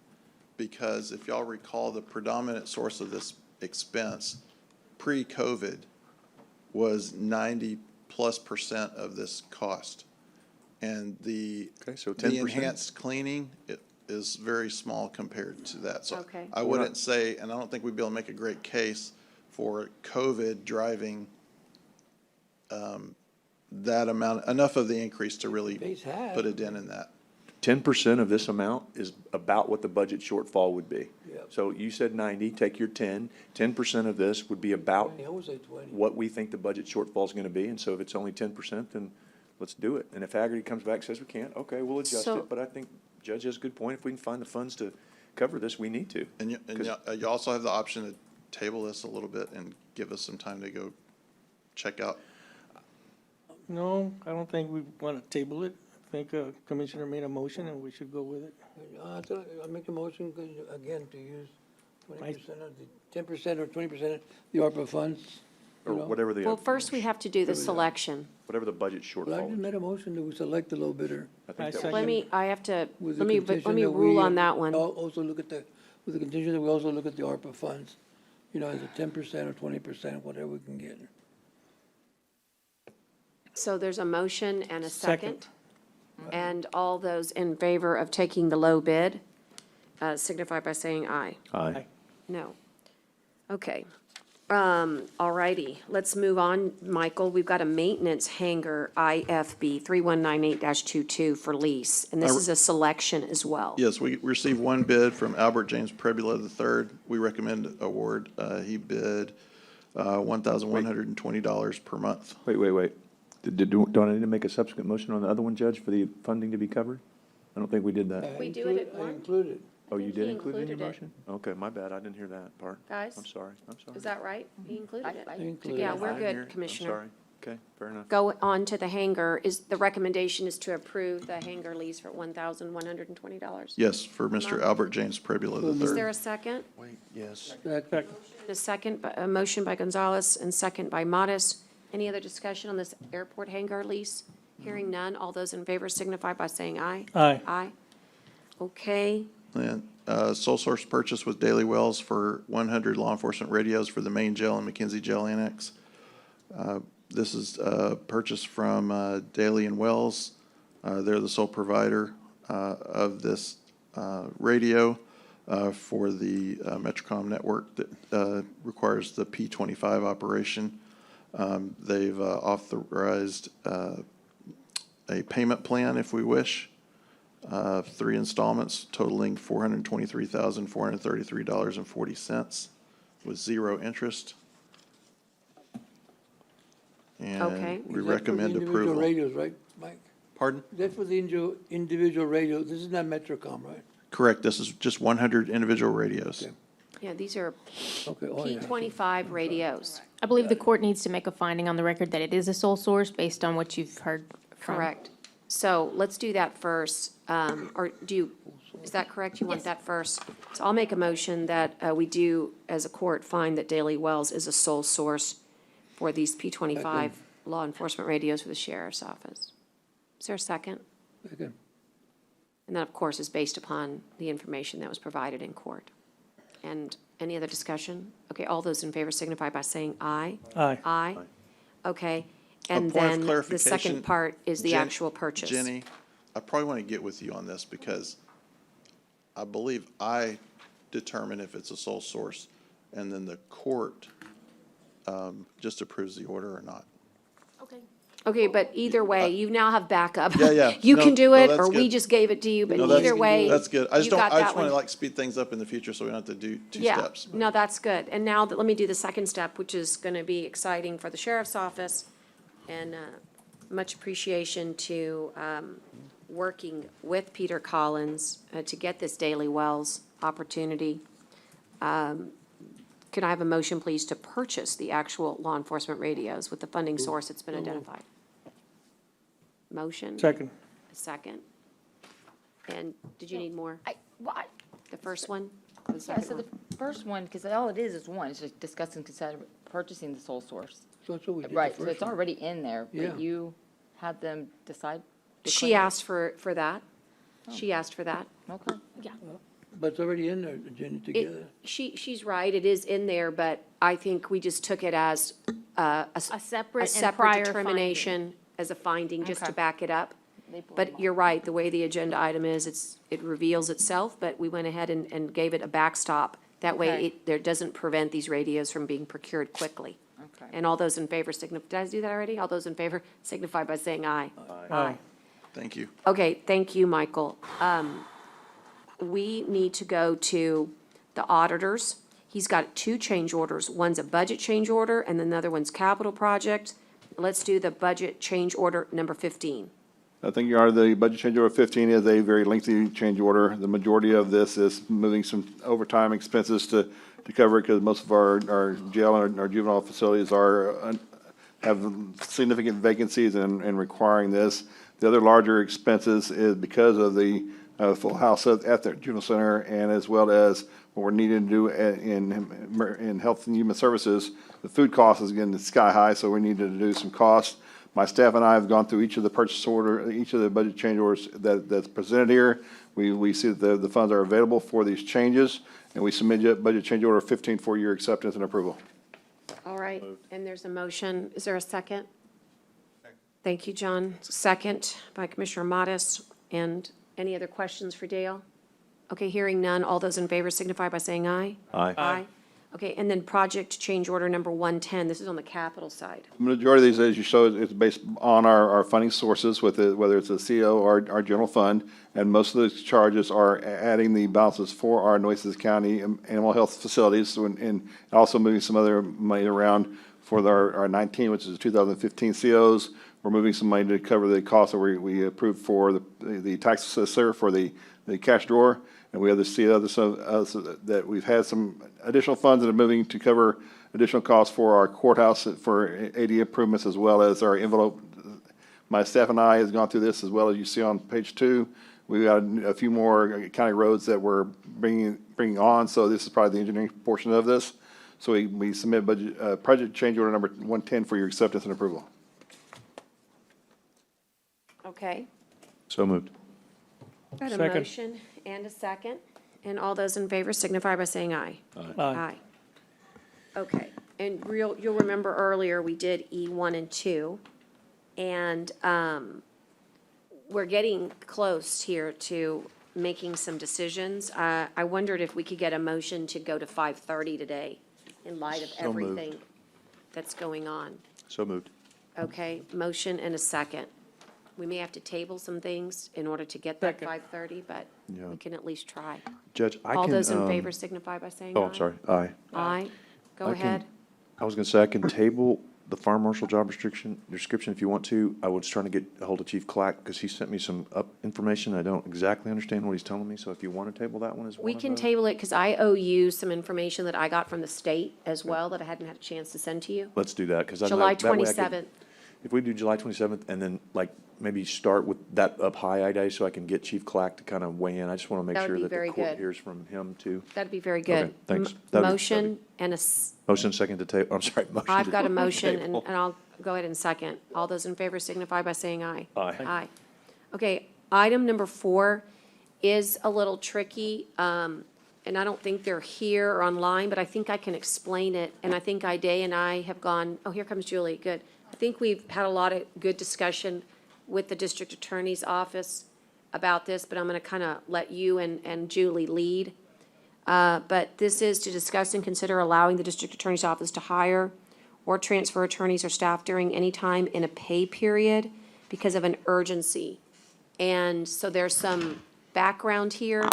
Because if y'all recall, the predominant source of this expense pre-COVID was 90+% of this cost. And the so the 10%? enhanced cleaning is very small compared to that. So Okay. I wouldn't say, and I don't think we'd be able to make a great case for COVID driving that amount, enough of the increase to really Base has. put a dent in that. 10% of this amount is about what the budget shortfall would be. Yep. So you said 90, take your 10% of this would be about I would say 20. what we think the budget shortfall is gonna be, and so if it's only 10%, then let's do it. And if Haggerty comes back and says we can't, okay, we'll adjust So- it, but I think Judge has a good point. If we can find the funds to cover this, we need to. And you also have the option to table this a little bit and give us some time to go check out. No, I don't think we want to table it. I think Commissioner made a motion and we should go with it. I make a motion, again, to use 20% of the, 10% or 20% of the ARPA funds. Or whatever Well, first we have to do the selection. whatever the budget Well, I shortfall just is. made a motion that we select the low bidder. I think that second. was- I have to, with let the me condition rule we, on that one. Also look at with the condition that we also look at the ARPA funds, as a 10% or 20%, whatever we can get. So there's a motion and a Second. second. And all those in favor of taking the low bid signify by saying aye. Aye. No. Okay. All righty, let's move on, Michael. We've got a maintenance hangar, IFB 3198-22 for lease, and this is a selection as well. Yes, we received one bid from Albert James Prebula III. We recommend award. He bid $1,120 per month. Wait. Don't I need to make a subsequent motion on the other one, Judge, for the funding to be covered? I don't think we did that. We do it at I one? included. Oh, you think did he include it in your included it. motion? Okay, my bad, I didn't hear that part. Guys? I'm sorry. Is that right? He included it. included Yeah, it. we're I didn't hear good, it. Commissioner. I'm sorry. Okay, fair enough. Go on to the hangar. The recommendation is to approve the hangar lease for $1,120. Yes, for Mr. Albert James Prebula Is there III. a second? Wait, yes. A second, a motion by Gonzalez and second by Modis. Any other discussion on this airport hangar lease? Hearing none, all those in favor signify by saying aye. Aye. Aye. Okay, And sole source purchase with Daily Wells for 100 law enforcement radios for the main jail and McKenzie Jail Annex. This is purchased from Daily and Wells. They're the sole provider of this radio for the Metrocom network that requires the P25 operation. They've authorized a payment plan if we wish, 3 installments totaling $423,433.40 with 0 interest. Okay. And we Is that for the recommend individual approval. radios, right, Mike? Pardon? That's for the individual radios. This is not Metrocom, right? Correct. This is just 100 individual radios. Okay. yeah, these are Okay, oh, yeah. P25 radios. I believe the court needs to make a finding on the record that it is a sole source based on what you've heard from. Correct. So let's do that first. Or is that correct? You want that first? So I'll make a motion that we do, as a court, find that Daily Wells is a sole source for these P25 law enforcement radios for the sheriff's office. Is there a second? Second. And that, of course, is based upon the information that was provided in court. And any other discussion? Okay, all those in favor signify by saying aye. Aye. Aye. Okay, and point of then the clarification, second part is the Jen- actual purchase. Jenny, I probably want to get with you on this because I believe I determine if it's a sole source, and then the court just approves the order or not. Okay, but either way, you now have backup. Yeah. You No, can do no, it, that's or we good. just gave it to you, but No, that's- either way. That's good. I just you don't, got I that just want to one. like speed things up in the future so we don't have to do two Yeah, steps. no, that's good. And now, let me do the second step, which is going to be exciting for the sheriff's office. And much appreciation to working with Peter Collins to get this Daily Wells opportunity. Can I have a motion, please, to purchase the actual law enforcement radios with the funding source that's been identified? Motion? Second. A second. And did you need more? What? The first one? The Yeah, second so one? the first one, because all it is one, it's just discussing, consider purchasing the sole source. So that's what we did the Right, so first it's one. already in there, Yeah. but you had them decide? She declare? asked for that. She asked for that. Okay. But it's already in there, Jenny, together. She's right, it is in there, but I think we just took it as a separate and separate prior determination as a finding, just to Okay. back it up. They pulled But them you're right, the way the agenda item is, it reveals itself, but we went ahead and gave it a backstop. That way, Okay. there doesn't prevent these radios from being procured quickly. Okay. And all those in favor signify, did I do that already? All those in favor signify by saying aye. Aye. Thank you. Okay, thank you, Michael. We need to go to the auditors. He's got two change orders. One's a budget change order and another one's capital project. Let's do the budget change order number 15. I think, Your Honor, the budget change order 15 is a very lengthy change order. The majority of this is moving some overtime expenses to cover it because most of our jail and our juvenile facilities have significant vacancies and requiring this. The other larger expenses is because of the full house at the juvenile center and as well as what we're needing to do in health and human services. The food cost is getting sky high, so we need to do some costs. My staff and I have gone through each of the purchase order, each of the budget change orders that's presented here. We see that the funds are available for these changes, and we submit budget change order 15 for your acceptance and approval. All right, and there's a motion. Is there a second? Thank you, John. Second by Commissioner Modis. And any other questions for Dale? Okay, hearing none. All those in favor signify by saying aye. Aye. Aye. Okay, and then project change order number 110. This is on the capital side. The majority of these, as you showed, is based on our funding sources, whether it's a CO or our general fund. And most of those charges are adding the balances for our Nueces County animal health facilities and also moving some other money around for our 19, which is 2015 COs. We're moving some money to cover the costs that we approved for the tax assessor for the cash drawer. And we have the CO that we've had some additional funds that are moving to cover additional costs for our courthouse for AD improvements as well as our envelope. My staff and I has gone through this as well as you see on page 2. We've got a few more county roads that we're bringing on, so this is probably the engineering portion of this. So we submit project change order number 110 for your acceptance and approval. Okay. So moved. Got a Second. motion and a second. And all those in favor signify by saying aye. Aye. Okay, and you'll remember earlier, we did E1 and 2. And we're getting close here to making some decisions. I wondered if we could get a motion to go to 5:30 today in light of So moved. everything that's going on. So moved. Okay, motion and a second. We may have to table some things in order to get that Second. 5:30, but Yeah. we can at least try. Judge, I can. All those in favor signify by saying aye. Oh, I'm sorry. Aye. Aye. Go I can- ahead. I was gonna say, I can table the fire marshal job description if you want to. I was trying to get a hold of Chief Clack because he sent me some information. I don't exactly understand what he's telling me, so if you want to table that one as well. We can table it because I owe you some information that I got from the state as well that I hadn't had a chance to send to you. Let's do that, because I. July that way I could- 27th. If we do July 27th, and then, like, maybe start with that up high day, so I can get Chief Clack to kind of weigh in. I just want to make That would sure be that very the court good. hears from him, too. That'd be very good. Okay, thanks. M- That'd be- Motion and a, Motion second to table, I'm sorry, motion. I've to got a motion and table. I'll go ahead and second. All those in favor signify by saying aye. Aye. Aye. Okay, item number 4 is a little tricky, and I don't think they're here or online, but I think I can explain it. And I think Ida and I have gone, oh, here comes Julie, good. I think we've had a lot of good discussion with the district attorney's office about this, but I'm gonna kind of let you and Julie lead. But this is to discuss and consider allowing the district attorney's office to hire or transfer attorneys or staff during any time in a pay period because of an urgency. And so there's some background here.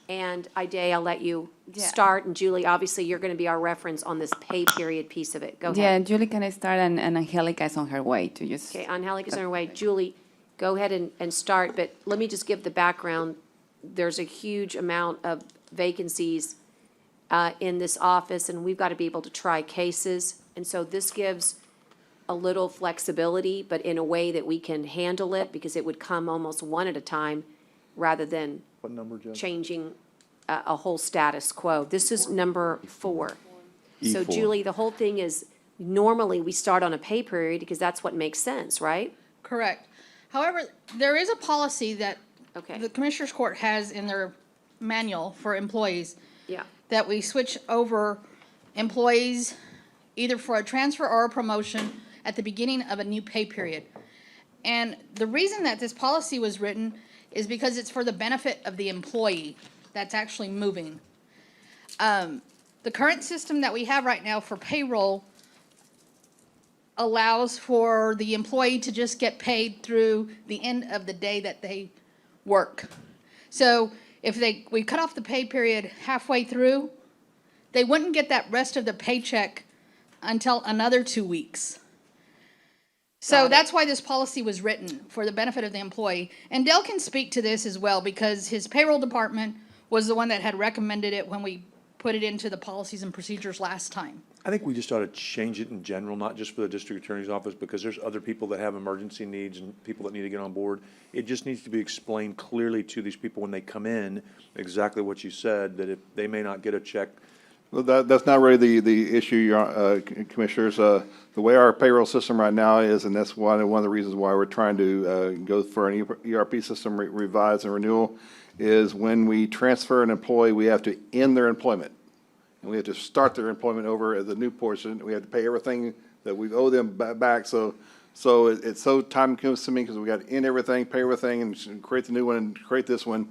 And Ida, I'll let you Yeah. start. And Julie, obviously, you're going to be our reference on this pay period piece of it. Go Yeah, ahead. Julie, can I start? And Angelica is on her way to just. Okay, Angelica's on her way. Julie, go ahead and start, but let me just give the background. There's a huge amount of vacancies in this office, and we've got to be able to try cases. And so this gives a little flexibility, but in a way that we can handle it, because it would come almost one at a time rather than What number, Judge? changing a whole status quo. This is number 4. So E4. Julie, the whole thing is, normally we start on a pay period because that's what makes sense, right? Correct. However, there is a policy that Okay. the Commissioners Court has in their manual for employees Yeah. that we switch over employees either for a transfer or a promotion at the beginning of a new pay period. And the reason that this policy was written is because it's for the benefit of the employee that's actually moving. The current system that we have right now for payroll allows for the employee to just get paid through the end of the day that they work. So if we cut off the pay period halfway through, they wouldn't get that rest of the paycheck until another 2 weeks. So that's why this policy was written, for the benefit of the employee. And Dale can speak to this as well, because his payroll department was the one that had recommended it when we put it into the policies and procedures last time. I think we just ought to change it in general, not just for the district attorney's office, because there's other people that have emergency needs and people that need to get on board. It just needs to be explained clearly to these people when they come in, exactly what you said, that if they may not get a check. Well, that's not really the issue, Commissioners. The way our payroll system right now is, and that's one of the reasons why we're trying to go for an ERP system revised and renewal, is when we transfer an employee, we have to end their employment. And we have to start their employment over as a new portion. We have to pay everything that we owe them back. So it's so time consuming because we got to end everything, pay everything, and create the new one and create this one.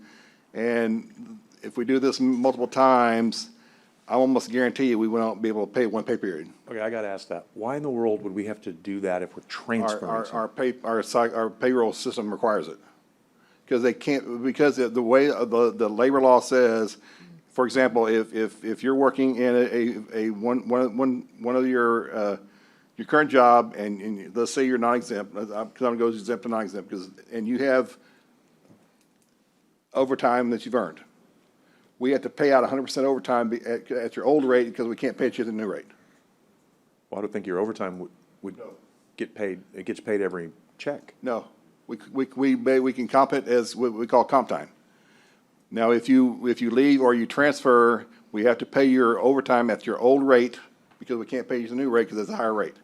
And if we do this multiple times, I almost guarantee you we won't be able to pay one pay period. Okay, I gotta ask that. Why in the world would we have to do that if we're transferring? Our payroll system requires it. Because they can't, because the way the labor law says, for example, if you're working in one of your current job, and let's say you're non-exempt, because I'm going to go exempt to non-exempt, and you have overtime that you've earned, we have to pay out 100% overtime at your old rate because we can't pay you at the new rate. Well, I don't think your overtime would get paid. It gets paid every check. No, we can comp it as what we call comp time. Now, if you leave or you transfer, we have to pay your overtime at your old rate because we can't pay you the new rate because it's a higher rate.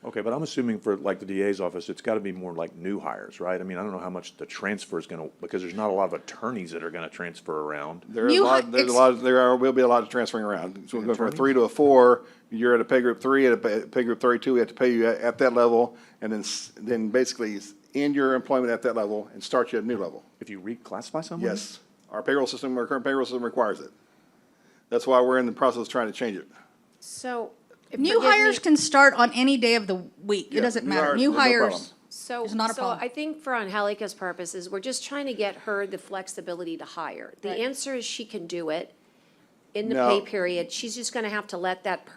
Okay, but I'm assuming for like the DA's office, it's got to be more like new hires, right? I mean, I don't know how much the transfer is going to, because there's not a lot of attorneys that are going to transfer around. There will be a lot of transferring around. So we go from a 3 to a 4, you're at a pay group 3, at a pay group 32, we have to pay you at that level, and then basically end your employment at that level and start you at a new level. If you reclassify someone? Yes. Our payroll system, our current payroll system requires it. That's why we're in the process of trying to change it. So. New hires can start on any day of the week. It doesn't matter. New hires So, is not a problem. I think for Angelica's purposes, we're just trying to get her the flexibility to hire. The answer is she can do it in the pay period. She's just gonna have to let that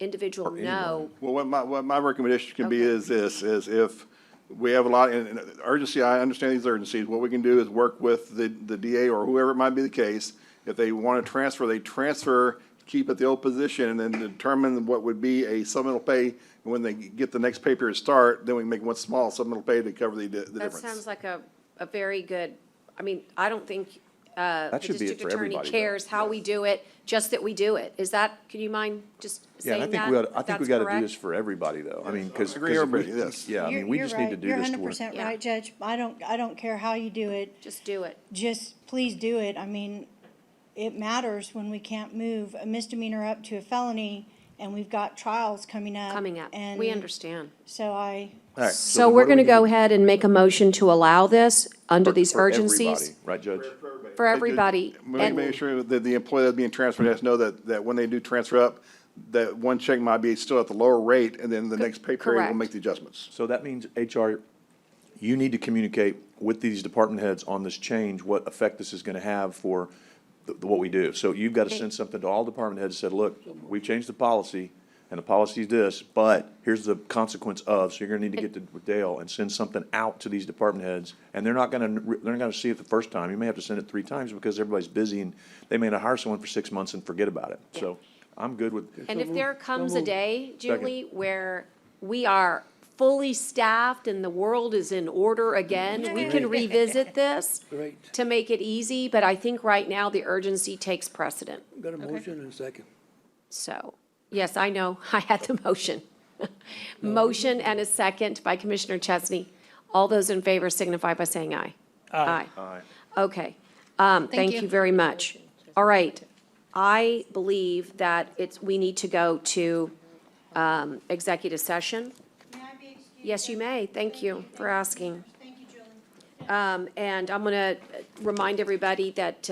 individual know. Well, what my recommendation can be is this, is if we have a lot, in urgency, I understand these urgencies, what we can do is work with the DA or whoever it might be the case. If they want to transfer, they transfer, keep at the old position, and then determine what would be a supplemental pay. And when they get the next pay period start, then we make one small supplemental pay to cover the difference. That sounds like a very good, I mean, I don't think the should be it district for attorney everybody, though. cares how we do it, just that we do it. Is that, can you mind just Yeah, and saying that? I think we got to do this for everybody, though. I mean, because. Agree, everybody, yes. Yeah, I mean, we just need to do this to work. You're 100% right, Judge. I don't care how you do it. Just do it. Just please do it. I mean, it matters when we can't move a misdemeanor up to a felony, and we've got trials coming up. And we understand. So All right, So we're gonna go ahead and make a motion to allow this under these urgencies. Everybody, right, Judge? For everybody. Make sure that the employee that's being transferred has to know that when they do transfer up, that one check might be still at the lower rate, and then the next pay period will correct. make the adjustments. So that means HR, you need to communicate with these department heads on this change, what effect this is going to have for what we do. So you've got to send something to all department heads and said, look, we've changed the policy, and the policy is this, but here's the consequence of, so you're going to need to get to Dale and send something out to these department heads, and they're not going to see it the first time. You may have to send it 3 times because everybody's busy, and they may not hire someone for 6 months and forget about it. So I'm good with. And if there comes a day, Julie, where we are fully staffed and the world is in order again, we can revisit this to make it easy, but I think right now the urgency takes precedent. Got a motion and a second. So, yes, I know, I had the motion. Motion and a second by Commissioner Chesney. All those in favor signify by saying aye. Aye. Aye. Okay, thank you very much. All right, I believe that we need to go to executive session. Yes, you may. Thank you for asking. Thank you, Julie. And I'm going to remind everybody that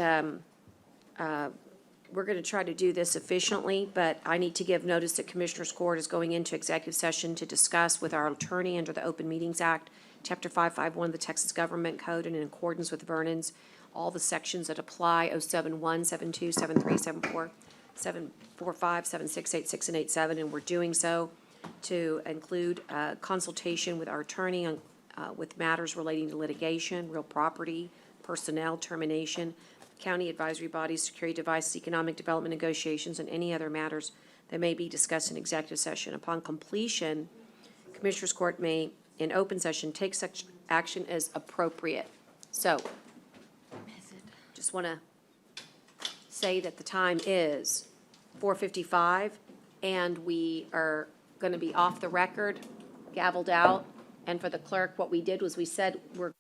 we're going to try to do this efficiently, but I need to give notice that Commissioners Court is going into executive session to discuss with our attorney under the Open Meetings Act, Chapter 551 of the Texas Government Code, and in accordance with Vernon's, all the sections that apply, 071, 72, 73, 74, 745, 76, 86, and 87, and we're doing so to include consultation with our attorney on, with matters relating to litigation, real property, personnel, termination, county advisory bodies, security devices, economic development negotiations, and any other matters that may be discussed in executive session. Upon completion, Commissioners Court may, in open session, take such action as appropriate. So, just want to say that the time is 4:55, and we are going to be off the record, gavelled out. And for the clerk, what we did was we said we're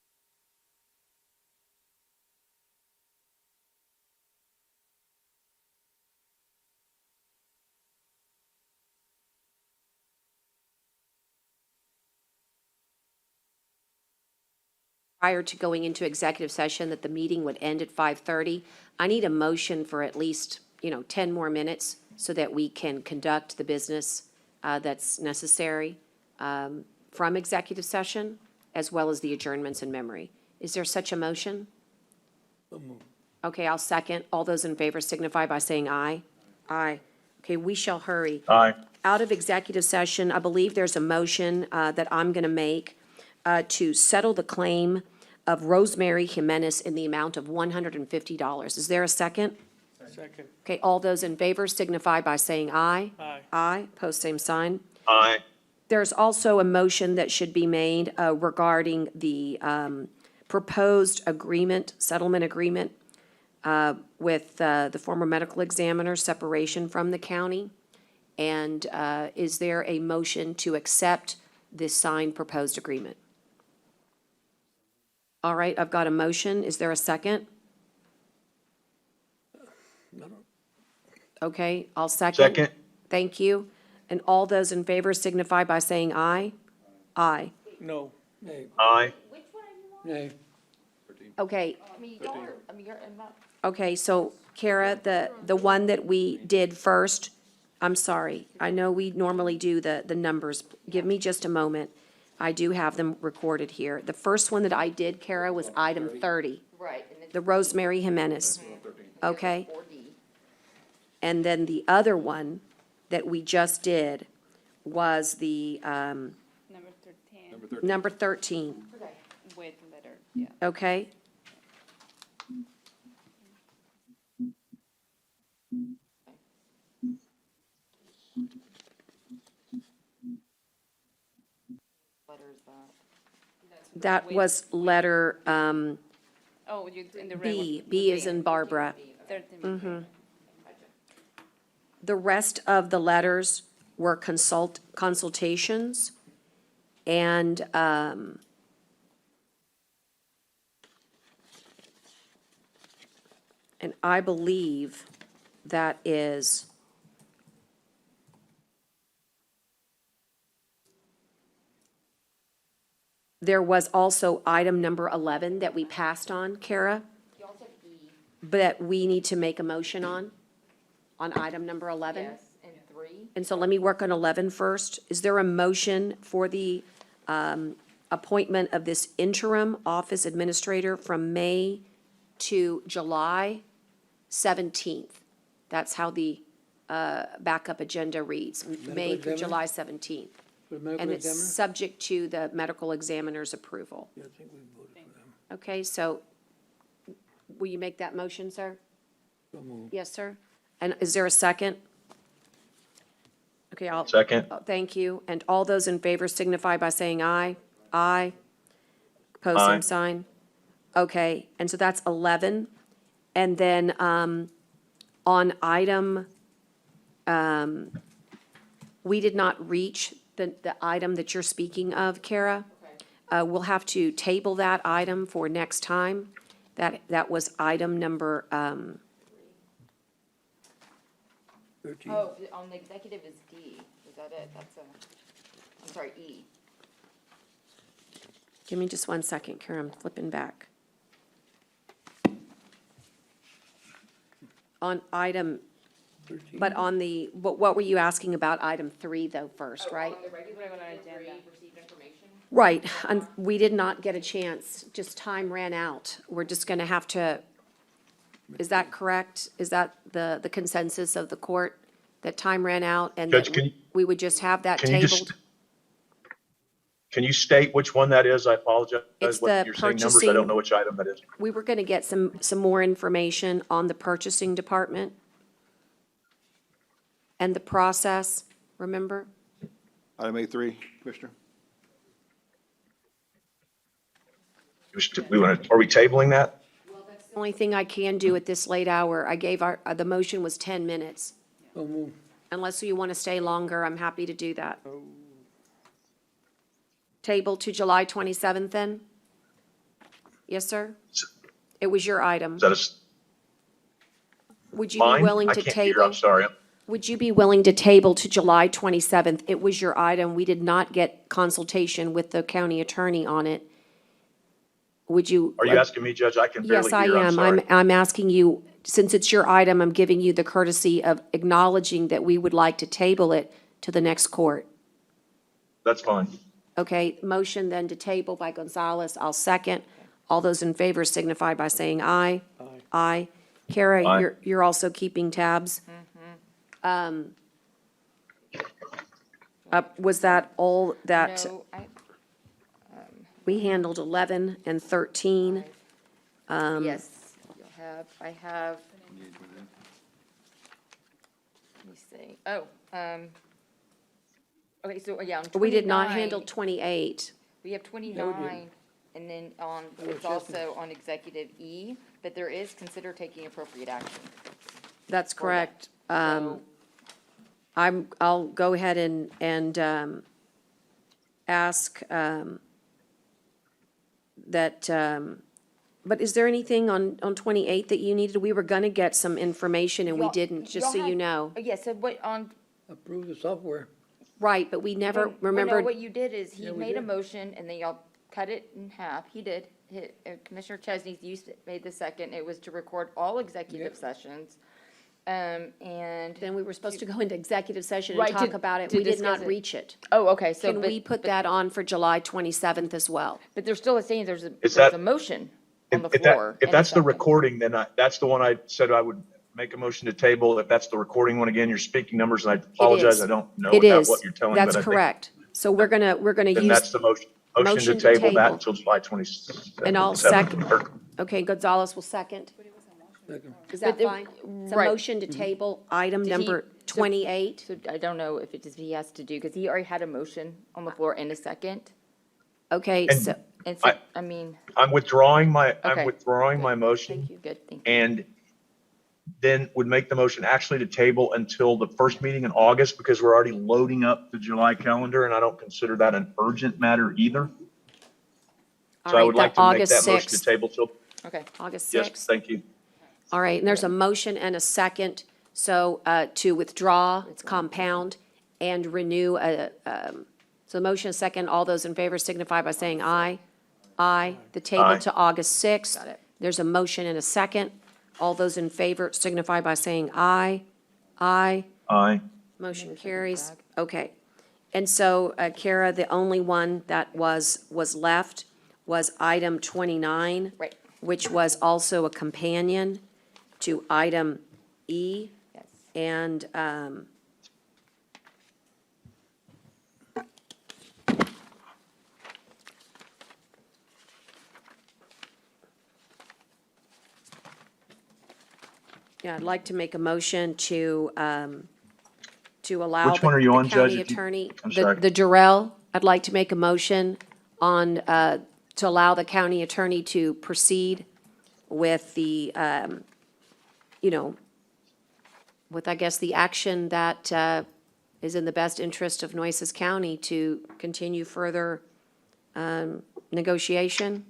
prior to going into executive session, that the meeting would end at 5:30. I need a motion for at least, 10 more minutes so that we can conduct the business that's necessary from executive session, as well as the adjournments in memory. Is there such a motion? Okay, I'll second. All those in favor signify by saying aye. Aye. Okay, we shall hurry. Aye. Out of executive session, I believe there's a motion that I'm going to make to settle the claim of Rosemary Jimenez in the amount of $150. Is there a second? Second. Okay, all those in favor signify by saying aye. Aye. Aye, post same sign. Aye. There's also a motion that should be made regarding the proposed agreement, settlement agreement with the former medical examiner, separation from the county. And is there a motion to accept this signed proposed agreement? All right, I've got a motion. Is there a second? Okay, I'll second. Second. Thank you. And all those in favor signify by saying aye. Aye. No. Nay. Aye. Nay. Okay, you're not. okay, so Kara, the one that we did first, I'm sorry. I know we normally do the numbers. Give me just a moment. I do have them recorded here. The first one that I did, Kara, was item 30, Right. the Rosemary Jimenez. Okay? And then the other one that we just did was the Number 13, number 13, with letter, yeah. okay? That was letter Oh, you, in the red one. B. B is in Barbara. 13. The rest of the letters were consultations, and I believe that is there was also item number 11 that we passed on, Kara, that we need to make a motion on item number 11. Yes, and 3. And so let me work on 11 first. Is there a motion for the appointment of this interim office administrator from May to July 17th? That's how the backup agenda reads, May through examiner? July 17th. For the medical And it's examiner? subject to the medical examiner's approval. Yeah, I think we voted for them. Okay, so will you make that motion, sir? So moved. Yes, sir? And is there a second? Okay, I'll. Second. Oh, thank you. And all those in favor signify by saying aye. Aye. Pose same Aye. sign. Okay, and so that's 11. And then on item, we did not reach the item that you're speaking of, Kara. We'll have to table that item for next time. That was item number, 13. Oh, on the executive is D. Is that it? I'm sorry, E. give me just one second, Kara, I'm flipping back. on item, but on the, what were you asking about item 3 though first, right? Right, and we did not get a chance, just time ran out. We're just gonna have to, is that correct? Is that the consensus of the court, that time ran out and Judge, that we would just have that can you just, tabled? can you state which one that is? I apologize. It's What the you're saying numbers, I purchasing- don't know which item that is. We were gonna get some more information on the purchasing department and the process, remember? Item A3, Commissioner. Are we tabling that? The only thing I can do at this late hour, I gave the motion was 10 minutes. So move. Unless you want to stay longer, I'm happy to do that. Table to July 27th then? Yes, sir? It was your item. Is that a Would you be mine? willing I to can't hear, table? I'm sorry. Would you be willing to table to July 27th? It was your item. We did not get consultation with the county attorney on it. Would you? Are you asking me, Judge? I can barely Yes, I hear, I'm am. sorry. I'm asking you, since it's your item, I'm giving you the courtesy of acknowledging that we would like to table it to the next court. That's fine. Okay, motion then to table by Gonzalez. I'll second. All those in favor signify by saying aye. Aye. Aye. Kara, Aye. you're also keeping tabs. Was that all that? No, We handled 11 and 13. yes, I have, let me see, okay, so, yeah, on 29. We did not handle 28. We have 29, and then it's also on Executive E, but there is consider taking appropriate action. That's For correct. So- I'll go ahead and ask that, but is there anything on 28 that you needed? We were going to get some information and we Y'all- didn't, just y'all so you had- know. Yeah, so what, on, Approve the software. Right, but we never no, remembered. what you did is, he Yeah, we made a did. motion, and then y'all cut it in half. He did. Commissioner Chesney made the second. It was to record all executive sessions. And. Then we were supposed to go into executive session and Right, talk to- about it. to We did discuss not it. reach it. Oh, okay, so. Can but- we put but- that on for July 27th as well? But there's still a saying, there's Is a that- motion on the If floor. if and a that's the second. recording, then that's the one I said I would make a motion to table. If that's the recording one, again, you're speaking numbers, and I apologize, is. I don't know It about is. what you're telling, but I That's think. correct. So we're gonna Then use, that's the motion. Motion to table that until July 27th. and I'll second. Okay, Gonzalez will second. Second. Is that But fine? It's a right. motion to table item Did he- number so- 28. So I don't know if he has to do, because he already had a motion on the floor in a second. Okay, And so, And so, I- I mean, I'm withdrawing my Okay. motion. thank you, good, thank you. And then would make the motion actually to table until the first meeting in August, because we're already loading up the July calendar, and I don't consider that an urgent matter either. all So I right, would like the to make August that motion to 6th. table till, Okay. August yes, 6th. thank you. All right, and there's a motion and a second, so to withdraw, it's compound, and renew, so the motion, a second, all those in favor signify by saying aye. Aye. The table Aye. to August 6th. Got it. There's a motion and a second. All those in favor signify by saying aye. Aye. Aye. Motion carries. Okay. And so, Kara, the only one that was left was item 29. Right. Which was also a companion to item E. Yes. And, yeah, I'd like to make a motion to allow Which one are you the on, Judge, county if you- attorney. I'm sorry. The Durrell, I'd like to make a motion on, to allow the county attorney to proceed with the, with, I guess, the action that is in the best interest of Nueces County to continue further negotiation.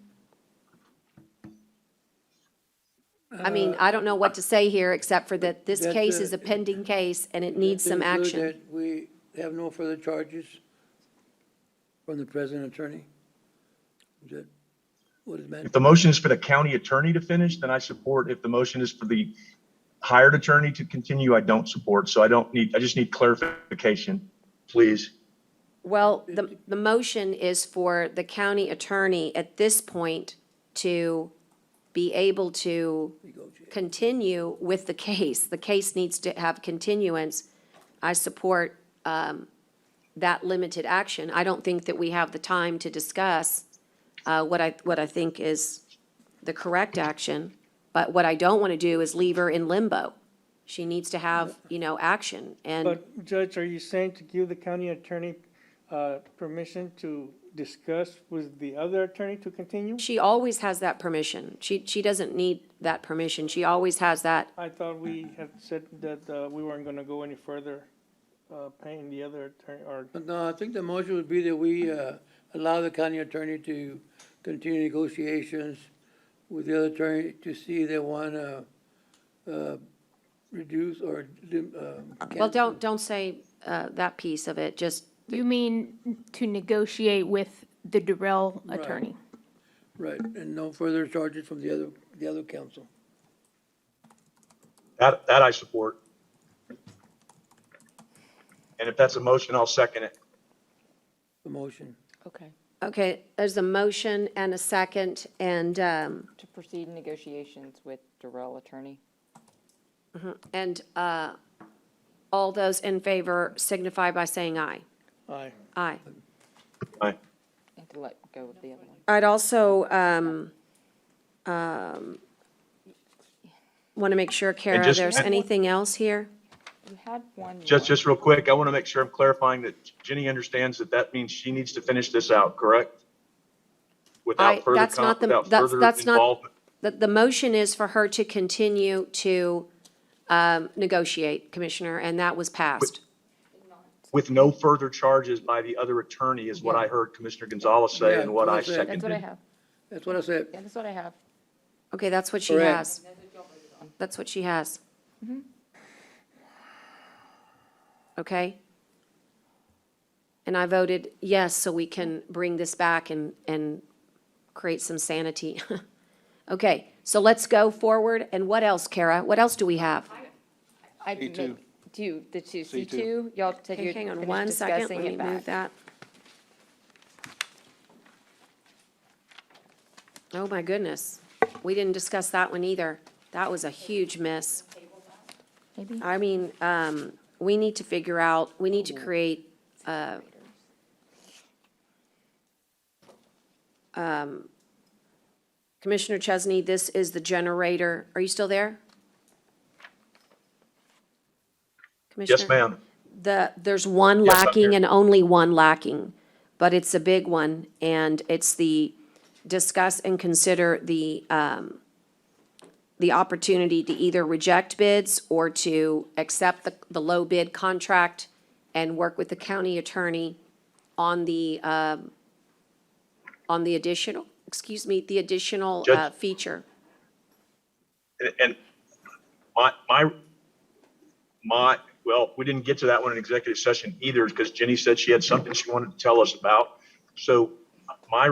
I mean, I don't know what to say here, except for that this That's case a- is a pending case, and it needs Does some that include action. that we have no further charges from the present attorney? Is that what is meant? If the motion is for the county attorney to finish, then I support. If the motion is for the hired attorney to continue, I don't support, so I just need clarification, please. Well, the motion is for the county attorney at this point to be able to continue with the case. The case needs to have continuance. I support that limited action. I don't think that we have the time to discuss what I think is the correct action, but what I don't want to do is leave her in limbo. She needs to have, action, and But Judge, are you saying to give the county attorney permission to discuss with the other attorney to continue? she always has that permission. She doesn't need that permission. She always has that. I thought we had said that we weren't gonna go any further paying the other attorney, or, No, I think the motion would be that we allow the county attorney to continue negotiations with the other attorney to see if they want to reduce or. Well, don't say that piece of it, just, You mean to negotiate with the Durrell Right. attorney? Right, and no further charges from the other council. That I support. And if that's a motion, I'll second it. The motion. Okay. okay, there's a motion and a second, and, To proceed negotiations with Durrell attorney. and all those in favor signify by saying aye. aye. Aye. Aye. And to let go of the other one. I'd also want to make sure, Kara, just- there's anything else here? You had one more. Just real quick, I want to make sure I'm clarifying that Jenny understands that means she needs to finish this out, correct? Without further, That's not the, without that's, further that's not, involvement. the motion is for her to continue to negotiate, Commissioner, and that was passed. With no further charges by the other attorney is what I heard Commissioner Gonzalez say Yeah, and what I that's what I said. That's what I seconded. have. That's what I said. Yeah, that's what I have. Okay, that's what she Correct. has. That's what she has. Okay? And I voted yes, so we can bring this back and create some sanity. Okay, so let's go forward, and what else, Kara? What else do we have? I C2. make, two, the two, C2. C2, y'all said Okay, you're hang on finished one second, discussing let me it move back. that. Oh, my goodness, we didn't discuss that one either. That was a huge miss. Maybe? I mean, we need to figure out, we need to create, Commissioner Chesney, this is the generator. Are you still there? Yes, Commissioner? ma'am. There's one Yes, I'm lacking here. and only one lacking, but it's a big one, and it's the discuss and consider the opportunity to either reject bids or to accept the low bid contract and work with the county attorney on the additional, the additional Judge- feature. And well, we didn't get to that one in executive session either, because Jenny said she had something she wanted to tell us about. So my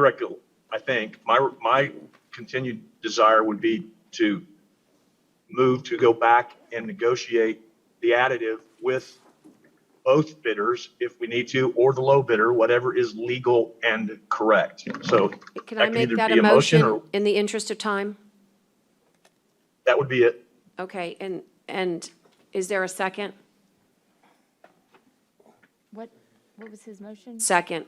continued desire would be to move to go back and negotiate the additive with both bidders if we need to, or the low bidder, whatever is legal and correct. So Can I can make either that be a a motion motion or- in the interest of time? that would be it. Okay, and is there a second? What was his motion? Second,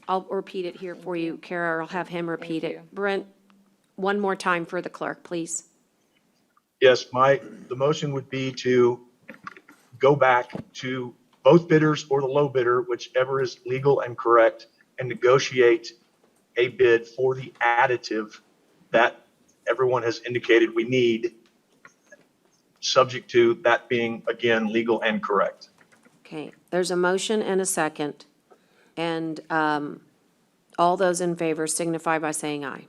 I'll repeat it here for you, Kara, or I'll have him repeat Thank it. you. Brent, one more time for the clerk, please. Yes, the motion would be to go back to both bidders or the low bidder, whichever is legal and correct, and negotiate a bid for the additive that everyone has indicated we need, subject to that being, again, legal and correct. Okay, there's a motion and a second. And all those in favor signify by saying aye.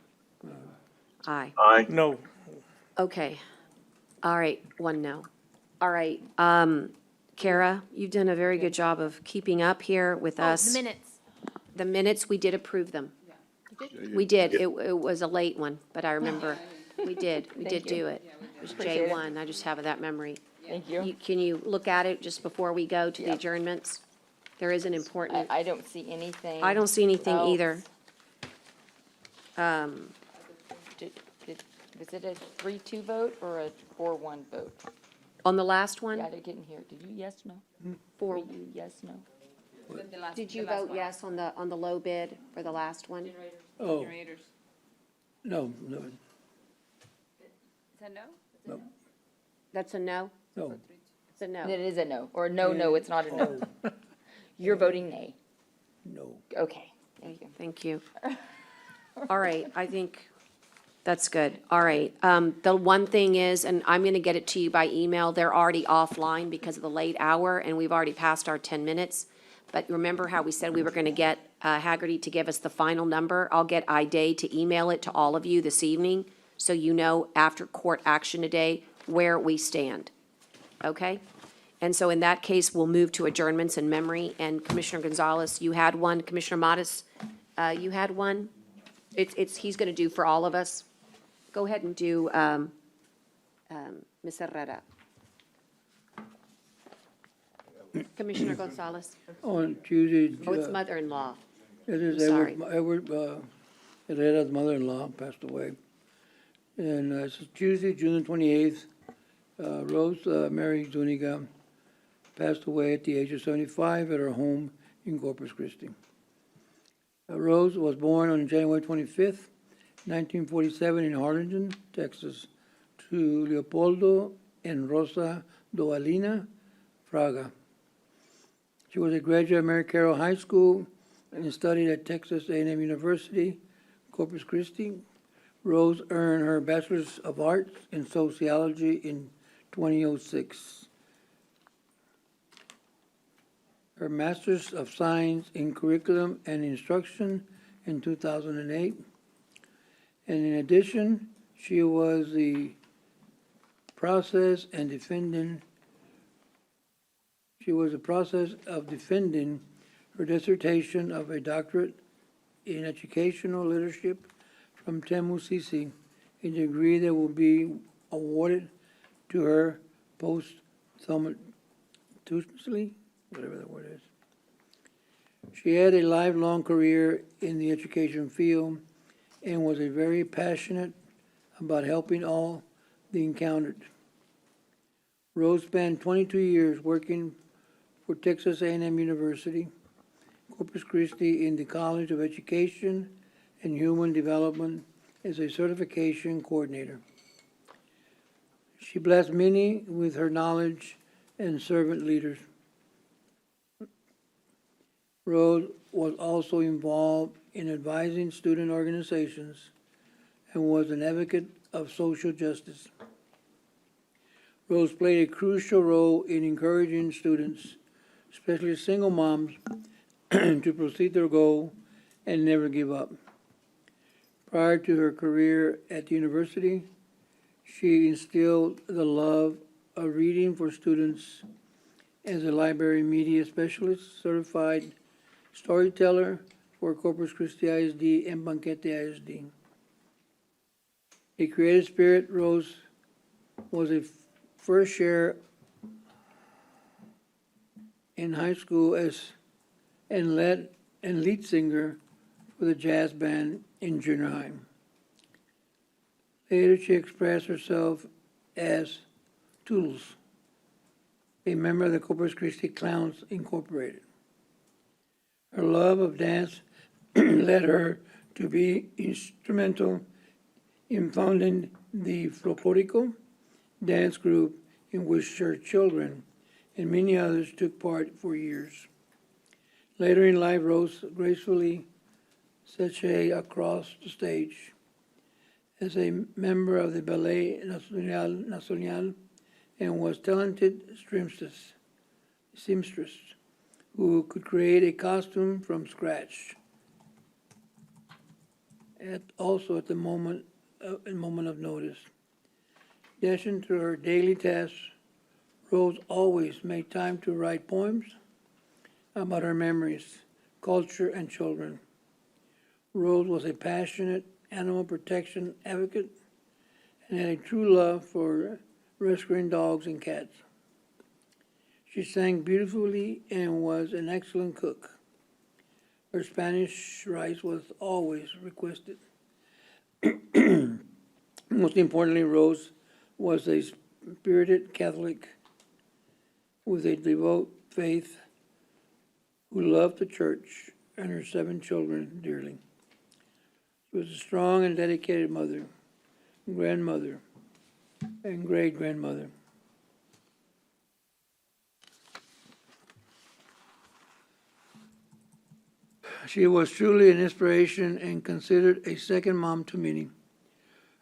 Aye. Aye. No, Okay. All right, one no. All right, Kara, you've done a very good job of keeping up here with us. The minutes. The minutes, we did approve them. We did. It was a late one, but I remember, we did Thank you. do it. It's Appreciate it. J1, I just have that memory. Thank you. Can you look at it just before we go to the Yep. adjournments? There is an important, I don't see anything. I don't see anything else. either. Was it a 3-2 vote or a 4-1 vote? On the last one? Yeah, I didn't hear. Did you yes, no? For- Were you yes, no? Did you vote yes on the low bid for the last one? Oh, no, no, Is that no? no, That's a no? no. It's a no. It is a no, or no, it's not a no. Oh, You're voting nay. no. Okay, there you go. Thank you. All right, I think that's good. All right. The one thing is, and I'm going to get it to you by email, they're already offline because of the late hour, and we've already passed our 10 minutes. But remember how we said we were going to get Haggerty to give us the final number? I'll get IDay to email it to all of you this evening, so you know after court action today where we stand. Okay? And so in that case, we'll move to adjournments in memory. And Commissioner Gonzalez, you had one. Commissioner Modis, you had one. He's going to do for all of us. Go ahead and do Ms. Herrera. Commissioner Gonzalez. On Tuesday. Oh, it's mother-in-law. It is I'm sorry. Edward Herrera's mother-in-law passed away. And it's Tuesday, June 28th. Rose Mary Zuniga passed away at the age of 75 at her home in Corpus Christi. Rose was born on January 25th, 1947 in Harlingen, Texas, to Leopoldo and Rosa Doalina Fraga. She was a graduate of Mary Carroll High School and studied at Texas A&M University, Corpus Christi. Rose earned her Bachelor's of Arts in Sociology in 2006. Her Master's of Science in Curriculum and Instruction in 2008. And in addition, she was the process of defending her dissertation of a doctorate in educational leadership from TEMUCC, a degree that will be awarded to her posthumously, whatever that word is. She had a lifelong career in the education field and was a very passionate about helping all the encountered. Rose spent 22 years working for Texas A&M University, Corpus Christi in the College of Education and Human Development as a certification coordinator. She blessed many with her knowledge and servant leaders. Rose was also involved in advising student organizations and was an advocate of social justice. Rose played a crucial role in encouraging students, especially single moms, to proceed their goal and never give up. Prior to her career at the university, she instilled the love of reading for students as a library media specialist, certified storyteller for Corpus Christi ISD and Banquete ISD. A creative spirit, Rose was a first share in high school and lead singer for the jazz band in junior high. Later, she expressed herself as Toodles, a member of the Corpus Christi Clowns Incorporated. Her love of dance led her to be instrumental in founding the Folklorico dance group in which her children and many others took part for years. Later in life, Rose gracefully sashayed across the stage as a member of the Ballet Nacional and was talented seamstress who could create a costume from scratch. Also at the moment of notice. Dashing through her daily tasks, Rose always made time to write poems about her memories, culture, and children. Rose was a passionate animal protection advocate and had a true love for rescuing dogs and cats. She sang beautifully and was an excellent cook. Her Spanish rice was always requested. Most importantly, Rose was a spirited Catholic with a devout faith who loved the church and her 7 children dearly. She was a strong and dedicated mother, grandmother, and great-grandmother. She was truly an inspiration and considered a second mom to many.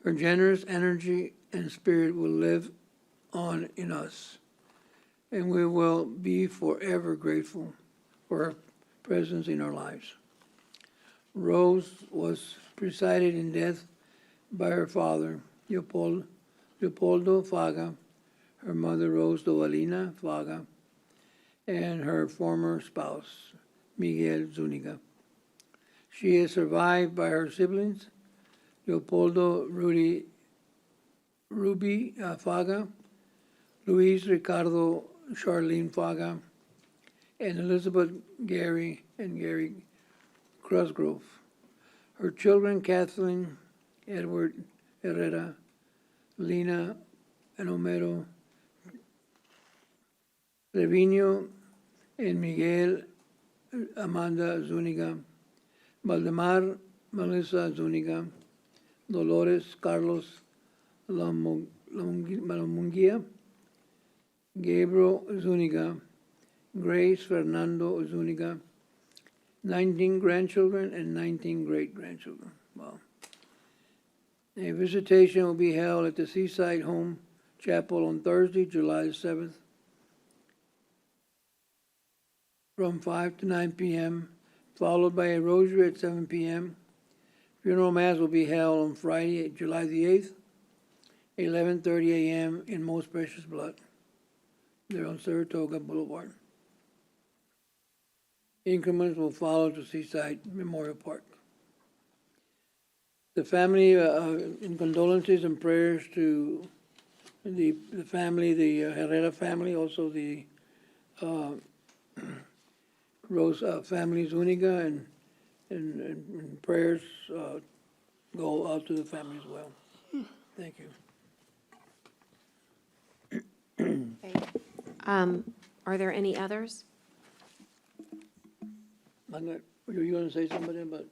Her generous energy and spirit will live on in us, and we will be forever grateful for her presence in our lives. Rose was preceded in death by her father, Leopoldo Faga, her mother, Rose Dovalina Faga, and her former spouse, Miguel Zuniga. She is survived by her siblings, Leopoldo Ruby Faga, Luis Ricardo Charlene Faga, and Elizabeth Gary and Gary Crosgrove. Her children, Kathleen, Edward Herrera, Lina and Homero Trevino, and Miguel Amanda Zuniga, Valdemar Melissa Zuniga, Dolores Carlos Malamungia, Gabriel Zuniga, Grace Fernando Zuniga, 19 grandchildren and 19 great-grandchildren. Wow. A visitation will be held at the Seaside Home Chapel on Thursday, July 7th, from 5 to 9 p.m., followed by a rosary at 7 p.m. Funeral Mass will be held on Friday, July the 8th, 11:30 a.m. in Most Precious Blood. They're on Saratoga Boulevard. Increments will follow to Seaside Memorial Park. The family, in condolences and prayers to the family, the Herrera family, also the Rose family Zuniga, and prayers go out to the family as well. Thank you. Are there any others? I'm not, were you gonna say something about,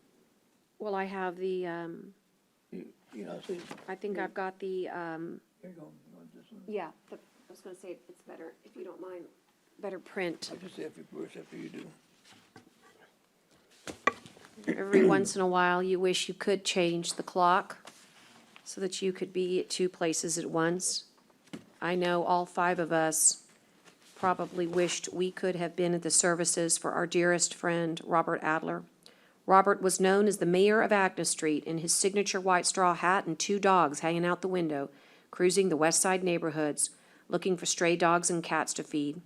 Well, I have the, say, I think I've got the, here you go. You want this one? yeah, I was gonna say it's better, if you don't mind, better print. I'll just say after you do. Every once in a while, you wish you could change the clock so that you could be at 2 places at once. I know all 5 of us probably wished we could have been at the services for our dearest friend, Robert Adler. Robert was known as the mayor of Agnes Street in his signature white straw hat and 2 dogs hanging out the window, cruising the West Side neighborhoods, looking for stray dogs and cats to feed.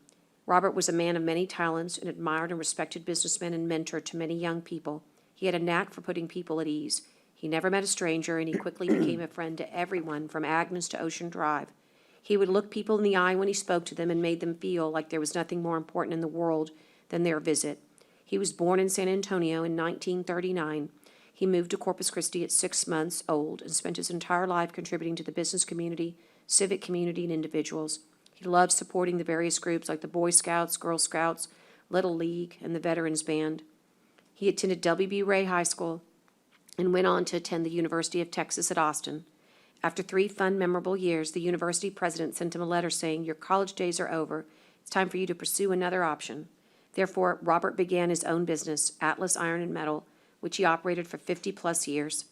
Robert was a man of many talents, an admired and respected businessman and mentor to many young people. He had a knack for putting people at ease. He never met a stranger, and he quickly became a friend to everyone from Agnes to Ocean Drive. He would look people in the eye when he spoke to them and made them feel like there was nothing more important in the world than their visit. He was born in San Antonio in 1939. He moved to Corpus Christi at 6 months old and spent his entire life contributing to the business community, civic community, and individuals. He loved supporting the various groups like the Boy Scouts, Girl Scouts, Little League, and the Veterans Band. He attended W.B. Ray High School and went on to attend the University of Texas at Austin. After 3 fun, memorable years, the university president sent him a letter saying, "Your college days are over. It's time for you to pursue another option." Therefore, Robert began his own business, Atlas Iron and Metal, which he operated for 50-plus years.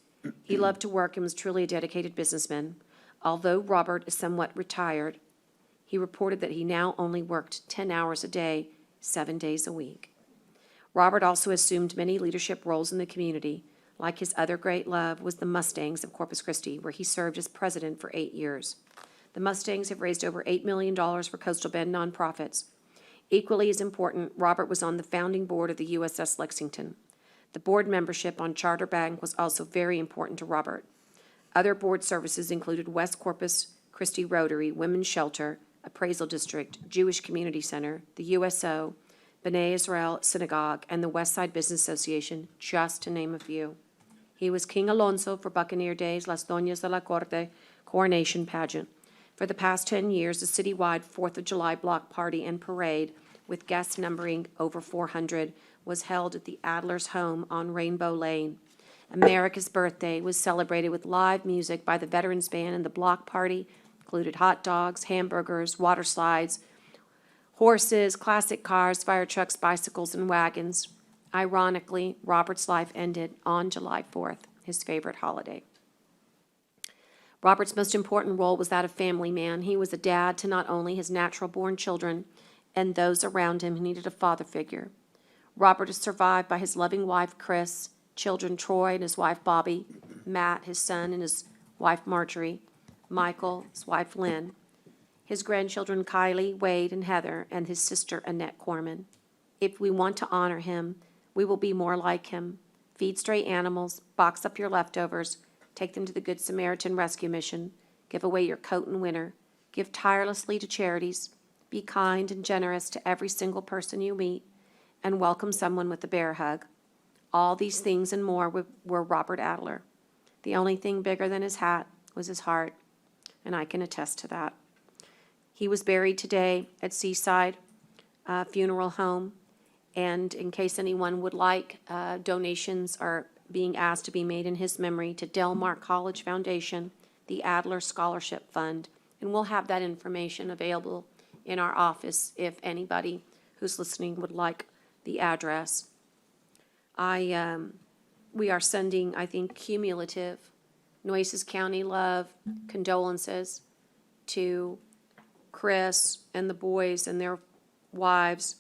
He loved to work and was truly a dedicated businessman. Although Robert is somewhat retired, he reported that he now only worked 10 hours a day, 7 days a week. Robert also assumed many leadership roles in the community. Like his other great love was the Mustangs of Corpus Christi, where he served as president for 8 years. The Mustangs have raised over $8 million for Coastal Bend nonprofits. Equally as important, Robert was on the founding board of the USS Lexington. The board membership on Charter Bank was also very important to Robert. Other board services included West Corpus Christi Rotary, Women's Shelter, Appraisal District, Jewish Community Center, the USO, B'nai Israel Synagogue, and the West Side Business Association, just to name a few. He was King Alonso for Buccaneer Days, Las Doñas de la Corte coronation pageant. For the past 10 years, a citywide 4th of July block party and parade with guests numbering over 400 was held at the Adler's home on Rainbow Lane. America's birthday was celebrated with live music by the Veterans Band, and the block party included hot dogs, hamburgers, water slides, horses, classic cars, fire trucks, bicycles, and wagons. Ironically, Robert's life ended on July 4th, his favorite holiday. Robert's most important role was that of family man. He was a dad to not only his natural-born children and those around him who needed a father figure. Robert is survived by his loving wife, Chris, children Troy and his wife, Bobby, Matt, his son, and his wife, Marjorie, Michael, his wife, Lynn, his grandchildren, Kylie, Wade, and Heather, and his sister, Annette Corman. If we want to honor him, we will be more like him. Feed stray animals, box up your leftovers, take them to the Good Samaritan Rescue Mission, give away your coat in winter, give tirelessly to charities, be kind and generous to every single person you meet, and welcome someone with a bear hug. All these things and more were Robert Adler. The only thing bigger than his hat was his heart, and I can attest to that. He was buried today at Seaside Funeral Home, and in case anyone would like, donations are being asked to be made in his memory to Del Mar College Foundation, the Adler Scholarship Fund, and we'll have that information available in our office if anybody who's listening would like the address. We are sending, I think, cumulative Nueces County love, condolences to Chris and the boys and their wives,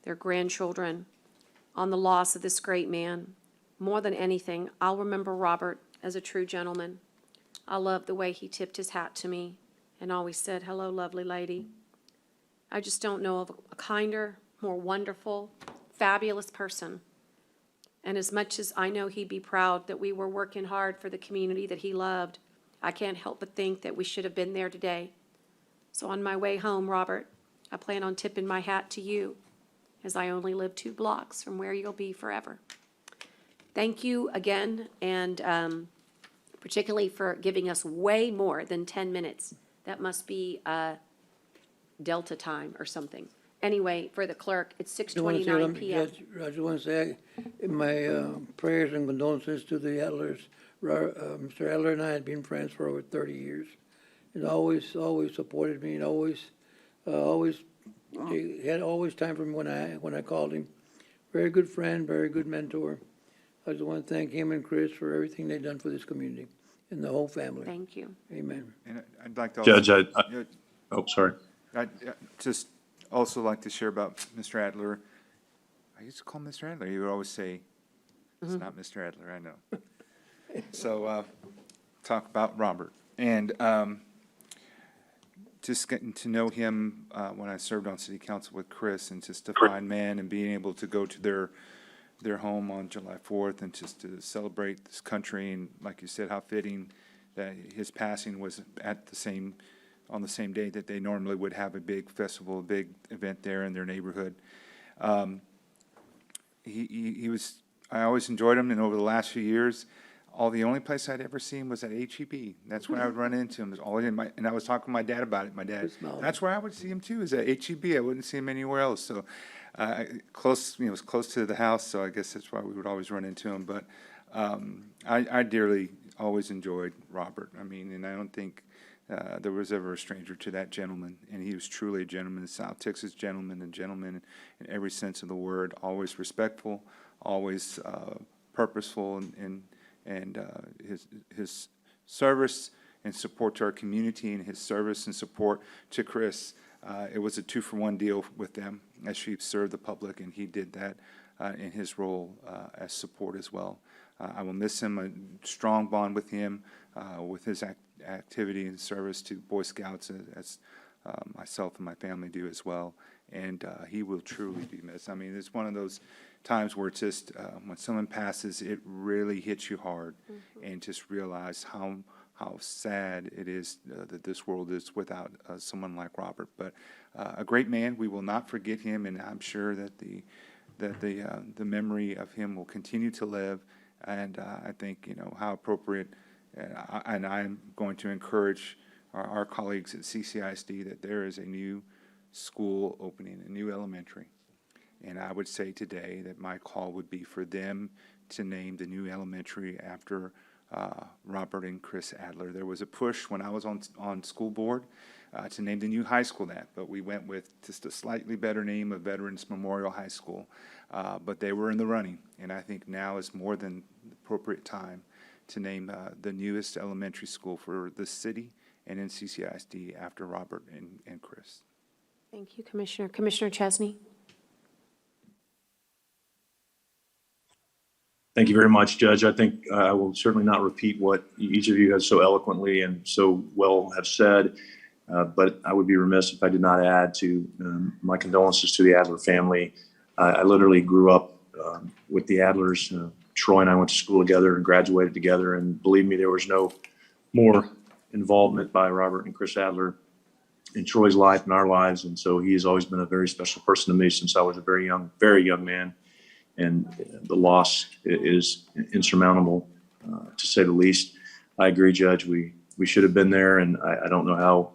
their grandchildren, on the loss of this great man. More than anything, I'll remember Robert as a true gentleman. I love the way he tipped his hat to me and always said, "Hello, lovely lady." I just don't know of a kinder, more wonderful, fabulous person. And as much as I know he'd be proud that we were working hard for the community that he loved, I can't help but think that we should have been there today. So on my way home, Robert, I plan on tipping my hat to you, as I only live 2 blocks from where you'll be forever. Thank you again, and particularly for giving us way more than 10 minutes. That must be Delta time or something. Anyway, for the clerk, it's 6:29 p.m. I just want to say, my prayers and condolences to the Adlers. Mr. Adler and I had been friends for over 30 years, and always supported me, and he had always time for me when I called him. Very good friend, very good mentor. I just want to thank him and Chris for everything they've done for this community and the whole family. Thank you. Amen. And I'd like to. Judge, sorry. I'd just also like to share about Mr. Adler. I used to call him Mr. Adler. He would always say, "It's not Mr. Adler," I know. So, talk about Robert. And just getting to know him when I served on city council with Chris, and just a fine man, and being able to go to their home on July 4th and just to celebrate this country. And like you said, how fitting that his passing was on the same day that they normally would have a big festival, a big event there in their neighborhood. He was, I always enjoyed him, and over the last few years, the only place I'd ever seen was at HEB. That's when I would run into him. It was always and I was talking to my dad about it. My dad, that's where I would see him too, is at HEB. I wouldn't see him anywhere else. So it was close to the house, so I guess that's why we would always run into him. But I dearly always enjoyed Robert. I mean, and I don't think there was ever a stranger to that gentleman, and he was truly a gentleman, a South Texas gentleman, and gentleman in every sense of the word. Always respectful, always purposeful, and his service and support to our community, and his service and support to Chris. It was a 2-for-1 deal with them, as she served the public, and he did that in his role as support as well. I will miss him. A strong bond with him, with his activity and service to Boy Scouts, as myself and my family do as well. And he will truly be missed. I mean, it's one of those times where it's just when someone passes, it really hits you hard, and just realize how sad it is that this world is without someone like Robert. But a great man, we will not forget him, and I'm sure that the memory of him will continue to live. And I think, how appropriate, and I'm going to encourage our colleagues at CCISD that there is a new school opening, a new elementary. And I would say today that my call would be for them to name the new elementary after Robert and Chris Adler. There was a push when I was on school board to name the new high school that, but we went with just a slightly better name of Veterans Memorial High School. But they were in the running, and I think now is more than the appropriate time to name the newest elementary school for the city and in CCISD after Robert and Chris. Thank you, Commissioner. Commissioner Chesney? Thank you very much, Judge. I think I will certainly not repeat what each of you has so eloquently and so well have said, but I would be remiss if I did not add to my condolences to the Adler family. I literally grew up with the Adlers. Troy and I went to school together and graduated together, and believe me, there was no more involvement by Robert and Chris Adler in Troy's life and our lives, and so he has always been a very special person to me since I was a very young man. And the loss is insurmountable, to say the least. I agree, Judge. We should have been there, and I don't know how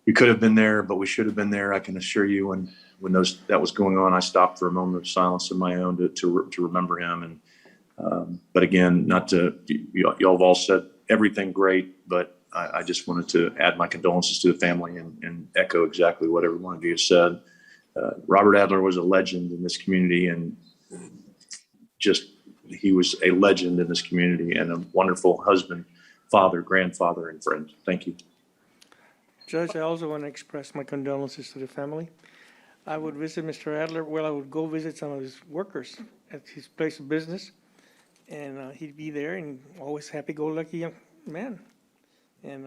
we could have been there, but we should have been there. I can assure you, when that was going on, I stopped for a moment of silence of my own to remember him. And but again, y'all have all said everything great, but I just wanted to add my condolences to the family and echo exactly what every one of you has said. Robert Adler was a legend in this community, and he was a legend in this community and a wonderful husband, father, grandfather, and friend. Thank you. Judge, I also want to express my condolences to the family. I would visit Mr. Adler, I would go visit some of his workers at his place of business, and he'd be there and always happy-go-lucky young man. And,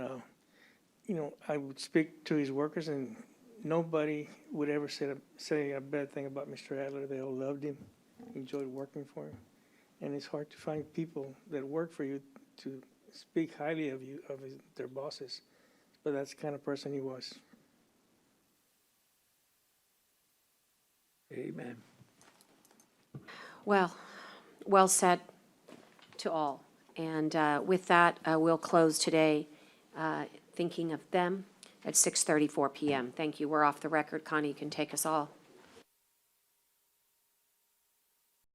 I would speak to his workers, and nobody would ever say a bad thing about Mr. Adler. They all loved him, enjoyed working for him. And it's hard to find people that work for you to speak highly of you, their bosses. But that's the kind of person he was. Amen. Well said to all. And with that, we'll close today thinking of them at 6:34 p.m. Thank you. We're off the record. Connie, you can take us all.